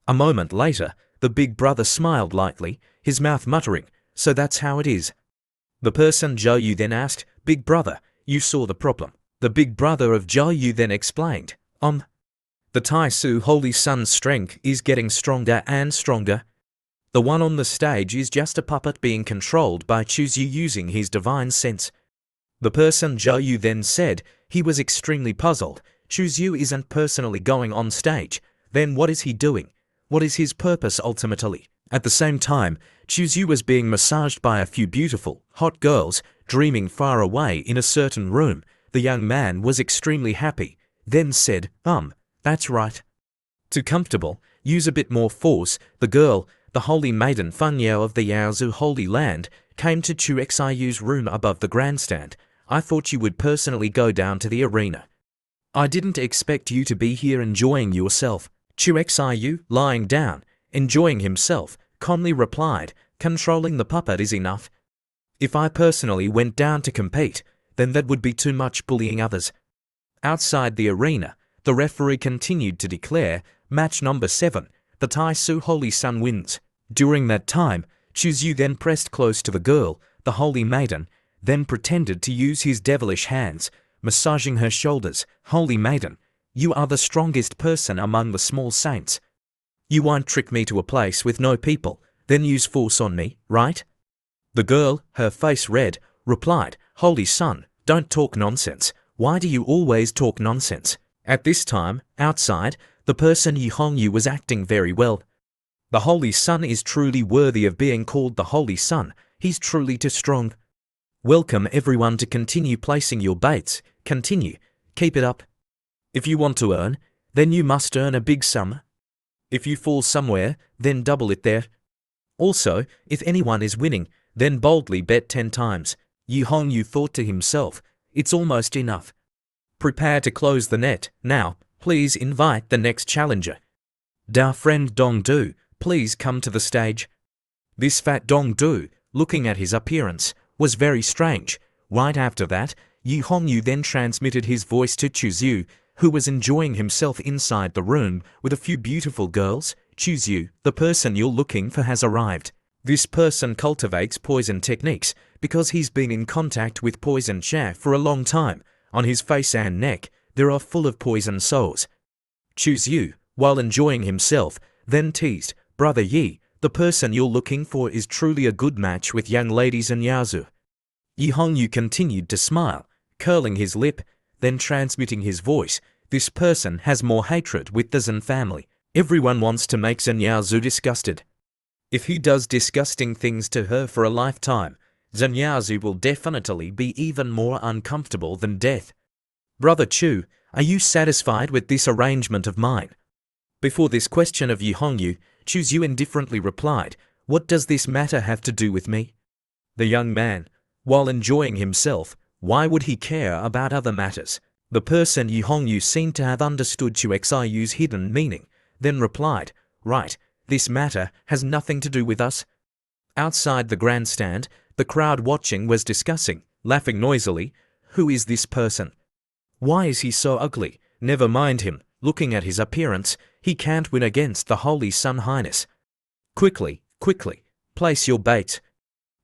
A moment later, the big brother smiled lightly, his mouth muttering, "So that's how it is." The person Zhou then asked, "Big brother, you saw the problem." The big brother of Zhou then explained, The Tai Su Holy Sun's strength is getting stronger and stronger. The one on the stage is just a puppet being controlled by Chuzu using his divine sense. The person Zhou Yu then said he was extremely puzzled. Chuzu isn't personally going on stage. Then what is he doing? What is his purpose ultimately? At the same time, Chuzu was being massaged by a few beautiful, hot girls, dreaming far away in a certain room. The young man was extremely happy, then said, that's right. Too comfortable, use a bit more force. The girl, the holy maiden Funyao of the Yaozu Holy Land, came to Chu Xiu's room above the grandstand. I thought you would personally go down to the arena. I didn't expect you to be here enjoying yourself. Chu Xiu, lying down, enjoying himself, calmly replied, controlling the puppet is enough. If I personally went down to compete, then that would be too much bullying others. Outside the arena, the referee continued to declare, match number 7, the Tai Su Holy Sun wins. During that time, Chuzu then pressed close to the girl, the holy maiden, then pretended to use his devilish hands, massaging her shoulders. Holy maiden, you are the strongest person among the small saints. You won't trick me to a place with no people, then use force on me, right? The girl, her face red, replied, Holy Sun, don't talk nonsense. Why do you always talk nonsense? At this time, outside, the person Yi Hongyu was acting very well. The Holy Sun is truly worthy of being called the Holy Sun. He's truly too strong. Welcome everyone to continue placing your baits. Continue. Keep it up. If you want to earn, then you must earn a big sum. If you fall somewhere, then double it there. Also, if anyone is winning, then boldly bet 10 times. Yi Hongyu thought to himself, it's almost enough. Prepare to close the net. Now, please invite the next challenger. Da friend Dong Du, please come to the stage. This fat Dong Du, looking at his appearance, was very strange. Right after that, Yi Hongyu then transmitted his voice to Chuzu, who was enjoying himself inside the room with a few beautiful girls. Chuzu, the person you're looking for has arrived. This person cultivates poison techniques because he's been in contact with poison cha for a long time. On his face and neck, there are full of poison sores. Chuzu, while enjoying himself, then teased, Brother Yi, the person you're looking for is truly a good match with young ladies in Yaozu. Yi Hongyu continued to smile, curling his lip, then transmitting his voice. This person has more hatred with the Zhen family. Everyone wants to make Zhen Yaozu disgusted. If he does disgusting things to her for a lifetime, Zhen Yaozu will definitely be even more uncomfortable than death. Brother Chu, are you satisfied with this arrangement of mine? Before this question of Yi Hongyu, Chuzu indifferently replied, what does this matter have to do with me? The young man, while enjoying himself, why would he care about other matters? The person Yi Hongyu seemed to have understood Chu Xiu's hidden meaning, then replied, right, this matter has nothing to do with us. Outside the grandstand, the crowd watching was discussing, laughing noisily, who is this person? Why is he so ugly? Never mind him, looking at his appearance, he can't win against the Holy Sun Highness. Quickly, place your bait.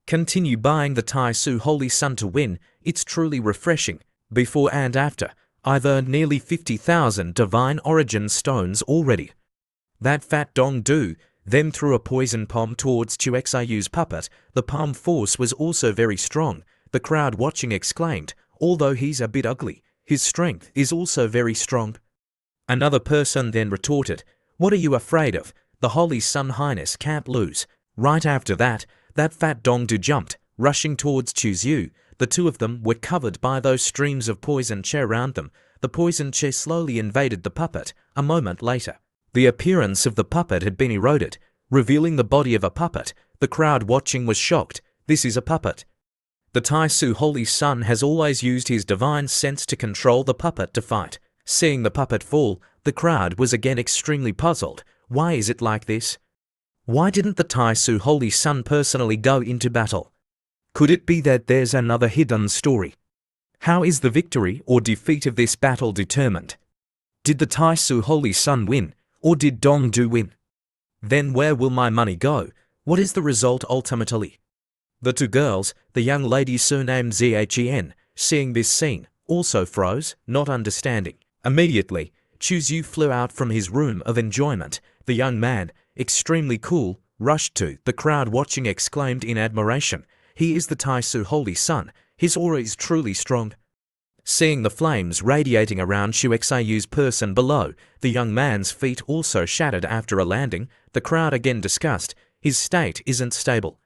Continue buying the Tai Su Holy Sun to win, it's truly refreshing. Before and after, I've earned nearly 50,000 divine origin stones already. That fat Dong Du then threw a poison palm towards Chu Xiu's puppet. The palm force was also very strong. The crowd watching exclaimed, although he's a bit ugly, his strength is also very strong. Another person then retorted, what are you afraid of? The Holy Sun Highness can't lose. Right after that, that fat Dong Du jumped, rushing towards Chuzu. The two of them were covered by those streams of poison cha around them. The poison cha slowly invaded the puppet. A moment later, the appearance of the puppet had been eroded, revealing the body of a puppet. The crowd watching was shocked. This is a puppet. The Tai Su Holy Sun has always used his divine sense to control the puppet to fight. Seeing the puppet fall, the crowd was again extremely puzzled. Why is it like this? Why didn't the Tai Su Holy Sun personally go into battle? Could it be that there's another hidden story? How is the victory or defeat of this battle determined? Did the Tai Su Holy Sun win, or did Dong Du win? Then where will my money go? What is the result ultimately? The two girls, the young lady surnamed Zhen, seeing this scene, also froze, not understanding. Immediately, Chu Yu flew out from his room of enjoyment. The young man, extremely cool, rushed to the crowd watching, exclaimed in admiration, "He is the Taisu Holy Sun. His aura is truly strong." Seeing the flames radiating around Shu Xiu's person below, the young man's feet also shattered after a landing. The crowd again discussed, "His state isn't stable.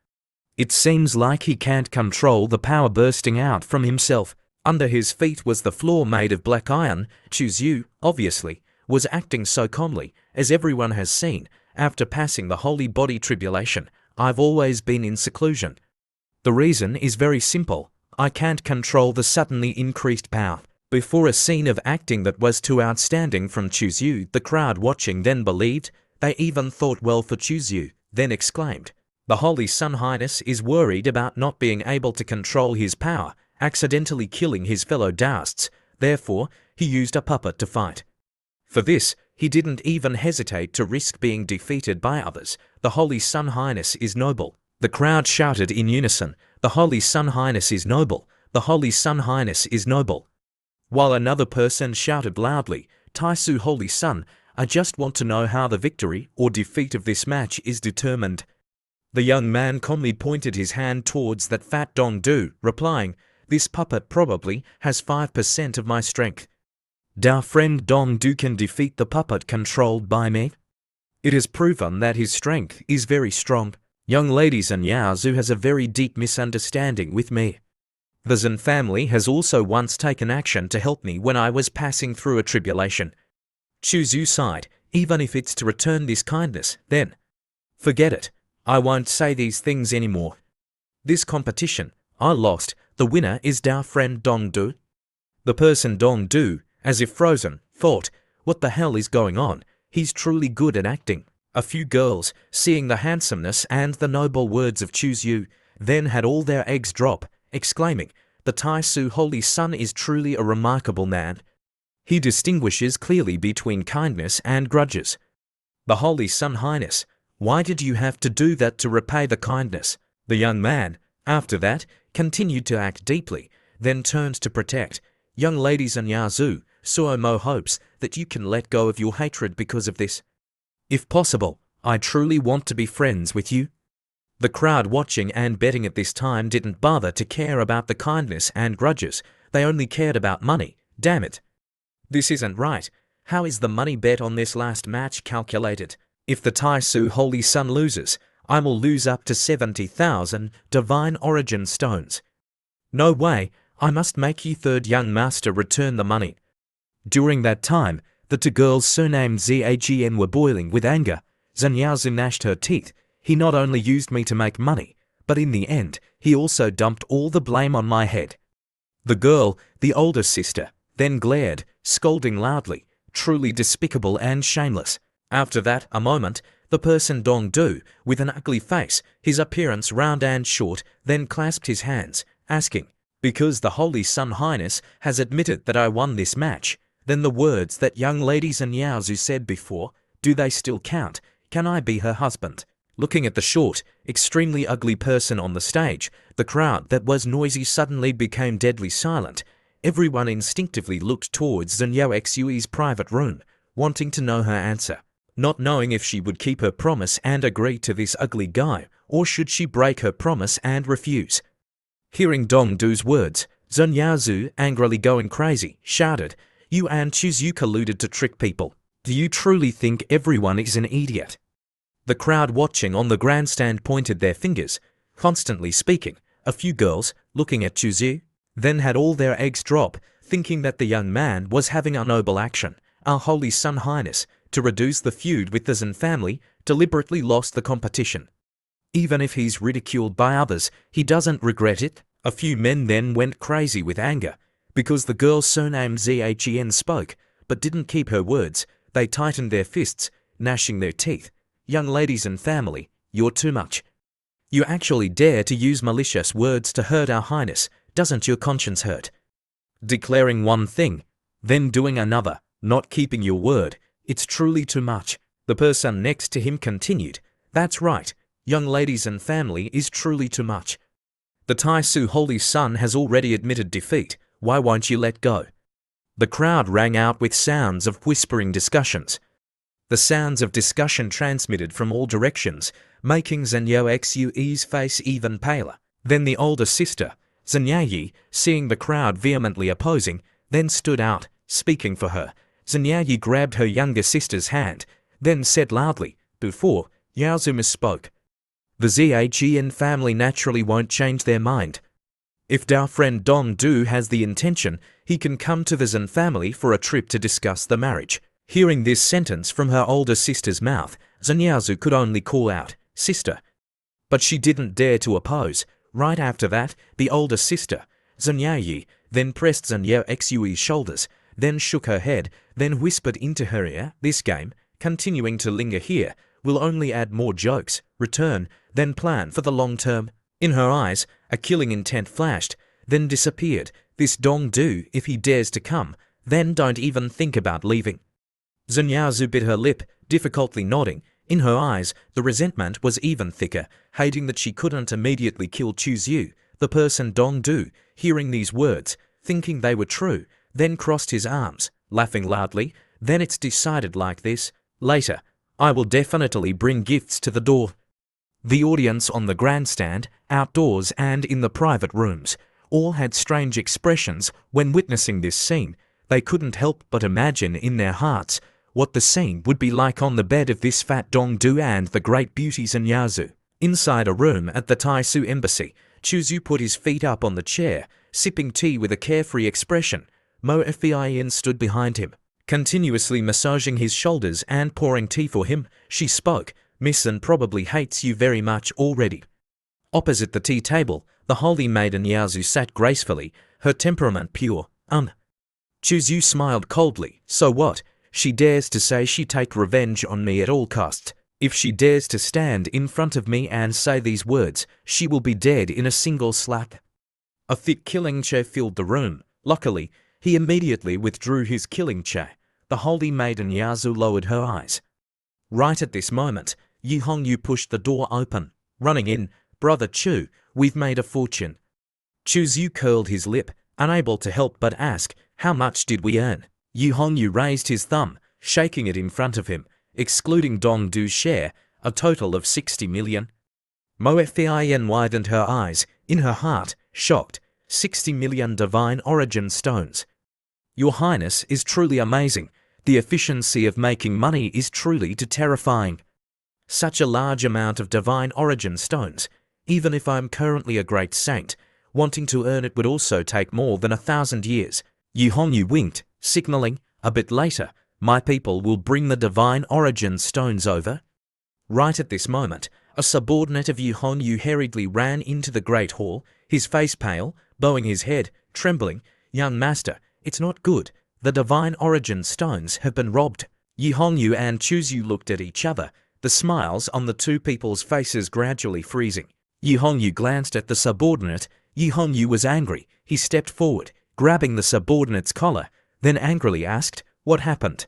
It seems like he can't control the power bursting out from himself." Under his feet was the floor made of black iron. Chu Yu, obviously, was acting so calmly, as everyone has seen, after passing the holy body tribulation. "I've always been in seclusion. The reason is very simple. I can't control the suddenly increased power." Before a scene of acting that was too outstanding from Chu Yu, the crowd watching then believed. They even thought well for Chu Yu, then exclaimed, "The Holy Sun Highness is worried about not being able to control his power, accidentally killing his fellow Taoists. Therefore, he used a puppet to fight. For this, he didn't even hesitate to risk being defeated by others. The Holy Sun Highness is noble." The crowd shouted in unison, "The Holy Sun Highness is noble. The Holy Sun Highness is noble." While another person shouted loudly, "Taisu Holy Sun, I just want to know how the victory or defeat of this match is determined." The young man calmly pointed his hand towards that fat Dong Du, replying, "This puppet probably has 5% of my strength. Our friend Dong Du can defeat the puppet controlled by me. It is proven that his strength is very strong. Young lady Zhen Yaozu has a very deep misunderstanding with me. The Zhen family has also once taken action to help me when I was passing through a tribulation." Chu Yu sighed, "Even if it's to return this kindness, then forget it. I won't say these things anymore. This competition, I lost. The winner is our friend Dong Du." The person Dong Du, as if frozen, thought, "What the hell is going on? He's truly good at acting." A few girls, seeing the handsomeness and the noble words of Chu Yu, then had all their eggs drop, exclaiming, "The Taisu Holy Sun is truly a remarkable man. He distinguishes clearly between kindness and grudges. The Holy Sun Highness, why did you have to do that to repay the kindness?" The young man, after that, continued to act deeply, then turned to protect. "Young lady Zhen Yaozu, Suo Mo hopes that you can let go of your hatred because of this. If possible, I truly want to be friends with you." The crowd watching and betting at this time didn't bother to care about the kindness and grudges. They only cared about money. Damn it. This isn't right. How is the money bet on this last match calculated? If the Taisu Holy Sun loses, I will lose up to 70,000 divine origin stones. No way. I must make you third young master return the money. During that time, the two girls surnamed Zagn were boiling with anger. Zhen Yaozu gnashed her teeth. "He not only used me to make money, but in the end, he also dumped all the blame on my head." The girl, the older sister, then glared, scolding loudly, "Truly despicable and shameless." After that, a moment, the person Dong Du, with an ugly face, his appearance round and short, then clasped his hands, asking, "Because the Holy Sun Highness has admitted that I won this match, then the words that young lady Zhen Yaozu said before, do they still count? Can I be her husband?" Looking at the short, extremely ugly person on the stage, the crowd that was noisy suddenly became deadly silent. Everyone instinctively looked towards Zhen Yaoxui's private room, wanting to know her answer, not knowing if she would keep her promise and agree to this ugly guy, or should she break her promise and refuse. Hearing Dong Du's words, Zhen Yaozu, angrily going crazy, shouted, "You and Chu Yu colluded to trick people. Do you truly think everyone is an idiot?" The crowd watching on the grandstand pointed their fingers, constantly speaking. A few girls, looking at Chu Yu, then had all their eggs drop, thinking that the young man was having a noble action. Our Holy Sun Highness, to reduce the feud with the Zhen family, deliberately lost the competition. Even if he's ridiculed by others, he doesn't regret it. A few men then went crazy with anger, because the girl surnamed Zhen spoke, but didn't keep her words. They tightened their fists, gnashing their teeth. "Young ladies and family, you're too much. You actually dare to use malicious words to hurt our highness. Doesn't your conscience hurt? Declaring one thing, then doing another, not keeping your word. It's truly too much." The person next to him continued, "That's right. Young ladies and family is truly too much. The Taisu Holy Sun has already admitted defeat. Why won't you let go?" The crowd rang out with sounds of whispering discussions. The sounds of discussion transmitted from all directions, making Zanyo Xue's face even paler. Then the older sister, Zanyayi, seeing the crowd vehemently opposing, then stood out, speaking for her. Zanyayi grabbed her younger sister's hand, then said loudly, before Yaozu misspoke. The Zhen family naturally won't change their mind. If our friend Dong Du has the intention, he can come to the Zhen family for a trip to discuss the marriage. Hearing this sentence from her older sister's mouth, Zanyazu could only call out, "Sister." But she didn't dare to oppose. Right after that, the older sister, Zanyayi, then pressed Zanyo Xue's shoulders, then shook her head, then whispered into her ear, "This game, continuing to linger here, will only add more jokes. Return, then plan for the long term." In her eyes, a killing intent flashed, then disappeared. "This Dong Du, if he dares to come, then don't even think about leaving." Zanyazu bit her lip, difficultly nodding. In her eyes, the resentment was even thicker, hating that she couldn't immediately kill Chuzyu, the person Dong Du, hearing these words, thinking they were true, then crossed his arms, laughing loudly. "Then it's decided like this. Later, I will definitely bring gifts to the door." The audience on the grandstand, outdoors and in the private rooms, all had strange expressions when witnessing this scene. They couldn't help but imagine in their hearts what the scene would be like on the bed of this fat Dong Du and the great beauty Zanyazu. Inside a room at the Taisu embassy, Chuzyu put his feet up on the chair, sipping tea with a carefree expression. Mo Fian stood behind him, continuously massaging his shoulders and pouring tea for him. She spoke, "Miss Zhen probably hates you very much already." Opposite the tea table, the holy maiden Yaozu sat gracefully, her temperament pure. Chuzyu smiled coldly. "So what? She dares to say she'd take revenge on me at all costs. If she dares to stand in front of me and say these words, she will be dead in a single slap." A thick killing chair filled the room. Luckily, he immediately withdrew his killing chair. The holy maiden Yaozu lowered her eyes. Right at this moment, Yu Hongyu pushed the door open. Running in, "Brother Chu, we've made a fortune." Chuzyu curled his lip, unable to help but ask, "How much did we earn?" Yu Hongyu raised his thumb, shaking it in front of him, excluding Dong Du's share, a total of 60 million. Mo Fian widened her eyes, in her heart, shocked. 60 million divine origin stones. "Your Highness is truly amazing. The efficiency of making money is truly terrifying. Such a large amount of divine origin stones. Even if I'm currently a great saint, wanting to earn it would also take more than 1,000 years. Yu Hongyu winked, signaling, "A bit later, my people will bring the divine origin stones over." Right at this moment, a subordinate of Yu Hongyu hurriedly ran into the great hall, his face pale, bowing his head, trembling. "Young master, it's not good. The divine origin stones have been robbed." Yu Hongyu and Chuzyu looked at each other, the smiles on the two people's faces gradually freezing. Yu Hongyu glanced at the subordinate. Yu Hongyu was angry. He stepped forward, grabbing the subordinate's collar, then angrily asked, "What happened?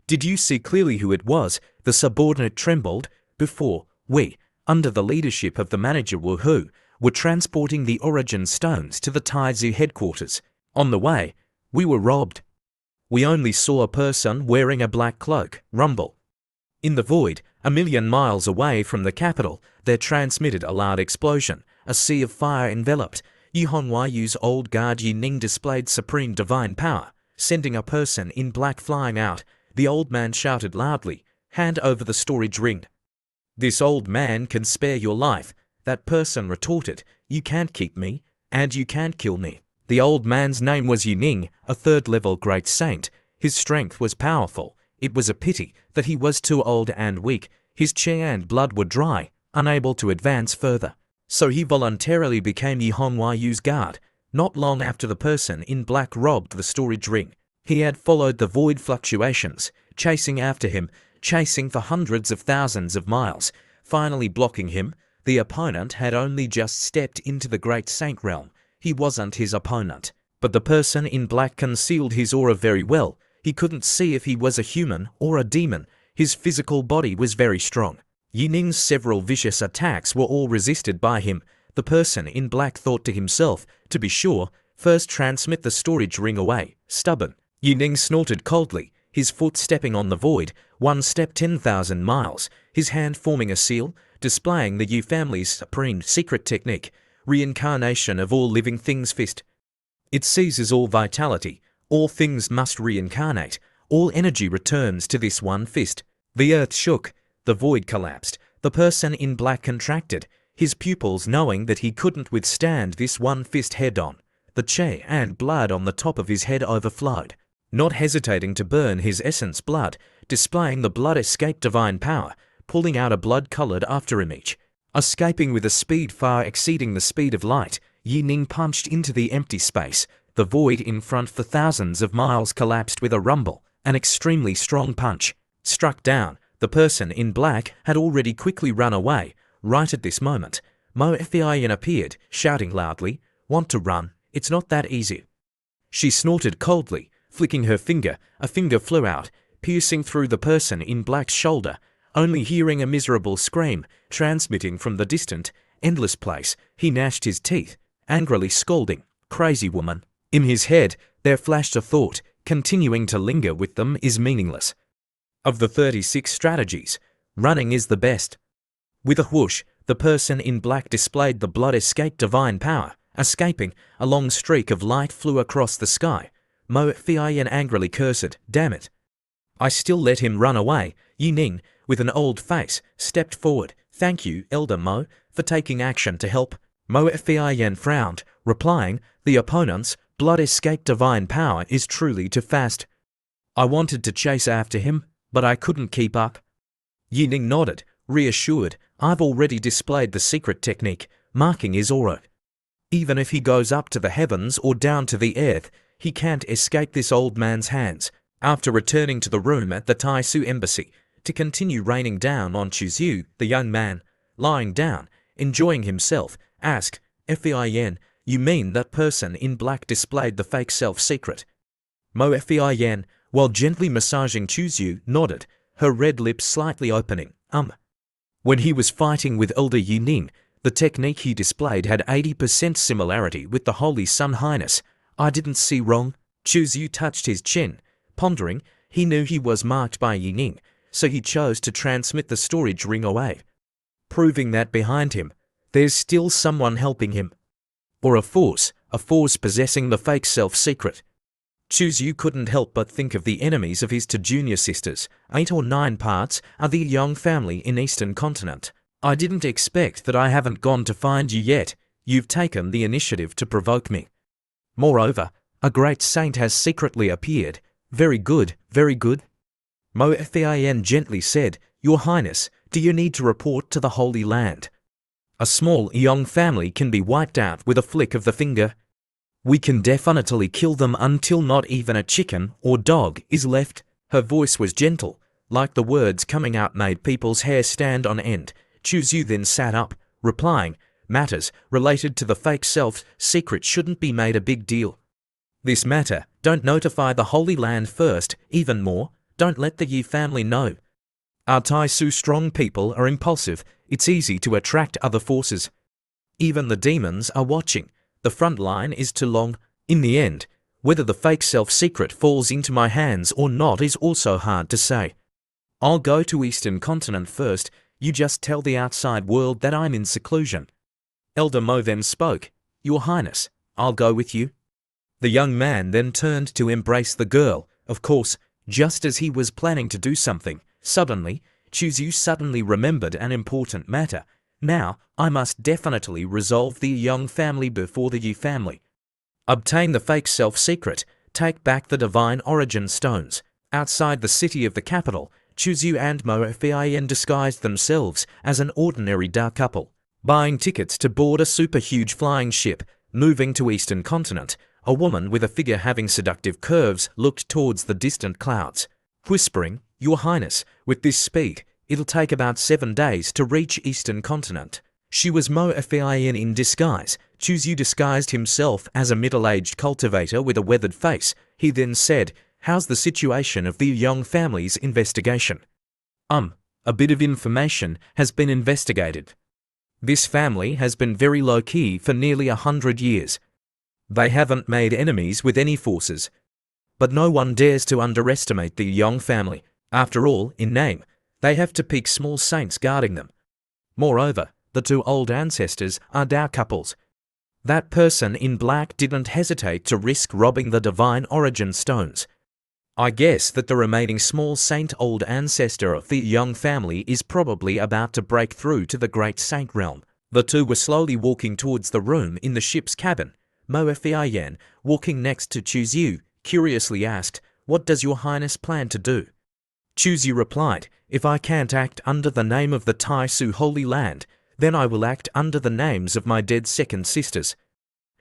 Did you see clearly who it was?" The subordinate trembled. "Before, we, under the leadership of the manager Wu Hu, were transporting the origin stones to the Taizu headquarters. On the way, we were robbed. We only saw a person wearing a black cloak rumble. In the void, a million miles away from the capital, there transmitted a loud explosion. A sea of fire enveloped. Yu Hongwayu's old guard Yi Ning displayed supreme divine power, sending a person in black flying out. The old man shouted loudly, "Hand over the storage ring." "This old man can spare your life." That person retorted, "You can't keep me, and you can't kill me." The old man's name was Yi Ning, a third-level great saint. His strength was powerful. It was a pity that he was too old and weak. His chi and blood were dry, unable to advance further. So he voluntarily became Yi Hongwayu's guard. Not long after the person in black robbed the storage ring, he had followed the void fluctuations, chasing after him, chasing for hundreds of thousands of miles, finally blocking him. The opponent had only just stepped into the great saint realm. He wasn't his opponent. But the person in black concealed his aura very well. He couldn't see if he was a human or a demon. His physical body was very strong. Yi Ning's several vicious attacks were all resisted by him. The person in black thought to himself, to be sure, first transmit the storage ring away. Stubborn. Yu Ning snorted coldly, his foot stepping on the void, one step 10,000 miles, his hand forming a seal, displaying the Yu family's supreme secret technique, reincarnation of all living things fist. It seizes all vitality, all things must reincarnate, all energy returns to this one fist. The earth shook, the void collapsed, the person in black contracted, his pupils knowing that he couldn't withstand this one fist head-on. The chi and blood on the top of his head overflowed, not hesitating to burn his essence blood, displaying the blood escape divine power, pulling out a blood-colored afterimage. Escaping with a speed far exceeding the speed of light, Yu Ning punched into the empty space. The void in front for thousands of miles collapsed with a rumble. An extremely strong punch struck down. The person in black had already quickly run away. Right at this moment, Mo Fian appeared, shouting loudly, "Want to run? It's not that easy." She snorted coldly, flicking her finger. A finger flew out, piercing through the person in black's shoulder. Only hearing a miserable scream, transmitting from the distant, endless place, he gnashed his teeth, angrily scolding, "Crazy woman." In his head, there flashed a thought, continuing to linger with them is meaningless. Of the 36 strategies, running is the best. With a whoosh, the person in black displayed the blood escape divine power. Escaping, a long streak of light flew across the sky. Mo Fian angrily cursed, "Damn it. I still let him run away." Yu Ning, with an old face, stepped forward. "Thank you, Elder Mo, for taking action to help." Mo Fian frowned, replying, "The opponent's blood escape divine power is truly too fast. I wanted to chase after him, but I couldn't keep up." Yu Ning nodded, reassured. "I've already displayed the secret technique, marking his aura. Even if he goes up to the heavens or down to the earth, he can't escape this old man's hands." After returning to the room at the Taisu embassy to continue raining down on Chuzyu, the young man, lying down, enjoying himself, asked, "Fin, you mean that person in black displayed the fake self-secret?" Mo Fin, while gently massaging Chuzyu, nodded, her red lips slightly opening. When he was fighting with Elder Yu Ning, the technique he displayed had 80% similarity with the Holy Sun Highness. I didn't see wrong." Chuzyu touched his chin, pondering. He knew he was marked by Yu Ning, so he chose to transmit the storage ring away, proving that behind him, there's still someone helping him. Or a force possessing the fake self-secret. Chuzyu couldn't help but think of the enemies of his two junior sisters. 8 or 9 parts are the Young family in Eastern Continent. I didn't expect that. I haven't gone to find you yet. You've taken the initiative to provoke me. Moreover, a great saint has secretly appeared. Very good, very good. Mo Fian gently said, "Your Highness, do you need to report to the Holy Land? A small Young family can be wiped out with a flick of the finger. We can definitely kill them until not even a chicken or dog is left." Her voice was gentle, like the words coming out made people's hair stand on end. Chuzyu then sat up, replying, "Matters related to the fake self-secret shouldn't be made a big deal. This matter, don't notify the Holy Land first. Even more, don't let the Yi family know. Our Taisu strong people are impulsive. It's easy to attract other forces. Even the demons are watching. The front line is too long. In the end, whether the fake self-secret falls into my hands or not is also hard to say. I'll go to Eastern Continent first. You just tell the outside world that I'm in seclusion." Elder Mo then spoke, "Your Highness, I'll go with you." The young man then turned to embrace the girl. Of course, just as he was planning to do something, suddenly, Chuzyu suddenly remembered an important matter. "Now, I must definitely resolve the Young family before the Yi family. Obtain the fake self-secret, take back the divine origin stones." Outside the city of the capital, Chuzyu and Mo Fian disguised themselves as an ordinary dark couple, buying tickets to board a super-huge flying ship, moving to Eastern Continent. A woman with a figure having seductive curves looked towards the distant clouds, whispering, "Your Highness, with this speed, it'll take about 7 days to reach Eastern Continent." She was Mo Fian in disguise. Chuzyu disguised himself as a middle-aged cultivator with a weathered face. He then said, "How's the situation of the Young family's investigation?" A bit of information has been investigated. This family has been very low-key for nearly 100 years. They haven't made enemies with any forces. But no one dares to underestimate the Yong family. After all, in name, they have to pick small saints guarding them. Moreover, the two old ancestors are Tao couples. That person in black didn't hesitate to risk robbing the divine origin stones. I guess that the remaining small saint old ancestor of the Yong family is probably about to break through to the great saint realm. The two were slowly walking towards the room in the ship's cabin. Mo Fian, walking next to Chu Yu, curiously asked, "What does your highness plan to do?" Chu Yu replied, "If I can't act under the name of the Tai Su Holy Land, then I will act under the names of my dead second sisters."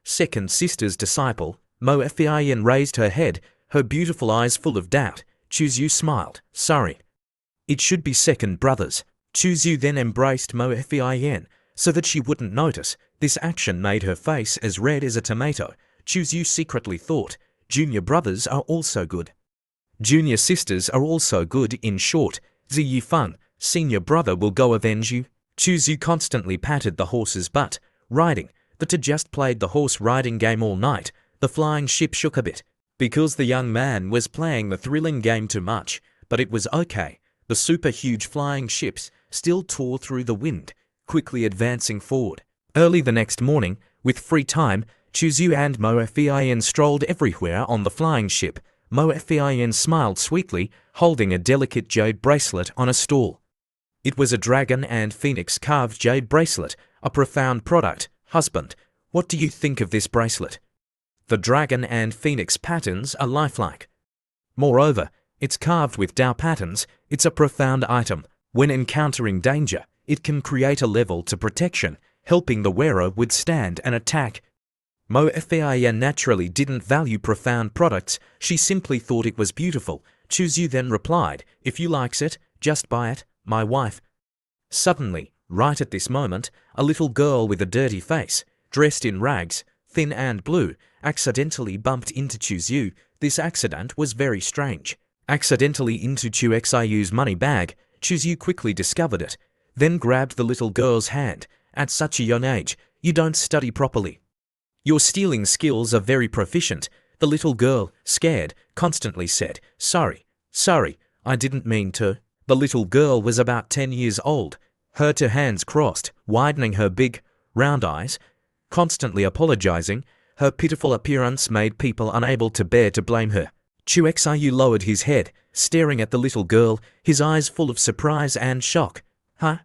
Second sister's disciple, Mo Fian raised her head, her beautiful eyes full of doubt. Chu Yu smiled. "Sorry. It should be second brothers." Chu Yu then embraced Mo Fian, so that she wouldn't notice. This action made her face as red as a tomato. Chu Yu secretly thought, junior brothers are also good. Junior sisters are also good. In short, Ziyi Feng, senior brother, will go avenge you. Chu Yu constantly patted the horse's butt, riding, but had just played the horse riding game all night. The flying ship shook a bit, because the young man was playing the thrilling game too much, but it was okay. The super huge flying ships still tore through the wind, quickly advancing forward. Early the next morning, with free time, Chu Yu and Mo Fian strolled everywhere on the flying ship. Mo Fian smiled sweetly, holding a delicate jade bracelet on a stool. It was a dragon and phoenix carved jade bracelet, a profound product. "Husband, what do you think of this bracelet? The dragon and phoenix patterns are lifelike. Moreover, it's carved with Tao patterns. It's a profound item. When encountering danger, it can create a level to protection, helping the wearer withstand an attack." Mo Fian naturally didn't value profound products. She simply thought it was beautiful. Chu Yu then replied, "If you likes it, just buy it, my wife." Suddenly, right at this moment, a little girl with a dirty face, dressed in rags, thin and blue, accidentally bumped into Chu Yu. This accident was very strange. Accidentally into Chu Xiu's money bag. Chu Yu quickly discovered it, then grabbed the little girl's hand. "At such a young age, you don't study properly. Your stealing skills are very proficient." The little girl, scared, constantly said, Sorry, I didn't mean to." The little girl was about 10 years old, her two hands crossed, widening her big, round eyes, constantly apologizing. Her pitiful appearance made people unable to bear to blame her. Chu Xiu lowered his head, staring at the little girl, his eyes full of surprise and shock. "Huh?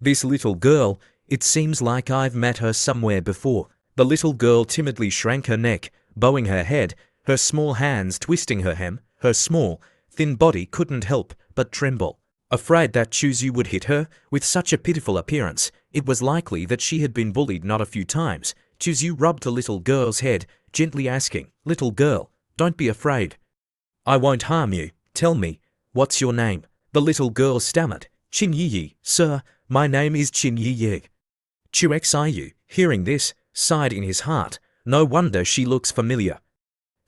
This little girl, it seems like I've met her somewhere before." The little girl timidly shrank her neck, bowing her head, her small hands twisting her hem. Her small, thin body couldn't help but tremble. Afraid that Chu Yu would hit her, with such a pitiful appearance, it was likely that she had been bullied not a few times. Chu Yu rubbed the little girl's head, gently asking, "Little girl, don't be afraid. I won't harm you. Tell me, what's your name?" The little girl stammered, "Qin Yi, sir, my name is Qin Yi." Chu Xiu, hearing this, sighed in his heart. No wonder she looks familiar.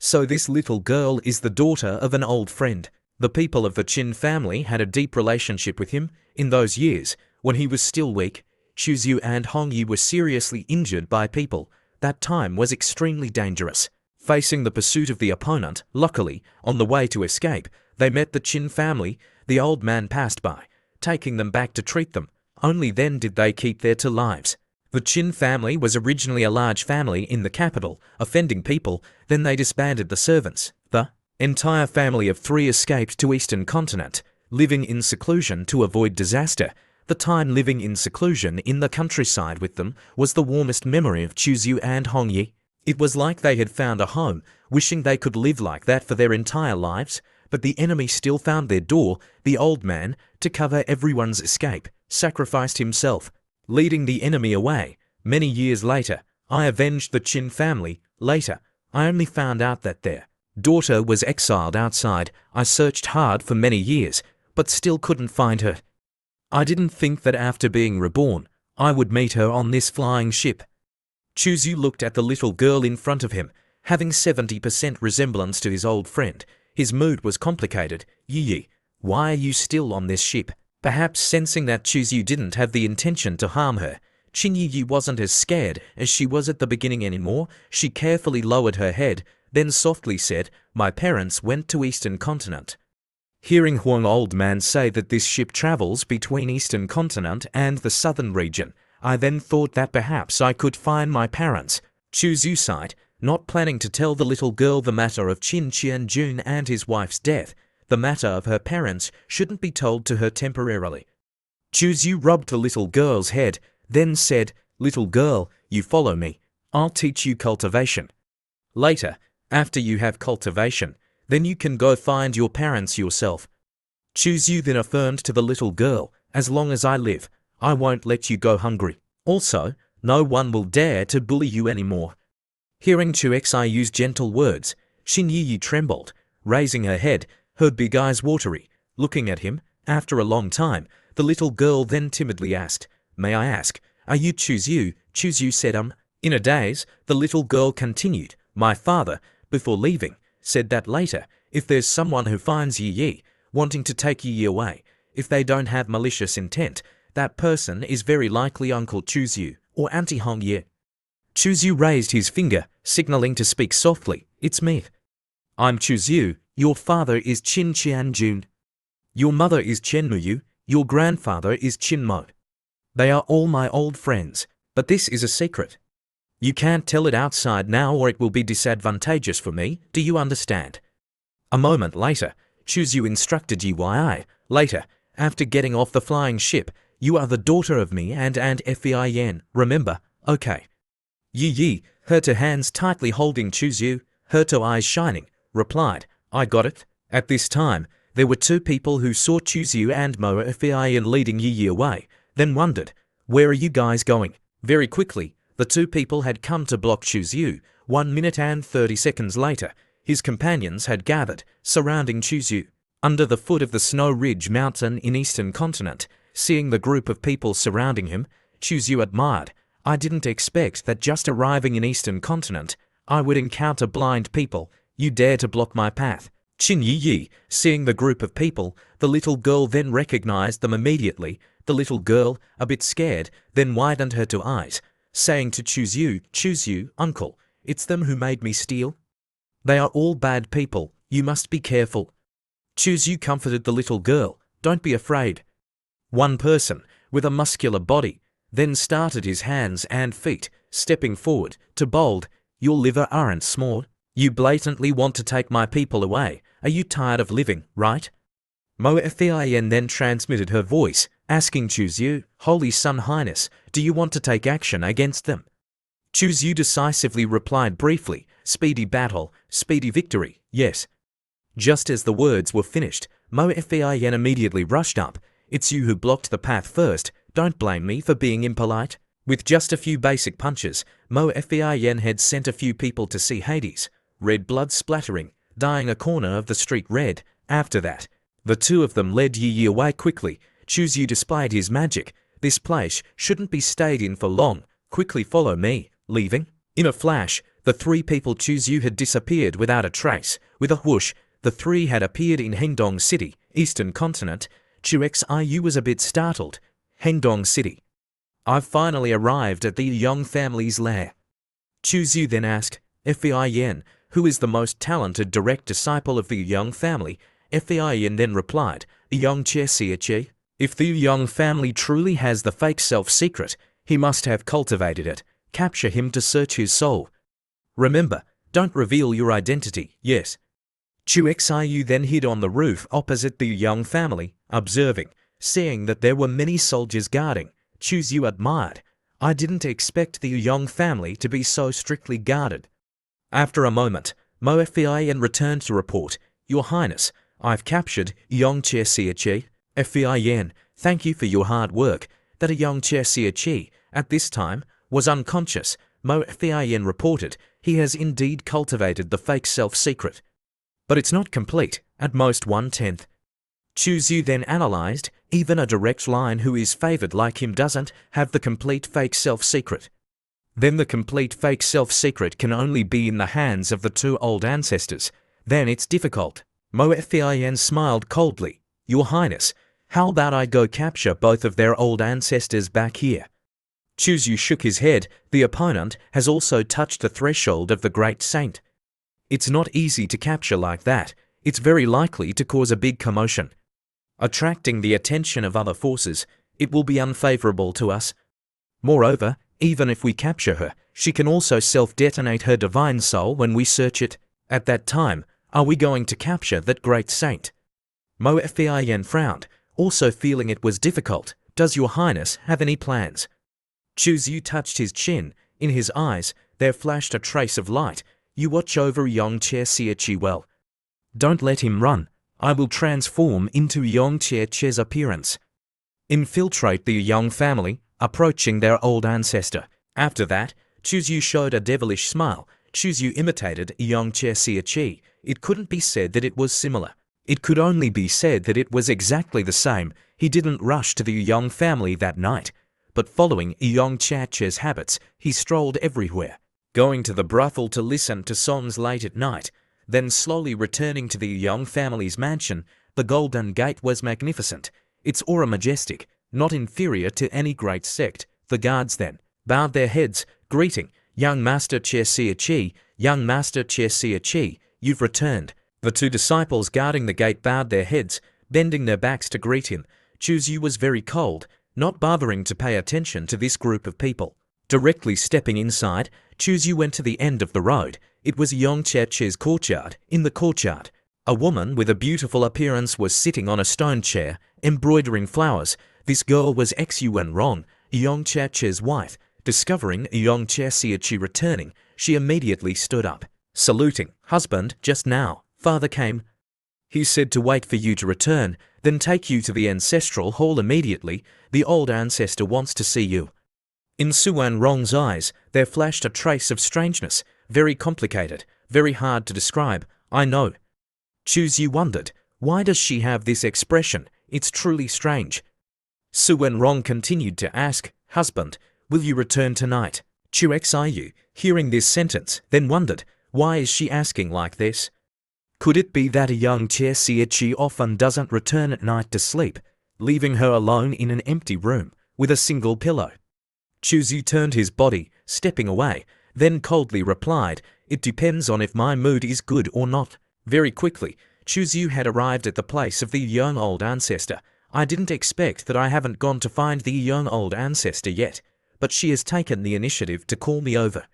So this little girl is the daughter of an old friend. The people of the Qin family had a deep relationship with him. In those years, when he was still weak, Chu Yu and Hong Yi were seriously injured by people. That time was extremely dangerous. Facing the pursuit of the opponent, luckily, on the way to escape, they met the Qin family. The old man passed by, taking them back to treat them. Only then did they keep their two lives. The Qin family was originally a large family in the capital, offending people. Then they disbanded the servants. The entire family of 3 escaped to eastern continent, living in seclusion to avoid disaster. The time living in seclusion in the countryside with them was the warmest memory of Chu Yu and Hong Yi. It was like they had found a home, wishing they could live like that for their entire lives. But the enemy still found their door. The old man, to cover everyone's escape, sacrificed himself, leading the enemy away. Many years later, I avenged the Qin family. Later, I only found out that their daughter was exiled outside. I searched hard for many years, but still couldn't find her. I didn't think that after being reborn, I would meet her on this flying ship." Chu Yu looked at the little girl in front of him, having 70% resemblance to his old friend. His mood was complicated. "Yi, why are you still on this ship?" Perhaps sensing that Chu Yu didn't have the intention to harm her, Qin Yi wasn't as scared as she was at the beginning anymore. She carefully lowered her head, then softly said, "My parents went to Eastern Continent." Hearing Huang old man say that this ship travels between Eastern Continent and the southern region, I then thought that perhaps I could find my parents. Chu Zhu sighed, not planning to tell the little girl the matter of Qin Qianjun and his wife's death. The matter of her parents shouldn't be told to her temporarily. Chu Zhu rubbed the little girl's head, then said, "Little girl, you follow me. I'll teach you cultivation. Later, after you have cultivation, then you can go find your parents yourself." Chu Zhu then affirmed to the little girl, "As long as I live, I won't let you go hungry. Also, no one will dare to bully you anymore." Hearing Chu Xiu's gentle words, Xin Yi trembled, raising her head, her big eyes watery, looking at him. After a long time, the little girl then timidly asked, "May I ask, are you Chu Zhu?" Chu Zhu said, In a daze, the little girl continued, "My father, before leaving, said that later, if there's someone who finds Yi wanting to take Yi away, if they don't have malicious intent, that person is very likely Uncle Chu Zhu or Auntie Hong Ye." Chu Zhu raised his finger, signaling to speak softly. "It's me. I'm Chu Zhu. Your father is Qin Qianjun. Your mother is Chen Muyu. Your grandfather is Qin Mo. They are all my old friends, but this is a secret. You can't tell it outside now or it will be disadvantageous for me. Do you understand?" A moment later, Chu Zhu instructed Yi. "Later, after getting off the flying ship, you are the daughter of me and Aunt Fein. Remember? Okay." Yi, her two hands tightly holding Chu Zhu, her two eyes shining, replied, "I got it." At this time, there were two people who saw Chu Zhu and Mo Fein leading Yi away, then wondered, "Where are you guys going?" Very quickly, the two people had come to block Chu Zhu. 1 minute and 30 seconds later, his companions had gathered, surrounding Chu Zhu. Under the foot of the Snow Ridge mountain in Eastern Continent, seeing the group of people surrounding him, Chu Zhu admired, "I didn't expect that just arriving in Eastern Continent, I would encounter blind people. You dare to block my path." Qin Yi, seeing the group of people, the little girl then recognized them immediately. The little girl, a bit scared, then widened her two eyes, saying to Chu Zhu, "Uncle, it's them who made me steal. They are all bad people. You must be careful." Chu Zhu comforted the little girl, "Don't be afraid." One person, with a muscular body, then started his hands and feet, stepping forward, to bold, "Your liver aren't small. You blatantly want to take my people away. Are you tired of living, right?" Mo Fein then transmitted her voice, asking Chu Zhu, "Holy Sun Highness, do you want to take action against them?" Chu Zhu decisively replied briefly, "Speedy battle, speedy victory, yes." Just as the words were finished, Mo Fein immediately rushed up. "It's you who blocked the path first. Don't blame me for being impolite." With just a few basic punches, Mo Fein had sent a few people to see Hades, red blood splattering, dyeing a corner of the street red. After that, the two of them led Yi away quickly. Chu Zhu displayed his magic. "This place shouldn't be stayed in for long. Quickly follow me." Leaving. In a flash, the three people Chu Zhu had disappeared without a trace. With a whoosh, the three had appeared in Hendong City, Eastern Continent. Chu Xiu was a bit startled. Hendong City. "I've finally arrived at the Young family's lair." Chu Zhu then asked, "Fein, who is the most talented direct disciple of the Young family?" Fein then replied, "The Young Che. If the Young family truly has the fake self-secret, he must have cultivated it. Capture him to search his soul. Remember, don't reveal your identity, yes." Chu Xiu then hid on the roof opposite the Young family, observing. Seeing that there were many soldiers guarding, Chu Zhu admired. "I didn't expect the Young family to be so strictly guarded." After a moment, Mo Fein returned to report, "Your Highness, I've captured Young Che. Fein, thank you for your hard work." That a Young Che, at this time, was unconscious, Mo Fein reported. "He has indeed cultivated the fake self-secret. But it's not complete, at most 1/10. Chu Zhu then analyzed, even a direct line who is favored like him doesn't have the complete fake self-secret. Then the complete fake self-secret can only be in the hands of the two old ancestors. Then it's difficult. Mo Fein smiled coldly. "Your Highness, how about I go capture both of their old ancestors back here?" Chu Zhu shook his head. The opponent has also touched the threshold of the great saint. It's not easy to capture like that. It's very likely to cause a big commotion. Attracting the attention of other forces, it will be unfavorable to us. Moreover, even if we capture her, she can also self-detonate her divine soul when we search it. At that time, are we going to capture that great saint? Mo Fin frowned, also feeling it was difficult. Does your highness have any plans? Chu Yu touched his chin. In his eyes, there flashed a trace of light. You watch over Yongche Xie well. Don't let him run. I will transform into Yongche's appearance. Infiltrate the Yang family, approaching their old ancestor. After that, Chu Yu showed a devilish smile. Chu Yu imitated Yongche Xie. It couldn't be said that it was similar. It could only be said that it was exactly the same. He didn't rush to the Yang family that night, but following Yongche's habits, he strolled everywhere, going to the brothel to listen to songs late at night, then slowly returning to the Yang family's mansion. The Golden Gate was magnificent, its aura majestic, not inferior to any great sect. The guards then bowed their heads, greeting, Young Master Xie, Young Master Xie, you've returned. The two disciples guarding the gate bowed their heads, bending their backs to greet him. Chu Yu was very cold, not bothering to pay attention to this group of people. Directly stepping inside, Chu Yu went to the end of the road. It was Yongche's courtyard. In the courtyard, a woman with a beautiful appearance was sitting on a stone chair, embroidering flowers. This girl was Yuan Rong, Yongche's wife. Discovering Yongche Xie returning, she immediately stood up, saluting. Husband, just now, father came. He said to wait for you to return, then take you to the ancestral hall immediately. The old ancestor wants to see you. In Suan Rong's eyes, there flashed a trace of strangeness, very complicated, very hard to describe. I know. Chu Yu wondered, why does she have this expression? It's truly strange. Suan Rong continued to ask, husband, will you return tonight? Chu Xiu, hearing this sentence, then wondered, why is she asking like this? Could it be that a young Xie often doesn't return at night to sleep, leaving her alone in an empty room, with a single pillow? Chu Yu turned his body, stepping away, then coldly replied, it depends on if my mood is good or not. Very quickly, Chu Yu had arrived at the place of the young old ancestor. I didn't expect that. I haven't gone to find the young old ancestor yet, but she has taken the initiative to call me over.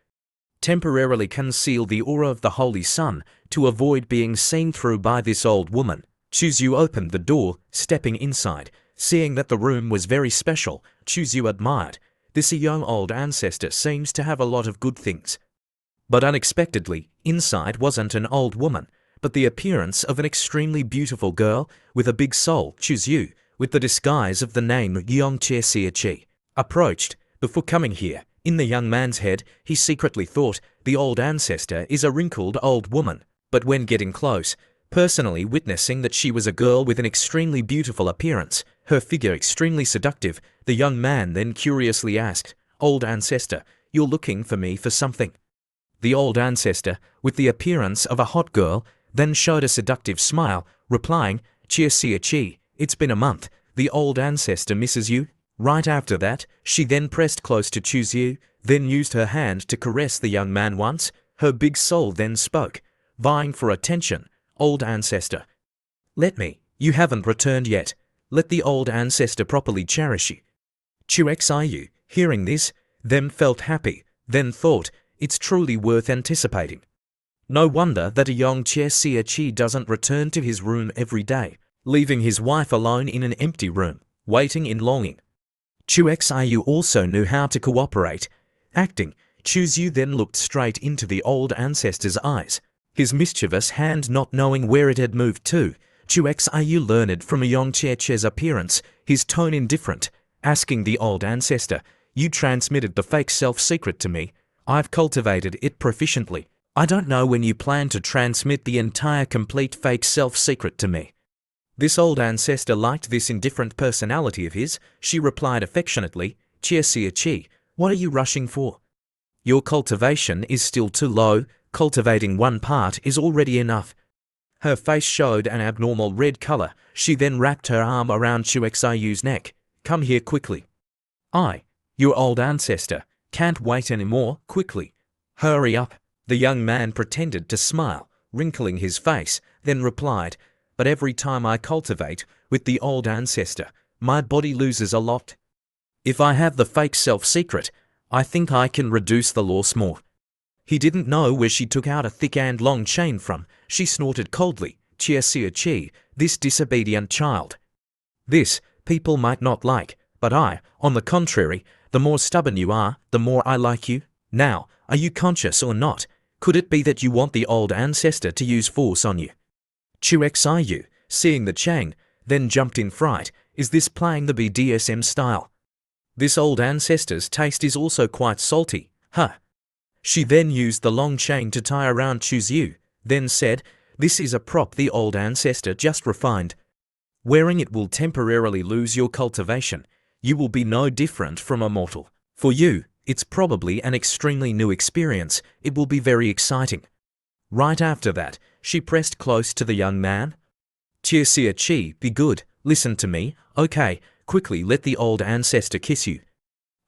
Temporarily conceal the aura of the Holy Sun to avoid being seen through by this old woman. Chu Yu opened the door, stepping inside. Seeing that the room was very special, Chu Yu admired. This young old ancestor seems to have a lot of good things. But unexpectedly, inside wasn't an old woman, but the appearance of an extremely beautiful girl with a big soul. Chu Yu, with the disguise of the name Yongche Xie, approached. Before coming here, in the young man's head, he secretly thought the old ancestor is a wrinkled old woman. But when getting close, personally witnessing that she was a girl with an extremely beautiful appearance, her figure extremely seductive, the young man then curiously asked, old ancestor, you're looking for me for something? The old ancestor, with the appearance of a hot girl, then showed a seductive smile, replying, Xie, it's been a month. The old ancestor misses you. Right after that, she then pressed close to Chu Yu, then used her hand to caress the young man once. Her big soul then spoke, vying for attention. Old ancestor, let me. You haven't returned yet. Let the old ancestor properly cherish you. Chu Xiu, hearing this, then felt happy, then thought, it's truly worth anticipating. No wonder that a young Xie doesn't return to his room every day, leaving his wife alone in an empty room, waiting in longing. Chu Xiu also knew how to cooperate. Acting, Chu Yu then looked straight into the old ancestor's eyes, his mischievous hand not knowing where it had moved to. Chu Xiu learned from Yongche's appearance, his tone indifferent, asking the old ancestor, you transmitted the fake self-secret to me. I've cultivated it proficiently. I don't know when you plan to transmit the entire complete fake self-secret to me. This old ancestor liked this indifferent personality of his. She replied affectionately, Xie, what are you rushing for? Your cultivation is still too low. Cultivating one part is already enough. Her face showed an abnormal red color. She then wrapped her arm around Chu Xiu's neck. Come here quickly. Your old ancestor, can't wait anymore, quickly. Hurry up. The young man pretended to smile, wrinkling his face, then replied, "But every time I cultivate with the old ancestor, my body loses a lot. If I have the fake self-secret, I think I can reduce the loss more." He didn't know where she took out a thick and long chain from. She snorted coldly, "Chia sia chi, this disobedient child. This, people might not like, but I, on the contrary, the more stubborn you are, the more I like you. Now, are you conscious or not? Could it be that you want the old ancestor to use force on you?" Xiu, seeing the chain, then jumped in fright. Is this playing the BDSM style? This old ancestor's taste is also quite salty, huh? She then used the long chain to tie around Xiu, then said, "This is a prop the old ancestor just refined. Wearing it will temporarily lose your cultivation. You will be no different from a mortal. For you, it's probably an extremely new experience. It will be very exciting." Right after that, she pressed close to the young man. "Chia sia chi, be good, listen to me, okay, quickly let the old ancestor kiss you.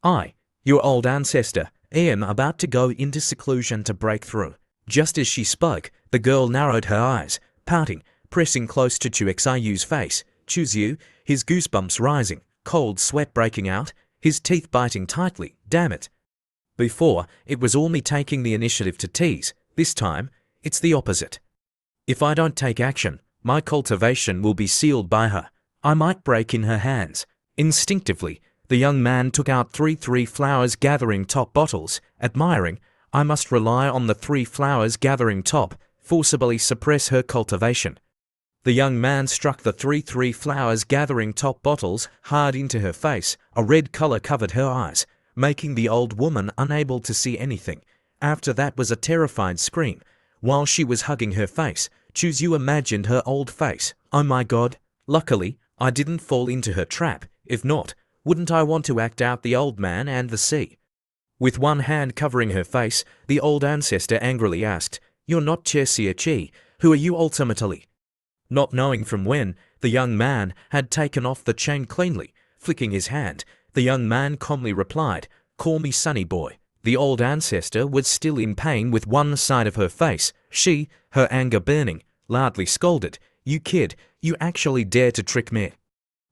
I, your old ancestor, am about to go into seclusion to break through." Just as she spoke, the girl narrowed her eyes, pouting, pressing close to Xiu's face. Xiu, his goosebumps rising, cold sweat breaking out, his teeth biting tightly. Damn it. Before, it was all me taking the initiative to tease. This time, it's the opposite. If I don't take action, my cultivation will be sealed by her. I might break in her hands. Instinctively, the young man took out three flowers gathering top bottles, admiring, I must rely on the 3 flowers gathering top, forcibly suppress her cultivation. The young man struck the 3 flowers gathering top bottles hard into her face. A red color covered her eyes, making the old woman unable to see anything. After that was a terrified scream. While she was hugging her face, Xiu imagined her old face. Oh my god. Luckily, I didn't fall into her trap. If not, wouldn't I want to act out the old man and the sea? With one hand covering her face, the old ancestor angrily asked, "You're not Chia sia chi. Who are you ultimately?" Not knowing from when, the young man had taken off the chain cleanly, flicking his hand. The young man calmly replied, "Call me Sonny Boy." The old ancestor was still in pain with one side of her face. She, her anger burning, loudly scolded, "You kid, you actually dare to trick me."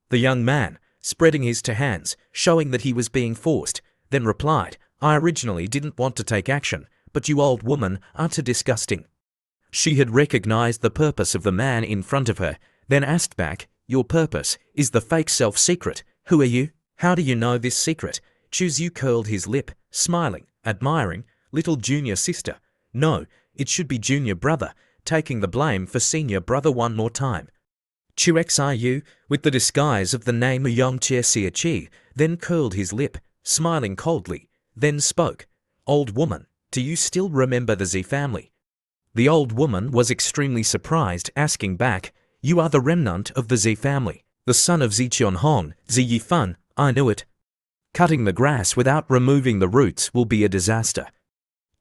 The young man, spreading his 2 hands, showing that he was being forced, then replied, "I originally didn't want to take action, but you old woman are too disgusting." She had recognized the purpose of the man in front of her, then asked back, "Your purpose is the fake self-secret. Who are you? How do you know this secret?" Xiu curled his lip, smiling, admiring, "Little junior sister. No, it should be junior brother, taking the blame for senior brother one more time." Xiu, with the disguise of the name Yong Chia Sia Chi, then curled his lip, smiling coldly, then spoke, "Old woman, do you still remember the Z family?" The old woman was extremely surprised, asking back, "You are the remnant of the Z family, the son of Ziqian Hong, Zi Yifan, I knew it. Cutting the grass without removing the roots will be a disaster."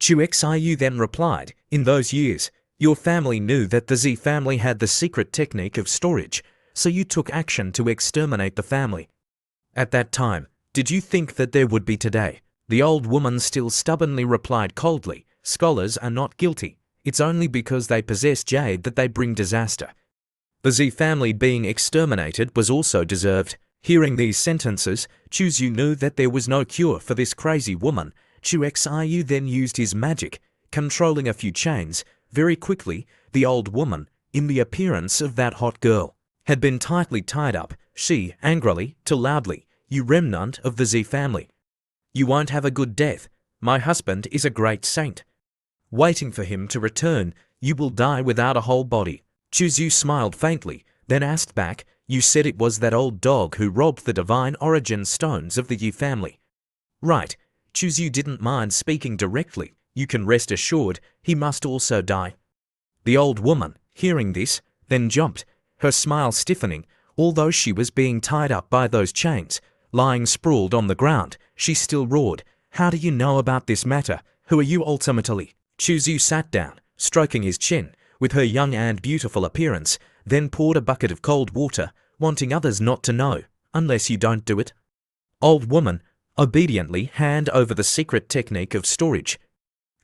Xiu then replied, "In those years, your family knew that the Z family had the secret technique of storage, so you took action to exterminate the family. At that time, did you think that there would be today?" The old woman still stubbornly replied coldly, "Scholars are not guilty. It's only because they possess jade that they bring disaster. The Z family being exterminated was also deserved." Hearing these sentences, Xiu knew that there was no cure for this crazy woman. Xiu then used his magic, controlling a few chains. Very quickly, the old woman, in the appearance of that hot girl, had been tightly tied up. She, angrily, to loudly, "You remnant of the Z family. You won't have a good death. My husband is a great saint. Waiting for him to return, you will die without a whole body." Xiu smiled faintly, then asked back, "You said it was that old dog who robbed the divine origin stones of the Yi family." "Right." Xiu didn't mind speaking directly. "You can rest assured he must also die." The old woman, hearing this, then jumped, her smile stiffening. Although she was being tied up by those chains, lying sprawled on the ground, she still roared, "How do you know about this matter? Who are you ultimately?" Xiu sat down, stroking his chin, with her young and beautiful appearance, then poured a bucket of cold water, wanting others not to know, "Unless you don't do it." Old woman, obediently hand over the secret technique of storage.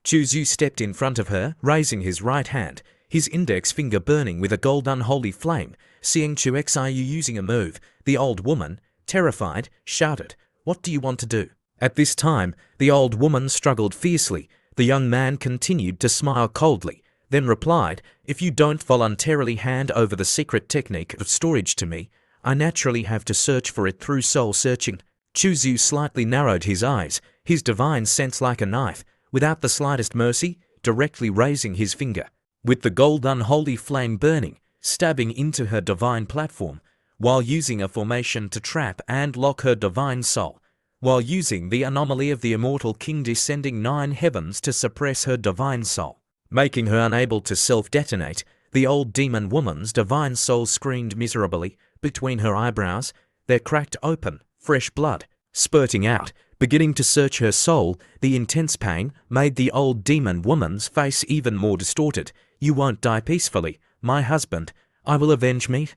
Chu stepped in front of her, raising his right hand, his index finger burning with a gold unholy flame. Seeing Chu using a move, the old woman, terrified, shouted, "What do you want to do?" At this time, the old woman struggled fiercely. The young man continued to smile coldly, then replied, "If you don't voluntarily hand over the secret technique of storage to me, I naturally have to search for it through soul searching." Chu slightly narrowed his eyes, his divine sense like a knife, without the slightest mercy, directly raising his finger, with the gold unholy flame burning, stabbing into her divine platform, while using a formation to trap and lock her divine soul, while using the anomaly of the immortal king descending 9 heavens to suppress her divine soul, making her unable to self-detonate. The old demon woman's divine soul screamed miserably between her eyebrows. They're cracked open, fresh blood spurting out, beginning to search her soul. The intense pain made the old demon woman's face even more distorted. "You won't die peacefully, my husband. I will avenge me."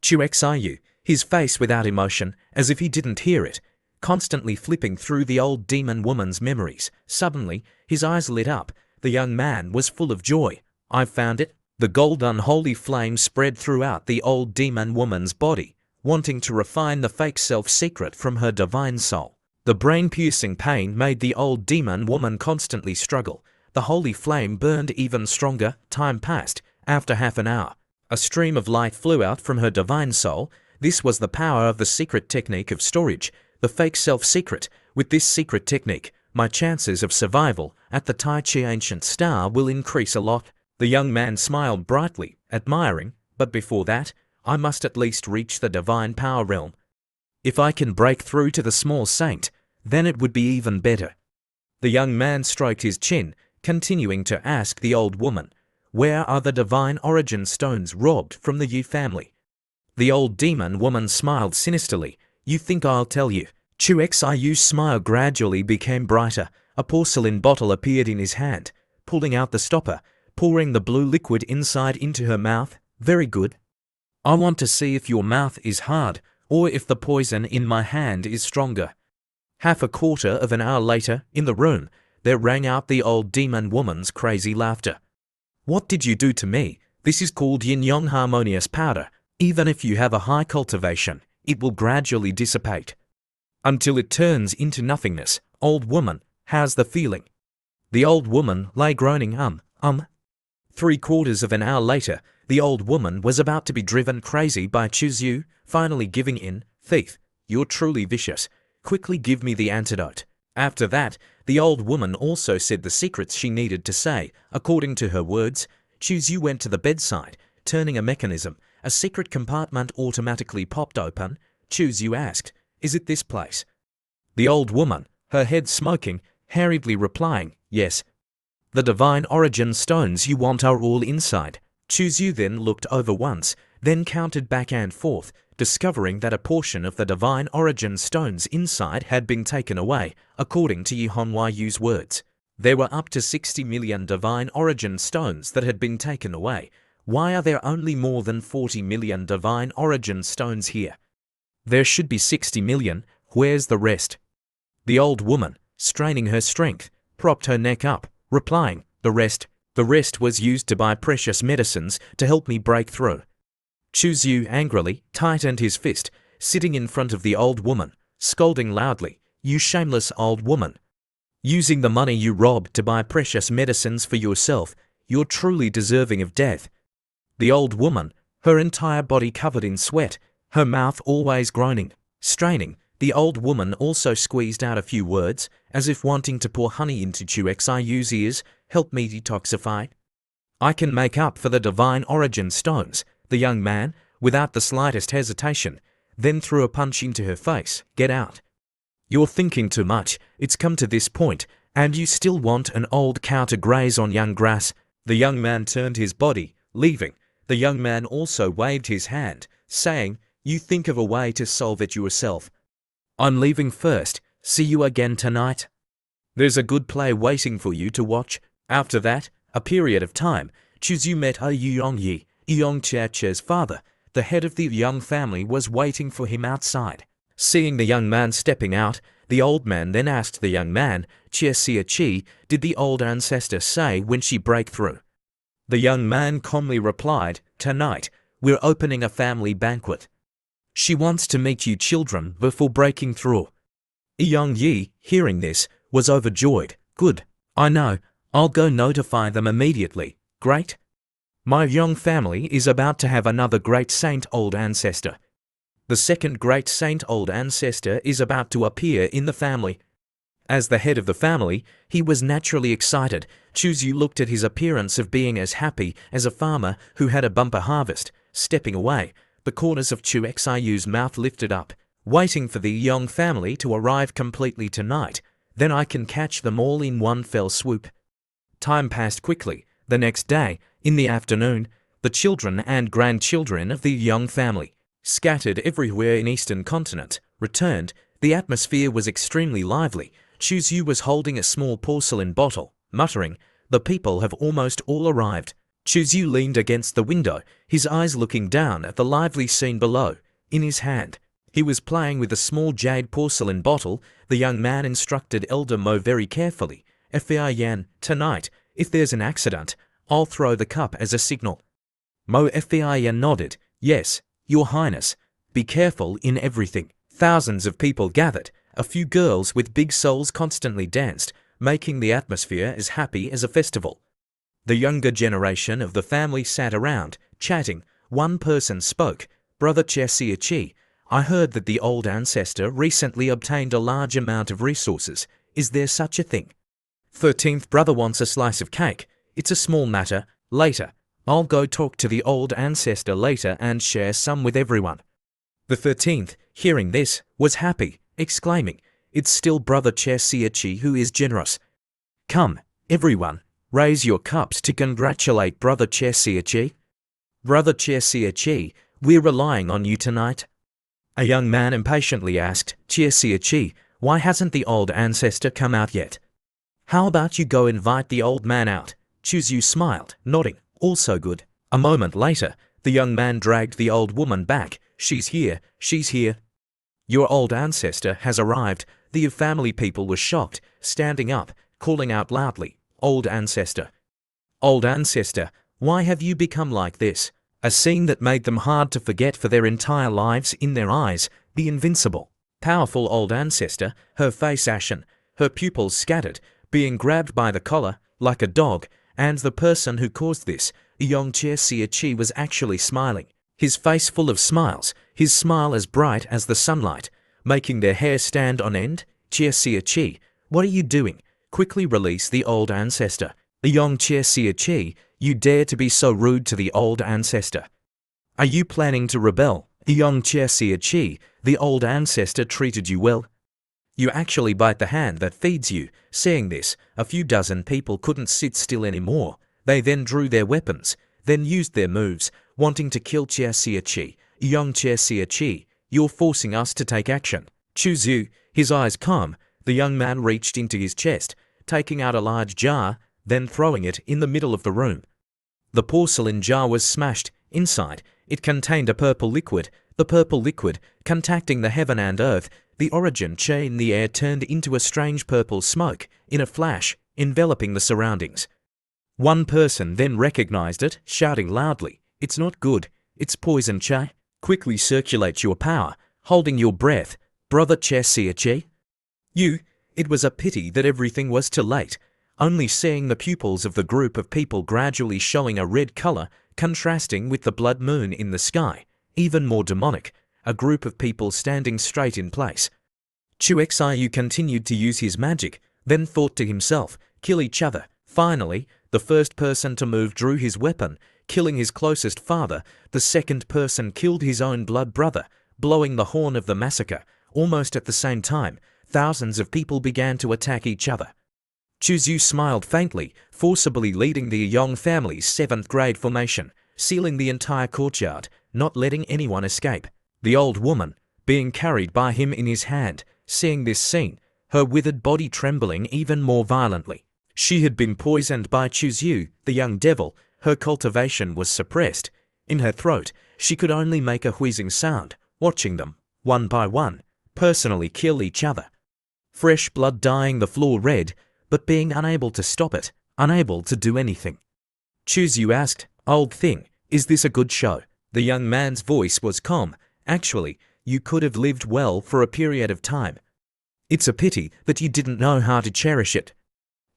Chu Xiu, his face without emotion, as if he didn't hear it, constantly flipping through the old demon woman's memories. Suddenly, his eyes lit up. The young man was full of joy. "I've found it." The gold unholy flame spread throughout the old demon woman's body, wanting to refine the fake self secret from her divine soul. The brain-piercing pain made the old demon woman constantly struggle. The holy flame burned even stronger. Time passed. After half an hour, a stream of light flew out from her divine soul. This was the power of the secret technique of storage, the fake self-secret. With this secret technique, my chances of survival at the Tai Chi ancient star will increase a lot. The young man smiled brightly, admiring, but before that, I must at least reach the divine power realm. If I can break through to the small saint, then it would be even better. The young man stroked his chin, continuing to ask the old woman, "Where are the divine origin stones robbed from the Yu family?" The old demon woman smiled sinisterly. "You think I'll tell you?" Chu Xiu's smile gradually became brighter. A porcelain bottle appeared in his hand, pulling out the stopper, pouring the blue liquid inside into her mouth. "Very good. I want to see if your mouth is hard, or if the poison in my hand is stronger." Half a quarter of an hour later, in the room, there rang out the old demon woman's crazy laughter. "What did you do to me? This is called yin-yang harmonious powder. Even if you have a high cultivation, it will gradually dissipate until it turns into nothingness. Old woman, how's the feeling?" The old woman lay groaning. 3/4 of an hour later, the old woman was about to be driven crazy by Chu, finally giving in. "Thief, you're truly vicious. Quickly give me the antidote." After that, the old woman also said the secrets she needed to say. According to her words, Chu went to the bedside, turning a mechanism. A secret compartment automatically popped open. Chu asked, "Is it this place?" The old woman, her head smoking, hurriedly replying, "Yes. The divine origin stones you want are all inside." Chu then looked over once, then counted back and forth, discovering that a portion of the divine origin stones inside had been taken away. According to Yu's words, there were up to 60 million divine origin stones that had been taken away. Why are there only more than 40 million divine origin stones here? There should be 60 million. Where's the rest? The old woman, straining her strength, propped her neck up, replying, "The rest was used to buy precious medicines to help me break through." Chu angrily tightened his fist, sitting in front of the old woman, scolding loudly, "You shameless old woman! Using the money you robbed to buy precious medicines for yourself, you're truly deserving of death." The old woman, her entire body covered in sweat, her mouth always groaning, straining, the old woman also squeezed out a few words, as if wanting to pour honey into Chu Xiu's ears. "Help me detoxify. I can make up for the divine origin stones." The young man, without the slightest hesitation, then threw a punch into her face. "Get out. You're thinking too much. It's come to this point, and you still want an old cow to graze on young grass." The young man turned his body, leaving. The young man also waved his hand, saying, "You think of a way to solve it yourself. I'm leaving first. See you again tonight. There's a good play waiting for you to watch." After that, a period of time, Chu met Yongyi, Yong Che's father. The head of the Young family was waiting for him outside. Seeing the young man stepping out, the old man then asked the young man, "Chi, did the old ancestor say when she break through?" The young man calmly replied, "Tonight, we're opening a family banquet. She wants to meet you children before breaking through." Young Yi, hearing this, was overjoyed. "Good. I know. I'll go notify them immediately. Great. My young family is about to have another great saint old ancestor. The second great saint old ancestor is about to appear in the family." As the head of the family, he was naturally excited. Chuzu looked at his appearance of being as happy as a farmer who had a bumper harvest. Stepping away, the corners of Chu Xiu's mouth lifted up, waiting for the young family to arrive completely tonight. Then I can catch them all in one fell swoop. Time passed quickly. The next day, in the afternoon, the children and grandchildren of the young family, scattered everywhere in Eastern continent, returned. The atmosphere was extremely lively. Chuzu was holding a small porcelain bottle, muttering, "The people have almost all arrived." Chuzu leaned against the window, his eyes looking down at the lively scene below. In his hand, he was playing with a small jade porcelain bottle. The young man instructed Elder Mo very carefully, "Yan, tonight, if there's an accident, I'll throw the cup as a signal." Mo Yan nodded, "Yes, Your Highness. Be careful in everything." Thousands of people gathered. A few girls with big souls constantly danced, making the atmosphere as happy as a festival. The younger generation of the family sat around, chatting. One person spoke, "Brother Chi, I heard that the old ancestor recently obtained a large amount of resources. Is there such a thing?" 13th brother wants a slice of cake. It's a small matter. Later. I'll go talk to the old ancestor later and share some with everyone. The 13th, hearing this, was happy, exclaiming, "It's still Brother Chi who is generous. Come, everyone, raise your cups to congratulate Brother Chi. Brother Chi, we're relying on you tonight." A young man impatiently asked, "Chi, why hasn't the old ancestor come out yet? How about you go invite the old man out?" Chuzu smiled, nodding, "Also good." A moment later, the young man dragged the old woman back. She's here. Your old ancestor has arrived." The family people were shocked, standing up, calling out loudly, "Old ancestor! Old ancestor, why have you become like this?" A scene that made them hard to forget for their entire lives. In their eyes, the invincible, powerful old ancestor, her face ashen, her pupils scattered, being grabbed by the collar, like a dog, and the person who caused this, Yong Chi, was actually smiling. His face full of smiles, his smile as bright as the sunlight, making their hair stand on end. "Chi, what are you doing? Quickly release the old ancestor." "Yong Chi, you dare to be so rude to the old ancestor? Are you planning to rebel?" "Yong Chi, the old ancestor treated you well. You actually bite the hand that feeds you." Saying this, a few dozen people couldn't sit still anymore. They then drew their weapons, then used their moves, wanting to kill Chi. "Yong Chi, you're forcing us to take action." Chuzu, his eyes calm, the young man reached into his chest, taking out a large jar, then throwing it in the middle of the room. The porcelain jar was smashed. Inside, it contained a purple liquid. The purple liquid, contacting the heaven and earth, the origin chi in the air turned into a strange purple smoke, in a flash, enveloping the surroundings. One person then recognized it, shouting loudly, "It's not good. It's poison chi. Quickly circulate your power, holding your breath. Brother Chi. It was a pity that everything was too late. Only seeing the pupils of the group of people gradually showing a red color, contrasting with the blood moon in the sky, even more demonic, a group of people standing straight in place. Chu Xiu continued to use his magic, then thought to himself, "Kill each other." Finally, the first person to move drew his weapon, killing his closest father. The second person killed his own blood brother, blowing the horn of the massacre. Almost at the same time, thousands of people began to attack each other. Chuzu smiled faintly, forcibly leading the Yong family's 7th grade formation, sealing the entire courtyard, not letting anyone escape. The old woman, being carried by him in his hand, seeing this scene, her withered body trembling even more violently. She had been poisoned by Chuzu, the young devil. Her cultivation was suppressed. In her throat, she could only make a wheezing sound, watching them, one by one, personally kill each other. Fresh blood dyeing the floor red, but being unable to stop it, unable to do anything. Chuzyu asked, "Old thing, is this a good show?" The young man's voice was calm. "Actually, you could have lived well for a period of time. It's a pity that you didn't know how to cherish it.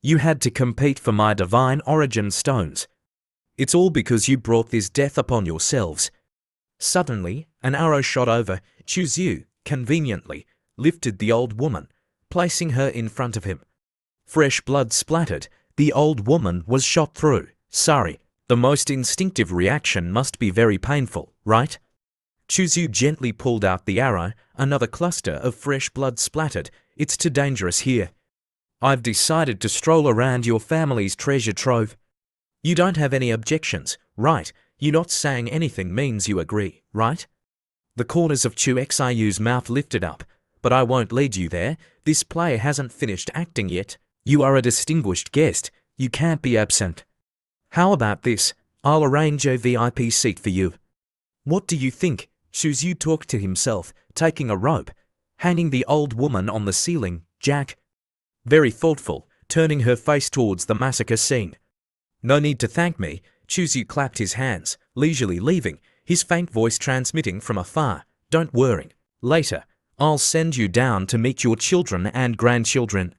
You had to compete for my divine origin stones. It's all because you brought this death upon yourselves." Suddenly, an arrow shot over. Chuzyu, conveniently, lifted the old woman, placing her in front of him. Fresh blood splattered. The old woman was shot through. Sorry, the most instinctive reaction must be very painful, right? Chuzyu gently pulled out the arrow. Another cluster of fresh blood splattered. "It's too dangerous here. I've decided to stroll around your family's treasure trove. You don't have any objections, right? You not saying anything means you agree, right?" The corners of Chu Xiu's mouth lifted up. "But I won't lead you there. This play hasn't finished acting yet. You are a distinguished guest. You can't be absent. How about this? I'll arrange a VIP seat for you." "What do you think?" Chuzyu talked to himself, taking a rope, hanging the old woman on the ceiling. "Jack." Very thoughtful, turning her face towards the massacre scene. "No need to thank me." Chuzyu clapped his hands, leisurely leaving, his faint voice transmitting from afar. "Don't worry. Later, I'll send you down to meet your children and grandchildren."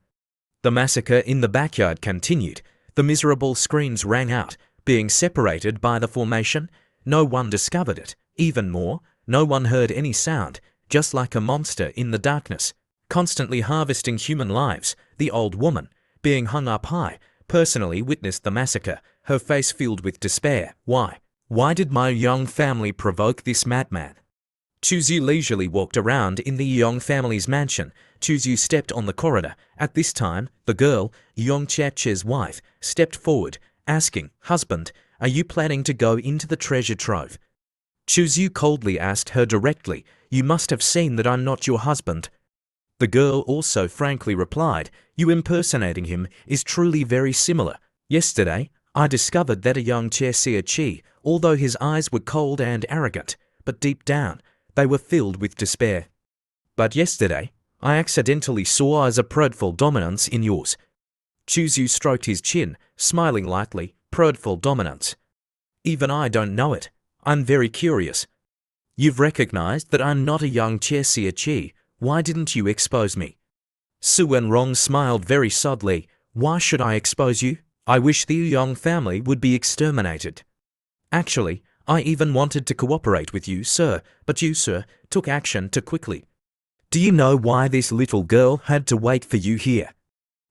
The massacre in the backyard continued. The miserable screams rang out, being separated by the formation. No one discovered it. Even more, no one heard any sound, just like a monster in the darkness, constantly harvesting human lives. The old woman, being hung up high, personally witnessed the massacre, her face filled with despair. Why? Why did my young family provoke this madman? Chuzyu leisurely walked around in the Yong family's mansion. Chuzyu stepped on the corridor. At this time, the girl, Yong Cheche's wife, stepped forward, asking, "Husband, are you planning to go into the treasure trove?" Chuzyu coldly asked her directly, "You must have seen that I'm not your husband." The girl also frankly replied, "You impersonating him is truly very similar. Yesterday, I discovered that a young Cheche, although his eyes were cold and arrogant, but deep down, they were filled with despair. But yesterday, I accidentally saw as a prideful dominance in yours." Chuzyu stroked his chin, smiling lightly. "Prideful dominance? Even I don't know it. I'm very curious. You've recognized that I'm not a young Cheche. Why didn't you expose me?" Su Wenrong smiled very sadly. "Why should I expose you? I wish the Yong family would be exterminated. Actually, I even wanted to cooperate with you, sir, but you, sir, took action too quickly. Do you know why this little girl had to wait for you here?"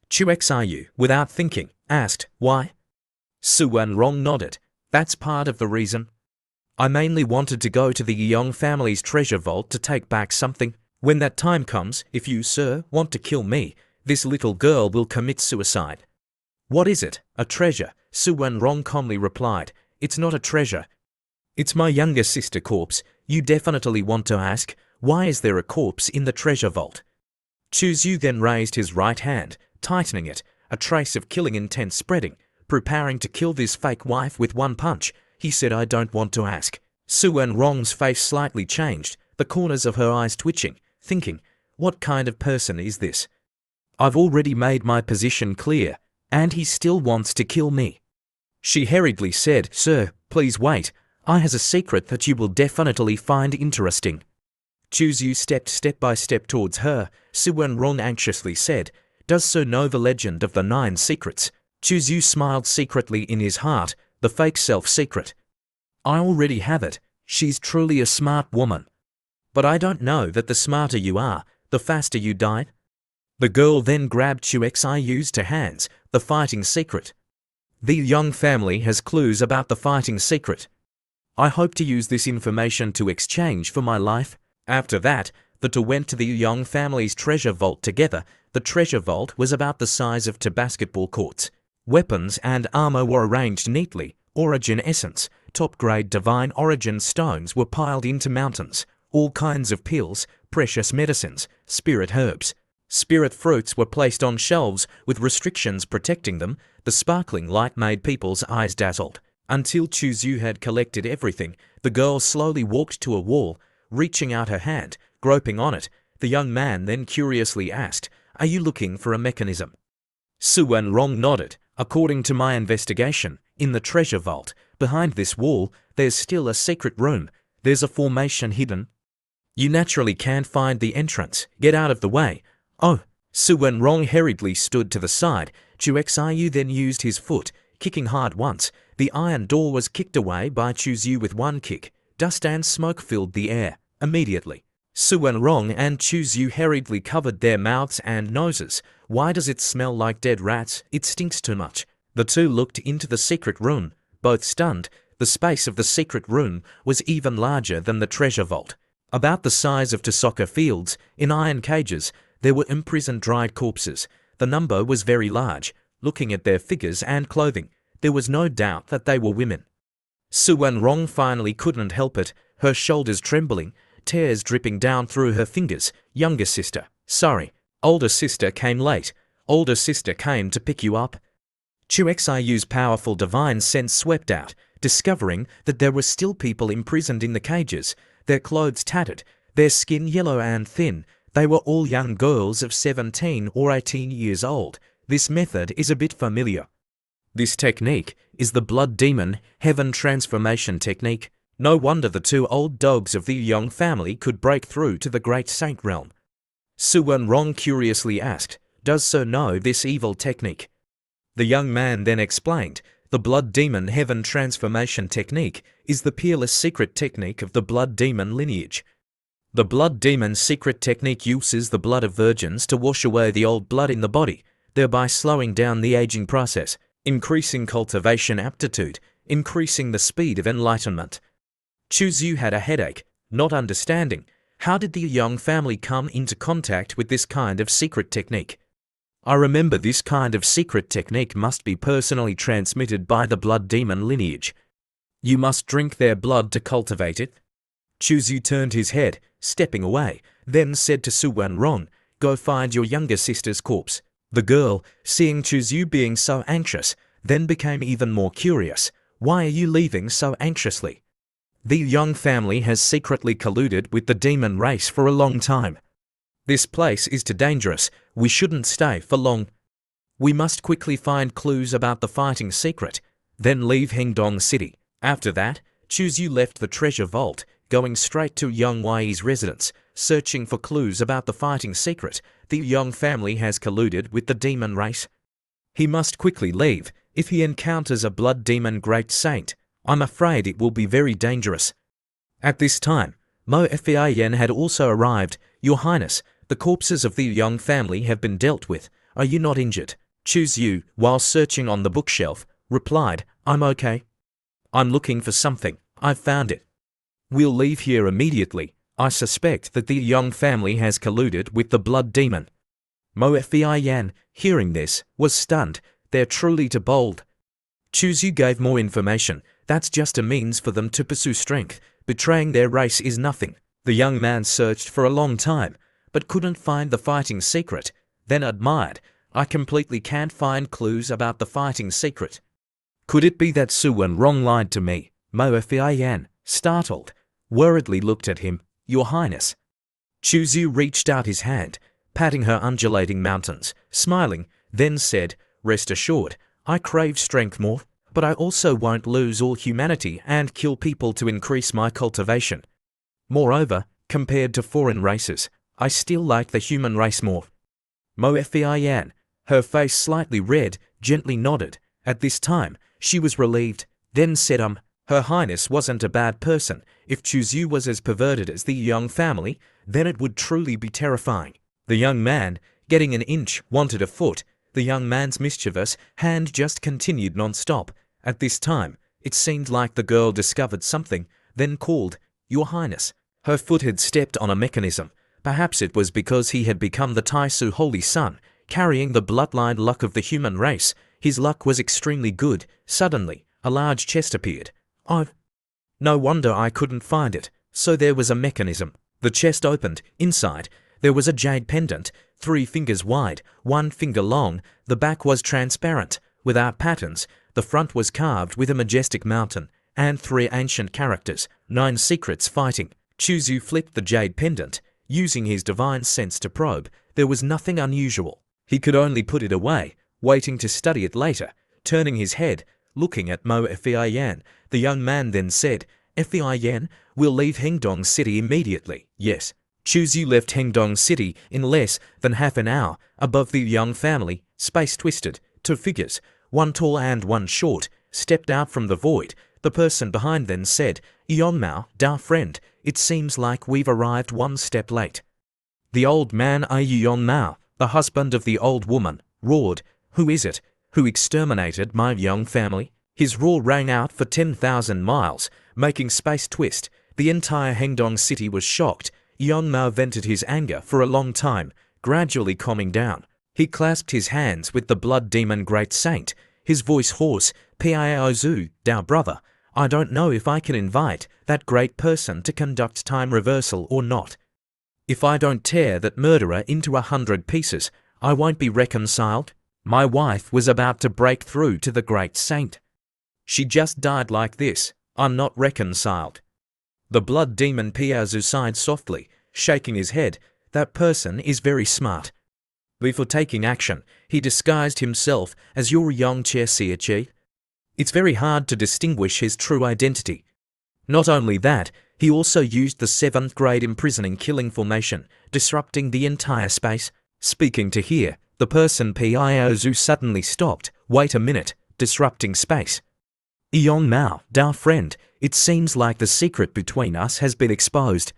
Chu Xiu, without thinking, asked, "Why?" Su Wenrong nodded. "That's part of the reason. I mainly wanted to go to the Yong family's treasure vault to take back something. When that time comes, if you, sir, want to kill me, this little girl will commit suicide." "What is it? A treasure?" Su Wenrong calmly replied. "It's not a treasure. It's my younger sister corpse. You definitely want to ask, why is there a corpse in the treasure vault?" Chuzyu then raised his right hand, tightening it, a trace of killing intent spreading, preparing to kill this fake wife with one punch. He said, "I don't want to ask." Su Wenrong's face slightly changed, the corners of her eyes twitching, thinking, what kind of person is this? I've already made my position clear, and he still wants to kill me. She hurriedly said, "Sir, please wait. I has a secret that you will definitely find interesting." Chuzyu stepped step by step towards her. Su Wenrong anxiously said, "Does Sir know the legend of the 9 secrets?" Chuzyu smiled secretly in his heart, the fake self secret. "I already have it. She's truly a smart woman. But I don't know that the smarter you are, the faster you die." The girl then grabbed Chu Xiu's 2 hands, "The fighting secret. The Young family has clues about the fighting secret. I hope to use this information to exchange for my life." After that, the two went to the Young family's treasure vault together. The treasure vault was about the size of 2 basketball courts. Weapons and armor were arranged neatly. Origin essence, top-grade divine origin stones were piled into mountains. All kinds of pills, precious medicines, spirit herbs. Spirit fruits were placed on shelves with restrictions protecting them. The sparkling light made people's eyes dazzled. Until Chuzyu had collected everything, the girl slowly walked to a wall, reaching out her hand, groping on it. The young man then curiously asked, "Are you looking for a mechanism?" Su Wenrong nodded. "According to my investigation, in the treasure vault, behind this wall, there's still a secret room. There's a formation hidden. You naturally can't find the entrance. Get out of the way." "Oh." Su Wenrong hurriedly stood to the side. Chu Xiu then used his foot, kicking hard once. The iron door was kicked away by Chu Xiu with one kick. Dust and smoke filled the air. Immediately, Su Wenrong and Chu Xiu hurriedly covered their mouths and noses. "Why does it smell like dead rats? It stinks too much." The two looked into the secret room, both stunned. The space of the secret room was even larger than the treasure vault. About the size of two soccer fields, in iron cages, there were imprisoned dried corpses. The number was very large. Looking at their figures and clothing, there was no doubt that they were women. Su Wenrong finally couldn't help it, her shoulders trembling, tears dripping down through her fingers. "Younger sister. Sorry. Older sister came late. Older sister came to pick you up." Chu Xiu's powerful divine sense swept out, discovering that there were still people imprisoned in the cages, their clothes tattered, their skin yellow and thin. They were all young girls of 17 or 18 years old. This method is a bit familiar. This technique is the blood demon heaven transformation technique. No wonder the two old dogs of the Yong family could break through to the great saint realm. Su Wenrong curiously asked, "Does Sir know this evil technique?" The young man then explained, "The blood demon heaven transformation technique is the peerless secret technique of the blood demon lineage. The blood demon secret technique uses the blood of virgins to wash away the old blood in the body, thereby slowing down the aging process, increasing cultivation aptitude, increasing the speed of enlightenment." Chu Xiu had a headache, not understanding. How did the Yong family come into contact with this kind of secret technique? "I remember this kind of secret technique must be personally transmitted by the blood demon lineage. You must drink their blood to cultivate it." Chu Xiu turned his head, stepping away, then said to Su Wenrong, "Go find your younger sister's corpse." The girl, seeing Chu Xiu being so anxious, then became even more curious. "Why are you leaving so anxiously?" "The Yong family has secretly colluded with the demon race for a long time. This place is too dangerous. We shouldn't stay for long. We must quickly find clues about the fighting secret, then leave Hengdong City." After that, Chu Xiu left the treasure vault, going straight to Yang Wei's residence, searching for clues about the fighting secret. The Yong family has colluded with the demon race. He must quickly leave. If he encounters a blood demon great saint, I'm afraid it will be very dangerous. At this time, Mo Fian had also arrived. "Your Highness, the corpses of the Yong family have been dealt with. Are you not injured?" Chu Xiu, while searching on the bookshelf, replied, "I'm okay. I'm looking for something. I've found it. We'll leave here immediately. I suspect that the Yong family has colluded with the blood demon." Mo Fian, hearing this, was stunned. "They're truly too bold." Chu Xiu gave more information. "That's just a means for them to pursue strength. Betraying their race is nothing." The young man searched for a long time, but couldn't find the fighting secret, then admired, "I completely can't find clues about the fighting secret. Could it be that Su Wenrong lied to me?" Mo Fian, startled, worriedly looked at him. "Your Highness." Chu Xiu reached out his hand, patting her undulating mountains, smiling, then said, "Rest assured, I crave strength more, but I also won't lose all humanity and kill people to increase my cultivation. Moreover, compared to foreign races, I still like the human race more." Mo Fian, her face slightly red, gently nodded. At this time, she was relieved, then said, Her Highness wasn't a bad person. If Chu Xiu was as perverted as the Yong family, then it would truly be terrifying." The young man, getting an inch, wanted a foot. The young man's mischievous hand just continued non-stop. At this time, it seemed like the girl discovered something, then called, "Your Highness." Her foot had stepped on a mechanism. Perhaps it was because he had become the Taisu Holy Son, carrying the bloodline luck of the human race. His luck was extremely good. Suddenly, a large chest appeared. "Oh, no wonder I couldn't find it." So there was a mechanism. The chest opened. Inside, there was a jade pendant, 3 fingers wide, 1 finger long. The back was transparent, without patterns. The front was carved with a majestic mountain, and 3 ancient characters, 9 secrets fighting. Chu Xiu flipped the jade pendant. Using his divine sense to probe, there was nothing unusual. He could only put it away, waiting to study it later. Turning his head, looking at Mo Fian, the young man then said, "Fian, we'll leave Hengdong City immediately." Yes, Chuzu left Hengdong City in less than half an hour. Above the young family, space twisted. Two figures, one tall and one short, stepped out from the void. The person behind them said, "Yon Mao, da friend, it seems like we've arrived one step late." The old man Yon Mao, the husband of the old woman, roared, "Who is it? Who exterminated my young family?" His roar rang out for 10,000 miles, making space twist. The entire Hengdong City was shocked. Yon Mao vented his anger for a long time, gradually calming down. He clasped his hands with the blood demon great saint, his voice hoarse. "Piaozu, Dao brother, I don't know if I can invite that great person to conduct time reversal or not. If I don't tear that murderer into 100 pieces, I won't be reconciled." My wife was about to break through to the great saint. "She just died like this. I'm not reconciled." The blood demon Piaozu sighed softly, shaking his head. "That person is very smart." Before taking action, he disguised himself as your young Chi. It's very hard to distinguish his true identity. Not only that, he also used the 7th grade imprisoning killing formation, disrupting the entire space. Speaking to hear, the person Piaozu suddenly stopped. "Wait a minute, disrupting space. Yon Mao, da friend, it seems like the secret between us has been exposed."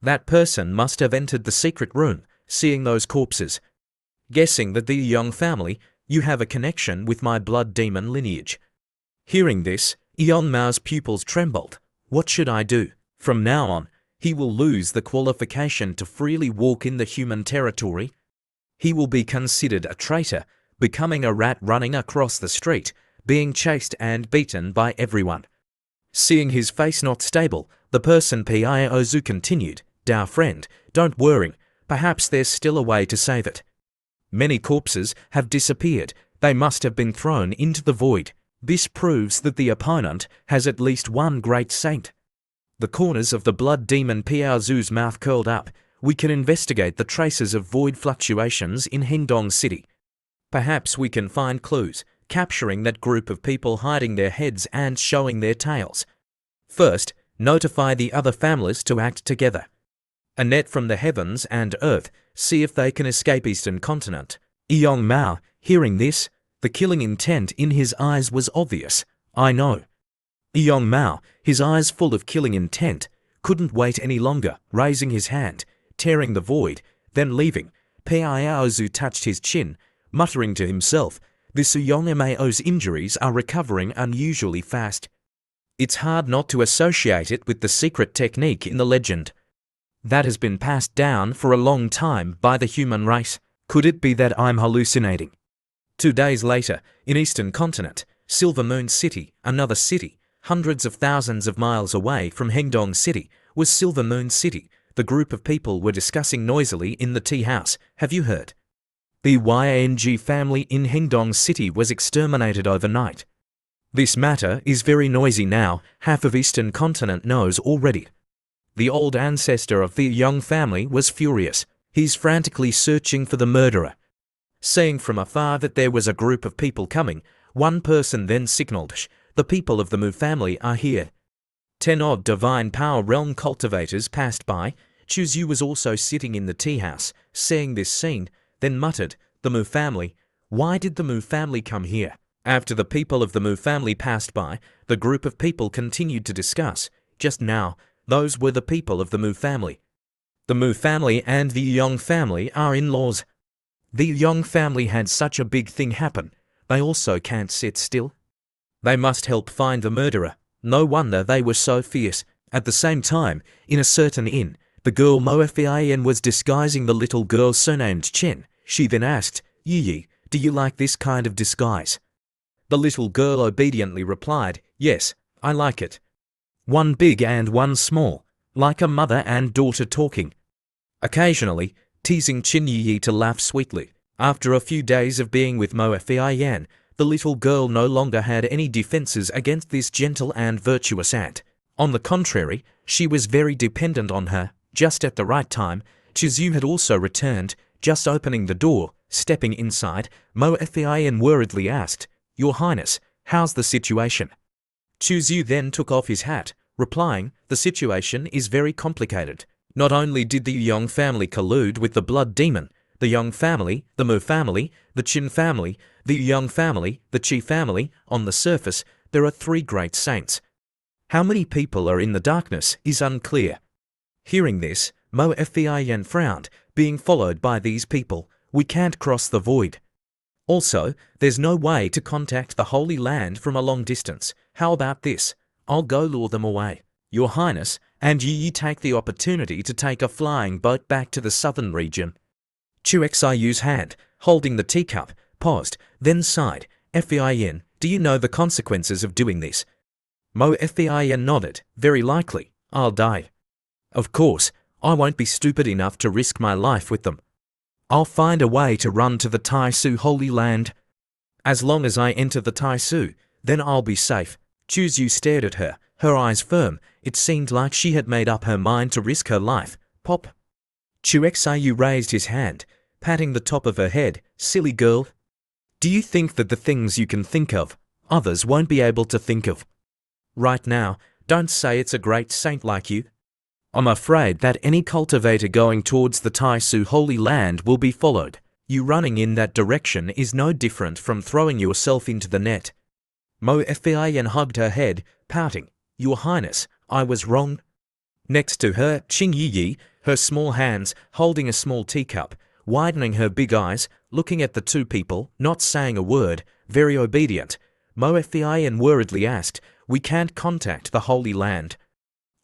That person must have entered the secret room, seeing those corpses. Guessing that the young family, you have a connection with my blood demon lineage. Hearing this, Yon Mao's pupils trembled. What should I do? From now on, he will lose the qualification to freely walk in the human territory. He will be considered a traitor, becoming a rat running across the street, being chased and beaten by everyone. Seeing his face not stable, the person Piaozu continued, "Dao friend, don't worry, perhaps there's still a way to save it. Many corpses have disappeared, they must have been thrown into the void. This proves that the opponent has at least one great saint." The corners of the blood demon Piaozu's mouth curled up. "We can investigate the traces of void fluctuations in Hengdong City. Perhaps we can find clues, capturing that group of people hiding their heads and showing their tails. First, notify the other families to act together. A net from the heavens and earth, see if they can escape Eastern Continent." Yon Mao, hearing this, the killing intent in his eyes was obvious. "I know." Yon Mao, his eyes full of killing intent, couldn't wait any longer, raising his hand, tearing the void, then leaving. Piaozu touched his chin, muttering to himself, "This young Mao's injuries are recovering unusually fast. It's hard not to associate it with the secret technique in the legend that has been passed down for a long time by the human race. Could it be that I'm hallucinating?" 2 days later, in Eastern Continent, Silver Moon City, another city, hundreds of thousands of miles away from Hengdong City, was Silver Moon City. The group of people were discussing noisily in the tea house. "Have you heard? The Yang family in Hengdong City was exterminated overnight. This matter is very noisy now, half of Eastern Continent knows already." The old ancestor of the young family was furious. He's frantically searching for the murderer. Seeing from afar that there was a group of people coming, one person then signaled, "Shh, the people of the Mu family are here." 10 odd divine power realm cultivators passed by. Chuzu was also sitting in the tea house, seeing this scene, then muttered, "The Mu family? Why did the Mu family come here?" After the people of the Mu family passed by, the group of people continued to discuss. Just now, those were the people of the Mu family. The Mu family and the Yong family are in-laws. The Yong family had such a big thing happen, they also can't sit still. They must help find the murderer. No wonder they were so fierce. At the same time, in a certain inn, the girl Mo Fian was disguising the little girl surnamed Chen. She then asked, "Yi, do you like this kind of disguise?" The little girl obediently replied, "Yes, I like it. One big and one small, like a mother and daughter talking." Occasionally, teasing Chin Yi to laugh sweetly. After a few days of being with Mo Fian, the little girl no longer had any defenses against this gentle and virtuous aunt. On the contrary, she was very dependent on her. Just at the right time, Chizyu had also returned, just opening the door. Stepping inside, Mo Fin worriedly asked, "Your Highness, how's the situation?" Chizyu then took off his hat, replying, "The situation is very complicated. Not only did the Yong family collude with the blood demon, the Yong family, the Mo family, the Qin family, the Yong family, the Qi family, on the surface, there are 3 great saints. How many people are in the darkness is unclear." Hearing this, Mo Fin frowned, being followed by these people. We can't cross the void. Also, there's no way to contact the Holy Land from a long distance. How about this? I'll go lure them away, Your Highness, and you take the opportunity to take a flying boat back to the southern region. Chu Xiyu's hand, holding the teacup, paused, then sighed. Fin, do you know the consequences of doing this? Mo Fin nodded. Very likely, I'll die. Of course, I won't be stupid enough to risk my life with them. I'll find a way to run to the Taisu Holy Land. As long as I enter the Taisu, then I'll be safe. Chuzyu stared at her, her eyes firm. It seemed like she had made up her mind to risk her life. Pop. Chu Xiyu raised his hand, patting the top of her head. Silly girl. Do you think that the things you can think of, others won't be able to think of? Right now, don't say it's a great saint like you. I'm afraid that any cultivator going towards the Taisu Holy Land will be followed. You running in that direction is no different from throwing yourself into the net. Mo Fin hugged her head, pouting. Your Highness, I was wrong. Next to her, Qing Yi, her small hands holding a small teacup, widening her big eyes, looking at the 2 people, not saying a word, very obedient. Mo Fin worriedly asked, "We can't contact the Holy Land.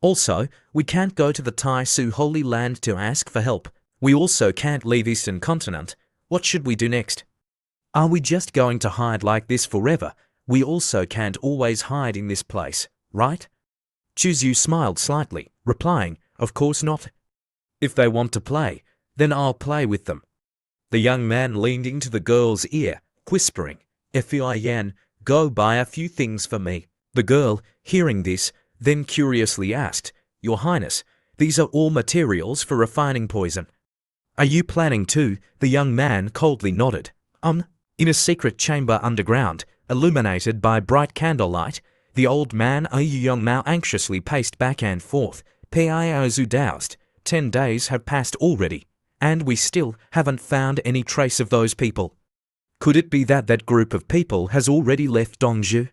Also, we can't go to the Taisu Holy Land to ask for help. We also can't leave Eastern Continent. What should we do next? Are we just going to hide like this forever? We also can't always hide in this place, right?" Chuzyu smiled slightly, replying, "Of course not. If they want to play, then I'll play with them." The young man leaned into the girl's ear, whispering, "Fin, go buy a few things for me." The girl, hearing this, then curiously asked, "Your Highness, these are all materials for refining poison. Are you planning to?" The young man coldly nodded. In a secret chamber underground, illuminated by bright candlelight, the old man Young Mao anxiously paced back and forth. Piaozu doused. 10 days have passed already, and we still haven't found any trace of those people. Could it be that that group of people has already left Dongzhou?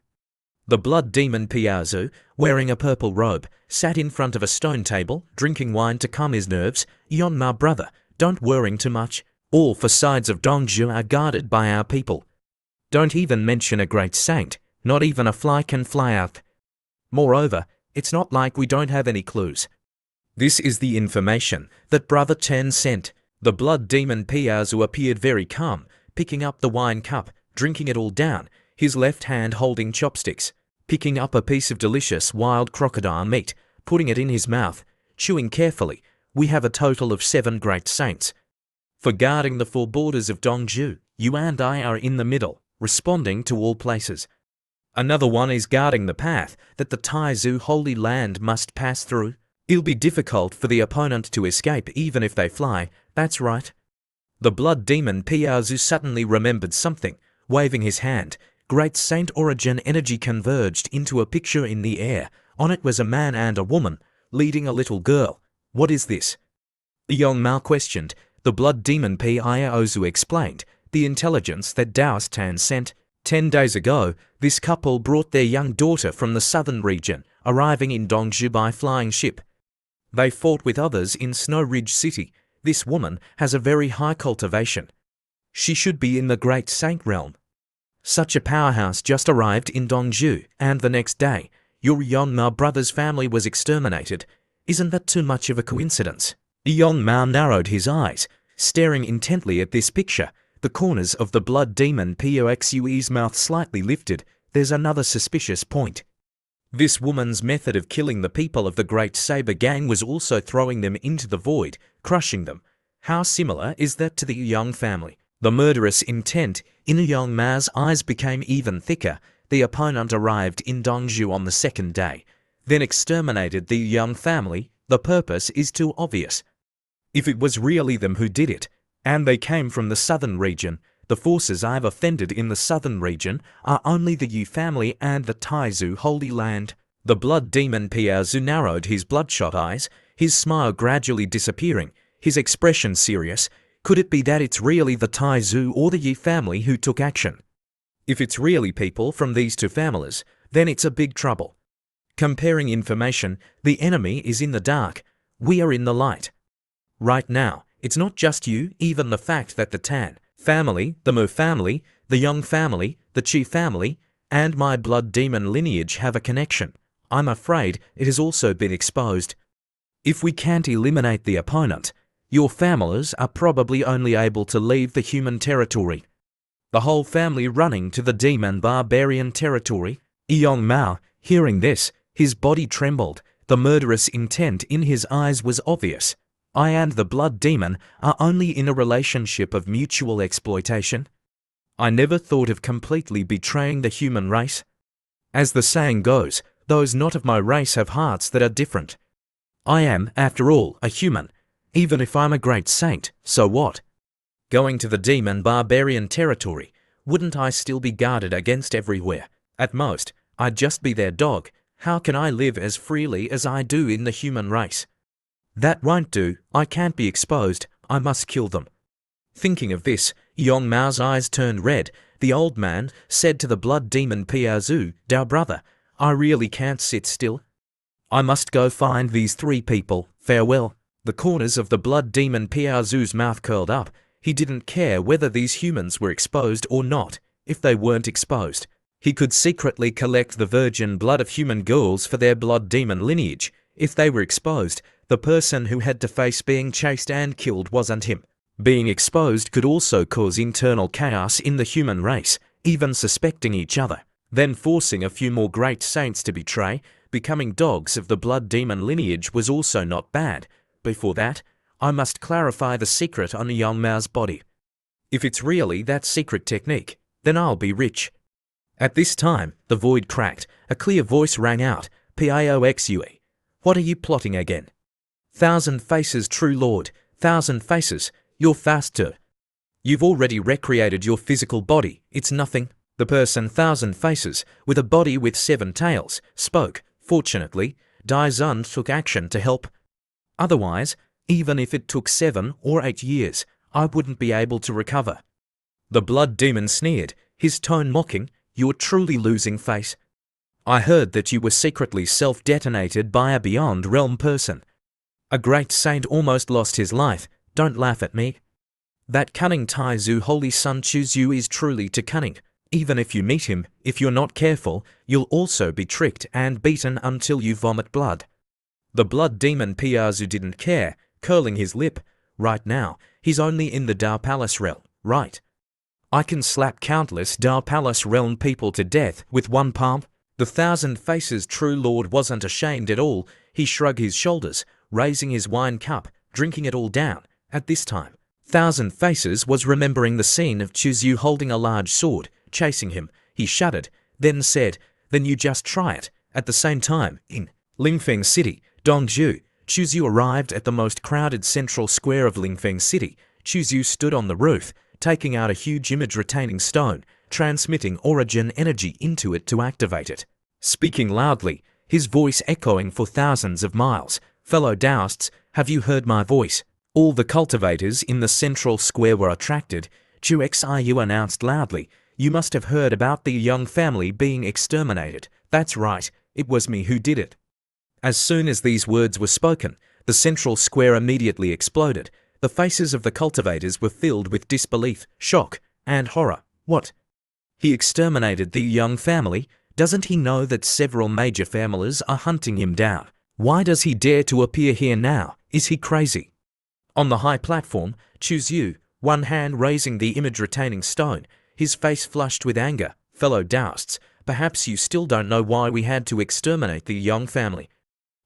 The blood demon Piaozu, wearing a purple robe, sat in front of a stone table, drinking wine to calm his nerves. "Yon Ma brother, don't worry too much. All facades of Dongzhou are guarded by our people. Don't even mention a great saint, not even a fly can fly out. Moreover, it's not like we don't have any clues." This is the information that Brother Chen sent. The blood demon Piaozu appeared very calm, picking up the wine cup, drinking it all down, his left hand holding chopsticks, picking up a piece of delicious wild crocodile meat, putting it in his mouth, chewing carefully. "We have a total of 7 great saints. For guarding the 4 borders of Dongzhou, you and I are in the middle, responding to all places. Another one is guarding the path that the Taizu Holy Land must pass through. It'll be difficult for the opponent to escape even if they fly. That's right." The blood demon Piaozu suddenly remembered something, waving his hand. Great saint origin energy converged into a picture in the air. On it was a man and a woman, leading a little girl. "What is this?" The young Mao questioned. The blood demon Piaozu explained, "The intelligence that Daoist Tan sent. 10 days ago, this couple brought their young daughter from the southern region, arriving in Dongzhou by flying ship. They fought with others in Snow Ridge City. This woman has a very high cultivation. She should be in the Great Saint realm. Such a powerhouse just arrived in Dongzhou, and the next day, your Yon Mao brother's family was exterminated. Isn't that too much of a coincidence?" Yon Mao narrowed his eyes, staring intently at this picture. The corners of the blood demon Poxue's mouth slightly lifted. "There's another suspicious point. This woman's method of killing the people of the Great Saber Gang was also throwing them into the void, crushing them. How similar is that to the Young family?" The murderous intent in Young Ma's eyes became even thicker. The opponent arrived in Dongzhou on the 2nd day, then exterminated the Young family. The purpose is too obvious. If it was really them who did it, and they came from the southern region, the forces I have offended in the southern region are only the Yu family and the Taizu Holy Land. The blood demon Piaozu narrowed his bloodshot eyes, his smile gradually disappearing, his expression serious. Could it be that it's really the Taizu or the Yu family who took action? If it's really people from these two families, then it's a big trouble. Comparing information, the enemy is in the dark, we are in the light. Right now, it's not just you, even the fact that the Tan family, the Mu family, the Young family, the Chi family, and my blood demon lineage have a connection. I'm afraid it has also been exposed. If we can't eliminate the opponent, your families are probably only able to leave the human territory. The whole family running to the demon barbarian territory. Yong Mao, hearing this, his body trembled, the murderous intent in his eyes was obvious. I and the blood demon are only in a relationship of mutual exploitation. I never thought of completely betraying the human race. As the saying goes, those not of my race have hearts that are different. I am, after all, a human. Even if I'm a great saint, so what? Going to the demon barbarian territory, wouldn't I still be guarded against everywhere? At most, I'd just be their dog. How can I live as freely as I do in the human race? That won't do, I can't be exposed, I must kill them. Thinking of this, Yong Mao's eyes turned red. The old man said to the blood demon Piaozu, "Our brother, I really can't sit still. I must go find these three people, farewell." The corners of the blood demon Piaozu's mouth curled up. He didn't care whether these humans were exposed or not. If they weren't exposed, he could secretly collect the virgin blood of human girls for their blood demon lineage. If they were exposed, the person who had to face being chased and killed wasn't him. Being exposed could also cause internal chaos in the human race, even suspecting each other, then forcing a few more great saints to betray. Becoming dogs of the blood demon lineage was also not bad. Before that, I must clarify the secret on Yong Mao's body. If it's really that secret technique, then I'll be rich. At this time, the void cracked. A clear voice rang out, "Pioxue. What are you plotting again? Thousand Faces, true lord, Thousand Faces, you're faster. You've already recreated your physical body, it's nothing." The person Thousand Faces, with a body with 7 tails, spoke. Fortunately, Dai Zun took action to help. Otherwise, even if it took 7 or 8 years, I wouldn't be able to recover. The blood demon sneered, his tone mocking, "You're truly losing face. I heard that you were secretly self-detonated by a beyond realm person. A great saint almost lost his life, don't laugh at me. That cunning Taizu Holy Sun Chuzu is truly too cunning. Even if you meet him, if you're not careful, you'll also be tricked and beaten until you vomit blood." The blood demon Piaozu didn't care, curling his lip. Right now, he's only in the Dao Palace realm, right? I can slap countless Dao Palace realm people to death with one palm. The Thousand Faces true lord wasn't ashamed at all. He shrugged his shoulders, raising his wine cup, drinking it all down. At this time, Thousand Faces was remembering the scene of Chuzu holding a large sword, chasing him. He shuddered, then said, "Then you just try it." At the same time, in Lingfeng City, Dongzhu, Chuzu arrived at the most crowded central square of Lingfeng City. Chuzu stood on the roof, taking out a huge image-retaining stone, transmitting origin energy into it to activate it. Speaking loudly, his voice echoing for thousands of miles, "Fellow Taoists, have you heard my voice?" All the cultivators in the central square were attracted. Xiu announced loudly, "You must have heard about the Young family being exterminated. That's right, it was me who did it." As soon as these words were spoken, the central square immediately exploded. The faces of the cultivators were filled with disbelief, shock, and horror. What? He exterminated the Young family? Doesn't he know that several major families are hunting him down? Why does he dare to appear here now? Is he crazy? On the high platform, Chuzu, one hand raising the image-retaining stone, his face flushed with anger. "Fellow Taoists, perhaps you still don't know why we had to exterminate the Young family.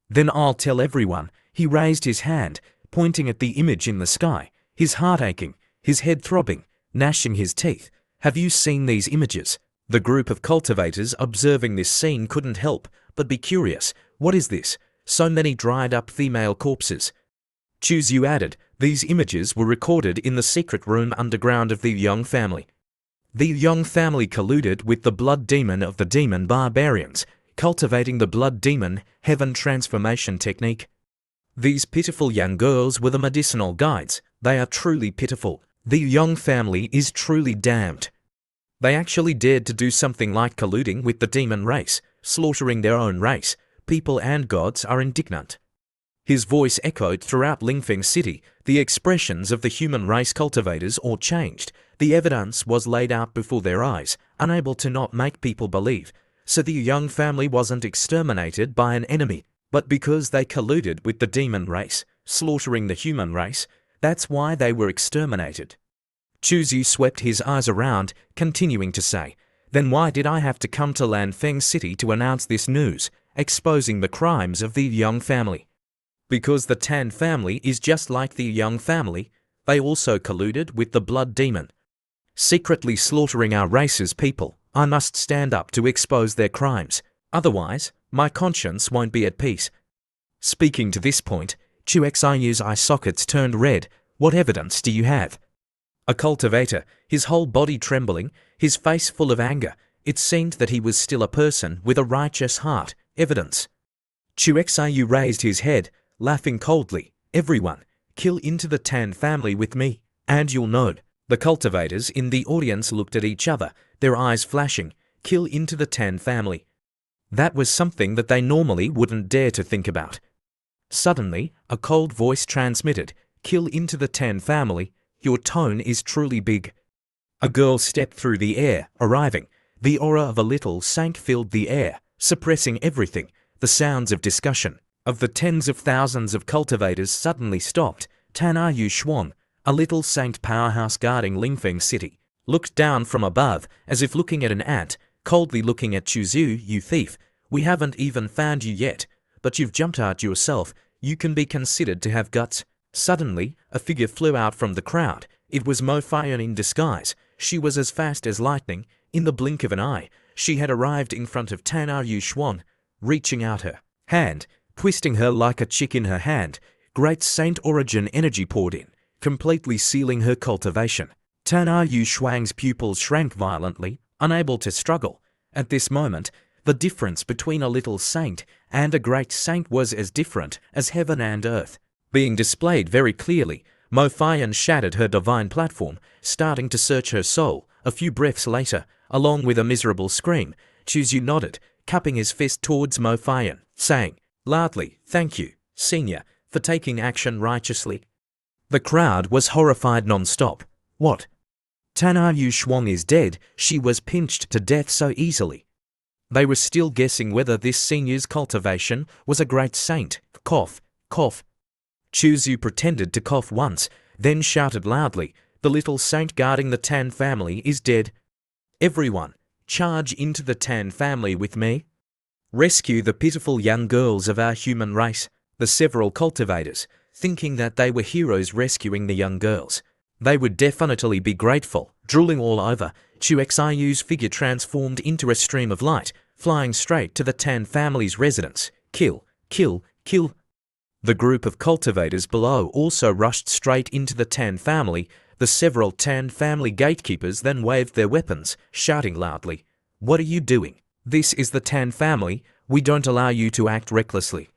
Then I'll tell everyone." He raised his hand, pointing at the image in the sky, his heart aching, his head throbbing, gnashing his teeth. "Have you seen these images?" The group of cultivators observing this scene couldn't help but be curious. "What is this?" So many dried-up female corpses. Chu Yu added, these images were recorded in the secret room underground of the Young family. The Young family colluded with the blood demon of the demon barbarians, cultivating the blood demon heaven transformation technique. These pitiful young girls were the medicinal guides. They are truly pitiful. The Young family is truly damned. They actually dared to do something like colluding with the demon race, slaughtering their own race. People and gods are indignant. His voice echoed throughout Lingfeng City. The expressions of the human race cultivators all changed. The evidence was laid out before their eyes, unable to not make people believe. So the Young family wasn't exterminated by an enemy, but because they colluded with the demon race, slaughtering the human race. That's why they were exterminated. Chu Yu swept his eyes around, continuing to say, then why did I have to come to Lanfeng City to announce this news, exposing the crimes of the Young family? Because the Tan family is just like the Young family. They also colluded with the blood demon, secretly slaughtering our race's people. I must stand up to expose their crimes. My conscience won't be at peace. Speaking to this point, Chu Xiyu's eye sockets turned red. What evidence do you have? A cultivator, his whole body trembling, his face full of anger. It seemed that he was still a person with a righteous heart. Evidence. Chu Xiyu raised his head, laughing coldly. Everyone, kill into the Tan family with me, and you'll know. The cultivators in the audience looked at each other, their eyes flashing. Kill into the Tan family. That was something that they normally wouldn't dare to think about. Suddenly, a cold voice transmitted, kill into the Tan family. Your tone is truly big. A girl stepped through the air, arriving. The aura of a little saint filled the air, suppressing everything. The sounds of discussion of the tens of thousands of cultivators suddenly stopped. Tan Yu Xuan, a little saint powerhouse guarding Lingfeng City, looked down from above, as if looking at an ant, coldly looking at Chu Yu. You thief, we haven't even found you yet, but you've jumped out yourself. You can be considered to have guts. Suddenly, a figure flew out from the crowd. It was Mo Fian in disguise. She was as fast as lightning. In the blink of an eye, she had arrived in front of Tan Yu Xuan, reaching out her hand, twisting her like a chick in her hand. Great saint origin energy poured in, completely sealing her cultivation. Tan Yu Xuan's pupils shrank violently, unable to struggle. At this moment, the difference between a little saint and a great saint was as different as heaven and earth, being displayed very clearly. Mo Fian shattered her divine platform, starting to search her soul. A few breaths later, along with a miserable scream, Chu Yu nodded, cupping his fist towards Mo Fian, saying loudly, thank you, senior, for taking action righteously. The crowd was horrified non-stop. What? Tan Yu Xuan is dead. She was pinched to death so easily. They were still guessing whether this senior's cultivation was a great saint. Cough, cough. Chu Yu pretended to cough once, then shouted loudly, the little saint guarding the Tan family is dead. Everyone, charge into the Tan family with me. Rescue the pitiful young girls of our human race. The several cultivators, thinking that they were heroes rescuing the young girls. They would definitely be grateful. Drooling all over, Chu Xiyu's figure transformed into a stream of light, flying straight to the Tan family's residence. Kill, kill, kill. The group of cultivators below also rushed straight into the Tan family. The several Tan family gatekeepers then waved their weapons, shouting loudly, what are you doing? This is the Tan family. We don't allow you to act recklessly.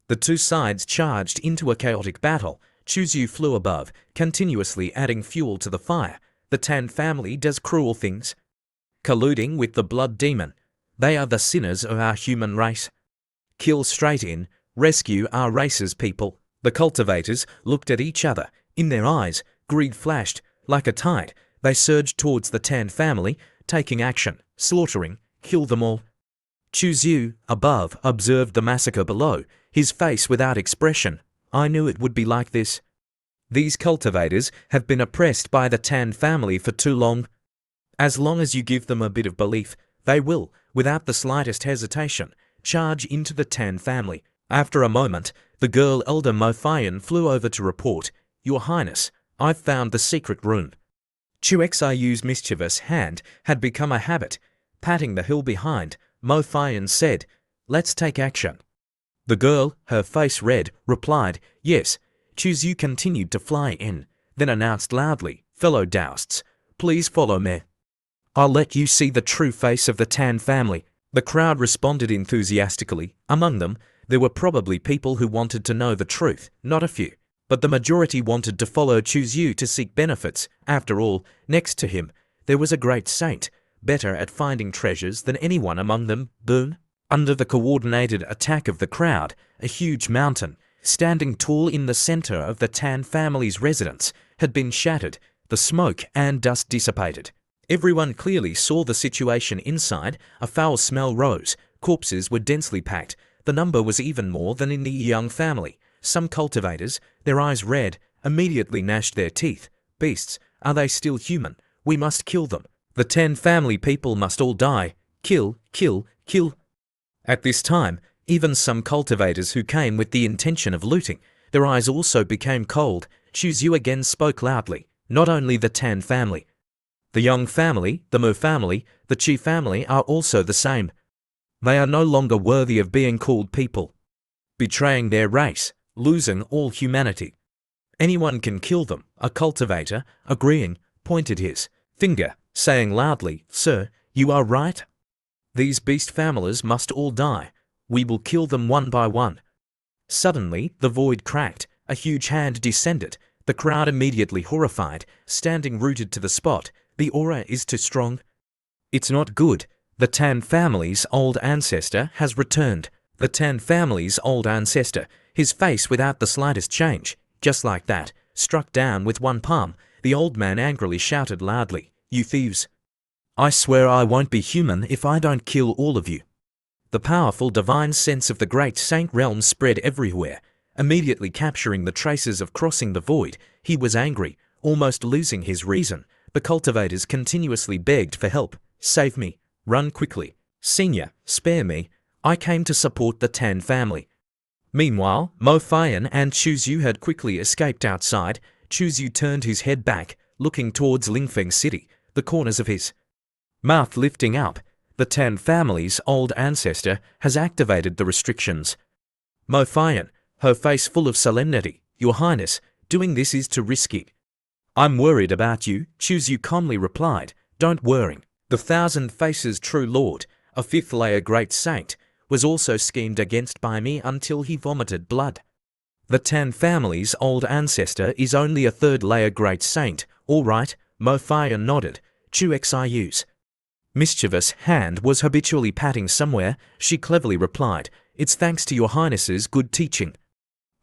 The two sides charged into a chaotic battle. Chu Yu flew above, continuously adding fuel to the fire. The Tan family does cruel things, colluding with the blood demon. They are the sinners of our human race. Kill straight in, rescue our race's people. The cultivators looked at each other. In their eyes, greed flashed. Like a tide, they surged towards the Tan family, taking action, slaughtering, kill them all. Chu Yu, above, observed the massacre below, his face without expression. I knew it would be like this. These cultivators have been oppressed by the Tan family for too long. As long as you give them a bit of belief, they will, without the slightest hesitation, charge into the Tan family. After a moment, the girl elder Mo Fian flew over to report, Your Highness, I've found the secret room. Chu Xiyu's mischievous hand had become a habit. Patting the hill behind, Mo Fian said, Let's take action. The girl, her face red, replied, "Yes." Chuzyu continued to fly in, then announced loudly, "Fellow Taoists, please follow me. I'll let you see the true face of the Tan family." The crowd responded enthusiastically. Among them, there were probably people who wanted to know the truth, not a few. But the majority wanted to follow Chuzyu to seek benefits. After all, next to him, there was a great saint, better at finding treasures than anyone among them. Boom! Under the coordinated attack of the crowd, a huge mountain, standing tall in the center of the Tan family's residence, had been shattered. The smoke and dust dissipated. Everyone clearly saw the situation inside. A foul smell rose. Corpses were densely packed. The number was even more than in the young family. Some cultivators, their eyes red, immediately gnashed their teeth. "Beasts, are they still human? We must kill them. The Tan family people must all die. Kill, kill, kill." At this time, even some cultivators who came with the intention of looting, their eyes also became cold. Chuzyu again spoke loudly. "Not only the Tan family. The Young family, the Mu family, the Chi family are also the same. They are no longer worthy of being called people, betraying their race, losing all humanity. Anyone can kill them." A cultivator, agreeing, pointed his finger, saying loudly, "Sir, you are right. These beast families must all die. We will kill them one by one." Suddenly, the void cracked. A huge hand descended. The crowd immediately horrified, standing rooted to the spot. "The aura is too strong. It's not good. The Tan family's old ancestor has returned." The Tan family's old ancestor, his face without the slightest change, just like that, struck down with one palm. The old man angrily shouted loudly, "You thieves! I swear I won't be human if I don't kill all of you." The powerful divine sense of the great saint realm spread everywhere, immediately capturing the traces of crossing the void. He was angry, almost losing his reason. The cultivators continuously begged for help. "Save me. Run quickly. Senior, spare me. I came to support the Tan family." Meanwhile, Mo Fian and Chuzyu had quickly escaped outside. Chuzyu turned his head back, looking towards Lingfeng City, the corners of his mouth lifting up. The Tan family's old ancestor has activated the restrictions. Mo Fian, her face full of solemnity, "Your Highness, doing this is too risky." "I'm worried about you," Chuzyu calmly replied. "Don't worry. The Thousand Faces True Lord, a fifth-layer great saint, was also schemed against by me until he vomited blood. The Tan family's old ancestor is only a third-layer great saint." "All right," Mo Fian nodded. Chu Xiu's mischievous hand was habitually patting somewhere. She cleverly replied, "It's thanks to your Highness's good teaching."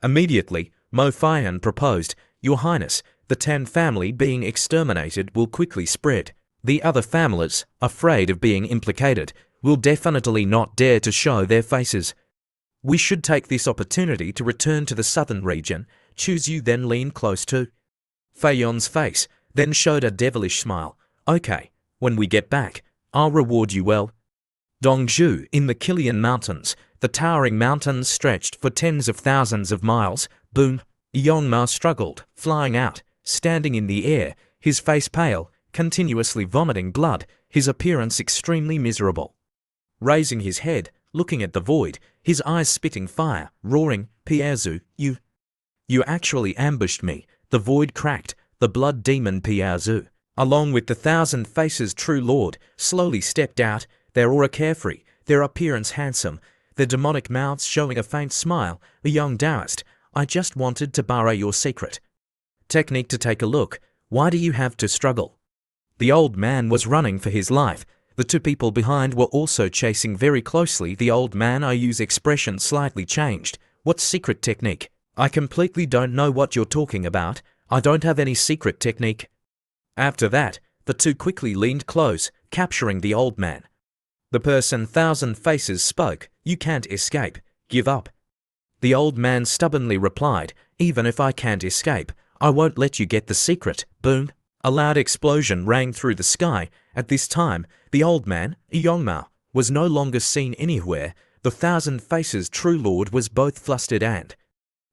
Immediately, Mo Fian proposed, "Your Highness, the Tan family being exterminated will quickly spread. The other families, afraid of being implicated, will definitely not dare to show their faces. We should take this opportunity to return to the southern region." Chuzyu then leaned close to Feiyon's face, then showed a devilish smile. "Okay, when we get back, I'll reward you well." Dongzhu, in the Kilian Mountains, the towering mountains stretched for tens of thousands of miles. Boom! Yongma struggled, flying out, standing in the air, his face pale, continuously vomiting blood, his appearance extremely miserable. Raising his head, looking at the void, his eyes spitting fire, roaring, "Piazu, you actually ambushed me." The void cracked. The blood demon Piazu, along with the Thousand Faces True Lord, slowly stepped out, their aura carefree, their appearance handsome, their demonic mouths showing a faint smile. "A young Taoist, I just wanted to borrow your secret technique to take a look. Why do you have to struggle?" The old man was running for his life. The two people behind were also chasing very closely. The old man Iu's expression slightly changed. "What secret technique? I completely don't know what you're talking about. I don't have any secret technique." After that, the two quickly leaned close, capturing the old man. The person Thousand Faces spoke, "You can't escape. Give up." The old man stubbornly replied, "Even if I can't escape, I won't let you get the secret." Boom! A loud explosion rang through the sky. At this time, the old man, Yongmao, was no longer seen anywhere. The Thousand Faces True Lord was both flustered and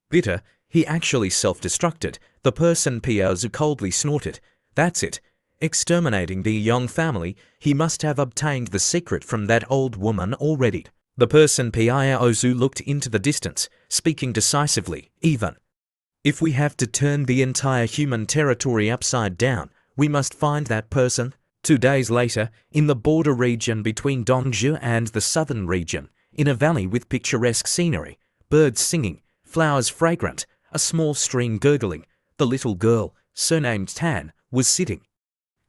bitter. He actually self-destructed. The person Piazu coldly snorted. "That's it. Exterminating the Yong family, he must have obtained the secret from that old woman already." The person Piaozu looked into the distance, speaking decisively, even if we have to turn the entire human territory upside down, we must find that person. 2 days later, in the border region between Dongzhi and the southern region, in a valley with picturesque scenery, birds singing, flowers fragrant, a small stream gurgling, the little girl, surnamed Tan, was sitting.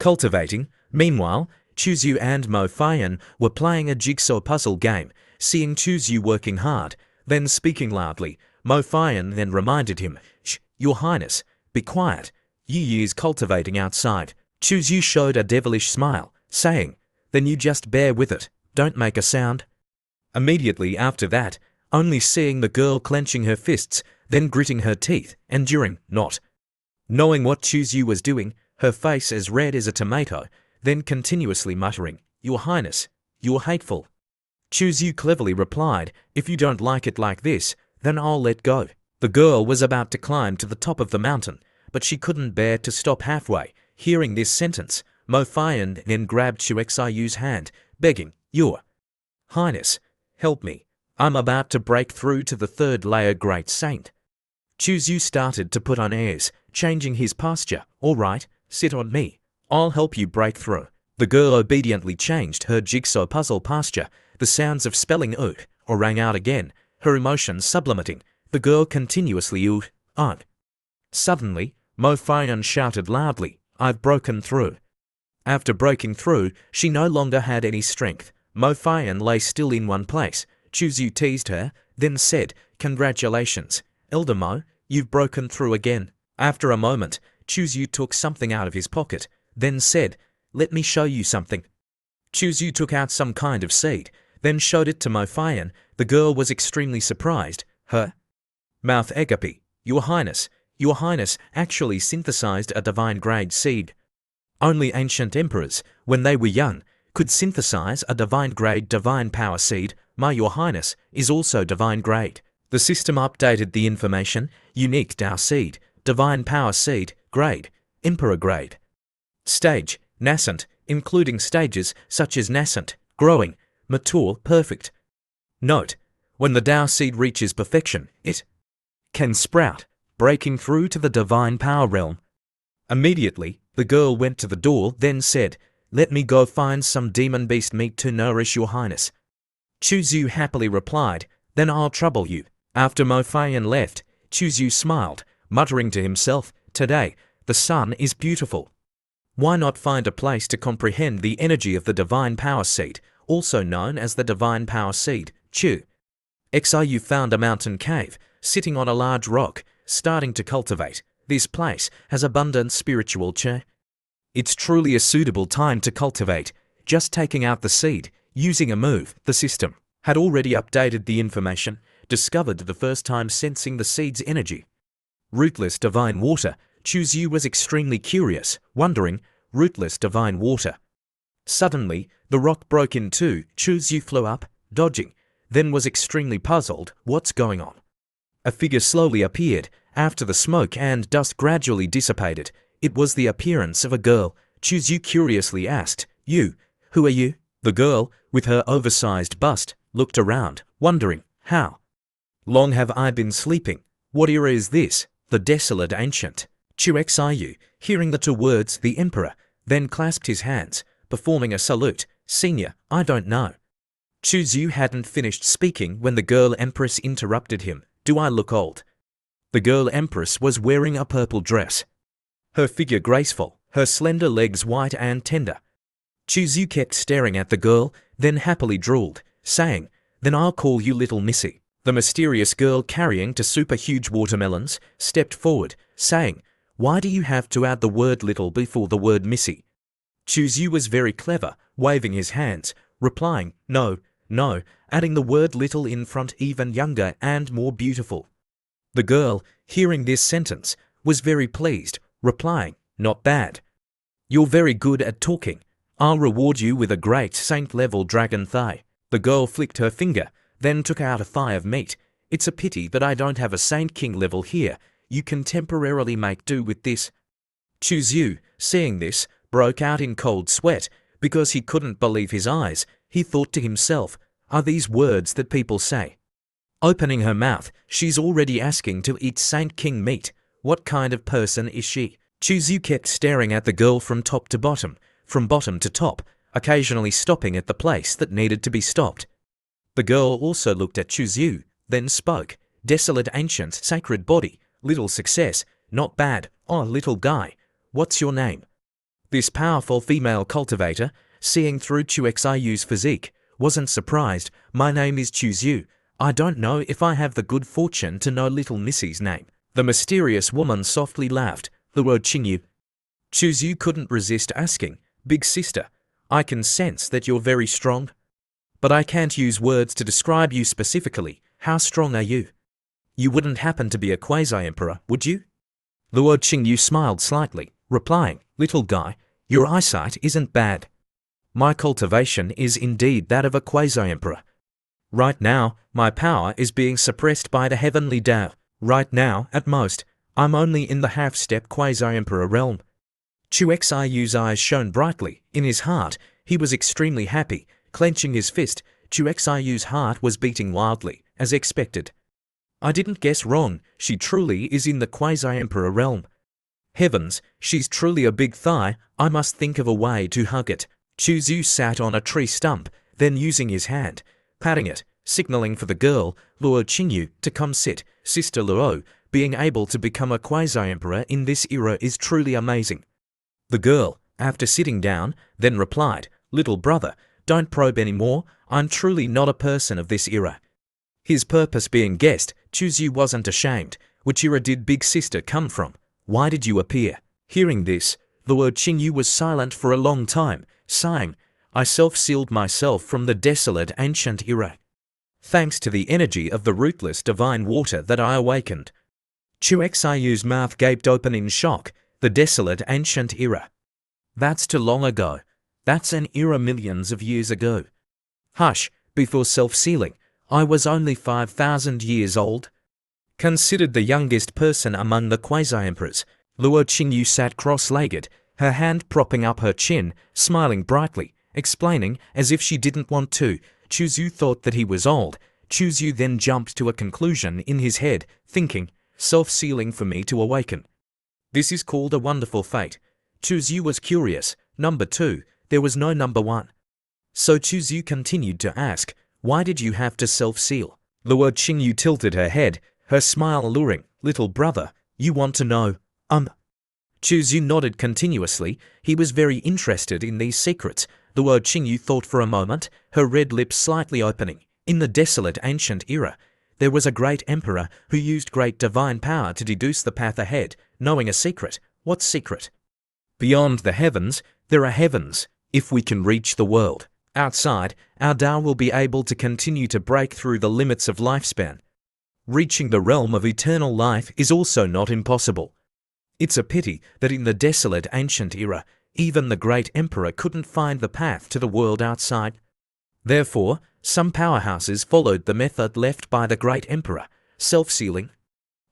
Cultivating. Meanwhile, Chuzyu and Mo Fian were playing a jigsaw puzzle game, seeing Chuzyu working hard, then speaking loudly. Mo Fian then reminded him, "Shh, Your Highness, be quiet. Yu is cultivating outside." Chuzyu showed a devilish smile, saying, "Then you just bear with it, don't make a sound." Immediately after that, only seeing the girl clenching her fists, then gritting her teeth, enduring, not knowing what Chuzyu was doing, her face as red as a tomato, then continuously muttering, "Your Highness, you're hateful." Chuzyu cleverly replied, "If you don't like it like this, then I'll let go." The girl was about to climb to the top of the mountain, but she couldn't bear to stop halfway. Hearing this sentence, Mo Fian then grabbed Xuexiyu's hand, begging, "Your Highness, help me. I'm about to break through to the third layer, Great Saint." Chuzyu started to put on airs, changing his posture. "All right, sit on me. I'll help you break through." The girl obediently changed her jigsaw puzzle posture. The sounds of spelling oot or rang out again, her emotions sublimating. The girl continuously oot, on. Suddenly, Mo Fian shouted loudly, "I've broken through." After breaking through, she no longer had any strength. Mo Fian lay still in one place. Chuzyu teased her, then said, "Congratulations, Elder Mo, you've broken through again." After a moment, Chuzyu took something out of his pocket, then said, "Let me show you something." Chuzyu took out some kind of seed, then showed it to Mo Fian. The girl was extremely surprised. Her mouth agape, Your Highness actually synthesized a divine-grade seed. Only ancient emperors, when they were young, could synthesize a divine-grade divine power seed. Your Highness is also divine-grade. The system updated the information, unique Tao seed, divine power seed, grade, emperor grade. Stage, nascent, including stages such as nascent, growing, mature, perfect. Note, when the Tao seed reaches perfection, it can sprout, breaking through to the divine power realm. Immediately, the girl went to the door, then said, "Let me go find some demon beast meat to nourish Your Highness." Chuzyu happily replied, "Then I'll trouble you." After Mo Fian left, Chuzyu smiled, muttering to himself, "Today, the sun is beautiful. Why not find a place to comprehend the energy of the divine power seed, also known as the divine power seed, Chu?" Xiu found a mountain cave, sitting on a large rock, starting to cultivate. This place has abundant spiritual chi. It's truly a suitable time to cultivate. Just taking out the seed, using a move, the system had already updated the information, discovered the first time sensing the seed's energy. Rootless divine water. Chuzyu was extremely curious, wondering, rootless divine water. Suddenly, the rock broke in two. Chuzyu flew up, dodging, then was extremely puzzled. What's going on? A figure slowly appeared. After the smoke and dust gradually dissipated, it was the appearance of a girl. Chuzyu curiously asked, Who are you?" The girl, with her oversized bust, looked around, wondering, "How long have I been sleeping? What era is this?" The desolate ancient. Xuexiu, hearing the two words, the emperor, then clasped his hands, performing a salute. "Senior, I don't know." Chuzyu hadn't finished speaking when the girl empress interrupted him. "Do I look old?" The girl empress was wearing a purple dress. Her figure graceful, her slender legs white and tender. Chuzyu kept staring at the girl, then happily drooled, saying, "Then I'll call you Little Missy." The mysterious girl carrying two super huge watermelons stepped forward, saying, "Why do you have to add the word little before the word Missy?" Chuzyu was very clever, waving his hands, replying, No, adding the word little in front, even younger and more beautiful." The girl, hearing this sentence, was very pleased, replying, "Not bad. You're very good at talking. I'll reward you with a great saint-level dragon thigh." The girl flicked her finger, then took out a thigh of meat. "It's a pity that I don't have a Saint King level here. You can temporarily make do with this." Chuzyu, seeing this, broke out in cold sweat, because he couldn't believe his eyes. He thought to himself, are these words that people say. Opening her mouth, she's already asking to eat Saint King meat. What kind of person is she? Chuzyu kept staring at the girl from top to bottom, from bottom to top, occasionally stopping at the place that needed to be stopped. The girl also looked at Chuzyu, then spoke. Desolate ancient sacred body, little success, not bad. Oh, little guy, what's your name? This powerful female cultivator, seeing through Chuxiyu's physique, wasn't surprised. My name is Chuzyu. I don't know if I have the good fortune to know little Missy's name. The mysterious woman softly laughed. The word Qingyu. Chuzyu couldn't resist asking, Big sister, I can sense that you're very strong. But I can't use words to describe you specifically. How strong are you? You wouldn't happen to be a quasi-emperor, would you? The word Qingyu smiled slightly, replying, Little guy, your eyesight isn't bad. My cultivation is indeed that of a quasi-emperor. Right now, my power is being suppressed by the heavenly Tao. Right now, at most, I'm only in the half-step quasi-emperor realm. Chuxiyu's eyes shone brightly. In his heart, he was extremely happy. Clenching his fist, Chuxiyu's heart was beating wildly, as expected. I didn't guess wrong. She truly is in the quasi-emperor realm. Heavens, she's truly a big thigh. I must think of a way to hug it. Chuzyu sat on a tree stump, then using his hand, patting it, signaling for the girl, Luo Qingyu, to come sit. Sister Luo, being able to become a quasi-emperor in this era is truly amazing. The girl, after sitting down, then replied, Little brother, don't probe anymore. I'm truly not a person of this era. His purpose being guessed, Chuzyu wasn't ashamed. Which era did Big Sister come from? Why did you appear? Hearing this, Luo Qingyu was silent for a long time, sighing, I self-sealed myself from the desolate ancient era. Thanks to the energy of the rootless divine water that I awakened. Chuxiyu's mouth gaped open in shock. The desolate ancient era. That's too long ago. That's an era millions of years ago. Hush, before self-sealing, I was only 5,000 years old. Considered the youngest person among the quasi-emperors, Luo Qingyu sat cross-legged, her hand propping up her chin, smiling brightly, explaining as if she didn't want to. Chuzyu thought that he was old. Chuzyu then jumped to a conclusion in his head, thinking, self-sealing for me to awaken. This is called a wonderful fate. Chuzyu was curious. Number 2, there was no number 1. So Chuzyu continued to ask, why did you have to self-seal? Luo Qingyu tilted her head, her smile alluring. Little brother, you want to know? Chuzyu nodded continuously. He was very interested in these secrets. Luo Qingyu thought for a moment, her red lips slightly opening. In the desolate ancient era, there was a great emperor who used great divine power to deduce the path ahead, knowing a secret. What secret? Beyond the heavens, there are heavens. If we can reach the world outside, our Tao will be able to continue to break through the limits of lifespan. Reaching the realm of eternal life is also not impossible. It's a pity that in the desolate ancient era, even the great emperor couldn't find the path to the world outside. Therefore, some powerhouses followed the method left by the great emperor, self-sealing,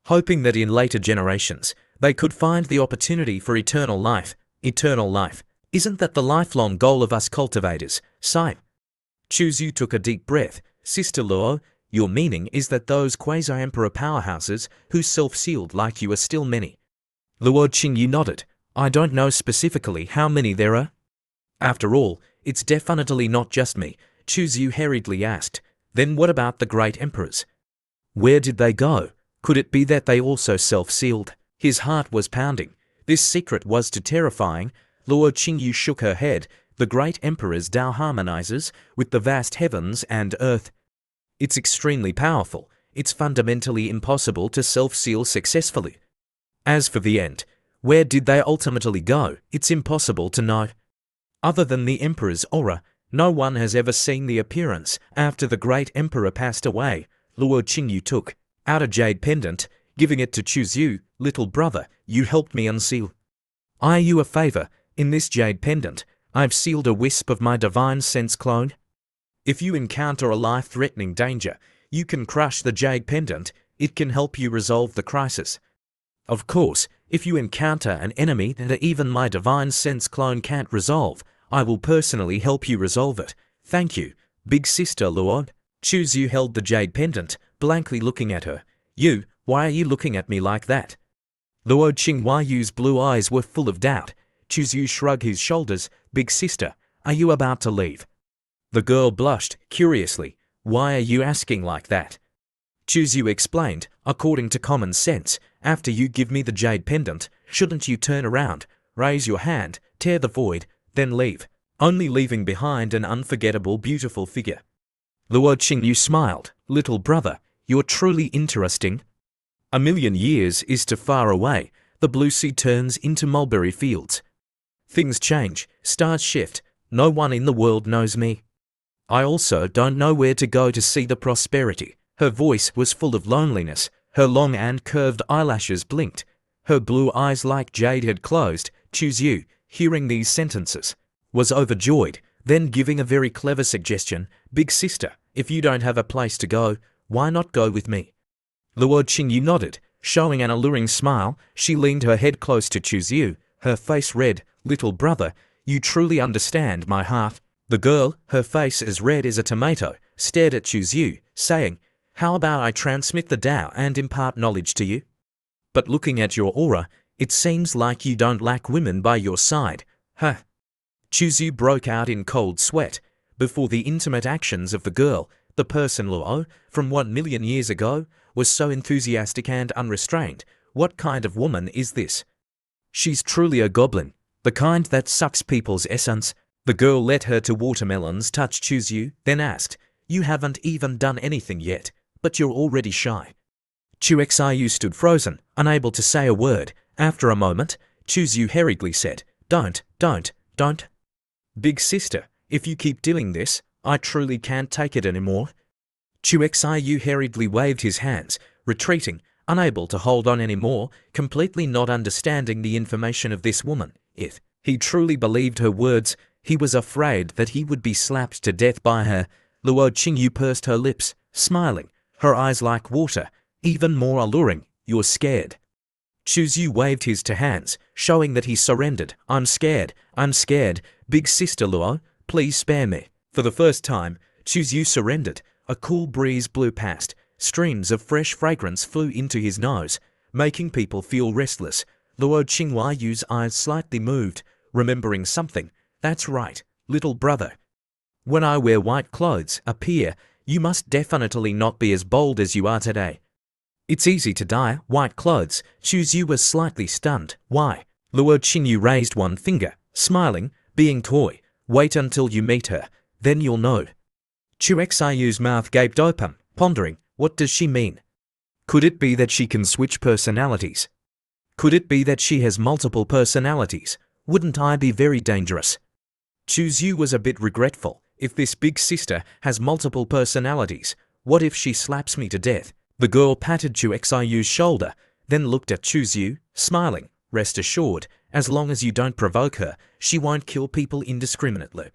hoping that in later generations, they could find the opportunity for eternal life. Eternal life. Isn't that the lifelong goal of us cultivators? Sigh. Chuzyu took a deep breath. Sister Luo, your meaning is that those quasi-emperor powerhouses who self-sealed like you are still many. Luo Qingyu nodded. I don't know specifically how many there are. After all, it's definitely not just me, Chuzyu hurriedly asked. Then what about the great emperors? Where did they go? Could it be that they also self-sealed? His heart was pounding. This secret was too terrifying. Luo Qingyu shook her head. The great emperor's Tao harmonizes with the vast heavens and earth. It's extremely powerful. It's fundamentally impossible to self-seal successfully. As for the end, where did they ultimately go? It's impossible to know. Other than the emperor's aura, no one has ever seen the appearance after the great emperor passed away. Luo Qingyu took out a jade pendant, giving it to Chuzyu. Little brother, you helped me unseal. I owe you a favor. In this jade pendant, I've sealed a wisp of my divine sense clone. If you encounter a life-threatening danger, you can crush the jade pendant. It can help you resolve the crisis. Of course, if you encounter an enemy that even my divine sense clone can't resolve, I will personally help you resolve it. Thank you. Big sister Luo. Chu Yu held the jade pendant, blankly looking at her. You, why are you looking at me like that? Luo Qingyu's blue eyes were full of doubt. Chu Yu shrugged his shoulders. Big sister, are you about to leave? The girl blushed, curiously. Why are you asking like that? Chu Yu explained, according to common sense, after you give me the jade pendant, shouldn't you turn around, raise your hand, tear the void, then leave, only leaving behind an unforgettable beautiful figure. Luo Qingyu smiled. Little brother, you're truly interesting. A million years is too far away. The blue sea turns into mulberry fields. Things change, stars shift. No one in the world knows me. I also don't know where to go to see the prosperity. Her voice was full of loneliness. Her long and curved eyelashes blinked. Her blue eyes like jade had closed. Chu Yu, hearing these sentences, was overjoyed, then giving a very clever suggestion. Big sister, if you don't have a place to go, why not go with me? Luo Qingyu nodded. Showing an alluring smile, she leaned her head close to Chu Yu, her face red. Little brother, you truly understand my heart. The girl, her face as red as a tomato, stared at Chu Yu, saying, how about I transmit the Tao and impart knowledge to you? But looking at your aura, it seems like you don't lack women by your side. Huh? Chu Yu broke out in cold sweat. Before the intimate actions of the girl, the person Luo, from 1 million years ago, was so enthusiastic and unrestrained. What kind of woman is this? She's truly a goblin, the kind that sucks people's essence. The girl let her two watermelons touch Chu Yu, then asked, you haven't even done anything yet, but you're already shy. Chu Xiu stood frozen, unable to say a word. After a moment, Chu Yu hurriedly said, don't. Big sister, if you keep doing this, I truly can't take it anymore. Chu Xiu hurriedly waved his hands, retreating, unable to hold on anymore, completely not understanding the information of this woman. If he truly believed her words, he was afraid that he would be slapped to death by her. Luo Qingyu pursed her lips, smiling, her eyes like water, even more alluring. You're scared. Chu Yu waved his two hands, showing that he surrendered. I'm scared. Big sister Luo, please spare me. For the first time, Chu Yu surrendered. A cool breeze blew past. Streams of fresh fragrance flew into his nose, making people feel restless. Luo Qingyu's eyes slightly moved, remembering something. That's right, little brother. When I wear white clothes, appear, you must definitely not be as bold as you are today. It's easy to dye white clothes. Chu Yu was slightly stunned. Why? Luo Qingyu raised one finger, smiling, being coy. Wait until you meet her, then you'll know. Chu Xiu's mouth gaped open, pondering, what does she mean? Could it be that she can switch personalities? Could it be that she has multiple personalities? Wouldn't I be very dangerous? Chu Yu was a bit regretful. If this big sister has multiple personalities, what if she slaps me to death? The girl patted Chu Xiu's shoulder, then looked at Chu Yu, smiling. Rest assured, as long as you don't provoke her, she won't kill people indiscriminately.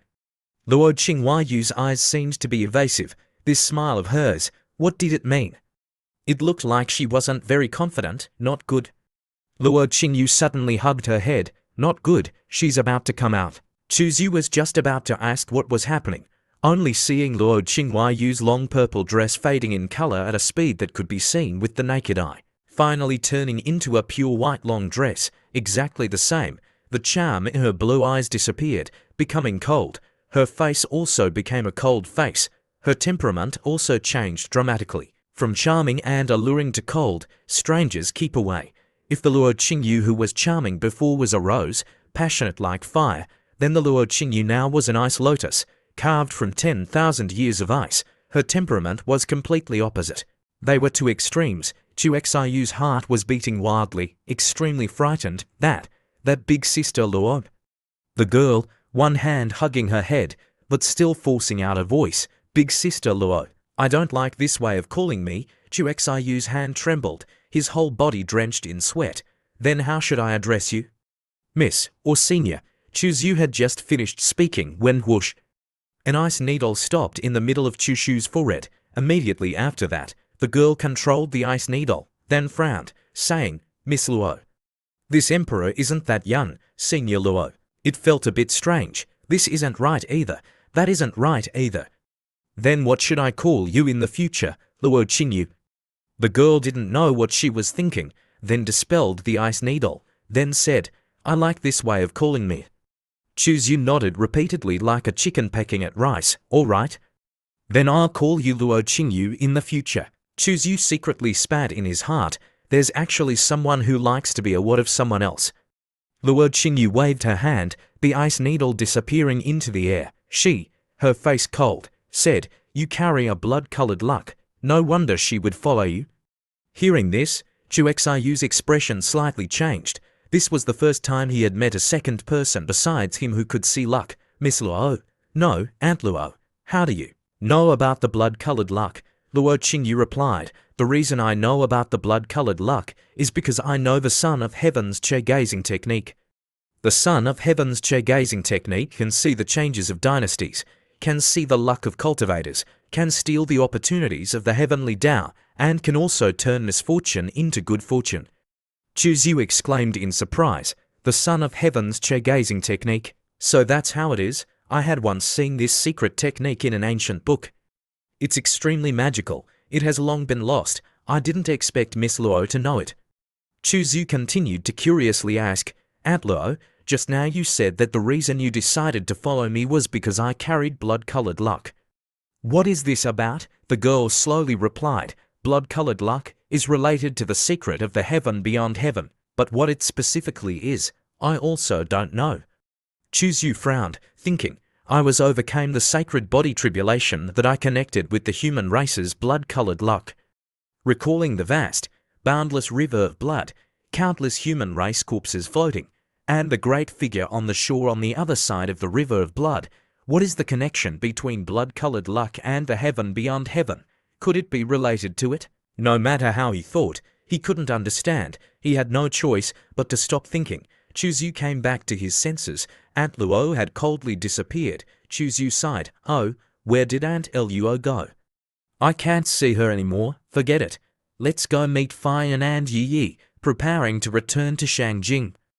Luo Qingyu's eyes seemed to be evasive. This smile of hers, what did it mean? It looked like she wasn't very confident. Not good. Luo Qingyu suddenly hugged her head. Not good, she's about to come out. Chu Yu was just about to ask what was happening, only seeing Luo Qingyu's long purple dress fading in color at a speed that could be seen with the naked eye, finally turning into a pure white long dress, exactly the same. The charm in her blue eyes disappeared, becoming cold. Her face also became a cold face. Her temperament also changed dramatically. From charming and alluring to cold, strangers keep away. If the Luo Qingyu who was charming before was a rose, passionate like fire, then the Luo Qingyu now was an ice lotus, carved from 10,000 years of ice. Her temperament was completely opposite. They were two extremes. Chu Xiu's heart was beating wildly, extremely frightened. That big sister Luo. The girl, one hand hugging her head, but still forcing out a voice. Big sister Luo, I don't like this way of calling me. Chu Xiu's hand trembled, his whole body drenched in sweat. Then how should I address you? Miss, or senior? Chu Yu had just finished speaking when whoosh, an ice needle stopped in the middle of Chu Xiu's forehead. Immediately after that, the girl controlled the ice needle, then frowned, saying, Miss Luo. This emperor isn't that young, Senior Luo. It felt a bit strange. This isn't right either. That isn't right either. Then what should I call you in the future, Luo Qingyu? The girl didn't know what she was thinking, then dispelled the ice needle, then said, I like this way of calling me. Chu nodded repeatedly like a chicken pecking at rice. All right. Then I'll call you Luo Qingyu in the future. Chu secretly spat in his heart. There's actually someone who likes to be a what of someone else. Luo Qingyu waved her hand, the ice needle disappearing into the air. She, her face cold, said, You carry a blood-colored luck. No wonder she would follow you. Hearing this, Chu Xiyu's expression slightly changed. This was the first time he had met a second person besides him who could see luck. Miss Luo. No, Aunt Luo. How do you know about the blood-colored luck? Luo Qingyu replied, The reason I know about the blood-colored luck is because I know the Son of Heaven's chair-gazing technique. The Son of Heaven's chair-gazing technique can see the changes of dynasties, can see the luck of cultivators, can steal the opportunities of the heavenly Tao, and can also turn misfortune into good fortune. Chu exclaimed in surprise, The Son of Heaven's chair-gazing technique. So that's how it is. I had once seen this secret technique in an ancient book. It's extremely magical. It has long been lost. I didn't expect Miss Luo to know it. Chu continued to curiously ask, Aunt Luo, just now you said that the reason you decided to follow me was because I carried blood-colored luck. What is this about? The girl slowly replied, Blood-colored luck is related to the secret of the heaven beyond heaven, but what it specifically is, I also don't know. Chu frowned, thinking, I was overcame the sacred body tribulation that I connected with the human race's blood-colored luck. Recalling the vast, boundless river of blood, countless human race corpses floating, and the great figure on the shore on the other side of the river of blood, what is the connection between blood-colored luck and the heaven beyond heaven? Could it be related to it? No matter how he thought, he couldn't understand. He had no choice but to stop thinking. Chu came back to his senses. Aunt Luo had coldly disappeared. Chu sighed. Oh, where did Aunt Luo go? I can't see her anymore. Forget it. Let's go meet Fai and Yi, preparing to return to Shangjing.